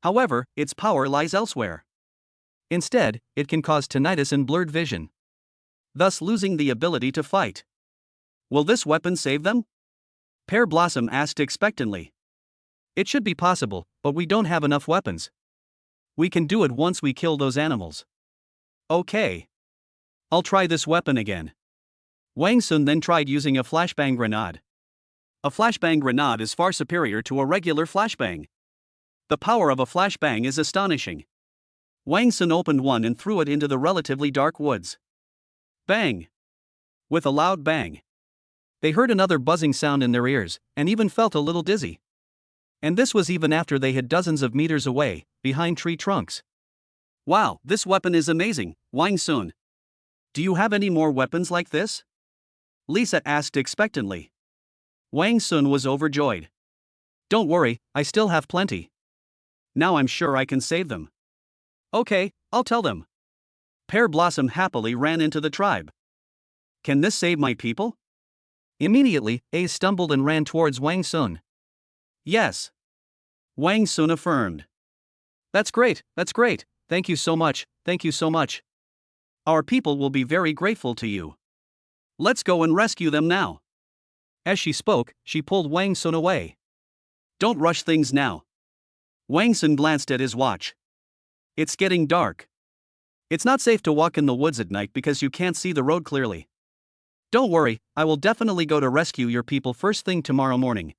However, its power lies elsewhere. Instead, it can cause tinnitus and blurred vision, thus losing the ability to fight. Will this weapon save them? Pear Blossom asked expectantly. It should be possible, but we don't have enough weapons. We can do it once we kill those animals. Okay. I'll try this weapon again. Wang Sun then tried using a flashbang grenade. A flashbang grenade is far superior to a regular flashbang. The power of a flashbang is astonishing. Wang Sun opened one and threw it into the relatively dark woods. Bang! With a loud bang. They heard another buzzing sound in their ears, and even felt a little dizzy. And this was even after they hid dozens of meters away, behind tree trunks. Wow, this weapon is amazing, Wang Sun. Do you have any more weapons like this? Lisa asked expectantly. Wang Sun was overjoyed. Don't worry, I still have plenty. Now I'm sure I can save them. Okay, I'll tell them. Pear Blossom happily ran into the tribe. Can this save my people? Immediately, Ace stumbled and ran towards Wang Sun. Yes. Wang Sun affirmed. That's great, thank you so much, thank you so much. Our people will be very grateful to you. Let's go and rescue them now. As she spoke, she pulled Wang Sun away. Don't rush things now. Wang Sun glanced at his watch. It's getting dark. It's not safe to walk in the woods at night because you can't see the road clearly. Don't worry, I will definitely go to rescue your people first thing tomorrow morning.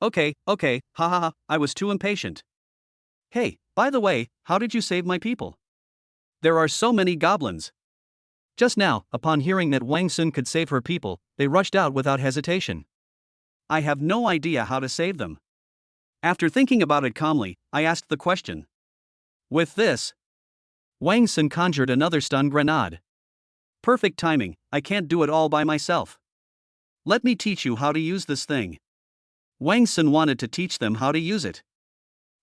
Okay, I was too impatient. Hey, by the way, how did you save my people? There are so many goblins. Just now, upon hearing that Wang Sun could save her people, they rushed out without hesitation. I have no idea how to save them. After thinking about it calmly, I asked the question. With this, Wang Sun conjured another stun grenade. Perfect timing, I can't do it all by myself. Let me teach you how to use this thing. Wang Sun wanted to teach them how to use it.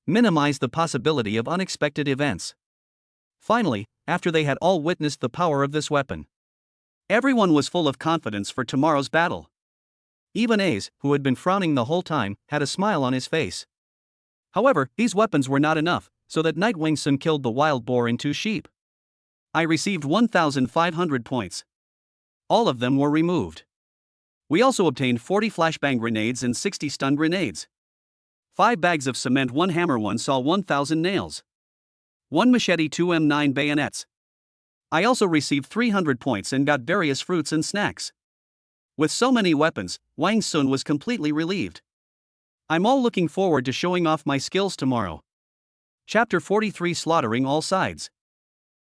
Minimize the possibility of unexpected events. Finally, after they had all witnessed the power of this weapon, everyone was full of confidence for tomorrow's battle. Even Ace, who had been frowning the whole time, had a smile on his face. However, these weapons were not enough, so that night Wang Sun killed the wild boar and 2 sheep. I received 1,500 points. All of them were removed. We also obtained 40 flashbang grenades and 60 stun grenades. 5 bags of cement, 1 hammer, 1 saw, 1,000 nails. 1 machete, 2 M9 bayonets. I also received 300 points and got various fruits and snacks. With so many weapons, Wang Sun was completely relieved. I'm all looking forward to showing off my skills tomorrow. Chapter 43 Slaughtering All Sides.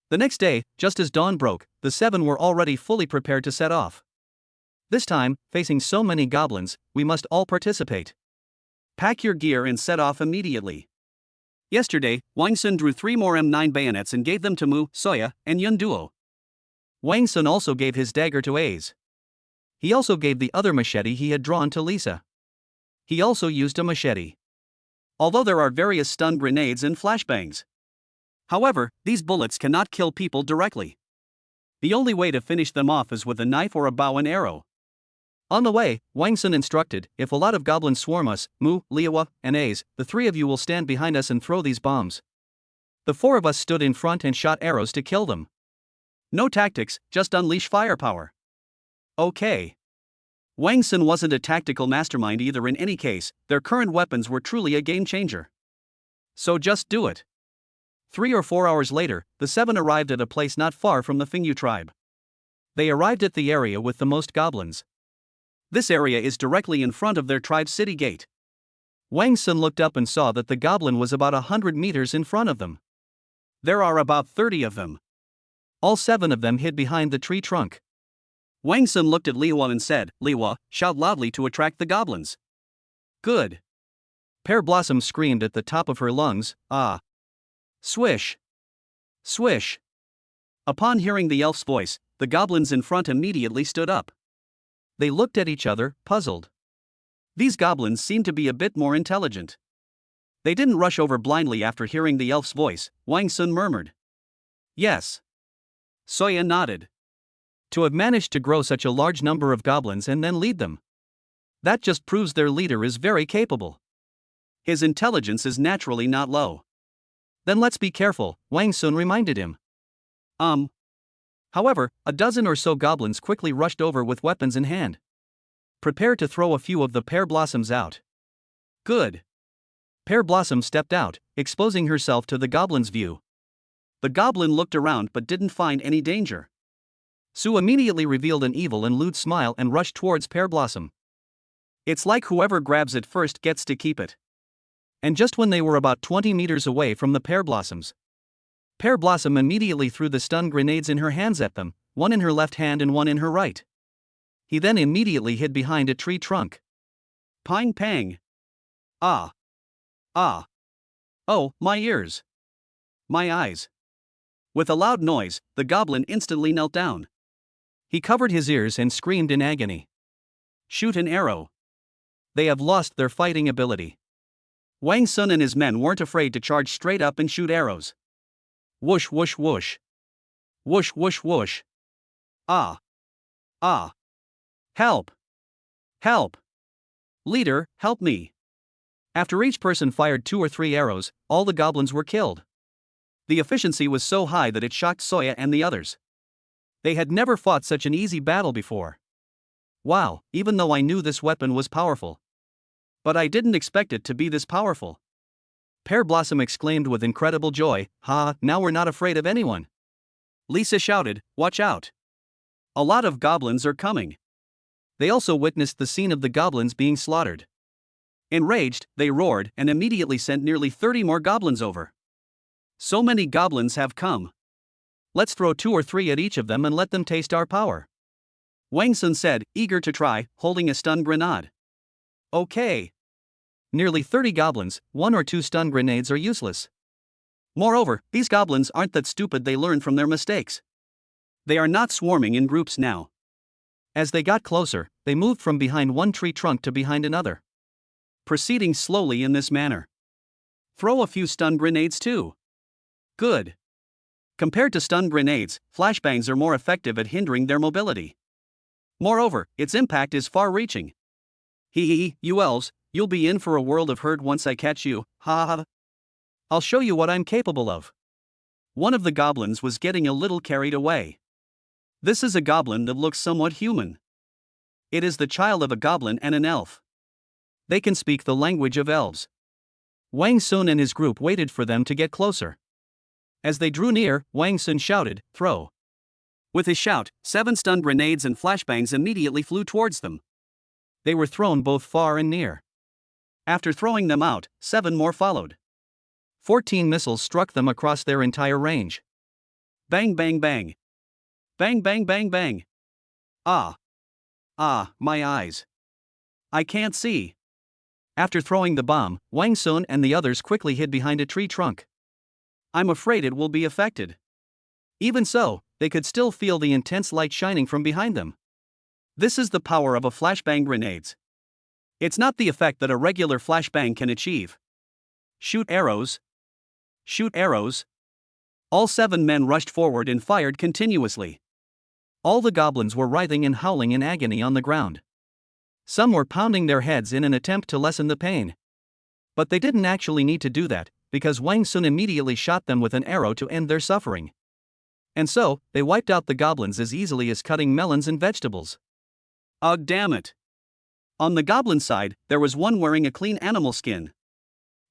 The next day, just as dawn broke, the seven were already fully prepared to set off. This time, facing so many goblins, we must all participate. Pack your gear and set off immediately. Yesterday, Wang Sun drew 3 more M9 bayonets and gave them to Mu, Soya, and Yun Duo. Wang Sun also gave his dagger to Ace. He also gave the other machete he had drawn to Lisa. He also used a machete. Although there are various stun grenades and flashbangs. However, these bullets cannot kill people directly. The only way to finish them off is with a knife or a bow and arrow. On the way, Wang Sun instructed, if a lot of goblins swarm us, Mu, Liawa, and Ace, the 3 of you will stand behind us and throw these bombs. The 4 of us stood in front and shot arrows to kill them. No tactics, just unleash firepower. Okay. Wang Sun wasn't a tactical mastermind either in any case, their current weapons were truly a game changer. So just do it. 3 or 4 hours later, the 7 arrived at a place not far from the Fingyu tribe. They arrived at the area with the most goblins. This area is directly in front of their tribe's city gate. Wang Sun looked up and saw that the goblin was about 100 meters in front of them. There are about 30 of them. All 7 of them hid behind the tree trunk. Wang Sun looked at Liwa and said, Liwa, shout loudly to attract the goblins. Good. Pear Blossom screamed at the top of her lungs, ah. Swish. Swish. Upon hearing the elf's voice, the goblins in front immediately stood up. They looked at each other, puzzled. These goblins seemed to be a bit more intelligent. They didn't rush over blindly after hearing the elf's voice, Wang Sun murmured. Yes. Soya nodded. To have managed to grow such a large number of goblins and then lead them. That just proves their leader is very capable. His intelligence is naturally not low. Then let's be careful, Wang Sun reminded him. However, a dozen or so goblins quickly rushed over with weapons in hand. Prepare to throw a few of the pear blossoms out. Good. Pear Blossom stepped out, exposing herself to the goblin's view. The goblin looked around but didn't find any danger. Su immediately revealed an evil and lewd smile and rushed towards Pear Blossom. It's like whoever grabs it first gets to keep it. And just when they were about 20 meters away from the pear blossoms, Pear Blossom immediately threw the stun grenades in her hands at them, one in her left hand and one in her right. He then immediately hid behind a tree trunk. Ping pang. Ah. Ah. Oh, my ears. My eyes. With a loud noise, the goblin instantly knelt down. He covered his ears and screamed in agony. Shoot an arrow. They have lost their fighting ability. Wang Sun and his men weren't afraid to charge straight up and shoot arrows. Whoosh whoosh whoosh. Whoosh whoosh whoosh. Ah. Ah. Help. Help. Leader, help me. After each person fired 2 or 3 arrows, all the goblins were killed. The efficiency was so high that it shocked Soya and the others. They had never fought such an easy battle before. Wow, even though I knew this weapon was powerful. But I didn't expect it to be this powerful. Pear Blossom exclaimed with incredible joy, ha, now we're not afraid of anyone. Lisa shouted, watch out. A lot of goblins are coming. They also witnessed the scene of the goblins being slaughtered. Enraged, they roared and immediately sent nearly 30 more goblins over. So many goblins have come. Let's throw 2 or 3 at each of them and let them taste our power. Wang Sun said, eager to try, holding a stun grenade. Okay. Nearly 30 goblins, 1 or 2 stun grenades are useless. Moreover, these goblins aren't that stupid, they learn from their mistakes. They are not swarming in groups now. As they got closer, they moved from behind one tree trunk to behind another. Proceeding slowly in this manner. Throw a few stun grenades too. Good. Compared to stun grenades, flashbangs are more effective at hindering their mobility. Moreover, its impact is far-reaching. Hee, you elves, you'll be in for a world of hurt once I catch you, ha ha. I'll show you what I'm capable of. One of the goblins was getting a little carried away. This is a goblin that looks somewhat human. It is the child of a goblin and an elf. They can speak the language of elves. Wang Sun and his group waited for them to get closer. As they drew near, Wang Sun shouted, throw. With his shout, 7 stunned grenades and flashbangs immediately flew towards them. They were thrown both far and near. After throwing them out, 7 more followed. 14 missiles struck them across their entire range. Bang bang bang. Bang bang bang bang. Ah. Ah, my eyes. I can't see. After throwing the bomb, Wang Sun and the others quickly hid behind a tree trunk. I'm afraid it will be affected. Even so, they could still feel the intense light shining from behind them. This is the power of a flashbang grenades. It's not the effect that a regular flashbang can achieve. Shoot arrows. Shoot arrows. All 7 men rushed forward and fired continuously. All the goblins were writhing and howling in agony on the ground. Some were pounding their heads in an attempt to lessen the pain. But they didn't actually need to do that, because Wang Sun immediately shot them with an arrow to end their suffering. And so, they wiped out the goblins as easily as cutting melons and vegetables. Ugh, damn it. On the goblin side, there was one wearing a clean animal skin.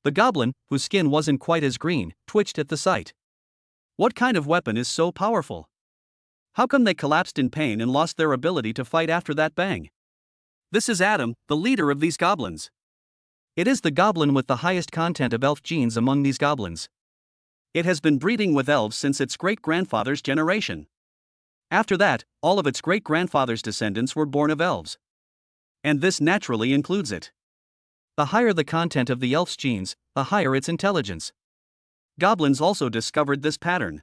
The goblin, whose skin wasn't quite as green, twitched at the sight. What kind of weapon is so powerful? How come they collapsed in pain and lost their ability to fight after that bang? This is Adam, the leader of these goblins. It is the goblin with the highest content of elf genes among these goblins. It has been breeding with elves since its great-grandfather's generation. After that, all of its great-grandfather's descendants were born of elves. And this naturally includes it. The higher the content of the elf's genes, the higher its intelligence. Goblins also discovered this pattern.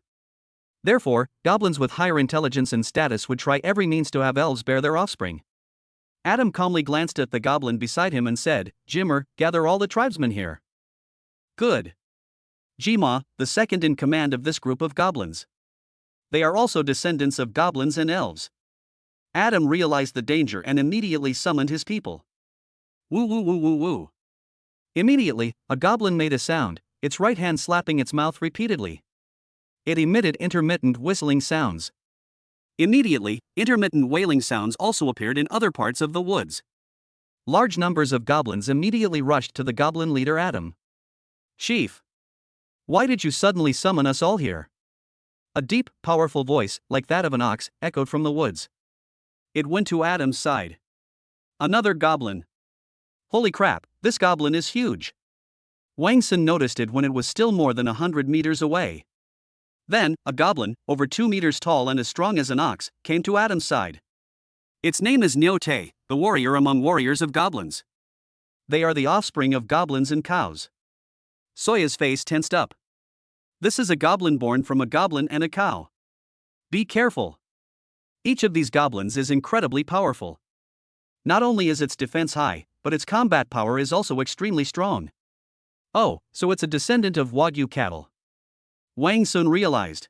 Therefore, goblins with higher intelligence and status would try every means to have elves bear their offspring. Adam calmly glanced at the goblin beside him and said, Jimmer, gather all the tribesmen here. Good. Jima, the second in command of this group of goblins. They are also descendants of goblins and elves. Adam realized the danger and immediately summoned his people. Woo woo woo woo woo. Immediately, a goblin made a sound, its right hand slapping its mouth repeatedly. It emitted intermittent whistling sounds. Immediately, intermittent wailing sounds also appeared in other parts of the woods. Large numbers of goblins immediately rushed to the goblin leader Adam. Chief, why did you suddenly summon us all here? A deep, powerful voice, like that of an ox, echoed from the woods. It went to Adam's side. Another goblin. Holy crap, this goblin is huge. Wang Sun noticed it when it was still more than 100 meters away. Then, a goblin, over 2 meters tall and as strong as an ox, came to Adam's side. Its name is Nyote, the warrior among warriors of goblins. They are the offspring of goblins and cows. Soya's face tensed up. This is a goblin born from a goblin and a cow. Be careful. Each of these goblins is incredibly powerful. Not only is its defense high, but its combat power is also extremely strong. Oh, so it's a descendant of Wagyu cattle. Wang Sun realized.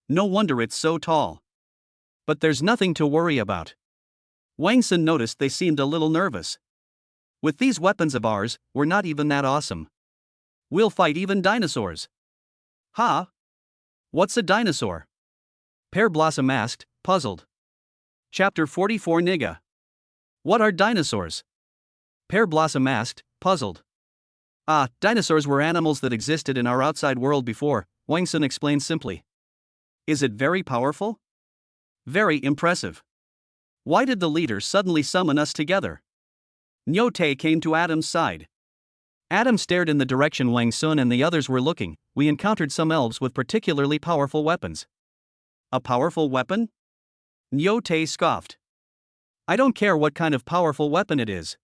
No wonder it's so tall. But there's nothing to worry about. Wang Sun noticed they seemed a little nervous. With these weapons of ours, we're not even that awesome. We'll fight even dinosaurs. Huh? What's a dinosaur? Pear Blossom asked, puzzled. Chapter 44 Nigga. What are dinosaurs? Pear Blossom asked, puzzled. Ah, dinosaurs were animals that existed in our outside world before, Wang Sun explained simply. Is it very powerful? Very impressive. Why did the leader suddenly summon us together? Nyote came to Adam's side. Adam stared in the direction Wang Sun and the others were looking. We encountered some elves with particularly powerful weapons. A powerful weapon? Nyote scoffed. I don't care what kind of powerful weapon it is.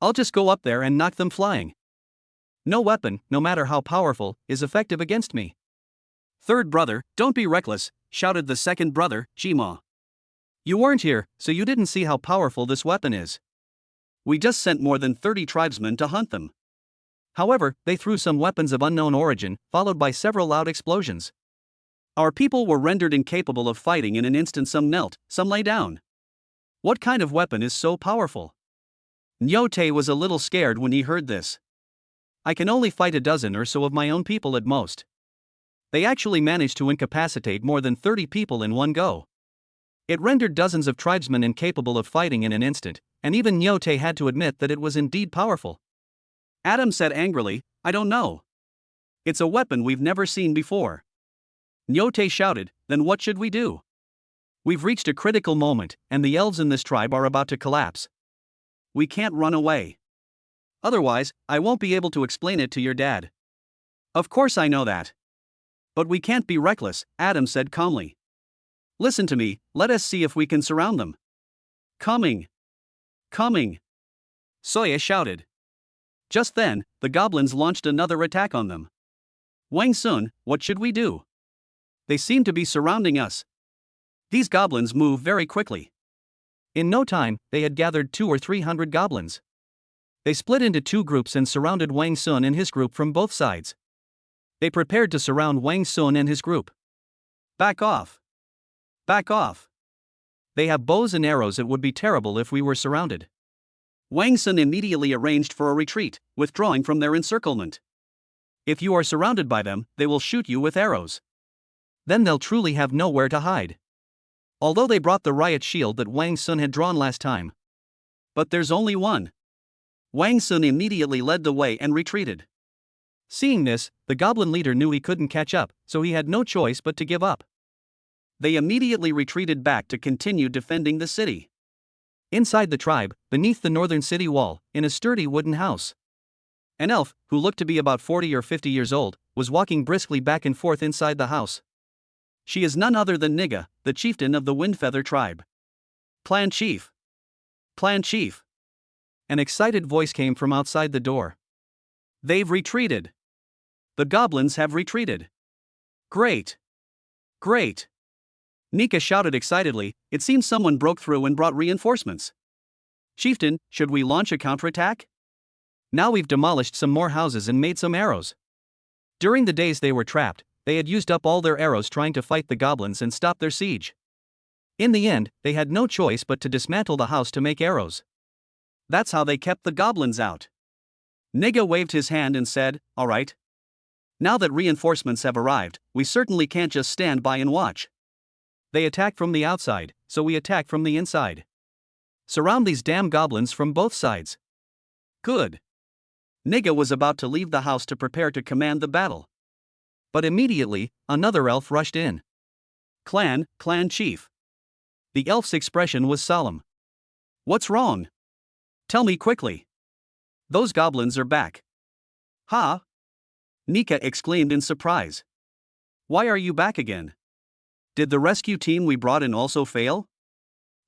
I'll just go up there and knock them flying. No weapon, no matter how powerful, is effective against me. Third brother, don't be reckless, shouted the second brother, Jima. You weren't here, so you didn't see how powerful this weapon is. We just sent more than 30 tribesmen to hunt them. However, they threw some weapons of unknown origin, followed by several loud explosions. Our people were rendered incapable of fighting in an instant. Some knelt, some lay down. What kind of weapon is so powerful? Nyote was a little scared when he heard this. I can only fight a dozen or so of my own people at most. They actually managed to incapacitate more than 30 people in one go. It rendered dozens of tribesmen incapable of fighting in an instant, and even Nyote had to admit that it was indeed powerful. Adam said angrily, I don't know. It's a weapon we've never seen before. Nyote shouted, then what should we do? We've reached a critical moment, and the elves in this tribe are about to collapse. We can't run away. Otherwise, I won't be able to explain it to your dad. Of course I know that. But we can't be reckless, Adam said calmly. Listen to me, let us see if we can surround them. Coming. Coming. Soya shouted. Just then, the goblins launched another attack on them. Wang Sun, what should we do? They seem to be surrounding us. These goblins move very quickly. In no time, they had gathered 200 or 300 goblins. They split into two groups and surrounded Wang Sun and his group from both sides. They prepared to surround Wang Sun and his group. Back off. Back off. They have bows and arrows. It would be terrible if we were surrounded. Wang Sun immediately arranged for a retreat, withdrawing from their encirclement. If you are surrounded by them, they will shoot you with arrows. Then they'll truly have nowhere to hide. Although they brought the riot shield that Wang Sun had drawn last time. But there's only one. Wang Sun immediately led the way and retreated. Seeing this, the goblin leader knew he couldn't catch up, so he had no choice but to give up. They immediately retreated back to continue defending the city. Inside the tribe, beneath the northern city wall, in a sturdy wooden house, an elf, who looked to be about 40 or 50 years old, was walking briskly back and forth inside the house. She is none other than Niga, the chieftain of the Windfeather tribe. Plan Chief. Plan Chief. An excited voice came from outside the door. They've retreated. The goblins have retreated. Great. Great. Nika shouted excitedly. It seems someone broke through and brought reinforcements. Chieftain, should we launch a counterattack? Now we've demolished some more houses and made some arrows. During the days they were trapped, they had used up all their arrows trying to fight the goblins and stop their siege. In the end, they had no choice but to dismantle the house to make arrows. That's how they kept the goblins out. Niga waved his hand and said, all right. Now that reinforcements have arrived, we certainly can't just stand by and watch. They attack from the outside, so we attack from the inside. Surround these damn goblins from both sides. Good. Niga was about to leave the house to prepare to command the battle. But immediately, another elf rushed in. Clan Chief. The elf's expression was solemn. What's wrong? Tell me quickly. Those goblins are back. Ha! Nika exclaimed in surprise. Why are you back again? Did the rescue team we brought in also fail?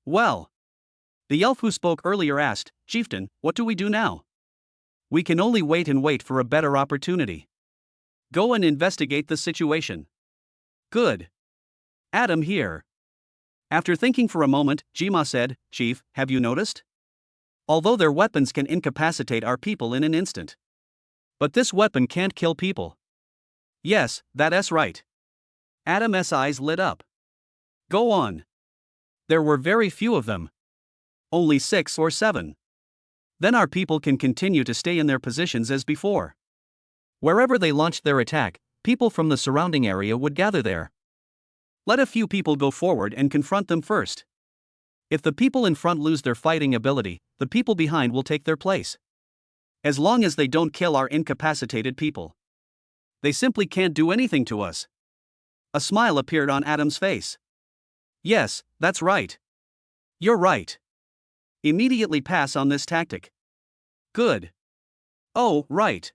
Well. The elf who spoke earlier asked, Chieftain, what do we do now? We can only wait and wait for a better opportunity. Go and investigate the situation. Good. Adam here. After thinking for a moment, Jima said, Chief, have you noticed? Although their weapons can incapacitate our people in an instant. But this weapon can't kill people. Yes, that's right. Adam's eyes lit up. Go on. There were very few of them. Only 6 or 7. Then our people can continue to stay in their positions as before. Wherever they launched their attack, people from the surrounding area would gather there. Let a few people go forward and confront them first. If the people in front lose their fighting ability, the people behind will take their place. As long as they don't kill our incapacitated people. They simply can't do anything to us. A smile appeared on Adam's face. Yes, that's right. You're right. Immediately pass on this tactic. Good. Oh, right.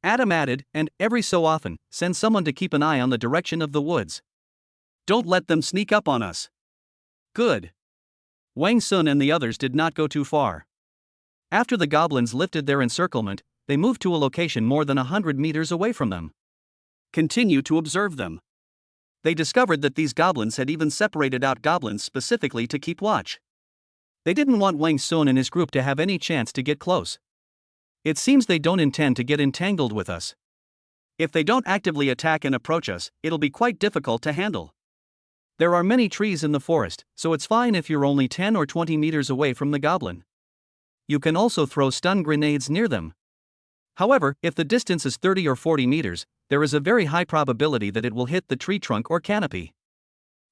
Adam added, and, every so often, send someone to keep an eye on the direction of the woods. Don't let them sneak up on us. Good. Wang Sun and the others did not go too far. After the goblins lifted their encirclement, they moved to a location more than 100 meters away from them. Continue to observe them. They discovered that these goblins had even separated out goblins specifically to keep watch. They didn't want Wang Sun and his group to have any chance to get close. It seems they don't intend to get entangled with us. If they don't actively attack and approach us, it'll be quite difficult to handle. There are many trees in the forest, so it's fine if you're only 10 or 20 meters away from the goblin. You can also throw stun grenades near them. However, if the distance is 30 or 40 meters, there is a very high probability that it will hit the tree trunk or canopy.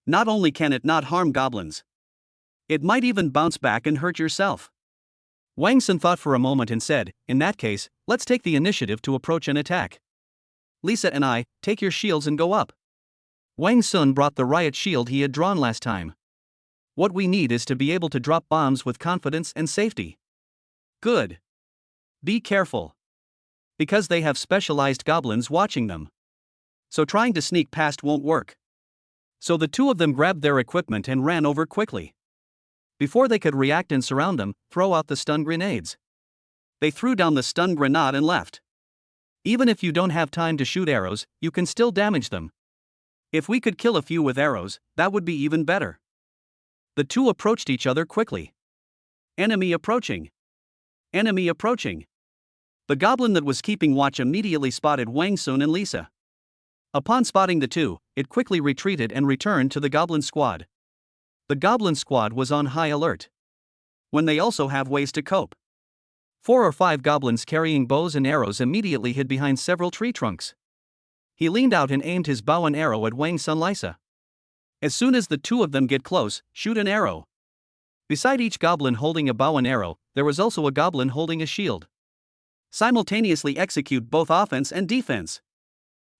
Not only can it not harm goblins, it might even bounce back and hurt yourself. Wang Sun thought for a moment and said, in that case, let's take the initiative to approach and attack. Lisa and I, take your shields and go up. Wang Sun brought the riot shield he had drawn last time. What we need is to be able to drop bombs with confidence and safety. Good. Be careful. Because they have specialized goblins watching them. So trying to sneak past won't work. So the two of them grabbed their equipment and ran over quickly. Before they could react and surround them, throw out the stun grenades. They threw down the stun grenade and left. Even if you don't have time to shoot arrows, you can still damage them. If we could kill a few with arrows, that would be even better. The two approached each other quickly. Enemy approaching. Enemy approaching. The goblin that was keeping watch immediately spotted Wang Sun and Lisa. Upon spotting the two, it quickly retreated and returned to the goblin squad. The goblin squad was on high alert. When they also have ways to cope. 4 or 5 goblins carrying bows and arrows immediately hid behind several tree trunks. He leaned out and aimed his bow and arrow at Wang Sun Lisa. As soon as the two of them get close, shoot an arrow. Beside each goblin holding a bow and arrow, there was also a goblin holding a shield. Simultaneously execute both offense and defense.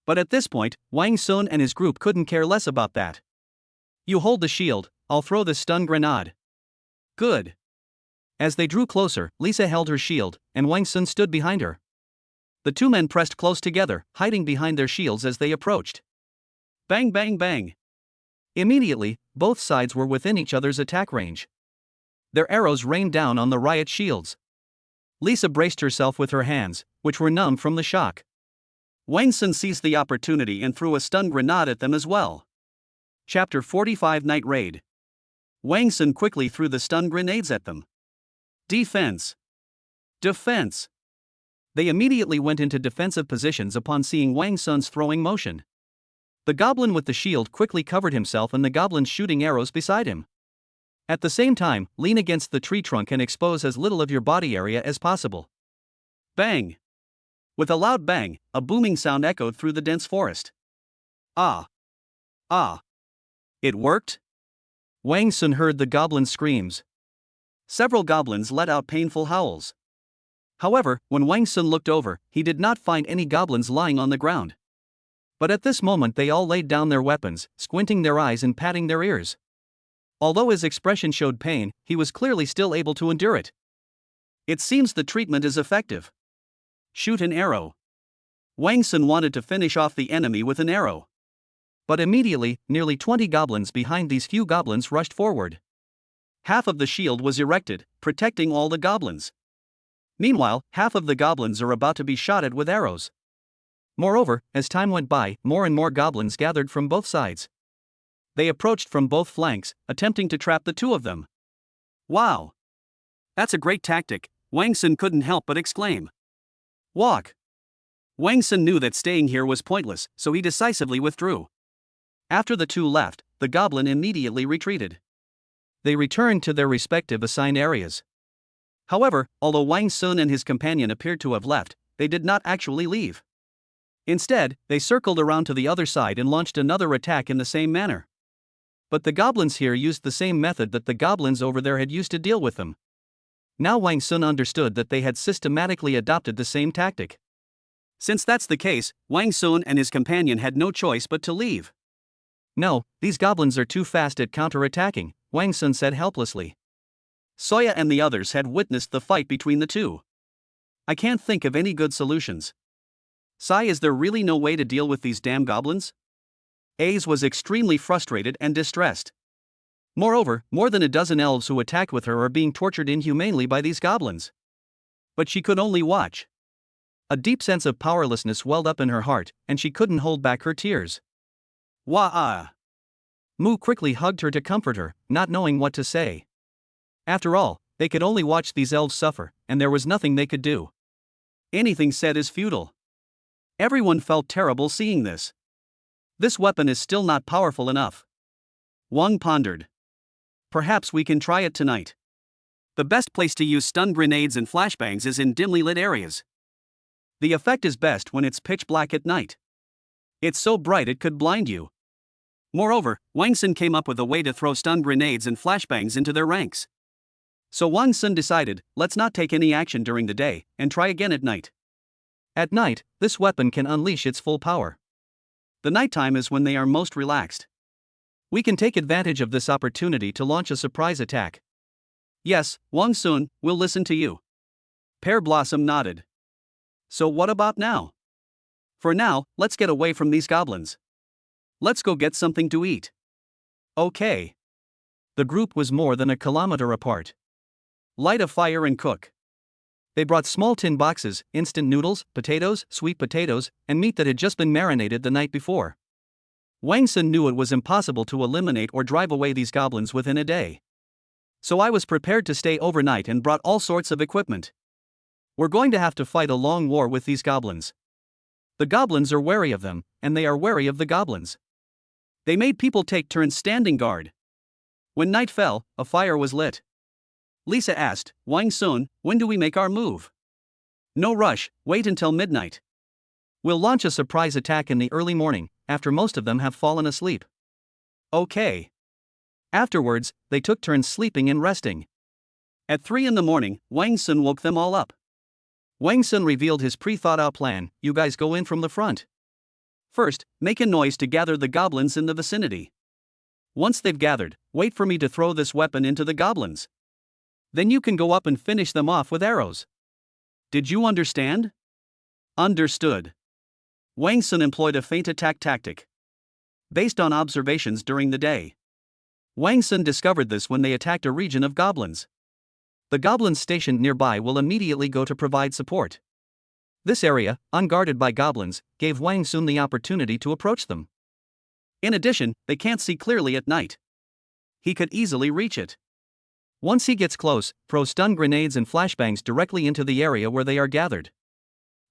But at this point, Wang Sun and his group couldn't care less about that. You hold the shield, I'll throw the stun grenade. Good. As they drew closer, Lisa held her shield, and Wang Sun stood behind her. The two men pressed close together, hiding behind their shields as they approached. Bang bang bang. Immediately, both sides were within each other's attack range. Their arrows rained down on the riot shields. Lisa braced herself with her hands, which were numb from the shock. Wang Sun seized the opportunity and threw a stun grenade at them as well. Chapter 45 Night Raid. Wang Sun quickly threw the stun grenades at them. Defense. Defense. They immediately went into defensive positions upon seeing Wang Sun's throwing motion. The goblin with the shield quickly covered himself and the goblins shooting arrows beside him. At the same time, lean against the tree trunk and expose as little of your body area as possible. Bang! With a loud bang, a booming sound echoed through the dense forest. Ah! Ah! It worked? Wang Sun heard the goblins' screams. Several goblins let out painful howls. However, when Wang Sun looked over, he did not find any goblins lying on the ground. But at this moment they all laid down their weapons, squinting their eyes and patting their ears. Although his expression showed pain, he was clearly still able to endure it. It seems the treatment is effective. Shoot an arrow. Wang Sun wanted to finish off the enemy with an arrow. But immediately, nearly 20 goblins behind these few goblins rushed forward. Half of the shield was erected, protecting all the goblins. Meanwhile, half of the goblins are about to be shot at with arrows. Moreover, as time went by, more and more goblins gathered from both sides. They approached from both flanks, attempting to trap the two of them. Wow! That's a great tactic, Wang Sun couldn't help but exclaim. Walk! Wang Sun knew that staying here was pointless, so he decisively withdrew. After the two left, the goblin immediately retreated. They returned to their respective assigned areas. However, although Wang Sun and his companion appeared to have left, they did not actually leave. Instead, they circled around to the other side and launched another attack in the same manner. But the goblins here used the same method that the goblins over there had used to deal with them. Now Wang Sun understood that they had systematically adopted the same tactic. Since that's the case, Wang Sun and his companion had no choice but to leave. No, these goblins are too fast at counter-attacking, Wang Sun said helplessly. Soya and the others had witnessed the fight between the two. I can't think of any good solutions. Sai, is there really no way to deal with these damn goblins? Ace was extremely frustrated and distressed. Moreover, more than a dozen elves who attacked with her are being tortured inhumanely by these goblins. But she could only watch. A deep sense of powerlessness welled up in her heart, and she couldn't hold back her tears. Wah-ah! Mu quickly hugged her to comfort her, not knowing what to say. After all, they could only watch these elves suffer, and there was nothing they could do. Anything said is futile. Everyone felt terrible seeing this. This weapon is still not powerful enough. Wang pondered. Perhaps we can try it tonight. The best place to use stun grenades and flashbangs is in dimly lit areas. The effect is best when it's pitch black at night. It's so bright it could blind you. Moreover, Wang Sun came up with a way to throw stun grenades and flashbangs into their ranks. So Wang Sun decided, let's not take any action during the day, and try again at night. At night, this weapon can unleash its full power. The nighttime is when they are most relaxed. We can take advantage of this opportunity to launch a surprise attack. Yes, Wang Sun, we'll listen to you. Pear Blossom nodded. So what about now? For now, let's get away from these goblins. Let's go get something to eat. Okay. The group was more than a kilometer apart. Light a fire and cook. They brought small tin boxes, instant noodles, potatoes, sweet potatoes, and meat that had just been marinated the night before. Wang Sun knew it was impossible to eliminate or drive away these goblins within a day. So I was prepared to stay overnight and brought all sorts of equipment. We're going to have to fight a long war with these goblins. The goblins are wary of them, and they are wary of the goblins. They made people take turns standing guard. When night fell, a fire was lit. Lisa asked, Wang Sun, when do we make our move? No rush, wait until midnight. We'll launch a surprise attack in the early morning, after most of them have fallen asleep. Okay. Afterwards, they took turns sleeping and resting. At 3 in the morning, Wang Sun woke them all up. Wang Sun revealed his pre-thought-out plan, you guys go in from the front. First, make a noise to gather the goblins in the vicinity. Once they've gathered, wait for me to throw this weapon into the goblins. Then you can go up and finish them off with arrows. Did you understand? Understood. Wang Sun employed a feint attack tactic. Based on observations during the day. Wang Sun discovered this when they attacked a region of goblins. The goblins stationed nearby will immediately go to provide support. This area, unguarded by goblins, gave Wang Sun the opportunity to approach them. In addition, they can't see clearly at night. He could easily reach it. Once he gets close, throw stun grenades and flashbangs directly into the area where they are gathered.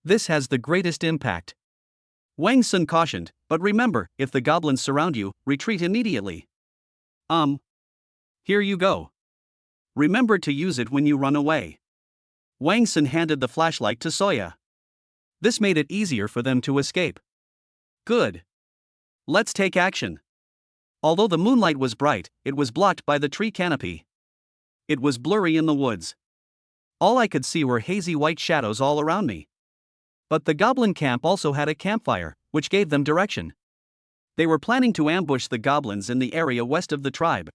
This has the greatest impact. Wang Sun cautioned, but remember, if the goblins surround you, retreat immediately. Here you go. Remember to use it when you run away. Wang Sun handed the flashlight to Soya. This made it easier for them to escape. Good. Let's take action. Although the moonlight was bright, it was blocked by the tree canopy. It was blurry in the woods. All I could see were hazy white shadows all around me. But the goblin camp also had a campfire, which gave them direction. They were planning to ambush the goblins in the area west of the tribe.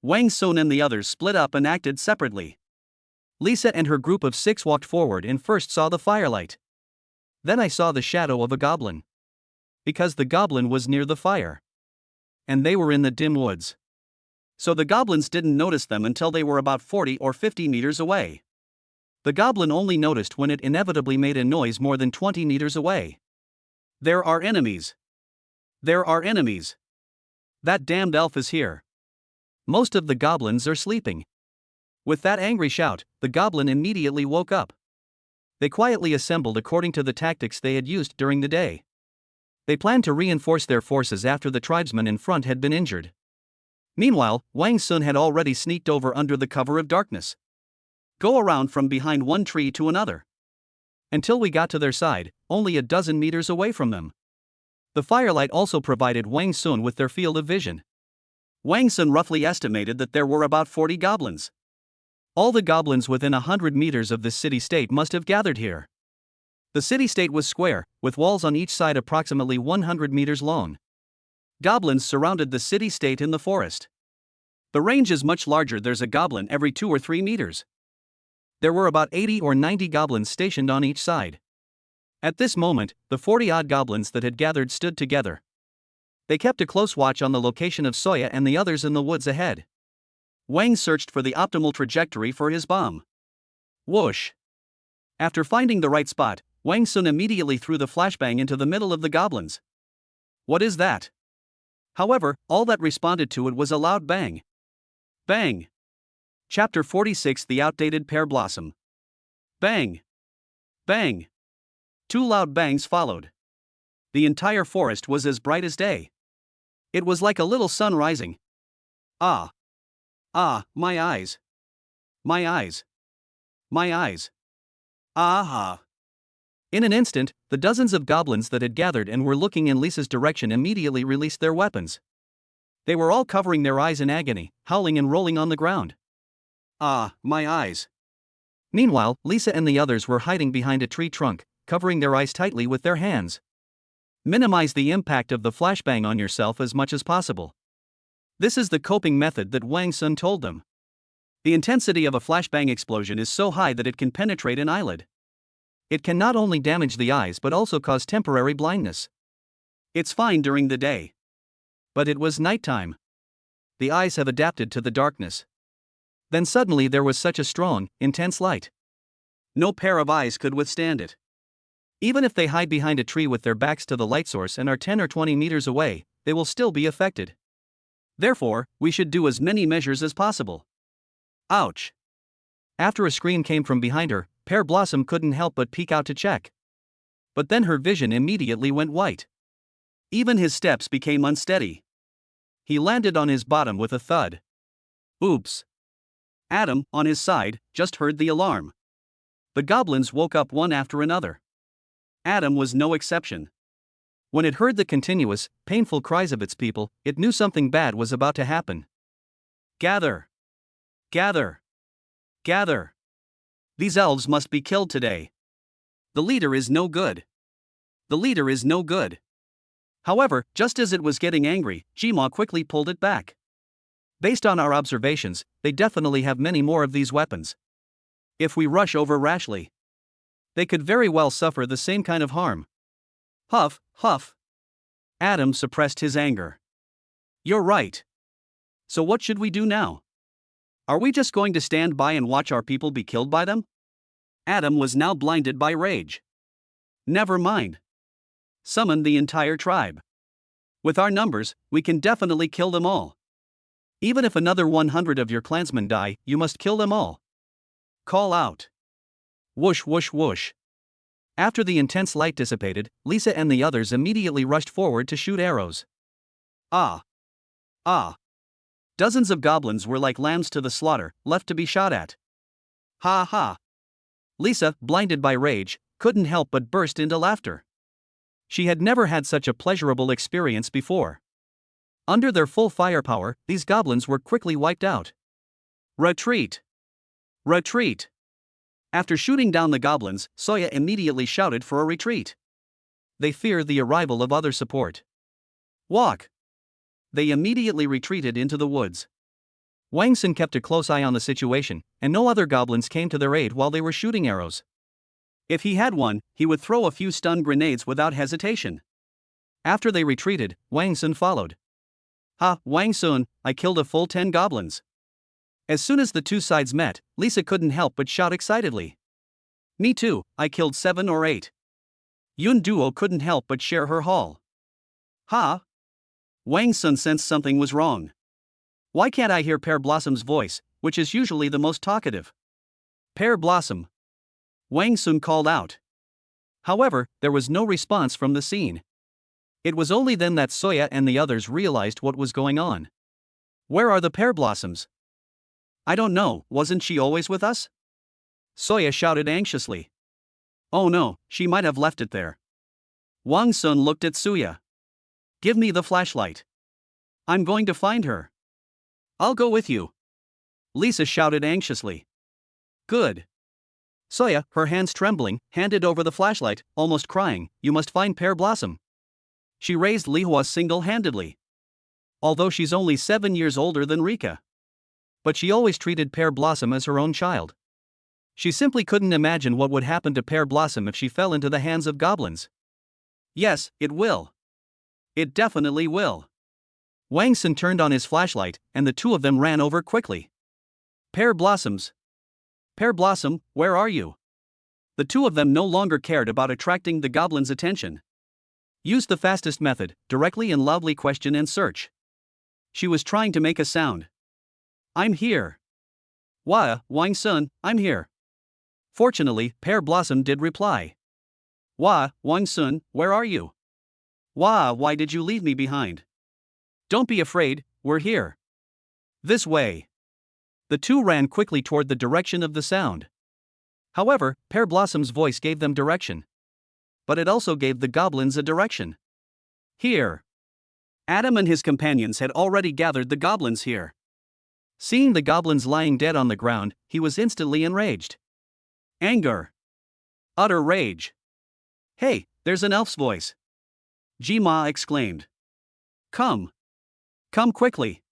Wang Sun and the others split up and acted separately. Lisa and her group of 6 walked forward and first saw the firelight. Then I saw the shadow of a goblin. Because the goblin was near the fire. And they were in the dim woods. So the goblins didn't notice them until they were about 40 or 50 meters away. The goblin only noticed when it inevitably made a noise more than 20 meters away. There are enemies. There are enemies. That damned elf is here. Most of the goblins are sleeping. With that angry shout, the goblin immediately woke up. They quietly assembled according to the tactics they had used during the day. They planned to reinforce their forces after the tribesmen in front had been injured. Meanwhile, Wang Sun had already sneaked over under the cover of darkness. Go around from behind one tree to another. Until we got to their side, only a dozen meters away from them. The firelight also provided Wang Sun with their field of vision. Wang Sun roughly estimated that there were about 40 goblins. All the goblins within 100 meters of this city-state must have gathered here. The city-state was square, with walls on each side approximately 100 meters long. Goblins surrounded the city-state in the forest. The range is much larger, there's a goblin every 2 or 3 meters. There were about 80 or 90 goblins stationed on each side. At this moment, the 40-odd goblins that had gathered stood together. They kept a close watch on the location of Soya and the others in the woods ahead. Wang searched for the optimal trajectory for his bomb. Whoosh! After finding the right spot, Wang Sun immediately threw the flashbang into the middle of the goblins. What is that? However, all that responded to it was a loud bang. Bang! Chapter 46: The Outdated Pear Blossom. Bang! Bang! 2 loud bangs followed. The entire forest was as bright as day. It was like a little sun rising. Ah! Ah, my eyes! My eyes! My eyes! Aha! In an instant, the dozens of goblins that had gathered and were looking in Lisa's direction immediately released their weapons. They were all covering their eyes in agony, howling and rolling on the ground. Ah, my eyes! Meanwhile, Lisa and the others were hiding behind a tree trunk, covering their eyes tightly with their hands. Minimize the impact of the flashbang on yourself as much as possible. This is the coping method that Wang Sun told them. The intensity of a flashbang explosion is so high that it can penetrate an eyelid. It can not only damage the eyes but also cause temporary blindness. It's fine during the day. But it was nighttime. The eyes have adapted to the darkness. Then suddenly there was such a strong, intense light. No pair of eyes could withstand it. Even if they hide behind a tree with their backs to the light source and are 10 or 20 meters away, they will still be affected. Therefore, we should do as many measures as possible. Ouch! After a scream came from behind her, Pear Blossom couldn't help but peek out to check. But then her vision immediately went white. Even his steps became unsteady. He landed on his bottom with a thud. Oops! Adam, on his side, just heard the alarm. The goblins woke up one after another. Adam was no exception. When it heard the continuous, painful cries of its people, it knew something bad was about to happen. Gather! Gather! Gather! These elves must be killed today. The leader is no good. The leader is no good. However, just as it was getting angry, Jima quickly pulled it back. Based on our observations, they definitely have many more of these weapons. If we rush over rashly, they could very well suffer the same kind of harm. Huff, huff. Adam suppressed his anger. You're right. So what should we do now? Are we just going to stand by and watch our people be killed by them? Adam was now blinded by rage. Never mind. Summon the entire tribe. With our numbers, we can definitely kill them all. Even if another 100 of your clansmen die, you must kill them all. Call out. Whoosh whoosh whoosh. After the intense light dissipated, Lisa and the others immediately rushed forward to shoot arrows. Ah! Ah! Dozens of goblins were like lambs to the slaughter, left to be shot at. Ha ha! Lisa, blinded by rage, couldn't help but burst into laughter. She had never had such a pleasurable experience before. Under their full firepower, these goblins were quickly wiped out. Retreat! Retreat! After shooting down the goblins, Soya immediately shouted for a retreat. They fear the arrival of other support. Walk! They immediately retreated into the woods. Wang Sun kept a close eye on the situation, and no other goblins came to their aid while they were shooting arrows. If he had one, he would throw a few stun grenades without hesitation. After they retreated, Wang Sun followed. Ha, Wang Sun, I killed a full 10 goblins. As soon as the two sides met, Lisa couldn't help but shout excitedly. Me too, I killed 7 or 8. Yun Duo couldn't help but share her haul. Ha! Wang Sun sensed something was wrong. Why can't I hear Pear Blossom's voice, which is usually the most talkative? Pear Blossom! Wang Sun called out. However, there was no response from the scene. It was only then that Soya and the others realized what was going on. Where are the Pear Blossoms? I don't know, wasn't she always with us? Soya shouted anxiously. Oh no, she might have left it there. Wang Sun looked at Suya. Give me the flashlight. I'm going to find her. I'll go with you. Lisa shouted anxiously. Good. Soya, her hands trembling, handed over the flashlight, almost crying, you must find Pear Blossom. She raised Lihua single-handedly. Although she's only 7 years older than Rika. But she always treated Pear Blossom as her own child. She simply couldn't imagine what would happen to Pear Blossom if she fell into the hands of goblins. Yes, it will. It definitely will. Wang Sun turned on his flashlight, and the two of them ran over quickly. Pear Blossoms. Pear Blossom, where are you? The two of them no longer cared about attracting the goblins' attention. Use the fastest method, directly and loudly question and search. She was trying to make a sound. I'm here. Wang Sun, I'm here. Fortunately, Pear Blossom did reply. Wang Sun, where are you? Why did you leave me behind? Don't be afraid, we're here. This way. The two ran quickly toward the direction of the sound. However, Pear Blossom's voice gave them direction. But it also gave the goblins a direction. Here. Adam and his companions had already gathered the goblins here. Seeing the goblins lying dead on the ground, he was instantly enraged. Anger. Utter rage. Hey, there's an elf's voice. Jima exclaimed. Come. Come quickly.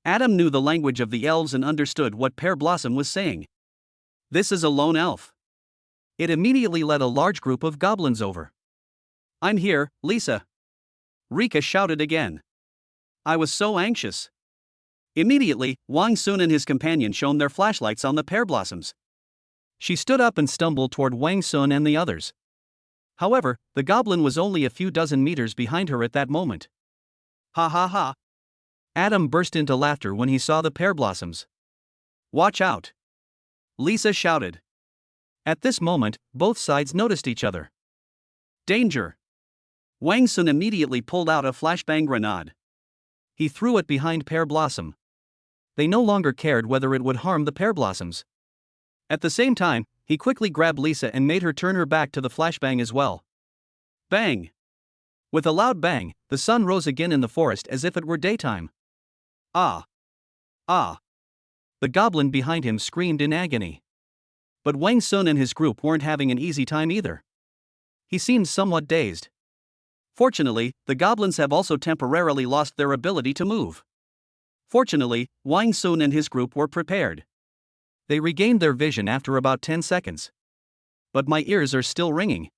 Adam knew the language of the elves and understood what Pear Blossom was saying. This is a lone elf. It immediately led a large group of goblins over. I'm here, Lisa. Rika shouted again. I was so anxious. Immediately, Wang Sun and his companion shone their flashlights on the pear blossoms. She stood up and stumbled toward Wang Sun and the others. However, the goblin was only a few dozen meters behind her at that moment. Ha ha ha. Adam burst into laughter when he saw the pear blossoms. Watch out! Lisa shouted. At this moment, both sides noticed each other. Danger! Wang Sun immediately pulled out a flashbang grenade. He threw it behind Pear Blossom. They no longer cared whether it would harm the pear blossoms. At the same time, he quickly grabbed Lisa and made her turn her back to the flashbang as well. Bang! With a loud bang, the sun rose again in the forest as if it were daytime. Ah! Ah! The goblin behind him screamed in agony. But Wang Sun and his group weren't having an easy time either. He seemed somewhat dazed. Fortunately, the goblins have also temporarily lost their ability to move. Fortunately, Wang Sun and his group were prepared. They regained their vision after about 10 seconds. But my ears are still ringing.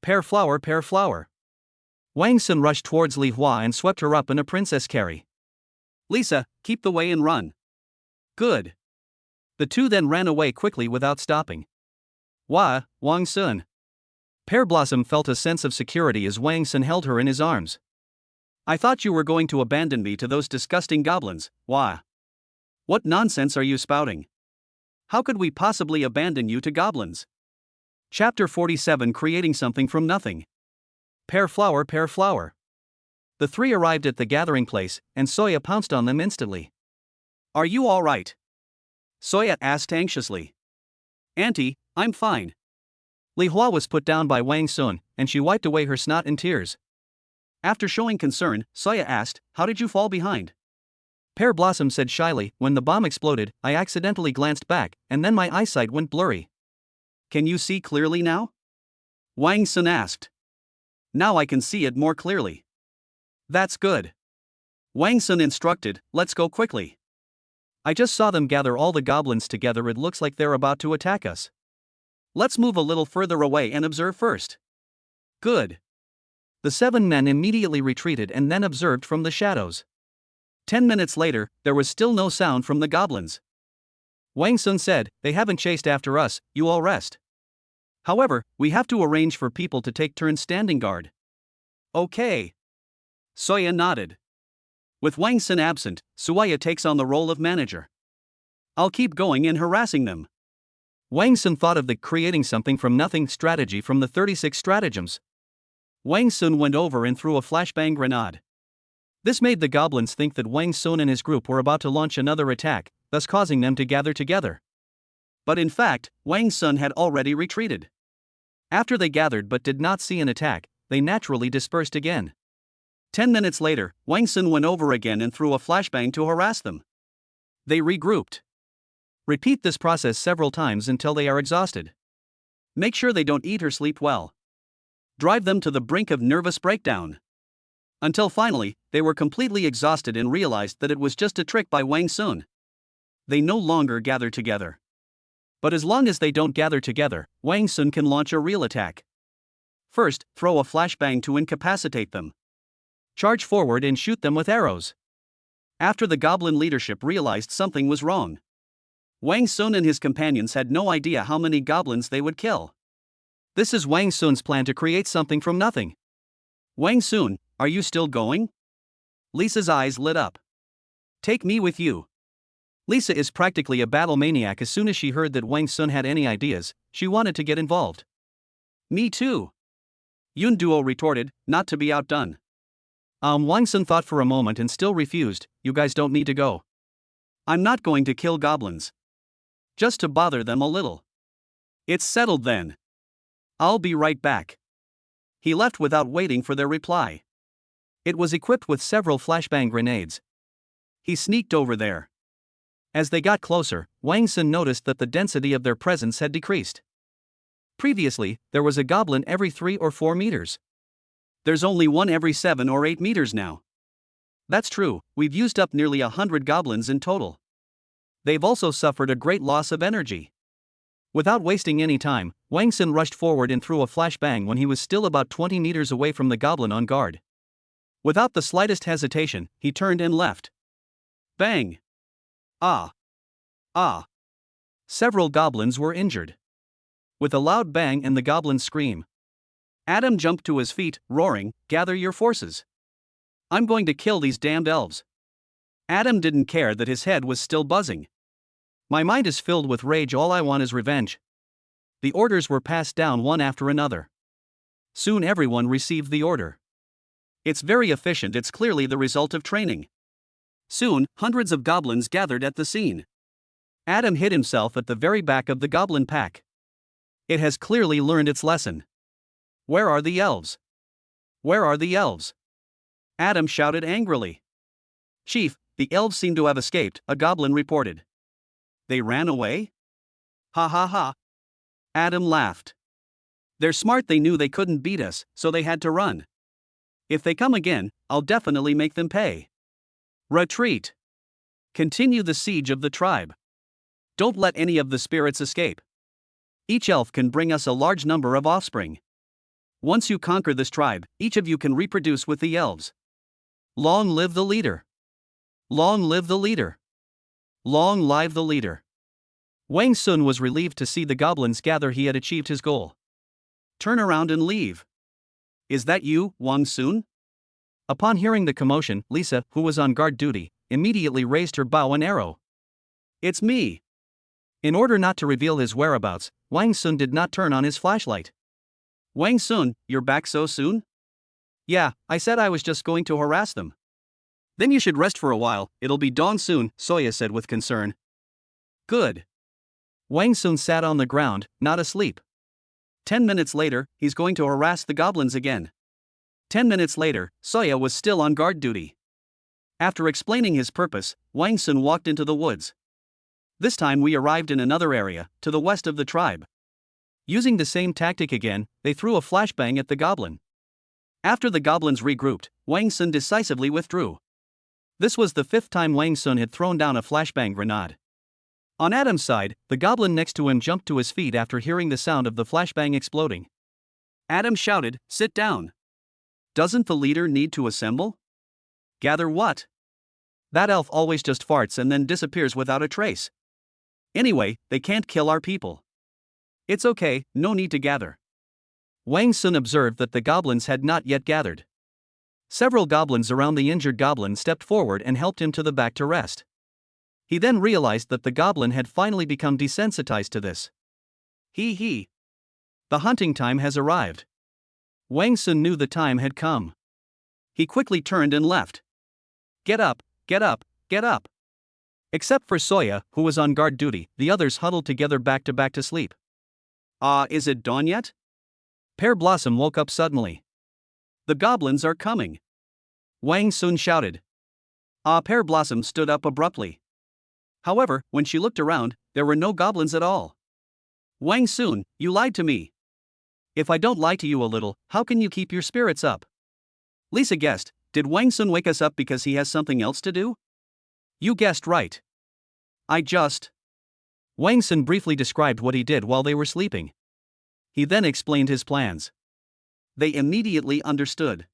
Pear flower, pear flower. Wang Sun rushed towards Li Hua and swept her up in a princess carry. Lisa, keep the way and run. Good. The two then ran away quickly without stopping. Wang Sun. Pear Blossom felt a sense of security as Wang Sun held her in his arms. I thought you were going to abandon me to those disgusting goblins, Wah. What nonsense are you spouting? How could we possibly abandon you to goblins? Chapter 47 Creating Something from Nothing. Pear flower, pear flower. The three arrived at the gathering place, and Soya pounced on them instantly. Are you all right? Soya asked anxiously. Auntie, I'm fine. Li Hua was put down by Wang Sun, and she wiped away her snot and tears. After showing concern, Soya asked, How did you fall behind? Pear Blossom said shyly, When the bomb exploded, I accidentally glanced back, and then my eyesight went blurry. Can you see clearly now? Wang Sun asked. Now I can see it more clearly. That's good. Wang Sun instructed, Let's go quickly. I just saw them gather all the goblins together. It looks like they're about to attack us. Let's move a little further away and observe first. Good. The 7 men immediately retreated and then observed from the shadows. 10 minutes later, there was still no sound from the goblins. Wang Sun said, They haven't chased after us, you all rest. However, we have to arrange for people to take turns standing guard. Okay. Soya nodded. With Wang Sun absent, Suaya takes on the role of manager. I'll keep going and harassing them. Wang Sun thought of the creating something from nothing strategy from the 36 stratagems. Wang Sun went over and threw a flashbang grenade. This made the goblins think that Wang Sun and his group were about to launch another attack, thus causing them to gather together. But in fact, Wang Sun had already retreated. After they gathered but did not see an attack, they naturally dispersed again. 10 minutes later, Wang Sun went over again and threw a flashbang to harass them. They regrouped. Repeat this process several times until they are exhausted. Make sure they don't eat or sleep well. Drive them to the brink of nervous breakdown. Until finally, they were completely exhausted and realized that it was just a trick by Wang Sun. They no longer gather together. But as long as they don't gather together, Wang Sun can launch a real attack. First, throw a flashbang to incapacitate them. Charge forward and shoot them with arrows. After the goblin leadership realized something was wrong. Wang Sun and his companions had no idea how many goblins they would kill. This is Wang Sun's plan to create something from nothing. Wang Sun, are you still going? Lisa's eyes lit up. Take me with you. Lisa is practically a battle maniac. As soon as she heard that Wang Sun had any ideas, she wanted to get involved. Me too. Yun Duo retorted, not to be outdone. Wang Sun thought for a moment and still refused, You guys don't need to go. I'm not going to kill goblins. Just to bother them a little. It's settled then. I'll be right back. He left without waiting for their reply. It was equipped with several flashbang grenades. He sneaked over there. As they got closer, Wang Sun noticed that the density of their presence had decreased. Previously, there was a goblin every 3 or 4 meters. There's only one every 7 or 8 meters now. That's true, we've used up nearly 100 goblins in total. They've also suffered a great loss of energy. Without wasting any time, Wang Sun rushed forward and threw a flashbang when he was still about 20 meters away from the goblin on guard. Without the slightest hesitation, he turned and left. Bang! Ah! Ah! Several goblins were injured. With a loud bang and the goblin's scream, Adam jumped to his feet, roaring, "Gather your forces! I'm going to kill these damned elves!" Adam didn't care that his head was still buzzing. "My mind is filled with rage, all I want is revenge." The orders were passed down one after another. Soon everyone received the order. It's very efficient, it's clearly the result of training. Soon, hundreds of goblins gathered at the scene. Adam hid himself at the very back of the goblin pack. It has clearly learned its lesson. Where are the elves? Where are the elves? Adam shouted angrily. "Chief, the elves seem to have escaped," a goblin reported. "They ran away? Ha ha ha." Adam laughed. "They're smart, they knew they couldn't beat us, so they had to run. If they come again, I'll definitely make them pay. Retreat. Continue the siege of the tribe. Don't let any of the spirits escape. Each elf can bring us a large number of offspring. Once you conquer this tribe, each of you can reproduce with the elves. Long live the leader. Long live the leader. Long live the leader." Wang Sun was relieved to see the goblins gather. He had achieved his goal. "Turn around and leave." "Is that you, Wang Sun?" Upon hearing the commotion, Lisa, who was on guard duty, immediately raised her bow and arrow. "It's me." In order not to reveal his whereabouts, Wang Sun did not turn on his flashlight. "Wang Sun, you're back so soon?" "Yeah, I said I was just going to harass them." "Then you should rest for a while, it'll be dawn soon," Soya said with concern. "Good." Wang Sun sat on the ground, not asleep. 10 minutes later, he's going to harass the goblins again. 10 minutes later, Soya was still on guard duty. After explaining his purpose, Wang Sun walked into the woods. This time we arrived in another area, to the west of the tribe. Using the same tactic again, they threw a flashbang at the goblin. After the goblins regrouped, Wang Sun decisively withdrew. This was the 5th time Wang Sun had thrown down a flashbang grenade. On Adam's side, the goblin next to him jumped to his feet after hearing the sound of the flashbang exploding. Adam shouted, "Sit down. Doesn't the leader need to assemble?" "Gather what? That elf always just farts and then disappears without a trace. Anyway, they can't kill our people. It's okay, no need to gather." Wang Sun observed that the goblins had not yet gathered. Several goblins around the injured goblin stepped forward and helped him to the back to rest. He then realized that the goblin had finally become desensitized to this. He. The hunting time has arrived. Wang Sun knew the time had come. He quickly turned and left. Get up, get up, get up. Except for Soya, who was on guard duty, the others huddled together back to sleep. Is it dawn yet? Pear Blossom woke up suddenly. The goblins are coming. Wang Sun shouted. Pear Blossom stood up abruptly. However, when she looked around, there were no goblins at all. Wang Sun, you lied to me. If I don't lie to you a little, how can you keep your spirits up? Lisa guessed, did Wang Sun wake us up because he has something else to do? You guessed right. Wang Sun briefly described what he did while they were sleeping. He then explained his plans. They immediately understood.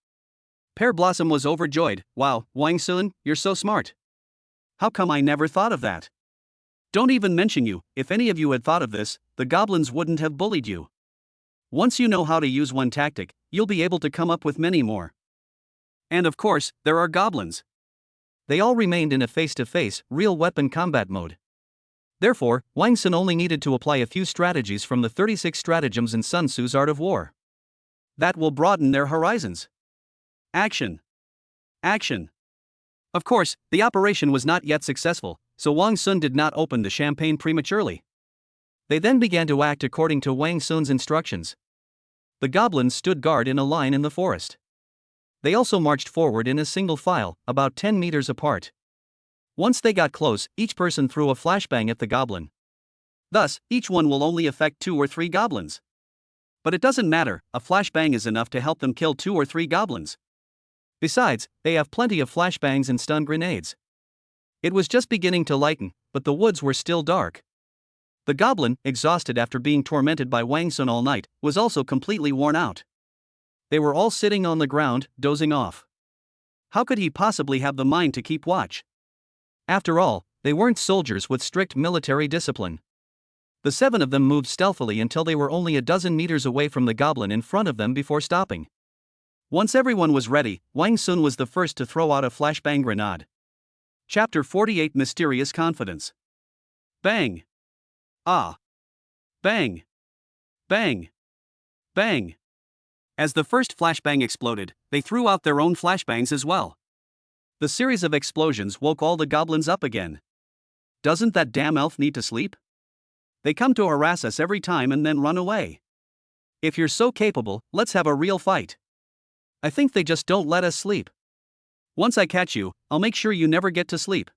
Pear Blossom was overjoyed. Wow, Wang Sun, you're so smart. How come I never thought of that? Don't even mention you, if any of you had thought of this, the goblins wouldn't have bullied you. Once you know how to use one tactic, you'll be able to come up with many more. And of course, there are goblins. They all remained in a face-to-face, real weapon combat mode. Therefore, Wang Sun only needed to apply a few strategies from the 36 stratagems in Sun Tzu's Art of War. That will broaden their horizons. Action. Of course, the operation was not yet successful, so Wang Sun did not open the champagne prematurely. They then began to act according to Wang Sun's instructions. The goblins stood guard in a line in the forest. They also marched forward in a single file, about 10 meters apart. Once they got close, each person threw a flashbang at the goblin. Thus, each one will only affect 2 or 3 goblins. But it doesn't matter, a flashbang is enough to help them kill 2 or 3 goblins. Besides, they have plenty of flashbangs and stun grenades. It was just beginning to lighten, but the woods were still dark. The goblin, exhausted after being tormented by Wang Sun all night, was also completely worn out. They were all sitting on the ground, dozing off. How could he possibly have the mind to keep watch? After all, they weren't soldiers with strict military discipline. The 7 of them moved stealthily until they were only a dozen meters away from the goblin in front of them before stopping. Once everyone was ready, Wang Sun was the first to throw out a flashbang grenade. Chapter 48 Mysterious Confidence. Bang! Ah! Bang! Bang! Bang! As the first flashbang exploded, they threw out their own flashbangs as well. The series of explosions woke all the goblins up again. Doesn't that damn elf need to sleep? They come to harass us every time and then run away. If you're so capable, let's have a real fight. I think they just don't let us sleep. Once I catch you, I'll make sure you never get to sleep.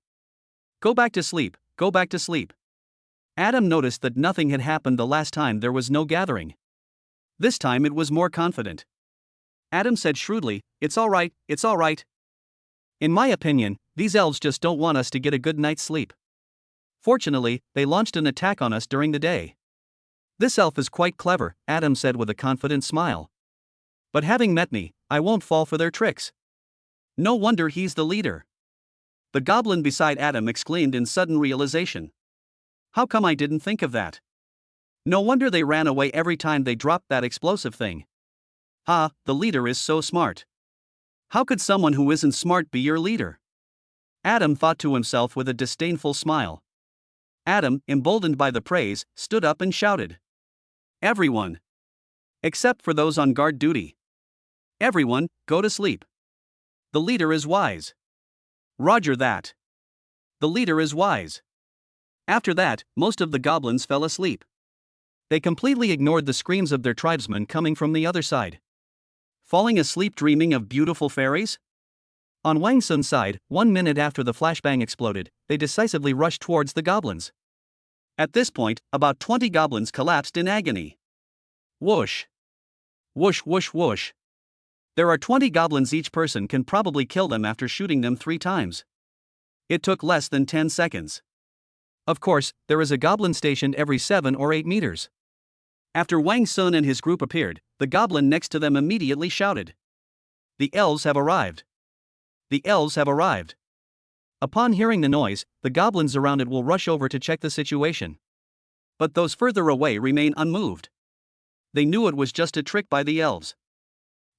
Go back to sleep, go back to sleep. Adam noticed that nothing had happened the last time there was no gathering. This time it was more confident. Adam said shrewdly, "It's all right, it's all right. In my opinion, these elves just don't want us to get a good night's sleep. Fortunately, they launched an attack on us during the day." "This elf is quite clever," Adam said with a confident smile. "But having met me, I won't fall for their tricks. No wonder he's the leader." The goblin beside Adam exclaimed in sudden realization. "How come I didn't think of that? No wonder they ran away every time they dropped that explosive thing. Ah, the leader is so smart. How could someone who isn't smart be your leader?" Adam thought to himself with a disdainful smile. Adam, emboldened by the praise, stood up and shouted. "Everyone! Except for those on guard duty. Everyone, go to sleep. The leader is wise. Roger that. The leader is wise." After that, most of the goblins fell asleep. They completely ignored the screams of their tribesmen coming from the other side. Falling asleep dreaming of beautiful fairies? On Wang Sun's side, 1 minute after the flashbang exploded, they decisively rushed towards the goblins. At this point, about 20 goblins collapsed in agony. Whoosh! Whoosh whoosh whoosh! There are 20 goblins, each person can probably kill them after shooting them 3 times. It took less than 10 seconds. Of course, there is a goblin stationed every 7 or 8 meters. After Wang Sun and his group appeared, the goblin next to them immediately shouted. "The elves have arrived! The elves have arrived!" Upon hearing the noise, the goblins around it will rush over to check the situation. But those further away remain unmoved. They knew it was just a trick by the elves.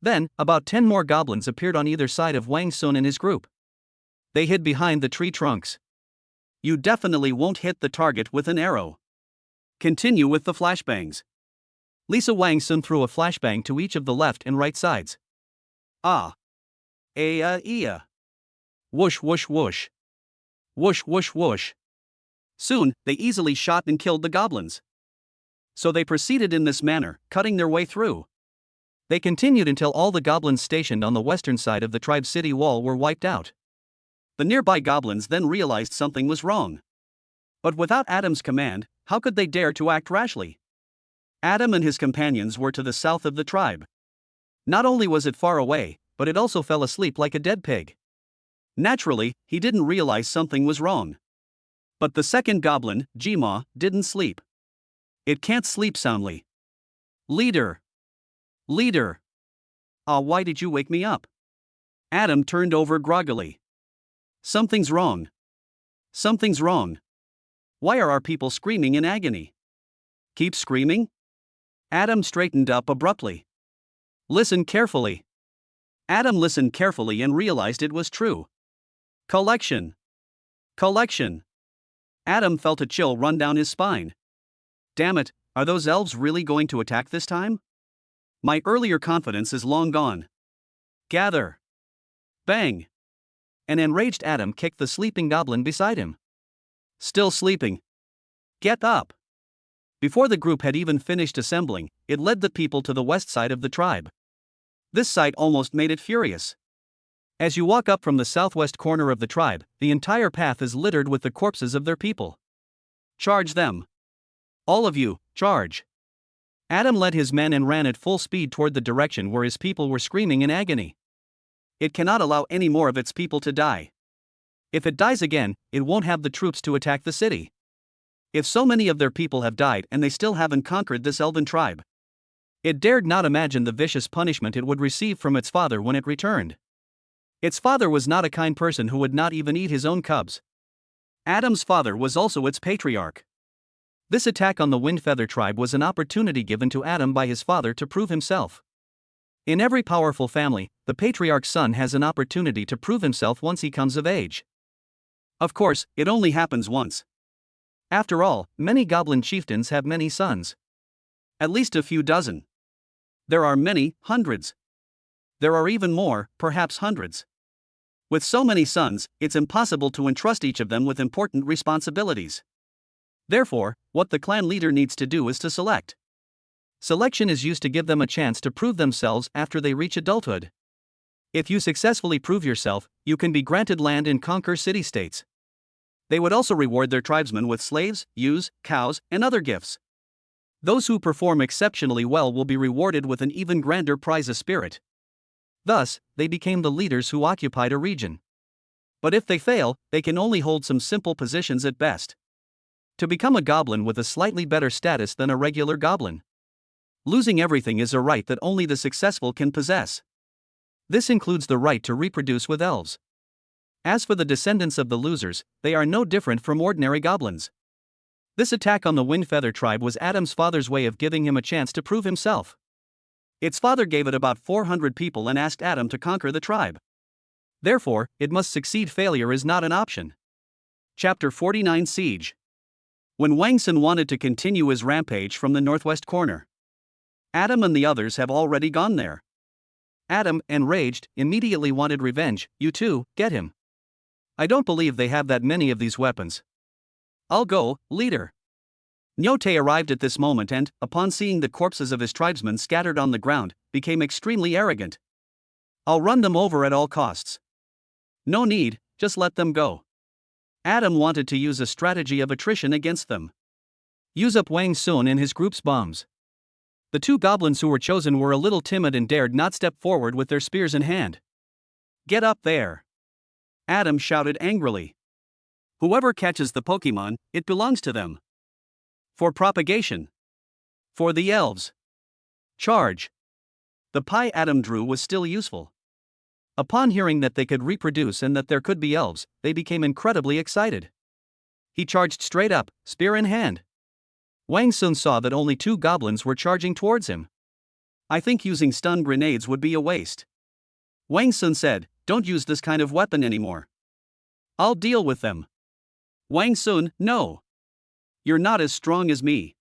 Then, about 10 more goblins appeared on either side of Wang Sun and his group. They hid behind the tree trunks. "You definitely won't hit the target with an arrow. Continue with the flashbangs." Lisa Wang Sun threw a flashbang to each of the left and right sides. Ah! Ea! Whoosh whoosh whoosh! Whoosh whoosh whoosh! Soon, they easily shot and killed the goblins. So they proceeded in this manner, cutting their way through. They continued until all the goblins stationed on the western side of the tribe's city wall were wiped out. The nearby goblins then realized something was wrong. But without Adam's command, how could they dare to act rashly? Adam and his companions were to the south of the tribe. Not only was it far away, but it also fell asleep like a dead pig. Naturally, he didn't realize something was wrong. But the second goblin, Jima, didn't sleep. It can't sleep soundly. "Leader! Leader! Ah, why did you wake me up?" Adam turned over groggily. "Something's wrong. Something's wrong. Why are our people screaming in agony?" "Keep screaming?" Adam straightened up abruptly. "Listen carefully." Adam listened carefully and realized it was true. Collection. Collection. Adam felt a chill run down his spine. Damn it, are those elves really going to attack this time? My earlier confidence is long gone. Gather. Bang. An enraged Adam kicked the sleeping goblin beside him. Still sleeping. Get up. Before the group had even finished assembling, it led the people to the west side of the tribe. This sight almost made it furious. As you walk up from the southwest corner of the tribe, the entire path is littered with the corpses of their people. Charge them. All of you, charge. Adam led his men and ran at full speed toward the direction where his people were screaming in agony. It cannot allow any more of its people to die. If it dies again, it won't have the troops to attack the city. If so many of their people have died and they still haven't conquered this elven tribe, it dared not imagine the vicious punishment it would receive from its father when it returned. Its father was not a kind person who would not even eat his own cubs. Adam's father was also its patriarch. This attack on the Windfeather tribe was an opportunity given to Adam by his father to prove himself. In every powerful family, the patriarch's son has an opportunity to prove himself once he comes of age. Of course, it only happens once. After all, many goblin chieftains have many sons. At least a few dozen. There are many, hundreds. There are even more, perhaps hundreds. With so many sons, it's impossible to entrust each of them with important responsibilities. Therefore, what the clan leader needs to do is to select. Selection is used to give them a chance to prove themselves after they reach adulthood. If you successfully prove yourself, you can be granted land and conquer city-states. They would also reward their tribesmen with slaves, ewes, cows, and other gifts. Those who perform exceptionally well will be rewarded with an even grander prize of spirit. Thus, they became the leaders who occupied a region. But if they fail, they can only hold some simple positions at best. To become a goblin with a slightly better status than a regular goblin. Losing everything is a right that only the successful can possess. This includes the right to reproduce with elves. As for the descendants of the losers, they are no different from ordinary goblins. This attack on the Windfeather tribe was Adam's father's way of giving him a chance to prove himself. Its father gave it about 400 people and asked Adam to conquer the tribe. Therefore, it must succeed. Failure is not an option. Chapter 49 Siege. When Wang Sun wanted to continue his rampage from the northwest corner, Adam and the others have already gone there. Adam, enraged, immediately wanted revenge. You too, get him. I don't believe they have that many of these weapons. I'll go, leader. Nyote arrived at this moment and, upon seeing the corpses of his tribesmen scattered on the ground, became extremely arrogant. I'll run them over at all costs. No need, just let them go. Adam wanted to use a strategy of attrition against them. Use up Wang Sun and his group's bombs. The two goblins who were chosen were a little timid and dared not step forward with their spears in hand. Get up there! Adam shouted angrily. Whoever catches the Pokemon, it belongs to them. For propagation. For the elves. Charge. The pie Adam drew was still useful. Upon hearing that they could reproduce and that there could be elves, they became incredibly excited. He charged straight up, spear in hand. Wang Sun saw that only two goblins were charging towards him. I think using stun grenades would be a waste. Wang Sun said, don't use this kind of weapon anymore. I'll deal with them. Wang Sun, no. You're not as strong as me.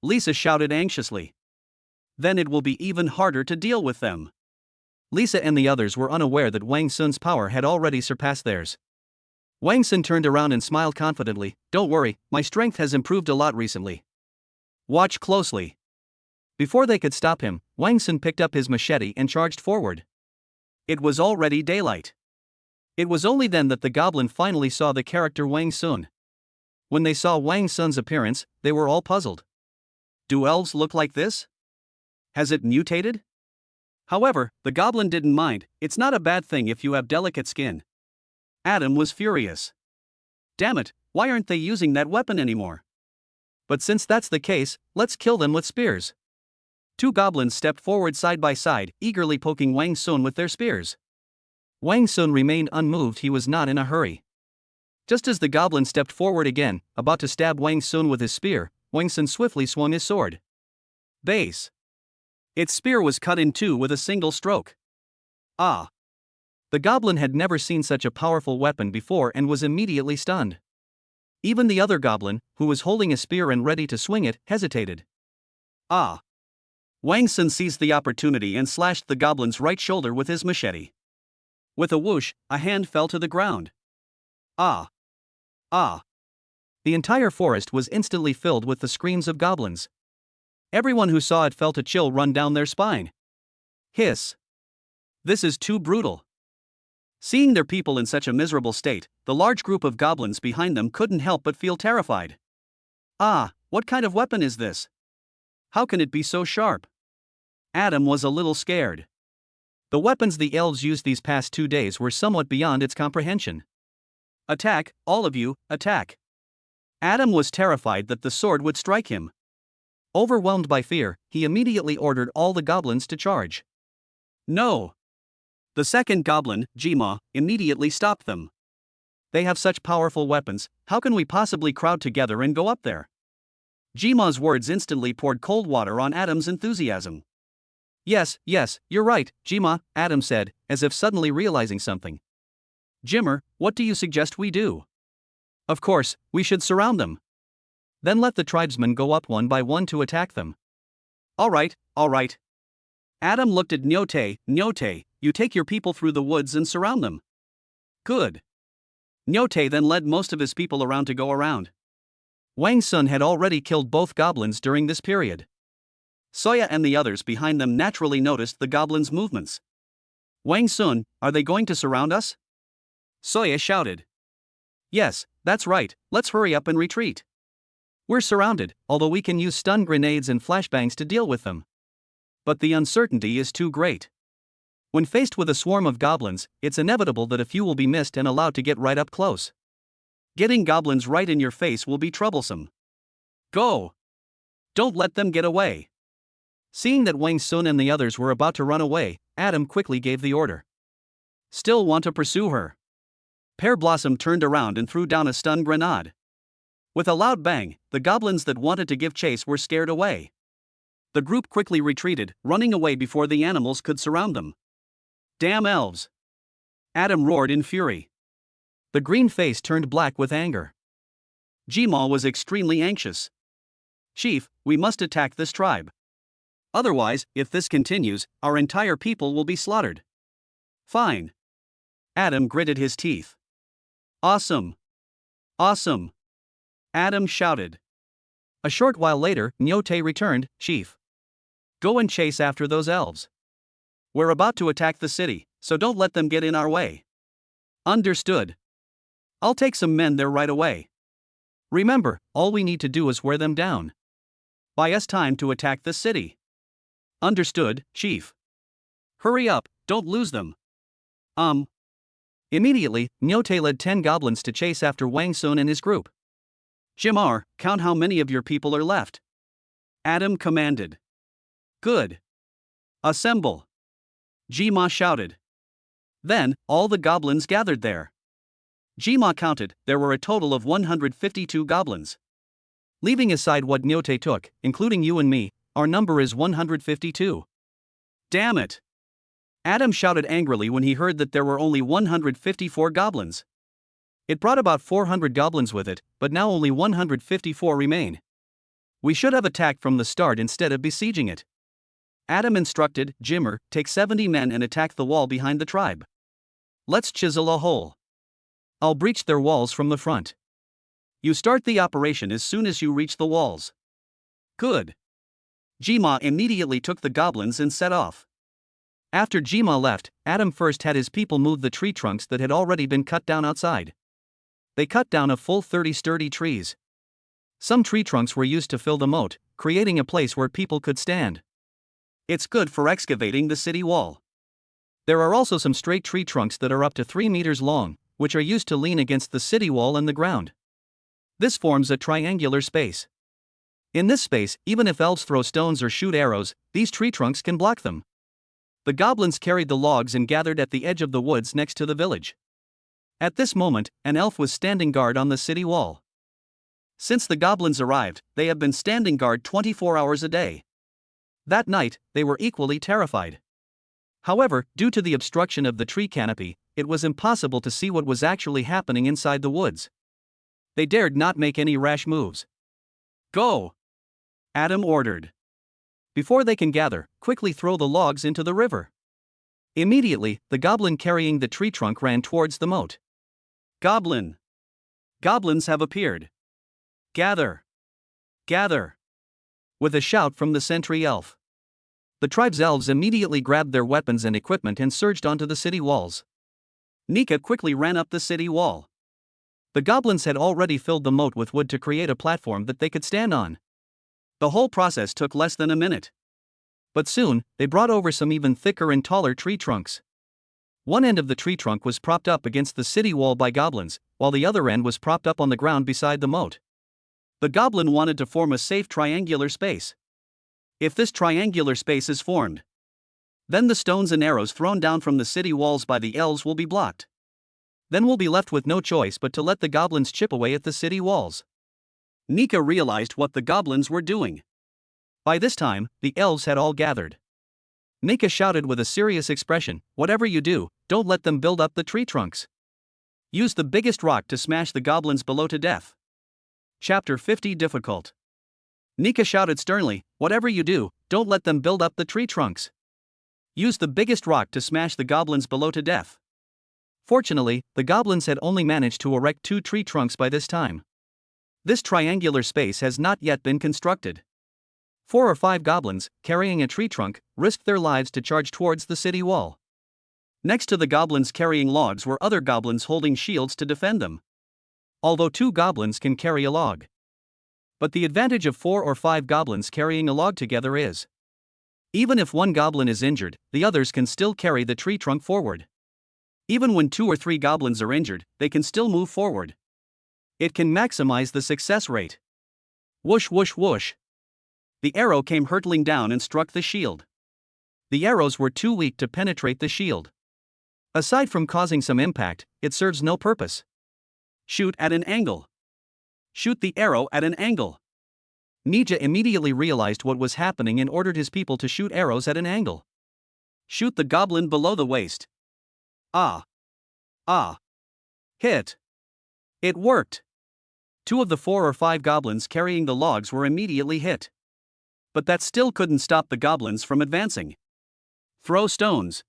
Lisa shouted anxiously. Then it will be even harder to deal with them. Lisa and the others were unaware that Wang Sun's power had already surpassed theirs. Wang Sun turned around and smiled confidently. Don't worry, my strength has improved a lot recently. Watch closely. Before they could stop him, Wang Sun picked up his machete and charged forward. It was already daylight. It was only then that the goblin finally saw the character Wang Sun. When they saw Wang Sun's appearance, they were all puzzled. Do elves look like this? Has it mutated? However, the goblin didn't mind. It's not a bad thing if you have delicate skin. Adam was furious. Damn it, why aren't they using that weapon anymore? But since that's the case, let's kill them with spears. Two goblins stepped forward side by side, eagerly poking Wang Sun with their spears. Wang Sun remained unmoved. He was not in a hurry. Just as the goblin stepped forward again, about to stab Wang Sun with his spear, Wang Sun swiftly swung his sword. Base. Its spear was cut in two with a single stroke. Ah! The goblin had never seen such a powerful weapon before and was immediately stunned. Even the other goblin, who was holding a spear and ready to swing it, hesitated. Ah! Wang Sun seized the opportunity and slashed the goblin's right shoulder with his machete. With a whoosh, a hand fell to the ground. Ah! Ah! The entire forest was instantly filled with the screams of goblins. Everyone who saw it felt a chill run down their spine. Hiss! This is too brutal. Seeing their people in such a miserable state, the large group of goblins behind them couldn't help but feel terrified. Ah, what kind of weapon is this? How can it be so sharp? Adam was a little scared. The weapons the elves used these past 2 days were somewhat beyond its comprehension. Attack, all of you, attack. Adam was terrified that the sword would strike him. Overwhelmed by fear, he immediately ordered all the goblins to charge. No! The second goblin, Jima, immediately stopped them. They have such powerful weapons, how can we possibly crowd together and go up there? Jima's words instantly poured cold water on Adam's enthusiasm. Yes, you're right, Jima, Adam said, as if suddenly realizing something. Jimmer, what do you suggest we do? Of course, we should surround them. Then let the tribesmen go up one by one to attack them. All right. Adam looked at Nyote, you take your people through the woods and surround them. Good. Nyote then led most of his people around to go around. Wang Sun had already killed both goblins during this period. Soya and the others behind them naturally noticed the goblins' movements. Wang Sun, are they going to surround us? Soya shouted. Yes, that's right, let's hurry up and retreat. We're surrounded, although we can use stun grenades and flashbangs to deal with them. But the uncertainty is too great. When faced with a swarm of goblins, it's inevitable that a few will be missed and allowed to get right up close. Getting goblins right in your face will be troublesome. Go! Don't let them get away. Seeing that Wang Sun and the others were about to run away, Adam quickly gave the order. Still want to pursue her? Pear Blossom turned around and threw down a stun grenade. With a loud bang, the goblins that wanted to give chase were scared away. The group quickly retreated, running away before the animals could surround them. Damn elves! Adam roared in fury. The green face turned black with anger. Jima was extremely anxious. Chief, we must attack this tribe. Otherwise, if this continues, our entire people will be slaughtered. Fine. Adam gritted his teeth. Awesome! Adam shouted. A short while later, Nyote returned, Chief. Go and chase after those elves. We're about to attack the city, so don't let them get in our way. Understood. I'll take some men there right away. Remember, all we need to do is wear them down. Buy us time to attack the city. Understood, Chief. Hurry up, don't lose them. Immediately, Nyote led 10 goblins to chase after Wang Sun and his group. Jimar, count how many of your people are left. Adam commanded. Good. Assemble. Jima shouted. Then, all the goblins gathered there. Jima counted, there were a total of 152 goblins. Leaving aside what Nyote took, including you and me, our number is 152. Damn it! Adam shouted angrily when he heard that there were only 154 goblins. It brought about 400 goblins with it, but now only 154 remain. We should have attacked from the start instead of besieging it. Adam instructed, Jimmer, take 70 men and attack the wall behind the tribe. Let's chisel a hole. I'll breach their walls from the front. You start the operation as soon as you reach the walls. Good. Jima immediately took the goblins and set off. After Jima left, Adam first had his people move the tree trunks that had already been cut down outside. They cut down a full 30 sturdy trees. Some tree trunks were used to fill the moat, creating a place where people could stand. It's good for excavating the city wall. There are also some straight tree trunks that are up to 3 meters long, which are used to lean against the city wall and the ground. This forms a triangular space. In this space, even if elves throw stones or shoot arrows, these tree trunks can block them. The goblins carried the logs and gathered at the edge of the woods next to the village. At this moment, an elf was standing guard on the city wall. Since the goblins arrived, they have been standing guard 24 hours a day. That night, they were equally terrified. However, due to the obstruction of the tree canopy, it was impossible to see what was actually happening inside the woods. They dared not make any rash moves. Go! Adam ordered. Before they can gather, quickly throw the logs into the river. Immediately, the goblin carrying the tree trunk ran towards the moat. Goblin! Goblins have appeared. Gather! Gather! With a shout from the sentry elf. The tribe's elves immediately grabbed their weapons and equipment and surged onto the city walls. Nika quickly ran up the city wall. The goblins had already filled the moat with wood to create a platform that they could stand on. The whole process took less than a minute. But soon, they brought over some even thicker and taller tree trunks. One end of the tree trunk was propped up against the city wall by goblins, while the other end was propped up on the ground beside the moat. The goblin wanted to form a safe triangular space. If this triangular space is formed, then the stones and arrows thrown down from the city walls by the elves will be blocked. Then we'll be left with no choice but to let the goblins chip away at the city walls. Nika realized what the goblins were doing. By this time, the elves had all gathered. Nika shouted with a serious expression, "Whatever you do, don't let them build up the tree trunks. Use the biggest rock to smash the goblins below to death." Chapter 50 Difficult. Nika shouted sternly, "Whatever you do, don't let them build up the tree trunks. Use the biggest rock to smash the goblins below to death." Fortunately, the goblins had only managed to erect 2 tree trunks by this time. This triangular space has not yet been constructed. 4 or 5 goblins, carrying a tree trunk, risked their lives to charge towards the city wall. Next to the goblins carrying logs were other goblins holding shields to defend them. Although 2 goblins can carry a log. But the advantage of 4 or 5 goblins carrying a log together is, even if one goblin is injured, the others can still carry the tree trunk forward. Even when 2 or 3 goblins are injured, they can still move forward. It can maximize the success rate. Whoosh whoosh whoosh. The arrow came hurtling down and struck the shield. The arrows were too weak to penetrate the shield. Aside from causing some impact, it serves no purpose. Shoot at an angle. Shoot the arrow at an angle. Nija immediately realized what was happening and ordered his people to shoot arrows at an angle. Shoot the goblin below the waist. Ah. Ah. Hit. It worked. 2 of the 4 or 5 goblins carrying the logs were immediately hit. But that still couldn't stop the goblins from advancing. Throw stones.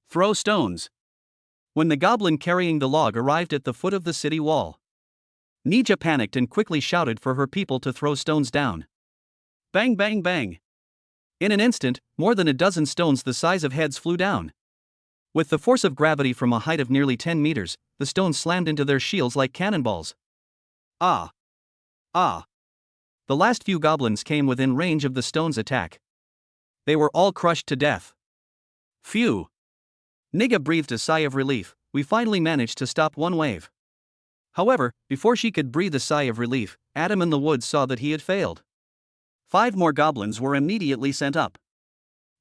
Throw stones. When the goblin carrying the log arrived at the foot of the city wall, Nija panicked and quickly shouted for her people to throw stones down. Bang bang bang. In an instant, more than a dozen stones the size of heads flew down. With the force of gravity from a height of nearly 10 meters, the stones slammed into their shields like cannonballs. Ah! Ah! The last few goblins came within range of the stone's attack. They were all crushed to death. Phew! Niga breathed a sigh of relief. We finally managed to stop one wave. However, before she could breathe a sigh of relief, Adam in the woods saw that he had failed. 5 more goblins were immediately sent up.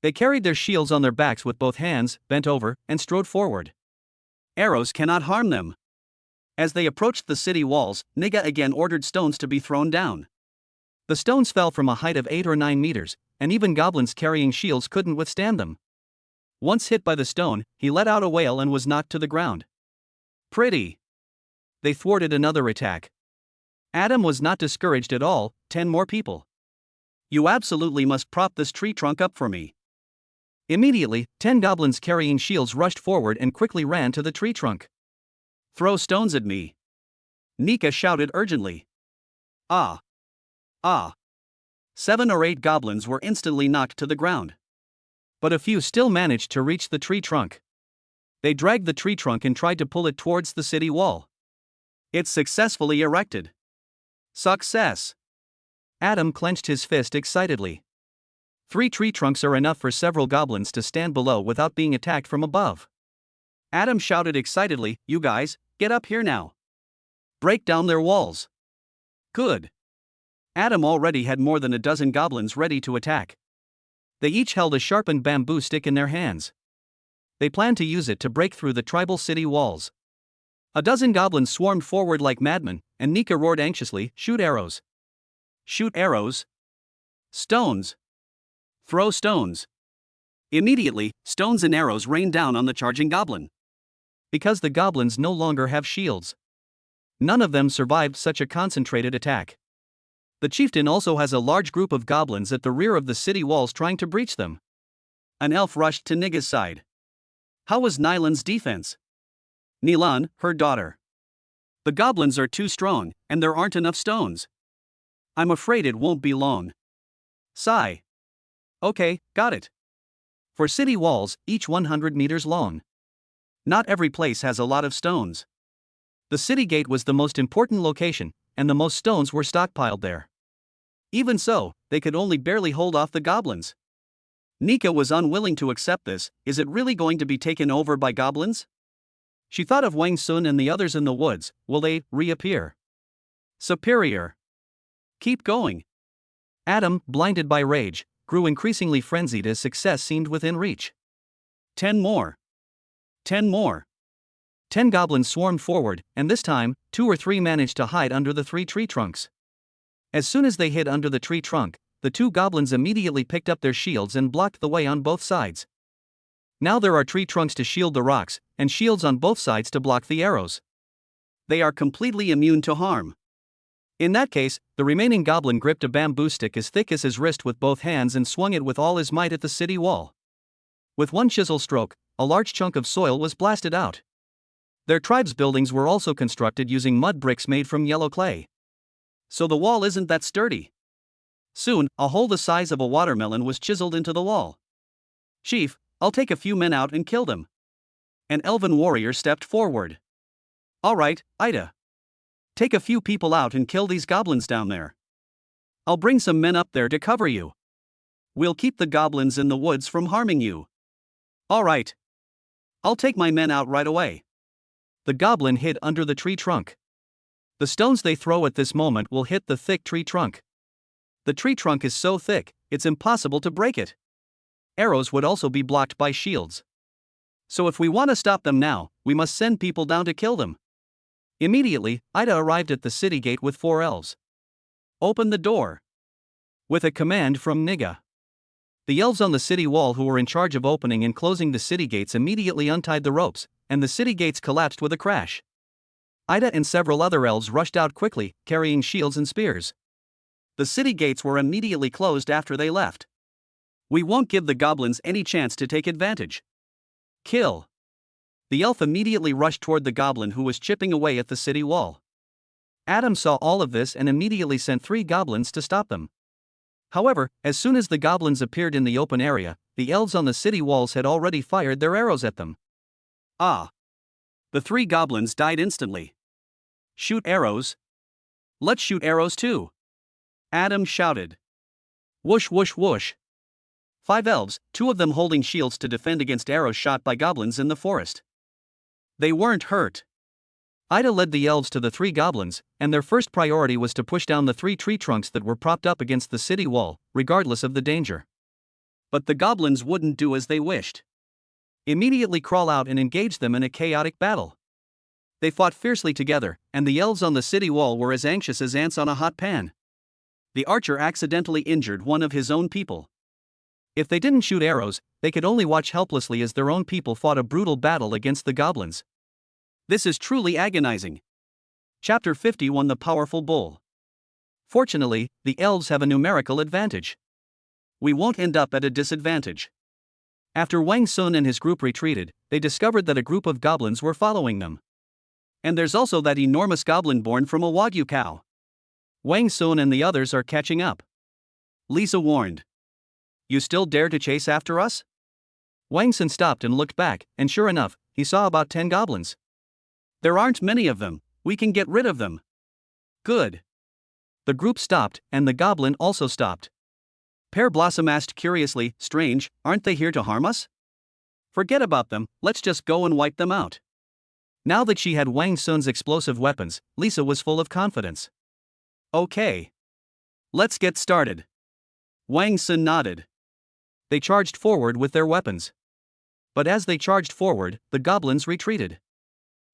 They carried their shields on their backs with both hands, bent over, and strode forward. Arrows cannot harm them. As they approached the city walls, Niga again ordered stones to be thrown down. The stones fell from a height of 8 or 9 meters, and even goblins carrying shields couldn't withstand them. Once hit by the stone, he let out a wail and was knocked to the ground. Pretty! They thwarted another attack. Adam was not discouraged at all. 10 more people. You absolutely must prop this tree trunk up for me. Immediately, 10 goblins carrying shields rushed forward and quickly ran to the tree trunk. Throw stones at me. Nika shouted urgently. Ah! Ah! 7 or 8 goblins were instantly knocked to the ground. But a few still managed to reach the tree trunk. They dragged the tree trunk and tried to pull it towards the city wall. It's successfully erected. Success! Adam clenched his fist excitedly. 3 tree trunks are enough for several goblins to stand below without being attacked from above. Adam shouted excitedly, "You guys, get up here now. Break down their walls." Good. Adam already had more than a dozen goblins ready to attack. They each held a sharpened bamboo stick in their hands. They planned to use it to break through the tribal city walls. A dozen goblins swarmed forward like madmen, and Nika roared anxiously, "Shoot arrows! Shoot arrows! Stones! Throw stones!" Immediately, stones and arrows rained down on the charging goblin. Because the goblins no longer have shields, none of them survived such a concentrated attack. The chieftain also has a large group of goblins at the rear of the city walls trying to breach them. An elf rushed to Niga's side. How was Nylan's defense? Nilan, her daughter. The goblins are too strong, and there aren't enough stones. I'm afraid it won't be long. Sigh. Okay, got it. For city walls, each 100 meters long. Not every place has a lot of stones. The city gate was the most important location, and the most stones were stockpiled there. Even so, they could only barely hold off the goblins. Nika was unwilling to accept this. Is it really going to be taken over by goblins? She thought of Wang Sun and the others in the woods. Will they reappear? Superior. Keep going. Adam, blinded by rage, grew increasingly frenzied as success seemed within reach. 10 more. 10 more. 10 goblins swarmed forward, and this time, 2 or 3 managed to hide under the 3 tree trunks. As soon as they hid under the tree trunk, the 2 goblins immediately picked up their shields and blocked the way on both sides. Now there are tree trunks to shield the rocks, and shields on both sides to block the arrows. They are completely immune to harm. In that case, the remaining goblin gripped a bamboo stick as thick as his wrist with both hands and swung it with all his might at the city wall. With one chisel stroke, a large chunk of soil was blasted out. Their tribe's buildings were also constructed using mud bricks made from yellow clay. So the wall isn't that sturdy. Soon, a hole the size of a watermelon was chiseled into the wall. Chief, I'll take a few men out and kill them. An elven warrior stepped forward. All right, Ida. Take a few people out and kill these goblins down there. I'll bring some men up there to cover you. We'll keep the goblins in the woods from harming you. All right. I'll take my men out right away. The goblin hid under the tree trunk. The stones they throw at this moment will hit the thick tree trunk. The tree trunk is so thick, it's impossible to break it. Arrows would also be blocked by shields. So if we want to stop them now, we must send people down to kill them. Immediately, Ida arrived at the city gate with 4 elves. Open the door. With a command from Niga. The elves on the city wall who were in charge of opening and closing the city gates immediately untied the ropes, and the city gates collapsed with a crash. Ida and several other elves rushed out quickly, carrying shields and spears. The city gates were immediately closed after they left. We won't give the goblins any chance to take advantage. Kill. The elf immediately rushed toward the goblin who was chipping away at the city wall. Adam saw all of this and immediately sent 3 goblins to stop them. However, as soon as the goblins appeared in the open area, the elves on the city walls had already fired their arrows at them. Ah! The 3 goblins died instantly. Shoot arrows. Let's shoot arrows too. Adam shouted. Whoosh whoosh whoosh. 5 elves, 2 of them holding shields to defend against arrows shot by goblins in the forest. They weren't hurt. Ida led the elves to the 3 goblins, and their first priority was to push down the 3 tree trunks that were propped up against the city wall, regardless of the danger. But the goblins wouldn't do as they wished. Immediately crawl out and engage them in a chaotic battle. They fought fiercely together, and the elves on the city wall were as anxious as ants on a hot pan. The archer accidentally injured one of his own people. If they didn't shoot arrows, they could only watch helplessly as their own people fought a brutal battle against the goblins. This is truly agonizing. Chapter 51 The Powerful Bull. Fortunately, the elves have a numerical advantage. We won't end up at a disadvantage. After Wang Sun and his group retreated, they discovered that a group of goblins were following them. And there's also that enormous goblin born from a Wagyu cow. Wang Sun and the others are catching up. Lisa warned. You still dare to chase after us? Wang Sun stopped and looked back, and sure enough, he saw about 10 goblins. There aren't many of them, we can get rid of them. Good. The group stopped, and the goblin also stopped. Pear Blossom asked curiously, strange, aren't they here to harm us? Forget about them, let's just go and wipe them out. Now that she had Wang Sun's explosive weapons, Lisa was full of confidence. Okay. Let's get started. Wang Sun nodded. They charged forward with their weapons. But as they charged forward, the goblins retreated.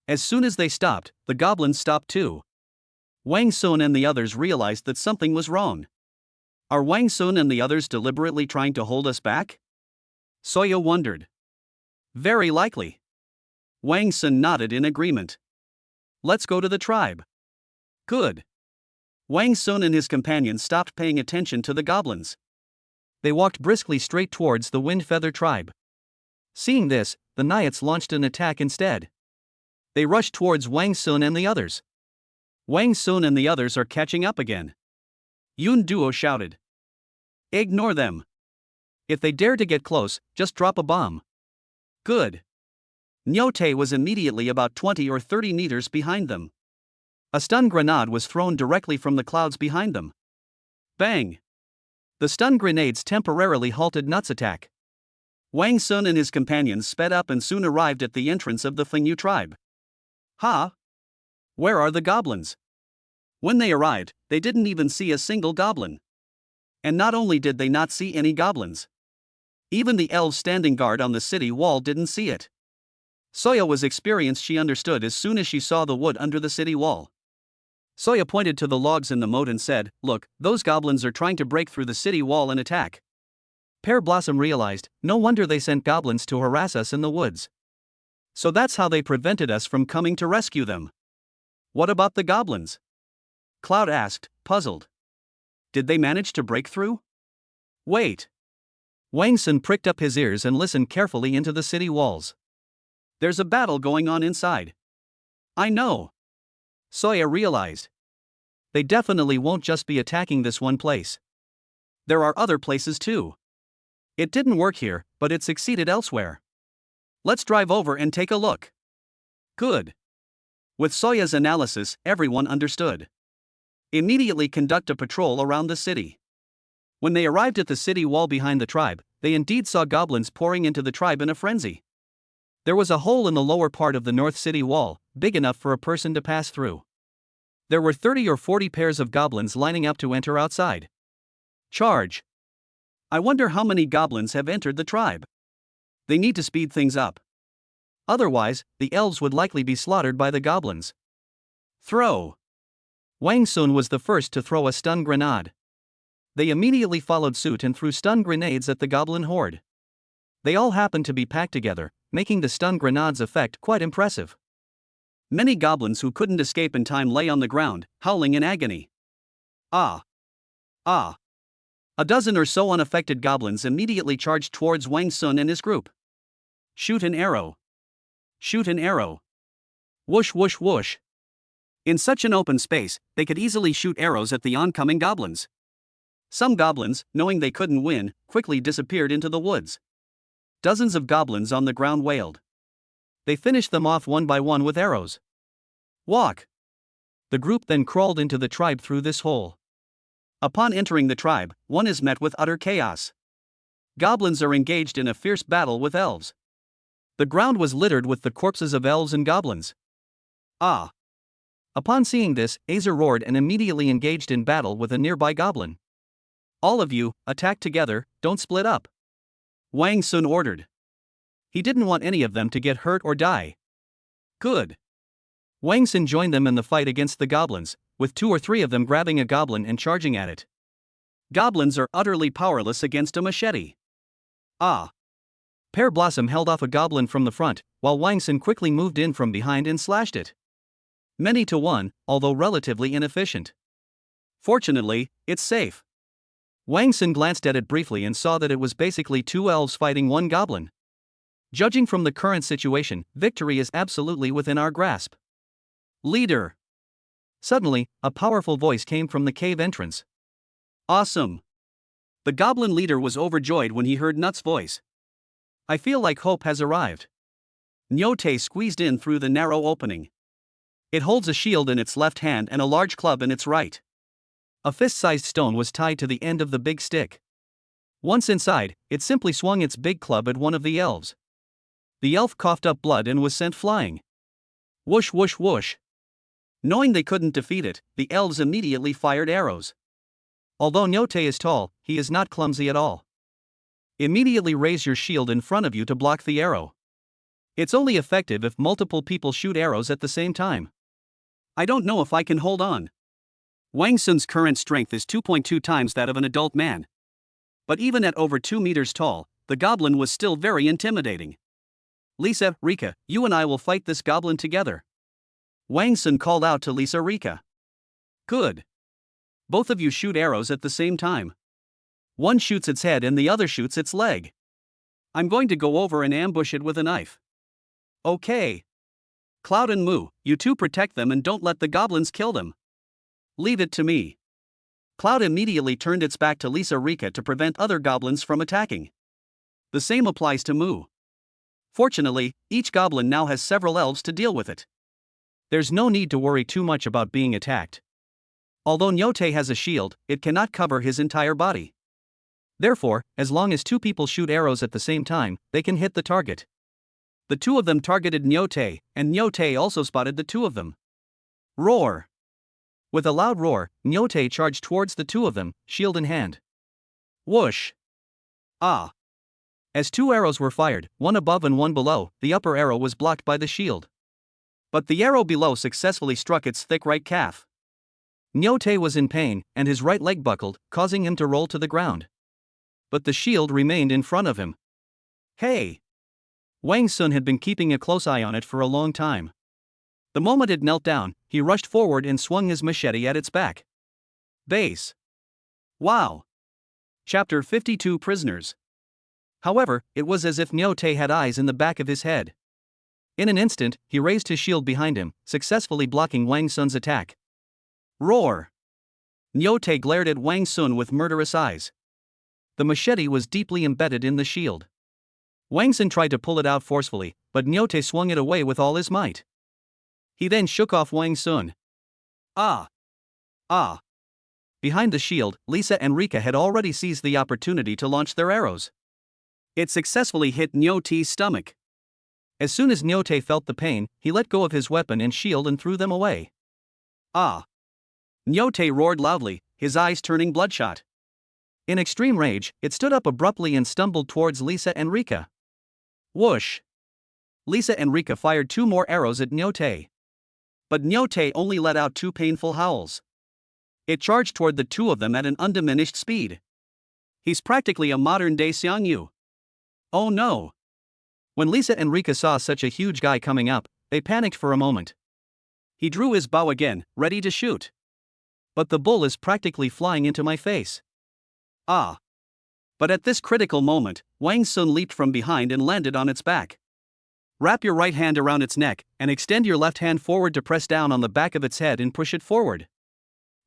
As soon as they stopped, the goblins stopped too. Wang Sun and the others realized that something was wrong. Are Wang Sun and the others deliberately trying to hold us back? Soya wondered. Very likely. Wang Sun nodded in agreement. Let's go to the tribe. Good. Wang Sun and his companions stopped paying attention to the goblins. They walked briskly straight towards the Wind Feather tribe. Seeing this, the Naiads launched an attack instead. They rushed towards Wang Sun and the others. Wang Sun and the others are catching up again. Yun Duo shouted. Ignore them. If they dare to get close, just drop a bomb. Good. Nyote was immediately about 20 or 30 meters behind them. A stun grenade was thrown directly from the clouds behind them. Bang! The stun grenades temporarily halted Nut's attack. Wang Sun and his companions sped up and soon arrived at the entrance of the Fengyu tribe. Ha! Where are the goblins? When they arrived, they didn't even see a single goblin. And not only did they not see any goblins, even the elves standing guard on the city wall didn't see it. Soya was experienced. She understood as soon as she saw the wood under the city wall. Soya pointed to the logs in the moat and said, "Look, those goblins are trying to break through the city wall and attack." Pear Blossom realized, no wonder they sent goblins to harass us in the woods. So that's how they prevented us from coming to rescue them. What about the goblins? Cloud asked, puzzled. Did they manage to break through? Wait. Wang Sun pricked up his ears and listened carefully into the city walls. There's a battle going on inside. I know. Soya realized. They definitely won't just be attacking this one place. There are other places too. It didn't work here, but it succeeded elsewhere. Let's drive over and take a look. Good. With Soya's analysis, everyone understood. Immediately conduct a patrol around the city. When they arrived at the city wall behind the tribe, they indeed saw goblins pouring into the tribe in a frenzy. There was a hole in the lower part of the north city wall, big enough for a person to pass through. There were 30 or 40 pairs of goblins lining up to enter outside. Charge! I wonder how many goblins have entered the tribe. They need to speed things up. Otherwise, the elves would likely be slaughtered by the goblins. Throw! Wang Sun was the first to throw a stun grenade. They immediately followed suit and threw stun grenades at the goblin horde. They all happened to be packed together, making the stun grenade's effect quite impressive. Many goblins who couldn't escape in time lay on the ground, howling in agony. Ah! Ah! A dozen or so unaffected goblins immediately charged towards Wang Sun and his group. Shoot an arrow! Shoot an arrow! Whoosh whoosh whoosh! In such an open space, they could easily shoot arrows at the oncoming goblins. Some goblins, knowing they couldn't win, quickly disappeared into the woods. Dozens of goblins on the ground wailed. They finished them off one by one with arrows. Walk! The group then crawled into the tribe through this hole. Upon entering the tribe, one is met with utter chaos. Goblins are engaged in a fierce battle with elves. The ground was littered with the corpses of elves and goblins. Ah! Upon seeing this, Azer roared and immediately engaged in battle with a nearby goblin. All of you, attack together, don't split up. Wang Sun ordered. He didn't want any of them to get hurt or die. Good. Wang Sun joined them in the fight against the goblins, with 2 or 3 of them grabbing a goblin and charging at it. Goblins are utterly powerless against a machete. Ah! Pear Blossom held off a goblin from the front, while Wang Sun quickly moved in from behind and slashed it. Many to one, although relatively inefficient. Fortunately, it's safe. Wang Sun glanced at it briefly and saw that it was basically 2 elves fighting 1 goblin. Judging from the current situation, victory is absolutely within our grasp. Leader! Suddenly, a powerful voice came from the cave entrance. Awesome! The goblin leader was overjoyed when he heard Nut's voice. I feel like hope has arrived. Nyote squeezed in through the narrow opening. It holds a shield in its left hand and a large club in its right. A fist-sized stone was tied to the end of the big stick. Once inside, it simply swung its big club at one of the elves. The elf coughed up blood and was sent flying. Whoosh whoosh whoosh. Knowing they couldn't defeat it, the elves immediately fired arrows. Although Nyote is tall, he is not clumsy at all. Immediately raise your shield in front of you to block the arrow. It's only effective if multiple people shoot arrows at the same time. I don't know if I can hold on. Wang Sun's current strength is 2.2 times that of an adult man. But even at over 2 meters tall, the goblin was still very intimidating. Lisa, Rika, you and I will fight this goblin together. Wang Sun called out to Lisa Rika. Good. Both of you shoot arrows at the same time. One shoots its head and the other shoots its leg. I'm going to go over and ambush it with a knife. Okay. Cloud and Moo, you two protect them and don't let the goblins kill them. Leave it to me. Cloud immediately turned its back to Lisa Rika to prevent other goblins from attacking. The same applies to Moo. Fortunately, each goblin now has several elves to deal with it. There's no need to worry too much about being attacked. Although Nyote has a shield, it cannot cover his entire body. Therefore, as long as two people shoot arrows at the same time, they can hit the target. The two of them targeted Nyote, and Nyote also spotted the two of them. Roar! With a loud roar, Nyote charged towards the two of them, shield in hand. Whoosh! Ah! As two arrows were fired, one above and one below, the upper arrow was blocked by the shield. But the arrow below successfully struck its thick right calf. Nyote was in pain, and his right leg buckled, causing him to roll to the ground. But the shield remained in front of him. Hey! Wang Sun had been keeping a close eye on it for a long time. The moment it knelt down, he rushed forward and swung his machete at its back. Base. Wow! Chapter 52 Prisoners. However, it was as if Nyote had eyes in the back of his head. In an instant, he raised his shield behind him, successfully blocking Wang Sun's attack. Roar! Nyote glared at Wang Sun with murderous eyes. The machete was deeply embedded in the shield. Wang Sun tried to pull it out forcefully, but Nyote swung it away with all his might. He then shook off Wang Sun. Ah! Ah! Behind the shield, Lisa and Rika had already seized the opportunity to launch their arrows. It successfully hit Nyote's stomach. As soon as Nyote felt the pain, he let go of his weapon and shield and threw them away. Ah! Nyote roared loudly, his eyes turning bloodshot. In extreme rage, it stood up abruptly and stumbled towards Lisa and Rika. Whoosh! Lisa and Rika fired two more arrows at Nyote. But Nyote only let out two painful howls. It charged toward the two of them at an undiminished speed. He's practically a modern-day Xiangyu. Oh no! When Lisa and Rika saw such a huge guy coming up, they panicked for a moment. He drew his bow again, ready to shoot. But the bull is practically flying into my face. Ah! But at this critical moment, Wang Sun leaped from behind and landed on its back. Wrap your right hand around its neck, and extend your left hand forward to press down on the back of its head and push it forward.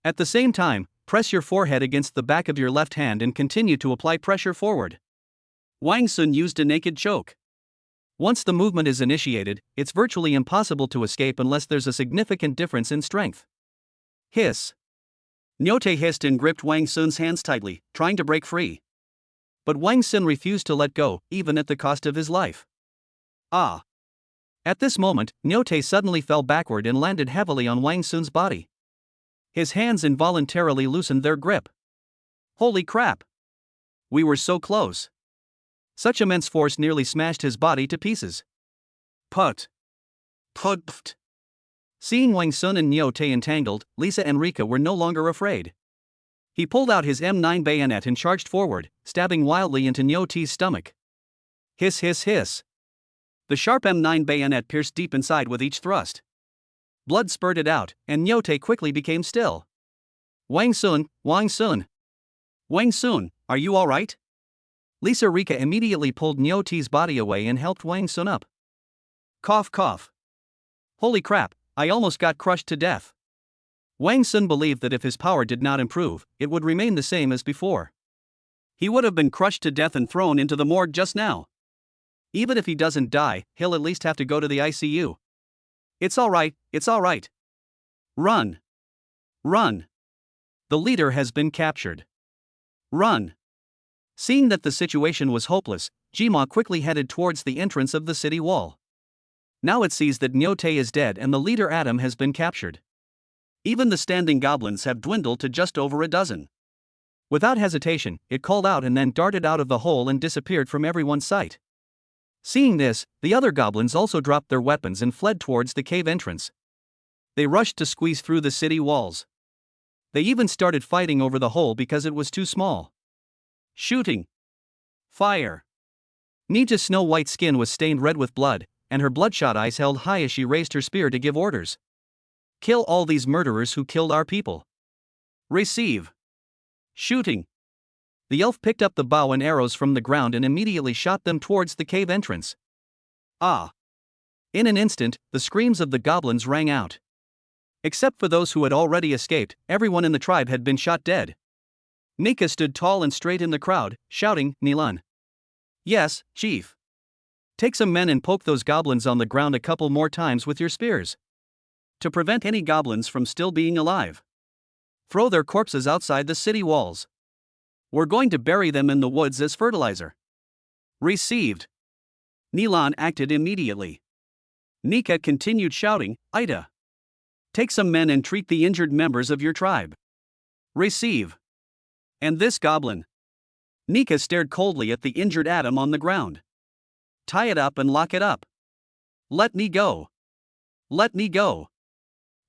At the same time, press your forehead against the back of your left hand and continue to apply pressure forward. Wang Sun used a naked choke. Once the movement is initiated, it's virtually impossible to escape unless there's a significant difference in strength. Hiss. Nyote hissed and gripped Wang Sun's hands tightly, trying to break free. But Wang Sun refused to let go, even at the cost of his life. Ah! At this moment, Nyote suddenly fell backward and landed heavily on Wang Sun's body. His hands involuntarily loosened their grip. Holy crap! We were so close. Such immense force nearly smashed his body to pieces. Put. Put. Seeing Wang Sun and Nyote entangled, Lisa and Rika were no longer afraid. He pulled out his M9 bayonet and charged forward, stabbing wildly into Nyote's stomach. Hiss hiss hiss. The sharp M9 bayonet pierced deep inside with each thrust. Blood spurted out, and Nyote quickly became still. Wang Sun, Wang Sun. Wang Sun, are you alright? Lisa Rika immediately pulled Nyote's body away and helped Wang Sun up. Cough cough. Holy crap, I almost got crushed to death. Wang Sun believed that if his power did not improve, it would remain the same as before. He would have been crushed to death and thrown into the morgue just now. Even if he doesn't die, he'll at least have to go to the ICU. It's alright, it's alright. Run. Run. The leader has been captured. Run. Seeing that the situation was hopeless, Jima quickly headed towards the entrance of the city wall. Now it sees that Nyote is dead and the leader Adam has been captured. Even the standing goblins have dwindled to just over a dozen. Without hesitation, it called out and then darted out of the hole and disappeared from everyone's sight. Seeing this, the other goblins also dropped their weapons and fled towards the cave entrance. They rushed to squeeze through the city walls. They even started fighting over the hole because it was too small. Shooting. Fire. Nija's snow-white skin was stained red with blood, and her bloodshot eyes held high as she raised her spear to give orders. Kill all these murderers who killed our people. Receive. Shooting. The elf picked up the bow and arrows from the ground and immediately shot them towards the cave entrance. Ah! In an instant, the screams of the goblins rang out. Except for those who had already escaped, everyone in the tribe had been shot dead. Nika stood tall and straight in the crowd, shouting, Nilan. Yes, chief. Take some men and poke those goblins on the ground a couple more times with your spears. To prevent any goblins from still being alive. Throw their corpses outside the city walls. We're going to bury them in the woods as fertilizer. Received. Nilan acted immediately. Nika continued shouting, Ida. Take some men and treat the injured members of your tribe. Receive. And this goblin. Nika stared coldly at the injured Adam on the ground. Tie it up and lock it up. Let me go. Let me go.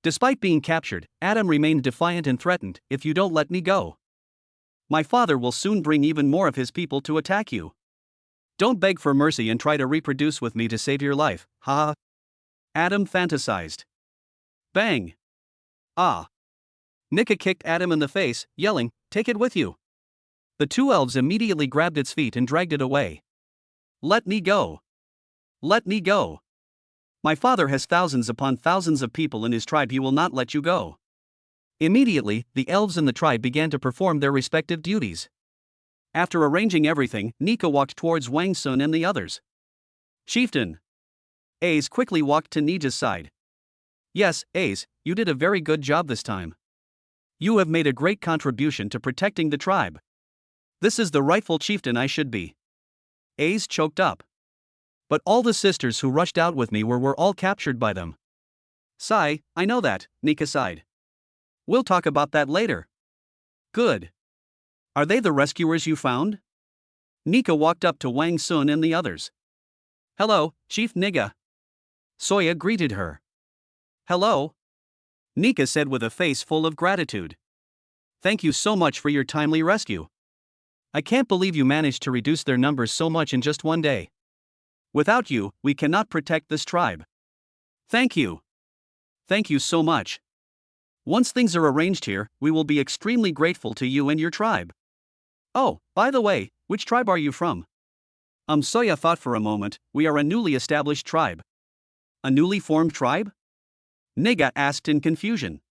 Despite being captured, Adam remained defiant and threatened, if you don't let me go, my father will soon bring even more of his people to attack you. Don't beg for mercy and try to reproduce with me to save your life, ha ha. Adam fantasized. Bang. Ah. Nika kicked Adam in the face, yelling, take it with you. The two elves immediately grabbed its feet and dragged it away. Let me go. Let me go. My father has thousands upon thousands of people in his tribe, he will not let you go. Immediately, the elves in the tribe began to perform their respective duties. After arranging everything, Nika walked towards Wang Sun and the others. Chieftain. Ace quickly walked to Nija's side. Yes, Ace, you did a very good job this time. You have made a great contribution to protecting the tribe. This is the rightful chieftain I should be. Ace choked up. But all the sisters who rushed out with me were all captured by them. Sigh, I know that, Nika sighed. We'll talk about that later. Good. Are they the rescuers you found? Nika walked up to Wang Sun and the others. Hello, Chief Niga. Soya greeted her. Hello. Nika said with a face full of gratitude. Thank you so much for your timely rescue. I can't believe you managed to reduce their numbers so much in just one day. Without you, we cannot protect this tribe. Thank you. Thank you so much. Once things are arranged here, we will be extremely grateful to you and your tribe. Oh, by the way, which tribe are you from? Soya thought for a moment. We are a newly established tribe. A newly formed tribe? Niga asked in confusion.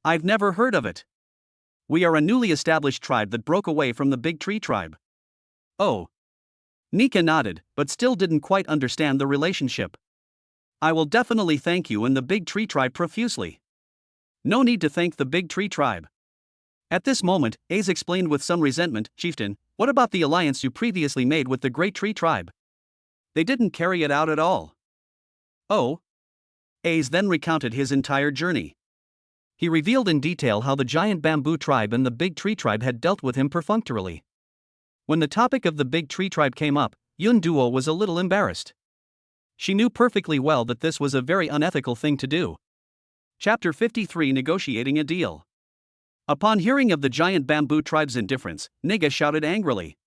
I've never heard of it. We are a newly established tribe that broke away from the Big Tree tribe. Oh. Nika nodded, but still didn't quite understand the relationship. I will definitely thank you and the Big Tree tribe profusely. No need to thank the Big Tree tribe. At this moment, Ace explained with some resentment, Chieftain, what about the alliance you previously made with the Great Tree tribe? They didn't carry it out at all. Oh. Ace then recounted his entire journey. He revealed in detail how the giant bamboo tribe and the Big Tree tribe had dealt with him perfunctorily. When the topic of the Big Tree tribe came up, Yun Duo was a little embarrassed. She knew perfectly well that this was a very unethical thing to do. Chapter 53, Negotiating a Deal. Upon hearing of the giant bamboo tribe's indifference, Niga shouted angrily.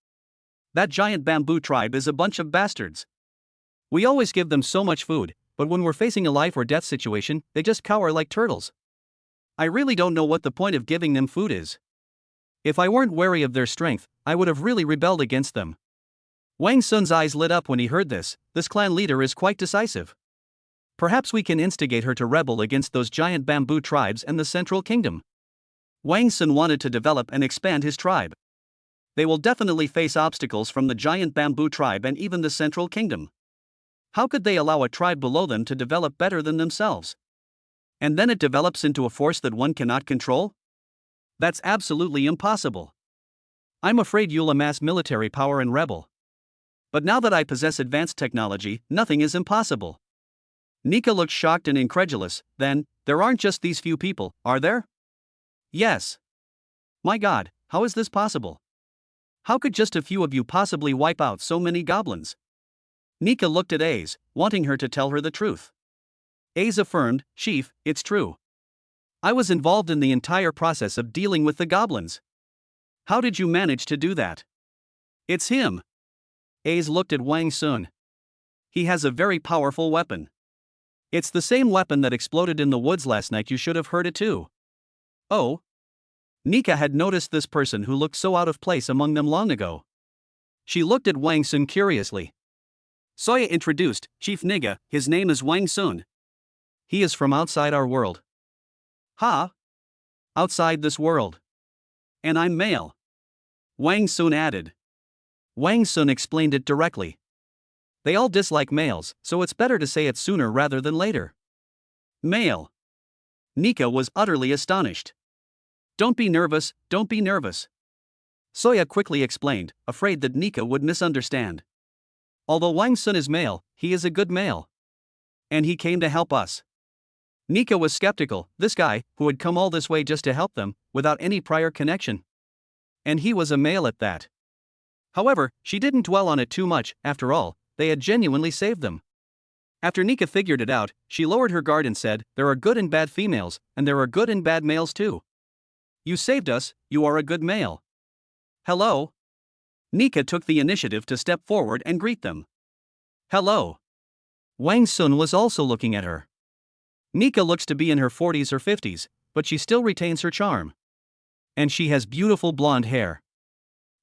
That giant bamboo tribe is a bunch of bastards. We always give them so much food, but when we're facing a life or death situation, they just cower like turtles. I really don't know what the point of giving them food is. If I weren't wary of their strength, I would have really rebelled against them. Wang Sun's eyes lit up when he heard this. This clan leader is quite decisive. Perhaps we can instigate her to rebel against those giant bamboo tribes and the Central Kingdom. Wang Sun wanted to develop and expand his tribe. They will definitely face obstacles from the giant bamboo tribe and even the Central Kingdom. How could they allow a tribe below them to develop better than themselves? And then it develops into a force that one cannot control? That's absolutely impossible. I'm afraid you'll amass military power and rebel. But now that I possess advanced technology, nothing is impossible. Nika looked shocked and incredulous. Then, there aren't just these few people, are there? Yes. My God, how is this possible? How could just a few of you possibly wipe out so many goblins? Nika looked at Ace, wanting her to tell her the truth. Ace affirmed, Chief, it's true. I was involved in the entire process of dealing with the goblins. How did you manage to do that? It's him. Ace looked at Wang Sun. He has a very powerful weapon. It's the same weapon that exploded in the woods last night, you should have heard it too. Oh. Nika had noticed this person who looked so out of place among them long ago. She looked at Wang Sun curiously. Soya introduced, Chief Niga, his name is Wang Sun. He is from outside our world. Ha? Outside this world. And I'm male. Wang Sun added. Wang Sun explained it directly. They all dislike males, so it's better to say it sooner rather than later. Male. Nika was utterly astonished. Don't be nervous, don't be nervous. Soya quickly explained, afraid that Nika would misunderstand. Although Wang Sun is male, he is a good male. And he came to help us. Nika was skeptical, this guy, who had come all this way just to help them, without any prior connection. And he was a male at that. However, she didn't dwell on it too much, after all, they had genuinely saved them. After Nika figured it out, she lowered her guard and said, "There are good and bad females, and there are good and bad males too. You saved us, you are a good male." "Hello?" Nika took the initiative to step forward and greet them. "Hello." Wang Sun was also looking at her. Nika looks to be in her 40s or 50s, but she still retains her charm. And she has beautiful blonde hair.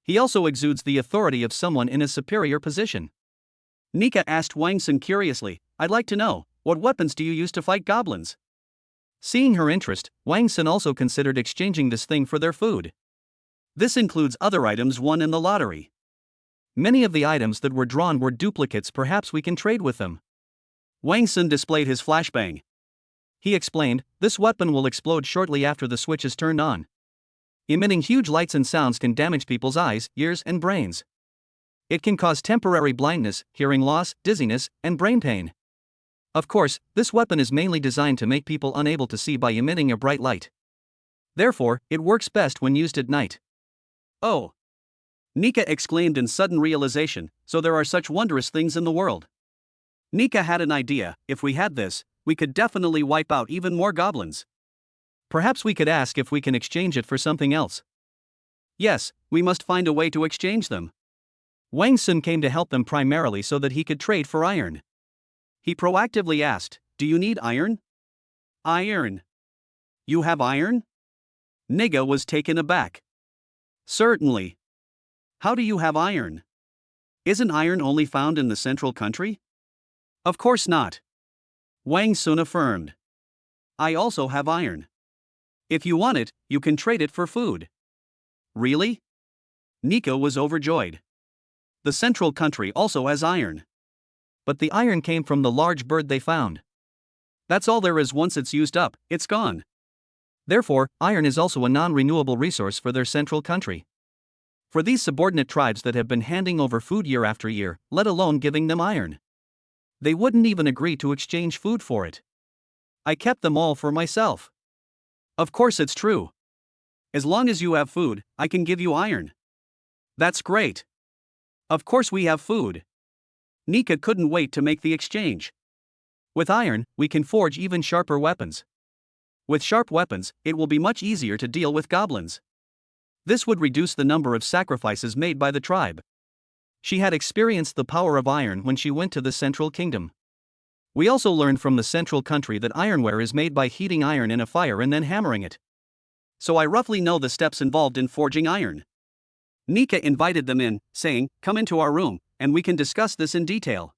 He also exudes the authority of someone in a superior position. Nika asked Wang Sun curiously, "I'd like to know, what weapons do you use to fight goblins?" Seeing her interest, Wang Sun also considered exchanging this thing for their food. This includes other items won in the lottery. Many of the items that were drawn were duplicates, perhaps we can trade with them. Wang Sun displayed his flashbang. He explained, "This weapon will explode shortly after the switch is turned on. Emitting huge lights and sounds can damage people's eyes, ears, and brains. It can cause temporary blindness, hearing loss, dizziness, and brain pain. Of course, this weapon is mainly designed to make people unable to see by emitting a bright light. Therefore, it works best when used at night." "Oh!" Nika exclaimed in sudden realization, "So there are such wondrous things in the world." Nika had an idea, if we had this, we could definitely wipe out even more goblins. Perhaps we could ask if we can exchange it for something else. Yes, we must find a way to exchange them. Wang Sun came to help them primarily so that he could trade for iron. He proactively asked, "Do you need iron?" "Iron? You have iron?" Nika was taken aback. "Certainly. How do you have iron? Isn't iron only found in the central country?" "Of course not." Wang Sun affirmed. "I also have iron. If you want it, you can trade it for food." "Really?" Nika was overjoyed. The central country also has iron. But the iron came from the large bird they found. That's all there is. Once it's used up, it's gone. Therefore, iron is also a non-renewable resource for their central country. For these subordinate tribes that have been handing over food year after year, let alone giving them iron, they wouldn't even agree to exchange food for it. I kept them all for myself. Of course it's true. As long as you have food, I can give you iron. That's great. Of course we have food. Nika couldn't wait to make the exchange. With iron, we can forge even sharper weapons. With sharp weapons, it will be much easier to deal with goblins. This would reduce the number of sacrifices made by the tribe. She had experienced the power of iron when she went to the Central Kingdom. We also learned from the Central Country that ironware is made by heating iron in a fire and then hammering it. So I roughly know the steps involved in forging iron. Nika invited them in, saying, "Come into our room, and we can discuss this in detail.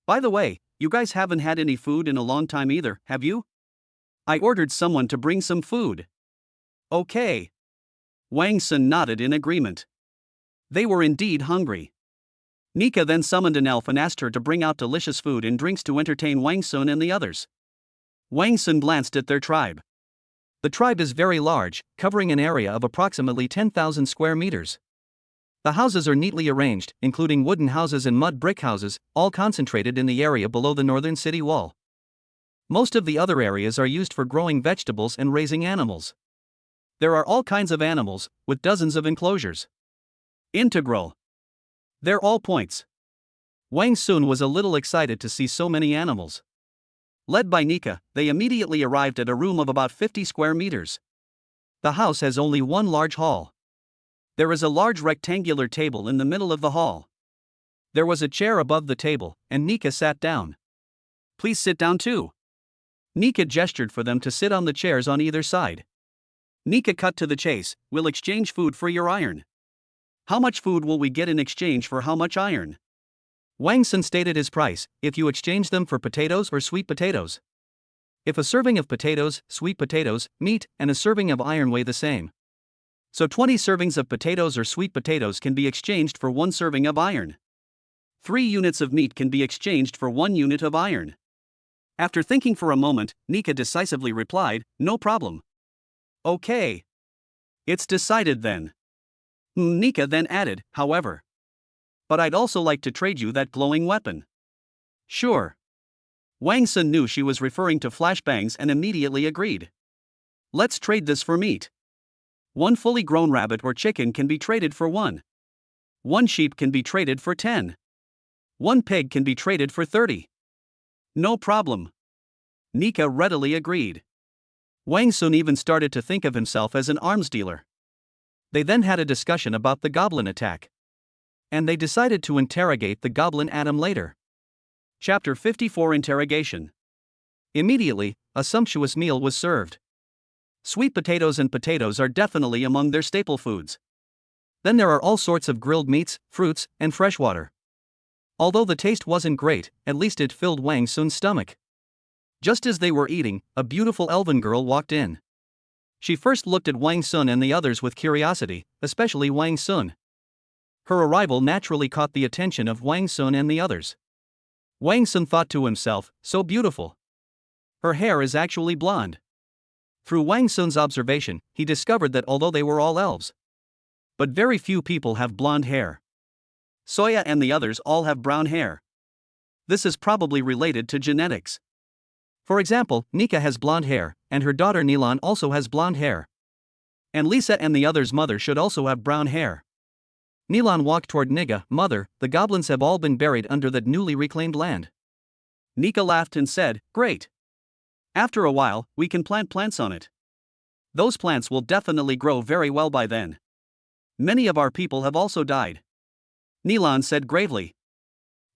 By the way, you guys haven't had any food in a long time either, have you?" I ordered someone to bring some food. "Okay." Wang Sun nodded in agreement. They were indeed hungry. Nika then summoned an elf and asked her to bring out delicious food and drinks to entertain Wang Sun and the others. Wang Sun glanced at their tribe. The tribe is very large, covering an area of approximately 10,000 square meters. The houses are neatly arranged, including wooden houses and mud brick houses, all concentrated in the area below the northern city wall. Most of the other areas are used for growing vegetables and raising animals. There are all kinds of animals, with dozens of enclosures. Integral. They're all points. Wang Sun was a little excited to see so many animals. Led by Nika, they immediately arrived at a room of about 50 square meters. The house has only one large hall. There is a large rectangular table in the middle of the hall. There was a chair above the table, and Nika sat down. "Please sit down too." Nika gestured for them to sit on the chairs on either side. Nika cut to the chase, "We'll exchange food for your iron." "How much food will we get in exchange for how much iron?" Wang Sun stated his price, "If you exchange them for potatoes or sweet potatoes. If a serving of potatoes, sweet potatoes, meat, and a serving of iron weigh the same. So 20 servings of potatoes or sweet potatoes can be exchanged for 1 serving of iron. 3 units of meat can be exchanged for 1 unit of iron." After thinking for a moment, Nika decisively replied, "No problem." "Okay. It's decided then." Nika then added, however. But I'd also like to trade you that glowing weapon. Sure. Wang Sun knew she was referring to flashbangs and immediately agreed. Let's trade this for meat. One fully grown rabbit or chicken can be traded for one. One sheep can be traded for 10. One pig can be traded for 30. No problem. Nika readily agreed. Wang Sun even started to think of himself as an arms dealer. They then had a discussion about the goblin attack. And they decided to interrogate the goblin Adam later. Chapter 54 Interrogation. Immediately, a sumptuous meal was served. Sweet potatoes and potatoes are definitely among their staple foods. Then there are all sorts of grilled meats, fruits, and freshwater. Although the taste wasn't great, at least it filled Wang Sun's stomach. Just as they were eating, a beautiful elven girl walked in. She first looked at Wang Sun and the others with curiosity, especially Wang Sun. Her arrival naturally caught the attention of Wang Sun and the others. Wang Sun thought to himself, so beautiful. Her hair is actually blonde. Through Wang Sun's observation, he discovered that although they were all elves, but very few people have blonde hair. Soya and the others all have brown hair. This is probably related to genetics. For example, Nika has blonde hair, and her daughter Nilan also has blonde hair. And Lisa and the others' mother should also have brown hair. Nilan walked toward Nika. Mother, the goblins have all been buried under that newly reclaimed land. Nika laughed and said, great. After a while, we can plant plants on it. Those plants will definitely grow very well by then. Many of our people have also died. Nilan said gravely.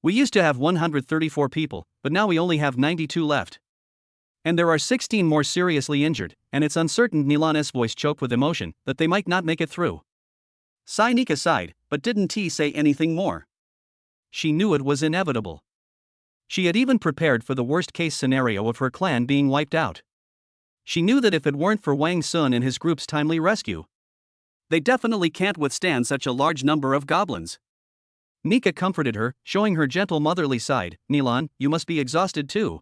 We used to have 134 people, but now we only have 92 left. And there are 16 more seriously injured, and it's uncertain, Nilan's voice choked with emotion, that they might not make it through. Nika sighed, but didn't say anything more. She knew it was inevitable. She had even prepared for the worst-case scenario of her clan being wiped out. She knew that if it weren't for Wang Sun and his group's timely rescue, they definitely can't withstand such a large number of goblins. Nika comforted her, showing her gentle motherly side. Nilan, you must be exhausted too.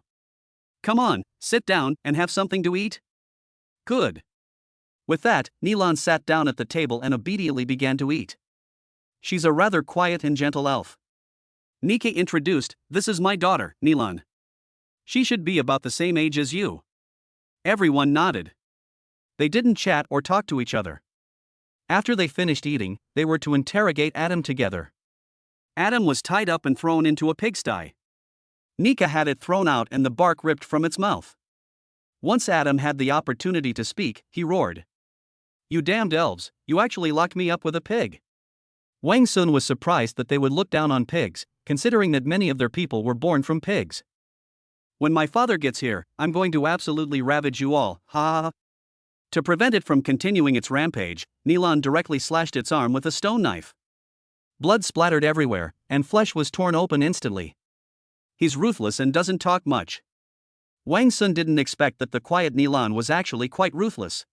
Come on, sit down and have something to eat. Good. With that, Nilan sat down at the table and obediently began to eat. She's a rather quiet and gentle elf. Nika introduced, this is my daughter, Nilan. She should be about the same age as you. Everyone nodded. They didn't chat or talk to each other. After they finished eating, they were to interrogate Adam together. Adam was tied up and thrown into a pigsty. Nika had it thrown out and the bark ripped from its mouth. Once Adam had the opportunity to speak, he roared. You damned elves, you actually locked me up with a pig. Wang Sun was surprised that they would look down on pigs, considering that many of their people were born from pigs. When my father gets here, I'm going to absolutely ravage you all, ha ha ha. To prevent it from continuing its rampage, Nilan directly slashed its arm with a stone knife. Blood splattered everywhere, and flesh was torn open instantly. He's ruthless and doesn't talk much. Wang Sun didn't expect that the quiet Nilan was actually quite ruthless.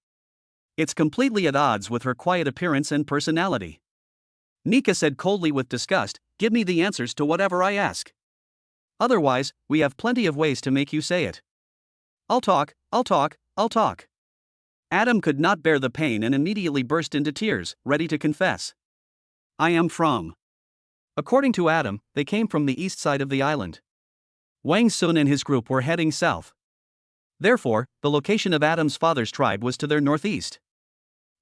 It's completely at odds with her quiet appearance and personality. Nika said coldly with disgust, give me the answers to whatever I ask. Otherwise, we have plenty of ways to make you say it. I'll talk. Adam could not bear the pain and immediately burst into tears, ready to confess. I am from. According to Adam, they came from the east side of the island. Wang Sun and his group were heading south. Therefore, the location of Adam's father's tribe was to their northeast.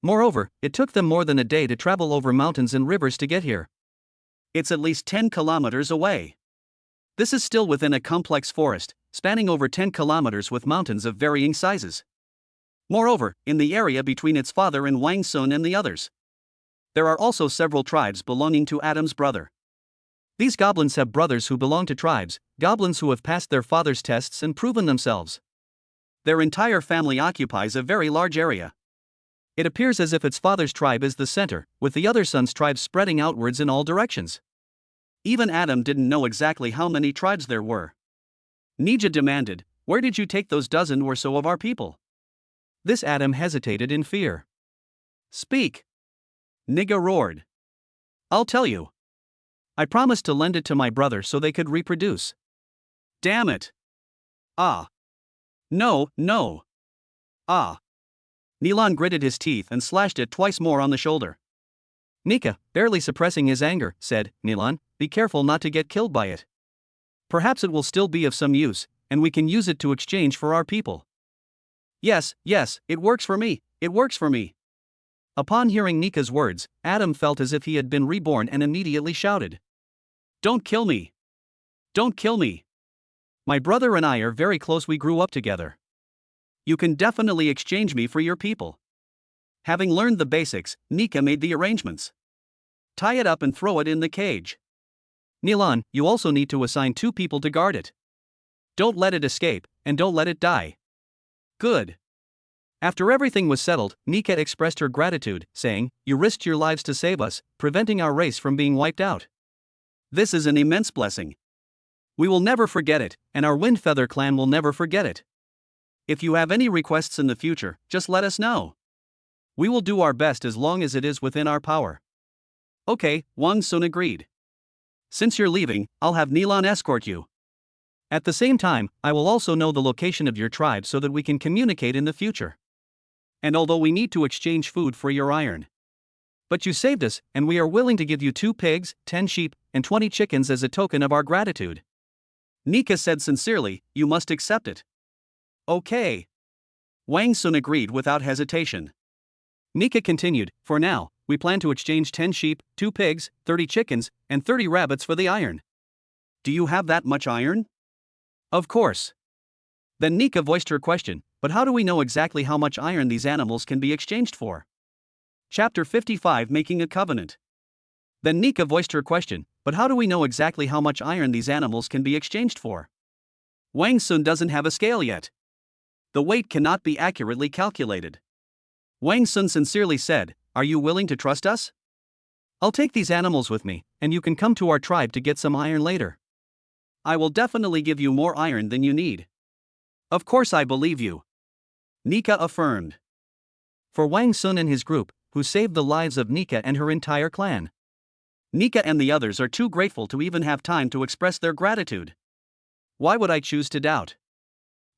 Moreover, it took them more than a day to travel over mountains and rivers to get here. It's at least 10 kilometers away. This is still within a complex forest, spanning over 10 kilometers with mountains of varying sizes. Moreover, in the area between its father and Wang Sun and the others, there are also several tribes belonging to Adam's brother. These goblins have brothers who belong to tribes, goblins who have passed their father's tests and proven themselves. Their entire family occupies a very large area. It appears as if its father's tribe is the center, with the other son's tribes spreading outwards in all directions. Even Adam didn't know exactly how many tribes there were. Nija demanded, where did you take those dozen or so of our people? This Adam hesitated in fear. Speak. Niga roared. I'll tell you. I promised to lend it to my brother so they could reproduce. Damn it. Ah. No. Ah. Nilan gritted his teeth and slashed it twice more on the shoulder. Nika, barely suppressing his anger, said, Nilan, be careful not to get killed by it. Perhaps it will still be of some use, and we can use it to exchange for our people. Yes, it works for me, it works for me. Upon hearing Nika's words, Adam felt as if he had been reborn and immediately shouted. Don't kill me! Don't kill me! My brother and I are very close, we grew up together. You can definitely exchange me for your people. Having learned the basics, Nika made the arrangements. Tie it up and throw it in the cage. Nilan, you also need to assign 2 people to guard it. Don't let it escape, and don't let it die. Good. After everything was settled, Nika expressed her gratitude, saying, You risked your lives to save us, preventing our race from being wiped out. This is an immense blessing. We will never forget it, and our Windfeather clan will never forget it. If you have any requests in the future, just let us know. We will do our best as long as it is within our power. Okay, Wang Sun agreed. Since you're leaving, I'll have Nilan escort you. At the same time, I will also know the location of your tribe so that we can communicate in the future. And although we need to exchange food for your iron. But you saved us, and we are willing to give you 2 pigs, 10 sheep, and 20 chickens as a token of our gratitude. Nika said sincerely, You must accept it. Okay. Wang Sun agreed without hesitation. Nika continued, For now, we plan to exchange 10 sheep, 2 pigs, 30 chickens, and 30 rabbits for the iron. Do you have that much iron? Of course. Then Nika voiced her question, But how do we know exactly how much iron these animals can be exchanged for? Chapter 55 Making a Covenant. Then Nika voiced her question, But how do we know exactly how much iron these animals can be exchanged for? Wang Sun doesn't have a scale yet. The weight cannot be accurately calculated. Wang Sun sincerely said, Are you willing to trust us? I'll take these animals with me, and you can come to our tribe to get some iron later. I will definitely give you more iron than you need. Of course I believe you. Nika affirmed. For Wang Sun and his group, who saved the lives of Nika and her entire clan. Nika and the others are too grateful to even have time to express their gratitude. Why would I choose to doubt?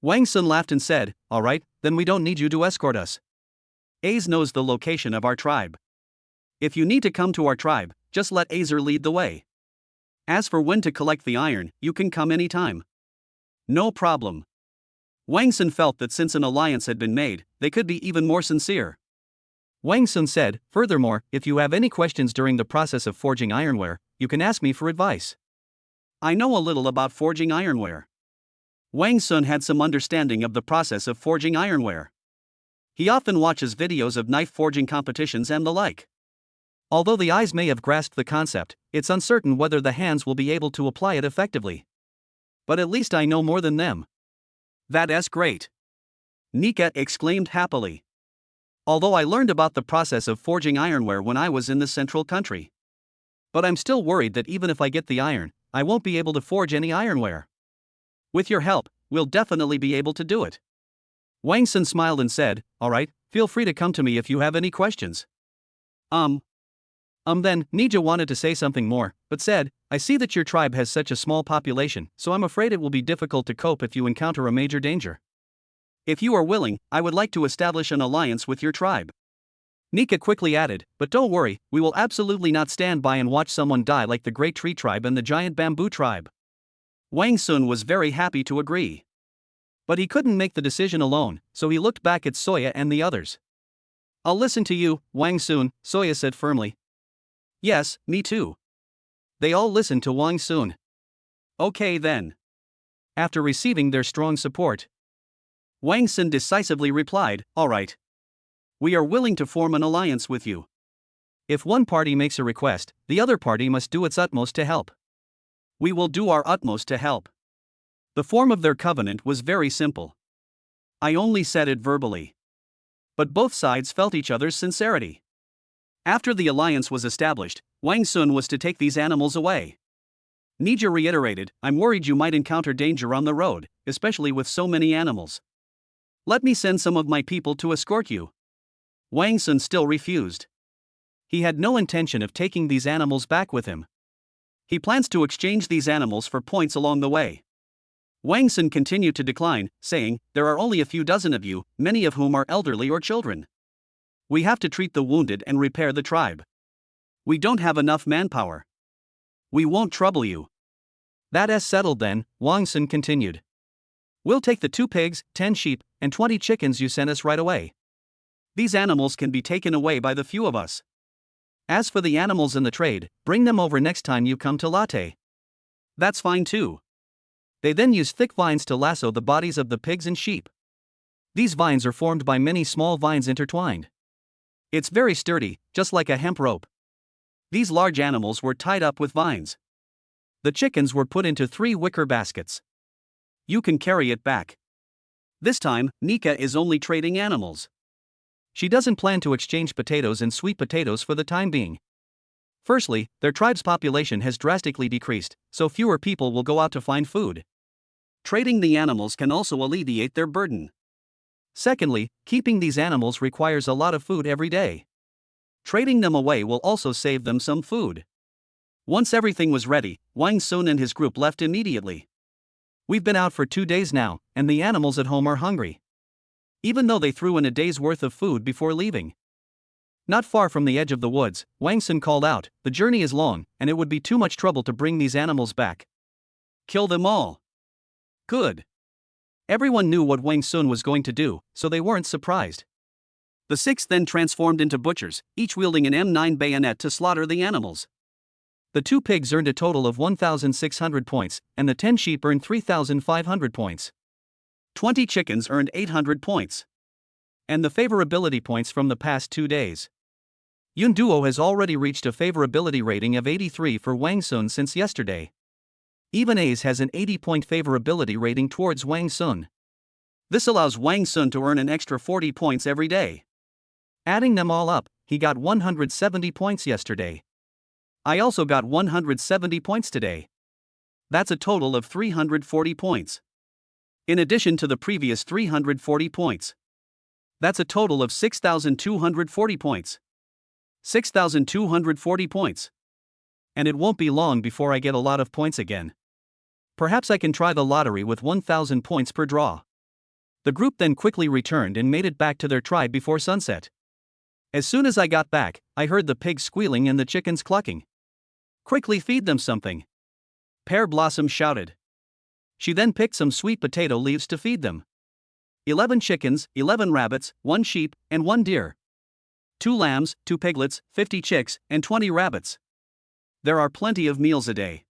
Wang Sun laughed and said, All right, then we don't need you to escort us. Aze knows the location of our tribe. If you need to come to our tribe, just let Azer lead the way. As for when to collect the iron, you can come anytime. No problem. Wang Sun felt that since an alliance had been made, they could be even more sincere. Wang Sun said, Furthermore, if you have any questions during the process of forging ironware, you can ask me for advice. I know a little about forging ironware. Wang Sun had some understanding of the process of forging ironware. He often watches videos of knife forging competitions and the like. Although the eyes may have grasped the concept, it's uncertain whether the hands will be able to apply it effectively. But at least I know more than them. That's great. Nika exclaimed happily. Although I learned about the process of forging ironware when I was in the central country. But I'm still worried that even if I get the iron, I won't be able to forge any ironware. With your help, we'll definitely be able to do it. Wang Sun smiled and said, All right, feel free to come to me if you have any questions. Then, Nija wanted to say something more, but said, I see that your tribe has such a small population, so I'm afraid it will be difficult to cope if you encounter a major danger. If you are willing, I would like to establish an alliance with your tribe. Nika quickly added, But don't worry, we will absolutely not stand by and watch someone die like the Great Tree Tribe and the Giant Bamboo Tribe. Wang Sun was very happy to agree. But he couldn't make the decision alone, so he looked back at Soya and the others. I'll listen to you, Wang Sun, Soya said firmly. Yes, me too. They all listened to Wang Sun. Okay then. After receiving their strong support, Wang Sun decisively replied, All right. We are willing to form an alliance with you. If one party makes a request, the other party must do its utmost to help. We will do our utmost to help. The form of their covenant was very simple. I only said it verbally. But both sides felt each other's sincerity. After the alliance was established, Wang Sun was to take these animals away. Nija reiterated, I'm worried you might encounter danger on the road, especially with so many animals. Let me send some of my people to escort you. Wang Sun still refused. He had no intention of taking these animals back with him. He plans to exchange these animals for points along the way. Wang Sun continued to decline, saying, There are only a few dozen of you, many of whom are elderly or children. We have to treat the wounded and repair the tribe. We don't have enough manpower. We won't trouble you. That's settled then, Wang Sun continued. We'll take the 2 pigs, 10 sheep, and 20 chickens you sent us right away. These animals can be taken away by the few of us. As for the animals in the trade, bring them over next time you come to Latte. That's fine too. They then use thick vines to lasso the bodies of the pigs and sheep. These vines are formed by many small vines intertwined. It's very sturdy, just like a hemp rope. These large animals were tied up with vines. The chickens were put into 3 wicker baskets. You can carry it back. This time, Nika is only trading animals. She doesn't plan to exchange potatoes and sweet potatoes for the time being. Firstly, their tribe's population has drastically decreased, so fewer people will go out to find food. Trading the animals can also alleviate their burden. Secondly, keeping these animals requires a lot of food every day. Trading them away will also save them some food. Once everything was ready, Wang Sun and his group left immediately. We've been out for 2 days now, and the animals at home are hungry. Even though they threw in a day's worth of food before leaving. Not far from the edge of the woods, Wang Sun called out, the journey is long, and it would be too much trouble to bring these animals back. Kill them all. Good. Everyone knew what Wang Sun was going to do, so they weren't surprised. The 6 then transformed into butchers, each wielding an M9 bayonet to slaughter the animals. The 2 pigs earned a total of 1,600 points, and the 10 sheep earned 3,500 points. 20 chickens earned 800 points. And the favorability points from the past 2 days. Yun Duo has already reached a favorability rating of 83 for Wang Sun since yesterday. Even A's has an 80-point favorability rating towards Wang Sun. This allows Wang Sun to earn an extra 40 points every day. Adding them all up, he got 170 points yesterday. I also got 170 points today. That's a total of 340 points. In addition to the previous 340 points. That's a total of 6,240 points. 6,240 points. And it won't be long before I get a lot of points again. Perhaps I can try the lottery with 1,000 points per draw. The group then quickly returned and made it back to their tribe before sunset. As soon as I got back, I heard the pigs squealing and the chickens clucking. Quickly feed them something. Pear Blossom shouted. She then picked some sweet potato leaves to feed them. 11 chickens, 11 rabbits, 1 sheep, and 1 deer. 2 lambs, 2 piglets, 50 chicks, and 20 rabbits. There are plenty of meals a day.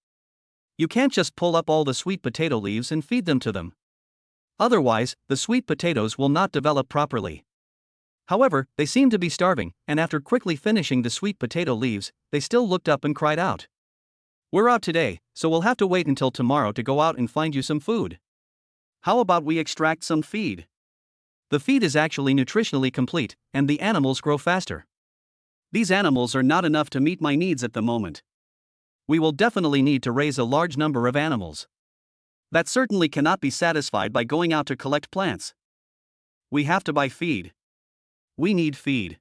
You can't just pull up all the sweet potato leaves and feed them to them. Otherwise, the sweet potatoes will not develop properly. However, they seemed to be starving, and after quickly finishing the sweet potato leaves, they still looked up and cried out. We're out today, so we'll have to wait until tomorrow to go out and find you some food. How about we extract some feed? The feed is actually nutritionally complete, and the animals grow faster. These animals are not enough to meet my needs at the moment. We will definitely need to raise a large number of animals. That certainly cannot be satisfied by going out to collect plants. We have to buy feed. We need feed.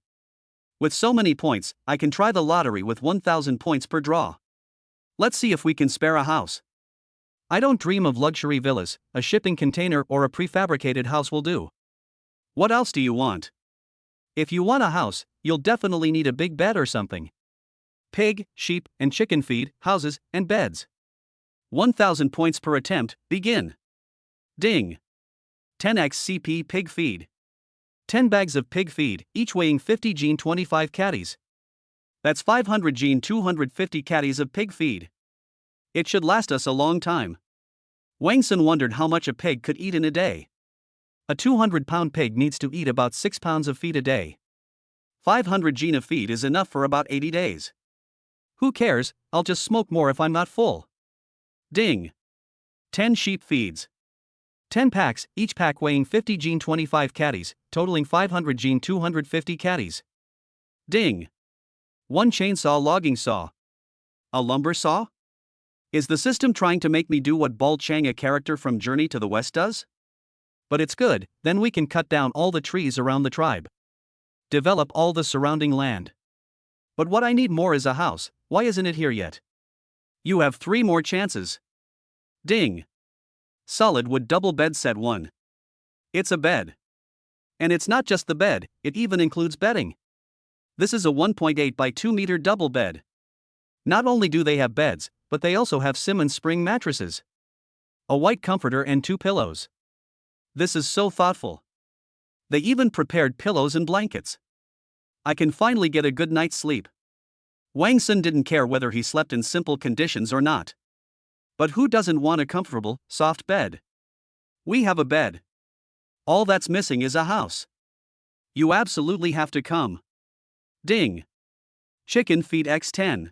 With so many points, I can try the lottery with 1,000 points per draw. Let's see if we can spare a house. I don't dream of luxury villas, a shipping container or a prefabricated house will do. What else do you want? If you want a house, you'll definitely need a big bed or something. Pig, sheep, and chicken feed, houses, and beds. 1,000 points per attempt, begin. Ding. 10x CP pig feed. 10 bags of pig feed, each weighing 50 gene 25 caddies. That's 500 gene 250 caddies of pig feed. It should last us a long time. Wang Sun wondered how much a pig could eat in a day. A 200-pound pig needs to eat about 6 pounds of feed a day. 500 gene of feed is enough for about 80 days. Who cares, I'll just smoke more if I'm not full. Ding. 10 sheep feeds. 10 packs, each pack weighing 50 gene 25 caddies, totaling 500 gene 250 caddies. Ding. 1 chainsaw logging saw. A lumber saw? Is the system trying to make me do what Bald Chang, a character from Journey to the West, does? But it's good, then we can cut down all the trees around the tribe. Develop all the surrounding land. But what I need more is a house. Why isn't it here yet? You have 3 more chances. Ding. Solid wood double bed set 1. It's a bed. And it's not just the bed, it even includes bedding. This is a 1.8 by 2 meter double bed. Not only do they have beds, but they also have Simmons spring mattresses, a white comforter and 2 pillows. This is so thoughtful. They even prepared pillows and blankets. I can finally get a good night's sleep. Wang Sun didn't care whether he slept in simple conditions or not. But who doesn't want a comfortable, soft bed? We have a bed. All that's missing is a house. You absolutely have to come. Ding. Chicken feed x10.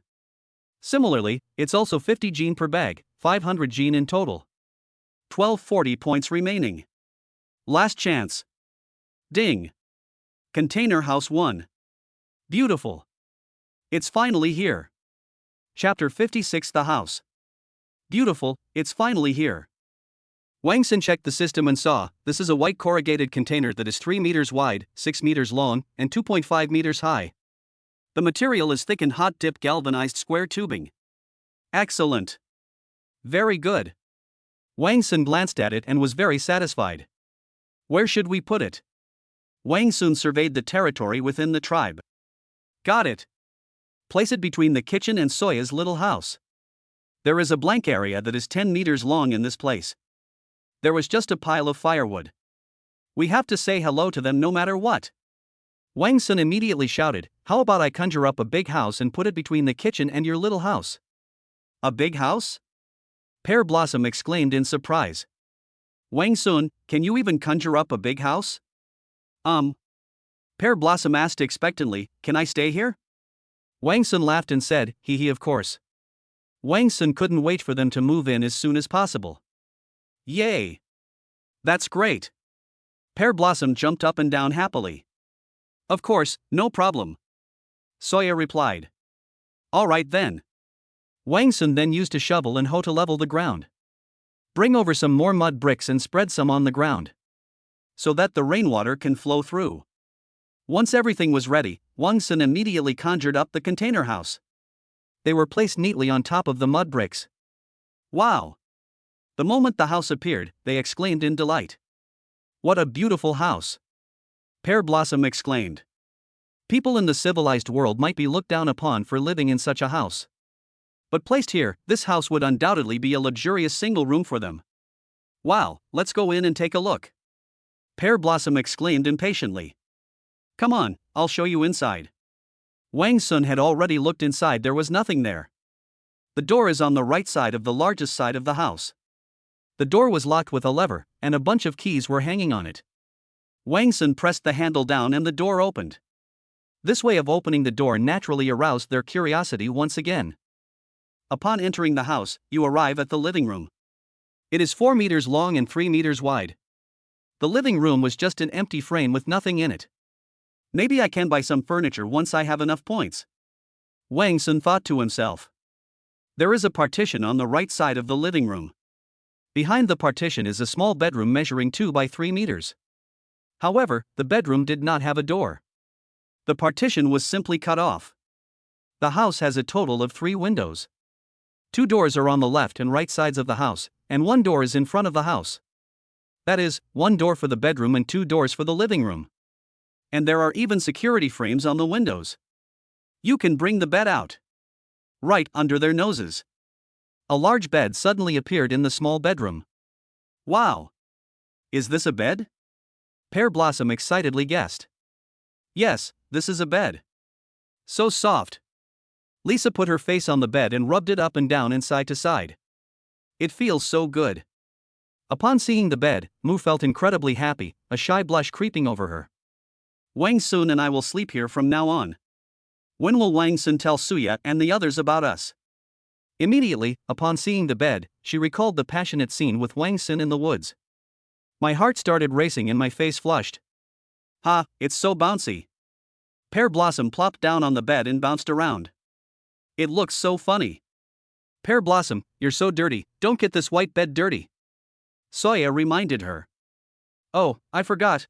Similarly, it's also 50 yen per bag, 500 yen in total. 1240 points remaining. Last chance. Ding. Container House 1. Beautiful. It's finally here. Chapter 56 The House. Beautiful, it's finally here. Wang Sun checked the system and saw, this is a white corrugated container that is 3 meters wide, 6 meters long, and 2.5 meters high. The material is thickened hot-dip galvanized square tubing. Excellent. Very good. Wang Sun glanced at it and was very satisfied. Where should we put it? Wang Sun surveyed the territory within the tribe. Got it. Place it between the kitchen and Soya's little house. There is a blank area that is 10 meters long in this place. There was just a pile of firewood. We have to say hello to them no matter what. Wang Sun immediately shouted, how about I conjure up a big house and put it between the kitchen and your little house? A big house? Pear Blossom exclaimed in surprise. Wang Sun, can you even conjure up a big house? Pear Blossom asked expectantly, can I stay here? Wang Sun laughed and said, hee of course. Wang Sun couldn't wait for them to move in as soon as possible. Yay! That's great! Pear Blossom jumped up and down happily. Of course, no problem. Soya replied. All right then. Wang Sun then used a shovel and hoe to level the ground. Bring over some more mud bricks and spread some on the ground, so that the rainwater can flow through. Once everything was ready, Wang Sun immediately conjured up the container house. They were placed neatly on top of the mud bricks. Wow! The moment the house appeared, they exclaimed in delight. What a beautiful house! Pear Blossom exclaimed. People in the civilized world might be looked down upon for living in such a house. But placed here, this house would undoubtedly be a luxurious single room for them. Wow, let's go in and take a look. Pear Blossom exclaimed impatiently. Come on, I'll show you inside. Wang Sun had already looked inside, there was nothing there. The door is on the right side of the largest side of the house. The door was locked with a lever, and a bunch of keys were hanging on it. Wang Sun pressed the handle down and the door opened. This way of opening the door naturally aroused their curiosity once again. Upon entering the house, you arrive at the living room. It is 4 meters long and 3 meters wide. The living room was just an empty frame with nothing in it. Maybe I can buy some furniture once I have enough points. Wang Sun thought to himself. There is a partition on the right side of the living room. Behind the partition is a small bedroom measuring 2 by 3 meters. However, the bedroom did not have a door. The partition was simply cut off. The house has a total of 3 windows. 2 doors are on the left and right sides of the house, and 1 door is in front of the house. That is, 1 door for the bedroom and 2 doors for the living room. And there are even security frames on the windows. You can bring the bed out. Right under their noses. A large bed suddenly appeared in the small bedroom. Wow! Is this a bed? Pear Blossom excitedly guessed. Yes, this is a bed. So soft. Lisa put her face on the bed and rubbed it up and down and side to side. It feels so good. Upon seeing the bed, Mu felt incredibly happy, a shy blush creeping over her. Wang Sun and I will sleep here from now on. When will Wang Sun tell Suya and the others about us? Immediately, upon seeing the bed, she recalled the passionate scene with Wang Sun in the woods. My heart started racing and my face flushed. Ha, it's so bouncy. Pear Blossom plopped down on the bed and bounced around. It looks so funny. Pear Blossom, you're so dirty, don't get this white bed dirty. Soya reminded her. Oh, I forgot.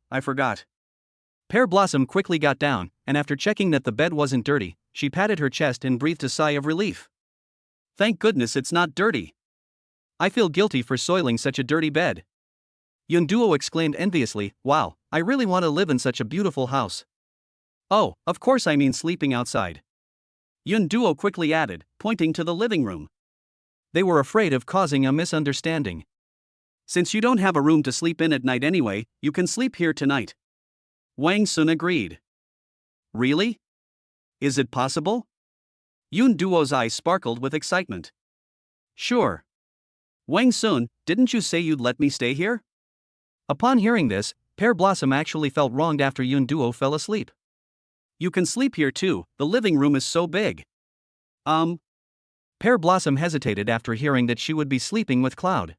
Pear Blossom quickly got down, and after checking that the bed wasn't dirty, she patted her chest and breathed a sigh of relief. Thank goodness it's not dirty. I feel guilty for soiling such a dirty bed. Yunduo exclaimed enviously, wow, I really want to live in such a beautiful house. Oh, of course I mean sleeping outside. Yun Duo quickly added, pointing to the living room. They were afraid of causing a misunderstanding. Since you don't have a room to sleep in at night anyway, you can sleep here tonight. Wang Sun agreed. Really? Is it possible? Yun Duo's eyes sparkled with excitement. Sure. Wang Sun, didn't you say you'd let me stay here? Upon hearing this, Pear Blossom actually felt wronged after Yun Duo fell asleep. You can sleep here too, the living room is so big. Pear Blossom hesitated after hearing that she would be sleeping with Cloud.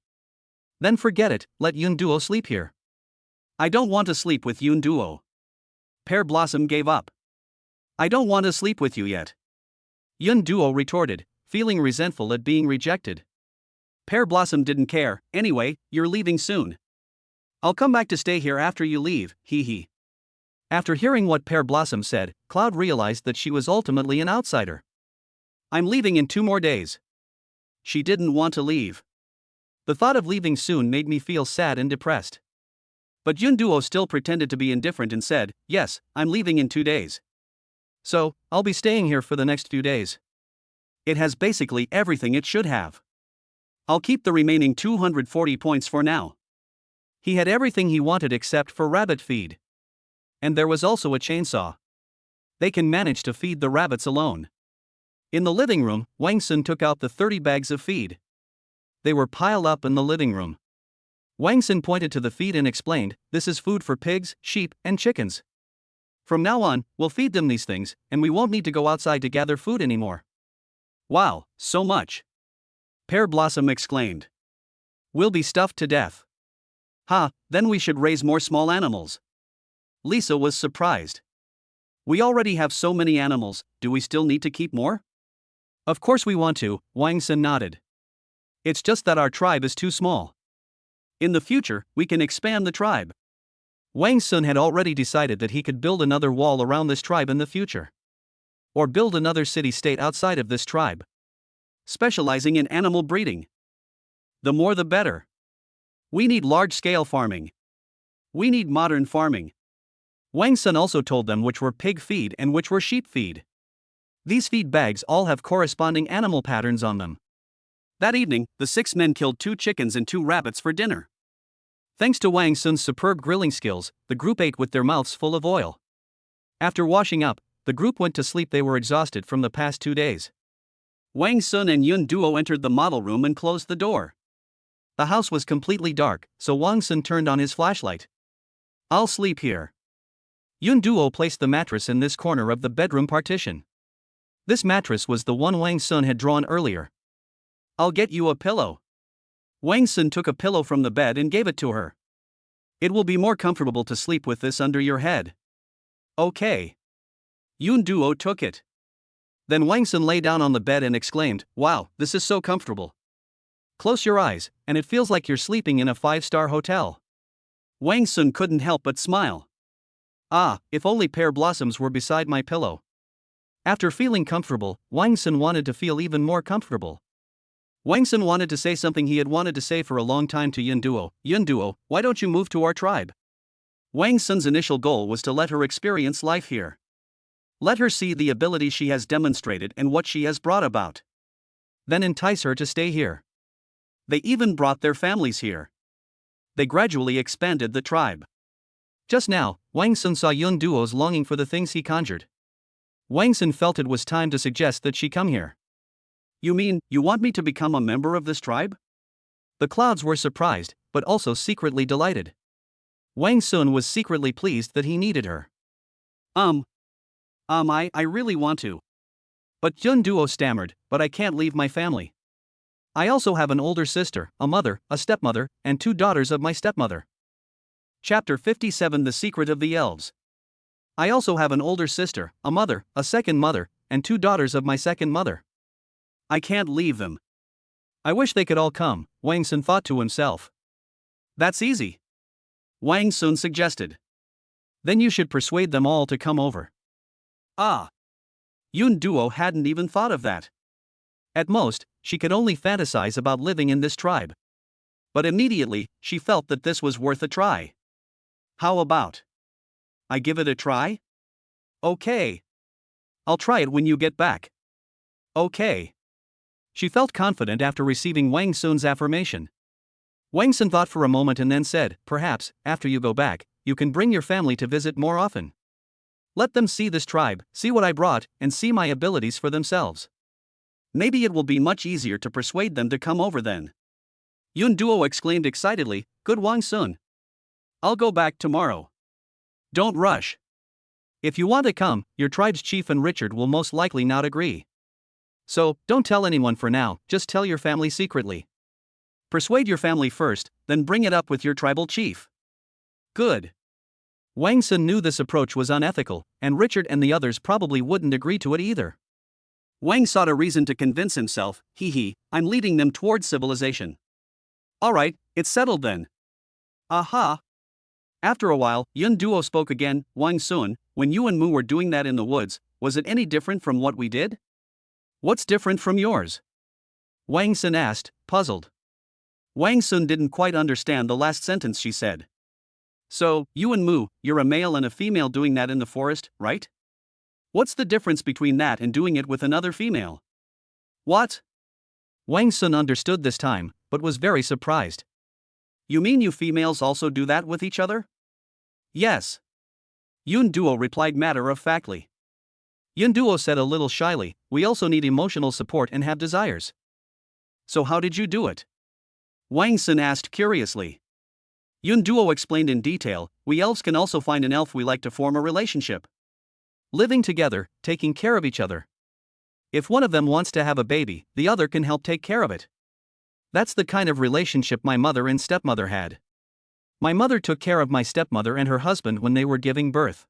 Then forget it, let Yun Duo sleep here. I don't want to sleep with Yun Duo. Pear Blossom gave up. I don't want to sleep with you yet. Yun Duo retorted, feeling resentful at being rejected. Pear Blossom didn't care, anyway, you're leaving soon. I'll come back to stay here after you leave, hee hee. After hearing what Pear Blossom said, Cloud realized that she was ultimately an outsider. I'm leaving in 2 more days. She didn't want to leave. The thought of leaving soon made me feel sad and depressed. But Yun Duo still pretended to be indifferent and said, yes, I'm leaving in 2 days. So, I'll be staying here for the next few days. It has basically everything it should have. I'll keep the remaining 240 points for now. He had everything he wanted except for rabbit feed. And there was also a chainsaw. They can manage to feed the rabbits alone. In the living room, Wang Sun took out the 30 bags of feed. They were piled up in the living room. Wang Sun pointed to the feed and explained, this is food for pigs, sheep, and chickens. From now on, we'll feed them these things, and we won't need to go outside to gather food anymore. Wow, so much! Pear Blossom exclaimed. We'll be stuffed to death. Then we should raise more small animals. Lisa was surprised. We already have so many animals, do we still need to keep more? Of course we want to, Wang Sun nodded. It's just that our tribe is too small. In the future, we can expand the tribe. Wang Sun had already decided that he could build another wall around this tribe in the future. Or build another city-state outside of this tribe. Specializing in animal breeding. The more the better. We need large-scale farming. We need modern farming. Wang Sun also told them which were pig feed and which were sheep feed. These feed bags all have corresponding animal patterns on them. That evening, the 6 men killed 2 chickens and 2 rabbits for dinner. Thanks to Wang Sun's superb grilling skills, the group ate with their mouths full of oil. After washing up, the group went to sleep. They were exhausted from the past 2 days. Wang Sun and Yun Duo entered the model room and closed the door. The house was completely dark, so Wang Sun turned on his flashlight. I'll sleep here. Yun Duo placed the mattress in this corner of the bedroom partition. This mattress was the one Wang Sun had drawn earlier. I'll get you a pillow. Wang Sun took a pillow from the bed and gave it to her. It will be more comfortable to sleep with this under your head. Okay. Yun Duo took it. Then Wang Sun lay down on the bed and exclaimed, wow, this is so comfortable. Close your eyes, and it feels like you're sleeping in a 5-star hotel. Wang Sun couldn't help but smile. If only Pear Blossoms were beside my pillow. After feeling comfortable, Wang Sun wanted to feel even more comfortable. Wang Sun wanted to say something he had wanted to say for a long time to Yun Duo. Yun Duo, why don't you move to our tribe? Wang Sun's initial goal was to let her experience life here. Let her see the ability she has demonstrated and what she has brought about. Then entice her to stay here. They even brought their families here. They gradually expanded the tribe. Just now, Wang Sun saw Yun Duo's longing for the things he conjured. Wang Sun felt it was time to suggest that she come here. You mean, you want me to become a member of this tribe? The clouds were surprised, but also secretly delighted. Wang Sun was secretly pleased that he needed her. I really want to. But Yun Duo stammered, but I can't leave my family. I also have an older sister, a mother, a stepmother, and 2 daughters of my stepmother. Chapter 57 The Secret of the Elves. I also have an older sister, a mother, a second mother, and 2 daughters of my second mother. I can't leave them. I wish they could all come, Wang Sun thought to himself. That's easy. Wang Sun suggested. Then you should persuade them all to come over. Yun Duo hadn't even thought of that. At most, she could only fantasize about living in this tribe. But immediately, she felt that this was worth a try. How about I give it a try? Okay. I'll try it when you get back. Okay. She felt confident after receiving Wang Sun's affirmation. Wang Sun thought for a moment and then said, perhaps, after you go back, you can bring your family to visit more often. Let them see this tribe, see what I brought, and see my abilities for themselves. Maybe it will be much easier to persuade them to come over then. Yun Duo exclaimed excitedly, good Wang Sun. I'll go back tomorrow. Don't rush. If you want to come, your tribe's chief and Richard will most likely not agree. So, don't tell anyone for now, just tell your family secretly. Persuade your family first, then bring it up with your tribal chief. Good. Wang Sun knew this approach was unethical, and Richard and the others probably wouldn't agree to it either. Wang sought a reason to convince himself, I'm leading them towards civilization. Alright, it's settled then. Aha! After a while, Yun Duo spoke again, Wang Sun, when you and Mu were doing that in the woods, was it any different from what we did? What's different from yours? Wang Sun asked, puzzled. Wang Sun didn't quite understand the last sentence she said. So, you and Mu, you're a male and a female doing that in the forest, right? What's the difference between that and doing it with another female? What? Wang Sun understood this time, but was very surprised. You mean you females also do that with each other? Yes. Yun Duo replied matter-of-factly. Yun Duo said a little shyly, we also need emotional support and have desires. So how did you do it? Wang Sun asked curiously. Yun Duo explained in detail, we elves can also find an elf we like to form a relationship. Living together, taking care of each other. If one of them wants to have a baby, the other can help take care of it. That's the kind of relationship my mother and stepmother had. My mother took care of my stepmother and her husband when they were giving birth.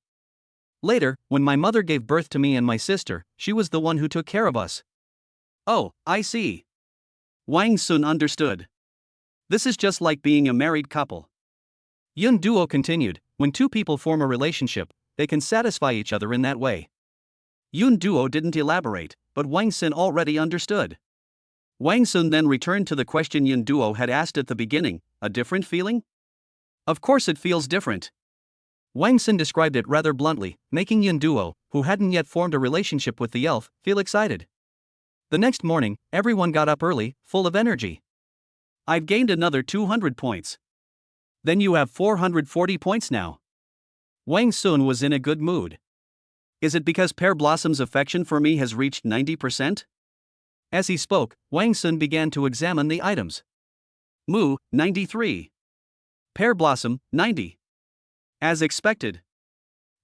Later, when my mother gave birth to me and my sister, she was the one who took care of us. Oh, I see. Wang Sun understood. This is just like being a married couple. Yun Duo continued, when two people form a relationship, they can satisfy each other in that way. Yun Duo didn't elaborate, but Wang Sun already understood. Wang Sun then returned to the question Yun Duo had asked at the beginning, a different feeling? Of course it feels different. Wang Sun described it rather bluntly, making Yun Duo, who hadn't yet formed a relationship with the elf, feel excited. The next morning, everyone got up early, full of energy. I've gained another 200 points. Then you have 440 points now. Wang Sun was in a good mood. Is it because Pear Blossom's affection for me has reached 90%? As he spoke, Wang Sun began to examine the items. Mu, 93. Pear Blossom, 90. As expected.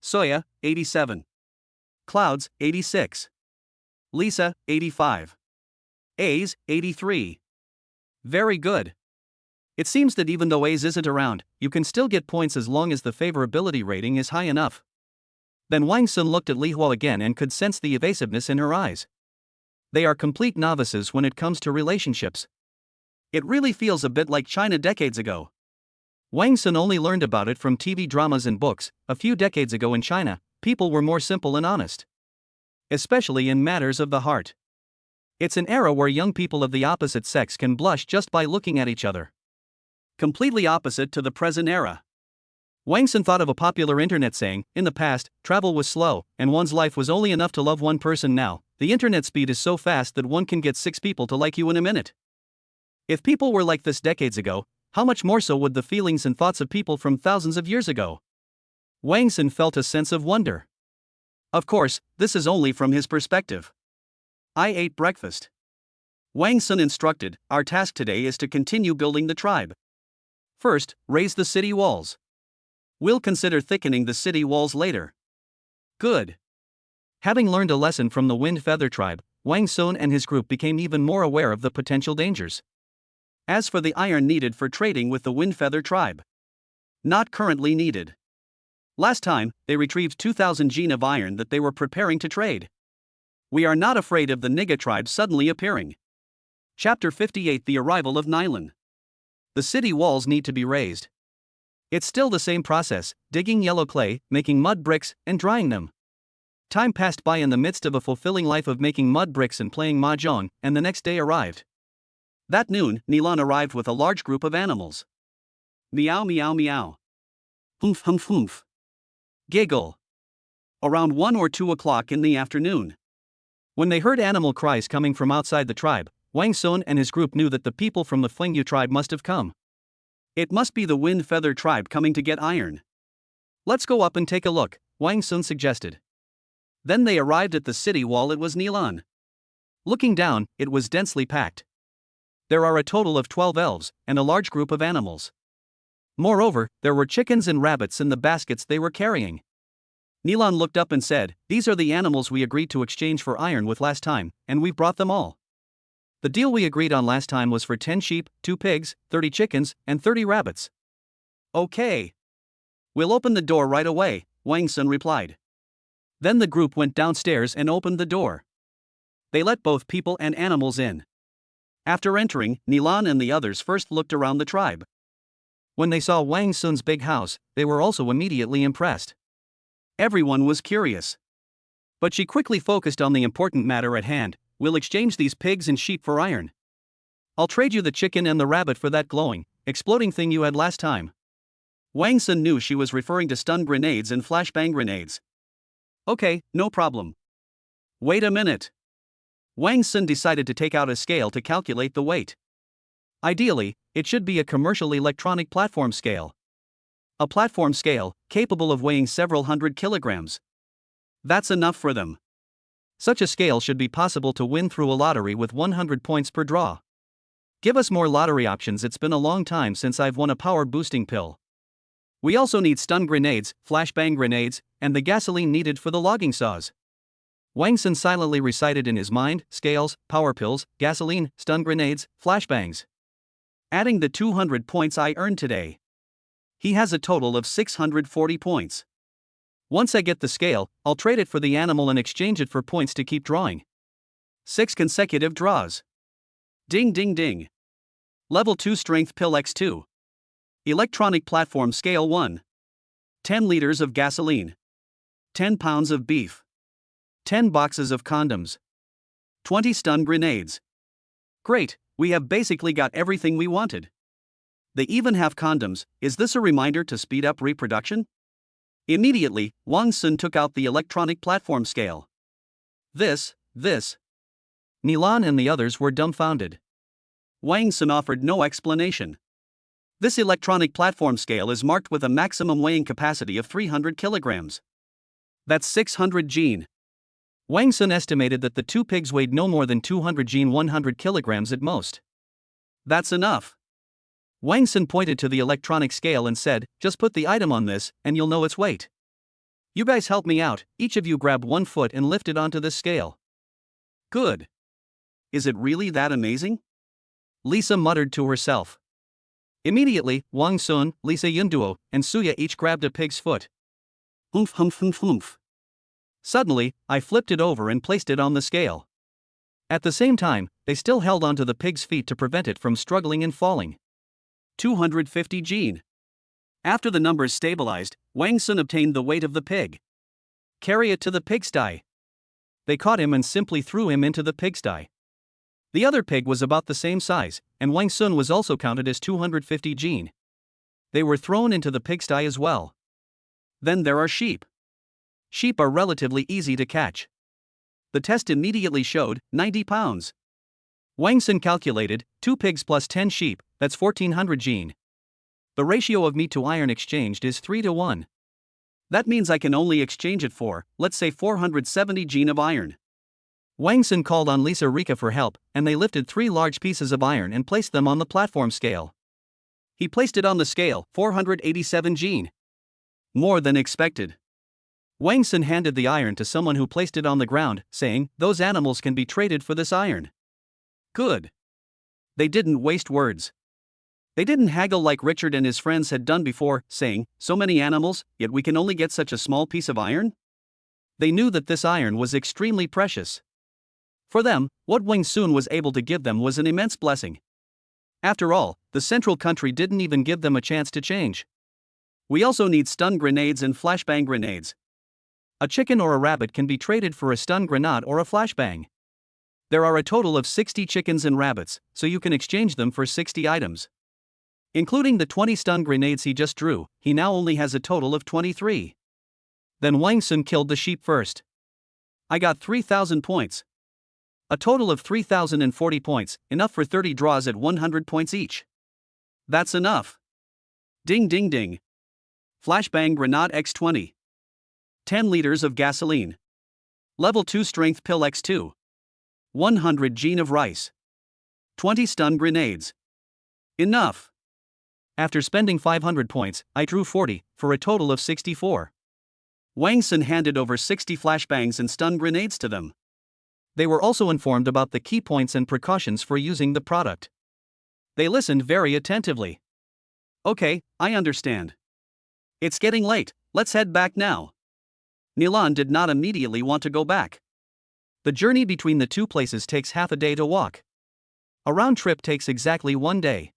Soya, 87. Clouds, 86. Lisa, 85. A's, 83. Very good. It seems that even though A's isn't around, you can still get points as long as the favorability rating is high enough. Then Wang Sun looked at Li Hua again and could sense the evasiveness in her eyes. They are complete novices when it comes to relationships. It really feels a bit like China decades ago. Wang Sun only learned about it from TV dramas and books. A few decades ago in China, people were more simple and honest. Especially in matters of the heart. It's an era where young people of the opposite sex can blush just by looking at each other. Completely opposite to the present era. Wang Sun thought of a popular internet saying, in the past, travel was slow, and one's life was only enough to love one person. Now, the internet speed is so fast that one can get 6 people to like you in a minute. If people were like this decades ago, how much more so would the feelings and thoughts of people from thousands of years ago? Wang Sun felt a sense of wonder. Of course, this is only from his perspective. I ate breakfast. Wang Sun instructed, our task today is to continue building the tribe. First, raise the city walls. We'll consider thickening the city walls later. Good. Having learned a lesson from the Wind Feather tribe, Wang Sun and his group became even more aware of the potential dangers. As for the iron needed for trading with the Wind Feather tribe, not currently needed. Last time, they retrieved 2,000 gene of iron that they were preparing to trade. We are not afraid of the Niga tribe suddenly appearing. Chapter 58 The Arrival of Nylon. The city walls need to be raised. It's still the same process, digging yellow clay, making mud bricks, and drying them. Time passed by in the midst of a fulfilling life of making mud bricks and playing mahjong, and the next day arrived. That noon, Nilan arrived with a large group of animals. Meow meow meow. Humph humph humph. Giggle. Around 1 or 2 o'clock in the afternoon. When they heard animal cries coming from outside the tribe, Wang Sun and his group knew that the people from the Fengyu tribe must have come. It must be the Wind Feather tribe coming to get iron. Let's go up and take a look, Wang Sun suggested. Then they arrived at the city wall. It was Nilan. Looking down, it was densely packed. There are a total of 12 elves, and a large group of animals. Moreover, there were chickens and rabbits in the baskets they were carrying. Nilan looked up and said, "These are the animals we agreed to exchange for iron with last time, and we've brought them all. The deal we agreed on last time was for 10 sheep, 2 pigs, 30 chickens, and 30 rabbits." "Okay. We'll open the door right away," Wang Sun replied. Then the group went downstairs and opened the door. They let both people and animals in. After entering, Nilan and the others first looked around the tribe. When they saw Wang Sun's big house, they were also immediately impressed. Everyone was curious. But she quickly focused on the important matter at hand. "We'll exchange these pigs and sheep for iron. I'll trade you the chicken and the rabbit for that glowing, exploding thing you had last time." Wang Sun knew she was referring to stun grenades and flashbang grenades. "Okay, no problem. Wait a minute." Wang Sun decided to take out a scale to calculate the weight. Ideally, it should be a commercial electronic platform scale. A platform scale, capable of weighing several hundred kilograms. That's enough for them. Such a scale should be possible to win through a lottery with 100 points per draw. Give us more lottery options. It's been a long time since I've won a power boosting pill. We also need stun grenades, flashbang grenades, and the gasoline needed for the logging saws. Wang Sun silently recited in his mind: scales, power pills, gasoline, stun grenades, flashbangs. Adding the 200 points I earned today. He has a total of 640 points. Once I get the scale, I'll trade it for the animal and exchange it for points to keep drawing. 6 consecutive draws. Ding ding ding. Level 2 Strength Pill X2. Electronic Platform Scale 1. 10 liters of gasoline. 10 pounds of beef. 10 boxes of condoms. 20 stun grenades. Great, we have basically got everything we wanted. They even have condoms. Is this a reminder to speed up reproduction? Immediately, Wang Sun took out the electronic platform scale. This. Nilan and the others were dumbfounded. Wang Sun offered no explanation. This electronic platform scale is marked with a maximum weighing capacity of 300 kilograms. That's 600 gene. Wang Sun estimated that the 2 pigs weighed no more than 200 gene, 100 kilograms at most. That's enough. Wang Sun pointed to the electronic scale and said, "Just put the item on this, and you'll know its weight. You guys help me out, each of you grab 1 foot and lift it onto this scale." "Good. Is it really that amazing?" Lisa muttered to herself. Immediately, Wang Sun, Lisa Yunduo, and Suya each grabbed a pig's foot. Humph humph humph humph. Suddenly, I flipped it over and placed it on the scale. At the same time, they still held onto the pig's feet to prevent it from struggling and falling. 250 gene. After the numbers stabilized, Wang Sun obtained the weight of the pig. "Carry it to the pigsty." They caught him and simply threw him into the pigsty. The other pig was about the same size, and Wang Sun was also counted as 250 gene. They were thrown into the pigsty as well. Then there are sheep. Sheep are relatively easy to catch. The test immediately showed 90 pounds. Wang Sun calculated, 2 pigs plus 10 sheep, that's 1400 gene. The ratio of meat to iron exchanged is 3 to 1. That means I can only exchange it for, let's say 470 gene of iron. Wang Sun called on Lisa Rika for help, and they lifted 3 large pieces of iron and placed them on the platform scale. He placed it on the scale, 487 gene. More than expected. Wang Sun handed the iron to someone who placed it on the ground, saying, "Those animals can be traded for this iron." Good. They didn't waste words. They didn't haggle like Richard and his friends had done before, saying, "So many animals, yet we can only get such a small piece of iron?" They knew that this iron was extremely precious. For them, what Wang Sun was able to give them was an immense blessing. After all, the central country didn't even give them a chance to change. We also need stun grenades and flashbang grenades. A chicken or a rabbit can be traded for a stun grenade or a flashbang. There are a total of 60 chickens and rabbits, so you can exchange them for 60 items. Including the 20 stun grenades he just drew, he now only has a total of 23. Then Wang Sun killed the sheep first. I got 3,000 points. A total of 3,040 points, enough for 30 draws at 100 points each. That's enough. Ding ding ding. Flashbang Grenade X20. 10 liters of gasoline. Level 2 Strength Pill X2. 100 Gene of Rice. 20 stun grenades. Enough. After spending 500 points, I drew 40, for a total of 64. Wang Sun handed over 60 flashbangs and stun grenades to them. They were also informed about the key points and precautions for using the product. They listened very attentively. Okay, I understand. It's getting late, let's head back now. Nilan did not immediately want to go back. The journey between the two places takes half a day to walk. A round trip takes exactly 1 day.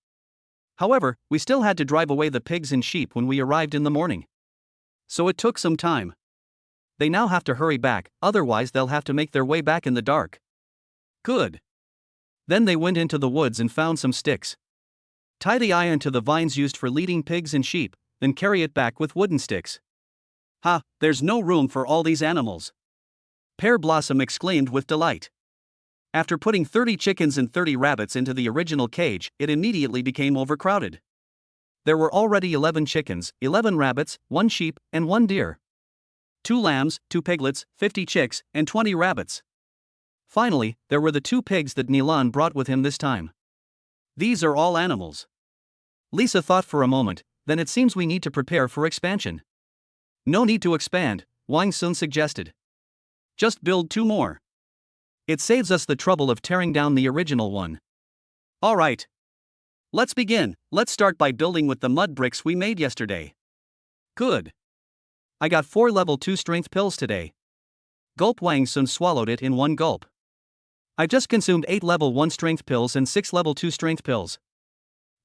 However, we still had to drive away the pigs and sheep when we arrived in the morning. So it took some time. They now have to hurry back, otherwise they'll have to make their way back in the dark. Good. Then they went into the woods and found some sticks. Tie the iron to the vines used for leading pigs and sheep, then carry it back with wooden sticks. Ha, there's no room for all these animals. Pear Blossom exclaimed with delight. After putting 30 chickens and 30 rabbits into the original cage, it immediately became overcrowded. There were already 11 chickens, 11 rabbits, 1 sheep, and 1 deer. 2 lambs, 2 piglets, 50 chicks, and 20 rabbits. Finally, there were the 2 pigs that Nilan brought with him this time. These are all animals. Lisa thought for a moment, then it seems we need to prepare for expansion. No need to expand, Wang Sun suggested. Just build 2 more. It saves us the trouble of tearing down the original one. Alright. Let's begin. Let's start by building with the mud bricks we made yesterday. Good. I got 4 level 2 strength pills today. Gulp. Wang Sun swallowed it in 1 gulp. I just consumed 8 level 1 strength pills and 6 level 2 strength pills.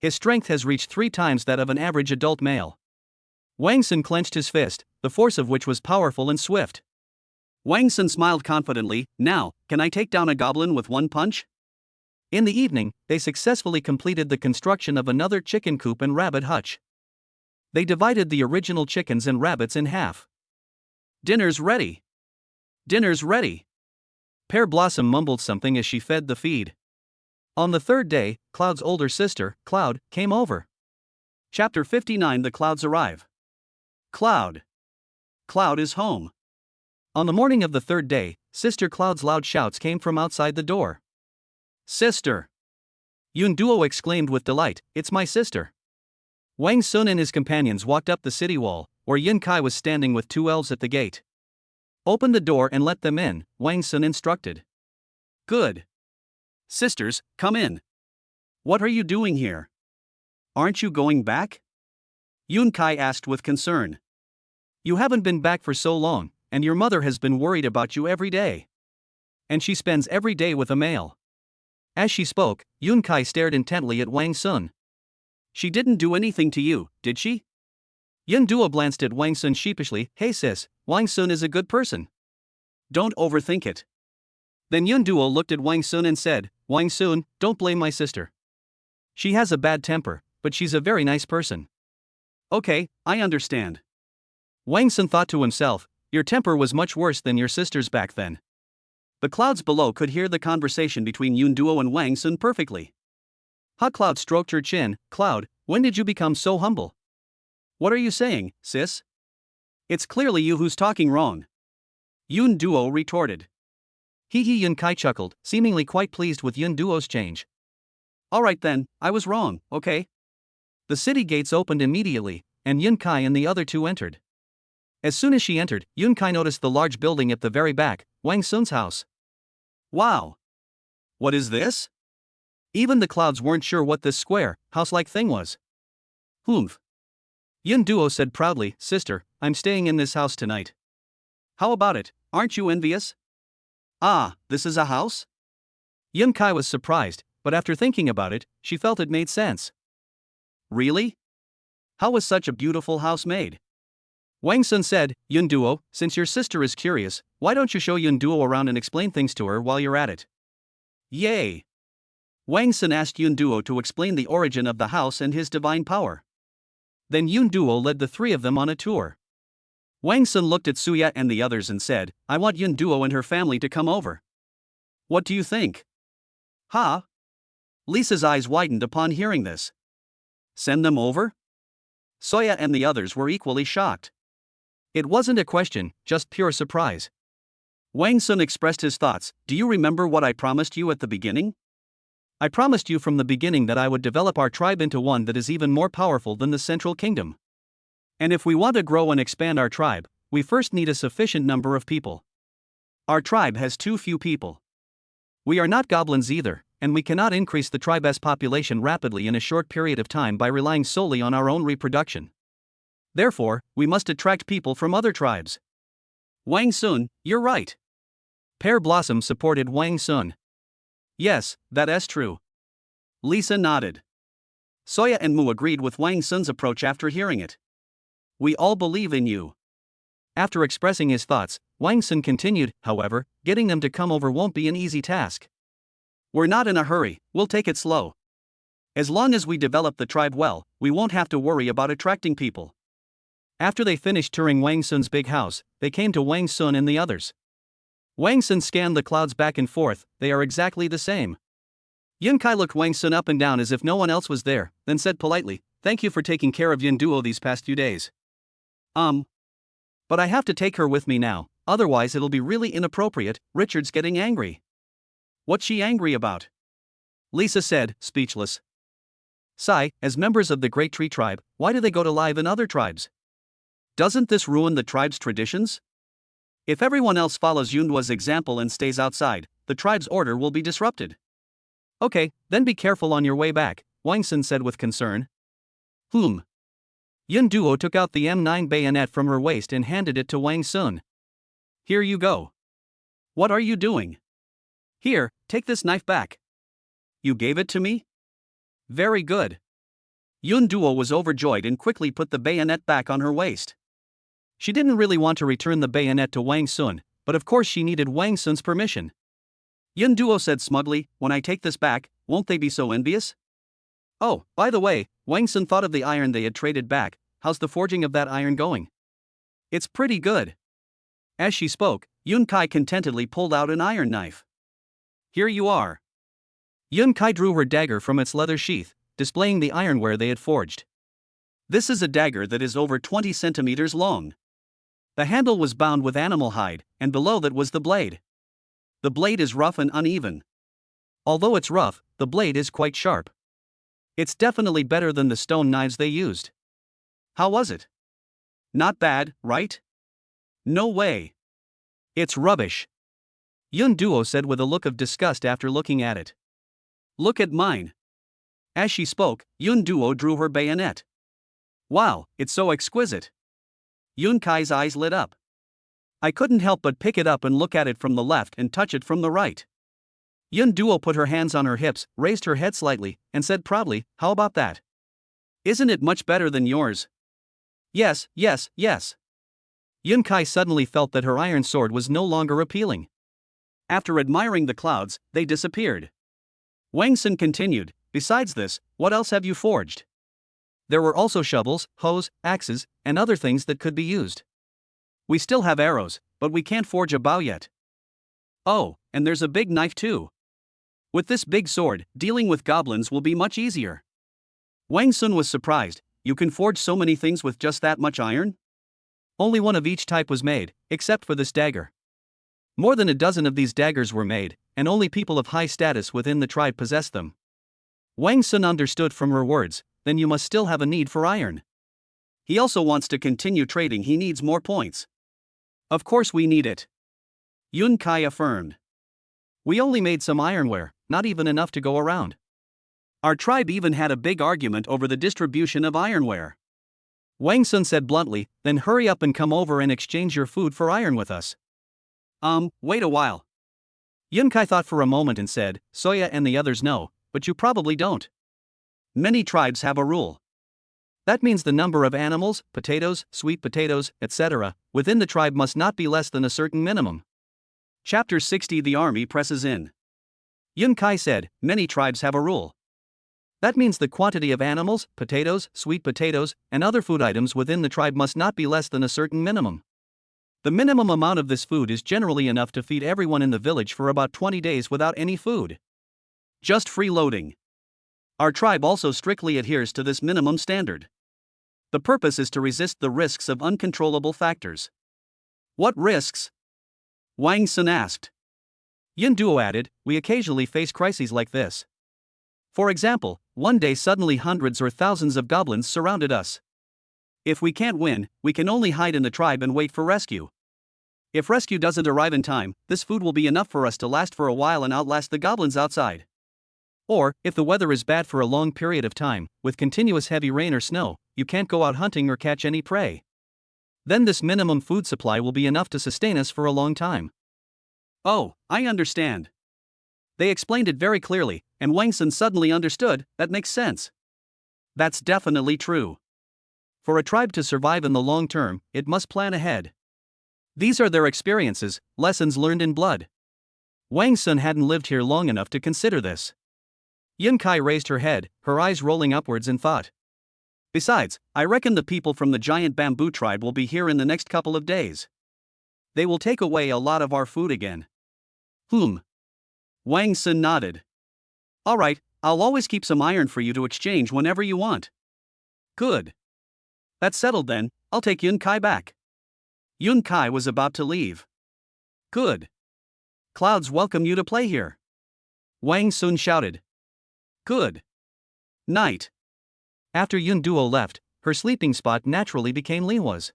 His strength has reached 3 times that of an average adult male. Wang Sun clenched his fist, the force of which was powerful and swift. Wang Sun smiled confidently. Now, can I take down a goblin with 1 punch? In the evening, they successfully completed the construction of another chicken coop and rabbit hutch. They divided the original chickens and rabbits in half. Dinner's ready. Dinner's ready. Pear Blossom mumbled something as she fed the feed. On the 3rd day, Cloud's older sister, Cloud, came over. Chapter 59. The Clouds arrive. Cloud. Cloud is home. On the morning of the 3rd day, Sister Cloud's loud shouts came from outside the door. Sister! Yun Duo exclaimed with delight, it's my sister. Wang Sun and his companions walked up the city wall, where Yun Kai was standing with 2 elves at the gate. Open the door and let them in, Wang Sun instructed. Good. Sisters, come in. What are you doing here? Aren't you going back? Yun Kai asked with concern. You haven't been back for so long, and your mother has been worried about you every day. And she spends every day with a male. As she spoke, Yun Kai stared intently at Wang Sun. She didn't do anything to you, did she? Yun Duo glanced at Wang Sun sheepishly. Hey sis, Wang Sun is a good person. Don't overthink it. Then Yun Duo looked at Wang Sun and said, Wang Sun, don't blame my sister. She has a bad temper, but she's a very nice person. Okay, I understand. Wang Sun thought to himself, your temper was much worse than your sister's back then. The clouds below could hear the conversation between Yun Duo and Wang Sun perfectly. Hot Cloud stroked her chin. Cloud, when did you become so humble? What are you saying, sis? It's clearly you who's talking wrong. Yun Duo retorted. Hee Yun Kai chuckled, seemingly quite pleased with Yun Duo's change. Alright then, I was wrong, okay? The city gates opened immediately, and Yun Kai and the other 2 entered. As soon as she entered, Yun Kai noticed the large building at the very back, Wang Sun's house. Wow! What is this? Even the clouds weren't sure what this square, house-like thing was. Humph. Yun Duo said proudly, Sister, I'm staying in this house tonight. How about it, aren't you envious? Ah, this is a house? Yun Kai was surprised, but after thinking about it, she felt it made sense. Really? How was such a beautiful house made? Wang Sun said, Yun Duo, since your sister is curious, why don't you show Yun Duo around and explain things to her while you're at it? Yay! Wang Sun asked Yun Duo to explain the origin of the house and his divine power. Then Yun Duo led the 3 of them on a tour. Wang Sun looked at Suya and the others and said, I want Yun Duo and her family to come over. What do you think? Huh? Lisa's eyes widened upon hearing this. Send them over? Soya and the others were equally shocked. It wasn't a question, just pure surprise. Wang Sun expressed his thoughts. Do you remember what I promised you at the beginning? I promised you from the beginning that I would develop our tribe into one that is even more powerful than the Central Kingdom. And if we want to grow and expand our tribe, we first need a sufficient number of people. Our tribe has too few people. We are not goblins either, and we cannot increase the tribe's population rapidly in a short period of time by relying solely on our own reproduction. Therefore, we must attract people from other tribes. Wang Sun, you're right. Pear Blossom supported Wang Sun. Yes, that is true. Lisa nodded. Soya and Mu agreed with Wang Sun's approach after hearing it. We all believe in you. After expressing his thoughts, Wang Sun continued, however, getting them to come over won't be an easy task. We're not in a hurry, we'll take it slow. As long as we develop the tribe well, we won't have to worry about attracting people. After they finished touring Wang Sun's big house, they came to Wang Sun and the others. Wang Sun scanned the clouds back and forth. They are exactly the same. Yun Kai looked Wang Sun up and down as if no one else was there, then said politely, "Thank you for taking care of Yun Duo these past few days." But I have to take her with me now, otherwise it'll be really inappropriate. Richard's getting angry. What's she angry about? Lisa said, speechless. Sai, as members of the Great Tree Tribe, why do they go to live in other tribes? Doesn't this ruin the tribe's traditions? If everyone else follows Yundua's example and stays outside, the tribe's order will be disrupted. Okay, then be careful on your way back, Wang Sun said with concern. Yun Duo took out the M9 bayonet from her waist and handed it to Wang Sun. Here you go. What are you doing? Here, take this knife back. You gave it to me? Very good. Yun Duo was overjoyed and quickly put the bayonet back on her waist. She didn't really want to return the bayonet to Wang Sun, but of course she needed Wang Sun's permission. Yun Duo said smugly, when I take this back, won't they be so envious? Oh, by the way, Wang Sun thought of the iron they had traded back. How's the forging of that iron going? It's pretty good. As she spoke, Yun Kai contentedly pulled out an iron knife. Here you are. Yun Kai drew her dagger from its leather sheath, displaying the ironware they had forged. This is a dagger that is over 20 centimeters long. The handle was bound with animal hide, and below that was the blade. The blade is rough and uneven. Although it's rough, the blade is quite sharp. It's definitely better than the stone knives they used. How was it? Not bad, right? No way. It's rubbish. Yun Duo said with a look of disgust after looking at it. Look at mine. As she spoke, Yun Duo drew her bayonet. Wow, it's so exquisite. Yun Kai's eyes lit up. I couldn't help but pick it up and look at it from the left and touch it from the right. Yun Duo put her hands on her hips, raised her head slightly, and said proudly, how about that? Isn't it much better than yours? Yes, yes, yes. Yun Kai suddenly felt that her iron sword was no longer appealing. After admiring the clouds, they disappeared. Wang Sun continued, besides this, what else have you forged? There were also shovels, hoes, axes, and other things that could be used. We still have arrows, but we can't forge a bow yet. Oh, and there's a big knife too. With this big sword, dealing with goblins will be much easier. Wang Sun was surprised. You can forge so many things with just that much iron? Only one of each type was made, except for this dagger. More than a dozen of these daggers were made, and only people of high status within the tribe possessed them. Wang Sun understood from her words, then you must still have a need for iron. He also wants to continue trading. He needs more points. Of course we need it. Yun Kai affirmed. We only made some ironware, not even enough to go around. Our tribe even had a big argument over the distribution of ironware. Wang Sun said bluntly, then hurry up and come over and exchange your food for iron with us. Wait a while. Yun Kai thought for a moment and said, Soya and the others know, but you probably don't. Many tribes have a rule. That means the number of animals, potatoes, sweet potatoes, etc., within the tribe must not be less than a certain minimum. Chapter 60 The Army Presses In. Yun Kai said, many tribes have a rule. That means the quantity of animals, potatoes, sweet potatoes, and other food items within the tribe must not be less than a certain minimum. The minimum amount of this food is generally enough to feed everyone in the village for about 20 days without any food. Just freeloading. Our tribe also strictly adheres to this minimum standard. The purpose is to resist the risks of uncontrollable factors. What risks? Wang Sun asked. Yin Duo added, we occasionally face crises like this. For example, one day suddenly hundreds or thousands of goblins surrounded us. If we can't win, we can only hide in the tribe and wait for rescue. If rescue doesn't arrive in time, this food will be enough for us to last for a while and outlast the goblins outside. Or, if the weather is bad for a long period of time, with continuous heavy rain or snow, you can't go out hunting or catch any prey. Then this minimum food supply will be enough to sustain us for a long time. Oh, I understand. They explained it very clearly, and Wang Sun suddenly understood, that makes sense. That's definitely true. For a tribe to survive in the long term, it must plan ahead. These are their experiences, lessons learned in blood. Wang Sun hadn't lived here long enough to consider this. Yun Kai raised her head, her eyes rolling upwards in thought. Besides, I reckon the people from the giant bamboo tribe will be here in the next couple of days. They will take away a lot of our food again. Wang Sun nodded. Alright, I'll always keep some iron for you to exchange whenever you want. Good. That's settled then, I'll take Yun Kai back. Yun Kai was about to leave. Good. Clouds welcome you to play here. Wang Sun shouted. Good. Night. After Yun Duo left, her sleeping spot naturally became Lihua's.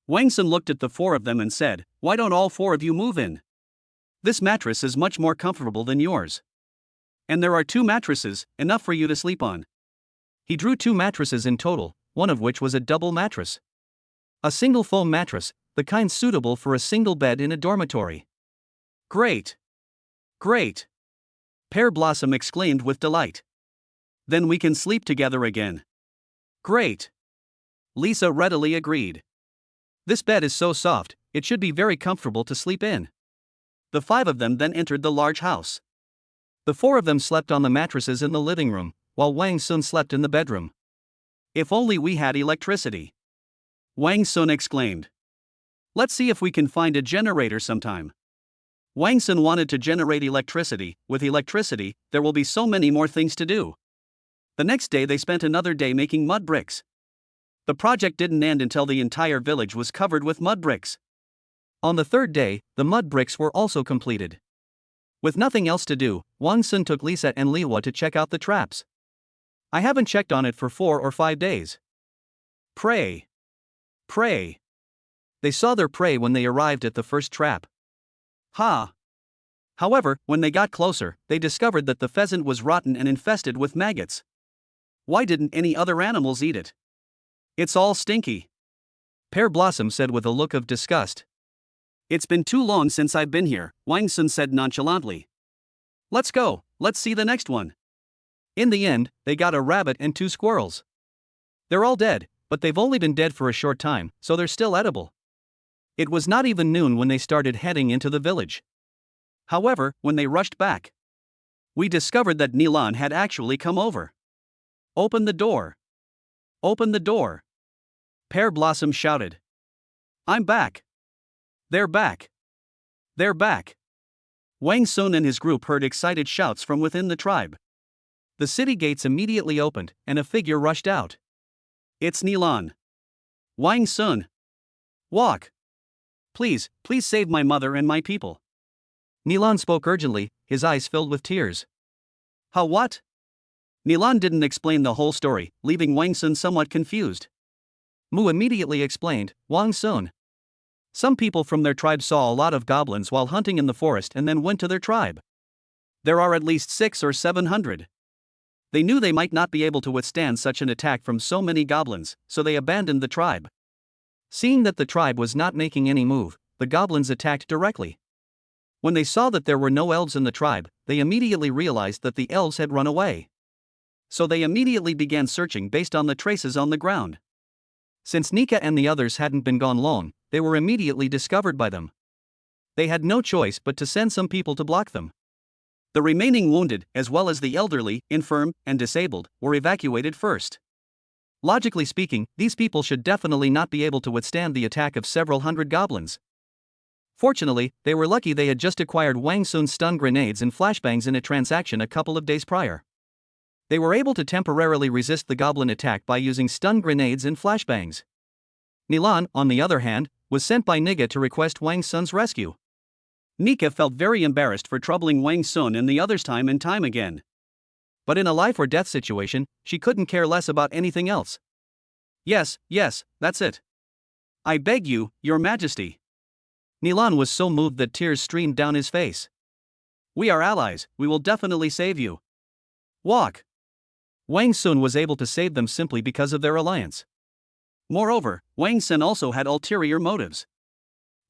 Wang Sun looked at the four of them and said, why don't all four of you move in? This mattress is much more comfortable than yours. And there are 2 mattresses, enough for you to sleep on. He drew 2 mattresses in total, one of which was a double mattress. A single foam mattress, the kind suitable for a single bed in a dormitory. Great! Great! Pear Blossom exclaimed with delight. Then we can sleep together again. Great! Lisa readily agreed. This bed is so soft, it should be very comfortable to sleep in. The 5 of them then entered the large house. The 4 of them slept on the mattresses in the living room, while Wang Sun slept in the bedroom. If only we had electricity! Wang Sun exclaimed. Let's see if we can find a generator sometime. Wang Sun wanted to generate electricity. With electricity, there will be so many more things to do. The next day they spent another day making mud bricks. The project didn't end until the entire village was covered with mud bricks. On the 3rd day, the mud bricks were also completed. With nothing else to do, Wang Sun took Lisa and Lihua to check out the traps. I haven't checked on it for 4 or 5 days. Prey. Prey. They saw their prey when they arrived at the first trap. However, when they got closer, they discovered that the pheasant was rotten and infested with maggots. Why didn't any other animals eat it? It's all stinky. Pear Blossom said with a look of disgust. It's been too long since I've been here, Wang Sun said nonchalantly. Let's go, let's see the next one. In the end, they got a rabbit and 2 squirrels. They're all dead, but they've only been dead for a short time, so they're still edible. It was not even noon when they started heading into the village. However, when they rushed back, we discovered that Nilan had actually come over. Open the door. Open the door. Pear Blossom shouted. I'm back. They're back. They're back. Wang Sun and his group heard excited shouts from within the tribe. The city gates immediately opened, and a figure rushed out. It's Nilan. Wang Sun. Walk. Please save my mother and my people. Nilan spoke urgently, his eyes filled with tears. How what? Nilan didn't explain the whole story, leaving Wang Sun somewhat confused. Mu immediately explained, Wang Sun. Some people from their tribe saw a lot of goblins while hunting in the forest and then went to their tribe. There are at least 600 or 700. They knew they might not be able to withstand such an attack from so many goblins, so they abandoned the tribe. Seeing that the tribe was not making any move, the goblins attacked directly. When they saw that there were no elves in the tribe, they immediately realized that the elves had run away. So they immediately began searching based on the traces on the ground. Since Nika and the others hadn't been gone long, they were immediately discovered by them. They had no choice but to send some people to block them. The remaining wounded, as well as the elderly, infirm, and disabled, were evacuated first. Logically speaking, these people should definitely not be able to withstand the attack of several hundred goblins. Fortunately, they were lucky they had just acquired Wang Sun's stun grenades and flashbangs in a transaction a couple of days prior. They were able to temporarily resist the goblin attack by using stun grenades and flashbangs. Nilan, on the other hand, was sent by Niga to request Wang Sun's rescue. Nika felt very embarrassed for troubling Wang Sun and the others time and time again. But in a life or death situation, she couldn't care less about anything else. Yes, that's it. I beg you, Your Majesty. Nilan was so moved that tears streamed down his face. We are allies, we will definitely save you. Walk. Wang Sun was able to save them simply because of their alliance. Moreover, Wang Sun also had ulterior motives.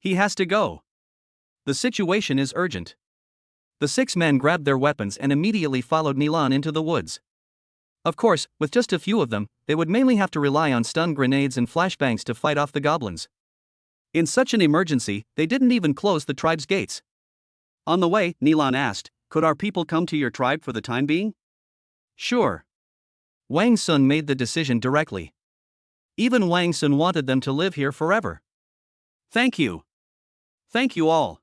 He has to go. The situation is urgent. The 6 men grabbed their weapons and immediately followed Nilan into the woods. Of course, with just a few of them, they would mainly have to rely on stun grenades and flashbangs to fight off the goblins. In such an emergency, they didn't even close the tribe's gates. On the way, Nilan asked, "Could our people come to your tribe for the time being?" Sure. Wang Sun made the decision directly. Even Wang Sun wanted them to live here forever. Thank you. Thank you all.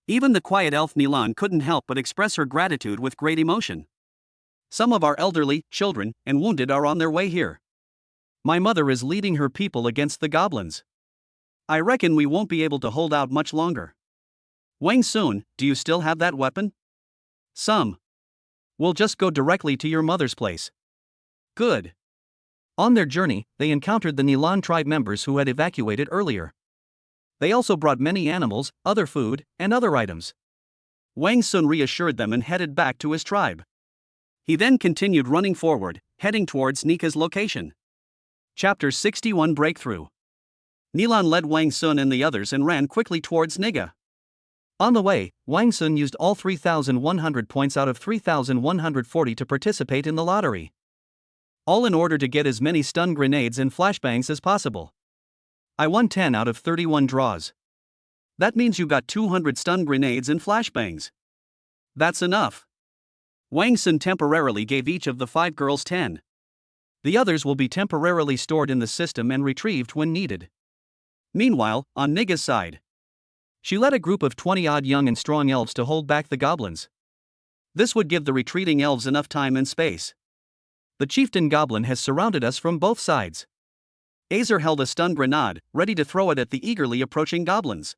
Even the quiet elf Nilan couldn't help but express her gratitude with great emotion. Some of our elderly, children, and wounded are on their way here. My mother is leading her people against the goblins. I reckon we won't be able to hold out much longer. Wang Sun, do you still have that weapon? Some. We'll just go directly to your mother's place. Good. On their journey, they encountered the Nilan tribe members who had evacuated earlier. They also brought many animals, other food, and other items. Wang Sun reassured them and headed back to his tribe. He then continued running forward, heading towards Nika's location. Chapter 61 Breakthrough. Nilan led Wang Sun and the others and ran quickly towards Niga. On the way, Wang Sun used all 3,100 points out of 3,140 to participate in the lottery. All in order to get as many stun grenades and flashbangs as possible. I won 10 out of 31 draws. That means you got 200 stun grenades and flashbangs. That's enough. Wang Sun temporarily gave each of the 5 girls 10. The others will be temporarily stored in the system and retrieved when needed. Meanwhile, on Niga's side, she led a group of 20-odd young and strong elves to hold back the goblins. This would give the retreating elves enough time and space. The chieftain goblin has surrounded us from both sides. Azer held a stun grenade, ready to throw it at the eagerly approaching goblins.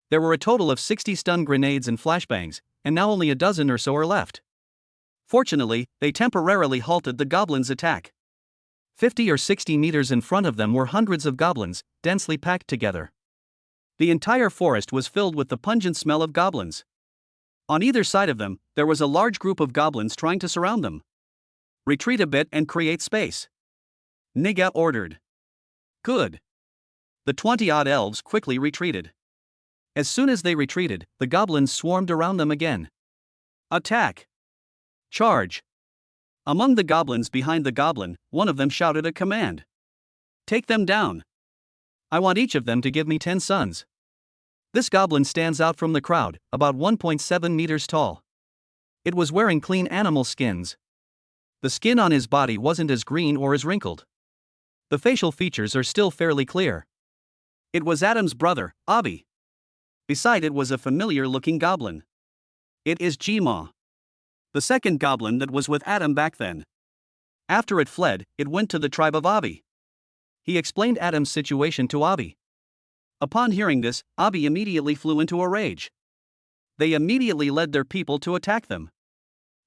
There were a total of 60 stun grenades and flashbangs, and now only a dozen or so are left. Fortunately, they temporarily halted the goblins' attack. 50 or 60 meters in front of them were hundreds of goblins, densely packed together. The entire forest was filled with the pungent smell of goblins. On either side of them, there was a large group of goblins trying to surround them. Retreat a bit and create space. Niga ordered. Good. The 20-odd elves quickly retreated. As soon as they retreated, the goblins swarmed around them again. Attack! Charge! Among the goblins behind the goblin, one of them shouted a command. Take them down. I want each of them to give me 10 suns. This goblin stands out from the crowd, about 1.7 meters tall. It was wearing clean animal skins. The skin on his body wasn't as green or as wrinkled. The facial features are still fairly clear. It was Adam's brother, Abi. Beside it was a familiar-looking goblin. It is Jima, the second goblin that was with Adam back then. After it fled, it went to the tribe of Abi. He explained Adam's situation to Abi. Upon hearing this, Abi immediately flew into a rage. They immediately led their people to attack them.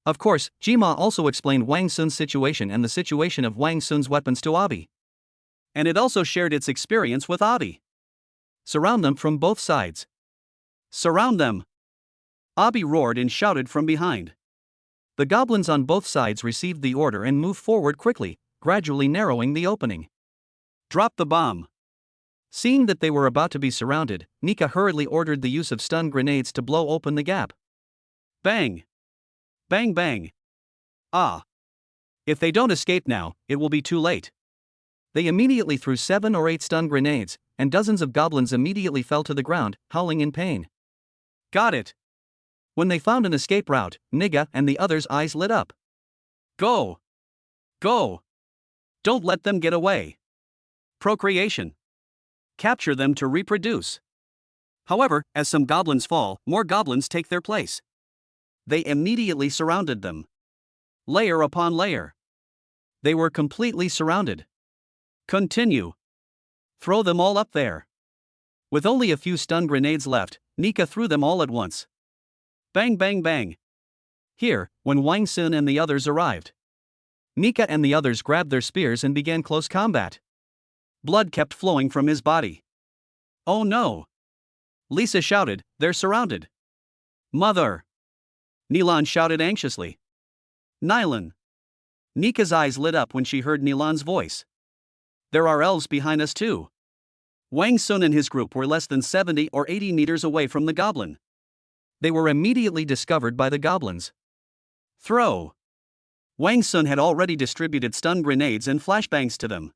Of course, Jima also explained Wang Sun's situation and the situation of Wang Sun's weapons to Abi. And it also shared its experience with Abi. Surround them from both sides. Surround them! Abi roared and shouted from behind. The goblins on both sides received the order and moved forward quickly, gradually narrowing the opening. Drop the bomb! Seeing that they were about to be surrounded, Nika hurriedly ordered the use of stun grenades to blow open the gap. Bang! Bang bang! Ah! If they don't escape now, it will be too late. They immediately threw 7 or 8 stun grenades, and dozens of goblins immediately fell to the ground, howling in pain. Got it! When they found an escape route, Niga and the others' eyes lit up. Go! Go! Don't let them get away. Procreation. Capture them to reproduce. However, as some goblins fall, more goblins take their place. They immediately surrounded them. Layer upon layer. They were completely surrounded. Continue. Throw them all up there. With only a few stun grenades left, Nika threw them all at once. Bang bang bang. Here, when Wang Sun and the others arrived, Nika and the others grabbed their spears and began close combat. Blood kept flowing from his body. Oh no! Lisa shouted, they're surrounded. Mother! Nilan shouted anxiously. Nilan! Nika's eyes lit up when she heard Nilan's voice. There are elves behind us too. Wang Sun and his group were less than 70 or 80 meters away from the goblin. They were immediately discovered by the goblins. Throw! Wang Sun had already distributed stun grenades and flashbangs to them.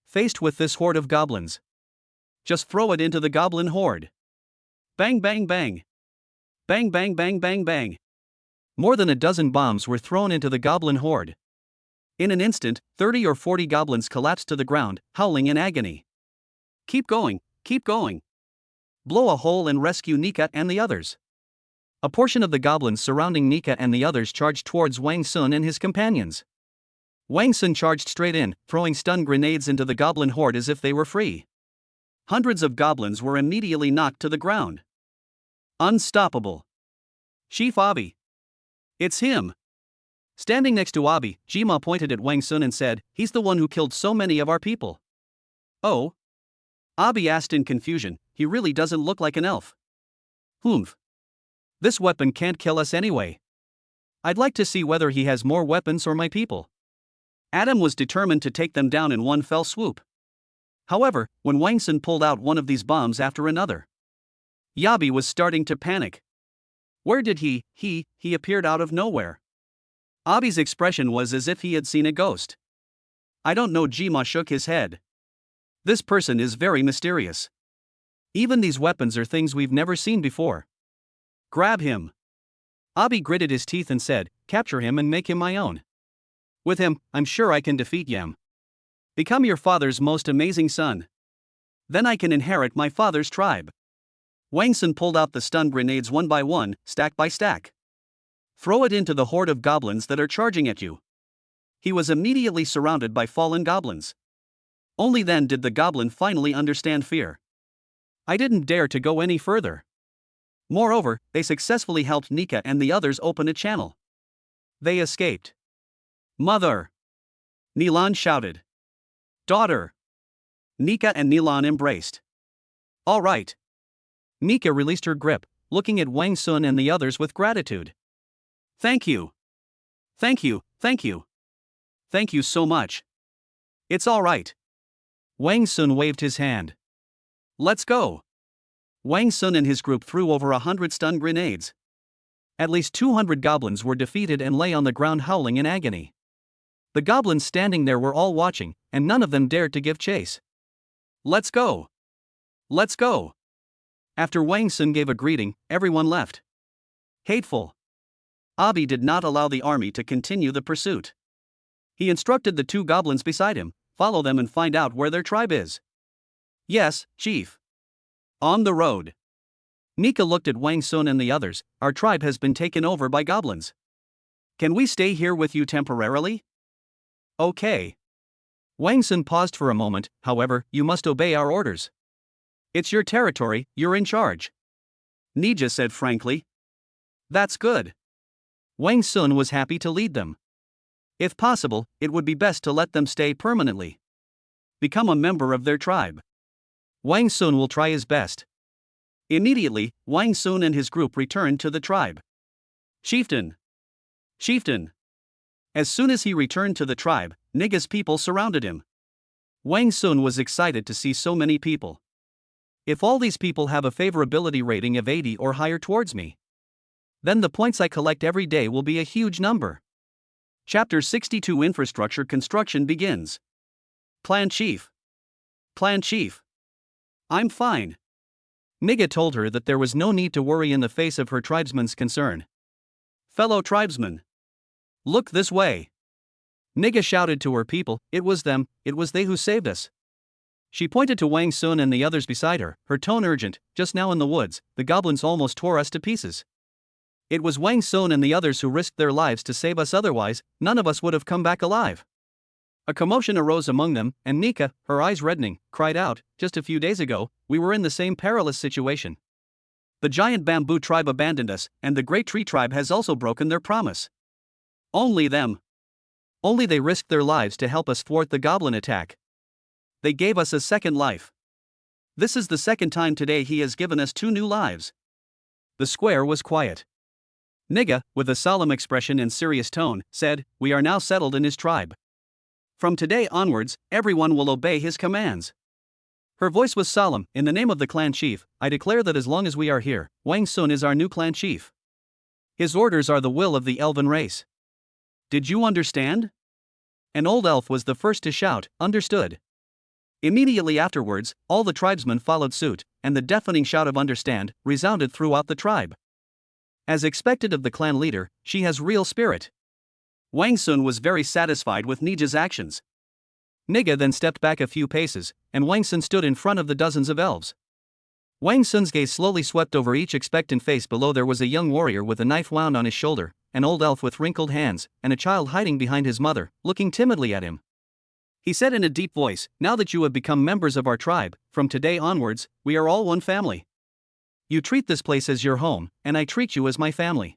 Faced with this horde of goblins, just throw it into the goblin horde. Bang bang bang. Bang bang bang bang bang. More than a dozen bombs were thrown into the goblin horde. In an instant, 30 or 40 goblins collapsed to the ground, howling in agony. Keep going, keep going. Blow a hole and rescue Nika and the others. A portion of the goblins surrounding Nika and the others charged towards Wang Sun and his companions. Wang Sun charged straight in, throwing stun grenades into the goblin horde as if they were free. Hundreds of goblins were immediately knocked to the ground. Unstoppable. Chief Abi. It's him. Standing next to Abi, Jima pointed at Wang Sun and said, he's the one who killed so many of our people. Oh? Abi asked in confusion, he really doesn't look like an elf. Humph. This weapon can't kill us anyway. I'd like to see whether he has more weapons or my people. Adam was determined to take them down in one fell swoop. However, when Wang Sun pulled out one of these bombs after another, Yabi was starting to panic. Where did he appeared out of nowhere. Abi's expression was as if he had seen a ghost. I don't know. Jima shook his head. This person is very mysterious. Even these weapons are things we've never seen before. Grab him. Abi gritted his teeth and said, capture him and make him my own. With him, I'm sure I can defeat Yam. Become your father's most amazing son. Then I can inherit my father's tribe. Wang Sun pulled out the stun grenades one by one, stack by stack. Throw it into the horde of goblins that are charging at you. He was immediately surrounded by fallen goblins. Only then did the goblin finally understand fear. I didn't dare to go any further. Moreover, they successfully helped Nika and the others open a channel. They escaped. Mother! Nilan shouted. Daughter! Nika and Nilan embraced. All right. Nika released her grip, looking at Wang Sun and the others with gratitude. Thank you. Thank you, thank you. Thank you so much. It's all right. Wang Sun waved his hand. Let's go. Wang Sun and his group threw over 100 stun grenades. At least 200 goblins were defeated and lay on the ground howling in agony. The goblins standing there were all watching, and none of them dared to give chase. Let's go. Let's go. After Wang Sun gave a greeting, everyone left. Hateful. Abi did not allow the army to continue the pursuit. He instructed the two goblins beside him, follow them and find out where their tribe is. Yes, chief. On the road. Nika looked at Wang Sun and the others. Our tribe has been taken over by goblins. Can we stay here with you temporarily? Okay. Wang Sun paused for a moment. However, you must obey our orders. It's your territory, you're in charge. Nija said frankly. That's good. Wang Sun was happy to lead them. If possible, it would be best to let them stay permanently. Become a member of their tribe. Wang Sun will try his best. Immediately, Wang Sun and his group returned to the tribe. Chieftain! Chieftain! As soon as he returned to the tribe, Niga's people surrounded him. Wang Sun was excited to see so many people. If all these people have a favorability rating of 80 or higher towards me, then the points I collect every day will be a huge number. Chapter 62 Infrastructure Construction begins. Clan Chief. Clan Chief. I'm fine. Niga told her that there was no need to worry in the face of her tribesman's concern. Fellow tribesmen. Look this way. Niga shouted to her people, it was them, it was they who saved us. She pointed to Wang Sun and the others beside her, her tone urgent, just now in the woods, the goblins almost tore us to pieces. It was Wang Sun and the others who risked their lives to save us, otherwise, none of us would have come back alive. A commotion arose among them, and Nika, her eyes reddening, cried out, just a few days ago, we were in the same perilous situation. The giant bamboo tribe abandoned us, and the great tree tribe has also broken their promise. Only them. Only they risked their lives to help us thwart the goblin attack. They gave us a second life. This is the second time today he has given us 2 new lives. The square was quiet. Niga, with a solemn expression and serious tone, said, we are now settled in his tribe. From today onwards, everyone will obey his commands. Her voice was solemn, in the name of the clan chief, I declare that as long as we are here, Wang Sun is our new clan chief. His orders are the will of the elven race. Did you understand? An old elf was the first to shout, understood. Immediately afterwards, all the tribesmen followed suit, and the deafening shout of understand resounded throughout the tribe. As expected of the clan leader, she has real spirit. Wang Sun was very satisfied with Nija's actions. Niga then stepped back a few paces, and Wang Sun stood in front of the dozens of elves. Wang Sun's gaze slowly swept over each expectant face. Below there was a young warrior with a knife wound on his shoulder, an old elf with wrinkled hands, and a child hiding behind his mother, looking timidly at him. He said in a deep voice, now that you have become members of our tribe, from today onwards, we are all one family. You treat this place as your home, and I treat you as my family.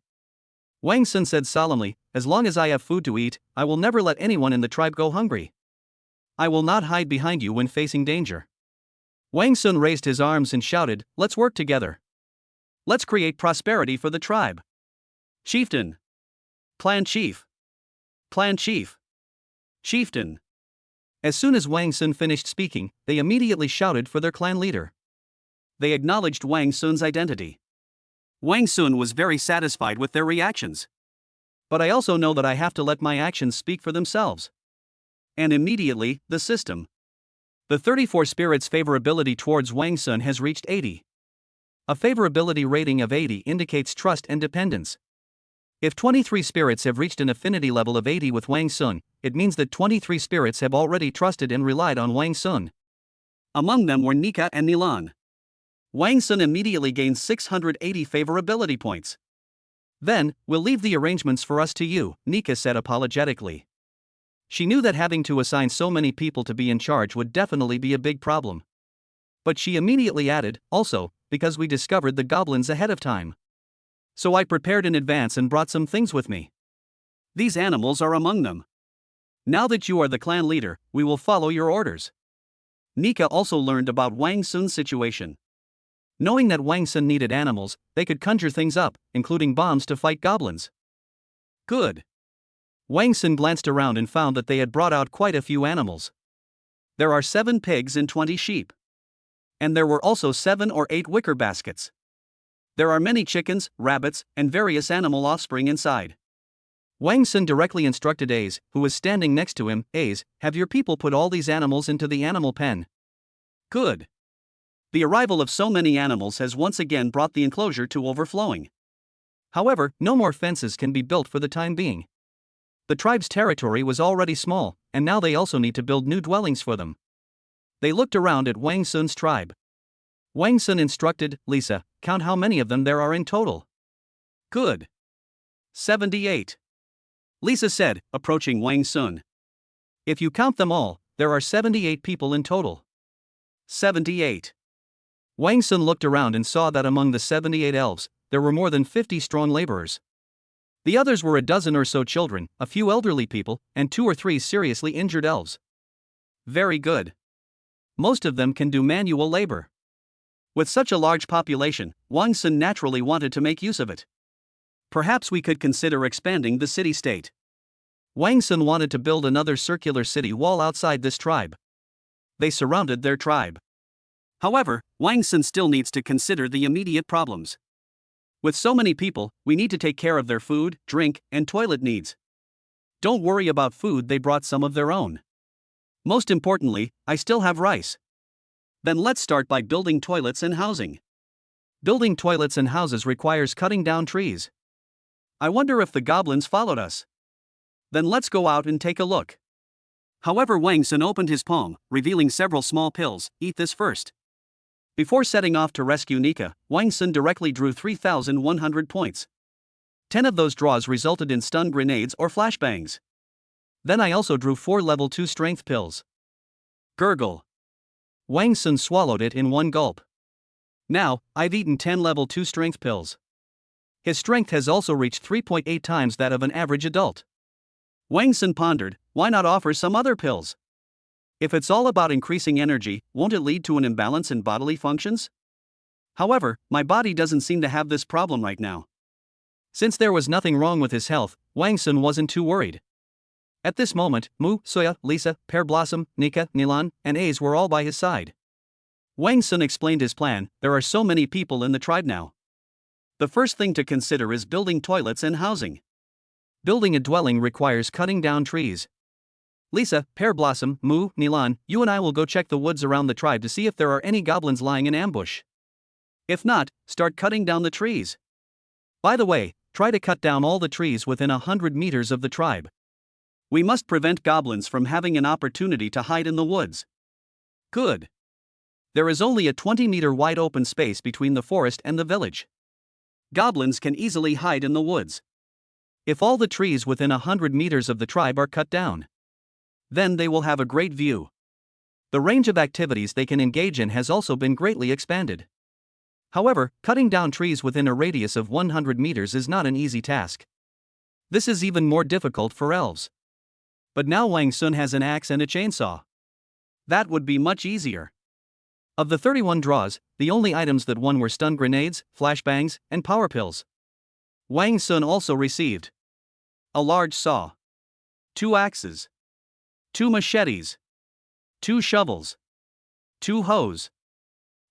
Wang Sun said solemnly, as long as I have food to eat, I will never let anyone in the tribe go hungry. I will not hide behind you when facing danger. Wang Sun raised his arms and shouted, let's work together. Let's create prosperity for the tribe. Chieftain. Clan chief. Clan chief. Chieftain. As soon as Wang Sun finished speaking, they immediately shouted for their clan leader. They acknowledged Wang Sun's identity. Wang Sun was very satisfied with their reactions. But I also know that I have to let my actions speak for themselves. And immediately, the system. The 34 spirits' favorability towards Wang Sun has reached 80. A favorability rating of 80 indicates trust and dependence. If 23 spirits have reached an affinity level of 80 with Wang Sun, it means that 23 spirits have already trusted and relied on Wang Sun. Among them were Nika and Nilan. Wang Sun immediately gained 680 favorability points. Then, we'll leave the arrangements for us to you, Nika said apologetically. She knew that having to assign so many people to be in charge would definitely be a big problem. But she immediately added, also, because we discovered the goblins ahead of time. So I prepared in advance and brought some things with me. These animals are among them. Now that you are the clan leader, we will follow your orders. Nika also learned about Wang Sun's situation. Knowing that Wang Sun needed animals, they could conjure things up, including bombs to fight goblins. Good. Wang Sun glanced around and found that they had brought out quite a few animals. There are 7 pigs and 20 sheep. And there were also 7 or 8 wicker baskets. There are many chickens, rabbits, and various animal offspring inside. Wang Sun directly instructed Ace, who was standing next to him, Ace, have your people put all these animals into the animal pen. Good. The arrival of so many animals has once again brought the enclosure to overflowing. However, no more fences can be built for the time being. The tribe's territory was already small, and now they also need to build new dwellings for them. They looked around at Wang Sun's tribe. Wang Sun instructed, Lisa, count how many of them there are in total. Good. 78. Lisa said, approaching Wang Sun. If you count them all, there are 78 people in total. 78. Wang Sun looked around and saw that among the 78 elves, there were more than 50 strong laborers. The others were a dozen or so children, a few elderly people, and 2 or 3 seriously injured elves. Very good. Most of them can do manual labor. With such a large population, Wang Sun naturally wanted to make use of it. Perhaps we could consider expanding the city-state. Wang Sun wanted to build another circular city wall outside this tribe. They surrounded their tribe. However, Wang Sun still needs to consider the immediate problems. With so many people, we need to take care of their food, drink, and toilet needs. Don't worry about food, they brought some of their own. Most importantly, I still have rice. Then let's start by building toilets and housing. Building toilets and houses requires cutting down trees. I wonder if the goblins followed us. Then let's go out and take a look. However, Wang Sun opened his palm, revealing several small pills. Eat this first. Before setting off to rescue Nika, Wang Sun directly drew 3,100 points. 10 of those draws resulted in stun grenades or flashbangs. Then I also drew 4 level 2 strength pills. Gurgle. Wang Sun swallowed it in one gulp. Now, I've eaten 10 level 2 strength pills. His strength has also reached 3.8 times that of an average adult. Wang Sun pondered, why not offer some other pills? If it's all about increasing energy, won't it lead to an imbalance in bodily functions? However, my body doesn't seem to have this problem right now. Since there was nothing wrong with his health, Wang Sun wasn't too worried. At this moment, Mu, Soya, Lisa, Pear Blossom, Nika, Nilan, and Ace were all by his side. Wang Sun explained his plan. There are so many people in the tribe now. The first thing to consider is building toilets and housing. Building a dwelling requires cutting down trees. Lisa, Pear Blossom, Mu, Nilan, you and I will go check the woods around the tribe to see if there are any goblins lying in ambush. If not, start cutting down the trees. By the way, try to cut down all the trees within 100 meters of the tribe. We must prevent goblins from having an opportunity to hide in the woods. Good. There is only a 20-meter wide open space between the forest and the village. Goblins can easily hide in the woods. If all the trees within 100 meters of the tribe are cut down, then they will have a great view. The range of activities they can engage in has also been greatly expanded. However, cutting down trees within a radius of 100 meters is not an easy task. This is even more difficult for elves. But now Wang Sun has an axe and a chainsaw. That would be much easier. Of the 31 draws, the only items that won were stun grenades, flashbangs, and power pills. Wang Sun also received a large saw, 2 axes, 2 machetes, 2 shovels, 2 hoes.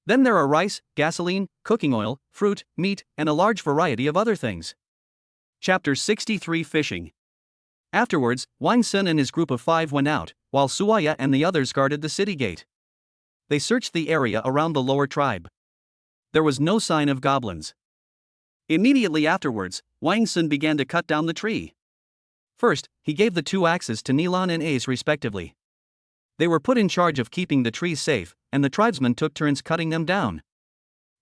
Then there are rice, gasoline, cooking oil, fruit, meat, and a large variety of other things. Chapter 63 Fishing. Afterwards, Wang Sun and his group of 5 went out, while Suaya and the others guarded the city gate. They searched the area around the lower tribe. There was no sign of goblins. Immediately afterwards, Wang Sun began to cut down the tree. First, he gave the 2 axes to Nilan and Ace respectively. They were put in charge of keeping the trees safe, and the tribesmen took turns cutting them down.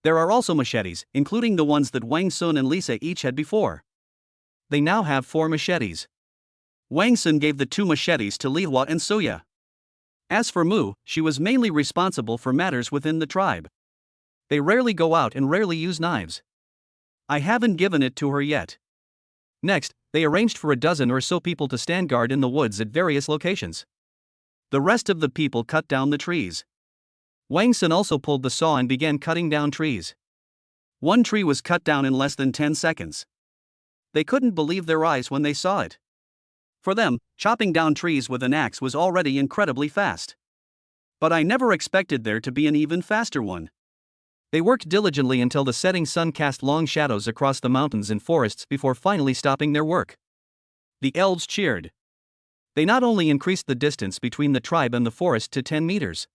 There are also machetes, including the ones that Wang Sun and Lisa each had before. They now have 4 machetes. Wang Sun gave the 2 machetes to Lihua and Soya. As for Mu, she was mainly responsible for matters within the tribe. They rarely go out and rarely use knives. I haven't given it to her yet. Next, they arranged for a dozen or so people to stand guard in the woods at various locations. The rest of the people cut down the trees. Wang Sun also pulled the saw and began cutting down trees. 1 tree was cut down in less than 10 seconds. They couldn't believe their eyes when they saw it. For them, chopping down trees with an axe was already incredibly fast. But I never expected there to be an even faster one. They worked diligently until the setting sun cast long shadows across the mountains and forests before finally stopping their work. The elves cheered. They not only increased the distance between the tribe and the forest to 10 meters.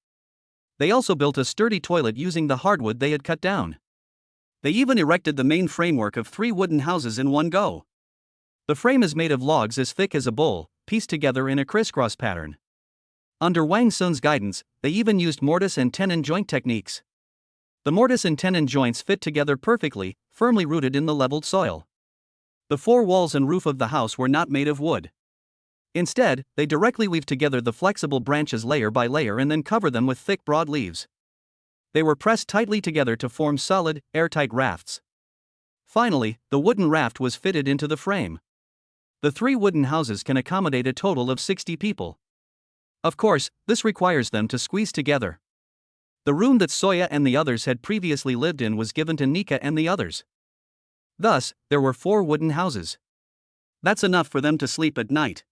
They also built a sturdy toilet using the hardwood they had cut down. They even erected the main framework of 3 wooden houses in one go. The frame is made of logs as thick as a bowl, pieced together in a crisscross pattern. Under Wang Sun's guidance, they even used mortise and tenon joint techniques. The mortise and tenon joints fit together perfectly, firmly rooted in the leveled soil. The 4 walls and roof of the house were not made of wood. Instead, they directly weave together the flexible branches layer by layer and then cover them with thick broad leaves. They were pressed tightly together to form solid, airtight rafts. Finally, the wooden raft was fitted into the frame. The 3 wooden houses can accommodate a total of 60 people. Of course, this requires them to squeeze together. The room that Soya and the others had previously lived in was given to Nika and the others. Thus, there were 4 wooden houses. That's enough for them to sleep at night.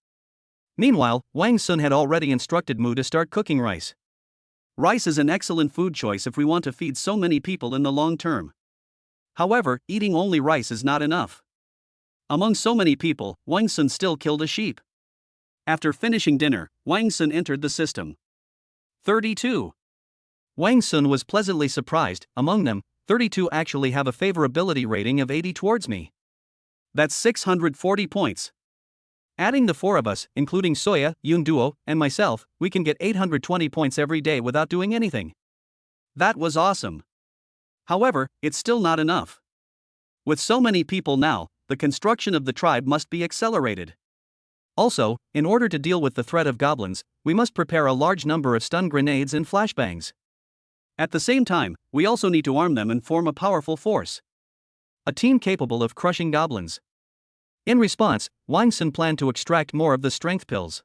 Meanwhile, Wang Sun had already instructed Mu to start cooking rice. Rice is an excellent food choice if we want to feed so many people in the long term. However, eating only rice is not enough. Among so many people, Wang Sun still killed a sheep. After finishing dinner, Wang Sun entered the system. 32. Wang Sun was pleasantly surprised. Among them, 32 actually have a favorability rating of 80 towards me. That's 640 points. Adding the four of us, including Soya, Yun Duo, and myself, we can get 820 points every day without doing anything. That was awesome. However, it's still not enough. With so many people now, the construction of the tribe must be accelerated. Also, in order to deal with the threat of goblins, we must prepare a large number of stun grenades and flashbangs. At the same time, we also need to arm them and form a powerful force. A team capable of crushing goblins. In response, Wang Sun planned to extract more of the strength pills.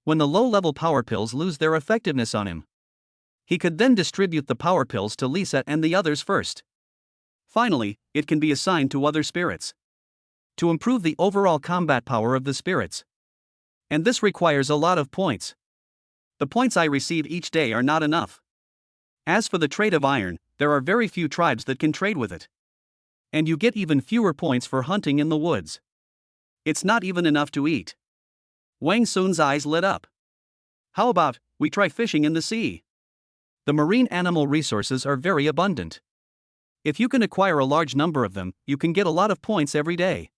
When the low-level power pills lose their effectiveness on him, he could then distribute the power pills to Lisa and the others first. Finally, it can be assigned to other spirits to improve the overall combat power of the spirits. And this requires a lot of points. The points I receive each day are not enough. As for the trade of iron, there are very few tribes that can trade with it. And you get even fewer points for hunting in the woods. It's not even enough to eat. Wang Sun's eyes lit up. How about we try fishing in the sea? The marine animal resources are very abundant. If you can acquire a large number of them, you can get a lot of points every day.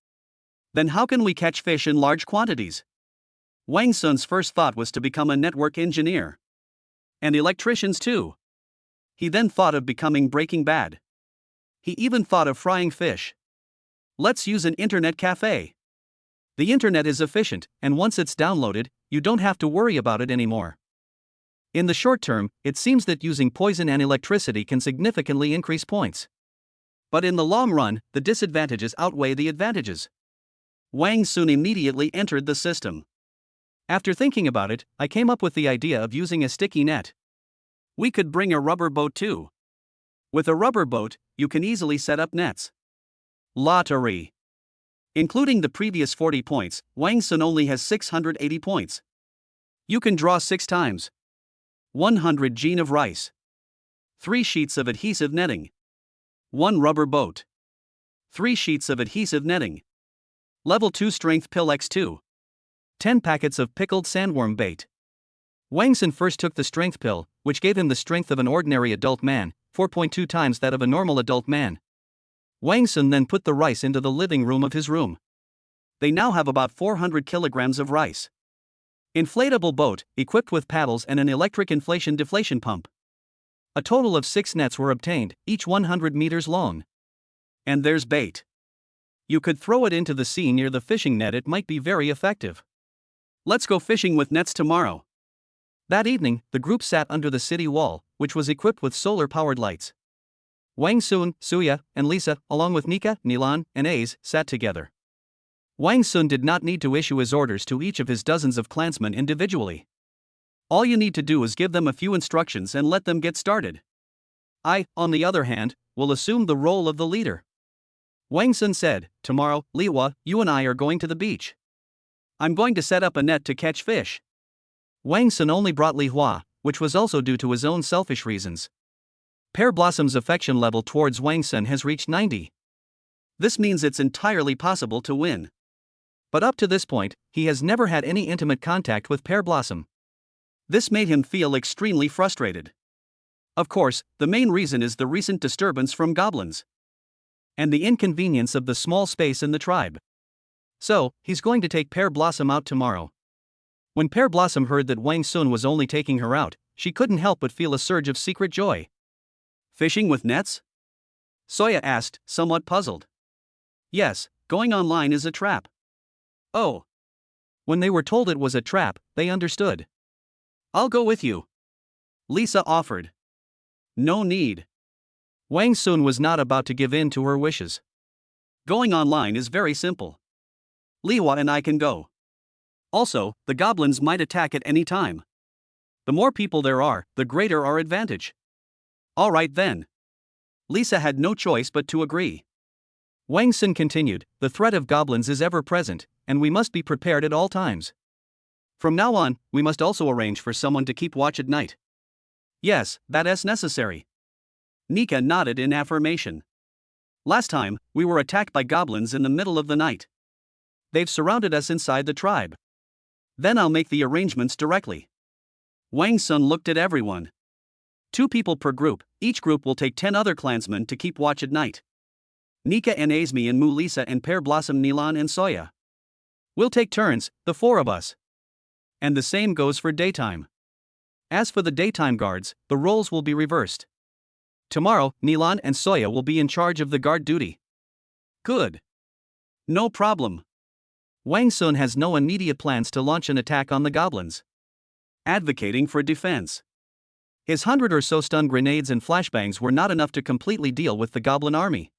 Then how can we catch fish in large quantities? Wang Sun's first thought was to become a network engineer. And electricians too. He then thought of becoming Breaking Bad. He even thought of frying fish. Let's use an internet cafe. The internet is efficient, and once it's downloaded, you don't have to worry about it anymore. In the short term, it seems that using poison and electricity can significantly increase points. But in the long run, the disadvantages outweigh the advantages. Wang Sun immediately entered the system. After thinking about it, I came up with the idea of using a sticky net. We could bring a rubber boat too. With a rubber boat, you can easily set up nets. Lottery. Including the previous 40 points, Wang Sun only has 680 points. You can draw 6 times. 100 gene of rice. 3 sheets of adhesive netting. 1 rubber boat. 3 sheets of adhesive netting. Level 2 strength pill x2. 10 packets of pickled sandworm bait. Wang Sun first took the strength pill, which gave him the strength of an ordinary adult man, 4.2 times that of a normal adult man. Wang Sun then put the rice into the living room of his room. They now have about 400 kilograms of rice. Inflatable boat, equipped with paddles and an electric inflation-deflation pump. A total of 6 nets were obtained, each 100 meters long. And there's bait. You could throw it into the sea near the fishing net. It might be very effective. Let's go fishing with nets tomorrow. That evening, the group sat under the city wall, which was equipped with solar-powered lights. Wang Sun, Suya, and Lisa, along with Nika, Nilan, and Ace, sat together. Wang Sun did not need to issue his orders to each of his dozens of clansmen individually. All you need to do is give them a few instructions and let them get started. I, on the other hand, will assume the role of the leader. Wang Sun said, "Tomorrow, Liwa, you and I are going to the beach. I'm going to set up a net to catch fish." Wang Sun only brought Li Hua, which was also due to his own selfish reasons. Pear Blossom's affection level towards Wang Sun has reached 90. This means it's entirely possible to win. But up to this point, he has never had any intimate contact with Pear Blossom. This made him feel extremely frustrated. Of course, the main reason is the recent disturbance from goblins. And the inconvenience of the small space in the tribe. So, he's going to take Pear Blossom out tomorrow. When Pear Blossom heard that Wang Sun was only taking her out, she couldn't help but feel a surge of secret joy. Fishing with nets? Soya asked, somewhat puzzled. Yes, going online is a trap. Oh. When they were told it was a trap, they understood. I'll go with you. Lisa offered. No need. Wang Sun was not about to give in to her wishes. Going online is very simple. Liwa and I can go. Also, the goblins might attack at any time. The more people there are, the greater our advantage. All right then. Lisa had no choice but to agree. Wang Sun continued, the threat of goblins is ever present, and we must be prepared at all times. From now on, we must also arrange for someone to keep watch at night. Yes, that is necessary. Nika nodded in affirmation. Last time, we were attacked by goblins in the middle of the night. They've surrounded us inside the tribe. Then I'll make the arrangements directly. Wang Sun looked at everyone. 2 people per group, each group will take 10 other clansmen to keep watch at night. Nika and Azmi and Mu Lisa and Pear Blossom Nilan and Soya. We'll take turns, the four of us. And the same goes for daytime. As for the daytime guards, the roles will be reversed. Tomorrow, Nilan and Soya will be in charge of the guard duty. Good. No problem. Wang Sun has no immediate plans to launch an attack on the goblins. Advocating for defense. His 100 or so stun grenades and flashbangs were not enough to completely deal with the goblin army.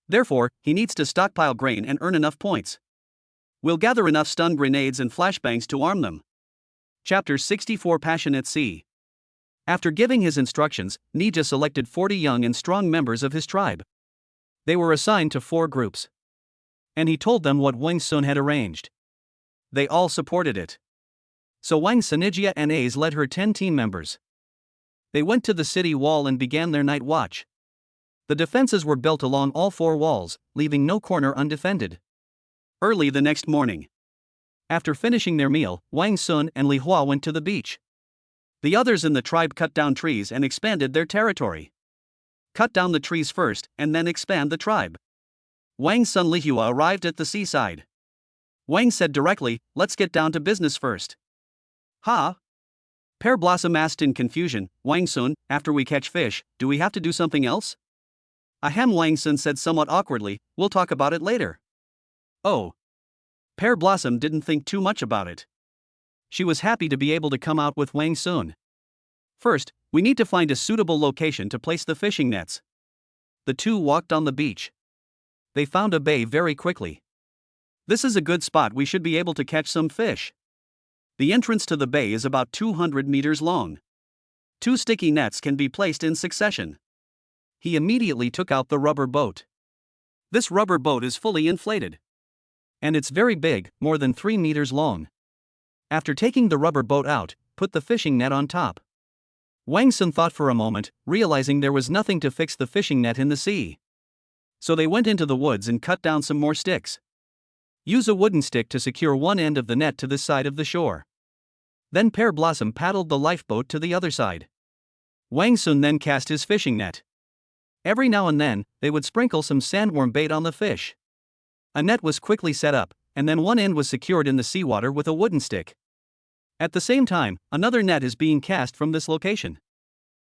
Therefore, he needs to stockpile grain and earn enough points. We'll gather enough stun grenades and flashbangs to arm them. Chapter 64 Passion at Sea. After giving his instructions, Nija selected 40 young and strong members of his tribe. They were assigned to 4 groups. And he told them what Wang Sun had arranged. They all supported it. So Wang Sanijia and A's led her 10 team members. They went to the city wall and began their night watch. The defenses were built along all 4 walls, leaving no corner undefended. Early the next morning, after finishing their meal, Wang Sun and Li Hua went to the beach. The others in the tribe cut down trees and expanded their territory. Cut down the trees first and then expand the tribe. Wang Sun and Li Hua arrived at the seaside. Wang said directly, "Let's get down to business first." "Ha?" Pear Blossom asked in confusion. "Wang Sun, after we catch fish, do we have to do something else?" Ahem, Wang Sun said somewhat awkwardly, "We'll talk about it later." Oh. Pear Blossom didn't think too much about it. She was happy to be able to come out with Wang Sun. "First, we need to find a suitable location to place the fishing nets." The two walked on the beach. They found a bay very quickly. "This is a good spot, we should be able to catch some fish." The entrance to the bay is about 200 meters long. 2 sticky nets can be placed in succession. He immediately took out the rubber boat. This rubber boat is fully inflated. And it's very big, more than 3 meters long. After taking the rubber boat out, put the fishing net on top. Wang Sun thought for a moment, realizing there was nothing to fix the fishing net in the sea. So they went into the woods and cut down some more sticks. Use a wooden stick to secure one end of the net to this side of the shore. Then Pear Blossom paddled the lifeboat to the other side. Wang Sun then cast his fishing net. Every now and then, they would sprinkle some sandworm bait on the fish. A net was quickly set up, and then one end was secured in the seawater with a wooden stick. At the same time, another net is being cast from this location.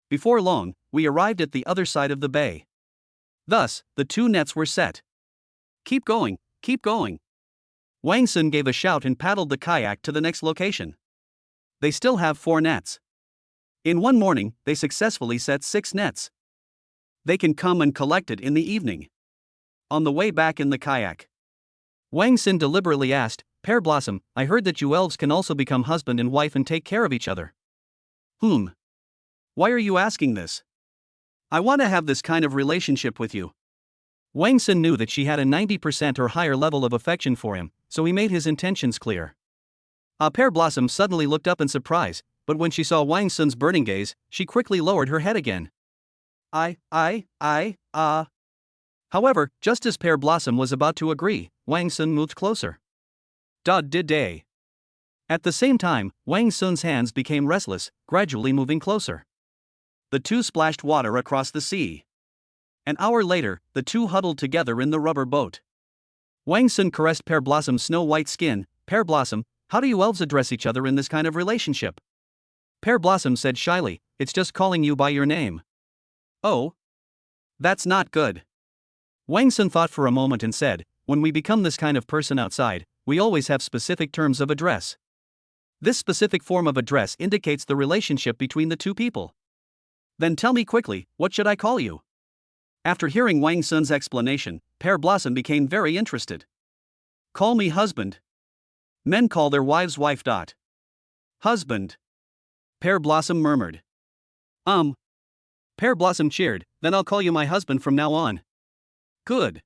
Before long, we arrived at the other side of the bay. Thus, the 2 nets were set. Keep going, keep going." Wang Sun gave a shout and paddled the kayak to the next location. They still have 4 nets. In one morning, they successfully set 6 nets. They can come and collect it in the evening. On the way back in the kayak, Wang Sun deliberately asked, "Pear Blossom, I heard that you elves can also become husband and wife and take care of each other." Why are you asking this? I want to have this kind of relationship with you." Wang Sun knew that she had a 90% or higher level of affection for him, so he made his intentions clear. Pear Blossom suddenly looked up in surprise, but when she saw Wang Sun's burning gaze, she quickly lowered her head again. However, just as Pear Blossom was about to agree, Wang Sun moved closer. Day. At the same time, Wang Sun's hands became restless, gradually moving closer. The two splashed water across the sea. An hour later, the two huddled together in the rubber boat. Wang Sun caressed Pear Blossom's snow-white skin. "Pear Blossom, how do you elves address each other in this kind of relationship?" Pear Blossom said shyly, "It's just calling you by your name." "Oh? That's not good." Wang Sun thought for a moment and said, "When we become this kind of person outside, we always have specific terms of address. This specific form of address indicates the relationship between the 2 people. Then tell me quickly, what should I call you?" After hearing Wang Sun's explanation, Pear Blossom became very interested. "Call me husband. Men call their wives wife. Husband." Pear Blossom murmured. Pear Blossom cheered, "Then I'll call you my husband from now on." Good.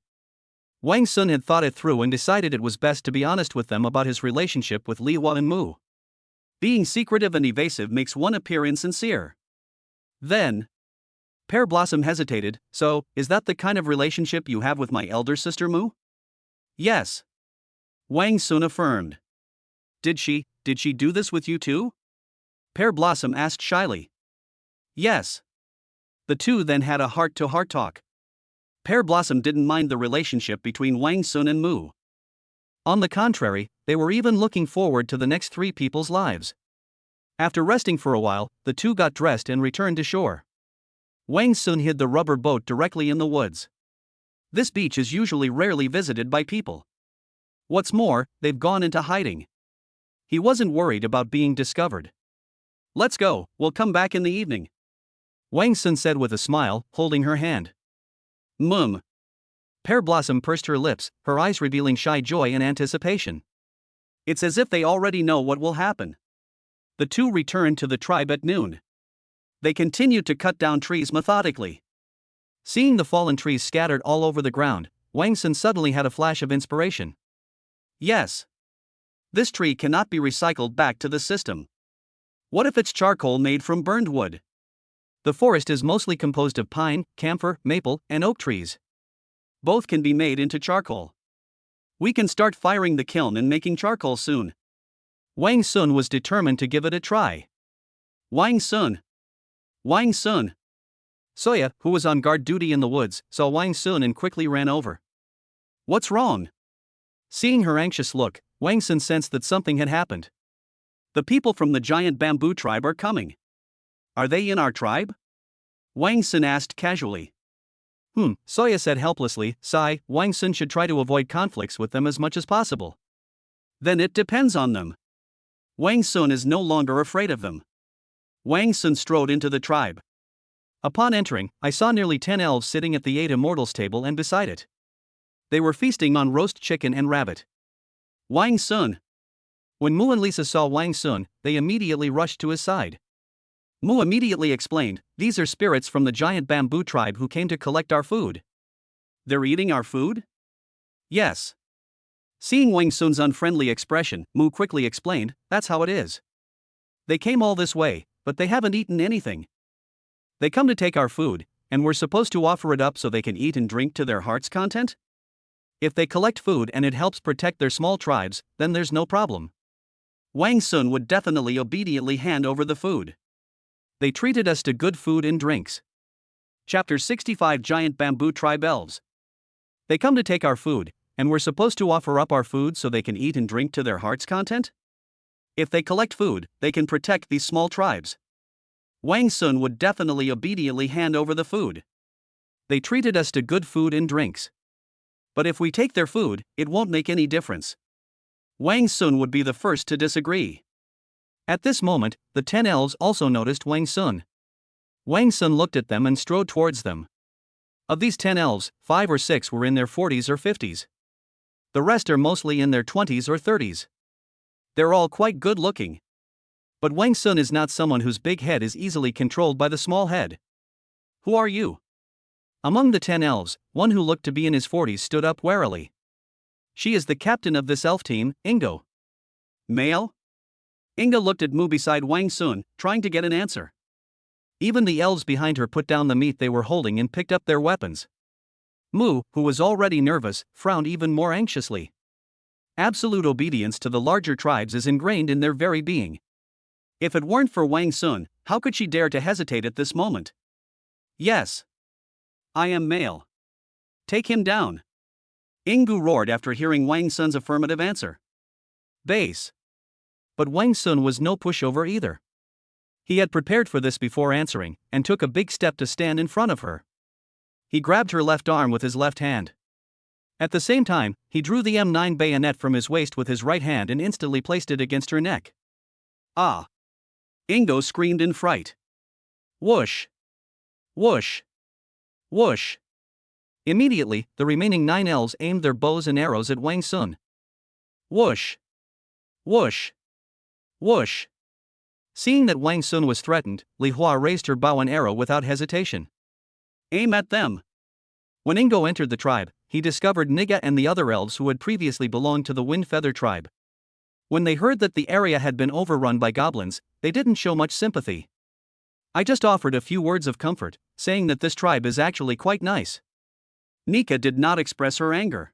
Wang Sun had thought it through and decided it was best to be honest with them about his relationship with Li Hua and Mu. Being secretive and evasive makes one appear insincere. Then, Pear Blossom hesitated. "So, is that the kind of relationship you have with my elder sister Mu?" "Yes." Wang Sun affirmed. Did she do this with you too?" Pear Blossom asked shyly. "Yes." The two then had a heart-to-heart talk. Pear Blossom didn't mind the relationship between Wang Sun and Mu. On the contrary, they were even looking forward to the next 3 people's lives. After resting for a while, the 2 got dressed and returned to shore. Wang Sun hid the rubber boat directly in the woods. This beach is usually rarely visited by people. What's more, they've gone into hiding. He wasn't worried about being discovered. "Let's go, we'll come back in the evening," Wang Sun said with a smile, holding her hand. Pear Blossom pursed her lips, her eyes revealing shy joy and anticipation. It's as if they already know what will happen. The 2 returned to the tribe at noon. They continued to cut down trees methodically. Seeing the fallen trees scattered all over the ground, Wang Sun suddenly had a flash of inspiration. Yes. This tree cannot be recycled back to the system. What if it's charcoal made from burned wood? The forest is mostly composed of pine, camphor, maple, and oak trees. Both can be made into charcoal. We can start firing the kiln and making charcoal soon. Wang Sun was determined to give it a try. Wang Sun! Wang Sun! Soya, who was on guard duty in the woods, saw Wang Sun and quickly ran over. What's wrong? Seeing her anxious look, Wang Sun sensed that something had happened. The people from the giant bamboo tribe are coming. Are they in our tribe? Wang Sun asked casually. Soya said helplessly. Sigh, Wang Sun should try to avoid conflicts with them as much as possible. Then it depends on them. Wang Sun is no longer afraid of them. Wang Sun strode into the tribe. Upon entering, I saw nearly 10 elves sitting at the 8 immortals table and beside it. They were feasting on roast chicken and rabbit. Wang Sun! When Mu and Lisa saw Wang Sun, they immediately rushed to his side. Mu immediately explained, "These are spirits from the giant bamboo tribe who came to collect our food." They're eating our food? Yes. Seeing Wang Sun's unfriendly expression, Mu quickly explained, "That's how it is. They came all this way, but they haven't eaten anything. They come to take our food, and we're supposed to offer it up so they can eat and drink to their heart's content? If they collect food and it helps protect their small tribes, then there's no problem." Wang Sun would definitely obediently hand over the food. They treated us to good food and drinks. Chapter 65 Giant Bamboo Tribe Elves. They come to take our food, and we're supposed to offer up our food so they can eat and drink to their heart's content? If they collect food, they can protect these small tribes. Wang Sun would definitely obediently hand over the food. They treated us to good food and drinks. But if we take their food, it won't make any difference. Wang Sun would be the first to disagree. At this moment, the 10 elves also noticed Wang Sun. Wang Sun looked at them and strode towards them. Of these 10 elves, 5 or 6 were in their 40s or 50s. The rest are mostly in their 20s or 30s. They're all quite good looking. But Wang Sun is not someone whose big head is easily controlled by the small head. "Who are you?" Among the 10 elves, one who looked to be in his 40s stood up warily. "She is the captain of this elf team, Ingo." "Male?" Inga looked at Mu beside Wang Sun, trying to get an answer. Even the elves behind her put down the meat they were holding and picked up their weapons. Mu, who was already nervous, frowned even more anxiously. Absolute obedience to the larger tribes is ingrained in their very being. If it weren't for Wang Sun, how could she dare to hesitate at this moment? "Yes. I am male. Take him down." Ingu roared after hearing Wang Sun's affirmative answer. Base. But Wang Sun was no pushover either. He had prepared for this before answering, and took a big step to stand in front of her. He grabbed her left arm with his left hand. At the same time, he drew the M9 bayonet from his waist with his right hand and instantly placed it against her neck. "Ah!" Ingo screamed in fright. Whoosh! Whoosh! Whoosh! Immediately, the remaining 9 elves aimed their bows and arrows at Wang Sun. Whoosh! Whoosh! Whoosh! Seeing that Wang Sun was threatened, Li Hua raised her bow and arrow without hesitation. "Aim at them." When Ingo entered the tribe, he discovered Niga and the other elves who had previously belonged to the Wind Feather tribe. When they heard that the area had been overrun by goblins, they didn't show much sympathy. I just offered a few words of comfort, saying that this tribe is actually quite nice. Nika did not express her anger.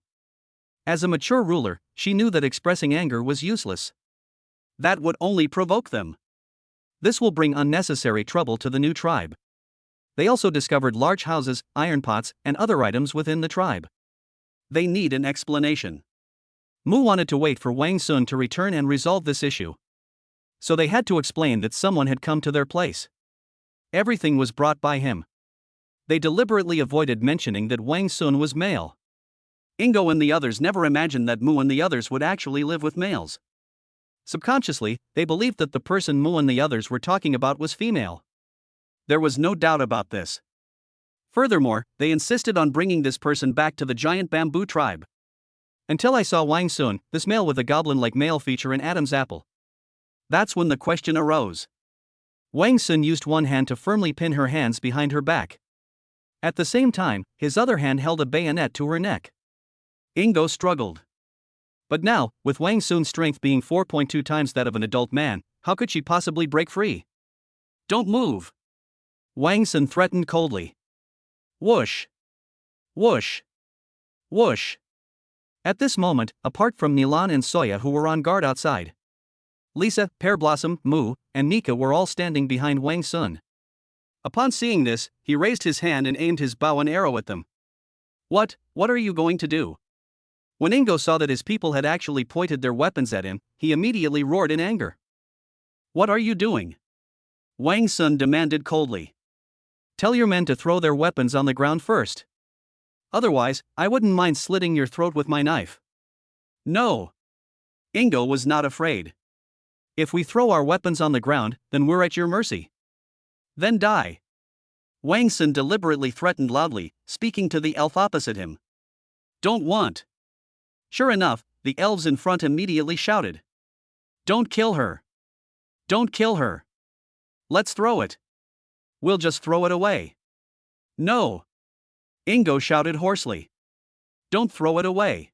As a mature ruler, she knew that expressing anger was useless. That would only provoke them. This will bring unnecessary trouble to the new tribe. They also discovered large houses, iron pots, and other items within the tribe. They need an explanation. Mu wanted to wait for Wang Sun to return and resolve this issue. So they had to explain that someone had come to their place. Everything was brought by him. They deliberately avoided mentioning that Wang Sun was male. Ingo and the others never imagined that Mu and the others would actually live with males. Subconsciously, they believed that the person Mu and the others were talking about was female. There was no doubt about this. Furthermore, they insisted on bringing this person back to the giant bamboo tribe. Until I saw Wang Sun, this male with a goblin-like male feature in Adam's apple. That's when the question arose. Wang Sun used one hand to firmly pin her hands behind her back. At the same time, his other hand held a bayonet to her neck. Ingo struggled. But now, with Wang Sun's strength being 4.2 times that of an adult man, how could she possibly break free? Don't move! Wang Sun threatened coldly. Whoosh! Whoosh! Whoosh! At this moment, apart from Nilan and Soya who were on guard outside, Lisa, Pear Blossom, Mu, and Nika were all standing behind Wang Sun. Upon seeing this, he raised his hand and aimed his bow and arrow at them. What are you going to do? When Ingo saw that his people had actually pointed their weapons at him, he immediately roared in anger. What are you doing? Wang Sun demanded coldly. Tell your men to throw their weapons on the ground first. Otherwise, I wouldn't mind slitting your throat with my knife. No. Ingo was not afraid. If we throw our weapons on the ground, then we're at your mercy. Then die. Wang Sun deliberately threatened loudly, speaking to the elf opposite him. Don't want. Sure enough, the elves in front immediately shouted. Don't kill her. Don't kill her. Let's throw it. We'll just throw it away. No. Ingo shouted hoarsely. Don't throw it away.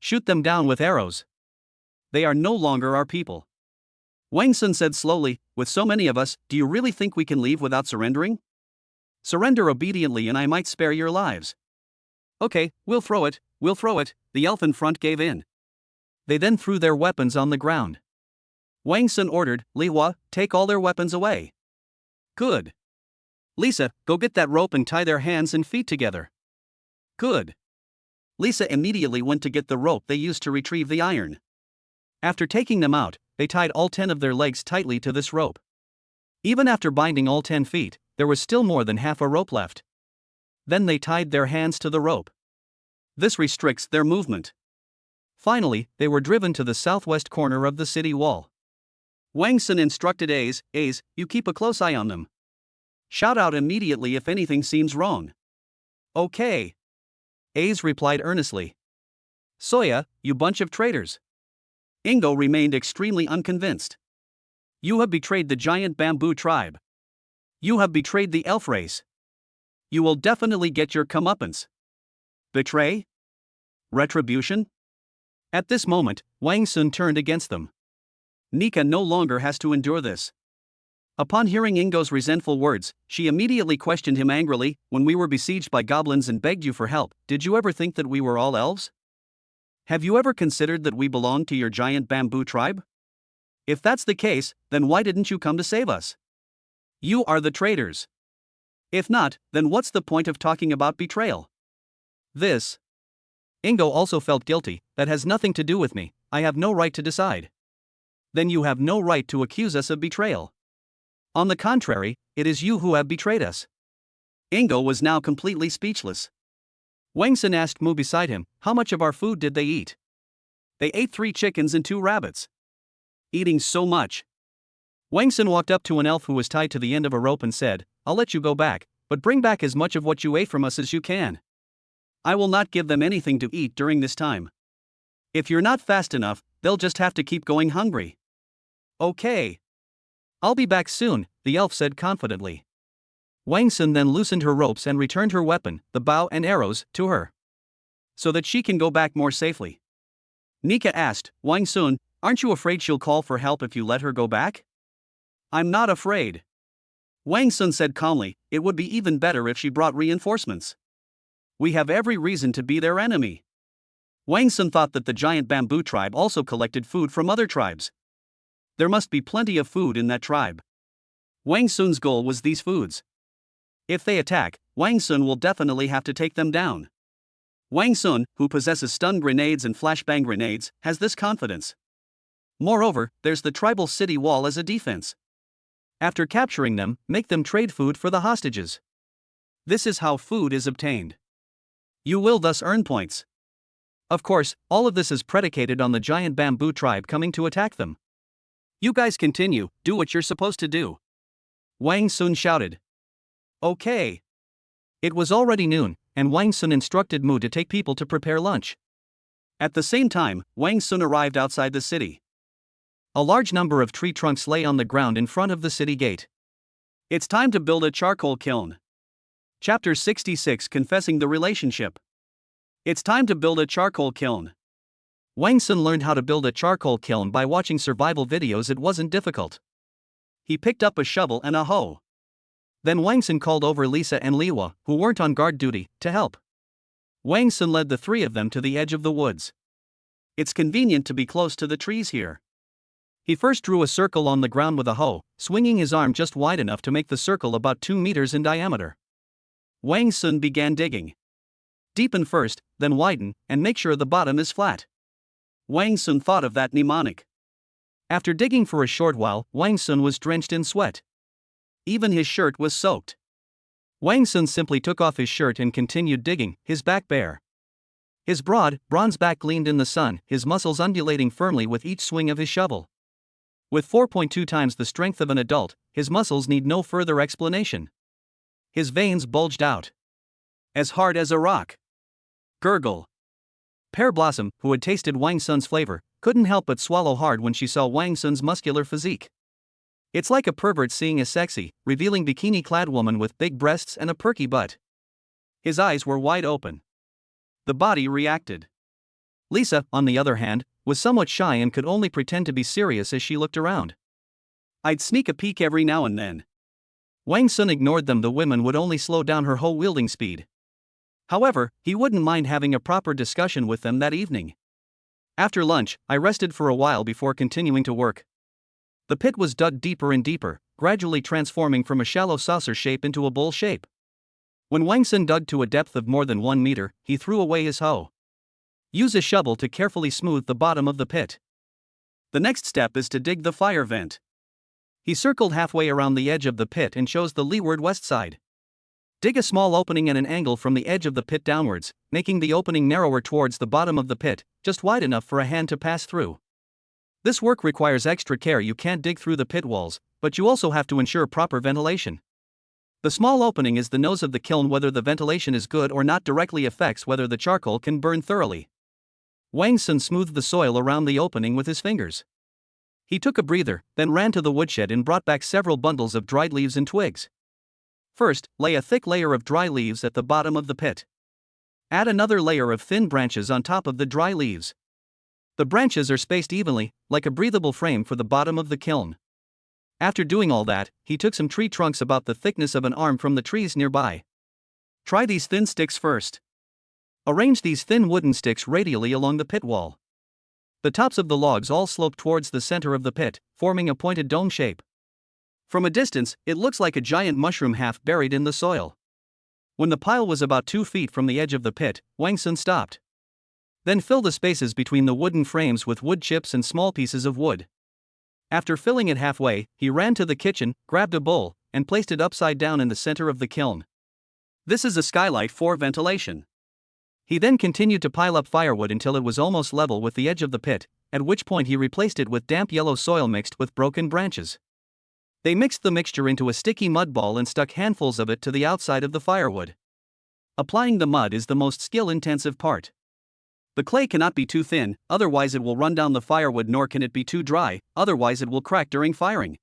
Shoot them down with arrows. They are no longer our people. Wang Sun said slowly, with so many of us, do you really think we can leave without surrendering? Surrender obediently and I might spare your lives. Okay, we'll throw it, the elf in front gave in. They then threw their weapons on the ground. Wang Sun ordered, Li Hua, take all their weapons away. Good. Lisa, go get that rope and tie their hands and feet together. Good. Lisa immediately went to get the rope they used to retrieve the iron. After taking them out, they tied all 10 of their legs tightly to this rope. Even after binding all 10 feet, there was still more than half a rope left. Then they tied their hands to the rope. This restricts their movement. Finally, they were driven to the southwest corner of the city wall. Wang Sun instructed A's, you keep a close eye on them. Shout out immediately if anything seems wrong. Okay. A's replied earnestly. Soya, you bunch of traitors. Ingo remained extremely unconvinced. You have betrayed the giant bamboo tribe. You have betrayed the elf race. You will definitely get your comeuppance. Betray? Retribution? At this moment, Wang Sun turned against them. Nika no longer has to endure this. Upon hearing Ingo's resentful words, she immediately questioned him angrily, when we were besieged by goblins and begged you for help, did you ever think that we were all elves? Have you ever considered that we belong to your giant bamboo tribe? If that's the case, then why didn't you come to save us? You are the traitors. If not, then what's the point of talking about betrayal? This. Ingo also felt guilty, that has nothing to do with me, I have no right to decide. Then you have no right to accuse us of betrayal. On the contrary, it is you who have betrayed us. Ingo was now completely speechless. Wang Sun asked Mu beside him, how much of our food did they eat? They ate 3 chickens and 2 rabbits. Eating so much. Wang Sun walked up to an elf who was tied to the end of a rope and said, I'll let you go back, but bring back as much of what you ate from us as you can. I will not give them anything to eat during this time. If you're not fast enough, they'll just have to keep going hungry. Okay. I'll be back soon, the elf said confidently. Wang Sun then loosened her ropes and returned her weapon, the bow and arrows, to her. So that she can go back more safely. Nika asked, Wang Sun, aren't you afraid she'll call for help if you let her go back? I'm not afraid. Wang Sun said calmly, it would be even better if she brought reinforcements. We have every reason to be their enemy. Wang Sun thought that the giant bamboo tribe also collected food from other tribes. There must be plenty of food in that tribe. Wang Sun's goal was these foods. If they attack, Wang Sun will definitely have to take them down. Wang Sun, who possesses stun grenades and flashbang grenades, has this confidence. Moreover, there's the tribal city wall as a defense. After capturing them, make them trade food for the hostages. This is how food is obtained. You will thus earn points. Of course, all of this is predicated on the giant bamboo tribe coming to attack them. You guys continue, do what you're supposed to do. Wang Sun shouted. Okay. It was already noon, and Wang Sun instructed Mu to take people to prepare lunch. At the same time, Wang Sun arrived outside the city. A large number of tree trunks lay on the ground in front of the city gate. It's time to build a charcoal kiln. Chapter 66, Confessing the Relationship. It's time to build a charcoal kiln. Wang Sun learned how to build a charcoal kiln by watching survival videos. It wasn't difficult. He picked up a shovel and a hoe. Then Wang Sun called over Lisa and Liwa, who weren't on guard duty, to help. Wang Sun led the three of them to the edge of the woods. It's convenient to be close to the trees here. He first drew a circle on the ground with a hoe, swinging his arm just wide enough to make the circle about 2 meters in diameter. Wang Sun began digging. Deepen first, then widen, and make sure the bottom is flat. Wang Sun thought of that mnemonic. After digging for a short while, Wang Sun was drenched in sweat. Even his shirt was soaked. Wang Sun simply took off his shirt and continued digging, his back bare. His broad, bronze back gleamed in the sun, his muscles undulating firmly with each swing of his shovel. With 4.2 times the strength of an adult, his muscles need no further explanation. His veins bulged out. As hard as a rock. Gurgle. Pear Blossom, who had tasted Wang Sun's flavor, couldn't help but swallow hard when she saw Wang Sun's muscular physique. It's like a pervert seeing a sexy, revealing bikini-clad woman with big breasts and a perky butt. His eyes were wide open. The body reacted. Lisa, on the other hand, was somewhat shy and could only pretend to be serious as she looked around. I'd sneak a peek every now and then. Wang Sun ignored them. The women would only slow down her hoe-wielding speed. However, he wouldn't mind having a proper discussion with them that evening. After lunch, I rested for a while before continuing to work. The pit was dug deeper and deeper, gradually transforming from a shallow saucer shape into a bowl shape. When Wang Sun dug to a depth of more than 1 meter, he threw away his hoe. Use a shovel to carefully smooth the bottom of the pit. The next step is to dig the fire vent. He circled halfway around the edge of the pit and chose the leeward west side. Dig a small opening at an angle from the edge of the pit downwards, making the opening narrower towards the bottom of the pit, just wide enough for a hand to pass through. This work requires extra care. You can't dig through the pit walls, but you also have to ensure proper ventilation. The small opening is the nose of the kiln. Whether the ventilation is good or not directly affects whether the charcoal can burn thoroughly. Wang Sun smoothed the soil around the opening with his fingers. He took a breather, then ran to the woodshed and brought back several bundles of dried leaves and twigs. First, lay a thick layer of dry leaves at the bottom of the pit. Add another layer of thin branches on top of the dry leaves. The branches are spaced evenly, like a breathable frame for the bottom of the kiln. After doing all that, he took some tree trunks about the thickness of an arm from the trees nearby. Try these thin sticks first. Arrange these thin wooden sticks radially along the pit wall. The tops of the logs all slope towards the center of the pit, forming a pointed dome shape. From a distance, it looks like a giant mushroom half buried in the soil. When the pile was about 2 feet from the edge of the pit, Wang Sun stopped. Then fill the spaces between the wooden frames with wood chips and small pieces of wood. After filling it halfway, he ran to the kitchen, grabbed a bowl, and placed it upside down in the center of the kiln. This is a skylight for ventilation. He then continued to pile up firewood until it was almost level with the edge of the pit, at which point he replaced it with damp yellow soil mixed with broken branches. They mixed the mixture into a sticky mud ball and stuck handfuls of it to the outside of the firewood. Applying the mud is the most skill-intensive part. The clay cannot be too thin, otherwise it will run down the firewood, nor can it be too dry, otherwise it will crack during firing.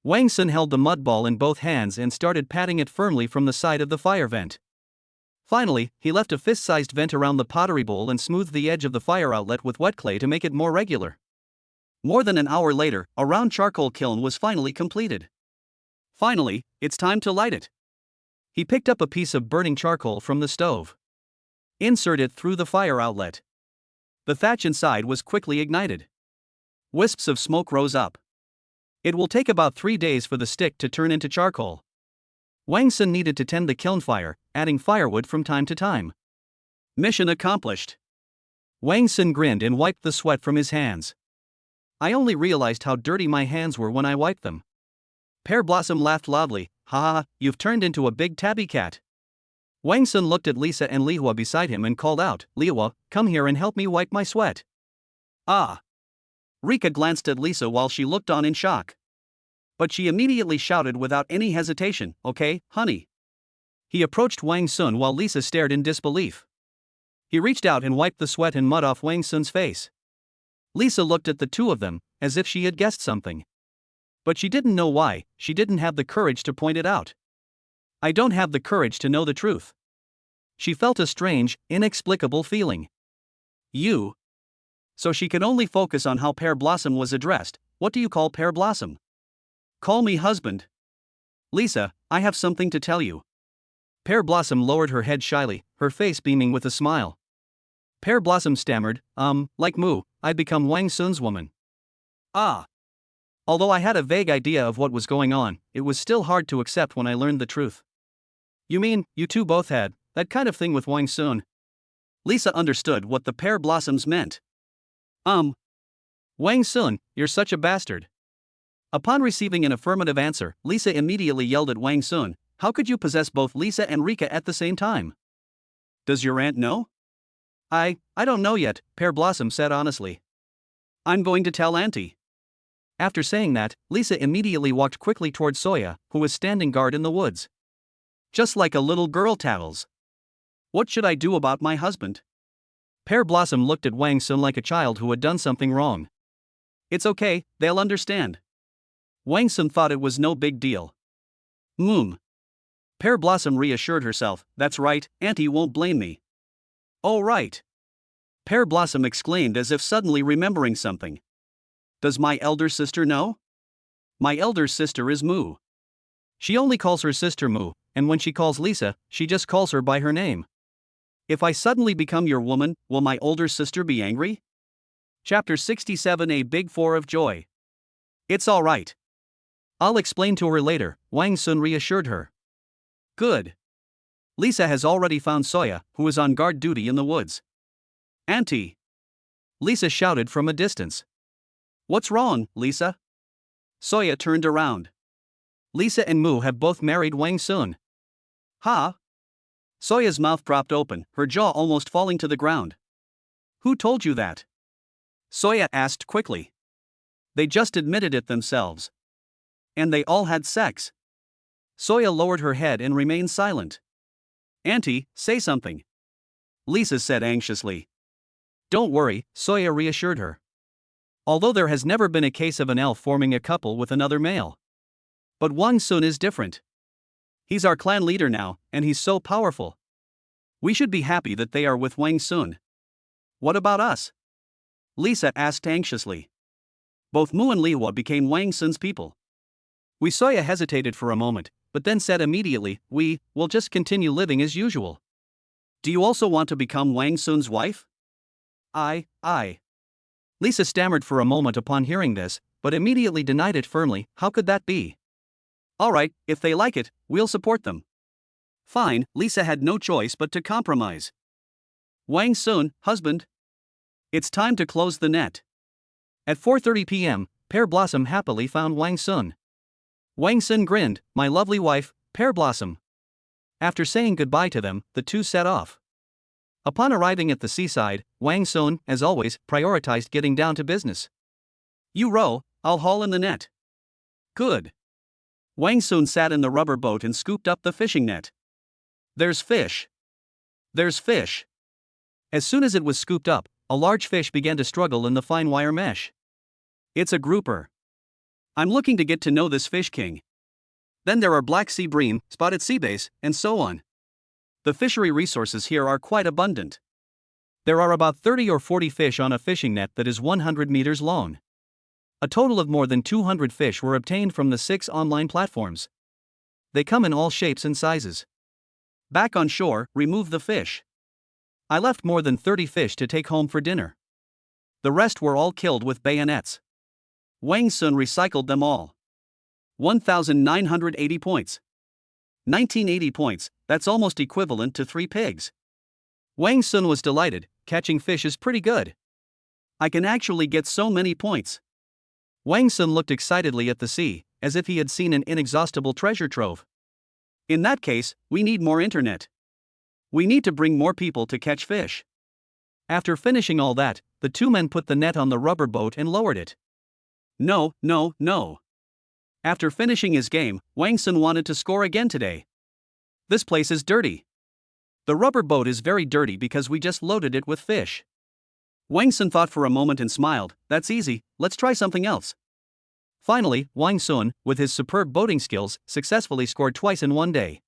Wang Sun held the mud ball in both hands and started patting it firmly from the side of the fire vent. Finally, he left a fist-sized vent around the pottery bowl and smoothed the edge of the fire outlet with wet clay to make it more regular. More than an hour later, a round charcoal kiln was finally completed. Finally, it's time to light it. He picked up a piece of burning charcoal from the stove. Insert it through the fire outlet. The thatch inside was quickly ignited. Wisps of smoke rose up. It will take about 3 days for the stick to turn into charcoal. Wang Sun needed to tend the kiln fire, adding firewood from time to time. Mission accomplished. Wang Sun grinned and wiped the sweat from his hands. I only realized how dirty my hands were when I wiped them. Pear Blossom laughed loudly. Ha, you've turned into a big tabby cat. Wang Sun looked at Lisa and Lihua beside him and called out, Lihua, come here and help me wipe my sweat. Ah. Rika glanced at Lisa while she looked on in shock. But she immediately shouted without any hesitation, okay, honey. He approached Wang Sun while Lisa stared in disbelief. He reached out and wiped the sweat and mud off Wang Sun's face. Lisa looked at the two of them, as if she had guessed something. But she didn't know why. She didn't have the courage to point it out. I don't have the courage to know the truth. She felt a strange, inexplicable feeling. You. So she could only focus on how Pear Blossom was addressed. What do you call Pear Blossom? Call me husband. Lisa, I have something to tell you. Pear Blossom lowered her head shyly, her face beaming with a smile. Pear Blossom stammered, like Moo, I'd become Wang Sun's woman. Ah. Although I had a vague idea of what was going on, it was still hard to accept when I learned the truth. You mean, you two both had that kind of thing with Wang Sun? Lisa understood what the Pear Blossoms meant. Wang Sun, you're such a bastard. Upon receiving an affirmative answer, Lisa immediately yelled at Wang Sun, how could you possess both Lisa and Rika at the same time? Does your aunt know? I don't know yet, Pear Blossom said honestly. I'm going to tell Auntie. After saying that, Lisa immediately walked quickly towards Soya, who was standing guard in the woods. Just like a little girl tattles. What should I do about my husband? Pear Blossom looked at Wang Sun like a child who had done something wrong. It's okay, they'll understand. Wang Sun thought it was no big deal. Pear Blossom reassured herself, that's right, Auntie won't blame me. Oh right. Pear Blossom exclaimed as if suddenly remembering something. Does my elder sister know? My elder sister is Moo. She only calls her sister Moo, and when she calls Lisa, she just calls her by her name. If I suddenly become your woman, will my older sister be angry? Chapter 67 A Big Four of Joy. It's alright. I'll explain to her later, Wang Sun reassured her. Good. Lisa has already found Soya, who is on guard duty in the woods. Auntie! Lisa shouted from a distance. What's wrong, Lisa? Soya turned around. Lisa and Moo have both married Wang Sun. Ha! Soya's mouth dropped open, her jaw almost falling to the ground. Who told you that? Soya asked quickly. They just admitted it themselves. And they all had sex. Soya lowered her head and remained silent. Auntie, say something. Lisa said anxiously. Don't worry, Soya reassured her. Although there has never been a case of an elf forming a couple with another male. But Wang Sun is different. He's our clan leader now, and he's so powerful. We should be happy that they are with Wang Sun. What about us? Lisa asked anxiously. Both Moo and Lihua became Wang Sun's people. Soya hesitated for a moment, but then said immediately, we'll just continue living as usual. Do you also want to become Wang Sun's wife? I. Lisa stammered for a moment upon hearing this, but immediately denied it firmly. How could that be? Alright, if they like it, we'll support them. Fine, Lisa had no choice but to compromise. Wang Sun, husband. It's time to close the net. At 4:30 p.m., Pear Blossom happily found Wang Sun. Wang Sun grinned, my lovely wife, Pear Blossom. After saying goodbye to them, the two set off. Upon arriving at the seaside, Wang Sun, as always, prioritized getting down to business. You row, I'll haul in the net. Good. Wang Sun sat in the rubber boat and scooped up the fishing net. There's fish. There's fish. As soon as it was scooped up, a large fish began to struggle in the fine wire mesh. It's a grouper. I'm looking to get to know this fish king. Then there are black sea bream, spotted sea bass, and so on. The fishery resources here are quite abundant. There are about 30 or 40 fish on a fishing net that is 100 meters long. A total of more than 200 fish were obtained from the 6 online platforms. They come in all shapes and sizes. Back on shore, remove the fish. I left more than 30 fish to take home for dinner. The rest were all killed with bayonets. Wang Sun recycled them all. 1,980 points. 1980 points, that's almost equivalent to 3 pigs. Wang Sun was delighted. Catching fish is pretty good. I can actually get so many points. Wang Sun looked excitedly at the sea, as if he had seen an inexhaustible treasure trove. In that case, we need more internet. We need to bring more people to catch fish. After finishing all that, the two men put the net on the rubber boat and lowered it. No. After finishing his game, Wang Sun wanted to score again today. This place is dirty. The rubber boat is very dirty because we just loaded it with fish. Wang Sun thought for a moment and smiled. That's easy, let's try something else. Finally, Wang Sun, with his superb boating skills, successfully scored twice in one day.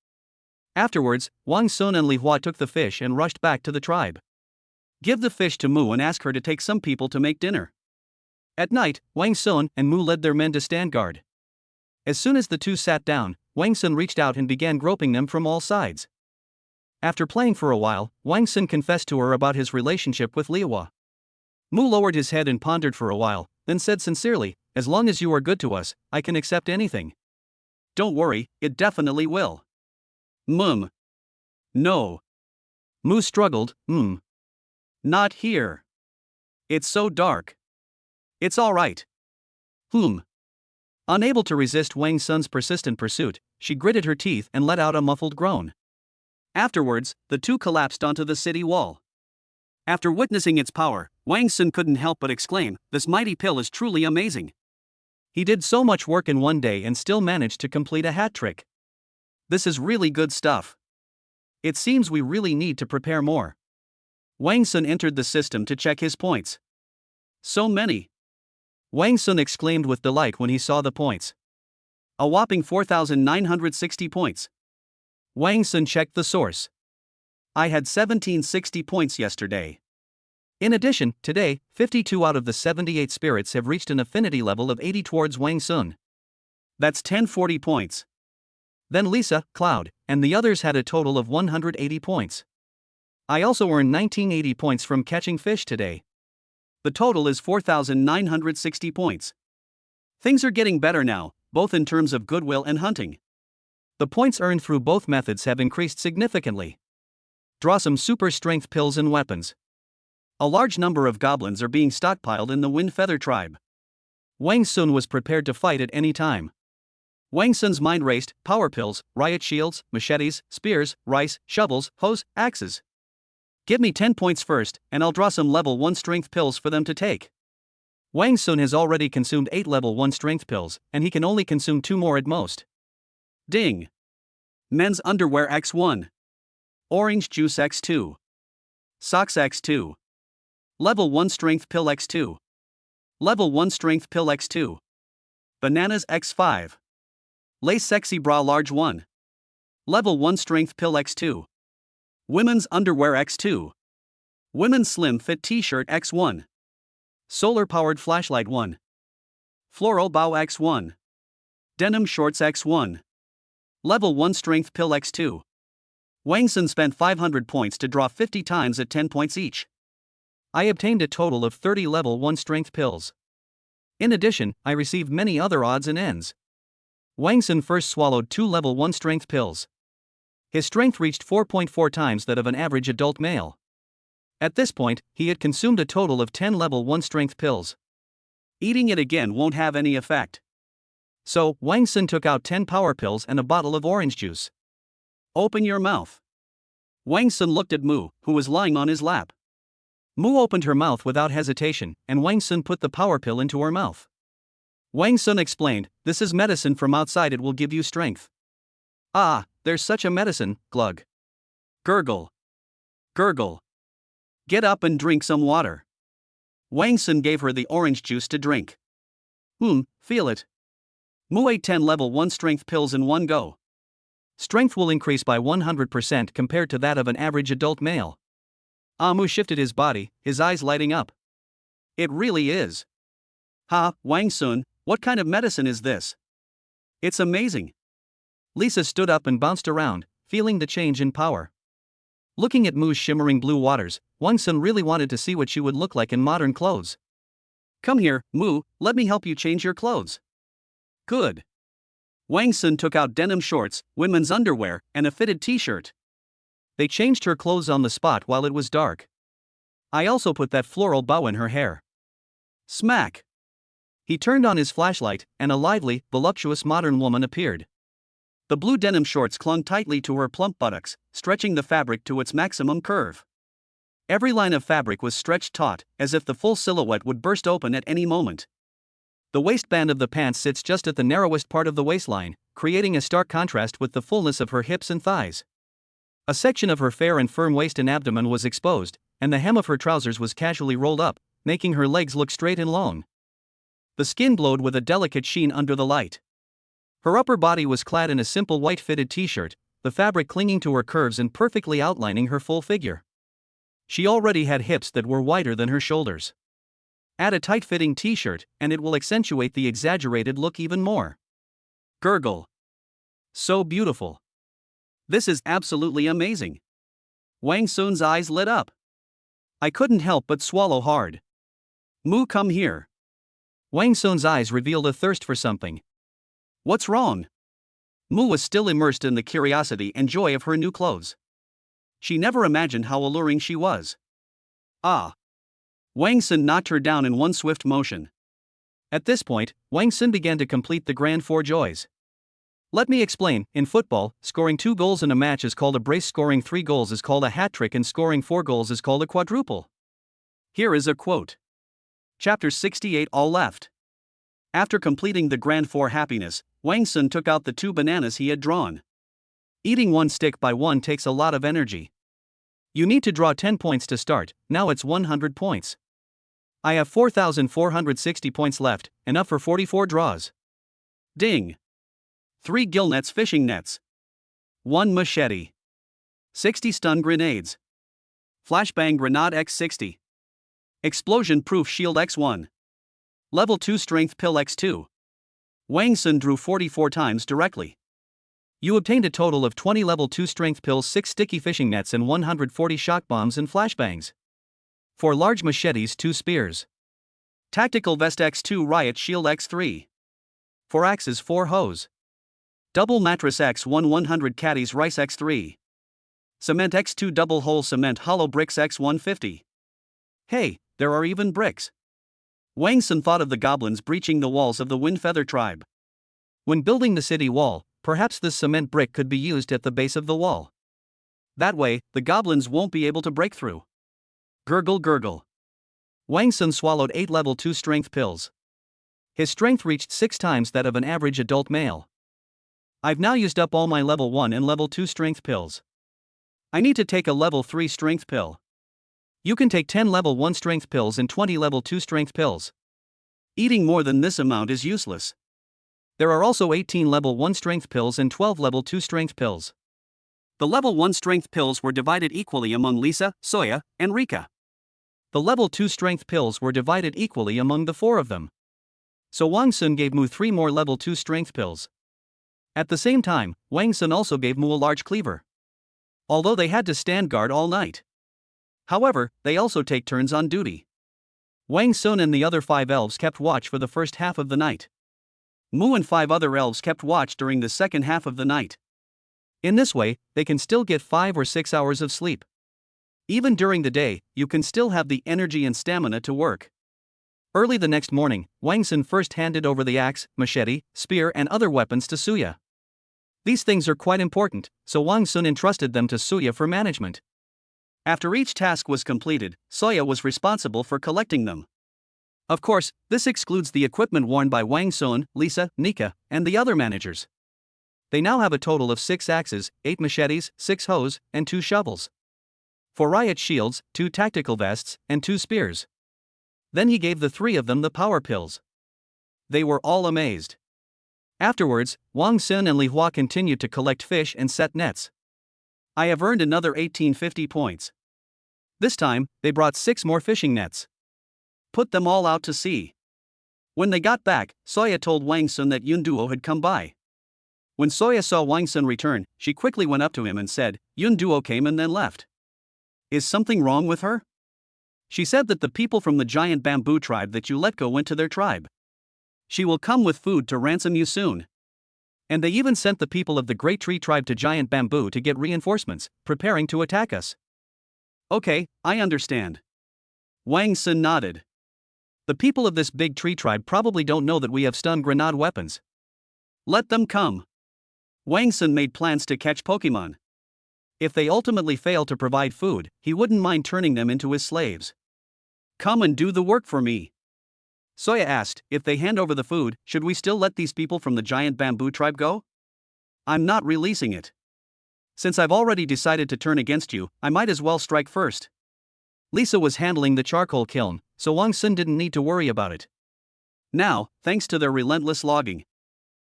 Afterwards, Wang Sun and Li Hua took the fish and rushed back to the tribe. Give the fish to Mu and ask her to take some people to make dinner. At night, Wang Sun and Mu led their men to stand guard. As soon as the two sat down, Wang Sun reached out and began groping them from all sides. After playing for a while, Wang Sun confessed to her about his relationship with Li Hua. Mu lowered his head and pondered for a while, then said sincerely, as long as you are good to us, I can accept anything. Don't worry, it definitely will. No. Mu struggled, Not here. It's so dark. It's alright. Unable to resist Wang Sun's persistent pursuit, she gritted her teeth and let out a muffled groan. Afterwards, the two collapsed onto the city wall. After witnessing its power, Wang Sun couldn't help but exclaim, this mighty pill is truly amazing. He did so much work in one day and still managed to complete a hat trick. This is really good stuff. It seems we really need to prepare more. Wang Sun entered the system to check his points. So many. Wang Sun exclaimed with delight when he saw the points. A whopping 4,960 points. Wang Sun checked the source. I had 1760 points yesterday. In addition, today, 52 out of the 78 spirits have reached an affinity level of 80 towards Wang Sun. That's 1040 points. Then Lisa, Cloud, and the others had a total of 180 points. I also earned 1980 points from catching fish today. The total is 4,960 points. Things are getting better now, both in terms of goodwill and hunting. The points earned through both methods have increased significantly. Draw some super strength pills and weapons. A large number of goblins are being stockpiled in the Wind Feather tribe. Wang Sun was prepared to fight at any time. Wang Sun's mind raced, power pills, riot shields, machetes, spears, rice, shovels, hoes, axes. Give me 10 points first, and I'll draw some level 1 strength pills for them to take. Wang Sun has already consumed 8 level 1 strength pills, and he can only consume 2 more at most. Ding! Men's underwear X1. Orange juice X2. Socks X2. Level 1 strength pill X2. Level 1 strength pill X2. Bananas X5. Lace sexy bra large 1. Level 1 strength pill X2. Women's underwear X2. Women's slim fit t-shirt X1. Solar powered flashlight 1. Floral bow X1. Denim shorts X1. Level 1 strength pill X2. Wang Sun spent 500 points to draw 50 times at 10 points each. I obtained a total of 30 level 1 strength pills. In addition, I received many other odds and ends. Wang Sun first swallowed 2 level 1 strength pills. His strength reached 4.4 times that of an average adult male. At this point, he had consumed a total of 10 level 1 strength pills. Eating it again won't have any effect. So, Wang Sun took out 10 power pills and a bottle of orange juice. Open your mouth. Wang Sun looked at Mu, who was lying on his lap. Mu opened her mouth without hesitation, and Wang Sun put the power pill into her mouth. Wang Sun explained, this is medicine from outside, it will give you strength. Ah, there's such a medicine, glug. Gurgle. Gurgle. Get up and drink some water. Wang Sun gave her the orange juice to drink. Feel it. Mu ate 10 level 1 strength pills in one go. Strength will increase by 100% compared to that of an average adult male. Mu shifted his body, his eyes lighting up. It really is. Wang Sun, what kind of medicine is this? It's amazing. Lisa stood up and bounced around, feeling the change in power. Looking at Mu's shimmering blue waters, Wang Sun really wanted to see what she would look like in modern clothes. Come here, Mu, let me help you change your clothes. Good. Wang Sun took out denim shorts, women's underwear, and a fitted t-shirt. They changed her clothes on the spot while it was dark. I also put that floral bow in her hair. Smack! He turned on his flashlight, and a lively, voluptuous modern woman appeared. The blue denim shorts clung tightly to her plump buttocks, stretching the fabric to its maximum curve. Every line of fabric was stretched taut, as if the full silhouette would burst open at any moment. The waistband of the pants sits just at the narrowest part of the waistline, creating a stark contrast with the fullness of her hips and thighs. A section of her fair and firm waist and abdomen was exposed, and the hem of her trousers was casually rolled up, making her legs look straight and long. The skin glowed with a delicate sheen under the light. Her upper body was clad in a simple white fitted t-shirt, the fabric clinging to her curves and perfectly outlining her full figure. She already had hips that were wider than her shoulders. Add a tight-fitting t-shirt, and it will accentuate the exaggerated look even more. Gurgle. So beautiful. This is absolutely amazing. Wang Sun's eyes lit up. I couldn't help but swallow hard. Mu, come here. Wang Sun's eyes revealed a thirst for something. What's wrong? Mu was still immersed in the curiosity and joy of her new clothes. She never imagined how alluring she was. Ah! Wang Sun knocked her down in one swift motion. At this point, Wang Sun began to complete the grand four joys. Let me explain. In football, scoring 2 goals in a match is called a brace, scoring 3 goals is called a hat-trick, and scoring 4 goals is called a quadruple. Here is a quote. Chapter 68. All left. After completing the grand four happiness, Wang Sun took out the 2 bananas he had drawn. Eating one stick by one takes a lot of energy. You need to draw 10 points to start, now it's 100 points. I have 4,460 points left, enough for 44 draws. Ding! 3 gill nets, fishing nets. 1 machete. 60 stun grenades. Flashbang grenade X60. Explosion-proof shield X1. Level 2 strength pill X2. Wang Sun drew 44 times directly. You obtained a total of 20 level 2 strength pills, 6 sticky fishing nets, and 140 shock bombs and flashbangs. 4 large machetes, 2 spears. Tactical vest X2, riot shield X3. 4 axes, 4 hoes. Double mattress X1, 100 caddies, rice X3. Cement X2, double hole cement, hollow bricks X150. Hey, there are even bricks. Wang Sun thought of the goblins breaching the walls of the Windfeather tribe. When building the city wall, perhaps this cement brick could be used at the base of the wall. That way, the goblins won't be able to break through. Gurgle gurgle. Wang Sun swallowed 8 level 2 strength pills. His strength reached 6 times that of an average adult male. I've now used up all my level 1 and level 2 strength pills. I need to take a level 3 strength pill. You can take 10 level 1 strength pills and 20 level 2 strength pills. Eating more than this amount is useless. There are also 18 level 1 strength pills and 12 level 2 strength pills. The level 1 strength pills were divided equally among Lisa, Soya, and Rika. The level 2 strength pills were divided equally among the 4 of them. So Wang Sun gave Mu 3 more level 2 strength pills. At the same time, Wang Sun also gave Mu a large cleaver. Although they had to stand guard all night. However, they also take turns on duty. Wang Sun and the other 5 elves kept watch for the first half of the night. Mu and 5 other elves kept watch during the second half of the night. In this way, they can still get 5 or 6 hours of sleep. Even during the day, you can still have the energy and stamina to work. Early the next morning, Wang Sun first handed over the axe, machete, spear, and other weapons to Suya. These things are quite important, so Wang Sun entrusted them to Suya for management. After each task was completed, Soya was responsible for collecting them. Of course, this excludes the equipment worn by Wang Sun, Lisa, Nika, and the other managers. They now have a total of 6 axes, 8 machetes, 6 hoes, and 2 shovels. 4 riot shields, 2 tactical vests, and 2 spears. Then he gave the 3 of them the power pills. They were all amazed. Afterwards, Wang Sun and Li Hua continued to collect fish and set nets. I have earned another 1850 points. This time, they brought 6 more fishing nets. Put them all out to sea. When they got back, Soya told Wang Sun that Yun Duo had come by. When Soya saw Wang Sun return, she quickly went up to him and said, Yun Duo came and then left. Is something wrong with her? She said that the people from the giant bamboo tribe that you let go went to their tribe. She will come with food to ransom you soon. And they even sent the people of the Great Tree Tribe to Giant Bamboo to get reinforcements, preparing to attack us. Okay, I understand. Wang Sun nodded. The people of this big tree tribe probably don't know that we have stun grenade weapons. Let them come. Wang Sun made plans to catch Pokemon. If they ultimately fail to provide food, he wouldn't mind turning them into his slaves. Come and do the work for me. Soya asked, if they hand over the food, should we still let these people from the Giant Bamboo tribe go? I'm not releasing it. Since I've already decided to turn against you, I might as well strike first. Lisa was handling the charcoal kiln, so Wang Sun didn't need to worry about it. Now, thanks to their relentless logging,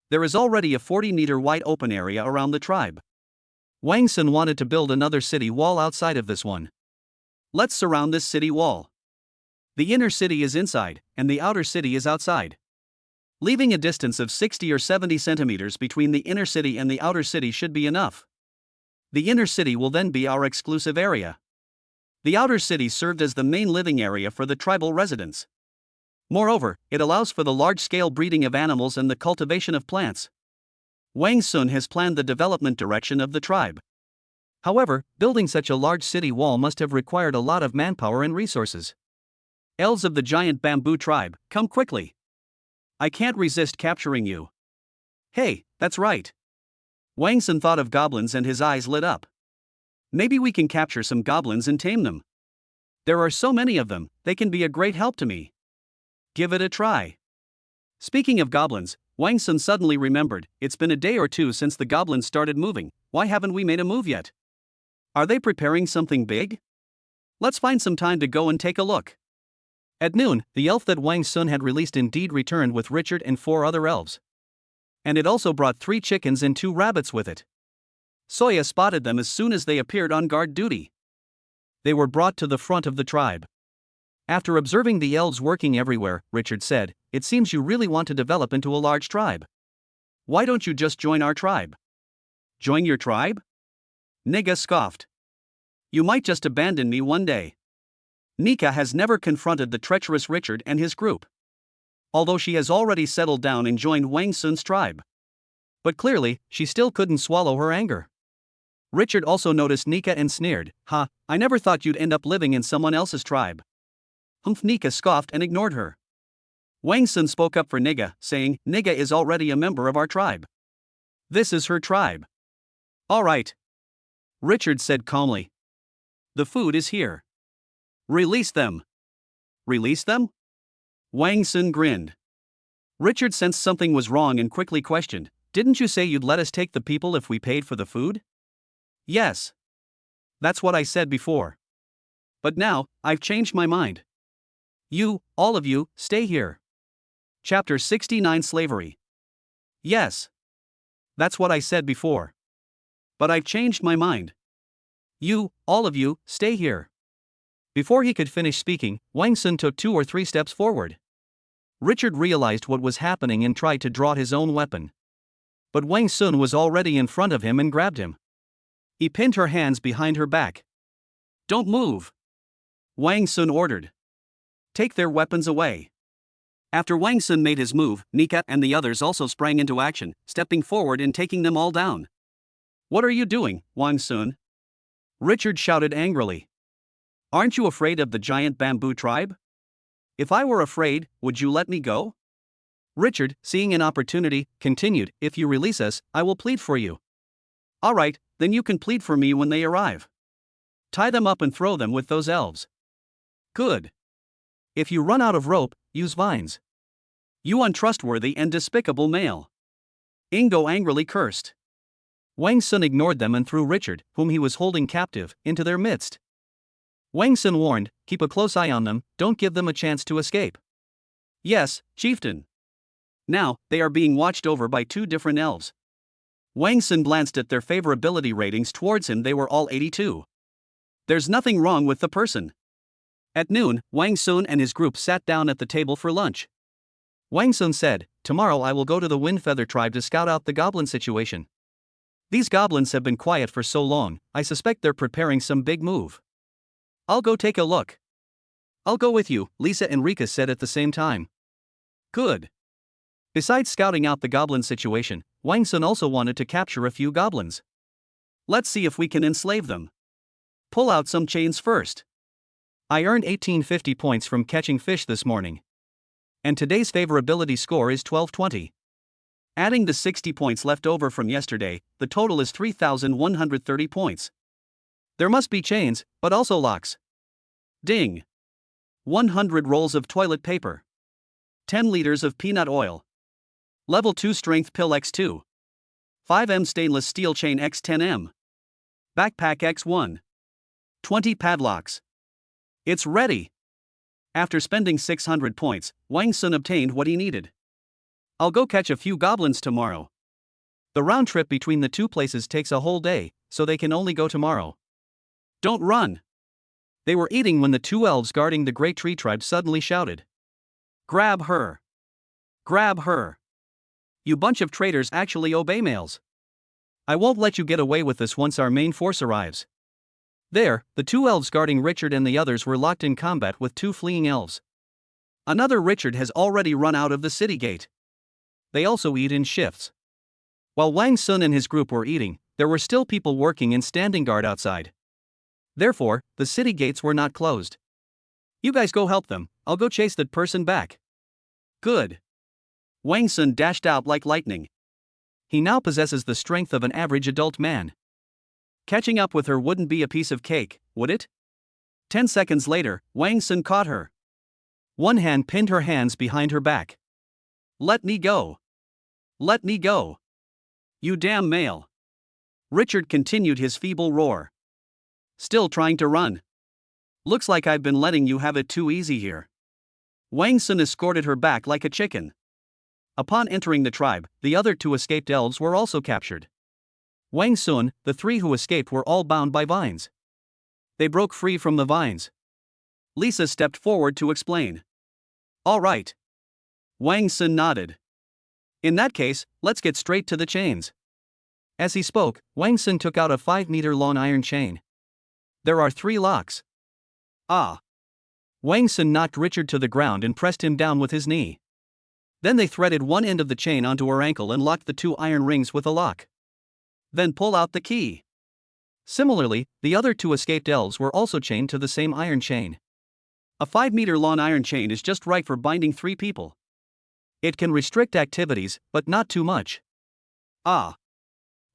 there is already a 40-meter wide open area around the tribe. Wang Sun wanted to build another city wall outside of this one. Let's surround this city wall. The inner city is inside, and the outer city is outside. Leaving a distance of 60 or 70 centimeters between the inner city and the outer city should be enough. The inner city will then be our exclusive area. The outer city served as the main living area for the tribal residents. Moreover, it allows for the large-scale breeding of animals and the cultivation of plants. Wang Sun has planned the development direction of the tribe. However, building such a large city wall must have required a lot of manpower and resources. Elves of the Giant Bamboo tribe, come quickly. I can't resist capturing you. Hey, that's right. Wang Sun thought of goblins and his eyes lit up. Maybe we can capture some goblins and tame them. There are so many of them, they can be a great help to me. Give it a try. Speaking of goblins, Wang Sun suddenly remembered, it's been a day or two since the goblins started moving, why haven't we made a move yet? Are they preparing something big? Let's find some time to go and take a look. At noon, the elf that Wang Sun had released indeed returned with Richard and 4 other elves. And it also brought 3 chickens and 2 rabbits with it. Soya spotted them as soon as they appeared on guard duty. They were brought to the front of the tribe. After observing the elves working everywhere, Richard said, it seems you really want to develop into a large tribe. Why don't you just join our tribe? Join your tribe? Niga scoffed. You might just abandon me one day. Nika has never confronted the treacherous Richard and his group, although she has already settled down and joined Wang Sun's tribe. But clearly, she still couldn't swallow her anger. Richard also noticed Nika and sneered, I never thought you'd end up living in someone else's tribe. Humph. Nika scoffed and ignored her. Wang Sun spoke up for Niga, saying, Niga is already a member of our tribe. This is her tribe. All right. Richard said calmly. The food is here. Release them. Release them? Wang Sun grinned. Richard sensed something was wrong and quickly questioned, didn't you say you'd let us take the people if we paid for the food? Yes. That's what I said before. But now, I've changed my mind. You, all of you, stay here. Chapter 69 Slavery. Yes. That's what I said before. But I've changed my mind. You, all of you, stay here. Before he could finish speaking, Wang Sun took 2 or 3 steps forward. Richard realized what was happening and tried to draw his own weapon. But Wang Sun was already in front of him and grabbed him. He pinned her hands behind her back. Don't move. Wang Sun ordered. Take their weapons away. After Wang Sun made his move, Nika and the others also sprang into action, stepping forward and taking them all down. What are you doing, Wang Sun? Richard shouted angrily. Aren't you afraid of the Giant Bamboo tribe? If I were afraid, would you let me go? Richard, seeing an opportunity, continued, if you release us, I will plead for you. All right, then you can plead for me when they arrive. Tie them up and throw them with those elves. Good. If you run out of rope, use vines. You untrustworthy and despicable male. Ingo angrily cursed. Wang Sun ignored them and threw Richard, whom he was holding captive, into their midst. Wang Sun warned, keep a close eye on them, don't give them a chance to escape. Yes, chieftain. Now, they are being watched over by 2 different elves. Wang Sun glanced at their favorability ratings towards him, they were all 82. There's nothing wrong with the person. At noon, Wang Sun and his group sat down at the table for lunch. Wang Sun said, tomorrow I will go to the Windfeather tribe to scout out the goblin situation. These goblins have been quiet for so long, I suspect they're preparing some big move. I'll go take a look. I'll go with you, Lisa and Rika said at the same time. Good. Besides scouting out the goblin situation, Wang Sun also wanted to capture a few goblins. Let's see if we can enslave them. Pull out some chains first. I earned 1850 points from catching fish this morning. And today's favorability score is 1220. Adding the 60 points left over from yesterday, the total is 3,130 points. There must be chains, but also locks. Ding! 100 rolls of toilet paper. 10 liters of peanut oil. Level 2 strength pill x2. 5M stainless steel chain x10M. Backpack x1. 20 padlocks. It's ready! After spending 600 points, Wang Sun obtained what he needed. I'll go catch a few goblins tomorrow. The round trip between the two places takes a whole day, so they can only go tomorrow. Don't run! They were eating when the two elves guarding the Great Tree Tribe suddenly shouted. Grab her! Grab her! You bunch of traitors actually obey males. I won't let you get away with this once our main force arrives. There, the two elves guarding Richard and the others were locked in combat with two fleeing elves. Another Richard has already run out of the city gate. They also eat in shifts. While Wang Sun and his group were eating, there were still people working and standing guard outside. Therefore, the city gates were not closed. You guys go help them, I'll go chase that person back. Good. Wang Sun dashed out like lightning. He now possesses the strength of an average adult man. Catching up with her wouldn't be a piece of cake, would it? 10 seconds later, Wang Sun caught her. One hand pinned her hands behind her back. Let me go. Let me go. You damn male. Richard continued his feeble roar. Still trying to run. Looks like I've been letting you have it too easy here. Wang Sun escorted her back like a chicken. Upon entering the tribe, the other two escaped elves were also captured. Wang Sun, the three who escaped were all bound by vines. They broke free from the vines. Lisa stepped forward to explain. All right. Wang Sun nodded. In that case, let's get straight to the chains. As he spoke, Wang Sun took out a 5-meter-long iron chain. There are 3 locks. Ah. Wang Sun knocked Richard to the ground and pressed him down with his knee. Then they threaded one end of the chain onto her ankle and locked the 2 iron rings with a lock. Then pull out the key. Similarly, the other 2 escaped elves were also chained to the same iron chain. A 5-meter-long iron chain is just right for binding 3 people. It can restrict activities, but not too much. Ah.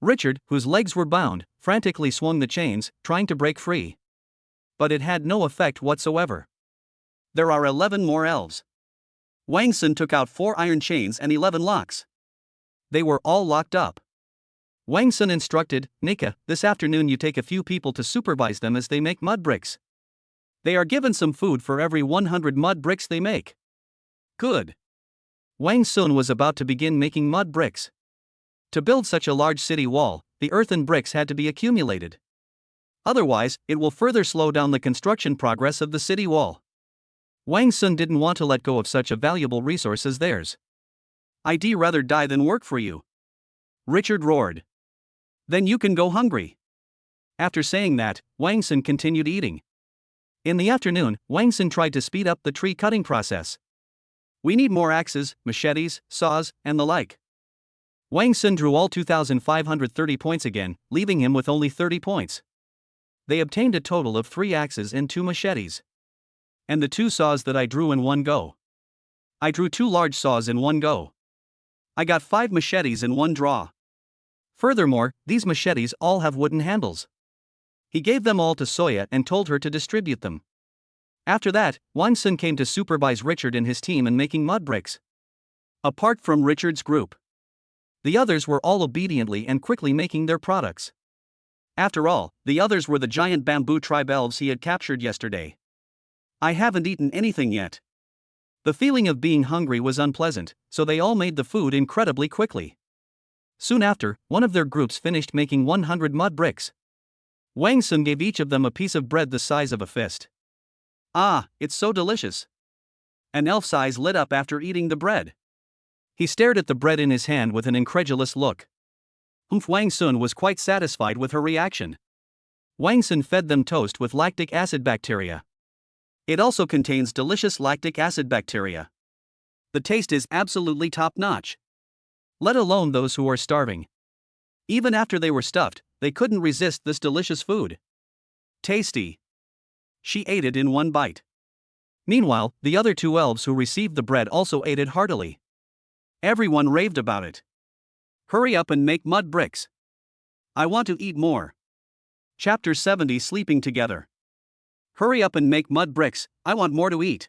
Richard, whose legs were bound, frantically swung the chains, trying to break free. But it had no effect whatsoever. There are 11 more elves. Wang Sun took out 4 iron chains and 11 locks. They were all locked up. Wang Sun instructed, Nika, this afternoon you take a few people to supervise them as they make mud bricks. They are given some food for every 100 mud bricks they make. Good. Wang Sun was about to begin making mud bricks. To build such a large city wall, the earthen bricks had to be accumulated. Otherwise, it will further slow down the construction progress of the city wall. Wang Sun didn't want to let go of such a valuable resource as theirs. I'd rather die than work for you. Richard roared. Then you can go hungry. After saying that, Wang Sun continued eating. In the afternoon, Wang Sun tried to speed up the tree cutting process. We need more axes, machetes, saws, and the like. Wang Sun drew all 2,530 points again, leaving him with only 30 points. They obtained a total of 3 axes and 2 machetes. And the 2 saws that I drew in one go. I drew 2 large saws in one go. I got 5 machetes in one draw. Furthermore, these machetes all have wooden handles. He gave them all to Soya and told her to distribute them. After that, Wang Sun came to supervise Richard and his team in making mud bricks. Apart from Richard's group, the others were all obediently and quickly making their products. After all, the others were the giant bamboo tribe elves he had captured yesterday. I haven't eaten anything yet. The feeling of being hungry was unpleasant, so they all made the food incredibly quickly. Soon after, one of their groups finished making 100 mud bricks. Wang Sun gave each of them a piece of bread the size of a fist. Ah, it's so delicious. An elf's eyes lit up after eating the bread. He stared at the bread in his hand with an incredulous look. Wang Sun was quite satisfied with her reaction. Wang Sun fed them toast with lactic acid bacteria. It also contains delicious lactic acid bacteria. The taste is absolutely top-notch. Let alone those who are starving. Even after they were stuffed, they couldn't resist this delicious food. Tasty. She ate it in one bite. Meanwhile, the other two elves who received the bread also ate it heartily. Everyone raved about it. Hurry up and make mud bricks. I want to eat more. Chapter 70 Sleeping Together. Hurry up and make mud bricks, I want more to eat.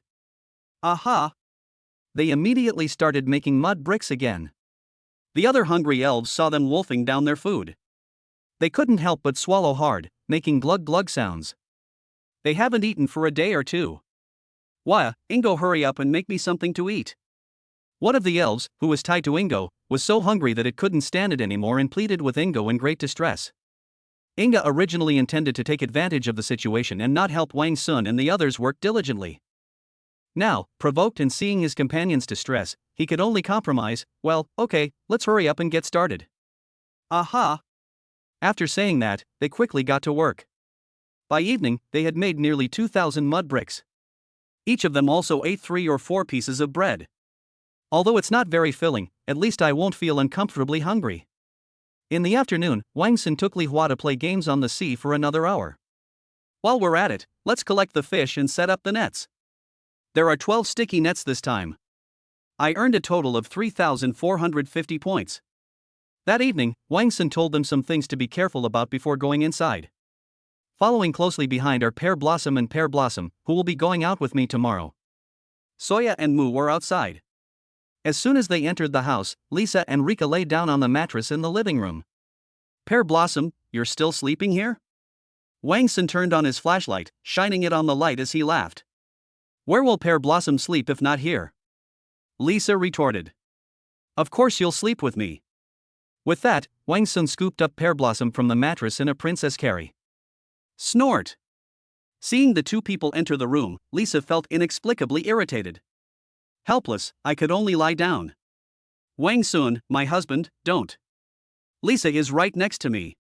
Aha! They immediately started making mud bricks again. The other hungry elves saw them wolfing down their food. They couldn't help but swallow hard, making glug-glug sounds. They haven't eaten for a day or two. Why, Ingo, hurry up and make me something to eat. One of the elves, who was tied to Ingo, was so hungry that it couldn't stand it anymore and pleaded with Ingo in great distress. Inga originally intended to take advantage of the situation and not help Wang Sun and the others work diligently. Now, provoked and seeing his companion's distress, he could only compromise. Well, okay, let's hurry up and get started. Aha! After saying that, they quickly got to work. By evening, they had made nearly 2,000 mud bricks. Each of them also ate 3 or 4 pieces of bread. Although it's not very filling, at least I won't feel uncomfortably hungry. In the afternoon, Wang Sun took Li Hua to play games on the sea for another hour. While we're at it, let's collect the fish and set up the nets. There are 12 sticky nets this time. I earned a total of 3,450 points. That evening, Wang Sun told them some things to be careful about before going inside. Following closely behind are Pear Blossom and Pear Blossom, who will be going out with me tomorrow. Soya and Mu were outside. As soon as they entered the house, Lisa and Rika lay down on the mattress in the living room. Pear Blossom, you're still sleeping here? Wang Sun turned on his flashlight, shining it on the light as he laughed. Where will Pear Blossom sleep if not here? Lisa retorted. Of course you'll sleep with me. With that, Wang Sun scooped up Pear Blossom from the mattress in a princess carry. Snort! Seeing the two people enter the room, Lisa felt inexplicably irritated. Helpless, I could only lie down. Wang Sun, my husband, don't. Lisa is right next to me.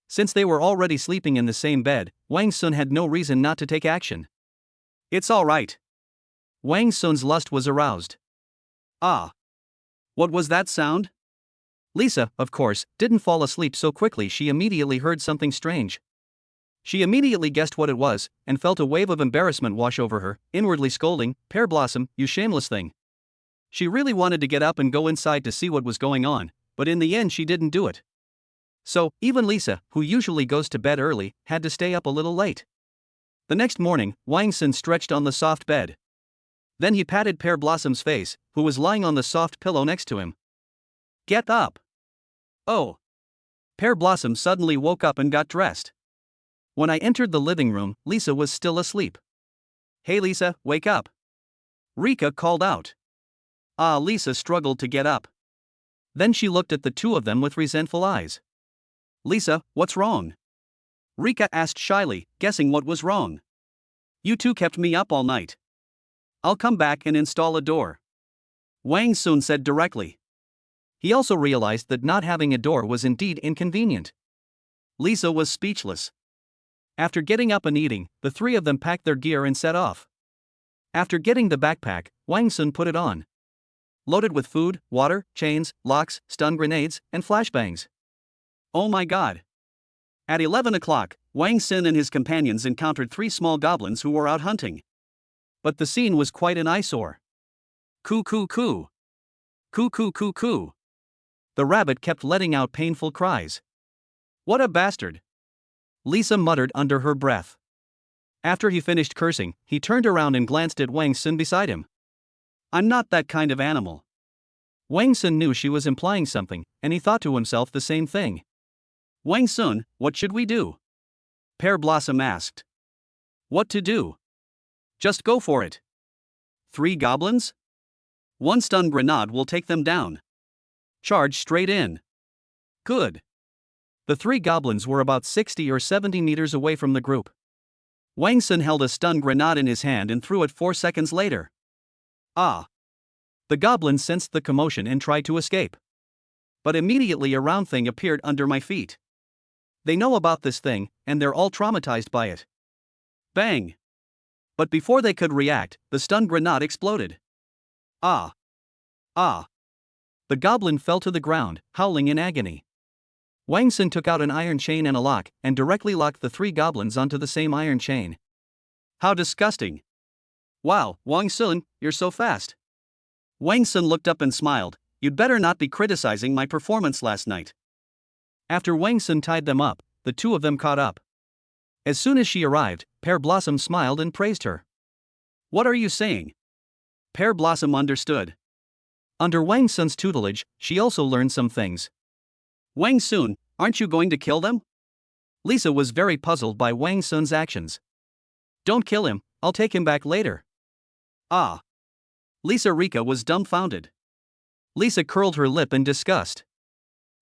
Since they were already sleeping in the same bed, Wang Sun had no reason not to take action. It's all right. Wang Sun's lust was aroused. Ah. What was that sound? Lisa, of course, didn't fall asleep so quickly. She immediately heard something strange. She immediately guessed what it was, and felt a wave of embarrassment wash over her, inwardly scolding, Pear Blossom, you shameless thing. She really wanted to get up and go inside to see what was going on, but in the end she didn't do it. So, even Lisa, who usually goes to bed early, had to stay up a little late. The next morning, Wang Sun stretched on the soft bed. Then he patted Pear Blossom's face, who was lying on the soft pillow next to him. Get up! Oh! Pear Blossom suddenly woke up and got dressed. When I entered the living room, Lisa was still asleep. Hey Lisa, wake up! Rika called out. Lisa struggled to get up. Then she looked at the two of them with resentful eyes. Lisa, what's wrong? Rika asked shyly, guessing what was wrong. You two kept me up all night. I'll come back and install a door. Wang Sun said directly. He also realized that not having a door was indeed inconvenient. Lisa was speechless. After getting up and eating, the three of them packed their gear and set off. After getting the backpack, Wang Sun put it on. Loaded with food, water, chains, locks, stun grenades, and flashbangs. Oh my god! At 11 o'clock, Wang Sun and his companions encountered 3 small goblins who were out hunting. But the scene was quite an eyesore. Coo coo coo! Coo coo coo coo! The rabbit kept letting out painful cries. What a bastard! Lisa muttered under her breath. After he finished cursing, he turned around and glanced at Wang Sun beside him. I'm not that kind of animal. Wang Sun knew she was implying something, and he thought to himself the same thing. Wang Sun, what should we do? Pear Blossom asked. What to do? Just go for it. 3 goblins? 1 stun grenade will take them down. Charge straight in. Good. The 3 goblins were about 60 or 70 meters away from the group. Wang Sun held a stun grenade in his hand and threw it 4 seconds later. Ah! The goblins sensed the commotion and tried to escape. But immediately a round thing appeared under my feet. They know about this thing, and they're all traumatized by it. Bang! But before they could react, the stun grenade exploded. Ah! Ah! The goblin fell to the ground, howling in agony. Wang Sun took out an iron chain and a lock, and directly locked the 3 goblins onto the same iron chain. How disgusting! Wow, Wang Sun, you're so fast. Wang Sun looked up and smiled. You'd better not be criticizing my performance last night. After Wang Sun tied them up, the 2 of them caught up. As soon as she arrived, Pear Blossom smiled and praised her. What are you saying? Pear Blossom understood. Under Wang Sun's tutelage, she also learned some things. Wang Sun, aren't you going to kill them? Lisa was very puzzled by Wang Sun's actions. Don't kill him, I'll take him back later. Ah! Lisa Rika was dumbfounded. Lisa curled her lip in disgust.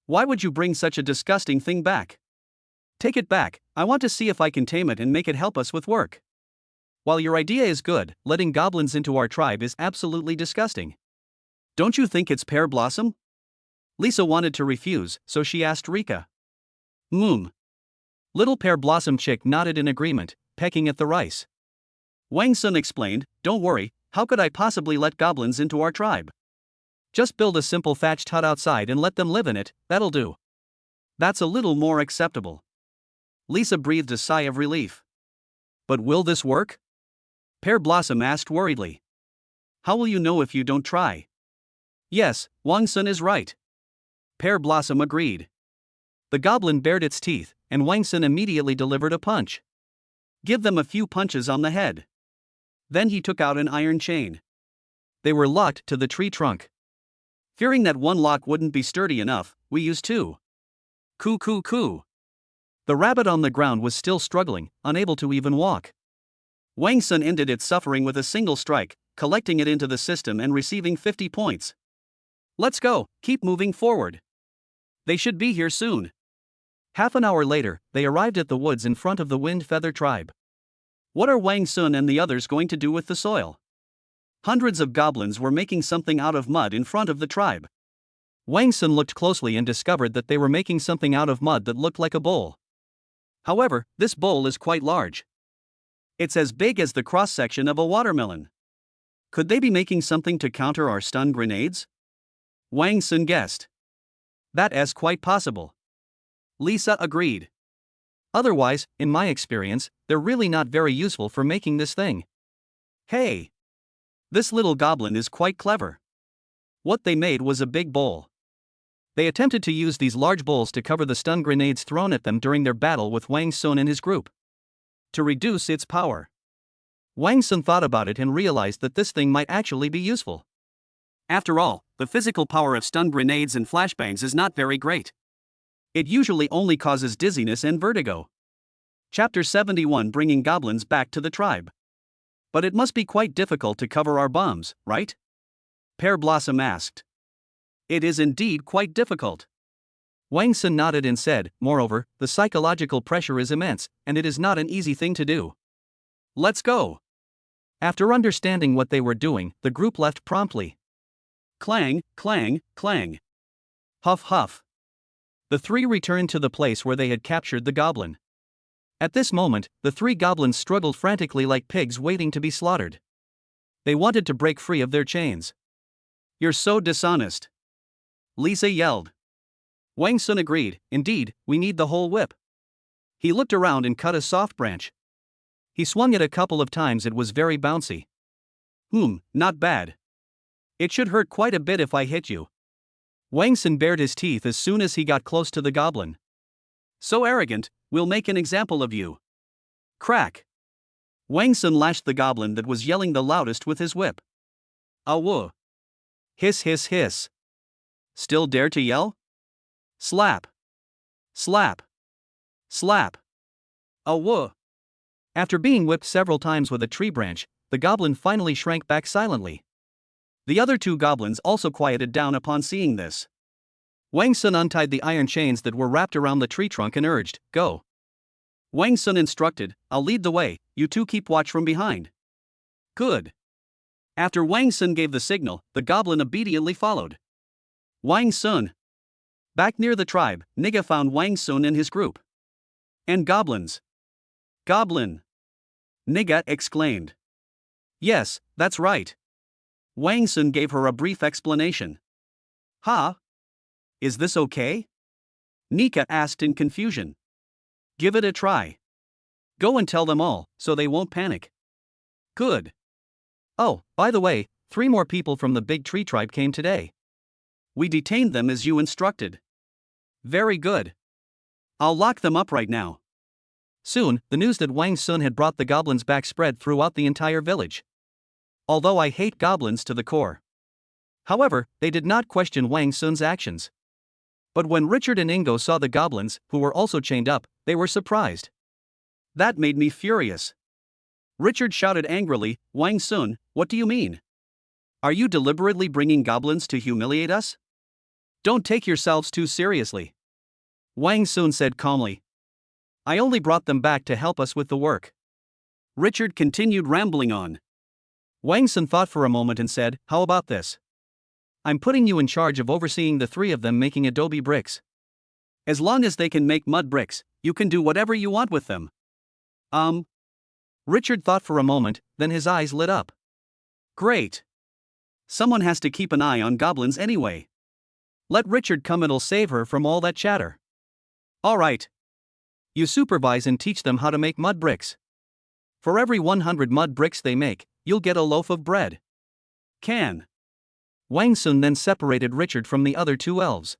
Why would you bring such a disgusting thing back? Take it back, I want to see if I can tame it and make it help us with work. While your idea is good, letting goblins into our tribe is absolutely disgusting. Don't you think it's Pear Blossom? Lisa wanted to refuse, so she asked Rika. Little Pear Blossom chick nodded in agreement, pecking at the rice. Wang Sun explained, don't worry, how could I possibly let goblins into our tribe? Just build a simple thatched hut outside and let them live in it, that'll do. That's a little more acceptable. Lisa breathed a sigh of relief. But will this work? Pear Blossom asked worriedly. How will you know if you don't try? Yes, Wang Sun is right. Pear Blossom agreed. The goblin bared its teeth, and Wang Sun immediately delivered a punch. Give them a few punches on the head. Then he took out an iron chain. They were locked to the tree trunk. Fearing that one lock wouldn't be sturdy enough, we used 2. Coo coo coo. The rabbit on the ground was still struggling, unable to even walk. Wang Sun ended its suffering with a single strike, collecting it into the system and receiving 50 points. Let's go, keep moving forward. They should be here soon. Half an hour later, they arrived at the woods in front of the Wind Feather tribe. What are Wang Sun and the others going to do with the soil? Hundreds of goblins were making something out of mud in front of the tribe. Wang Sun looked closely and discovered that they were making something out of mud that looked like a bowl. However, this bowl is quite large. It's as big as the cross-section of a watermelon. Could they be making something to counter our stun grenades? Wang Sun guessed. That is quite possible. Lisa agreed. Otherwise, in my experience, they're really not very useful for making this thing. Hey! This little goblin is quite clever. What they made was a big bowl. They attempted to use these large bowls to cover the stun grenades thrown at them during their battle with Wang Sun and his group. To reduce its power. Wang Sun thought about it and realized that this thing might actually be useful. After all, the physical power of stun grenades and flashbangs is not very great. It usually only causes dizziness and vertigo. Chapter 71, Bringing Goblins Back to the Tribe. But it must be quite difficult to cover our bombs, right? Pear Blossom asked. It is indeed quite difficult. Wang Sun nodded and said, moreover, the psychological pressure is immense, and it is not an easy thing to do. Let's go. After understanding what they were doing, the group left promptly. Clang, clang, clang. Huff huff. The 3 returned to the place where they had captured the goblin. At this moment, the 3 goblins struggled frantically like pigs waiting to be slaughtered. They wanted to break free of their chains. You're so dishonest. Lisa yelled. Wang Sun agreed, indeed, we need the whole whip. He looked around and cut a soft branch. He swung it a couple of times. It was very bouncy. Not bad. It should hurt quite a bit if I hit you. Wang Sun bared his teeth as soon as he got close to the goblin. So arrogant, we'll make an example of you. Crack. Wang Sun lashed the goblin that was yelling the loudest with his whip. Awoo. Hiss hiss hiss. Still dare to yell? Slap. Slap. Slap. Awoo. After being whipped several times with a tree branch, the goblin finally shrank back silently. The other 2 goblins also quieted down upon seeing this. Wang Sun untied the iron chains that were wrapped around the tree trunk and urged, go. Wang Sun instructed, I'll lead the way, you 2 keep watch from behind. Good. After Wang Sun gave the signal, the goblin obediently followed. Wang Sun. Back near the tribe, Niga found Wang Sun and his group. And goblins. Goblin. Niga exclaimed. Yes, that's right. Wang Sun gave her a brief explanation. Huh? Is this okay? Nika asked in confusion. Give it a try. Go and tell them all, so they won't panic. Good. Oh, by the way, 3 more people from the Big Tree tribe came today. We detained them as you instructed. Very good. I'll lock them up right now. Soon, the news that Wang Sun had brought the goblins back spread throughout the entire village. Although I hate goblins to the core. However, they did not question Wang Sun's actions. But when Richard and Ingo saw the goblins, who were also chained up, they were surprised. That made me furious. Richard shouted angrily, Wang Sun, what do you mean? Are you deliberately bringing goblins to humiliate us? Don't take yourselves too seriously. Wang Sun said calmly. I only brought them back to help us with the work. Richard continued rambling on. Wang Sun thought for a moment and said, how about this? I'm putting you in charge of overseeing the 3 of them making adobe bricks. As long as they can make mud bricks, you can do whatever you want with them. Richard thought for a moment, then his eyes lit up. Great. Someone has to keep an eye on goblins anyway. Let Richard come, it'll save her from all that chatter. All right. You supervise and teach them how to make mud bricks. For every 100 mud bricks they make, you'll get a loaf of bread. Can. Wang Sun then separated Richard from the other 2 elves.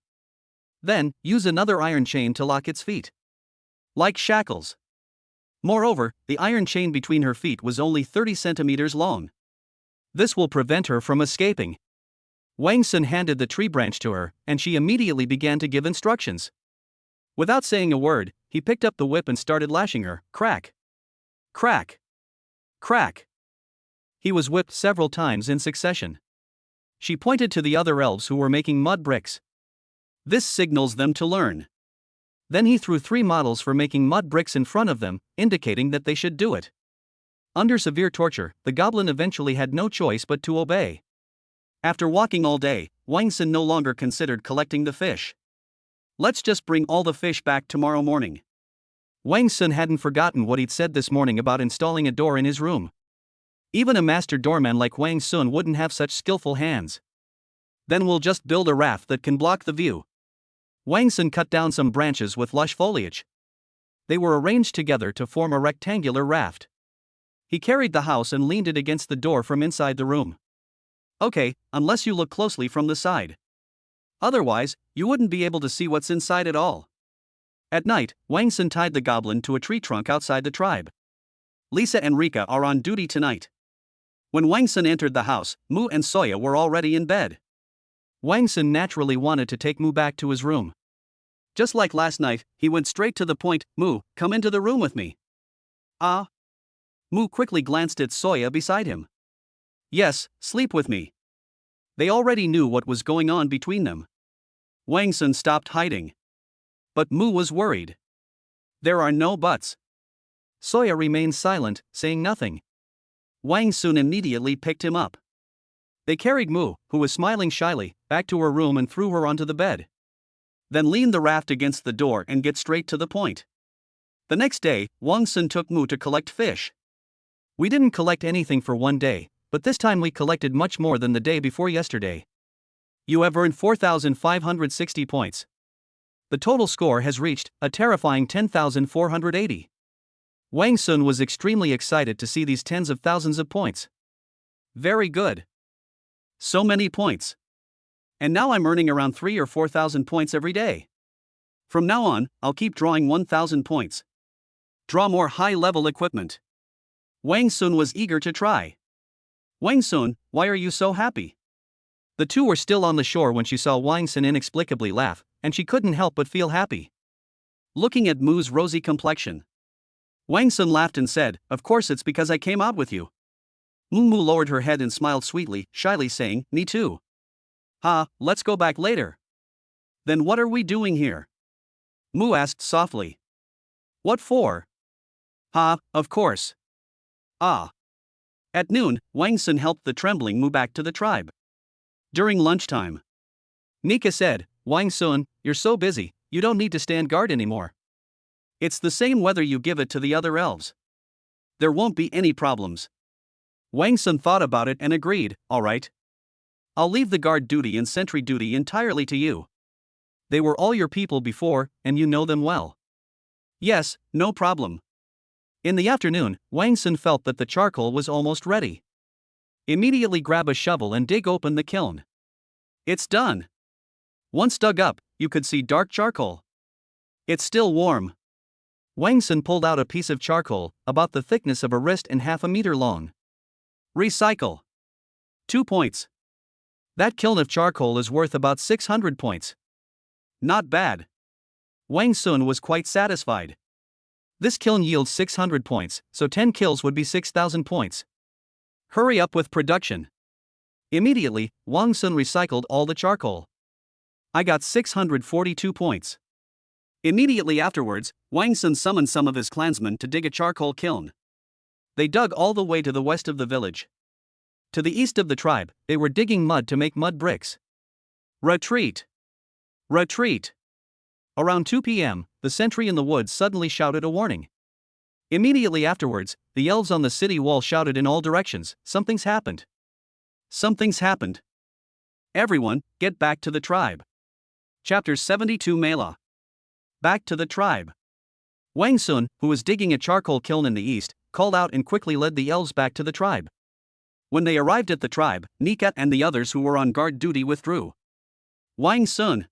Then, use another iron chain to lock its feet. Like shackles. Moreover, the iron chain between her feet was only 30 centimeters long. This will prevent her from escaping. Wang Sun handed the tree branch to her, and she immediately began to give instructions. Without saying a word, he picked up the whip and started lashing her. Crack. Crack. Crack. He was whipped several times in succession. She pointed to the other elves who were making mud bricks. This signals them to learn. Then he threw 3 models for making mud bricks in front of them, indicating that they should do it. Under severe torture, the goblin eventually had no choice but to obey. After walking all day, Wang Sun no longer considered collecting the fish. Let's just bring all the fish back tomorrow morning. Wang Sun hadn't forgotten what he'd said this morning about installing a door in his room. Even a master doorman like Wang Sun wouldn't have such skillful hands. Then we'll just build a raft that can block the view. Wang Sun cut down some branches with lush foliage. They were arranged together to form a rectangular raft. He carried the house and leaned it against the door from inside the room. Okay, unless you look closely from the side. Otherwise, you wouldn't be able to see what's inside at all. At night, Wang Sun tied the goblin to a tree trunk outside the tribe. Lisa and Rika are on duty tonight. When Wang Sun entered the house, Mu and Soya were already in bed. Wang Sun naturally wanted to take Mu back to his room. Just like last night, he went straight to the point. Mu, come into the room with me. Ah? Mu quickly glanced at Soya beside him. Yes, sleep with me. They already knew what was going on between them. Wang Sun stopped hiding. But Mu was worried. There are no buts. Soya remained silent, saying nothing. Wang Sun immediately picked him up. They carried Mu, who was smiling shyly, back to her room and threw her onto the bed. Then leaned the raft against the door and get straight to the point. The next day, Wang Sun took Mu to collect fish. We didn't collect anything for one day, but this time we collected much more than the day before yesterday. You have earned 4,560 points. The total score has reached a terrifying 10,480. Wang Sun was extremely excited to see these tens of thousands of points. Very good. So many points. And now I'm earning around 3,000 or 4,000 points every day. From now on, I'll keep drawing 1,000 points. Draw more high-level equipment. Wang Sun was eager to try. Wang Sun, why are you so happy? The 2 were still on the shore when she saw Wang Sun inexplicably laugh, and she couldn't help but feel happy. Looking at Mu's rosy complexion, Wang Sun laughed and said, of course it's because I came out with you. Mu lowered her head and smiled sweetly, shyly saying, me too. Let's go back later. Then what are we doing here? Mu asked softly. What for? Of course. At noon, Wang Sun helped the trembling Mu back to the tribe. During lunchtime, Nika said, Wang Sun, you're so busy, you don't need to stand guard anymore. It's the same whether you give it to the other elves. There won't be any problems. Wang Sun thought about it and agreed, all right, I'll leave the guard duty and sentry duty entirely to you. They were all your people before, and you know them well. Yes, no problem. In the afternoon, Wang Sun felt that the charcoal was almost ready. Immediately grab a shovel and dig open the kiln. It's done. Once dug up, you could see dark charcoal. It's still warm. Wang Sun pulled out a piece of charcoal, about the thickness of a wrist and half a meter long. Recycle. 2 points. That kiln of charcoal is worth about 600 points. Not bad. Wang Sun was quite satisfied. This kiln yields 600 points, so 10 kills would be 6,000 points. Hurry up with production. Immediately, Wang Sun recycled all the charcoal. I got 642 points. Immediately afterwards, Wang Sun summoned some of his clansmen to dig a charcoal kiln. They dug all the way to the west of the village. To the east of the tribe, they were digging mud to make mud bricks. Retreat! Retreat! Around 2 p.m., the sentry in the woods suddenly shouted a warning. Immediately afterwards, the elves on the city wall shouted in all directions, "Something's happened! Something's happened! Everyone, get back to the tribe!" Chapter 72 Mela. Back to the tribe. Wang Sun, who was digging a charcoal kiln in the east, called out and quickly led the elves back to the tribe. When they arrived at the tribe, Nika and the others who were on guard duty withdrew. Wang Sun!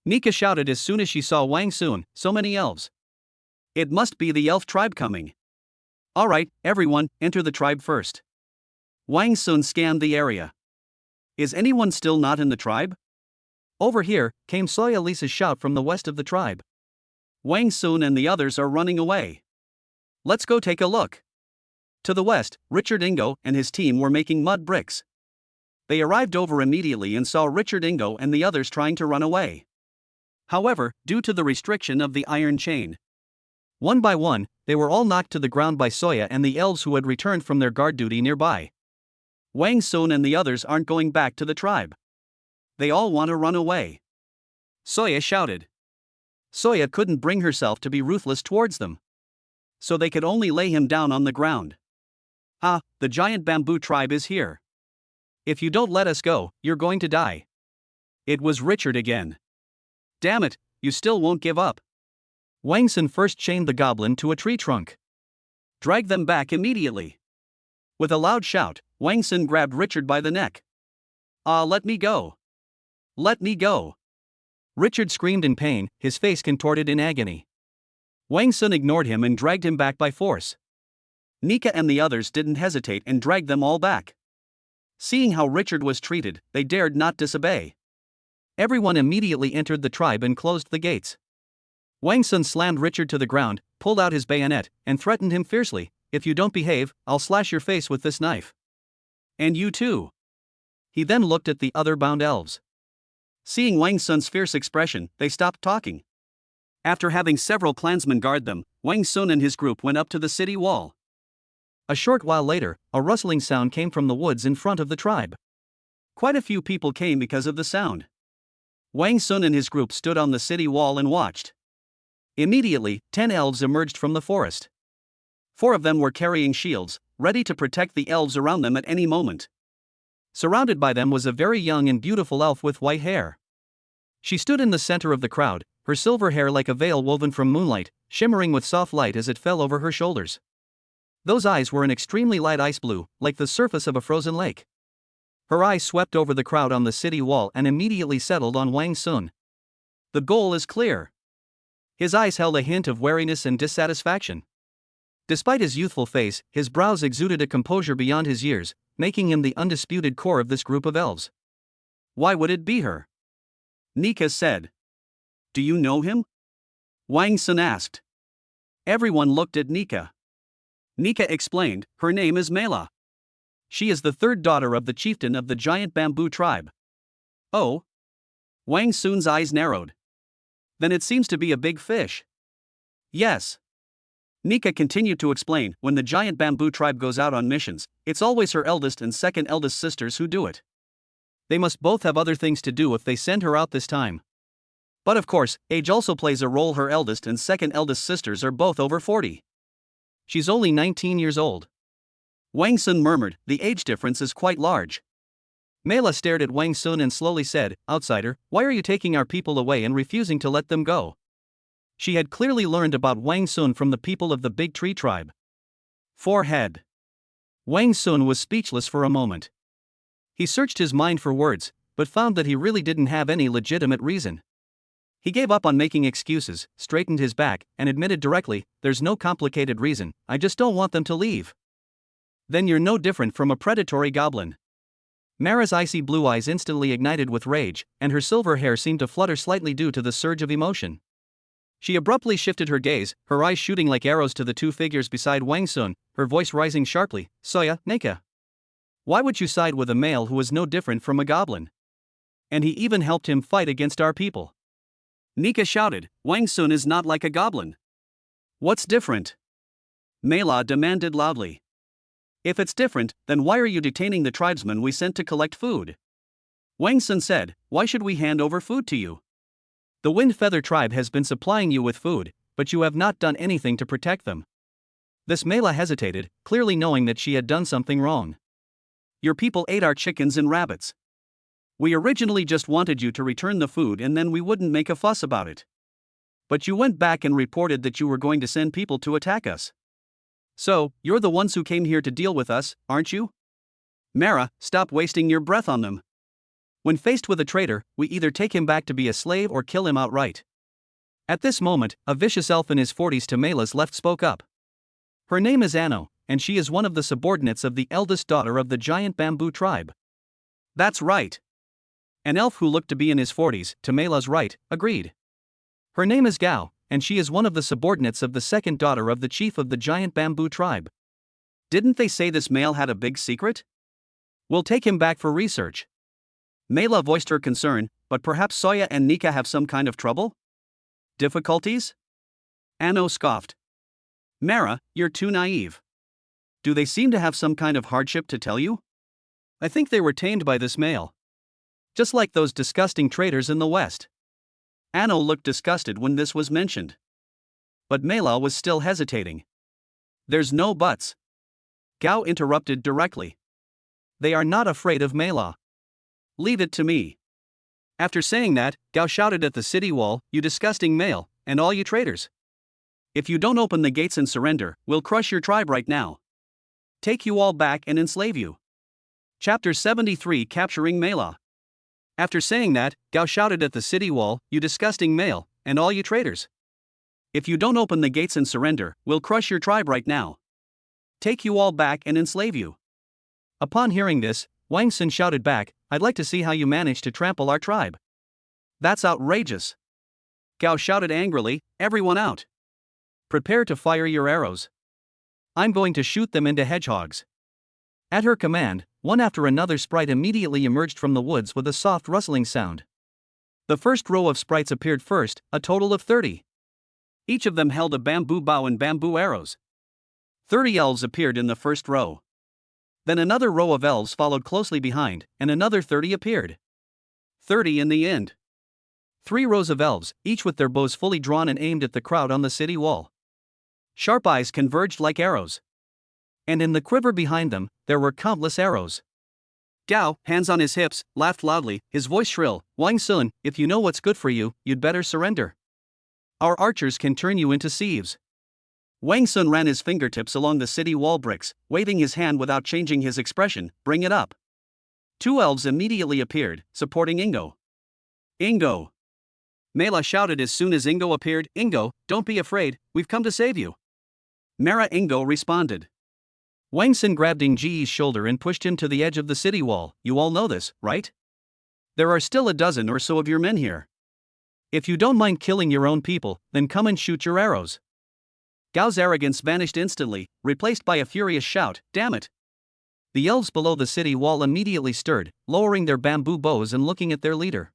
Nika shouted as soon as she saw Wang Sun, "So many elves. It must be the elf tribe coming. Alright, everyone, enter the tribe first." Wang Sun scanned the area. Is anyone still not in the tribe? Over here, came Soya Lisa's shout from the west of the tribe. Wang Sun and the others are running away. Let's go take a look. To the west, Richard Ingo and his team were making mud bricks. They arrived over immediately and saw Richard Ingo and the others trying to run away. However, due to the restriction of the iron chain, one by one, they were all knocked to the ground by Soya and the elves who had returned from their guard duty nearby. Wang Sun and the others aren't going back to the tribe. They all want to run away. Soya shouted. Soya couldn't bring herself to be ruthless towards them, so they could only lay him down on the ground. Ah, the giant bamboo tribe is here. If you don't let us go, you're going to die. It was Richard again. Damn it, you still won't give up. Wang Sun first chained the goblin to a tree trunk. Drag them back immediately. With a loud shout, Wang Sun grabbed Richard by the neck. Let me go. Let me go. Richard screamed in pain, his face contorted in agony. Wang Sun ignored him and dragged him back by force. Nika and the others didn't hesitate and dragged them all back. Seeing how Richard was treated, they dared not disobey. Everyone immediately entered the tribe and closed the gates. Wang Sun slammed Richard to the ground, pulled out his bayonet, and threatened him fiercely, "If you don't behave, I'll slash your face with this knife. And you too." He then looked at the other bound elves. Seeing Wang Sun's fierce expression, they stopped talking. After having several clansmen guard them, Wang Sun and his group went up to the city wall. A short while later, a rustling sound came from the woods in front of the tribe. Quite a few people came because of the sound. Wang Sun and his group stood on the city wall and watched. Immediately, 10 elves emerged from the forest. 4 of them were carrying shields, ready to protect the elves around them at any moment. Surrounded by them was a very young and beautiful elf with white hair. She stood in the center of the crowd, her silver hair like a veil woven from moonlight, shimmering with soft light as it fell over her shoulders. Those eyes were an extremely light ice blue, like the surface of a frozen lake. Her eyes swept over the crowd on the city wall and immediately settled on Wang Sun. The goal is clear. His eyes held a hint of wariness and dissatisfaction. Despite his youthful face, his brows exuded a composure beyond his years, making him the undisputed core of this group of elves. Why would it be her? Nika said. Do you know him? Wang Sun asked. Everyone looked at Nika. Nika explained, her name is Mela. She is the 3rd daughter of the chieftain of the giant bamboo tribe. Oh? Wang Sun's eyes narrowed. Then it seems to be a big fish. Yes. Nika continued to explain, when the giant bamboo tribe goes out on missions, it's always her eldest and second eldest sisters who do it. They must both have other things to do if they send her out this time. But of course, age also plays a role. Her eldest and second eldest sisters are both over 40. She's only 19 years old. Wang Sun murmured, the age difference is quite large. Mela stared at Wang Sun and slowly said, "Outsider, why are you taking our people away and refusing to let them go?" She had clearly learned about Wang Sun from the people of the Big Tree tribe. Forehead. Wang Sun was speechless for a moment. He searched his mind for words, but found that he really didn't have any legitimate reason. He gave up on making excuses, straightened his back, and admitted directly, "There's no complicated reason, I just don't want them to leave." "Then you're no different from a predatory goblin." Mara's icy blue eyes instantly ignited with rage, and her silver hair seemed to flutter slightly due to the surge of emotion. She abruptly shifted her gaze, her eyes shooting like arrows to the two figures beside Wang Sun, her voice rising sharply, "Soya, Nika. Why would you side with a male who was no different from a goblin? And he even helped him fight against our people." Nika shouted, "Wang Sun is not like a goblin." "What's different?" Mela demanded loudly. "If it's different, then why are you detaining the tribesmen we sent to collect food?" Wang Sun said, "Why should we hand over food to you? The Wind Feather tribe has been supplying you with food, but you have not done anything to protect them." This Mela hesitated, clearly knowing that she had done something wrong. "Your people ate our chickens and rabbits. We originally just wanted you to return the food and then we wouldn't make a fuss about it. But you went back and reported that you were going to send people to attack us. So, you're the ones who came here to deal with us, aren't you? Mara, stop wasting your breath on them. When faced with a traitor, we either take him back to be a slave or kill him outright." At this moment, a vicious elf in his 40s to Mela's left spoke up. Her name is Anno, and she is one of the subordinates of the eldest daughter of the giant bamboo tribe. "That's right." An elf who looked to be in his 40s, to Mela's right, agreed. "Her name is Gao, and she is one of the subordinates of the second daughter of the chief of the giant bamboo tribe." "Didn't they say this male had a big secret?" "We'll take him back for research." Mela voiced her concern, "But perhaps Soya and Nika have some kind of trouble? Difficulties?" Anno scoffed. "Mara, you're too naive. Do they seem to have some kind of hardship to tell you? I think they were tamed by this male. Just like those disgusting traitors in the West." Anno looked disgusted when this was mentioned. But Mela was still hesitating. "There's no buts." Gao interrupted directly. "They are not afraid of Mela. Leave it to me." After saying that, Gao shouted at the city wall, "You disgusting male, and all you traitors. If you don't open the gates and surrender, we'll crush your tribe right now. Take you all back and enslave you." Chapter 73, Capturing Mela. After saying that, Gao shouted at the city wall, "You disgusting male, and all you traitors. If you don't open the gates and surrender, we'll crush your tribe right now. Take you all back and enslave you." Upon hearing this, Wang Sun shouted back, "I'd like to see how you manage to trample our tribe. That's outrageous." Gao shouted angrily, "Everyone out. Prepare to fire your arrows. I'm going to shoot them into hedgehogs." At her command, one after another sprite immediately emerged from the woods with a soft rustling sound. The first row of sprites appeared first, a total of 30. Each of them held a bamboo bow and bamboo arrows. 30 elves appeared in the first row. Then another row of elves followed closely behind, and another 30 appeared. 30 in the end. 3 rows of elves, each with their bows fully drawn and aimed at the crowd on the city wall. Sharp eyes converged like arrows. And in the quiver behind them, there were countless arrows. Gao, hands on his hips, laughed loudly, his voice shrill, "Wang Sun, if you know what's good for you, you'd better surrender. Our archers can turn you into sieves." Wang Sun ran his fingertips along the city wall bricks, waving his hand without changing his expression, "Bring it up." 2 elves immediately appeared, supporting Ingo. "Ingo!" Mela shouted as soon as Ingo appeared, "Ingo, don't be afraid, we've come to save you." Mara Ingo responded. Wang Sun grabbed Ingji's shoulder and pushed him to the edge of the city wall. "You all know this, right? There are still a dozen or so of your men here. If you don't mind killing your own people, then come and shoot your arrows." Gao's arrogance vanished instantly, replaced by a furious shout, "Damn it!" The elves below the city wall immediately stirred, lowering their bamboo bows and looking at their leader.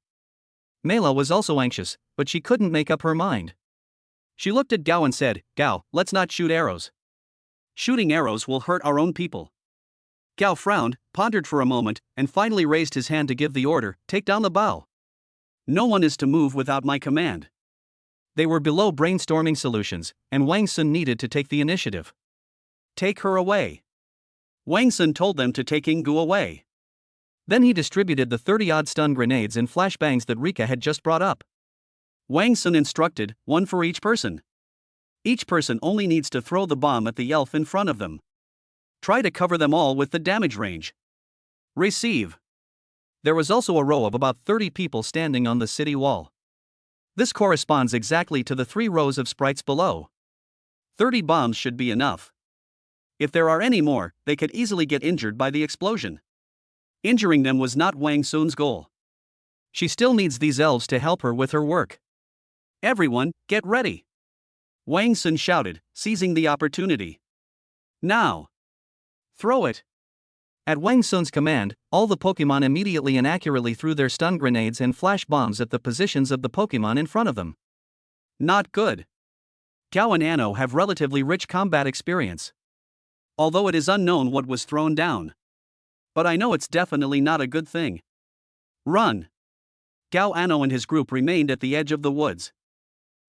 Mela was also anxious, but she couldn't make up her mind. She looked at Gao and said, "Gao, let's not shoot arrows. Shooting arrows will hurt our own people." Gao frowned, pondered for a moment, and finally raised his hand to give the order, "Take down the bow. No one is to move without my command." They were below brainstorming solutions, and Wang Sun needed to take the initiative. "Take her away." Wang Sun told them to take Ingu away. Then he distributed the 30-odd stun grenades and flashbangs that Rika had just brought up. Wang Sun instructed, one for each person. Each person only needs to throw the bomb at the elf in front of them. Try to cover them all with the damage range. Receive. There was also a row of about 30 people standing on the city wall. This corresponds exactly to the 3 rows of sprites below. 30 bombs should be enough. If there are any more, they could easily get injured by the explosion. Injuring them was not Wang Sun's goal. She still needs these elves to help her with her work. Everyone, get ready! Wang Sun shouted, seizing the opportunity. Now! Throw it! At Wang Sun's command, all the Pokemon immediately and accurately threw their stun grenades and flash bombs at the positions of the Pokemon in front of them. Not good. Gao and Anno have relatively rich combat experience. Although it is unknown what was thrown down. But I know it's definitely not a good thing. Run! Gao Anno and his group remained at the edge of the woods.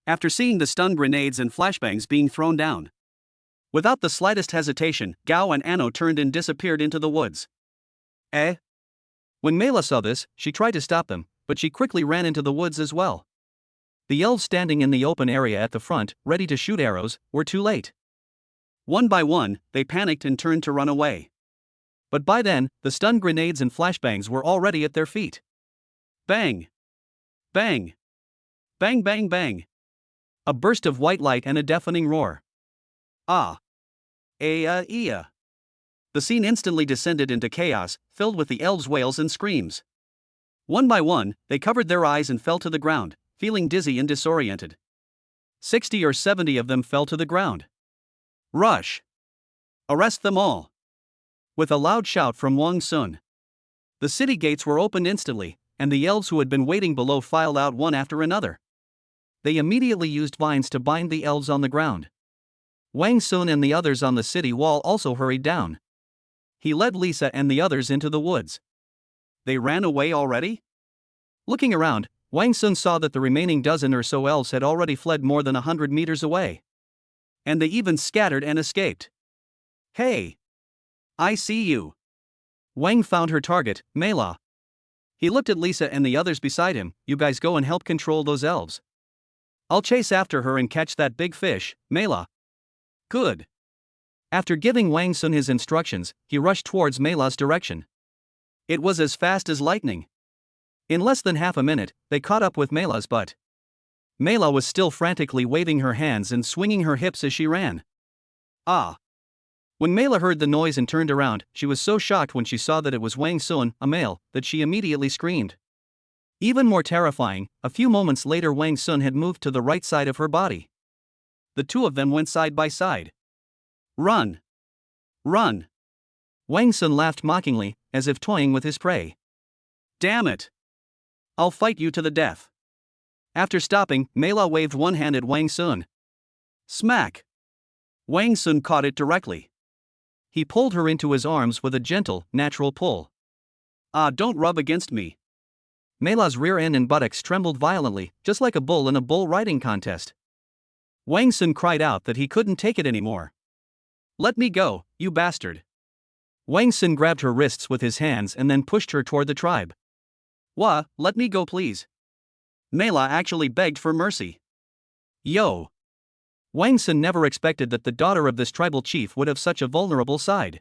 After seeing the stun grenades and flashbangs being thrown down, without the slightest hesitation, Gao and Anno turned and disappeared into the woods. When Mela saw this, she tried to stop them, but she quickly ran into the woods as well. The elves standing in the open area at the front, ready to shoot arrows, were too late. One by one, they panicked and turned to run away. But by then, the stun grenades and flashbangs were already at their feet. Bang! Bang! Bang bang bang! A burst of white light and a deafening roar. Ah! The scene instantly descended into chaos, filled with the elves' wails and screams. One by one, they covered their eyes and fell to the ground, feeling dizzy and disoriented. 60 or 70 of them fell to the ground. Rush! Arrest them all! With a loud shout from Wang Sun, the city gates were opened instantly, and the elves who had been waiting below filed out one after another. They immediately used vines to bind the elves on the ground. Wang Sun and the others on the city wall also hurried down. He led Lisa and the others into the woods. They ran away already? Looking around, Wang Sun saw that the remaining dozen or so elves had already fled more than 100 meters away. And they even scattered and escaped. Hey! I see you. Wang found her target, Mela. He looked at Lisa and the others beside him. You guys go and help control those elves. I'll chase after her and catch that big fish, Mela. Good. After giving Wang Sun his instructions, he rushed towards Mela's direction. It was as fast as lightning. In less than half a minute, they caught up with Mela's butt. Mela was still frantically waving her hands and swinging her hips as she ran. Ah! When Mela heard the noise and turned around, she was so shocked when she saw that it was Wang Sun, a male, that she immediately screamed. Even more terrifying, a few moments later Wang Sun had moved to the right side of her body. The two of them went side by side. Run! Run! Wang Sun laughed mockingly, as if toying with his prey. Damn it! I'll fight you to the death. After stopping, Mela waved one hand at Wang Sun. Smack! Wang Sun caught it directly. He pulled her into his arms with a gentle, natural pull. Ah, don't rub against me. Mela's rear end and buttocks trembled violently, just like a bull in a bull riding contest. Wang Sun cried out that he couldn't take it anymore. Let me go, you bastard. Wang Sun grabbed her wrists with his hands and then pushed her toward the tribe. Let me go please. Mela actually begged for mercy. Yo! Wang Sun never expected that the daughter of this tribal chief would have such a vulnerable side.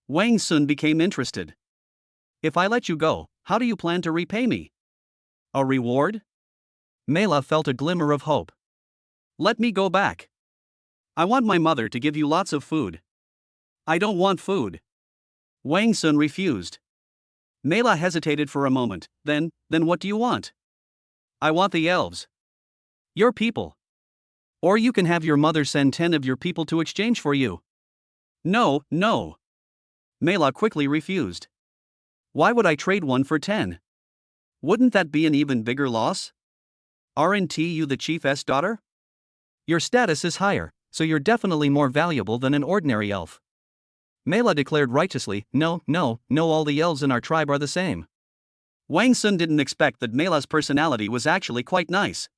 Wang Sun became interested. If I let you go, how do you plan to repay me? A reward? Mela felt a glimmer of hope. Let me go back. I want my mother to give you lots of food. I don't want food. Wang Sun refused. Mela hesitated for a moment, then what do you want? I want the elves. Your people. Or you can have your mother send 10 of your people to exchange for you. No. Mela quickly refused. Why would I trade 1 for 10? Wouldn't that be an even bigger loss? Aren't you the chief's daughter? Your status is higher, so you're definitely more valuable than an ordinary elf. Mela declared righteously, No, all the elves in our tribe are the same. Wang Sun didn't expect that Mela's personality was actually quite nice.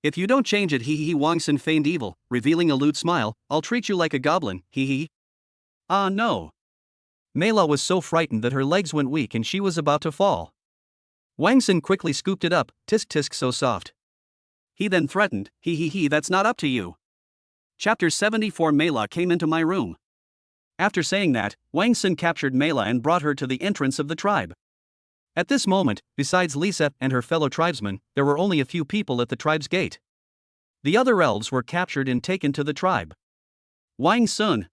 If you don't change it, Wang Sun feigned evil, revealing a lewd smile. I'll treat you like a goblin, Ah no. Mela was so frightened that her legs went weak and she was about to fall. Wang Sun quickly scooped it up, tisk tisk so soft. He then threatened, he, that's not up to you. Chapter 74. Mela came into my room. After saying that, Wang Sun captured Mela and brought her to the entrance of the tribe. At this moment, besides Lisa and her fellow tribesmen, there were only a few people at the tribe's gate. The other elves were captured and taken to the tribe. Wang Sun.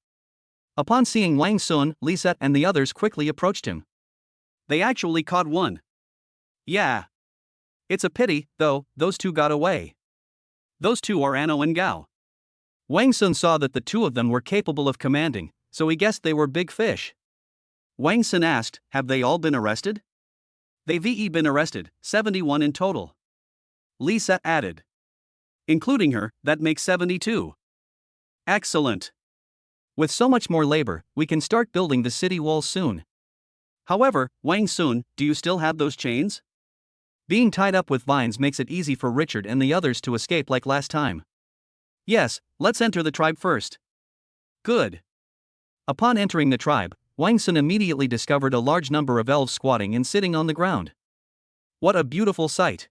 Upon seeing Wang Sun, Lisa and the others quickly approached him. They actually caught one. Yeah. It's a pity, though, those two got away. Those two are Ano and Gao. Wang Sun saw that the two of them were capable of commanding, so he guessed they were big fish. Wang Sun asked, have they all been arrested? They've been arrested, 71 in total. Lisa added. Including her, that makes 72. Excellent. With so much more labor, we can start building the city walls soon. However, Wang Sun, do you still have those chains? Being tied up with vines makes it easy for Richard and the others to escape like last time. Yes, let's enter the tribe first. Good. Upon entering the tribe, Wang Sun immediately discovered a large number of elves squatting and sitting on the ground. What a beautiful sight!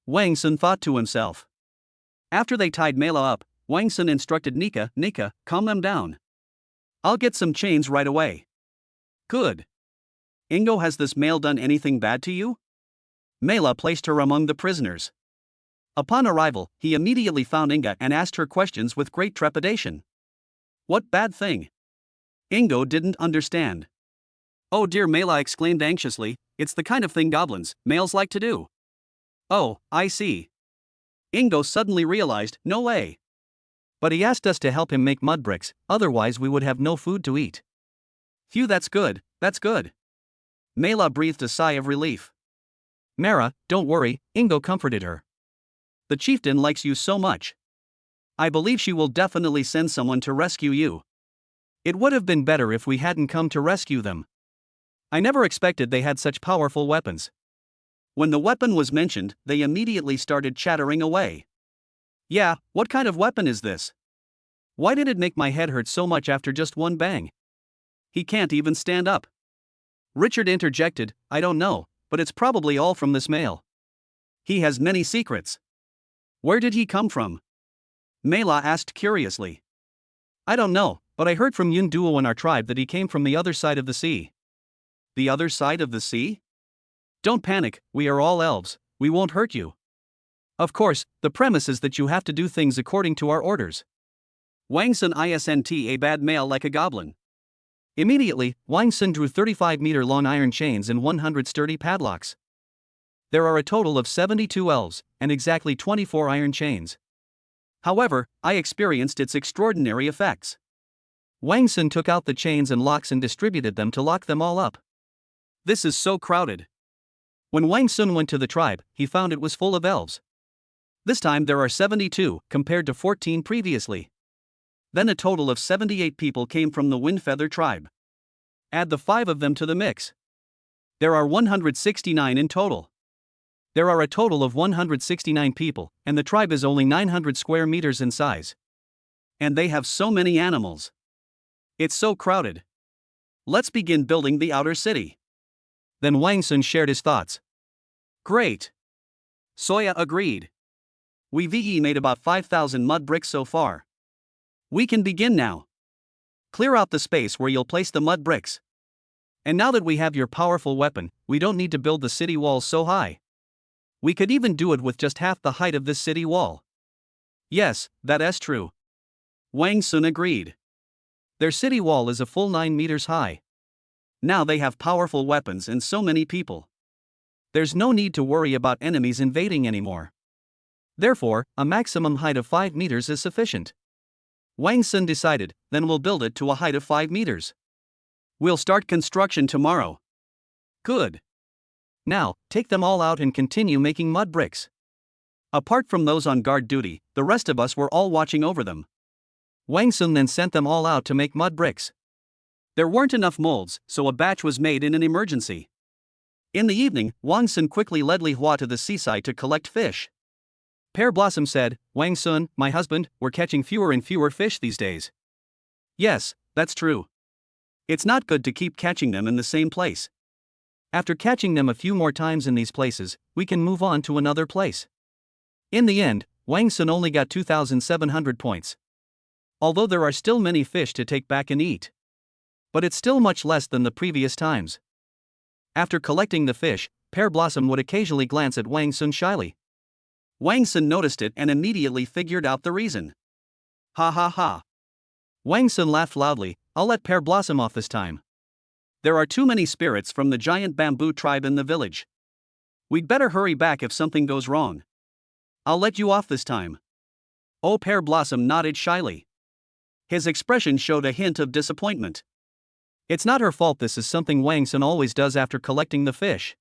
Wang Sun thought to himself. After they tied Mela up, Wang Sun instructed Nika, calm them down. I'll get some chains right away. Good. Ingo, has this male done anything bad to you? Mela placed her among the prisoners. Upon arrival, he immediately found Inga and asked her questions with great trepidation. What bad thing? Ingo didn't understand. Oh dear, Mela exclaimed anxiously, it's the kind of thing goblins, males like to do. Oh, I see. Ingo suddenly realized, no way. But he asked us to help him make mud bricks, otherwise we would have no food to eat. Phew, that's good, that's good. Mela breathed a sigh of relief. Mara, don't worry, Ingo comforted her. The chieftain likes you so much. I believe she will definitely send someone to rescue you. It would have been better if we hadn't come to rescue them. I never expected they had such powerful weapons. When the weapon was mentioned, they immediately started chattering away. Yeah, what kind of weapon is this? Why did it make my head hurt so much after just one bang? He can't even stand up. Richard interjected, I don't know, but it's probably all from this male. He has many secrets. Where did he come from? Mela asked curiously. I don't know, but I heard from Yun Duo in our tribe that he came from the other side of the sea. The other side of the sea? Don't panic, we are all elves, we won't hurt you. Of course, the premise is that you have to do things according to our orders. Wang Sun isn't a bad male like a goblin. Immediately, Wang Sun drew 35-meter-long iron chains and 100 sturdy padlocks. There are a total of 72 elves, and exactly 24 iron chains. However, I experienced its extraordinary effects. Wang Sun took out the chains and locks and distributed them to lock them all up. This is so crowded. When Wang Sun went to the tribe, he found it was full of elves. This time there are 72, compared to 14 previously. Then a total of 78 people came from the Windfeather tribe. Add the 5 of them to the mix. There are 169 in total. There are a total of 169 people, and the tribe is only 900 square meters in size. And they have so many animals. It's so crowded. Let's begin building the outer city. Then Wang Sun shared his thoughts. Great. Soya agreed. We've made about 5,000 mud bricks so far. We can begin now. Clear out the space where you'll place the mud bricks. And now that we have your powerful weapon, we don't need to build the city walls so high. We could even do it with just half the height of this city wall. Yes, that is true. Wang Sun agreed. Their city wall is a full 9 meters high. Now they have powerful weapons and so many people. There's no need to worry about enemies invading anymore. Therefore, a maximum height of 5 meters is sufficient. Wang Sun decided, then we'll build it to a height of 5 meters. We'll start construction tomorrow. Good. Now, take them all out and continue making mud bricks. Apart from those on guard duty, the rest of us were all watching over them. Wang Sun then sent them all out to make mud bricks. There weren't enough molds, so a batch was made in an emergency. In the evening, Wang Sun quickly led Li Hua to the seaside to collect fish. Pear Blossom said, Wang Sun, my husband, we're catching fewer and fewer fish these days. Yes, that's true. It's not good to keep catching them in the same place. After catching them a few more times in these places, we can move on to another place. In the end, Wang Sun only got 2,700 points. Although there are still many fish to take back and eat. But it's still much less than the previous times. After collecting the fish, Pear Blossom would occasionally glance at Wang Sun shyly. Wang Sun noticed it and immediately figured out the reason. Ha ha ha. Wang Sun laughed loudly. I'll let Pear Blossom off this time. There are too many spirits from the giant bamboo tribe in the village. We'd better hurry back if something goes wrong. I'll let you off this time. Oh, Pear Blossom nodded shyly. His expression showed a hint of disappointment. It's not her fault. This is something Wang Sun always does after collecting the fish.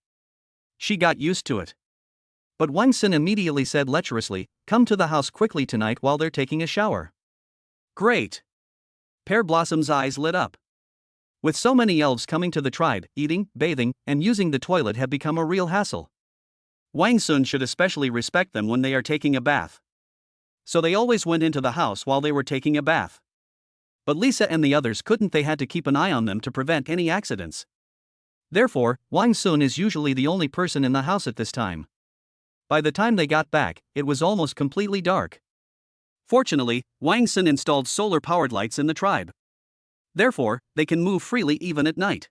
She got used to it. But Wang Sun immediately said lecherously, come to the house quickly tonight while they're taking a shower. Great. Pear Blossom's eyes lit up. With so many elves coming to the tribe, eating, bathing, and using the toilet have become a real hassle. Wang Sun should especially respect them when they are taking a bath. So they always went into the house while they were taking a bath. But Lisa and the others couldn't. They had to keep an eye on them to prevent any accidents. Therefore, Wang Sun is usually the only person in the house at this time. By the time they got back, it was almost completely dark. Fortunately, Wang Sun installed solar-powered lights in the tribe. Therefore, they can move freely even at night.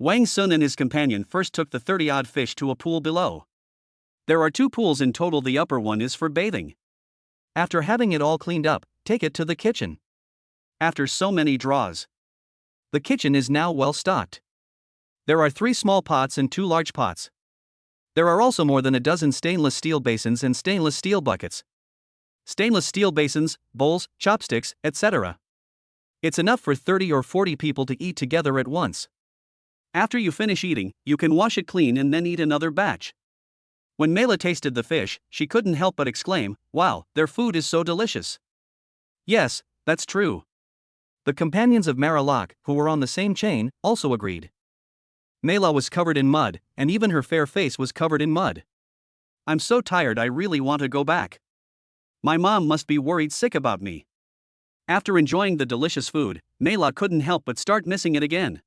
Wang Sun and his companion first took the 30-odd fish to a pool below. There are 2 pools in total. The upper one is for bathing. After having it all cleaned up, take it to the kitchen. After so many draws, the kitchen is now well stocked. There are 3 small pots and 2 large pots. There are also more than a dozen stainless steel basins and stainless steel buckets. Stainless steel basins, bowls, chopsticks, etc. It's enough for 30 or 40 people to eat together at once. After you finish eating, you can wash it clean and then eat another batch. When Mela tasted the fish, she couldn't help but exclaim, wow, their food is so delicious. Yes, that's true. The companions of Marilok, who were on the same chain, also agreed. Mela was covered in mud, and even her fair face was covered in mud. I'm so tired. I really want to go back. My mom must be worried sick about me. After enjoying the delicious food, Mela couldn't help but start missing it again.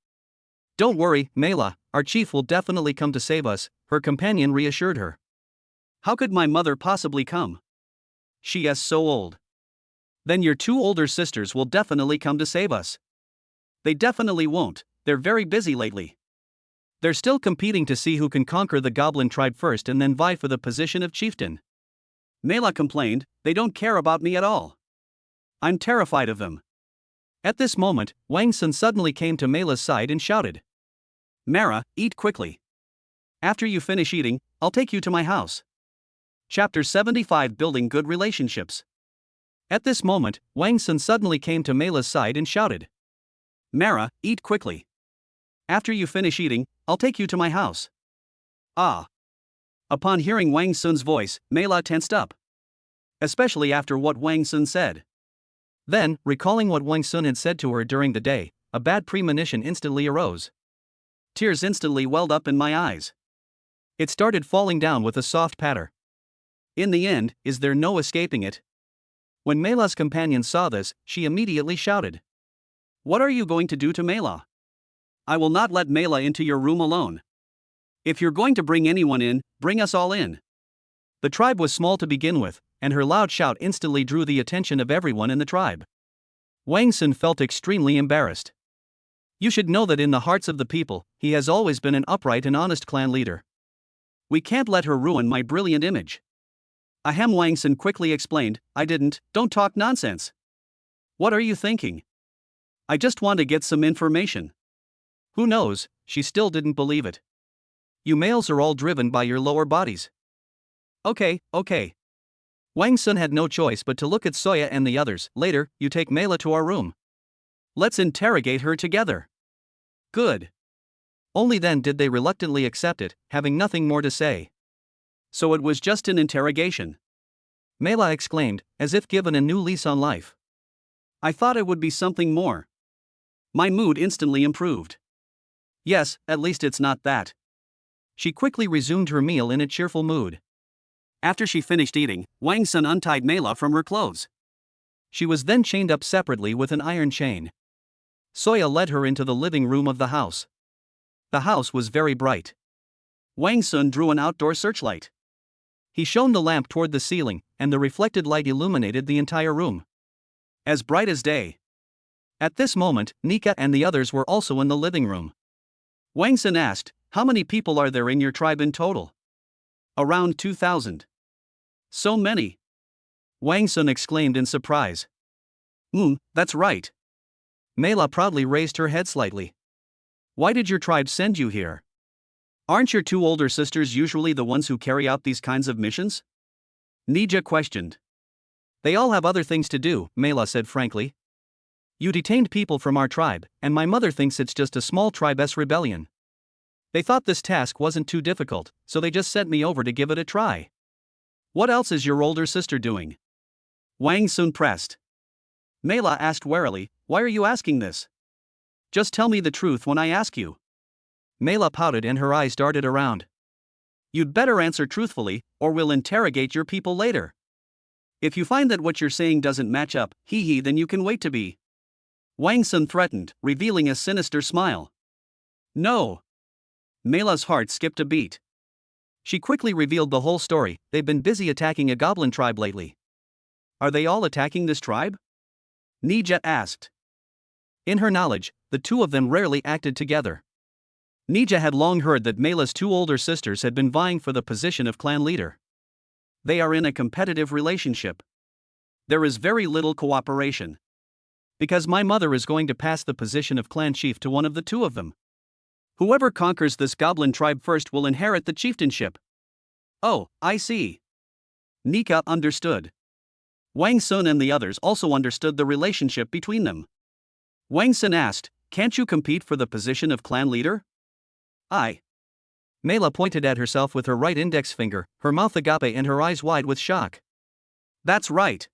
Don't worry, Mela, our chief will definitely come to save us, her companion reassured her. How could my mother possibly come? She is so old. Then your 2 older sisters will definitely come to save us. They definitely won't, they're very busy lately. They're still competing to see who can conquer the goblin tribe first and then vie for the position of chieftain. Mela complained, they don't care about me at all. I'm terrified of them. At this moment, Wang Sun suddenly came to Mela's side and shouted. Mara, eat quickly. After you finish eating, I'll take you to my house. Chapter 75 Building Good Relationships. At this moment, Wang Sun suddenly came to Mela's side and shouted. Mara, eat quickly. After you finish eating, I'll take you to my house. Ah. Upon hearing Wang Sun's voice, Mela tensed up. Especially after what Wang Sun said. Then, recalling what Wang Sun had said to her during the day, a bad premonition instantly arose. Tears instantly welled up in my eyes. It started falling down with a soft patter. In the end, is there no escaping it? When Mela's companion saw this, she immediately shouted. What are you going to do to Mela? I will not let Mela into your room alone. If you're going to bring anyone in, bring us all in. The tribe was small to begin with, and her loud shout instantly drew the attention of everyone in the tribe. Wang Sun felt extremely embarrassed. You should know that in the hearts of the people, he has always been an upright and honest clan leader. We can't let her ruin my brilliant image. Ahem, Wang Sun quickly explained, I didn't, don't talk nonsense. What are you thinking? I just want to get some information. Who knows, she still didn't believe it. You males are all driven by your lower bodies. Okay. Wang Sun had no choice but to look at Soya and the others. Later, you take Mela to our room. Let's interrogate her together. Good. Only then did they reluctantly accept it, having nothing more to say. So it was just an interrogation. Mela exclaimed, as if given a new lease on life. I thought it would be something more. My mood instantly improved. Yes, at least it's not that. She quickly resumed her meal in a cheerful mood. After she finished eating, Wang Sun untied Mela from her clothes. She was then chained up separately with an iron chain. Soya led her into the living room of the house. The house was very bright. Wang Sun drew an outdoor searchlight. He shone the lamp toward the ceiling, and the reflected light illuminated the entire room. As bright as day. At this moment, Nika and the others were also in the living room. Wang Sun asked, "How many people are there in your tribe in total?" "Around 2,000. "So many?" Wang Sun exclaimed in surprise. That's right." Mela proudly raised her head slightly. "Why did your tribe send you here? Aren't your two older sisters usually the ones who carry out these kinds of missions?" Nija questioned. "They all have other things to do," Mela said frankly. "You detained people from our tribe, and my mother thinks it's just a small tribe's rebellion. They thought this task wasn't too difficult, so they just sent me over to give it a try." "What else is your older sister doing?" Wang Sun pressed. Mela asked warily, "Why are you asking this? Just tell me the truth when I ask you." Mela pouted and her eyes darted around. "You'd better answer truthfully, or we'll interrogate your people later. If you find that what you're saying doesn't match up, then you can wait to be." Wang Sun threatened, revealing a sinister smile. "No." Mela's heart skipped a beat. She quickly revealed the whole story. "They've been busy attacking a goblin tribe lately." "Are they all attacking this tribe?" Nija asked. In her knowledge, the two of them rarely acted together. Nija had long heard that Mela's two older sisters had been vying for the position of clan leader. They are in a competitive relationship. There is very little cooperation. Because my mother is going to pass the position of clan chief to one of the two of them. Whoever conquers this goblin tribe first will inherit the chieftainship. "Oh, I see." Nika understood. Wang Sun and the others also understood the relationship between them. Wang Sun asked, "Can't you compete for the position of clan leader?" "I." Mela pointed at herself with her right index finger, her mouth agape and her eyes wide with shock. "That's right.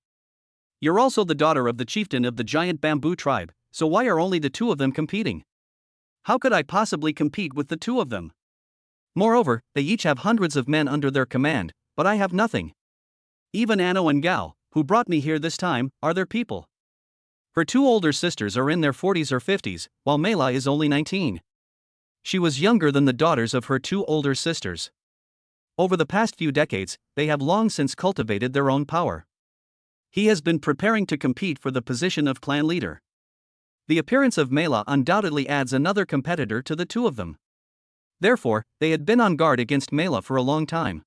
You're also the daughter of the chieftain of the giant bamboo tribe, so why are only the two of them competing? How could I possibly compete with the two of them? Moreover, they each have hundreds of men under their command, but I have nothing. Even Anno and Gao, who brought me here this time, are their people." Her two older sisters are in their 40s or 50s, while Mela is only 19. She was younger than the daughters of her two older sisters. Over the past few decades, they have long since cultivated their own power. He has been preparing to compete for the position of clan leader. The appearance of Mela undoubtedly adds another competitor to the two of them. Therefore, they had been on guard against Mela for a long time.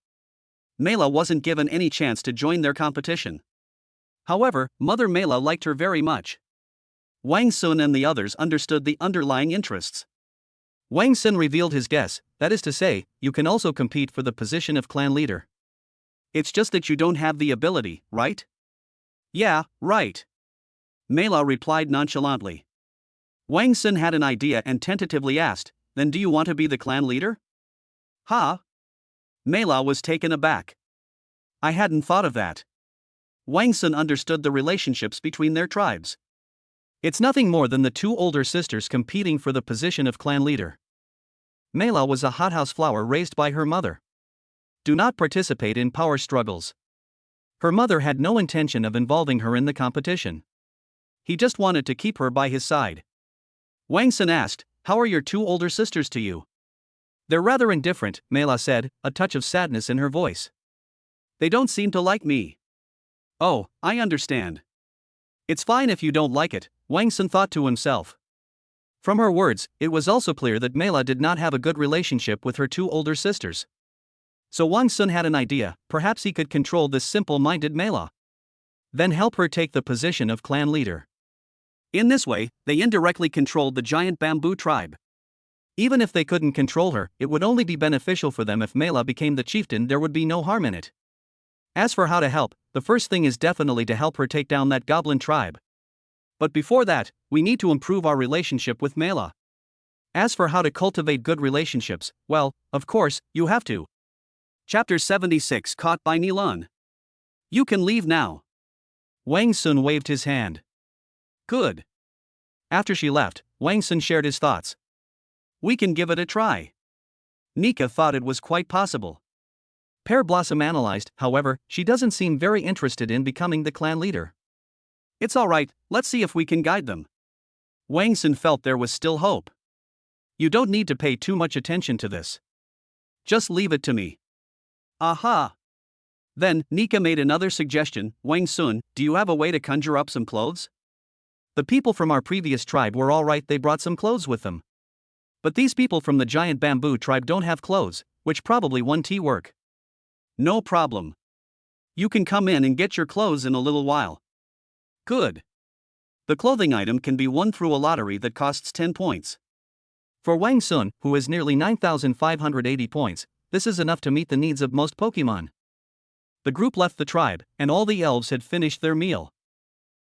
Mela wasn't given any chance to join their competition. However, Mother Mela liked her very much. Wang Sun and the others understood the underlying interests. Wang Sun revealed his guess, that is to say, you can also compete for the position of clan leader. It's just that you don't have the ability, right? Yeah, right. Mela replied nonchalantly. Wang Sun had an idea and tentatively asked, "Then do you want to be the clan leader?" "Huh?" Mela was taken aback. "I hadn't thought of that." Wang Sun understood the relationships between their tribes. It's nothing more than the two older sisters competing for the position of clan leader. Mela was a hothouse flower raised by her mother. Do not participate in power struggles. Her mother had no intention of involving her in the competition. He just wanted to keep her by his side. Wang Sun asked, "How are your two older sisters to you?" "They're rather indifferent," Mela said, a touch of sadness in her voice. "They don't seem to like me." "Oh, I understand. It's fine if you don't like it," Wang Sun thought to himself. From her words, it was also clear that Mela did not have a good relationship with her two older sisters. So Wang Sun had an idea, perhaps he could control this simple-minded Mela. Then help her take the position of clan leader. In this way, they indirectly controlled the giant bamboo tribe. Even if they couldn't control her, it would only be beneficial for them if Mela became the chieftain. There would be no harm in it. As for how to help, the first thing is definitely to help her take down that goblin tribe. But before that, we need to improve our relationship with Mela. As for how to cultivate good relationships, well, of course, you have to. Chapter 76 Caught by Nilan. You can leave now. Wang Sun waved his hand. Good. After she left, Wang Sun shared his thoughts. We can give it a try. Nika thought it was quite possible. Pear Blossom analyzed, however, she doesn't seem very interested in becoming the clan leader. It's alright, let's see if we can guide them. Wang Sun felt there was still hope. You don't need to pay too much attention to this. Just leave it to me. Aha! Then, Nika made another suggestion. Wang Sun, do you have a way to conjure up some clothes? The people from our previous tribe were alright, they brought some clothes with them. But these people from the giant bamboo tribe don't have clothes, which probably won't work. No problem. You can come in and get your clothes in a little while. Good. The clothing item can be won through a lottery that costs 10 points. For Wang Sun, who has nearly 9,580 points, this is enough to meet the needs of most Pokemon. The group left the tribe, and all the elves had finished their meal.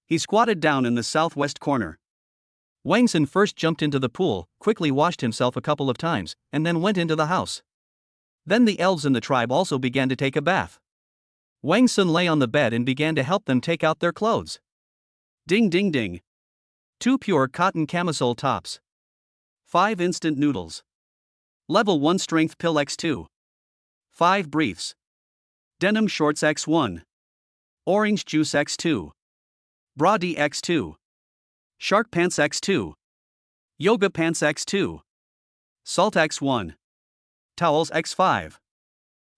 He squatted down in the southwest corner. Wang Sun first jumped into the pool, quickly washed himself a couple of times, and then went into the house. Then the elves in the tribe also began to take a bath. Wang Sun lay on the bed and began to help them take out their clothes. Ding ding ding. 2 pure cotton camisole tops. 5 instant noodles. Level 1 strength pill x2. 5 briefs. Denim shorts x1. Orange juice x2. Bra D x2. Shark pants x2. Yoga pants x2. Salt x1. Towels x5.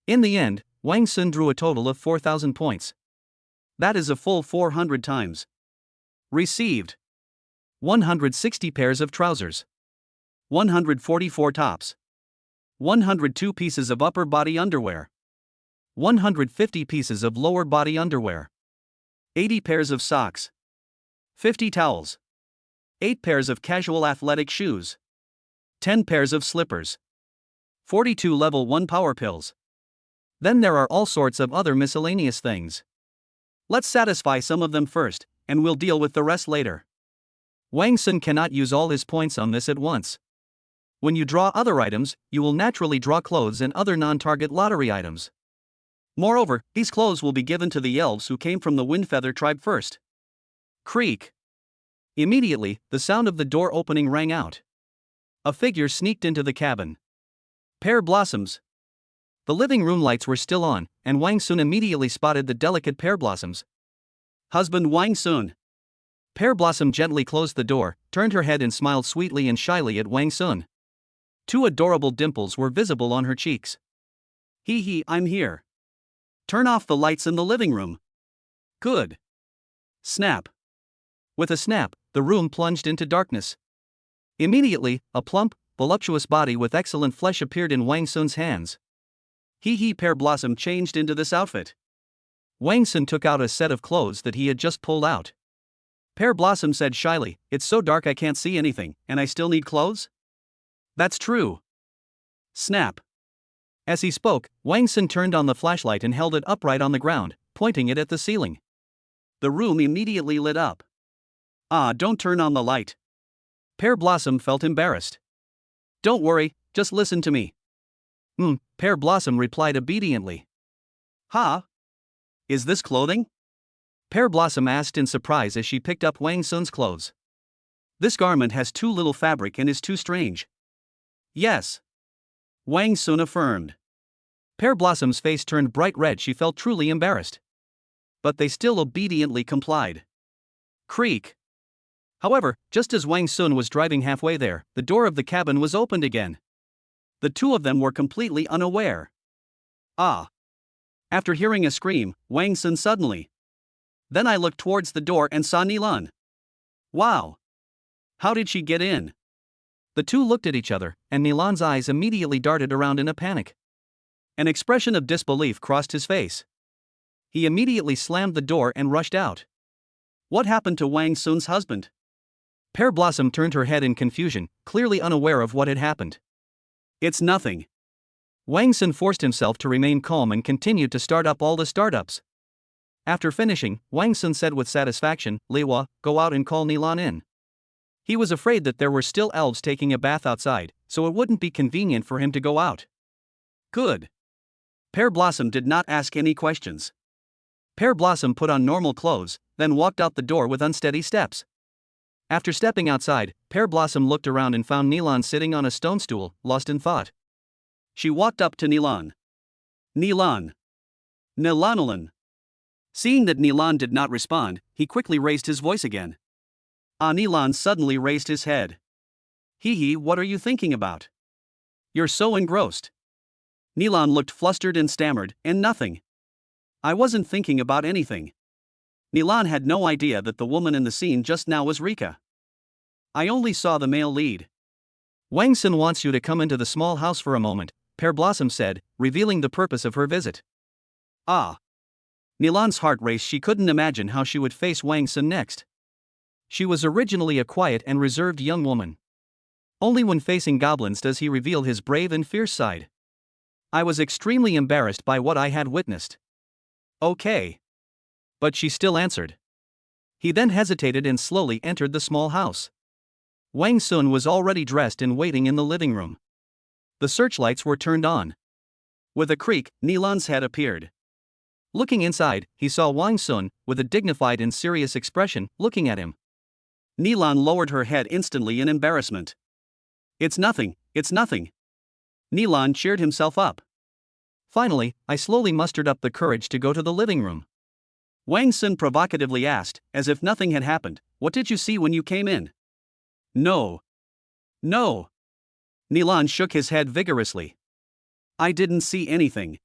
In the end, Wang Sun drew a total of 4,000 points. That is a full 400 times. Received 160 pairs of trousers, 144 tops, 102 pieces of upper body underwear, 150 pieces of lower body underwear, 80 pairs of socks, 50 towels, 8 pairs of casual athletic shoes, 10 pairs of slippers, 42 level 1 power pills. Then there are all sorts of other miscellaneous things. Let's satisfy some of them first, and we'll deal with the rest later. Wang Sun cannot use all his points on this at once. When you draw other items, you will naturally draw clothes and other non-target lottery items. Moreover, these clothes will be given to the elves who came from the Windfeather tribe first. Creak. Immediately, the sound of the door opening rang out. A figure sneaked into the cabin. Pear blossoms. The living room lights were still on, and Wang Sun immediately spotted the delicate pear blossoms. Husband Wang Sun. Pear Blossom gently closed the door, turned her head and smiled sweetly and shyly at Wang Sun. 2 adorable dimples were visible on her cheeks. Hee hee, I'm here. Turn off the lights in the living room. Good. Snap. With a snap, the room plunged into darkness. Immediately, a plump, voluptuous body with excellent flesh appeared in Wang Sun's hands. Hee hee, Pear Blossom changed into this outfit. Wang Sun took out a set of clothes that he had just pulled out. Pear Blossom said shyly, it's so dark I can't see anything, and I still need clothes? That's true. Snap. As he spoke, Wang Sun turned on the flashlight and held it upright on the ground, pointing it at the ceiling. The room immediately lit up. Ah, don't turn on the light. Pear Blossom felt embarrassed. Don't worry, just listen to me. Pear Blossom replied obediently. Ha? Is this clothing? Pear Blossom asked in surprise as she picked up Wang Sun's clothes. This garment has too little fabric and is too strange. Yes. Wang Sun affirmed. Pear Blossom's face turned bright red, she felt truly embarrassed. But they still obediently complied. Creak. However, just as Wang Sun was driving halfway there, the door of the cabin was opened again. The two of them were completely unaware. Ah. After hearing a scream, Wang Sun suddenly. Then I looked towards the door and saw Nilan. Wow. How did she get in? The two looked at each other, and Nilan's eyes immediately darted around in a panic. An expression of disbelief crossed his face. He immediately slammed the door and rushed out. What happened to Wang Sun's husband? Pear Blossom turned her head in confusion, clearly unaware of what had happened. It's nothing. Wang Sun forced himself to remain calm and continued to start up all the startups. After finishing, Wang Sun said with satisfaction, Liwa, go out and call Nilan in. He was afraid that there were still elves taking a bath outside, so it wouldn't be convenient for him to go out. Good. Pear Blossom did not ask any questions. Pear Blossom put on normal clothes, then walked out the door with unsteady steps. After stepping outside, Pear Blossom looked around and found Nilan sitting on a stone stool, lost in thought. She walked up to Nilan. Nilan. Nilanalan. Seeing that Nilan did not respond, he quickly raised his voice again. Nilan suddenly raised his head. Hee hee, what are you thinking about? You're so engrossed. Nilan looked flustered and stammered, and nothing. I wasn't thinking about anything. Nilan had no idea that the woman in the scene just now was Rika. I only saw the male lead. Wang Sun wants you to come into the small house for a moment, Pear Blossom said, revealing the purpose of her visit. Ah. Nilan's heart raced. She couldn't imagine how she would face Wang Sun next. She was originally a quiet and reserved young woman. Only when facing goblins does he reveal his brave and fierce side. I was extremely embarrassed by what I had witnessed. Okay. But she still answered. He then hesitated and slowly entered the small house. Wang Sun was already dressed and waiting in the living room. The searchlights were turned on. With a creak, Nilan's head appeared. Looking inside, he saw Wang Sun, with a dignified and serious expression, looking at him. Nilan lowered her head instantly in embarrassment. It's nothing, it's nothing. Nilan cheered himself up. Finally, I slowly mustered up the courage to go to the living room. Wang Sun provocatively asked, as if nothing had happened, what did you see when you came in? No. No. Nilan shook his head vigorously. I didn't see anything.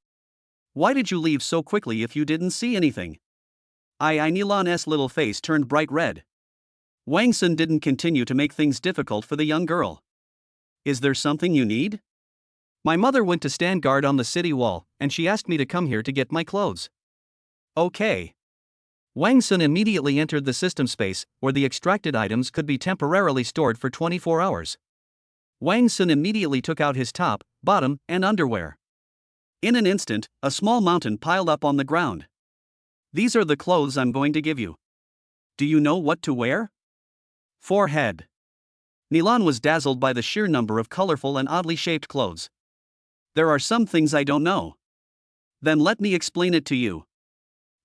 Why did you leave so quickly if you didn't see anything? Nilan's little face turned bright red. Wang Sun didn't continue to make things difficult for the young girl. Is there something you need? My mother went to stand guard on the city wall, and she asked me to come here to get my clothes. Okay. Wang Sun immediately entered the system space, where the extracted items could be temporarily stored for 24 hours. Wang Sun immediately took out his top, bottom, and underwear. In an instant, a small mountain piled up on the ground. These are the clothes I'm going to give you. Do you know what to wear? Forehead. Nilan was dazzled by the sheer number of colorful and oddly shaped clothes. There are some things I don't know. Then let me explain it to you.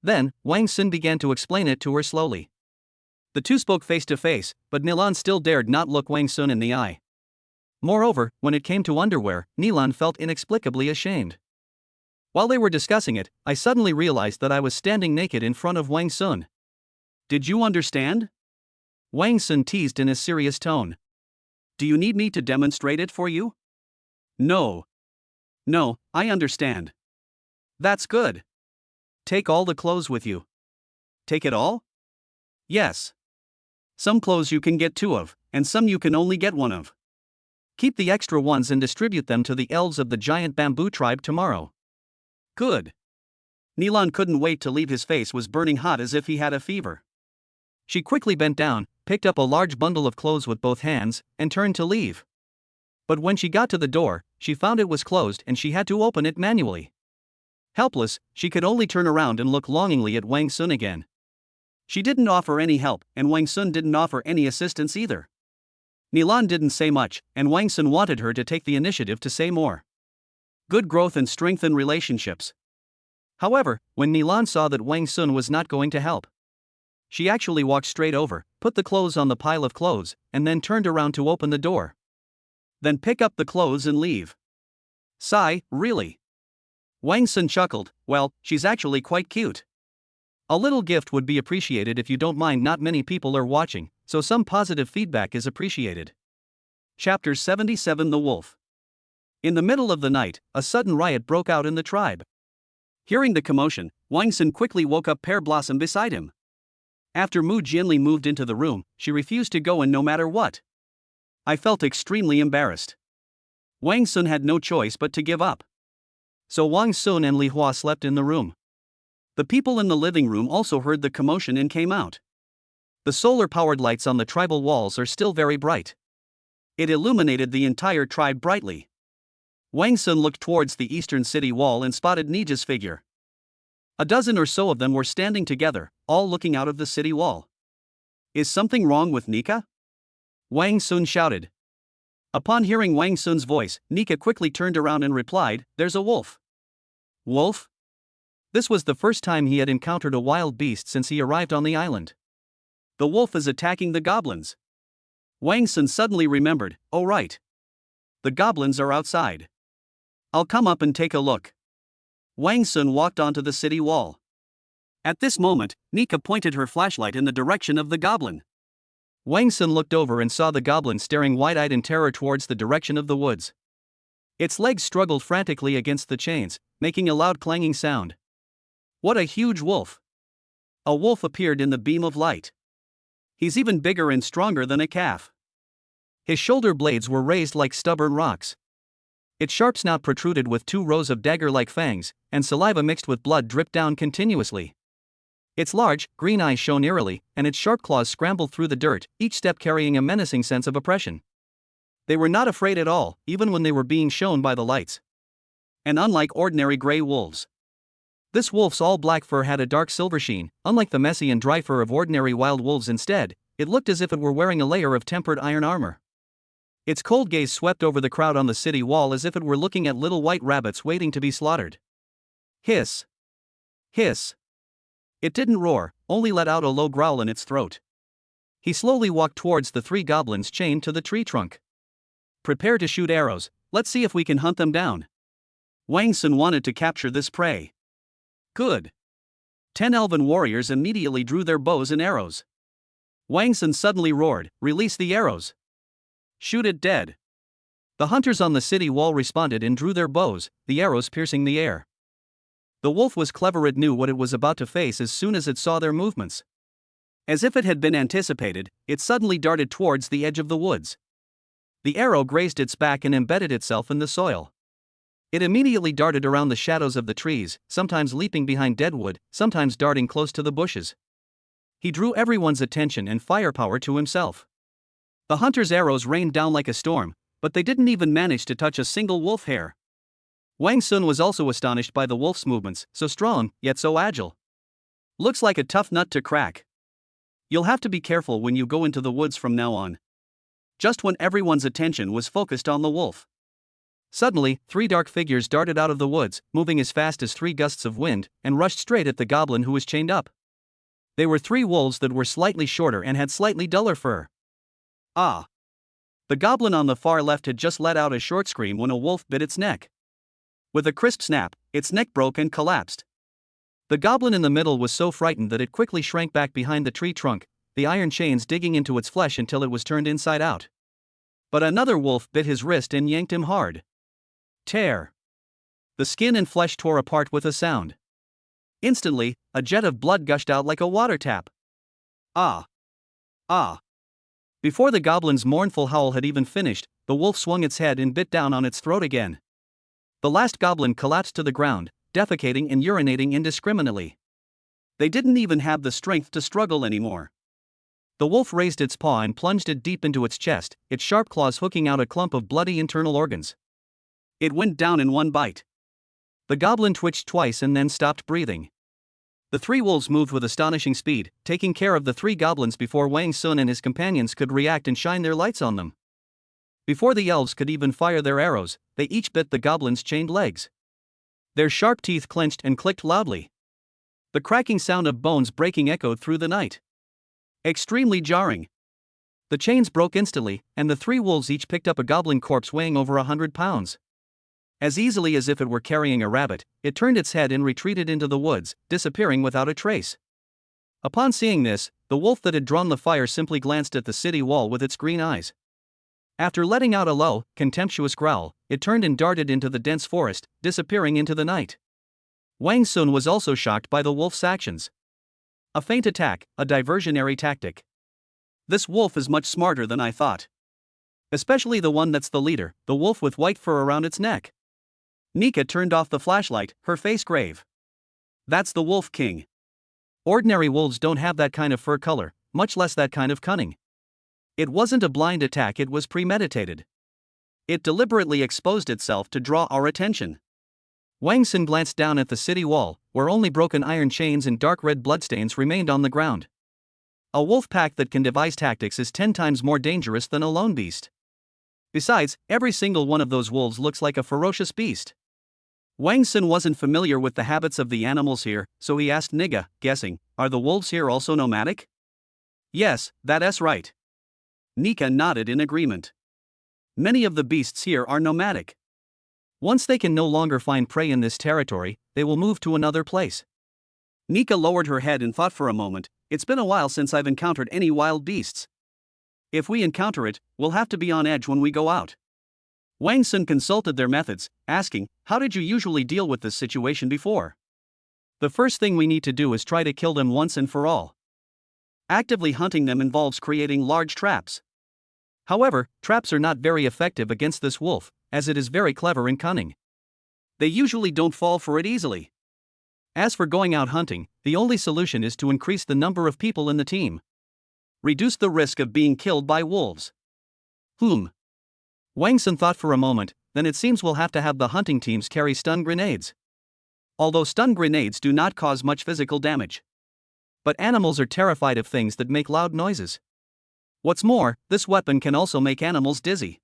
Then, Wang Sun began to explain it to her slowly. The two spoke face to face, but Nilan still dared not look Wang Sun in the eye. Moreover, when it came to underwear, Nilan felt inexplicably ashamed. While they were discussing it, I suddenly realized that I was standing naked in front of Wang Sun. Did you understand? Wang Sun teased in a serious tone. Do you need me to demonstrate it for you? No. No, I understand. That's good. Take all the clothes with you. Take it all? Yes. Some clothes you can get 2 of, and some you can only get 1 of. Keep the extra ones and distribute them to the elves of the giant bamboo tribe tomorrow. Good. Nilan couldn't wait to leave. His face was burning hot as if he had a fever. She quickly bent down, picked up a large bundle of clothes with both hands, and turned to leave. But when she got to the door, she found it was closed and she had to open it manually. Helpless, she could only turn around and look longingly at Wang Sun again. She didn't offer any help, and Wang Sun didn't offer any assistance either. Nilan didn't say much, and Wang Sun wanted her to take the initiative to say more. Good growth and strengthen relationships. However, when Nilan saw that Wang Sun was not going to help, she actually walked straight over, put the clothes on the pile of clothes, and then turned around to open the door. Then pick up the clothes and leave. Sigh, really? Wang Sun chuckled, well, she's actually quite cute. A little gift would be appreciated if you don't mind. Not many people are watching, so some positive feedback is appreciated. Chapter 77 The Wolf. In the middle of the night, a sudden riot broke out in the tribe. Hearing the commotion, Wang Sun quickly woke up Pear Blossom beside him. After Mu Jianli moved into the room, she refused to go in no matter what. I felt extremely embarrassed. Wang Sun had no choice but to give up. So Wang Sun and Li Hua slept in the room. The people in the living room also heard the commotion and came out. The solar-powered lights on the tribal walls are still very bright. It illuminated the entire tribe brightly. Wang Sun looked towards the eastern city wall and spotted Nija's figure. A dozen or so of them were standing together, all looking out of the city wall. Is something wrong with Nika? Wang Sun shouted. Upon hearing Wang Sun's voice, Nika quickly turned around and replied, there's a wolf. Wolf? This was the first time he had encountered a wild beast since he arrived on the island. The wolf is attacking the goblins. Wang Sun suddenly remembered, oh right. The goblins are outside. I'll come up and take a look. Wang Sun walked onto the city wall. At this moment, Nika pointed her flashlight in the direction of the goblin. Wang Sun looked over and saw the goblin staring wide-eyed in terror towards the direction of the woods. Its legs struggled frantically against the chains, making a loud clanging sound. What a huge wolf! A wolf appeared in the beam of light. He's even bigger and stronger than a calf. His shoulder blades were raised like stubborn rocks. Its sharp snout protruded with 2 rows of dagger-like fangs, and saliva mixed with blood dripped down continuously. Its large, green eyes shone eerily, and its sharp claws scrambled through the dirt, each step carrying a menacing sense of oppression. They were not afraid at all, even when they were being shown by the lights. And unlike ordinary gray wolves, this wolf's all-black fur had a dark silver sheen. Unlike the messy and dry fur of ordinary wild wolves, instead, it looked as if it were wearing a layer of tempered iron armor. Its cold gaze swept over the crowd on the city wall as if it were looking at little white rabbits waiting to be slaughtered. Hiss! Hiss! It didn't roar, only let out a low growl in its throat. He slowly walked towards the 3 goblins chained to the tree trunk. Prepare to shoot arrows, let's see if we can hunt them down. Wang Sun wanted to capture this prey. Good. 10 elven warriors immediately drew their bows and arrows. Wang Sun suddenly roared, "Release the arrows! Shoot it dead!" The hunters on the city wall responded and drew their bows, the arrows piercing the air. The wolf was clever, it knew what it was about to face as soon as it saw their movements. As if it had been anticipated, it suddenly darted towards the edge of the woods. The arrow grazed its back and embedded itself in the soil. It immediately darted around the shadows of the trees, sometimes leaping behind dead wood, sometimes darting close to the bushes. He drew everyone's attention and firepower to himself. The hunter's arrows rained down like a storm, but they didn't even manage to touch a single wolf hair. Wang Sun was also astonished by the wolf's movements, so strong, yet so agile. Looks like a tough nut to crack. You'll have to be careful when you go into the woods from now on. Just when everyone's attention was focused on the wolf, suddenly, 3 dark figures darted out of the woods, moving as fast as 3 gusts of wind, and rushed straight at the goblin who was chained up. They were 3 wolves that were slightly shorter and had slightly duller fur. Ah! The goblin on the far left had just let out a short scream when a wolf bit its neck. With a crisp snap, its neck broke and collapsed. The goblin in the middle was so frightened that it quickly shrank back behind the tree trunk, the iron chains digging into its flesh until it was turned inside out. But another wolf bit his wrist and yanked him hard. Tear! The skin and flesh tore apart with a sound. Instantly, a jet of blood gushed out like a water tap. Ah! Ah! Before the goblin's mournful howl had even finished, the wolf swung its head and bit down on its throat again. The last goblin collapsed to the ground, defecating and urinating indiscriminately. They didn't even have the strength to struggle anymore. The wolf raised its paw and plunged it deep into its chest, its sharp claws hooking out a clump of bloody internal organs. It went down in one bite. The goblin twitched twice and then stopped breathing. The 3 wolves moved with astonishing speed, taking care of the 3 goblins before Wang Sun and his companions could react and shine their lights on them. Before the elves could even fire their arrows, they each bit the goblin's chained legs. Their sharp teeth clenched and clicked loudly. The cracking sound of bones breaking echoed through the night. Extremely jarring. The chains broke instantly, and the 3 wolves each picked up a goblin corpse weighing over 100 pounds. As easily as if it were carrying a rabbit, it turned its head and retreated into the woods, disappearing without a trace. Upon seeing this, the wolf that had drawn the fire simply glanced at the city wall with its green eyes. After letting out a low, contemptuous growl, it turned and darted into the dense forest, disappearing into the night. Wang Sun was also shocked by the wolf's actions. A feint attack, a diversionary tactic. This wolf is much smarter than I thought. Especially the one that's the leader, the wolf with white fur around its neck. Nika turned off the flashlight, her face grave. That's the Wolf King. Ordinary wolves don't have that kind of fur color, much less that kind of cunning. It wasn't a blind attack, it was premeditated. It deliberately exposed itself to draw our attention. Wang Sun glanced down at the city wall, where only broken iron chains and dark red bloodstains remained on the ground. A wolf pack that can devise tactics is 10 times more dangerous than a lone beast. Besides, every single one of those wolves looks like a ferocious beast. Wang Sun wasn't familiar with the habits of the animals here, so he asked Niga, guessing, "Are the wolves here also nomadic?" "Yes, that's right." Nika nodded in agreement. Many of the beasts here are nomadic. Once they can no longer find prey in this territory, they will move to another place. Nika lowered her head and thought for a moment. It's been a while since I've encountered any wild beasts. If we encounter it, we'll have to be on edge when we go out. Wang Sun consulted their methods, asking, how did you usually deal with this situation before? The first thing we need to do is try to kill them once and for all. Actively hunting them involves creating large traps. However, traps are not very effective against this wolf, as it is very clever and cunning. They usually don't fall for it easily. As for going out hunting, the only solution is to increase the number of people in the team. Reduce the risk of being killed by wolves. Wang Sun thought for a moment, then it seems we'll have to have the hunting teams carry stun grenades. Although stun grenades do not cause much physical damage. But animals are terrified of things that make loud noises. What's more, this weapon can also make animals dizzy.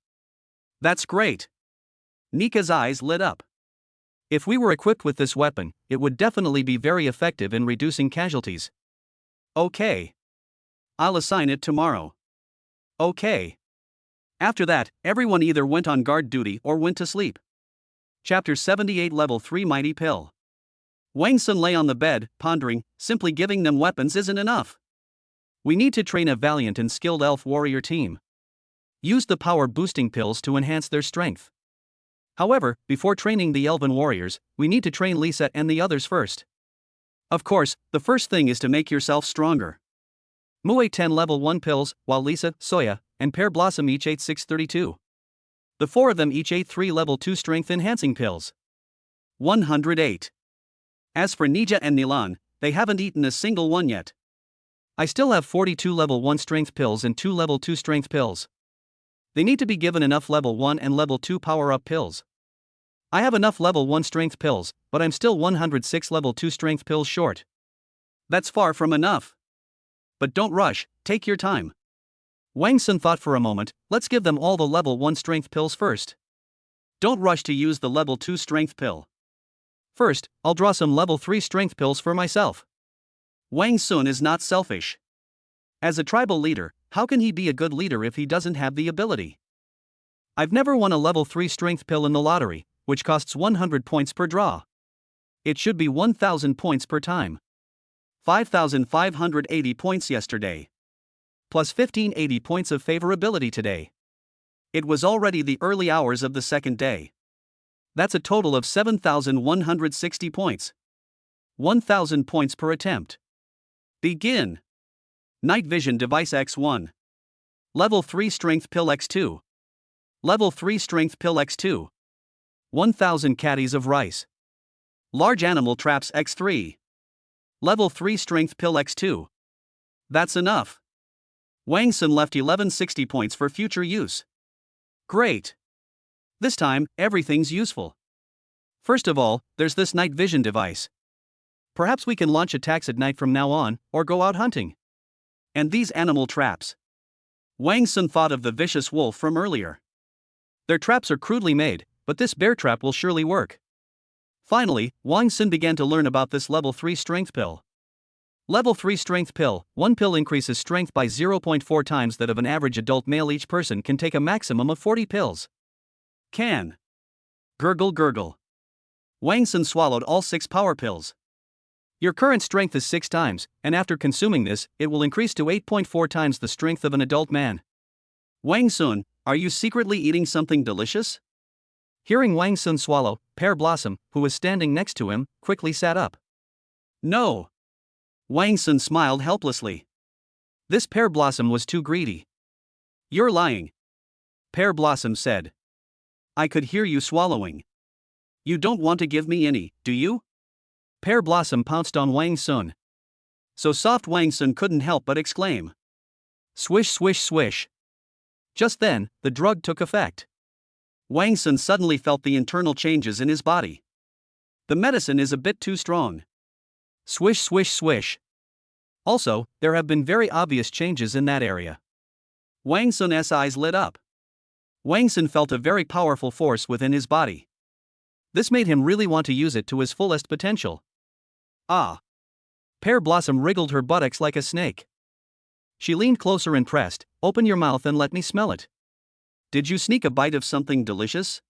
That's great. Nika's eyes lit up. If we were equipped with this weapon, it would definitely be very effective in reducing casualties. Okay. I'll assign it tomorrow. Okay. After that, everyone either went on guard duty or went to sleep. Chapter 78 Level 3 Mighty Pill. Wang Sun lay on the bed, pondering, simply giving them weapons isn't enough. We need to train a valiant and skilled elf warrior team. Use the power boosting pills to enhance their strength. However, before training the elven warriors, we need to train Lisa and the others first. Of course, the first thing is to make yourself stronger. Mu ate 10 level 1 pills, while Lisa, Soya, and Pear Blossom each ate 632. The 4 of them each ate 3 level 2 strength enhancing pills. 108. As for Nija and Nilan, they haven't eaten a single one yet. I still have 42 level 1 strength pills and 2 level 2 strength pills. They need to be given enough level 1 and level 2 power-up pills. I have enough level 1 strength pills, but I'm still 106 level 2 strength pills short. That's far from enough. But don't rush, take your time. Wang Sun thought for a moment, let's give them all the level 1 strength pills first. Don't rush to use the level 2 strength pill. First, I'll draw some level 3 strength pills for myself. Wang Sun is not selfish. As a tribal leader, how can he be a good leader if he doesn't have the ability? I've never won a level 3 strength pill in the lottery, which costs 100 points per draw. It should be 1000 points per time. 5580 points yesterday. Plus 1580 points of favorability today. It was already the early hours of the second day. That's a total of 7160 points. 1000 points per attempt. Begin. Night Vision Device X1. Level 3 Strength Pill X2. Level 3 Strength Pill X2. 1000 caddies of rice. Large Animal Traps X3. Level 3 Strength Pill X2. That's enough. Wang Sun left 1160 points for future use. Great. This time, everything's useful. First of all, there's this night vision device. Perhaps we can launch attacks at night from now on, or go out hunting. And these animal traps. Wang Sun thought of the vicious wolf from earlier. Their traps are crudely made, but this bear trap will surely work. Finally, Wang Sun began to learn about this level 3 strength pill. Level 3 strength pill, 1 pill increases strength by 0.4 times that of an average adult male. Each person can take a maximum of 40 pills. Can. Gurgle gurgle. Wang Sun swallowed all 6 power pills. Your current strength is 6 times, and after consuming this, it will increase to 8.4 times the strength of an adult man. Wang Sun, are you secretly eating something delicious? Hearing Wang Sun swallow, Pear Blossom, who was standing next to him, quickly sat up. No. Wang Sun smiled helplessly. This Pear Blossom was too greedy. You're lying. Pear Blossom said. I could hear you swallowing. You don't want to give me any, do you? Pear Blossom pounced on Wang Sun. So soft Wang Sun couldn't help but exclaim. Swish swish swish. Just then, the drug took effect. Wang Sun suddenly felt the internal changes in his body. The medicine is a bit too strong. Swish swish swish. Also, there have been very obvious changes in that area. Wang Sun's eyes lit up. Wang Sun felt a very powerful force within his body. This made him really want to use it to his fullest potential. Ah! Pear Blossom wriggled her buttocks like a snake. She leaned closer and pressed, open your mouth and let me smell it. Did you sneak a bite of something delicious?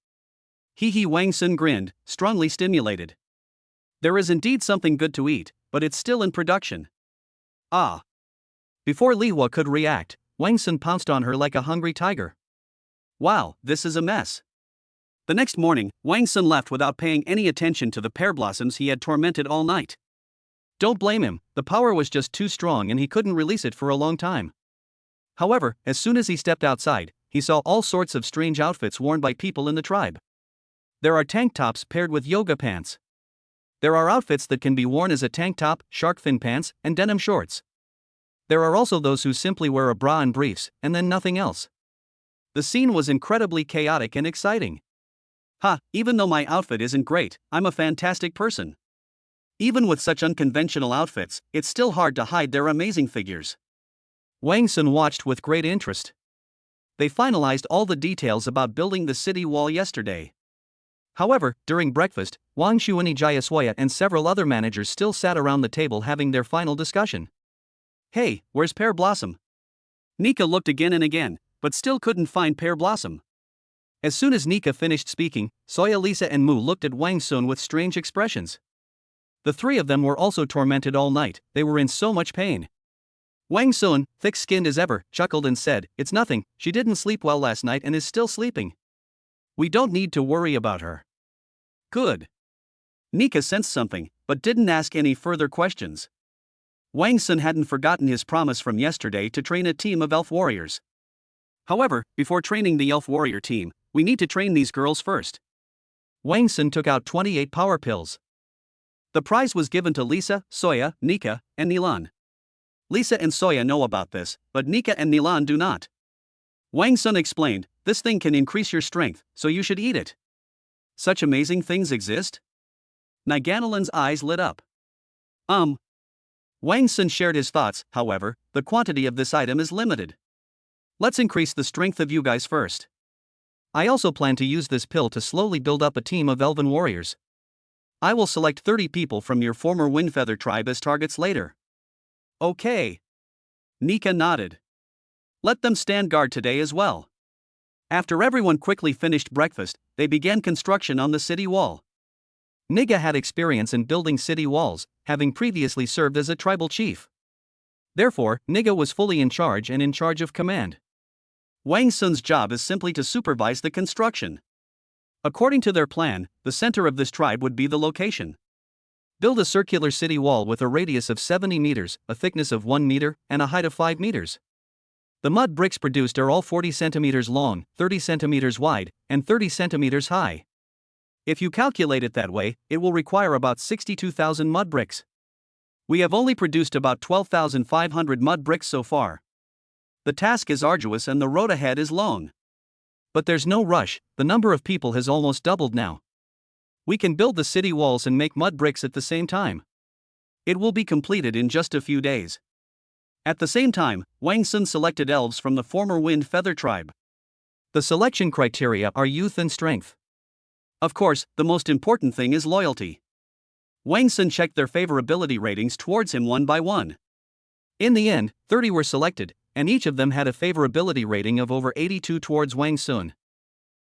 Hee Wang Sun grinned, strongly stimulated. There is indeed something good to eat, but it's still in production. Ah! Before Li Hua could react, Wang Sun pounced on her like a hungry tiger. Wow, this is a mess. The next morning, Wang Sun left without paying any attention to the pear blossoms he had tormented all night. Don't blame him, the power was just too strong and he couldn't release it for a long time. However, as soon as he stepped outside, he saw all sorts of strange outfits worn by people in the tribe. There are tank tops paired with yoga pants. There are outfits that can be worn as a tank top, shark fin pants, and denim shorts. There are also those who simply wear a bra and briefs, and then nothing else. The scene was incredibly chaotic and exciting. Even though my outfit isn't great, I'm a fantastic person. Even with such unconventional outfits, it's still hard to hide their amazing figures. Wang Sun watched with great interest. They finalized all the details about building the city wall yesterday. However, during breakfast, Wang Shuani Jayaswaya and several other managers still sat around the table having their final discussion. Hey, where's Pear Blossom? Nika looked again and again, but still couldn't find Pear Blossom. As soon as Nika finished speaking, Soya, Lisa and Mu looked at Wang Sun with strange expressions. The three of them were also tormented all night, they were in so much pain. Wang Sun, thick-skinned as ever, chuckled and said, "It's nothing, she didn't sleep well last night and is still sleeping. We don't need to worry about her." Good. Nika sensed something, but didn't ask any further questions. Wang Sun hadn't forgotten his promise from yesterday to train a team of elf warriors. However, before training the elf warrior team, we need to train these girls first. Wang Sun took out 28 power pills. The prize was given to Lisa, Soya, Nika, and Nilan. Lisa and Soya know about this, but Nika and Nilan do not. Wang Sun explained, "This thing can increase your strength, so you should eat it." Such amazing things exist? Niganalan's eyes lit up. Wang Sun shared his thoughts, however, the quantity of this item is limited. Let's increase the strength of you guys first. I also plan to use this pill to slowly build up a team of elven warriors. I will select 30 people from your former Windfeather tribe as targets later. Okay. Nika nodded. Let them stand guard today as well. After everyone quickly finished breakfast, they began construction on the city wall. Nika had experience in building city walls, having previously served as a tribal chief. Therefore, Nika was fully in charge and in charge of command. Wang Sun's job is simply to supervise the construction. According to their plan, the center of this tribe would be the location. Build a circular city wall with a radius of 70 meters, a thickness of 1 meter, and a height of 5 meters. The mud bricks produced are all 40 centimeters long, 30 centimeters wide, and 30 centimeters high. If you calculate it that way, it will require about 62,000 mud bricks. We have only produced about 12,500 mud bricks so far. The task is arduous and the road ahead is long. But there's no rush, the number of people has almost doubled now. We can build the city walls and make mud bricks at the same time. It will be completed in just a few days. At the same time, Wang Sun selected elves from the former Wind Feather tribe. The selection criteria are youth and strength. Of course, the most important thing is loyalty. Wang Sun checked their favorability ratings towards him one by one. In the end, 30 were selected, and each of them had a favorability rating of over 82 towards Wang Sun.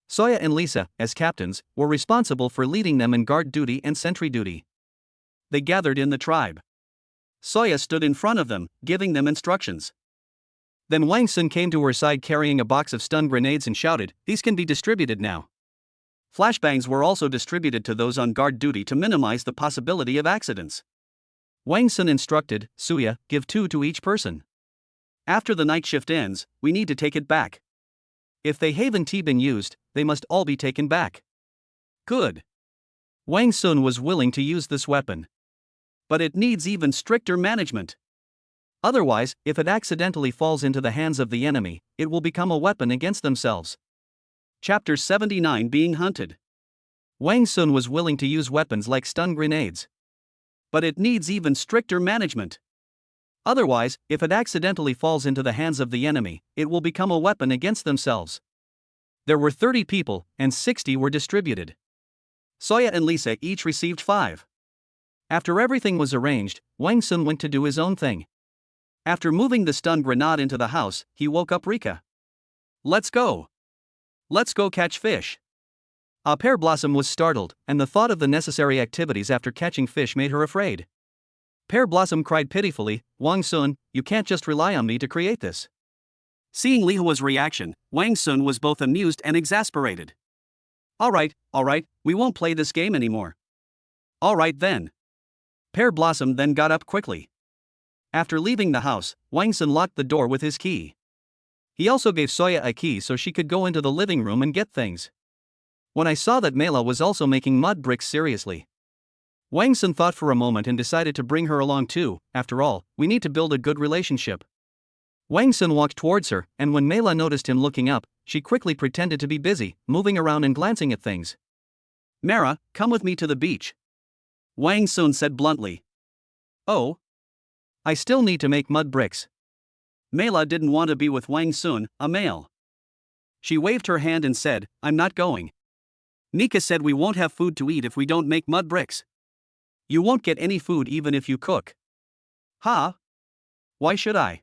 Soya and Lisa, as captains, were responsible for leading them in guard duty and sentry duty. They gathered in the tribe. Soya stood in front of them, giving them instructions. Then Wang Sun came to her side carrying a box of stun grenades and shouted, "These can be distributed now." Flashbangs were also distributed to those on guard duty to minimize the possibility of accidents. Wang Sun instructed, "Suya, give 2 to each person. After the night shift ends, we need to take it back. If they haven't been used, they must all be taken back." Good. Wang Sun was willing to use this weapon. But it needs even stricter management. Otherwise, if it accidentally falls into the hands of the enemy, it will become a weapon against themselves. Chapter 79 Being Hunted. Wang Sun was willing to use weapons like stun grenades. But it needs even stricter management. Otherwise, if it accidentally falls into the hands of the enemy, it will become a weapon against themselves. There were 30 people, and 60 were distributed. Soya and Lisa each received 5. After everything was arranged, Wang Sun went to do his own thing. After moving the stun grenade into the house, he woke up Rika. "Let's go. Let's go catch fish." A Pear Blossom was startled, and the thought of the necessary activities after catching fish made her afraid. Pear Blossom cried pitifully, "Wang Sun, you can't just rely on me to create this. Seeing Li Hua's reaction, Wang Sun was both amused and exasperated. Alright, we won't play this game anymore. Alright then. Pear Blossom then got up quickly. After leaving the house, Wang Sun locked the door with his key. He also gave Soya a key so she could go into the living room and get things. When I saw that Mela was also making mud bricks seriously, Wang Sun thought for a moment and decided to bring her along too. After all, we need to build a good relationship. Wang Sun walked towards her, and when Mela noticed him looking up, she quickly pretended to be busy, moving around and glancing at things. Mera, come with me to the beach, Wang Sun said bluntly. Oh? I still need to make mud bricks. Mela didn't want to be with Wang Sun, a male. She waved her hand and said, I'm not going. Nika said we won't have food to eat if we don't make mud bricks. You won't get any food even if you cook. Huh? Why should I?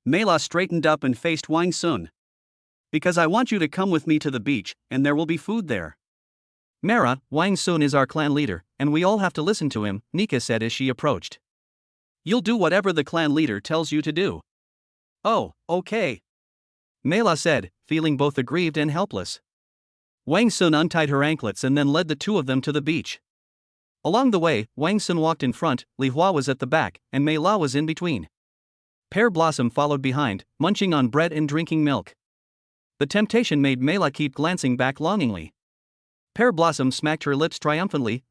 Mela straightened up and faced Wang Sun. Because I want you to come with me to the beach, and there will be food there. Mera, Wang Sun is our clan leader, and we all have to listen to him, Nika said as she approached. You'll do whatever the clan leader tells you to do. Oh, okay. Mela said, feeling both aggrieved and helpless. Wang Sun untied her anklets and then led the two of them to the beach. Along the way, Wang Sun walked in front, Li Hua was at the back, and Mei La was in between. Pear Blossom followed behind, munching on bread and drinking milk. The temptation made Mei La keep glancing back longingly. Pear Blossom smacked her lips triumphantly,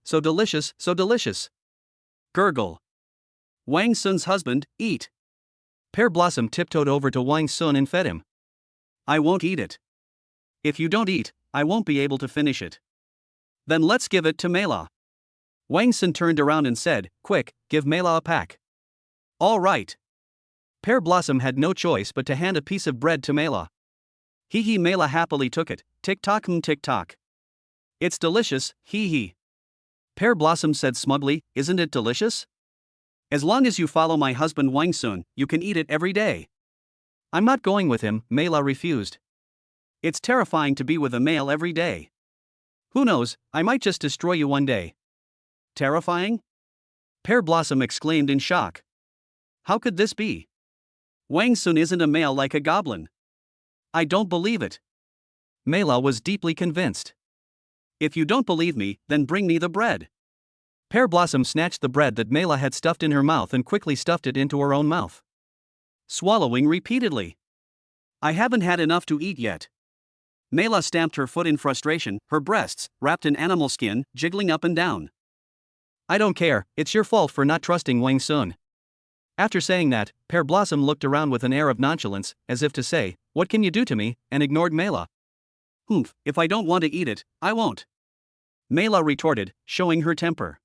so delicious, so delicious. Gurgle. Wang Sun's husband, eat. Pear Blossom tiptoed over to Wang Sun and fed him. I won't eat it. If you don't eat, I won't be able to finish it. Then let's give it to Mela. Wang Sun turned around and said, quick, give Mela a pack. All right. Pear Blossom had no choice but to hand a piece of bread to Mela. Hee Mela happily took it, tick-tock tick-tock. It's delicious, hee. Pear Blossom said smugly, isn't it delicious? As long as you follow my husband Wang Sun, you can eat it every day. I'm not going with him, Mela refused. It's terrifying to be with a male every day. Who knows, I might just destroy you one day. Terrifying? Pear Blossom exclaimed in shock. How could this be? Wang Sun isn't a male like a goblin. I don't believe it. Mela was deeply convinced. If you don't believe me, then bring me the bread. Pear Blossom snatched the bread that Mela had stuffed in her mouth and quickly stuffed it into her own mouth, swallowing repeatedly. I haven't had enough to eat yet. Mela stamped her foot in frustration, her breasts, wrapped in animal skin, jiggling up and down. I don't care, it's your fault for not trusting Wang Sun. After saying that, Pear Blossom looked around with an air of nonchalance, as if to say, what can you do to me, and ignored Mela. If I don't want to eat it, I won't. Mela retorted, showing her temper.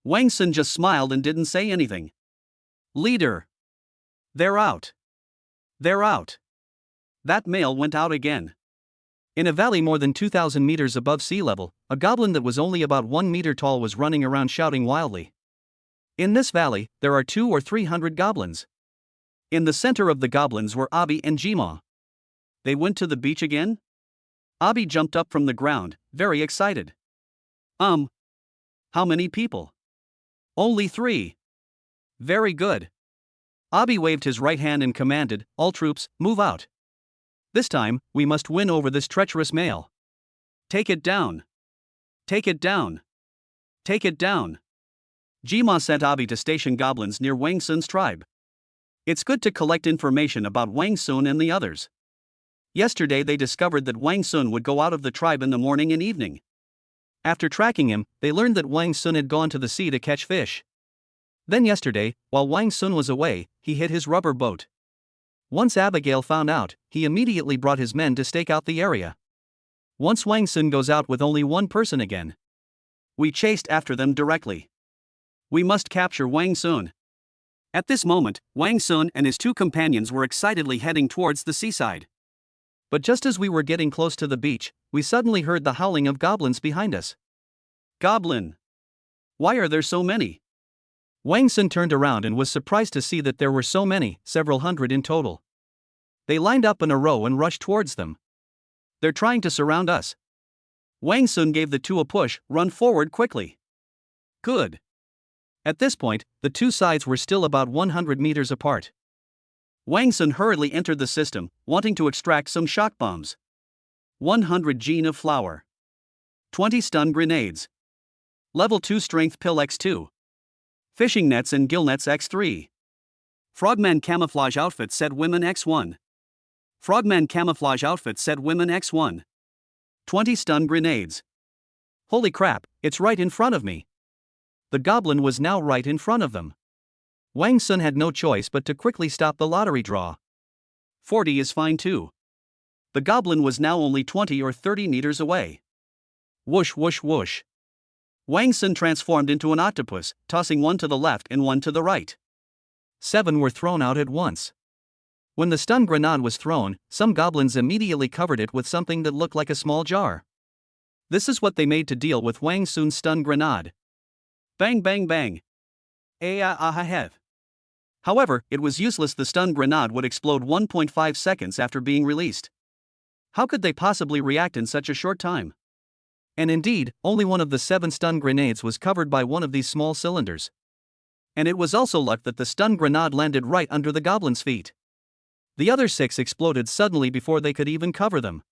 Wang Sun just smiled and didn't say anything. Leader. They're out. They're out. That male went out again. In a valley more than 2,000 meters above sea level, a goblin that was only about 1 meter tall was running around shouting wildly. In this valley, there are 200 or 300 goblins. In the center of the goblins were Abi and Jima. They went to the beach again? Abi jumped up from the ground, very excited. How many people? Only 3. Very good. Abi waved his right hand and commanded, all troops, move out. This time, we must win over this treacherous male. Take it down. Take it down. Take it down. Jima sent Abi to station goblins near Wang Sun's tribe. It's good to collect information about Wang Sun and the others. Yesterday they discovered that Wang Sun would go out of the tribe in the morning and evening. After tracking him, they learned that Wang Sun had gone to the sea to catch fish. Then yesterday, while Wang Sun was away, he hid his rubber boat. Once Abigail found out, he immediately brought his men to stake out the area. Once Wang Sun goes out with only one person again, we chased after them directly. We must capture Wang Sun. At this moment, Wang Sun and his 2 companions were excitedly heading towards the seaside. But just as we were getting close to the beach, we suddenly heard the howling of goblins behind us. Goblin! Why are there so many? Wang Sun turned around and was surprised to see that there were so many, several hundred in total. They lined up in a row and rushed towards them. They're trying to surround us. Wang Sun gave the 2 a push, run forward quickly. Good. At this point, the 2 sides were still about 100 meters apart. Wang Sun hurriedly entered the system, wanting to extract some shock bombs. 100 gene of flour. 20 stun grenades. Level 2 strength pill x2. Fishing nets and gill nets x3. Frogman camouflage outfit said women x1. Frogman camouflage outfit said women x1. 20 stun grenades. Holy crap, it's right in front of me. The goblin was now right in front of them. Wang Sun had no choice but to quickly stop the lottery draw. 40 is fine too. The goblin was now only 20 or 30 meters away. Whoosh whoosh whoosh. Wang Sun transformed into an octopus, tossing one to the left and one to the right. 7 were thrown out at once. When the stun grenade was thrown, some goblins immediately covered it with something that looked like a small jar. This is what they made to deal with Wang Sun's stun grenade. Bang bang bang. Hev. However, it was useless. The stun grenade would explode 1.5 seconds after being released. How could they possibly react in such a short time? And indeed, only one of the 7 stun grenades was covered by one of these small cylinders. And it was also luck that the stun grenade landed right under the goblin's feet. The other 6 exploded suddenly before they could even cover them.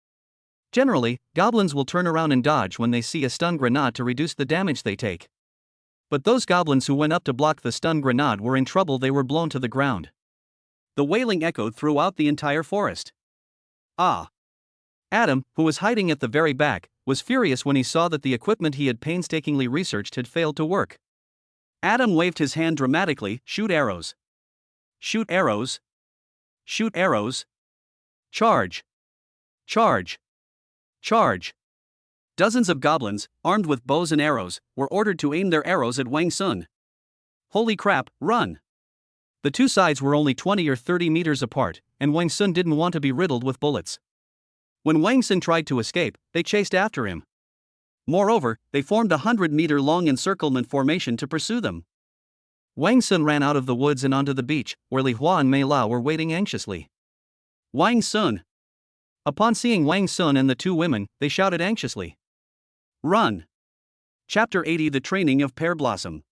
Generally, goblins will turn around and dodge when they see a stun grenade to reduce the damage they take. But those goblins who went up to block the stun grenade were in trouble. They were blown to the ground. The wailing echoed throughout the entire forest. Ah! Adam, who was hiding at the very back, was furious when he saw that the equipment he had painstakingly researched had failed to work. Adam waved his hand dramatically. Shoot arrows. Shoot arrows. Shoot arrows. Charge. Charge. Charge. Dozens of goblins, armed with bows and arrows, were ordered to aim their arrows at Wang Sun. Holy crap, run! The two sides were only 20 or 30 meters apart, and Wang Sun didn't want to be riddled with bullets. When Wang Sun tried to escape, they chased after him. Moreover, they formed a 100-meter-long encirclement formation to pursue them. Wang Sun ran out of the woods and onto the beach, where Li Hua and Mei La were waiting anxiously. Wang Sun! Upon seeing Wang Sun and the two women, they shouted anxiously. Run! Chapter 80 The Training of Pear Blossom.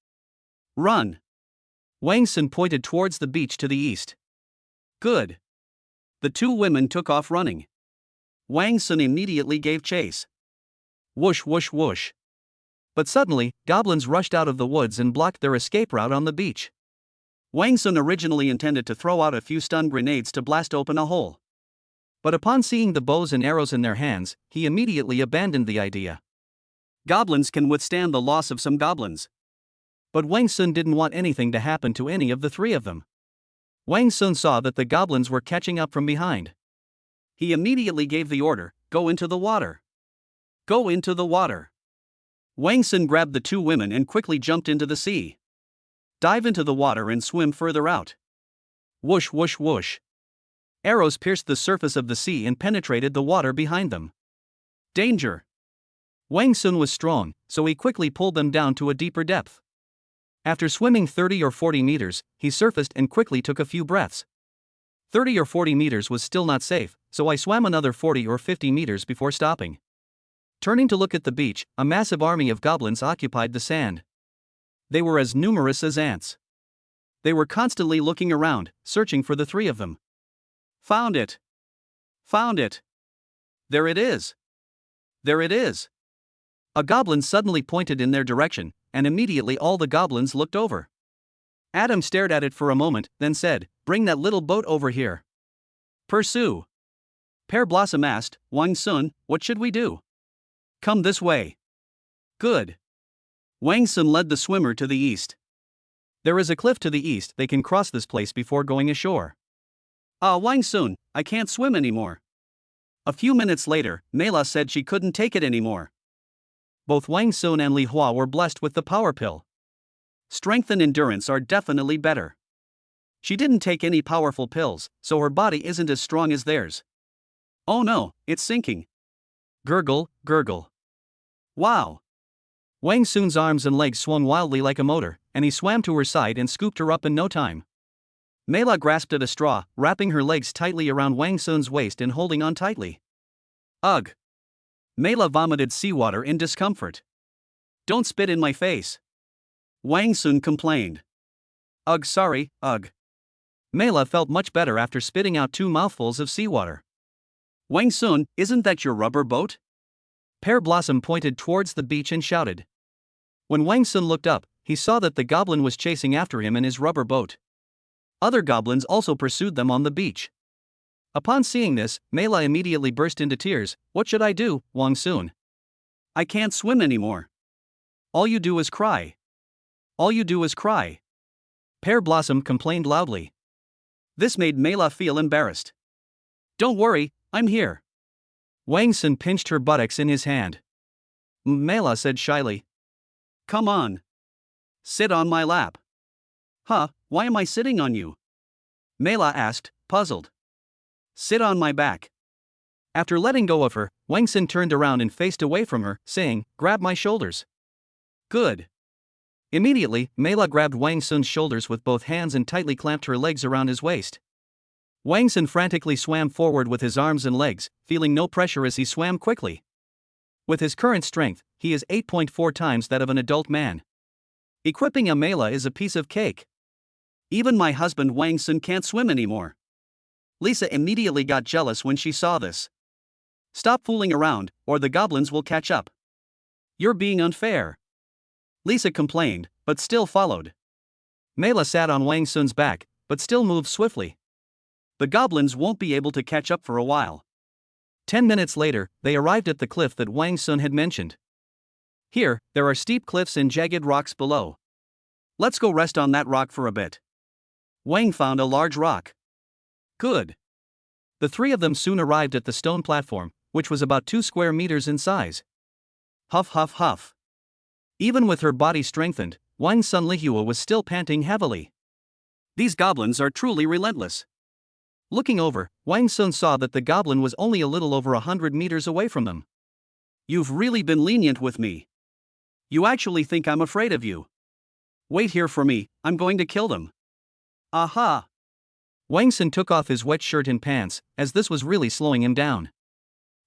Run! Wang Sun pointed towards the beach to the east. Good. The two women took off running. Wang Sun immediately gave chase. Whoosh whoosh whoosh. But suddenly, goblins rushed out of the woods and blocked their escape route on the beach. Wang Sun originally intended to throw out a few stun grenades to blast open a hole. But upon seeing the bows and arrows in their hands, he immediately abandoned the idea. Goblins can withstand the loss of some goblins. But Wang Sun didn't want anything to happen to any of the 3 of them. Wang Sun saw that the goblins were catching up from behind. He immediately gave the order, go into the water. Go into the water. Wang Sun grabbed the 2 women and quickly jumped into the sea. Dive into the water and swim further out. Whoosh whoosh whoosh. Arrows pierced the surface of the sea and penetrated the water behind them. Danger! Wang Sun was strong, so he quickly pulled them down to a deeper depth. After swimming 30 or 40 meters, he surfaced and quickly took a few breaths. 30 or 40 meters was still not safe, so I swam another 40 or 50 meters before stopping. Turning to look at the beach, a massive army of goblins occupied the sand. They were as numerous as ants. They were constantly looking around, searching for the 3 of them. Found it! Found it! There it is! There it is! A goblin suddenly pointed in their direction, and immediately all the goblins looked over. Adam stared at it for a moment, then said, "Bring that little boat over here." Pursue. Pear Blossom asked, "Wang Sun, what should we do?" "Come this way." Good. Wang Sun led the swimmer to the east. There is a cliff to the east. They can cross this place before going ashore. Wang Sun, I can't swim anymore. A few minutes later, Mei La said she couldn't take it anymore. Both Wang Sun and Li Hua were blessed with the power pill. Strength and endurance are definitely better. She didn't take any powerful pills, so her body isn't as strong as theirs. Oh no, it's sinking. Gurgle, gurgle. Wow! Wang Sun's arms and legs swung wildly like a motor, and he swam to her side and scooped her up in no time. Mei La grasped at a straw, wrapping her legs tightly around Wang Sun's waist and holding on tightly. Ugh! Mei La vomited seawater in discomfort. Don't spit in my face. Wang Sun complained. Ugh, sorry, ugh. Mela felt much better after spitting out 2 mouthfuls of seawater. Wang Sun, isn't that your rubber boat? Pear Blossom pointed towards the beach and shouted. When Wang Sun looked up, he saw that the goblin was chasing after him in his rubber boat. Other goblins also pursued them on the beach. Upon seeing this, Mela immediately burst into tears. What should I do, Wang Sun? I can't swim anymore. All you do is cry. All you do is cry. Pear Blossom complained loudly. This made Mela feel embarrassed. Don't worry, I'm here. Wang Sun pinched her buttocks in his hand. Mela said shyly. Come on. Sit on my lap. Huh, why am I sitting on you? Mela asked, puzzled. Sit on my back. After letting go of her, Wang Sun turned around and faced away from her, saying, grab my shoulders. Good. Immediately, Mela grabbed Wang Sun's shoulders with both hands and tightly clamped her legs around his waist. Wang Sun frantically swam forward with his arms and legs, feeling no pressure as he swam quickly. With his current strength, he is 8.4 times that of an adult man. Equipping a Mela is a piece of cake. Even my husband Wang Sun can't swim anymore. Lisa immediately got jealous when she saw this. Stop fooling around, or the goblins will catch up. You're being unfair. Lisa complained, but still followed. Mela sat on Wang Sun's back, but still moved swiftly. The goblins won't be able to catch up for a while. 10 minutes later, they arrived at the cliff that Wang Sun had mentioned. Here, there are steep cliffs and jagged rocks below. Let's go rest on that rock for a bit. Wang found a large rock. Good. The three of them soon arrived at the stone platform, which was about 2 square meters in size. Huff huff huff. Even with her body strengthened, Wang Sun Lihua was still panting heavily. These goblins are truly relentless. Looking over, Wang Sun saw that the goblin was only a little over 100 meters away from them. You've really been lenient with me. You actually think I'm afraid of you. Wait here for me, I'm going to kill them. Aha! Wang Sun took off his wet shirt and pants, as this was really slowing him down.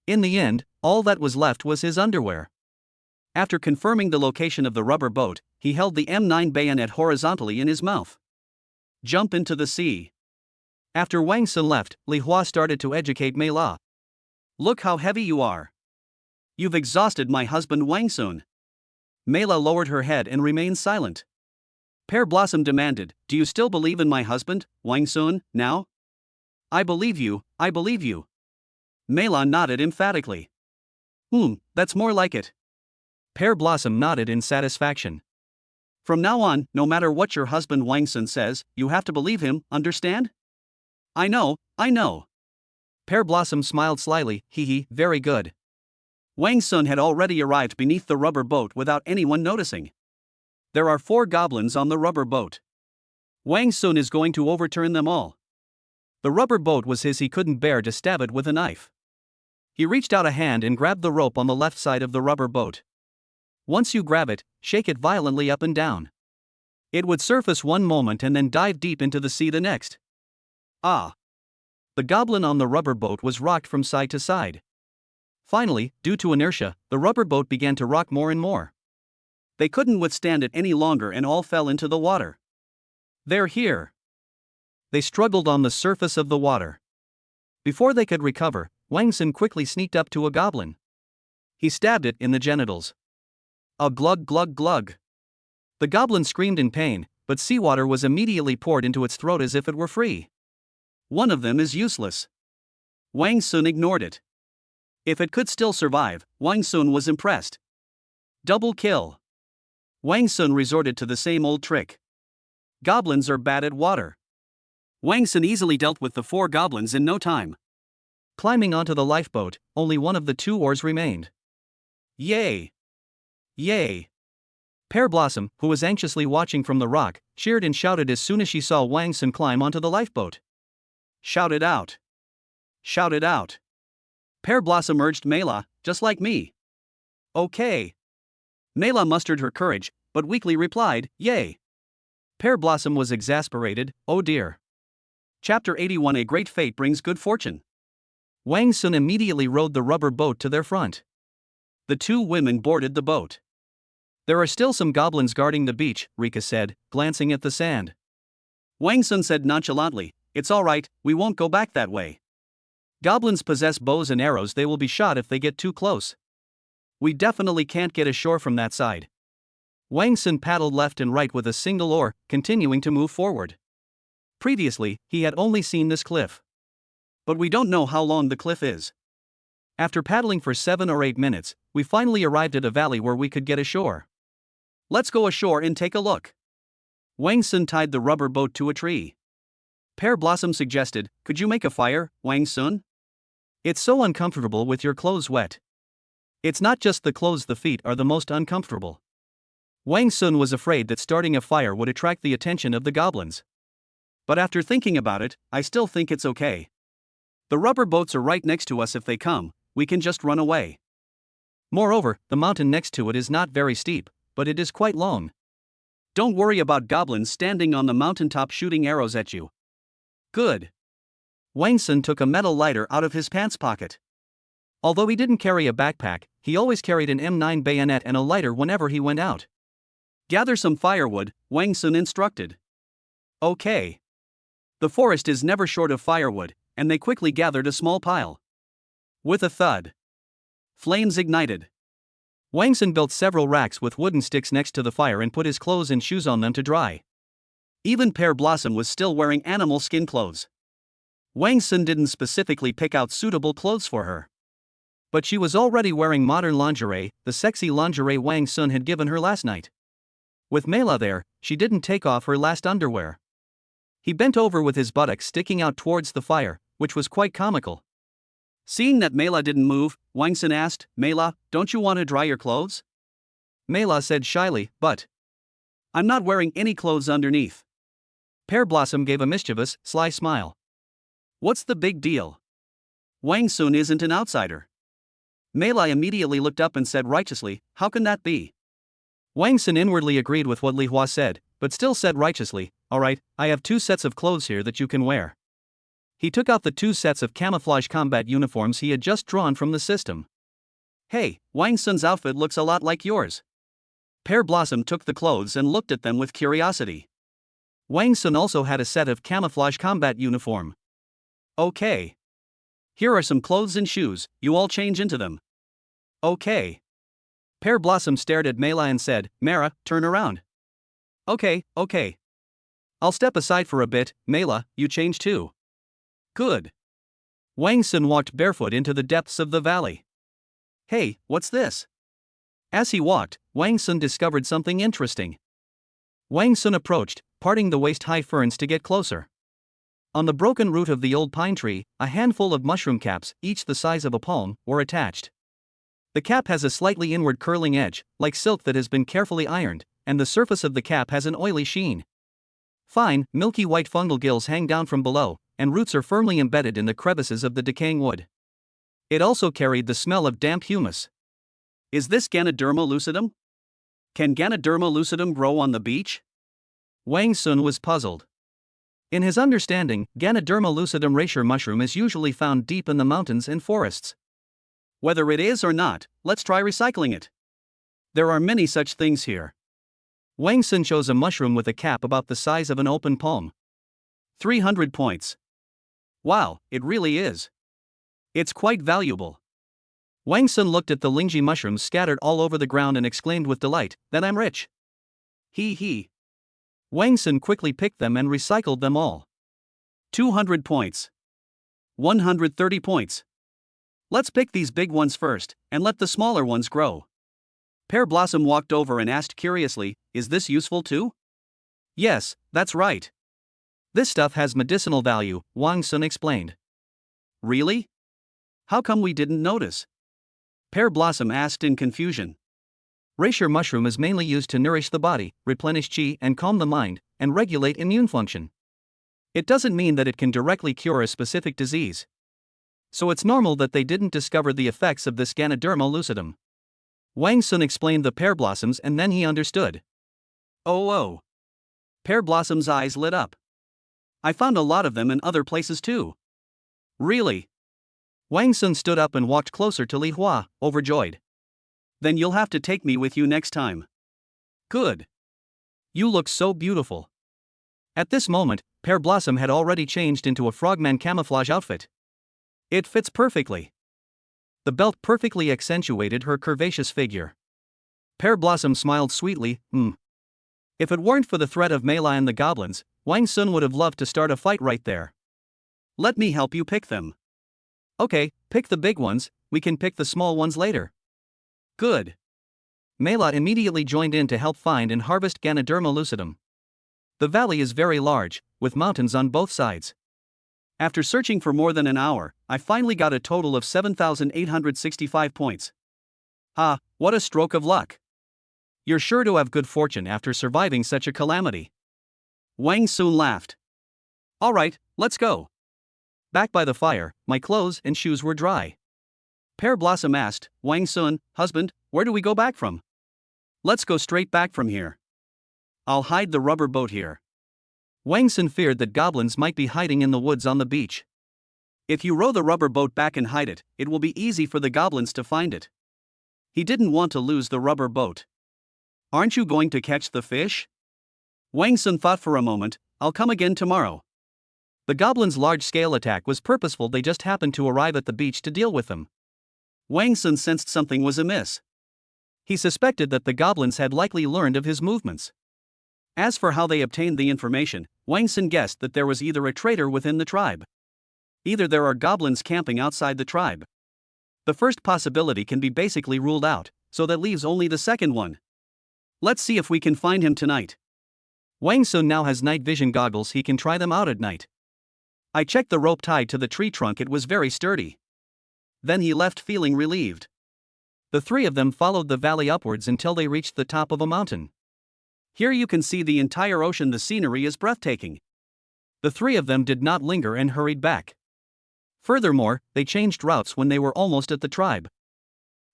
In the end, all that was left was his underwear. After confirming the location of the rubber boat, he held the M9 bayonet horizontally in his mouth. Jump into the sea. After Wang Sun left, Li Hua started to educate Mela. Look how heavy you are. You've exhausted my husband Wang Sun. Mela lowered her head and remained silent. Pear Blossom demanded, do you still believe in my husband, Wang Sun, now? I believe you, I believe you. Mela nodded emphatically. That's more like it. Pear Blossom nodded in satisfaction. From now on, no matter what your husband Wang Sun says, you have to believe him, understand? I know, I know. Pear Blossom smiled slyly, hee, very good. Wang Sun had already arrived beneath the rubber boat without anyone noticing. There are 4 goblins on the rubber boat. Wang Sun is going to overturn them all. The rubber boat was his, he couldn't bear to stab it with a knife. He reached out a hand and grabbed the rope on the left side of the rubber boat. Once you grab it, shake it violently up and down. It would surface one moment and then dive deep into the sea the next. Ah! The goblin on the rubber boat was rocked from side to side. Finally, due to inertia, the rubber boat began to rock more and more. They couldn't withstand it any longer and all fell into the water. They're here. They struggled on the surface of the water. Before they could recover, Wang Sun quickly sneaked up to a goblin. He stabbed it in the genitals. A glug glug glug. The goblin screamed in pain, but seawater was immediately poured into its throat as if it were free. One of them is useless. Wang Sun ignored it. If it could still survive, Wang Sun was impressed. Double kill. Wang Sun resorted to the same old trick. Goblins are bad at water. Wang Sun easily dealt with the 4 goblins in no time. Climbing onto the lifeboat, only one of the 2 oars remained. Yay! Yay! Pear Blossom, who was anxiously watching from the rock, cheered and shouted as soon as she saw Wang Sun climb onto the lifeboat. Shout it out! Shout it out! Pear Blossom urged Mela, just like me. Okay. Mela mustered her courage, but weakly replied, yay. Pear Blossom was exasperated, oh dear. Chapter 81 A Great Fate Brings Good Fortune. Wang Sun immediately rowed the rubber boat to their front. The 2 women boarded the boat. There are still some goblins guarding the beach, Rika said, glancing at the sand. Wang Sun said nonchalantly, "It's alright, we won't go back that way. Goblins possess bows and arrows, they will be shot if they get too close. We definitely can't get ashore from that side." Wang Sun paddled left and right with a single oar, continuing to move forward. Previously, he had only seen this cliff. But we don't know how long the cliff is. After paddling for 7 or 8 minutes, we finally arrived at a valley where we could get ashore. "Let's go ashore and take a look." Wang Sun tied the rubber boat to a tree. Pear Blossom suggested, "Could you make a fire, Wang Sun? It's so uncomfortable with your clothes wet." It's not just the clothes, the feet are the most uncomfortable. Wang Sun was afraid that starting a fire would attract the attention of the goblins. But after thinking about it, I still think it's okay. The rubber boats are right next to us. If they come, we can just run away. Moreover, the mountain next to it is not very steep, but it is quite long. Don't worry about goblins standing on the mountaintop shooting arrows at you. Good. Wang Sun took a metal lighter out of his pants pocket. Although he didn't carry a backpack, he always carried an M9 bayonet and a lighter whenever he went out. "Gather some firewood," Wang Sun instructed. "Okay." The forest is never short of firewood, and they quickly gathered a small pile. With a thud, flames ignited. Wang Sun built several racks with wooden sticks next to the fire and put his clothes and shoes on them to dry. Even Pear Blossom was still wearing animal skin clothes. Wang Sun didn't specifically pick out suitable clothes for her. But she was already wearing modern lingerie, the sexy lingerie Wang Sun had given her last night. With Mela there, she didn't take off her last underwear. He bent over with his buttocks sticking out towards the fire, which was quite comical. Seeing that Mela didn't move, Wang Sun asked, "Mela, don't you want to dry your clothes?" Mela said shyly, "But I'm not wearing any clothes underneath." Pear Blossom gave a mischievous, sly smile. "What's the big deal? Wang Sun isn't an outsider." Mela immediately looked up and said righteously, "How can that be?" Wang Sun inwardly agreed with what Li Hua said, but still said righteously, "Alright, I have 2 sets of clothes here that you can wear." He took out the 2 sets of camouflage combat uniforms he had just drawn from the system. "Hey, Wang Sun's outfit looks a lot like yours." Pear Blossom took the clothes and looked at them with curiosity. Wang Sun also had a set of camouflage combat uniform. "Okay. Here are some clothes and shoes, you all change into them." "Okay." Pear Blossom stared at Mela and said, "Mara, turn around." Okay. I'll step aside for a bit. Mela, you change too." "Good." Wang Sun walked barefoot into the depths of the valley. "Hey, what's this?" As he walked, Wang Sun discovered something interesting. Wang Sun approached, parting the waist-high ferns to get closer. On the broken root of the old pine tree, a handful of mushroom caps, each the size of a palm, were attached. The cap has a slightly inward curling edge, like silk that has been carefully ironed, and the surface of the cap has an oily sheen. Fine, milky white fungal gills hang down from below, and roots are firmly embedded in the crevices of the decaying wood. It also carried the smell of damp humus. Is this Ganoderma lucidum? Can Ganoderma lucidum grow on the beach? Wang Sun was puzzled. In his understanding, Ganoderma lucidum racer mushroom is usually found deep in the mountains and forests. Whether it is or not, let's try recycling it. There are many such things here. Wang Sun chose a mushroom with a cap about the size of an open palm. 300 points. Wow, it really is. It's quite valuable. Wang Sun looked at the Lingji mushrooms scattered all over the ground and exclaimed with delight, "Then I'm rich." He. Wang Sun quickly picked them and recycled them all. 200 points. 130 points. Let's pick these big ones first, and let the smaller ones grow. Pear Blossom walked over and asked curiously, "Is this useful too?" "Yes, that's right. This stuff has medicinal value," Wang Sun explained. "Really? How come we didn't notice?" Pear Blossom asked in confusion. Reishi mushroom is mainly used to nourish the body, replenish qi and calm the mind, and regulate immune function. It doesn't mean that it can directly cure a specific disease. So it's normal that they didn't discover the effects of this Ganoderma lucidum. Wang Sun explained the pear blossoms and then he understood. Oh. Pear Blossom's eyes lit up. "I found a lot of them in other places too." "Really?" Wang Sun stood up and walked closer to Li Hua, overjoyed. "Then you'll have to take me with you next time." "Good. You look so beautiful." At this moment, Pear Blossom had already changed into a frogman camouflage outfit. It fits perfectly. The belt perfectly accentuated her curvaceous figure. Pear Blossom smiled sweetly. If it weren't for the threat of Mela and the goblins, Wang Sun would have loved to start a fight right there. Let me help you pick them. Okay, pick the big ones, we can pick the small ones later. Good. Mela immediately joined in to help find and harvest Ganoderma lucidum. The valley is very large, with mountains on both sides. After searching for more than an hour, I finally got a total of 7,865 points. Ah, what a stroke of luck. You're sure to have good fortune after surviving such a calamity. Wang Sun laughed. Alright, let's go. Back by the fire, my clothes and shoes were dry. Pear Blossom asked, Wang Sun, husband, where do we go back from? Let's go straight back from here. I'll hide the rubber boat here. Wang Sun feared that goblins might be hiding in the woods on the beach. If you row the rubber boat back and hide it, it will be easy for the goblins to find it. He didn't want to lose the rubber boat. Aren't you going to catch the fish? Wang Sun thought for a moment. I'll come again tomorrow. The goblins' large-scale attack was purposeful, they just happened to arrive at the beach to deal with them. Wang Sun sensed something was amiss. He suspected that the goblins had likely learned of his movements. As for how they obtained the information, Wang Sun guessed that there was either a traitor within the tribe. Either there are goblins camping outside the tribe. The first possibility can be basically ruled out, so that leaves only the second one. Let's see if we can find him tonight. Wang Sun now has night vision goggles, he can try them out at night. I checked the rope tied to the tree trunk, it was very sturdy. Then he left feeling relieved. The three of them followed the valley upwards until they reached the top of a mountain. Here you can see the entire ocean, the scenery is breathtaking. The three of them did not linger and hurried back. Furthermore, they changed routes when they were almost at the tribe.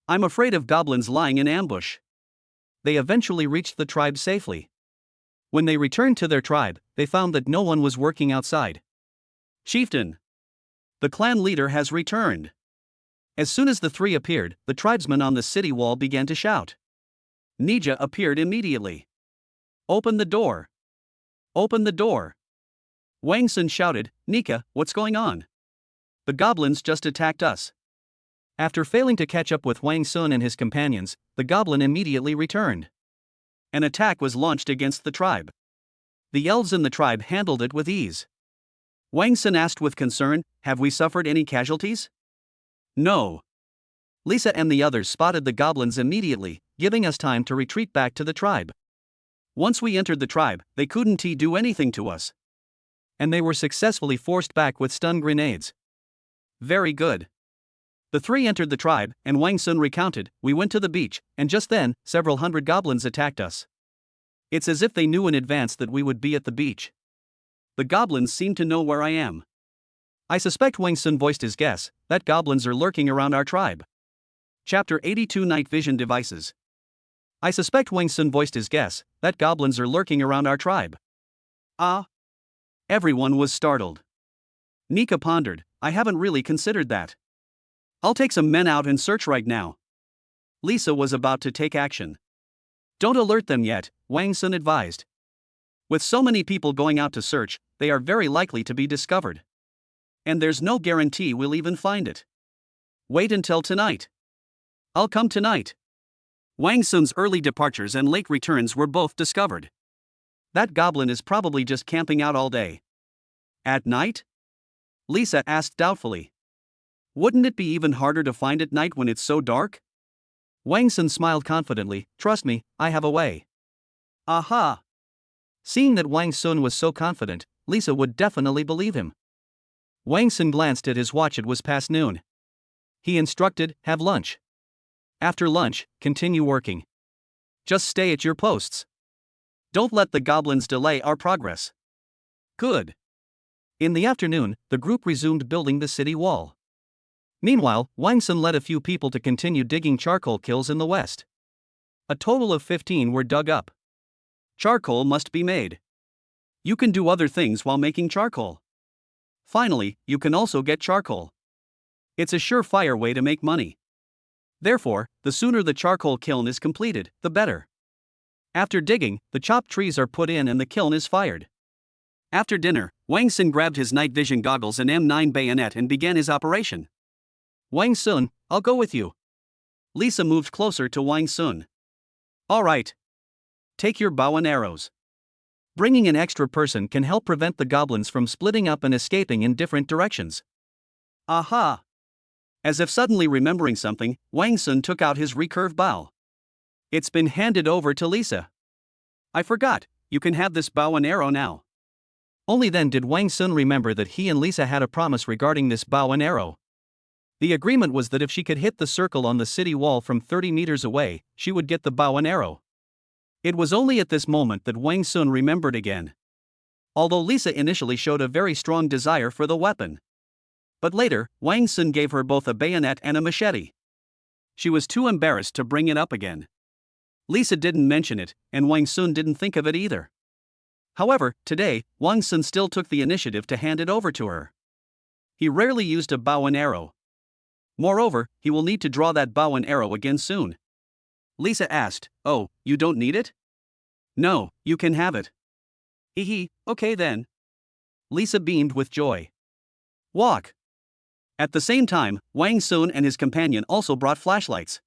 I'm afraid of goblins lying in ambush. They eventually reached the tribe safely. When they returned to their tribe, they found that no one was working outside. Chieftain! The clan leader has returned. As soon as the three appeared, the tribesmen on the city wall began to shout. Nija appeared immediately. Open the door! Open the door! Wang Sun shouted, Nika, what's going on? The goblins just attacked us. After failing to catch up with Wang Sun and his companions, the goblin immediately returned. An attack was launched against the tribe. The elves in the tribe handled it with ease. Wang Sun asked with concern, have we suffered any casualties? No. Lisa and the others spotted the goblins immediately, giving us time to retreat back to the tribe. Once we entered the tribe, they couldn't do anything to us. And they were successfully forced back with stun grenades. Very good. The three entered the tribe, and Wang Sun recounted, we went to the beach, and just then, several hundred goblins attacked us. It's as if they knew in advance that we would be at the beach. The goblins seem to know where I am. I suspect, Wang Sun voiced his guess, that goblins are lurking around our tribe. Chapter 82 Night Vision Devices. I suspect, Wang Sun voiced his guess, that goblins are lurking around our tribe. Ah? Everyone was startled. Nika pondered, I haven't really considered that. I'll take some men out and search right now. Lisa was about to take action. Don't alert them yet, Wang Sun advised. With so many people going out to search, they are very likely to be discovered. And there's no guarantee we'll even find it. Wait until tonight. I'll come tonight. Wang Sun's early departures and late returns were both discovered. That goblin is probably just camping out all day. At night? Lisa asked doubtfully. Wouldn't it be even harder to find at night when it's so dark? Wang Sun smiled confidently, trust me, I have a way. Aha! Seeing that Wang Sun was so confident, Lisa would definitely believe him. Wang Sun glanced at his watch, it was past noon. He instructed, have lunch. After lunch, continue working. Just stay at your posts. Don't let the goblins delay our progress. Good. In the afternoon, the group resumed building the city wall. Meanwhile, Wang Sun led a few people to continue digging charcoal kilns in the west. A total of 15 were dug up. Charcoal must be made. You can do other things while making charcoal. Finally, you can also get charcoal. It's a surefire way to make money. Therefore, the sooner the charcoal kiln is completed, the better. After digging, the chopped trees are put in and the kiln is fired. After dinner, Wang Sun grabbed his night vision goggles and M9 bayonet and began his operation. Wang Sun, I'll go with you. Lisa moved closer to Wang Sun. All right. Take your bow and arrows. Bringing an extra person can help prevent the goblins from splitting up and escaping in different directions. Aha! As if suddenly remembering something, Wang Sun took out his recurve bow. It's been handed over to Lisa. I forgot, you can have this bow and arrow now. Only then did Wang Sun remember that he and Lisa had a promise regarding this bow and arrow. The agreement was that if she could hit the circle on the city wall from 30 meters away, she would get the bow and arrow. It was only at this moment that Wang Sun remembered again. Although Lisa initially showed a very strong desire for the weapon. But later, Wang Sun gave her both a bayonet and a machete. She was too embarrassed to bring it up again. Lisa didn't mention it, and Wang Sun didn't think of it either. However, today, Wang Sun still took the initiative to hand it over to her. He rarely used a bow and arrow. Moreover, he will need to draw that bow and arrow again soon. Lisa asked, "Oh, you don't need it?" "No, you can have it." Okay then. Lisa beamed with joy. Walk. At the same time, Wang Sun and his companion also brought flashlights.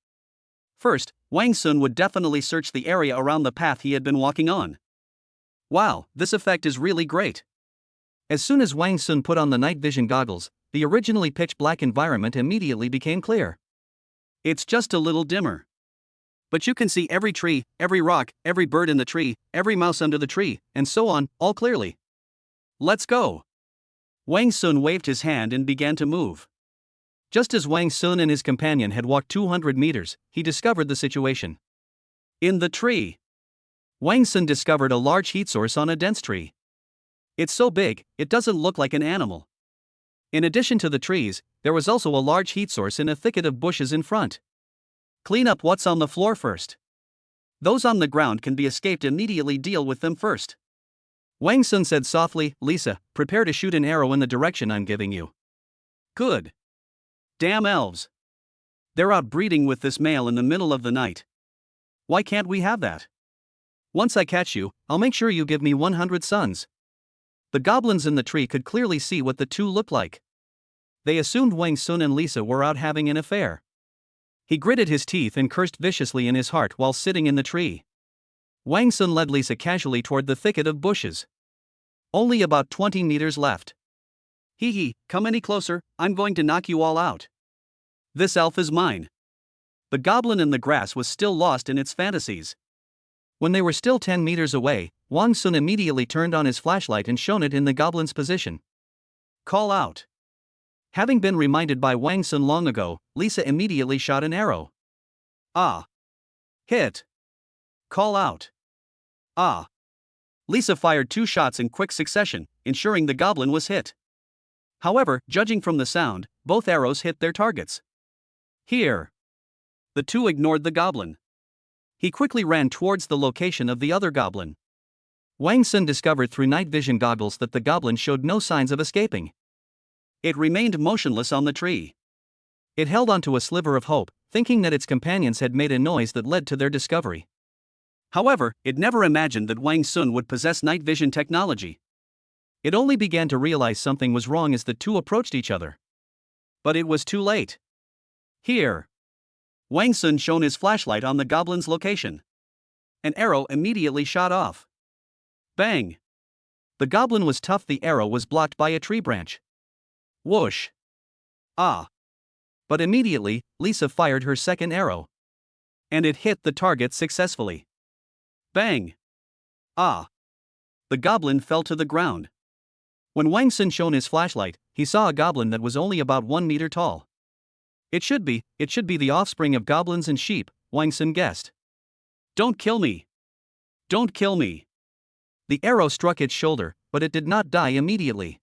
First, Wang Sun would definitely search the area around the path he had been walking on. Wow, this effect is really great. As soon as Wang Sun put on the night vision goggles, the originally pitch-black environment immediately became clear. It's just a little dimmer. But you can see every tree, every rock, every bird in the tree, every mouse under the tree, and so on, all clearly. Let's go. Wang Sun waved his hand and began to move. Just as Wang Sun and his companion had walked 200 meters, he discovered the situation. In the tree, Wang Sun discovered a large heat source on a dense tree. It's so big, it doesn't look like an animal. In addition to the trees, there was also a large heat source in a thicket of bushes in front. Clean up what's on the floor first. Those on the ground can be escaped immediately, deal with them first. Wang Sun said softly, Lisa, prepare to shoot an arrow in the direction I'm giving you. Good. Damn elves. They're out breeding with this male in the middle of the night. Why can't we have that? Once I catch you, I'll make sure you give me 100 sons. The goblins in the tree could clearly see what the two looked like. They assumed Wang Sun and Lisa were out having an affair. He gritted his teeth and cursed viciously in his heart while sitting in the tree. Wang Sun led Lisa casually toward the thicket of bushes. Only about 20 meters left. Come any closer, I'm going to knock you all out. This elf is mine. The goblin in the grass was still lost in its fantasies. When they were still 10 meters away, Wang Sun immediately turned on his flashlight and shone it in the goblin's position. Call out. Having been reminded by Wang Sun long ago, Lisa immediately shot an arrow. Ah. Hit. Call out. Ah. Lisa fired 2 shots in quick succession, ensuring the goblin was hit. However, judging from the sound, both arrows hit their targets. Here. The two ignored the goblin. He quickly ran towards the location of the other goblin. Wang Sun discovered through night vision goggles that the goblin showed no signs of escaping. It remained motionless on the tree. It held onto a sliver of hope, thinking that its companions had made a noise that led to their discovery. However, it never imagined that Wang Sun would possess night vision technology. It only began to realize something was wrong as the two approached each other. But it was too late. Here. Wang Sun shone his flashlight on the goblin's location. An arrow immediately shot off. Bang! The goblin was tough, the arrow was blocked by a tree branch. Whoosh! Ah! But immediately, Lisa fired her second arrow. And it hit the target successfully. Bang! Ah! The goblin fell to the ground. When Wang Sun shone his flashlight, he saw a goblin that was only about 1 meter tall. It should be the offspring of goblins and sheep, Wang Sun guessed. Don't kill me! Don't kill me! The arrow struck its shoulder, but it did not die immediately.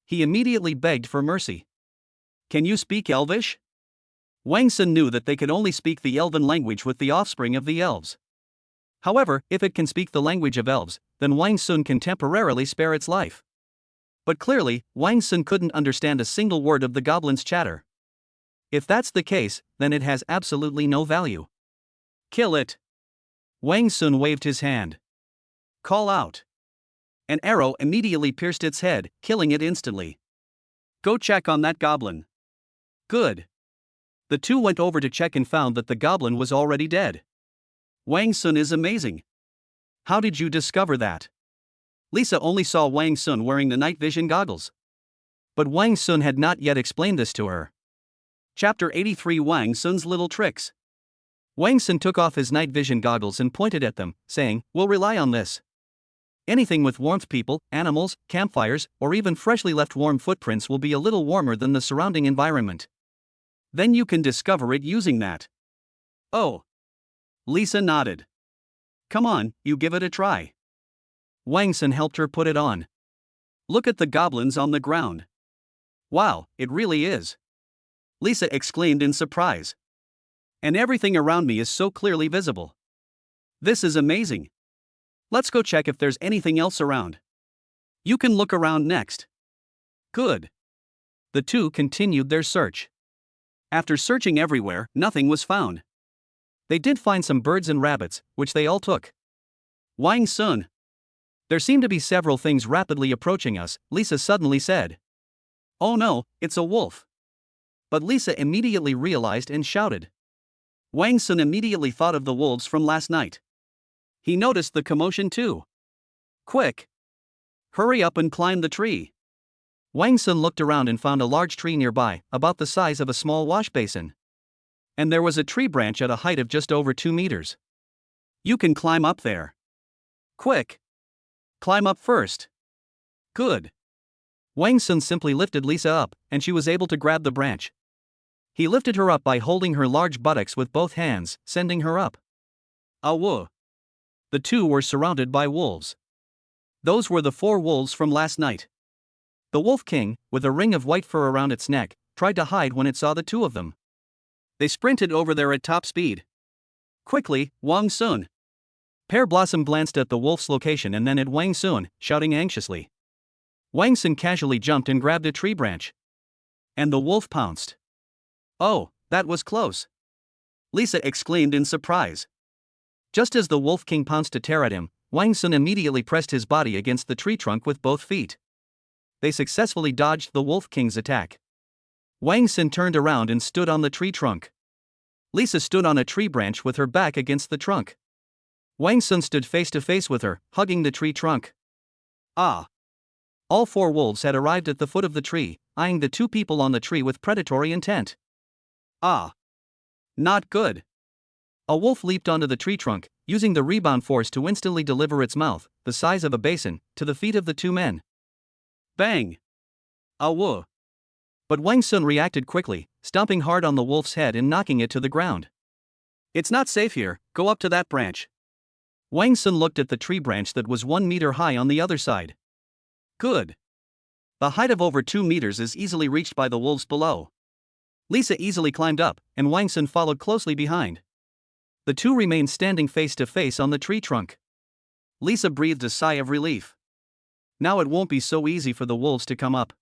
He immediately begged for mercy. Can you speak Elvish? Wang Sun knew that they could only speak the elven language with the offspring of the elves. However, if it can speak the language of elves, then Wang Sun can temporarily spare its life. But clearly, Wang Sun couldn't understand a single word of the goblin's chatter. If that's the case, then it has absolutely no value. Kill it! Wang Sun waved his hand. Call out. An arrow immediately pierced its head, killing it instantly. Go check on that goblin. Good. The two went over to check and found that the goblin was already dead. Wang Sun is amazing. How did you discover that? Lisa only saw Wang Sun wearing the night vision goggles. But Wang Sun had not yet explained this to her. Chapter 83 Wang Sun's Little Tricks. Wang Sun took off his night vision goggles and pointed at them, saying, "We'll rely on this. Anything with warmth, people, animals, campfires, or even freshly left warm footprints will be a little warmer than the surrounding environment. Then you can discover it using that." Oh. Lisa nodded. Come on, you give it a try. Wang Sun helped her put it on. Look at the goblins on the ground. Wow, it really is. Lisa exclaimed in surprise. And everything around me is so clearly visible. This is amazing. Let's go check if there's anything else around. You can look around next. Good. The two continued their search. After searching everywhere, nothing was found. They did find some birds and rabbits, which they all took. Wang Sun. There seem to be several things rapidly approaching us, Lisa suddenly said. Oh no, it's a wolf. But Lisa immediately realized and shouted. Wang Sun immediately thought of the wolves from last night. He noticed the commotion too. Quick! Hurry up and climb the tree. Wang Sun looked around and found a large tree nearby, about the size of a small wash basin. And there was a tree branch at a height of just over 2 meters. You can climb up there. Quick! Climb up first. Good. Wang Sun simply lifted Lisa up, and she was able to grab the branch. He lifted her up by holding her large buttocks with both hands, sending her up. Whoa. The two were surrounded by wolves. Those were the 4 wolves from last night. The Wolf King, with a ring of white fur around its neck, tried to hide when it saw the 2 of them. They sprinted over there at top speed. Quickly, Wang Sun. Pear Blossom glanced at the wolf's location and then at Wang Sun, shouting anxiously. Wang Sun casually jumped and grabbed a tree branch. And the wolf pounced. Oh, that was close. Lisa exclaimed in surprise. Just as the Wolf King pounced to tear at him, Wang Sun immediately pressed his body against the tree trunk with both feet. They successfully dodged the Wolf King's attack. Wang Sun turned around and stood on the tree trunk. Lisa stood on a tree branch with her back against the trunk. Wang Sun stood face to face with her, hugging the tree trunk. Ah! All 4 wolves had arrived at the foot of the tree, eyeing the 2 people on the tree with predatory intent. Ah! Not good. A wolf leaped onto the tree trunk, using the rebound force to instantly deliver its mouth, the size of a basin, to the feet of the 2 men. Bang! Whoa! But Wang Sun reacted quickly, stomping hard on the wolf's head and knocking it to the ground. It's not safe here, go up to that branch. Wang Sun looked at the tree branch that was 1 meter high on the other side. Good. The height of over 2 meters is easily reached by the wolves below. Lisa easily climbed up, and Wang Sun followed closely behind. The 2 remained standing face to face on the tree trunk. Lisa breathed a sigh of relief. Now it won't be so easy for the wolves to come up.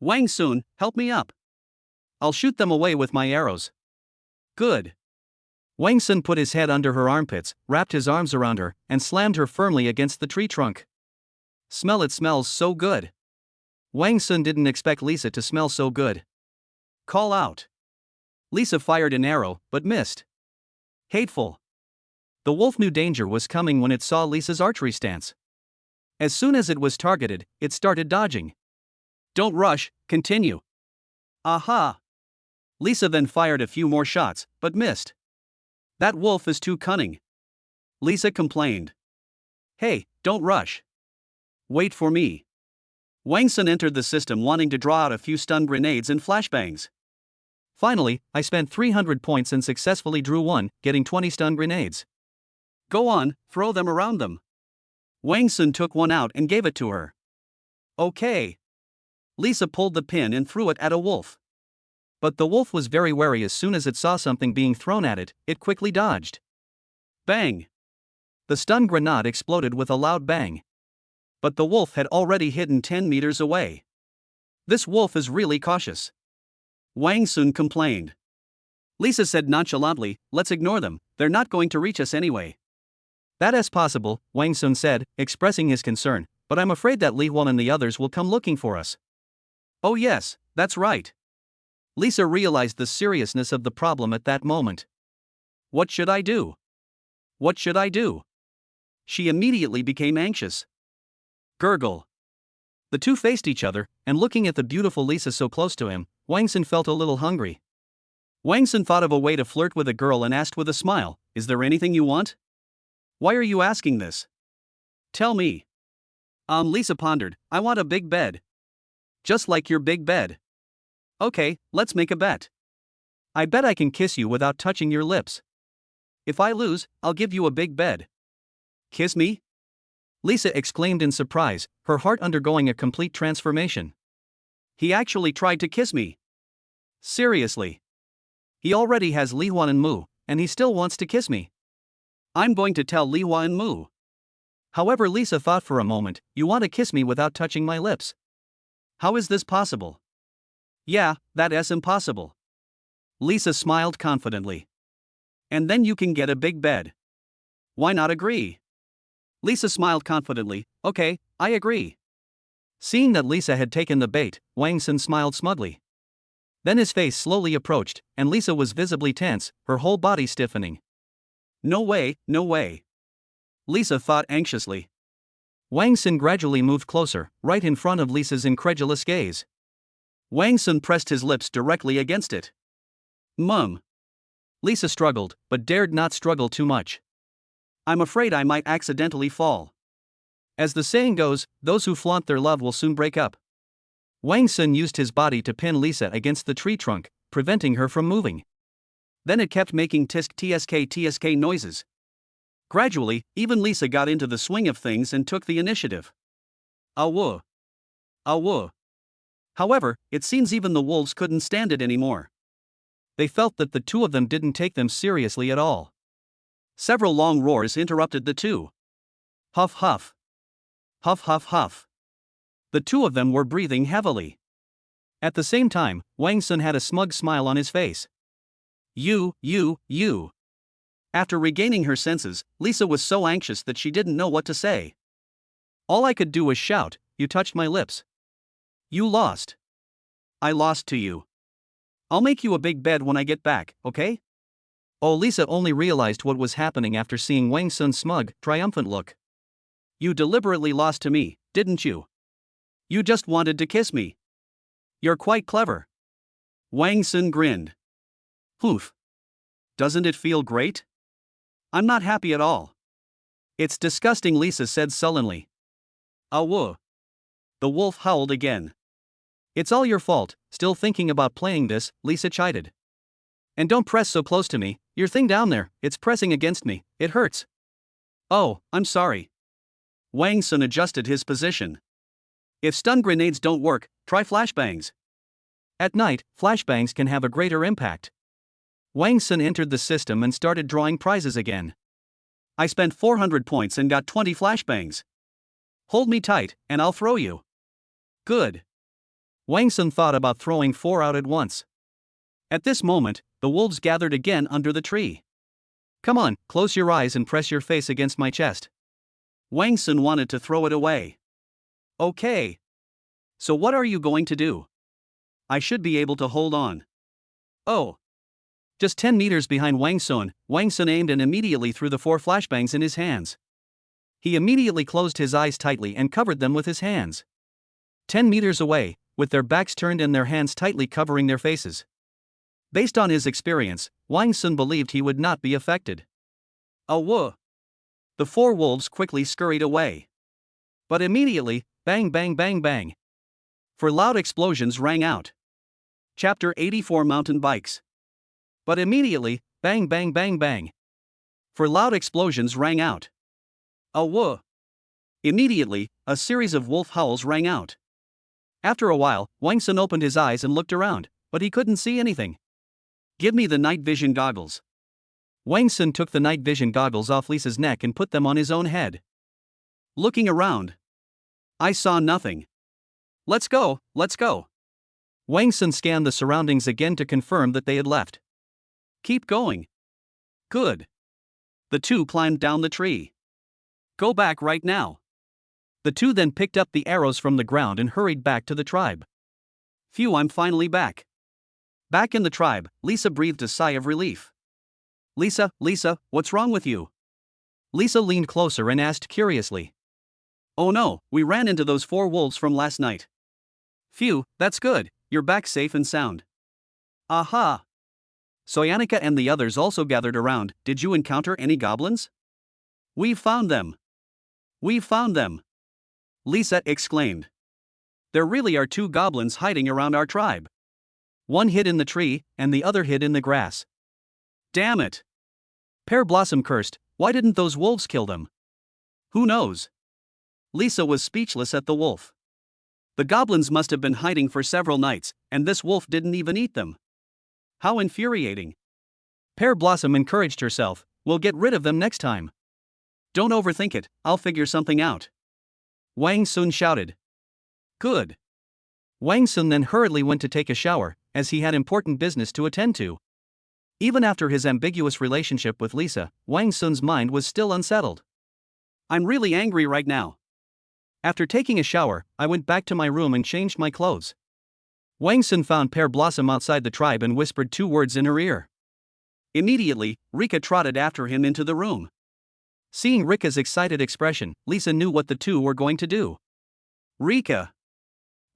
Wang Sun, help me up. I'll shoot them away with my arrows. Good. Wang Sun put his head under her armpits, wrapped his arms around her, and slammed her firmly against the tree trunk. Smell, it smells so good. Wang Sun didn't expect Lisa to smell so good. Call out. Lisa fired an arrow, but missed. Hateful. The wolf knew danger was coming when it saw Lisa's archery stance. As soon as it was targeted, it started dodging. Don't rush, continue. Aha! Lisa then fired a few more shots, but missed. That wolf is too cunning. Lisa complained. Hey, don't rush. Wait for me. Wang Sun entered the system wanting to draw out a few stun grenades and flashbangs. Finally, I spent 300 points and successfully drew one, getting 20 stun grenades. Go on, throw them around them. Wang Sun took one out and gave it to her. Okay. Lisa pulled the pin and threw it at a wolf. But the wolf was very wary. As soon as it saw something being thrown at it, it quickly dodged. Bang! The stun grenade exploded with a loud bang. But the wolf had already hidden 10 meters away. This wolf is really cautious. Wang Sun complained. Lisa said nonchalantly, let's ignore them, they're not going to reach us anyway. That's possible, Wang Sun said, expressing his concern, but I'm afraid that Li Huan and the others will come looking for us. Oh yes, that's right. Lisa realized the seriousness of the problem at that moment. What should I do? What should I do? She immediately became anxious. Gurgle. The two faced each other, and looking at the beautiful Lisa so close to him, Wang Sun felt a little hungry. Wang Sun thought of a way to flirt with a girl and asked with a smile, "Is there anything you want?" "Why are you asking this?" "Tell me." Lisa pondered, "I want a big bed. Just like your big bed." "Okay, let's make a bet. I bet I can kiss you without touching your lips. If I lose, I'll give you a big bed." "Kiss me?" Lisa exclaimed in surprise, her heart undergoing a complete transformation. He actually tried to kiss me. Seriously. He already has Li Huan and Mu, and he still wants to kiss me. I'm going to tell Li Huan and Mu. However, Lisa thought for a moment, "You want to kiss me without touching my lips? How is this possible?" "Yeah, that is impossible." Lisa smiled confidently. "And then you can get a big bed. Why not agree?" Lisa smiled confidently, "Okay, I agree." Seeing that Lisa had taken the bait, Wang Sun smiled smugly. Then his face slowly approached, and Lisa was visibly tense, her whole body stiffening. "No way, no way." Lisa thought anxiously. Wang Sun gradually moved closer, right in front of Lisa's incredulous gaze. Wang Sun pressed his lips directly against it. "Mum." Lisa struggled, but dared not struggle too much. "I'm afraid I might accidentally fall. As the saying goes, those who flaunt their love will soon break up." Wang Sun used his body to pin Lisa against the tree trunk, preventing her from moving. Then it kept making tsk noises. Gradually, even Lisa got into the swing of things and took the initiative. Awoo. Awoo. However, it seems even the wolves couldn't stand it anymore. They felt that the two of them didn't take them seriously at all. Several long roars interrupted the two. Huff huff. Huff huff huff. The two of them were breathing heavily. At the same time, Wang Sun had a smug smile on his face. You. After regaining her senses, Lisa was so anxious that she didn't know what to say. All I could do was shout, "You touched my lips. You lost. I lost to you. I'll make you a big bed when I get back, okay?" Oh, Lisa only realized what was happening after seeing Wang Sun's smug, triumphant look. "You deliberately lost to me, didn't you? You just wanted to kiss me. You're quite clever." Wang Sun grinned. "Oof. Doesn't it feel great? I'm not happy at all." "It's disgusting," Lisa said sullenly. "Awoo." The wolf howled again. "It's all your fault, still thinking about playing this," Lisa chided. "And don't press so close to me, your thing down there, it's pressing against me, it hurts." "Oh, I'm sorry." Wang Sun adjusted his position. "If stun grenades don't work, try flashbangs. At night, flashbangs can have a greater impact." Wang Sun entered the system and started drawing prizes again. "I spent 400 points and got 20 flashbangs. Hold me tight, and I'll throw you." "Good." Wang Sun thought about throwing 4 out at once. At this moment, the wolves gathered again under the tree. "Come on, close your eyes and press your face against my chest." Wang Sun wanted to throw it away. "Okay. So what are you going to do?" "I should be able to hold on." "Oh." Just 10 meters behind Wang Sun aimed and immediately threw the 4 flashbangs in his hands. He immediately closed his eyes tightly and covered them with his hands. 10 meters away, with their backs turned and their hands tightly covering their faces. Based on his experience, Wang Sun believed he would not be affected. Awoo! The 4 wolves quickly scurried away. But immediately, bang bang bang bang. 4 loud explosions rang out. Chapter 84 Mountain Bikes. But immediately, bang bang bang bang. 4 loud explosions rang out. Awoo! Immediately, a series of wolf howls rang out. After a while, Wang Sun opened his eyes and looked around, but he couldn't see anything. "Give me the night vision goggles." Wang Sun took the night vision goggles off Lisa's neck and put them on his own head. Looking around, "I saw nothing. Let's go, let's go." Wang Sun scanned the surroundings again to confirm that they had left. "Keep going." "Good." The two climbed down the tree. Go back right now. The two then picked up the arrows from the ground and hurried back to the tribe. Phew, I'm finally back. Back in the tribe, Lisa breathed a sigh of relief. Lisa, what's wrong with you? Lisa leaned closer and asked curiously. Oh no, we ran into those 4 wolves from last night. Phew, that's good, you're back safe and sound. Aha! Soyanika and the others also gathered around. Did you encounter any goblins? We've found them. We've found them. Lisa exclaimed. There really are 2 goblins hiding around our tribe. One hid in the tree, and the other hid in the grass. Damn it! Pear Blossom cursed. Why didn't those wolves kill them? Who knows? Lisa was speechless at the wolf. The goblins must have been hiding for several nights, and this wolf didn't even eat them. How infuriating. Pear Blossom encouraged herself. We'll get rid of them next time. Don't overthink it, I'll figure something out. Wang Sun shouted. Good. Wang Sun then hurriedly went to take a shower, as he had important business to attend to. Even after his ambiguous relationship with Lisa, Wang Sun's mind was still unsettled. I'm really angry right now. After taking a shower, I went back to my room and changed my clothes. Wang Sun found Pear Blossom outside the tribe and whispered 2 words in her ear. Immediately, Rika trotted after him into the room. Seeing Rika's excited expression, Lisa knew what the two were going to do. Rika.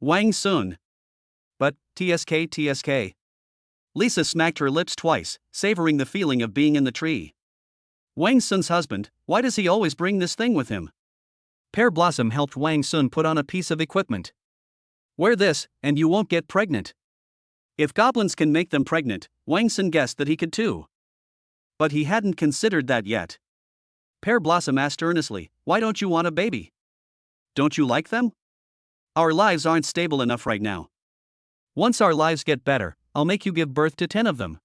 Wang Sun. But, TSK. Lisa smacked her lips twice, savoring the feeling of being in the tree. Wang Sun's husband, why does he always bring this thing with him? Pear Blossom helped Wang Sun put on a piece of equipment. Wear this, and you won't get pregnant. If goblins can make them pregnant, Wang Sun guessed that he could too. But he hadn't considered that yet. Pear Blossom asked earnestly, why don't you want a baby? Don't you like them? Our lives aren't stable enough right now. Once our lives get better, I'll make you give birth to 10 of them.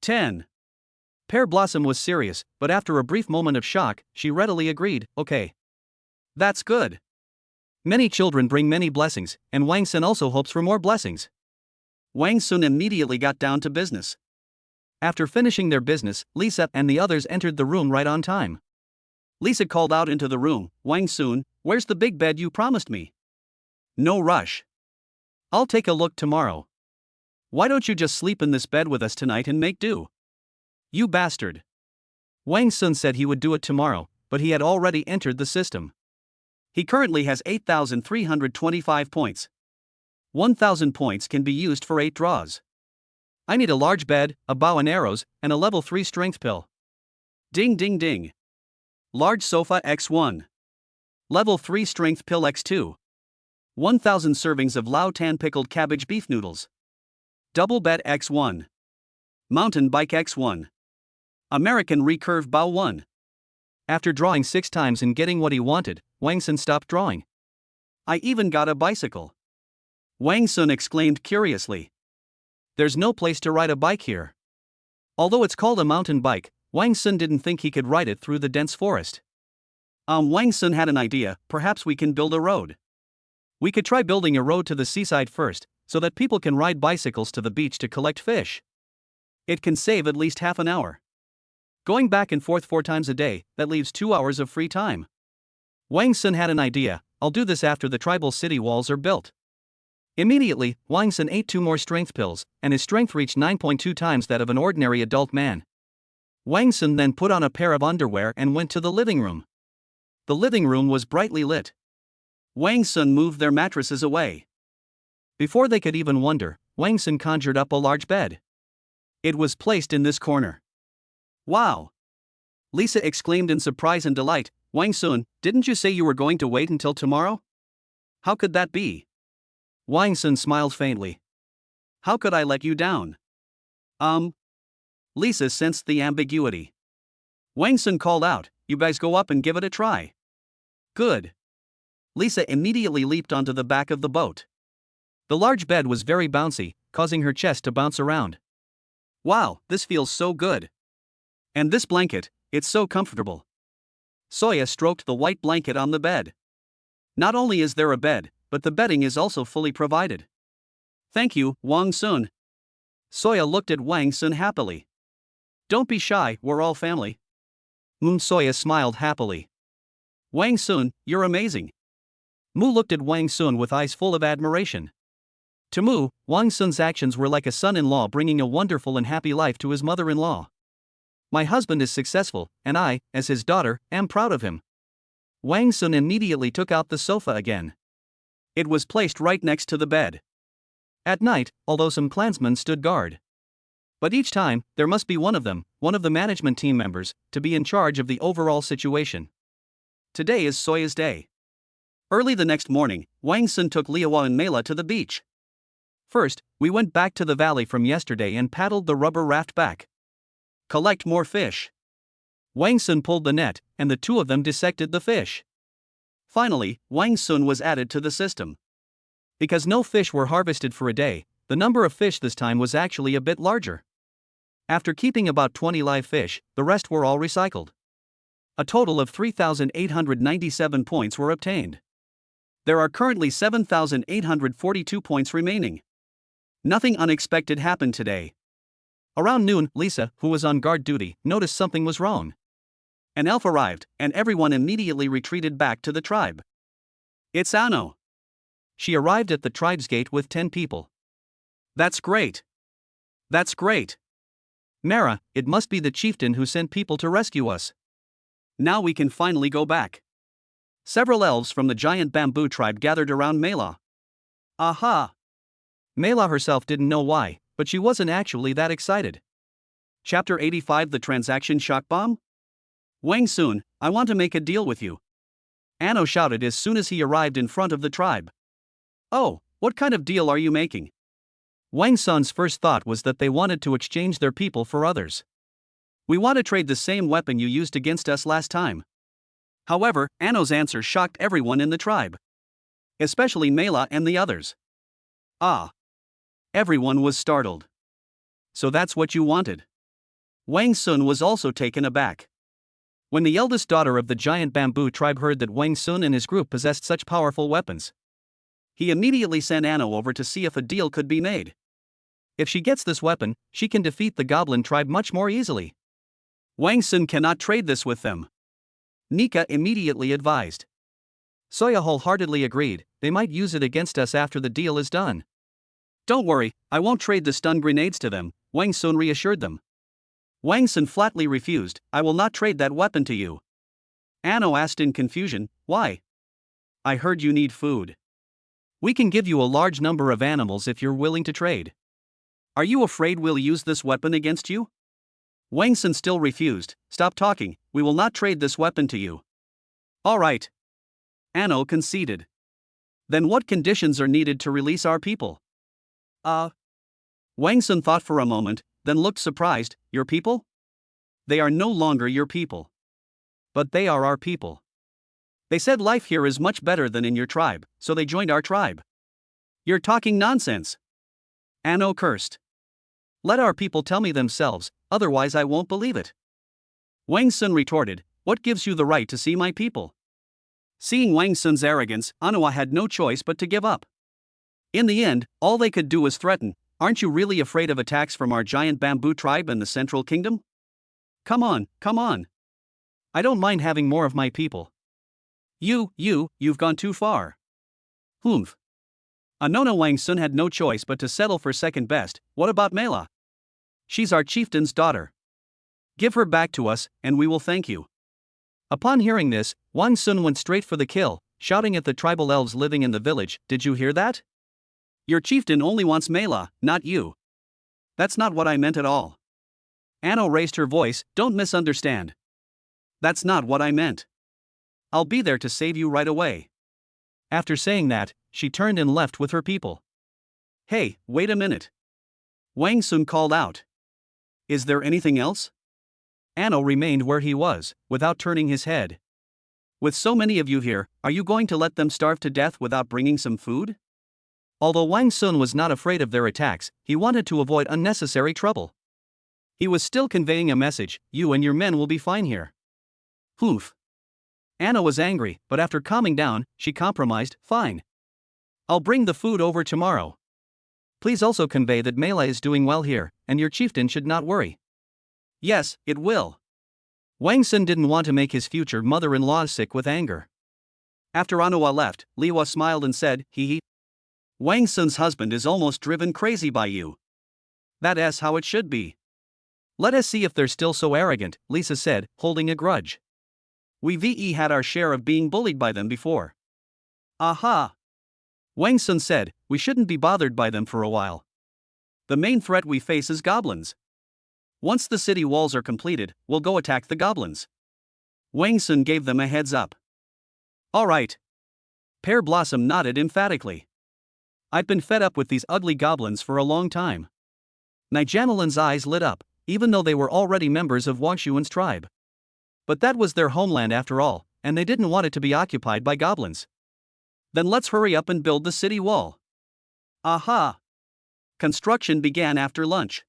10. Pear Blossom was serious, but after a brief moment of shock, she readily agreed, okay. That's good. Many children bring many blessings, and Wang Sun also hopes for more blessings. Wang Sun immediately got down to business. After finishing their business, Lisa and the others entered the room right on time. Lisa called out into the room, Wang Sun, where's the big bed you promised me? No rush. I'll take a look tomorrow. Why don't you just sleep in this bed with us tonight and make do? You bastard. Wang Sun said he would do it tomorrow, but he had already entered the system. He currently has 8,325 points. 1,000 points can be used for 8 draws. I need a large bed, a bow and arrows, and a level 3 strength pill. Ding ding ding. Large sofa X1. Level 3 strength pill X2. 1,000 servings of Lao Tan pickled cabbage beef noodles. Double bed X1. Mountain bike X1. American recurve bow 1. After drawing 6 times and getting what he wanted, Wang Sun stopped drawing. I even got a bicycle. Wang Sun exclaimed curiously. There's no place to ride a bike here. Although it's called a mountain bike, Wang Sun didn't think he could ride it through the dense forest. Wang Sun had an idea, perhaps we can build a road. We could try building a road to the seaside first, so that people can ride bicycles to the beach to collect fish. It can save at least half an hour. Going back and forth 4 times a day, that leaves 2 hours of free time. Wang Sun had an idea, I'll do this after the tribal city walls are built. Immediately, Wang Sun ate 2 more strength pills, and his strength reached 9.2 times that of an ordinary adult man. Wang Sun then put on a pair of underwear and went to the living room. The living room was brightly lit. Wang Sun moved their mattresses away. Before they could even wonder, Wang Sun conjured up a large bed. It was placed in this corner. Wow! Lisa exclaimed in surprise and delight, Wang Sun, didn't you say you were going to wait until tomorrow? How could that be? Wang Sun smiled faintly. How could I let you down? Lisa sensed the ambiguity. Wang Sun called out, you guys go up and give it a try. Good. Lisa immediately leaped onto the back of the boat. The large bed was very bouncy, causing her chest to bounce around. Wow, this feels so good. And this blanket, it's so comfortable. Soya stroked the white blanket on the bed. Not only is there a bed, but the bedding is also fully provided. Thank you, Wang Sun. Soya looked at Wang Sun happily. Don't be shy, we're all family. Soya smiled happily. Wang Sun, you're amazing. Mu looked at Wang Sun with eyes full of admiration. To Mu, Wang Sun's actions were like a son-in-law bringing a wonderful and happy life to his mother-in-law. My husband is successful, and I, as his daughter, am proud of him. Wang Sun immediately took out the sofa again. It was placed right next to the bed. At night, although some clansmen stood guard. But each time, there must be one of them, one of the management team members, to be in charge of the overall situation. Today is Soya's day. Early the next morning, Wang Sun took Liawa and Mela to the beach. First, we went back to the valley from yesterday and paddled the rubber raft back. Collect more fish. Wang Sun pulled the net, and the two of them dissected the fish. Finally, Wang Sun was added to the system. Because no fish were harvested for a day, the number of fish this time was actually a bit larger. After keeping about 20 live fish, the rest were all recycled. A total of 3,897 points were obtained. There are currently 7,842 points remaining. Nothing unexpected happened today. Around noon, Lisa, who was on guard duty, noticed something was wrong. An elf arrived, and everyone immediately retreated back to the tribe. It's Ano. She arrived at the tribe's gate with 10 people. That's great. That's great. Mara, it must be the chieftain who sent people to rescue us. Now we can finally go back. Several elves from the giant bamboo tribe gathered around Mela. Aha! Mela herself didn't know why, but she wasn't actually that excited. Chapter 85 The Transaction Shock Bomb? Wang Sun, I want to make a deal with you. Ano shouted as soon as he arrived in front of the tribe. Oh, what kind of deal are you making? Wang Sun's first thought was that they wanted to exchange their people for others. We want to trade the same weapon you used against us last time. However, Ano's answer shocked everyone in the tribe. Especially Mela and the others. Ah. Everyone was startled. So that's what you wanted. Wang Sun was also taken aback. When the eldest daughter of the giant bamboo tribe heard that Wang Sun and his group possessed such powerful weapons, he immediately sent Ano over to see if a deal could be made. If she gets this weapon, she can defeat the goblin tribe much more easily. Wang Sun cannot trade this with them. Nika immediately advised. Soya wholeheartedly agreed, they might use it against us after the deal is done. Don't worry, I won't trade the stun grenades to them, Wang Sun reassured them. Wang Sun flatly refused, I will not trade that weapon to you. Ano asked in confusion, why? I heard you need food. We can give you a large number of animals if you're willing to trade. Are you afraid we'll use this weapon against you? Wang Sun still refused, stop talking, we will not trade this weapon to you. Alright. Ano conceded. Then what conditions are needed to release our people? Wang Sun thought for a moment, then looked surprised, your people? They are no longer your people. But they are our people. They said life here is much better than in your tribe, so they joined our tribe. You're talking nonsense. Ano cursed. Let our people tell me themselves, otherwise I won't believe it. Wang Sun retorted, what gives you the right to see my people? Seeing Wang Sun's arrogance, Ano had no choice but to give up. In the end, all they could do was threaten, aren't you really afraid of attacks from our giant bamboo tribe and the Central Kingdom? Come on, come on. I don't mind having more of my people. You've gone too far. Humph. Anona Wang Sun had no choice but to settle for second best. What about Mela? She's our chieftain's daughter. Give her back to us, and we will thank you. Upon hearing this, Wang Sun went straight for the kill, shouting at the tribal elves living in the village, did you hear that? Your chieftain only wants Mela, not you. That's not what I meant at all. Ano raised her voice, don't misunderstand. That's not what I meant. I'll be there to save you right away. After saying that, she turned and left with her people. Hey, wait a minute. Wang Sun called out. Is there anything else? Ano remained where he was, without turning his head. With so many of you here, are you going to let them starve to death without bringing some food? Although Wang Sun was not afraid of their attacks, he wanted to avoid unnecessary trouble. He was still conveying a message, you and your men will be fine here. Humph. Anna was angry, but after calming down, she compromised, fine. I'll bring the food over tomorrow. Please also convey that Mela is doing well here, and your chieftain should not worry. Yes, it will. Wang Sun didn't want to make his future mother-in-law sick with anger. After Anua left, Liwa smiled and said, hee hee. Wang Sun's husband is almost driven crazy by you. That's how it should be. Let us see if they're still so arrogant, Lisa said, holding a grudge. We've had our share of being bullied by them before. Aha! Wang Sun said, we shouldn't be bothered by them for a while. The main threat we face is goblins. Once the city walls are completed, we'll go attack the goblins. Wang Sun gave them a heads up. Alright. Pear Blossom nodded emphatically. I've been fed up with these ugly goblins for a long time. Niganalin's eyes lit up, even though they were already members of Wangshuan's tribe. But that was their homeland after all, and they didn't want it to be occupied by goblins. Then let's hurry up and build the city wall. Aha! Construction began after lunch.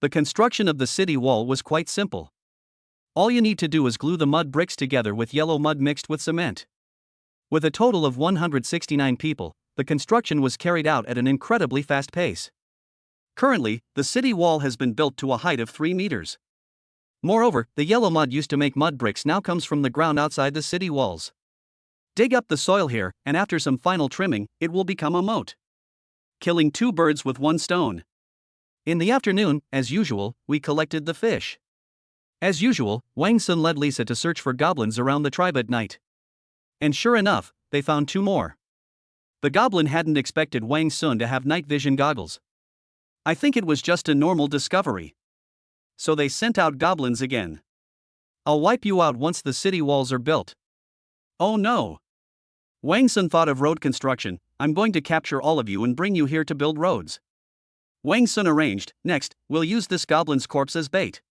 The construction of the city wall was quite simple. All you need to do is glue the mud bricks together with yellow mud mixed with cement. With a total of 169 people, the construction was carried out at an incredibly fast pace. Currently, the city wall has been built to a height of 3 meters. Moreover, the yellow mud used to make mud bricks now comes from the ground outside the city walls. Dig up the soil here, and after some final trimming, it will become a moat. Killing 2 birds with 1 stone. In the afternoon, as usual, we collected the fish. As usual, Wang Sun led Lisa to search for goblins around the tribe at night. And sure enough, they found 2 more. The goblin hadn't expected Wang Sun to have night vision goggles. I think it was just a normal discovery. So they sent out goblins again. I'll wipe you out once the city walls are built. Oh no! Wang Sun thought of road construction. I'm going to capture all of you and bring you here to build roads. Wang Sun arranged. Next, we'll use this goblin's corpse as bait.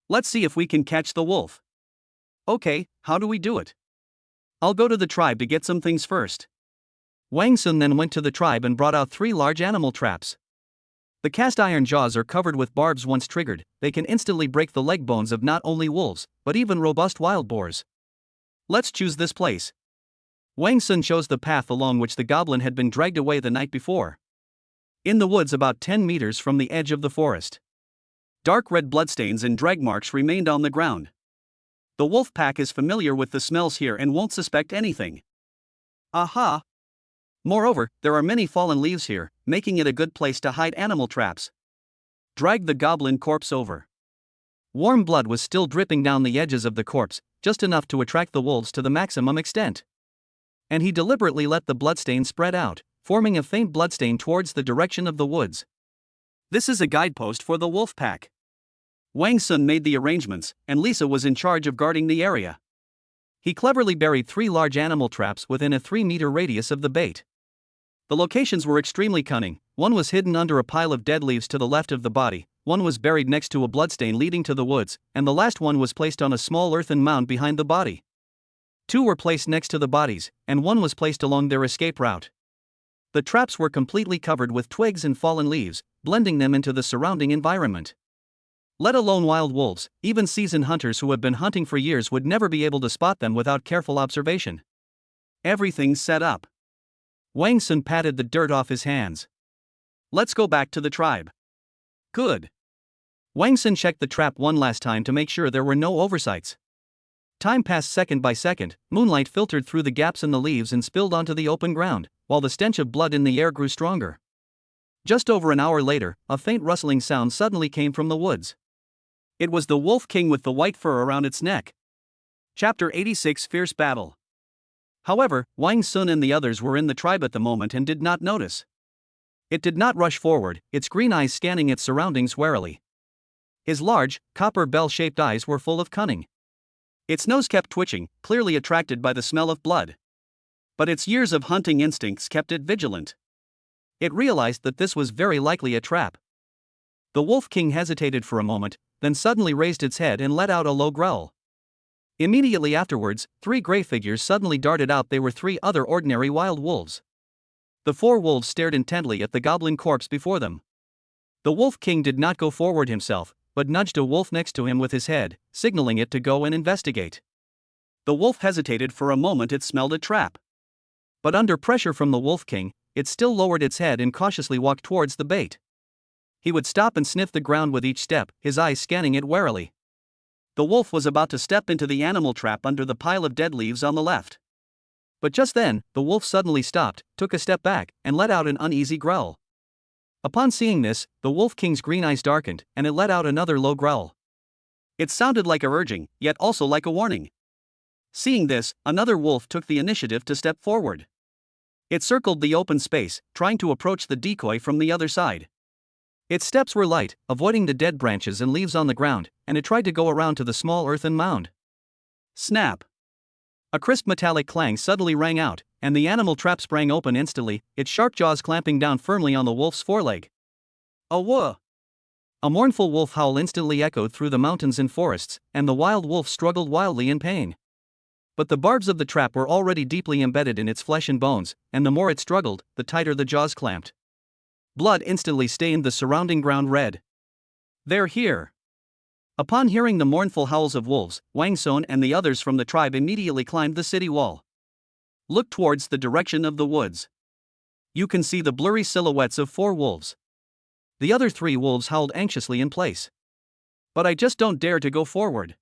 Let's see if we can catch the wolf. Okay, how do we do it? I'll go to the tribe to get some things first. Wang Sun then went to the tribe and brought out 3 large animal traps. The cast iron jaws are covered with barbs. Once triggered, they can instantly break the leg bones of not only wolves, but even robust wild boars. Let's choose this place. Wang Sun chose the path along which the goblin had been dragged away the night before. In the woods about 10 meters from the edge of the forest. Dark red bloodstains and drag marks remained on the ground. The wolf pack is familiar with the smells here and won't suspect anything. Aha! Moreover, there are many fallen leaves here, making it a good place to hide animal traps. Drag the goblin corpse over. Warm blood was still dripping down the edges of the corpse, just enough to attract the wolves to the maximum extent. And he deliberately let the bloodstain spread out, forming a faint bloodstain towards the direction of the woods. This is a guidepost for the wolf pack. Wang Sun made the arrangements, and Lisa was in charge of guarding the area. He cleverly buried 3 large animal traps within a 3-meter radius of the bait. The locations were extremely cunning. One was hidden under a pile of dead leaves to the left of the body, one was buried next to a bloodstain leading to the woods, and the last one was placed on a small earthen mound behind the body. 2 were placed next to the bodies, and 1 was placed along their escape route. The traps were completely covered with twigs and fallen leaves, blending them into the surrounding environment. Let alone wild wolves, even seasoned hunters who have been hunting for years would never be able to spot them without careful observation. Everything's set up. Wang Sun patted the dirt off his hands. Let's go back to the tribe. Good. Wang Sun checked the trap one last time to make sure there were no oversights. Time passed second by second, moonlight filtered through the gaps in the leaves and spilled onto the open ground, while the stench of blood in the air grew stronger. Just over an hour later, a faint rustling sound suddenly came from the woods. It was the Wolf King with the white fur around its neck. Chapter 86 Fierce Battle. However, Wang Sun and the others were in the tribe at the moment and did not notice. It did not rush forward, its green eyes scanning its surroundings warily. His large, copper bell-shaped eyes were full of cunning. Its nose kept twitching, clearly attracted by the smell of blood. But its years of hunting instincts kept it vigilant. It realized that this was very likely a trap. The Wolf King hesitated for a moment, then suddenly raised its head and let out a low growl. Immediately afterwards, 3 gray figures suddenly darted out. They were 3 other ordinary wild wolves. The 4 wolves stared intently at the goblin corpse before them. The Wolf King did not go forward himself, but nudged a wolf next to him with his head, signaling it to go and investigate. The wolf hesitated for a moment. It smelled a trap. But under pressure from the Wolf King, it still lowered its head and cautiously walked towards the bait. He would stop and sniff the ground with each step, his eyes scanning it warily. The wolf was about to step into the animal trap under the pile of dead leaves on the left. But just then, the wolf suddenly stopped, took a step back, and let out an uneasy growl. Upon seeing this, the Wolf King's green eyes darkened, and it let out another low growl. It sounded like a urging, yet also like a warning. Seeing this, another wolf took the initiative to step forward. It circled the open space, trying to approach the decoy from the other side. Its steps were light, avoiding the dead branches and leaves on the ground, and it tried to go around to the small earthen mound. Snap! A crisp metallic clang suddenly rang out, and the animal trap sprang open instantly, its sharp jaws clamping down firmly on the wolf's foreleg. A whoa! A mournful wolf howl instantly echoed through the mountains and forests, and the wild wolf struggled wildly in pain. But the barbs of the trap were already deeply embedded in its flesh and bones, and the more it struggled, the tighter the jaws clamped. Blood instantly stained the surrounding ground red. "They're here!" Upon hearing the mournful howls of wolves, Wang Sun and the others from the tribe immediately climbed the city wall. Look towards the direction of the woods. You can see the blurry silhouettes of 4 wolves. The other 3 wolves howled anxiously in place. But I just don't dare to go forward.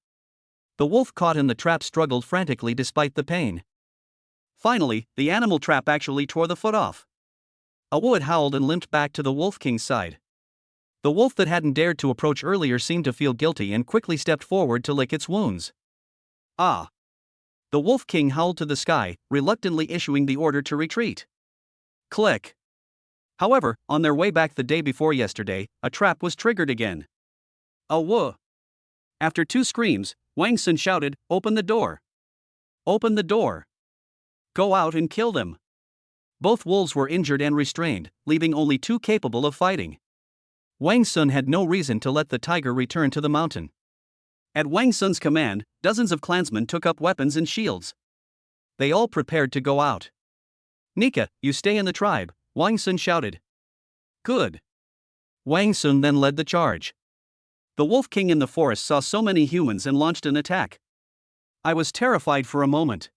The wolf caught in the trap struggled frantically despite the pain. Finally, the animal trap actually tore the foot off. A wood howled and limped back to the Wolf King's side. The wolf that hadn't dared to approach earlier seemed to feel guilty and quickly stepped forward to lick its wounds. Ah! The Wolf King howled to the sky, reluctantly issuing the order to retreat. Click! However, on their way back the day before yesterday, a trap was triggered again. A whoa! After 2 screams, Wang Sun shouted, "Open the door! Open the door! Go out and kill them!" Both wolves were injured and restrained, leaving only 2 capable of fighting. Wang Sun had no reason to let the tiger return to the mountain. At Wang Sun's command, dozens of clansmen took up weapons and shields. They all prepared to go out. "Nika, you stay in the tribe," Wang Sun shouted. "Good." Wang Sun then led the charge. The Wolf King in the forest saw so many humans and launched an attack. I was terrified for a moment.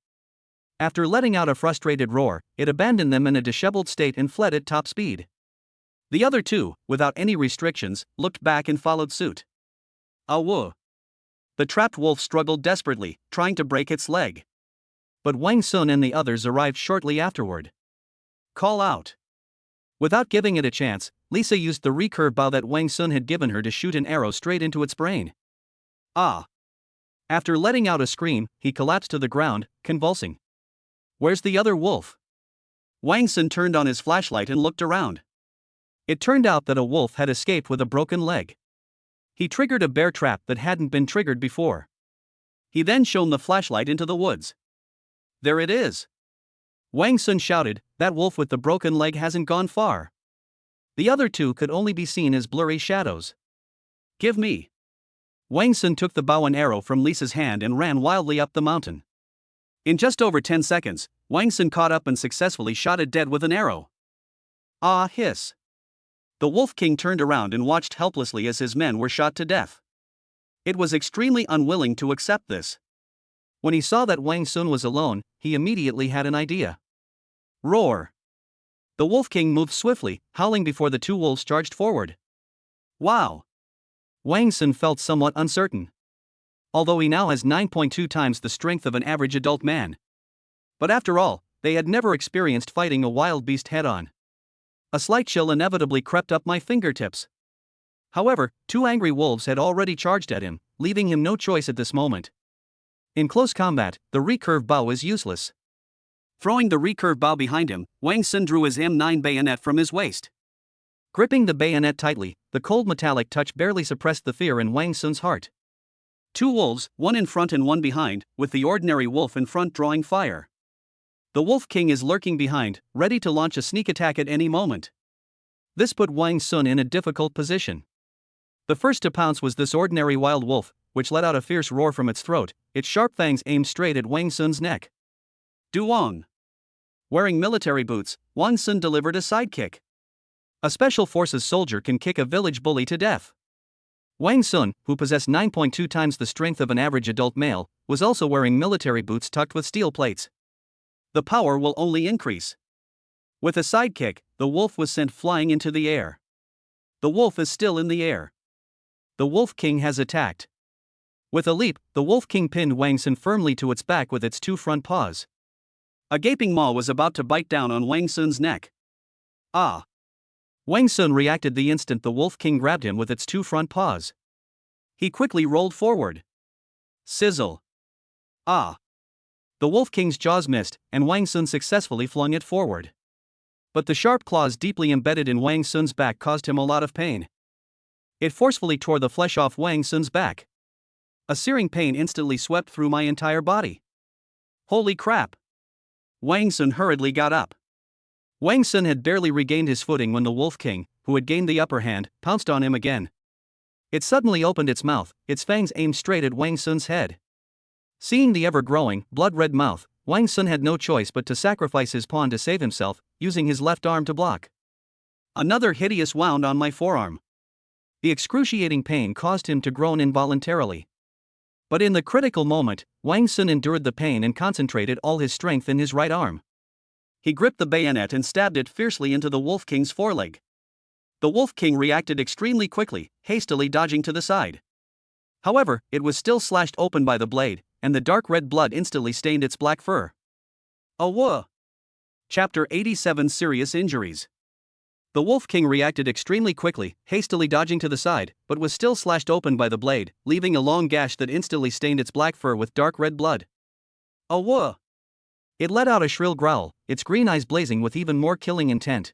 After letting out a frustrated roar, it abandoned them in a disheveled state and fled at top speed. The other 2, without any restrictions, looked back and followed suit. Ah whoa! The trapped wolf struggled desperately, trying to break its leg. But Wang Sun and the others arrived shortly afterward. Call out! Without giving it a chance, Lisa used the recurve bow that Wang Sun had given her to shoot an arrow straight into its brain. Ah! After letting out a scream, he collapsed to the ground, convulsing. Where's the other wolf? Wang Sun turned on his flashlight and looked around. It turned out that a wolf had escaped with a broken leg. He triggered a bear trap that hadn't been triggered before. He then shone the flashlight into the woods. There it is! Wang Sun shouted, "That wolf with the broken leg hasn't gone far." The other 2 could only be seen as blurry shadows. "Give me!" Wang Sun took the bow and arrow from Lisa's hand and ran wildly up the mountain. In just over 10 seconds, Wang Sun caught up and successfully shot it dead with an arrow. Ah hiss! The Wolf King turned around and watched helplessly as his men were shot to death. It was extremely unwilling to accept this. When he saw that Wang Sun was alone, he immediately had an idea. Roar! The Wolf King moved swiftly, howling before the 2 wolves charged forward. Wow! Wang Sun felt somewhat uncertain. Although he now has 9.2 times the strength of an average adult man. But after all, they had never experienced fighting a wild beast head-on. A slight chill inevitably crept up my fingertips. However, 2 angry wolves had already charged at him, leaving him no choice at this moment. In close combat, the recurve bow is useless. Throwing the recurve bow behind him, Wang Sun drew his M9 bayonet from his waist. Gripping the bayonet tightly, the cold metallic touch barely suppressed the fear in Wang Sun's heart. 2 wolves, one in front and one behind, with the ordinary wolf in front drawing fire. The Wolf King is lurking behind, ready to launch a sneak attack at any moment. This put Wang Sun in a difficult position. The first to pounce was this ordinary wild wolf, which let out a fierce roar from its throat, its sharp fangs aimed straight at Wang Sun's neck. Duong! Wearing military boots, Wang Sun delivered a sidekick. A special forces soldier can kick a village bully to death. Wang Sun, who possessed 9.2 times the strength of an average adult male, was also wearing military boots tucked with steel plates. The power will only increase. With a sidekick, the wolf was sent flying into the air. The wolf is still in the air. The Wolf King has attacked. With a leap, the Wolf King pinned Wang Sun firmly to its back with its two front paws. A gaping maw was about to bite down on Wang Sun's neck. Ah! Wang Sun reacted the instant the Wolf King grabbed him with its two front paws. He quickly rolled forward. Sizzle! Ah! The Wolf King's jaws missed, and Wang Sun successfully flung it forward. But the sharp claws deeply embedded in Wang Sun's back caused him a lot of pain. It forcefully tore the flesh off Wang Sun's back. A searing pain instantly swept through my entire body. Holy crap! Wang Sun hurriedly got up. Wang Sun had barely regained his footing when the Wolf King, who had gained the upper hand, pounced on him again. It suddenly opened its mouth, its fangs aimed straight at Wang Sun's head. Seeing the ever-growing, blood-red mouth, Wang Sun had no choice but to sacrifice his pawn to save himself, using his left arm to block. Another hideous wound on my forearm. The excruciating pain caused him to groan involuntarily. But in the critical moment, Wang Sun endured the pain and concentrated all his strength in his right arm. He gripped the bayonet and stabbed it fiercely into the Wolf King's foreleg. The Wolf King reacted extremely quickly, hastily dodging to the side. However, it was still slashed open by the blade, and the dark red blood instantly stained its black fur. Awah! Chapter 87 Serious Injuries. The Wolf King reacted extremely quickly, hastily dodging to the side, but was still slashed open by the blade, leaving a long gash that instantly stained its black fur with dark red blood. Awah! It let out a shrill growl, its green eyes blazing with even more killing intent.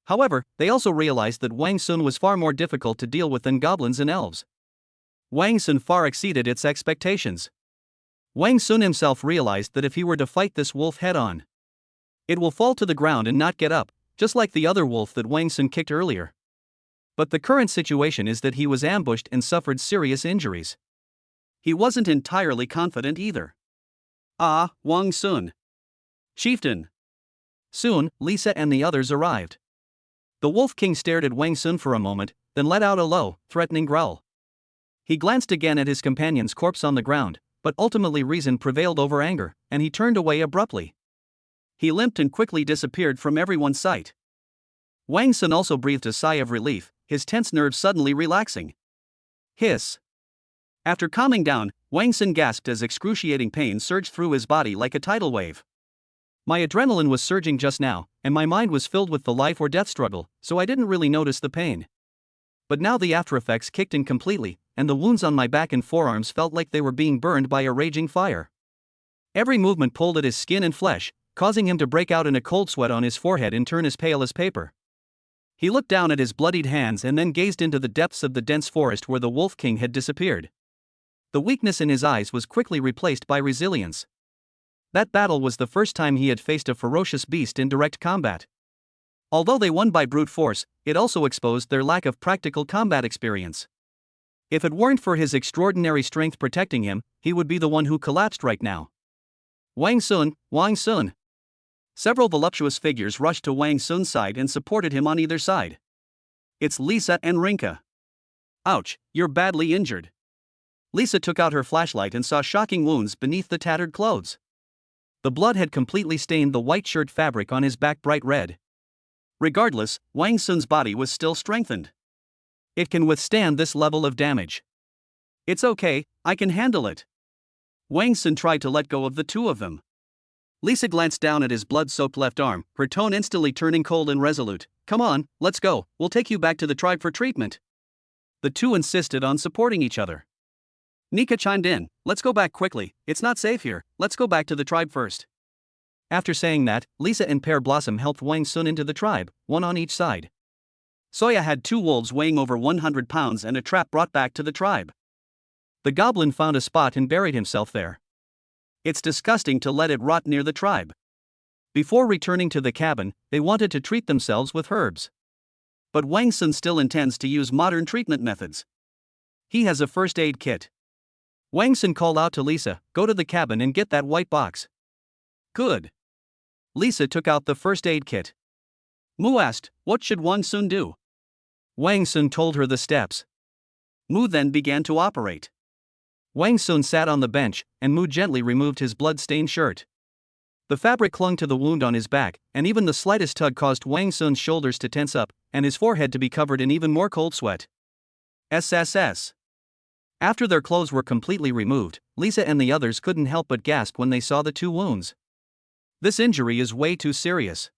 However, they also realized that Wang Sun was far more difficult to deal with than goblins and elves. Wang Sun far exceeded its expectations. Wang Sun himself realized that if he were to fight this wolf head-on, it will fall to the ground and not get up, just like the other wolf that Wang Sun kicked earlier. But the current situation is that he was ambushed and suffered serious injuries. He wasn't entirely confident either. Ah, Wang Sun. Chieftain. Soon, Lisa and the others arrived. The Wolf King stared at Wang Sun for a moment, then let out a low, threatening growl. He glanced again at his companion's corpse on the ground, but ultimately reason prevailed over anger, and he turned away abruptly. He limped and quickly disappeared from everyone's sight. Wang Sun also breathed a sigh of relief, his tense nerves suddenly relaxing. Hiss. After calming down, Wang Sun gasped as excruciating pain surged through his body like a tidal wave. My adrenaline was surging just now, and my mind was filled with the life or death struggle, so I didn't really notice the pain. But now the aftereffects kicked in completely, and the wounds on my back and forearms felt like they were being burned by a raging fire. Every movement pulled at his skin and flesh, causing him to break out in a cold sweat on his forehead and turn as pale as paper. He looked down at his bloodied hands and then gazed into the depths of the dense forest where the Wolf King had disappeared. The weakness in his eyes was quickly replaced by resilience. That battle was the first time he had faced a ferocious beast in direct combat. Although they won by brute force, it also exposed their lack of practical combat experience. If it weren't for his extraordinary strength protecting him, he would be the one who collapsed right now. Wang Sun, Wang Sun. Several voluptuous figures rushed to Wang Sun's side and supported him on either side. It's Lisa and Rinka. Ouch, you're badly injured. Lisa took out her flashlight and saw shocking wounds beneath the tattered clothes. The blood had completely stained the white shirt fabric on his back bright red. Regardless, Wang Sun's body was still strengthened. It can withstand this level of damage. It's okay, I can handle it. Wang Sun tried to let go of the two of them. Lisa glanced down at his blood-soaked left arm, her tone instantly turning cold and resolute. Come on, let's go, we'll take you back to the tribe for treatment. The two insisted on supporting each other. Nika chimed in, let's go back quickly, it's not safe here, let's go back to the tribe first. After saying that, Lisa and Pear Blossom helped Wang Sun into the tribe, one on each side. Soya had two wolves weighing over 100 pounds and a trap brought back to the tribe. The goblin found a spot and buried himself there. It's disgusting to let it rot near the tribe. Before returning to the cabin, they wanted to treat themselves with herbs. But Wang Sun still intends to use modern treatment methods. He has a first aid kit. Wang Sun called out to Lisa, go to the cabin and get that white box. Good. Lisa took out the first aid kit. Mu asked, what should Wang Sun do? Wang Sun told her the steps. Mu then began to operate. Wang Sun sat on the bench, and Mu gently removed his blood-stained shirt. The fabric clung to the wound on his back, and even the slightest tug caused Wang Sun's shoulders to tense up, and his forehead to be covered in even more cold sweat. SSS. After their clothes were completely removed, Lisa and the others couldn't help but gasp when they saw the two wounds. This injury is way too serious.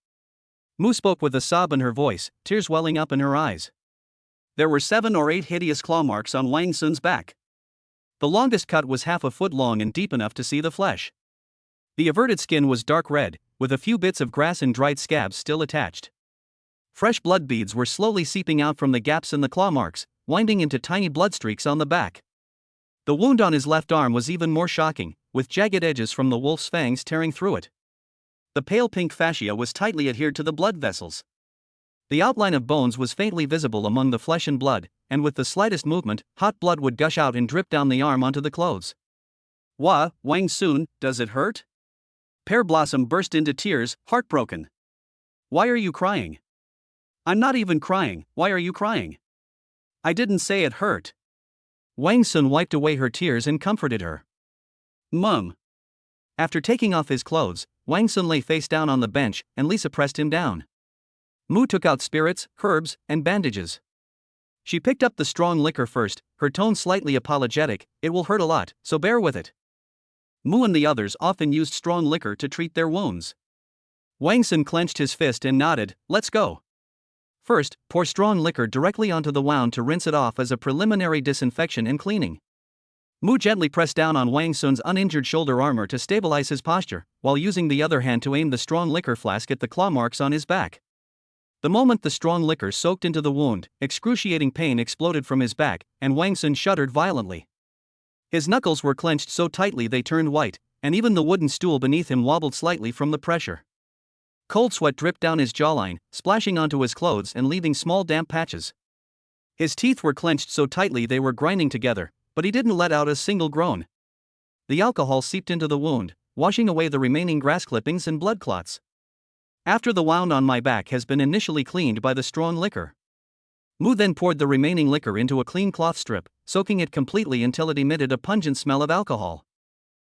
Mu spoke with a sob in her voice, tears welling up in her eyes. There were 7 or 8 hideous claw marks on Wang Sun's back. The longest cut was half a foot long and deep enough to see the flesh. The averted skin was dark red, with a few bits of grass and dried scabs still attached. Fresh blood beads were slowly seeping out from the gaps in the claw marks, winding into tiny blood streaks on the back. The wound on his left arm was even more shocking, with jagged edges from the wolf's fangs tearing through it. The pale pink fascia was tightly adhered to the blood vessels. The outline of bones was faintly visible among the flesh and blood, and with the slightest movement, hot blood would gush out and drip down the arm onto the clothes. Wang Sun, does it hurt? Pear Blossom burst into tears, heartbroken. Why are you crying? I'm not even crying, why are you crying? I didn't say it hurt. Wang Sun wiped away her tears and comforted her. Mum. After taking off his clothes, Wang Sun lay face down on the bench and Lisa pressed him down. Mu took out spirits, herbs, and bandages. She picked up the strong liquor first, her tone slightly apologetic. It will hurt a lot, so bear with it. Mu and the others often used strong liquor to treat their wounds. Wang Sun clenched his fist and nodded, let's go. First, pour strong liquor directly onto the wound to rinse it off as a preliminary disinfection and cleaning. Mu gently pressed down on Wang Sun's uninjured shoulder armor to stabilize his posture, while using the other hand to aim the strong liquor flask at the claw marks on his back. The moment the strong liquor soaked into the wound, excruciating pain exploded from his back, and Wang Sun shuddered violently. His knuckles were clenched so tightly they turned white, and even the wooden stool beneath him wobbled slightly from the pressure. Cold sweat dripped down his jawline, splashing onto his clothes and leaving small damp patches. His teeth were clenched so tightly they were grinding together, but he didn't let out a single groan. The alcohol seeped into the wound, washing away the remaining grass clippings and blood clots. After the wound on my back has been initially cleaned by the strong liquor. Mu then poured the remaining liquor into a clean cloth strip, soaking it completely until it emitted a pungent smell of alcohol.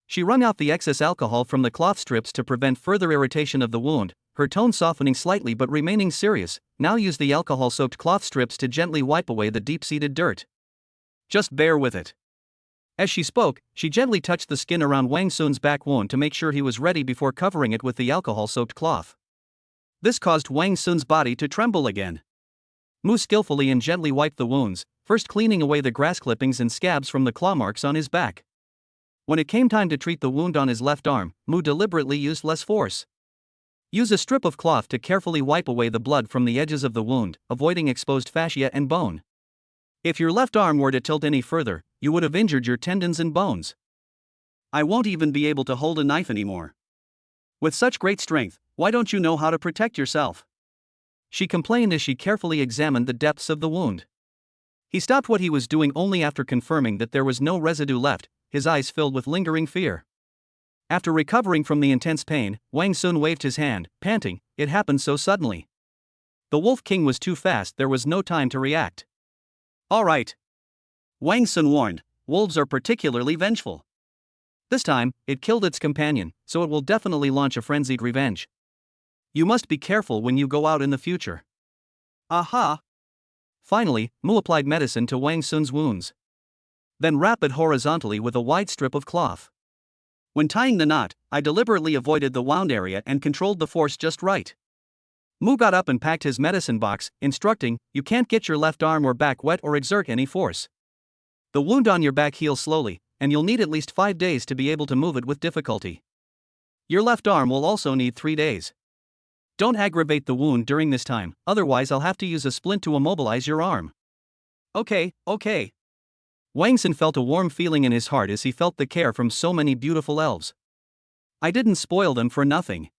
She wrung out the excess alcohol from the cloth strips to prevent further irritation of the wound, her tone softening slightly but remaining serious. Now use the alcohol-soaked cloth strips to gently wipe away the deep-seated dirt. Just bear with it. As she spoke, she gently touched the skin around Wang Sun's back wound to make sure he was ready before covering it with the alcohol-soaked cloth. This caused Wang Sun's body to tremble again. Mu skillfully and gently wiped the wounds, first cleaning away the grass clippings and scabs from the claw marks on his back. When it came time to treat the wound on his left arm, Mu deliberately used less force. Use a strip of cloth to carefully wipe away the blood from the edges of the wound, avoiding exposed fascia and bone. If your left arm were to tilt any further, you would have injured your tendons and bones. I won't even be able to hold a knife anymore. With such great strength, why don't you know how to protect yourself? She complained as she carefully examined the depths of the wound. He stopped what he was doing only after confirming that there was no residue left, his eyes filled with lingering fear. After recovering from the intense pain, Wang Sun waved his hand, panting, it happened so suddenly. The Wolf King was too fast, there was no time to react. All right. Wang Sun warned, wolves are particularly vengeful. This time, it killed its companion, so it will definitely launch a frenzied revenge. You must be careful when you go out in the future. Aha! Finally, Mu applied medicine to Wang Sun's wounds. Then wrap it horizontally with a wide strip of cloth. When tying the knot, I deliberately avoided the wound area and controlled the force just right. Mu got up and packed his medicine box, instructing, you can't get your left arm or back wet or exert any force. The wound on your back heals slowly, and you'll need at least 5 days to be able to move it with difficulty. Your left arm will also need 3 days. Don't aggravate the wound during this time, otherwise I'll have to use a splint to immobilize your arm. Okay. Wang Sun felt a warm feeling in his heart as he felt the care from so many beautiful elves. I didn't spoil them for nothing.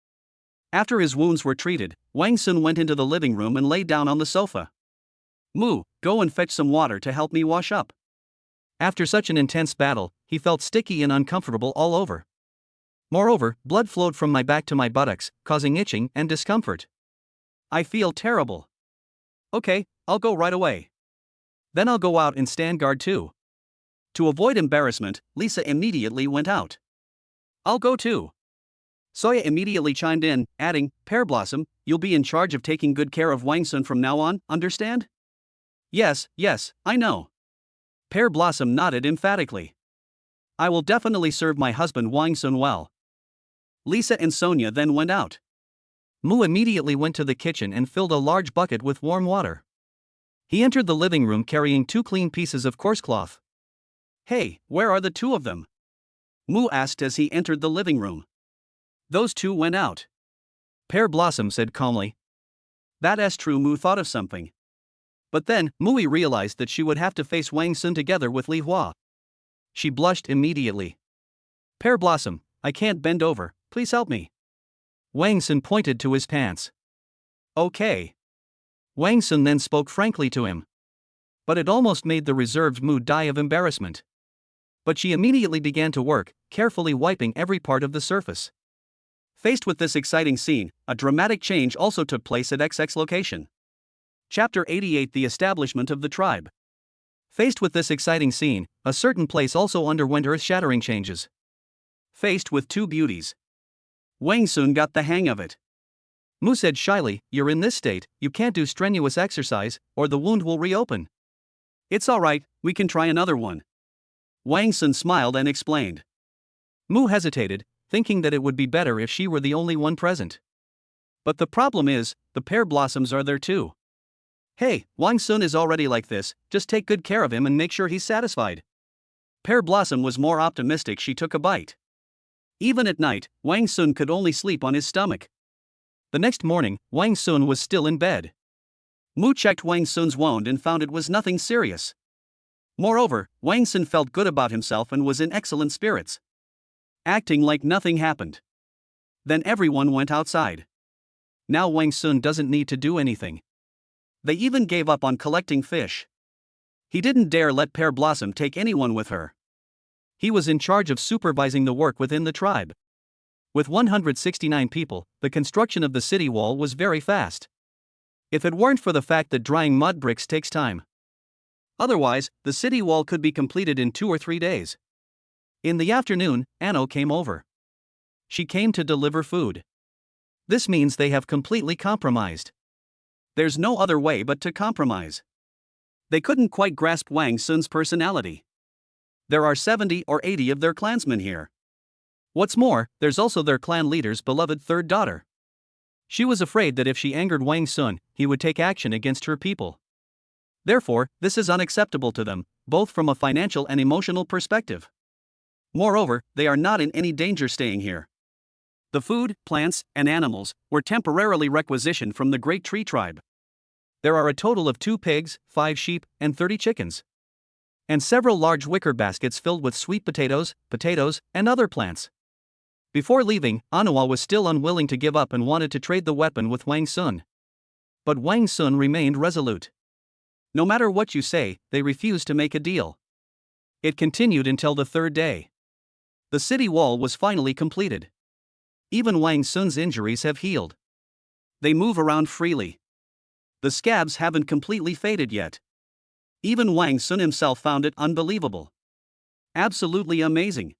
After his wounds were treated, Wang Sun went into the living room and lay down on the sofa. Mu, go and fetch some water to help me wash up. After such an intense battle, he felt sticky and uncomfortable all over. Moreover, blood flowed from my back to my buttocks, causing itching and discomfort. I feel terrible. Okay, I'll go right away. Then I'll go out and stand guard too. To avoid embarrassment, Lisa immediately went out. I'll go too. Soya immediately chimed in, adding, Pear Blossom, you'll be in charge of taking good care of Wang Sun from now on, understand? Yes, I know. Pear Blossom nodded emphatically. I will definitely serve my husband Wang Sun well. Lisa and Sonia then went out. Mu immediately went to the kitchen and filled a large bucket with warm water. He entered the living room carrying 2 clean pieces of coarse cloth. Hey, where are the 2 of them? Mu asked as he entered the living room. Those 2 went out. Pear Blossom said calmly. That's true. Mu thought of something. But then, Mui realized that she would have to face Wang Sun together with Li Hua. She blushed immediately. Pear Blossom, I can't bend over, please help me. Wang Sun pointed to his pants. Okay. Wang Sun then spoke frankly to him. But it almost made the reserved Mu die of embarrassment. But she immediately began to work, carefully wiping every part of the surface. Faced with this exciting scene, a dramatic change also took place at XX location. Chapter 88: The Establishment of the Tribe. Faced with this exciting scene, a certain place also underwent earth-shattering changes. Faced with 2 beauties. Wang Sun got the hang of it. Mu said shyly, you're in this state, you can't do strenuous exercise, or the wound will reopen. It's alright, we can try another one. Wang Sun smiled and explained. Mu hesitated, thinking that it would be better if she were the only one present. But the problem is, the Pear Blossoms are there too. Hey, Wang Sun is already like this, just take good care of him and make sure he's satisfied. Pear Blossom was more optimistic. She took a bite. Even at night, Wang Sun could only sleep on his stomach. The next morning, Wang Sun was still in bed. Mu checked Wang Sun's wound and found it was nothing serious. Moreover, Wang Sun felt good about himself and was in excellent spirits, acting like nothing happened. Then everyone went outside. Now Wang Sun doesn't need to do anything. They even gave up on collecting fish. He didn't dare let Pear Blossom take anyone with her. He was in charge of supervising the work within the tribe. With 169 people, the construction of the city wall was very fast. If it weren't for the fact that drying mud bricks takes time. Otherwise, the city wall could be completed in 2 or 3 days. In the afternoon, Anno came over. She came to deliver food. This means they have completely compromised. There's no other way but to compromise. They couldn't quite grasp Wang Sun's personality. There are 70 or 80 of their clansmen here. What's more, there's also their clan leader's beloved 3rd daughter. She was afraid that if she angered Wang Sun, he would take action against her people. Therefore, this is unacceptable to them, both from a financial and emotional perspective. Moreover, they are not in any danger staying here. The food, plants, and animals were temporarily requisitioned from the Great Tree Tribe. There are a total of 2 pigs, 5 sheep, and 30 chickens. And several large wicker baskets filled with sweet potatoes, and other plants. Before leaving, Anua was still unwilling to give up and wanted to trade the weapon with Wang Sun. But Wang Sun remained resolute. No matter what you say, they refused to make a deal. It continued until the 3rd day. The city wall was finally completed. Even Wang Sun's injuries have healed. They move around freely. The scabs haven't completely faded yet. Even Wang Sun himself found it unbelievable. Absolutely amazing.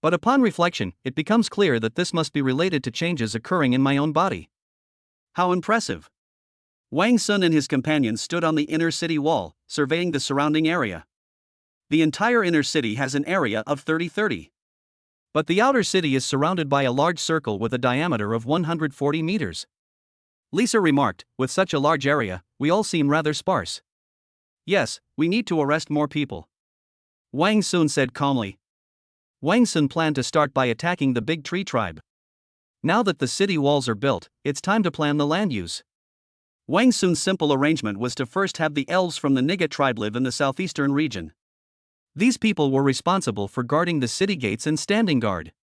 But upon reflection, it becomes clear that this must be related to changes occurring in my own body. How impressive. Wang Sun and his companions stood on the inner city wall, surveying the surrounding area. The entire inner city has an area of 30-30. But the outer city is surrounded by a large circle with a diameter of 140 meters. Lisa remarked, with such a large area, we all seem rather sparse. Yes, we need to arrest more people. Wang Sun said calmly. Wang Sun planned to start by attacking the Big Tree Tribe. Now that the city walls are built, it's time to plan the land use. Wang Sun's simple arrangement was to first have the elves from the Niga tribe live in the southeastern region. These people were responsible for guarding the city gates and standing guard.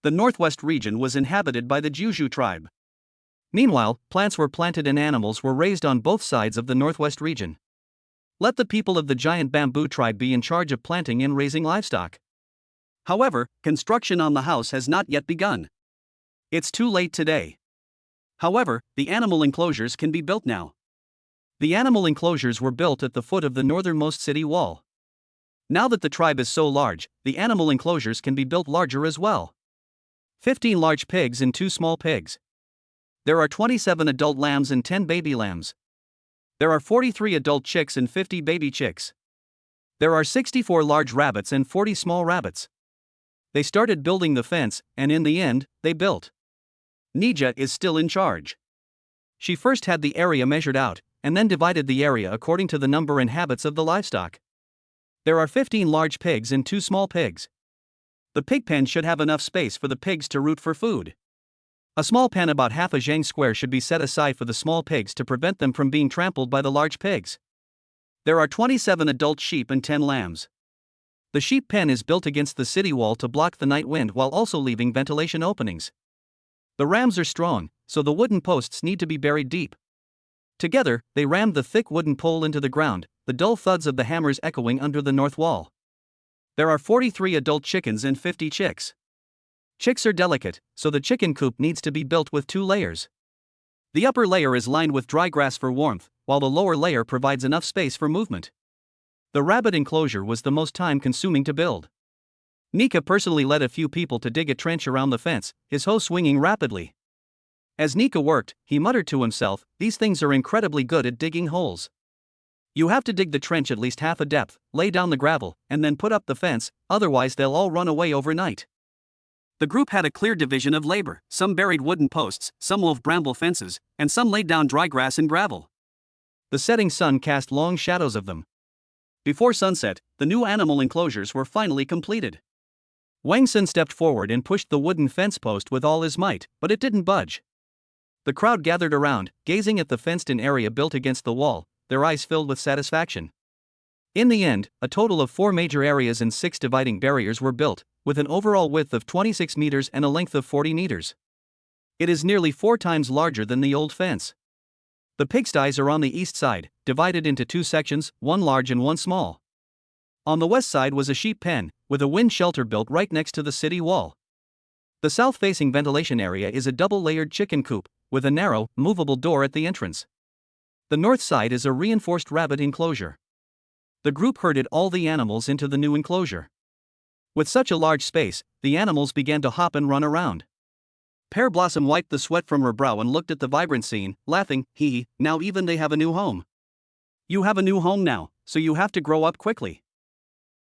The northwest region was inhabited by the Juju tribe. Meanwhile, plants were planted and animals were raised on both sides of the northwest region. Let the people of the giant bamboo tribe be in charge of planting and raising livestock. However, construction on the house has not yet begun. It's too late today. However, the animal enclosures can be built now. The animal enclosures were built at the foot of the northernmost city wall. Now that the tribe is so large, the animal enclosures can be built larger as well. 15 large pigs and 2 small pigs. There are 27 adult lambs and 10 baby lambs. There are 43 adult chicks and 50 baby chicks. There are 64 large rabbits and 40 small rabbits. They started building the fence, and in the end, they built. Nija is still in charge. She first had the area measured out, and then divided the area according to the number and habits of the livestock. There are 15 large pigs and 2 small pigs. The pig pen should have enough space for the pigs to root for food. A small pen about half a zhang square should be set aside for the small pigs to prevent them from being trampled by the large pigs. There are 27 adult sheep and 10 lambs. The sheep pen is built against the city wall to block the night wind while also leaving ventilation openings. The rams are strong, so the wooden posts need to be buried deep. Together, they rammed the thick wooden pole into the ground, the dull thuds of the hammers echoing under the north wall. There are 43 adult chickens and 50 chicks. Chicks are delicate, so the chicken coop needs to be built with 2 layers. The upper layer is lined with dry grass for warmth, while the lower layer provides enough space for movement. The rabbit enclosure was the most time-consuming to build. Nika personally led a few people to dig a trench around the fence, his hoe swinging rapidly. As Nika worked, he muttered to himself, "These things are incredibly good at digging holes. You have to dig the trench at least half a depth, lay down the gravel, and then put up the fence, otherwise they'll all run away overnight." The group had a clear division of labor. Some buried wooden posts, some wove bramble fences, and some laid down dry grass and gravel. The setting sun cast long shadows of them. Before sunset, the new animal enclosures were finally completed. Wang Sun stepped forward and pushed the wooden fence post with all his might, but it didn't budge. The crowd gathered around, gazing at the fenced-in area built against the wall, their eyes filled with satisfaction. In the end, a total of 4 major areas and 6 dividing barriers were built, with an overall width of 26 meters and a length of 40 meters. It is nearly 4 times larger than the old fence. The pigsties are on the east side, divided into 2 sections, one large and one small. On the west side was a sheep pen, with a wind shelter built right next to the city wall. The south-facing ventilation area is a double-layered chicken coop, with a narrow, movable door at the entrance. The north side is a reinforced rabbit enclosure. The group herded all the animals into the new enclosure. With such a large space, the animals began to hop and run around. Pear Blossom wiped the sweat from her brow and looked at the vibrant scene, laughing, "Hee, now even they have a new home. You have a new home now, so you have to grow up quickly."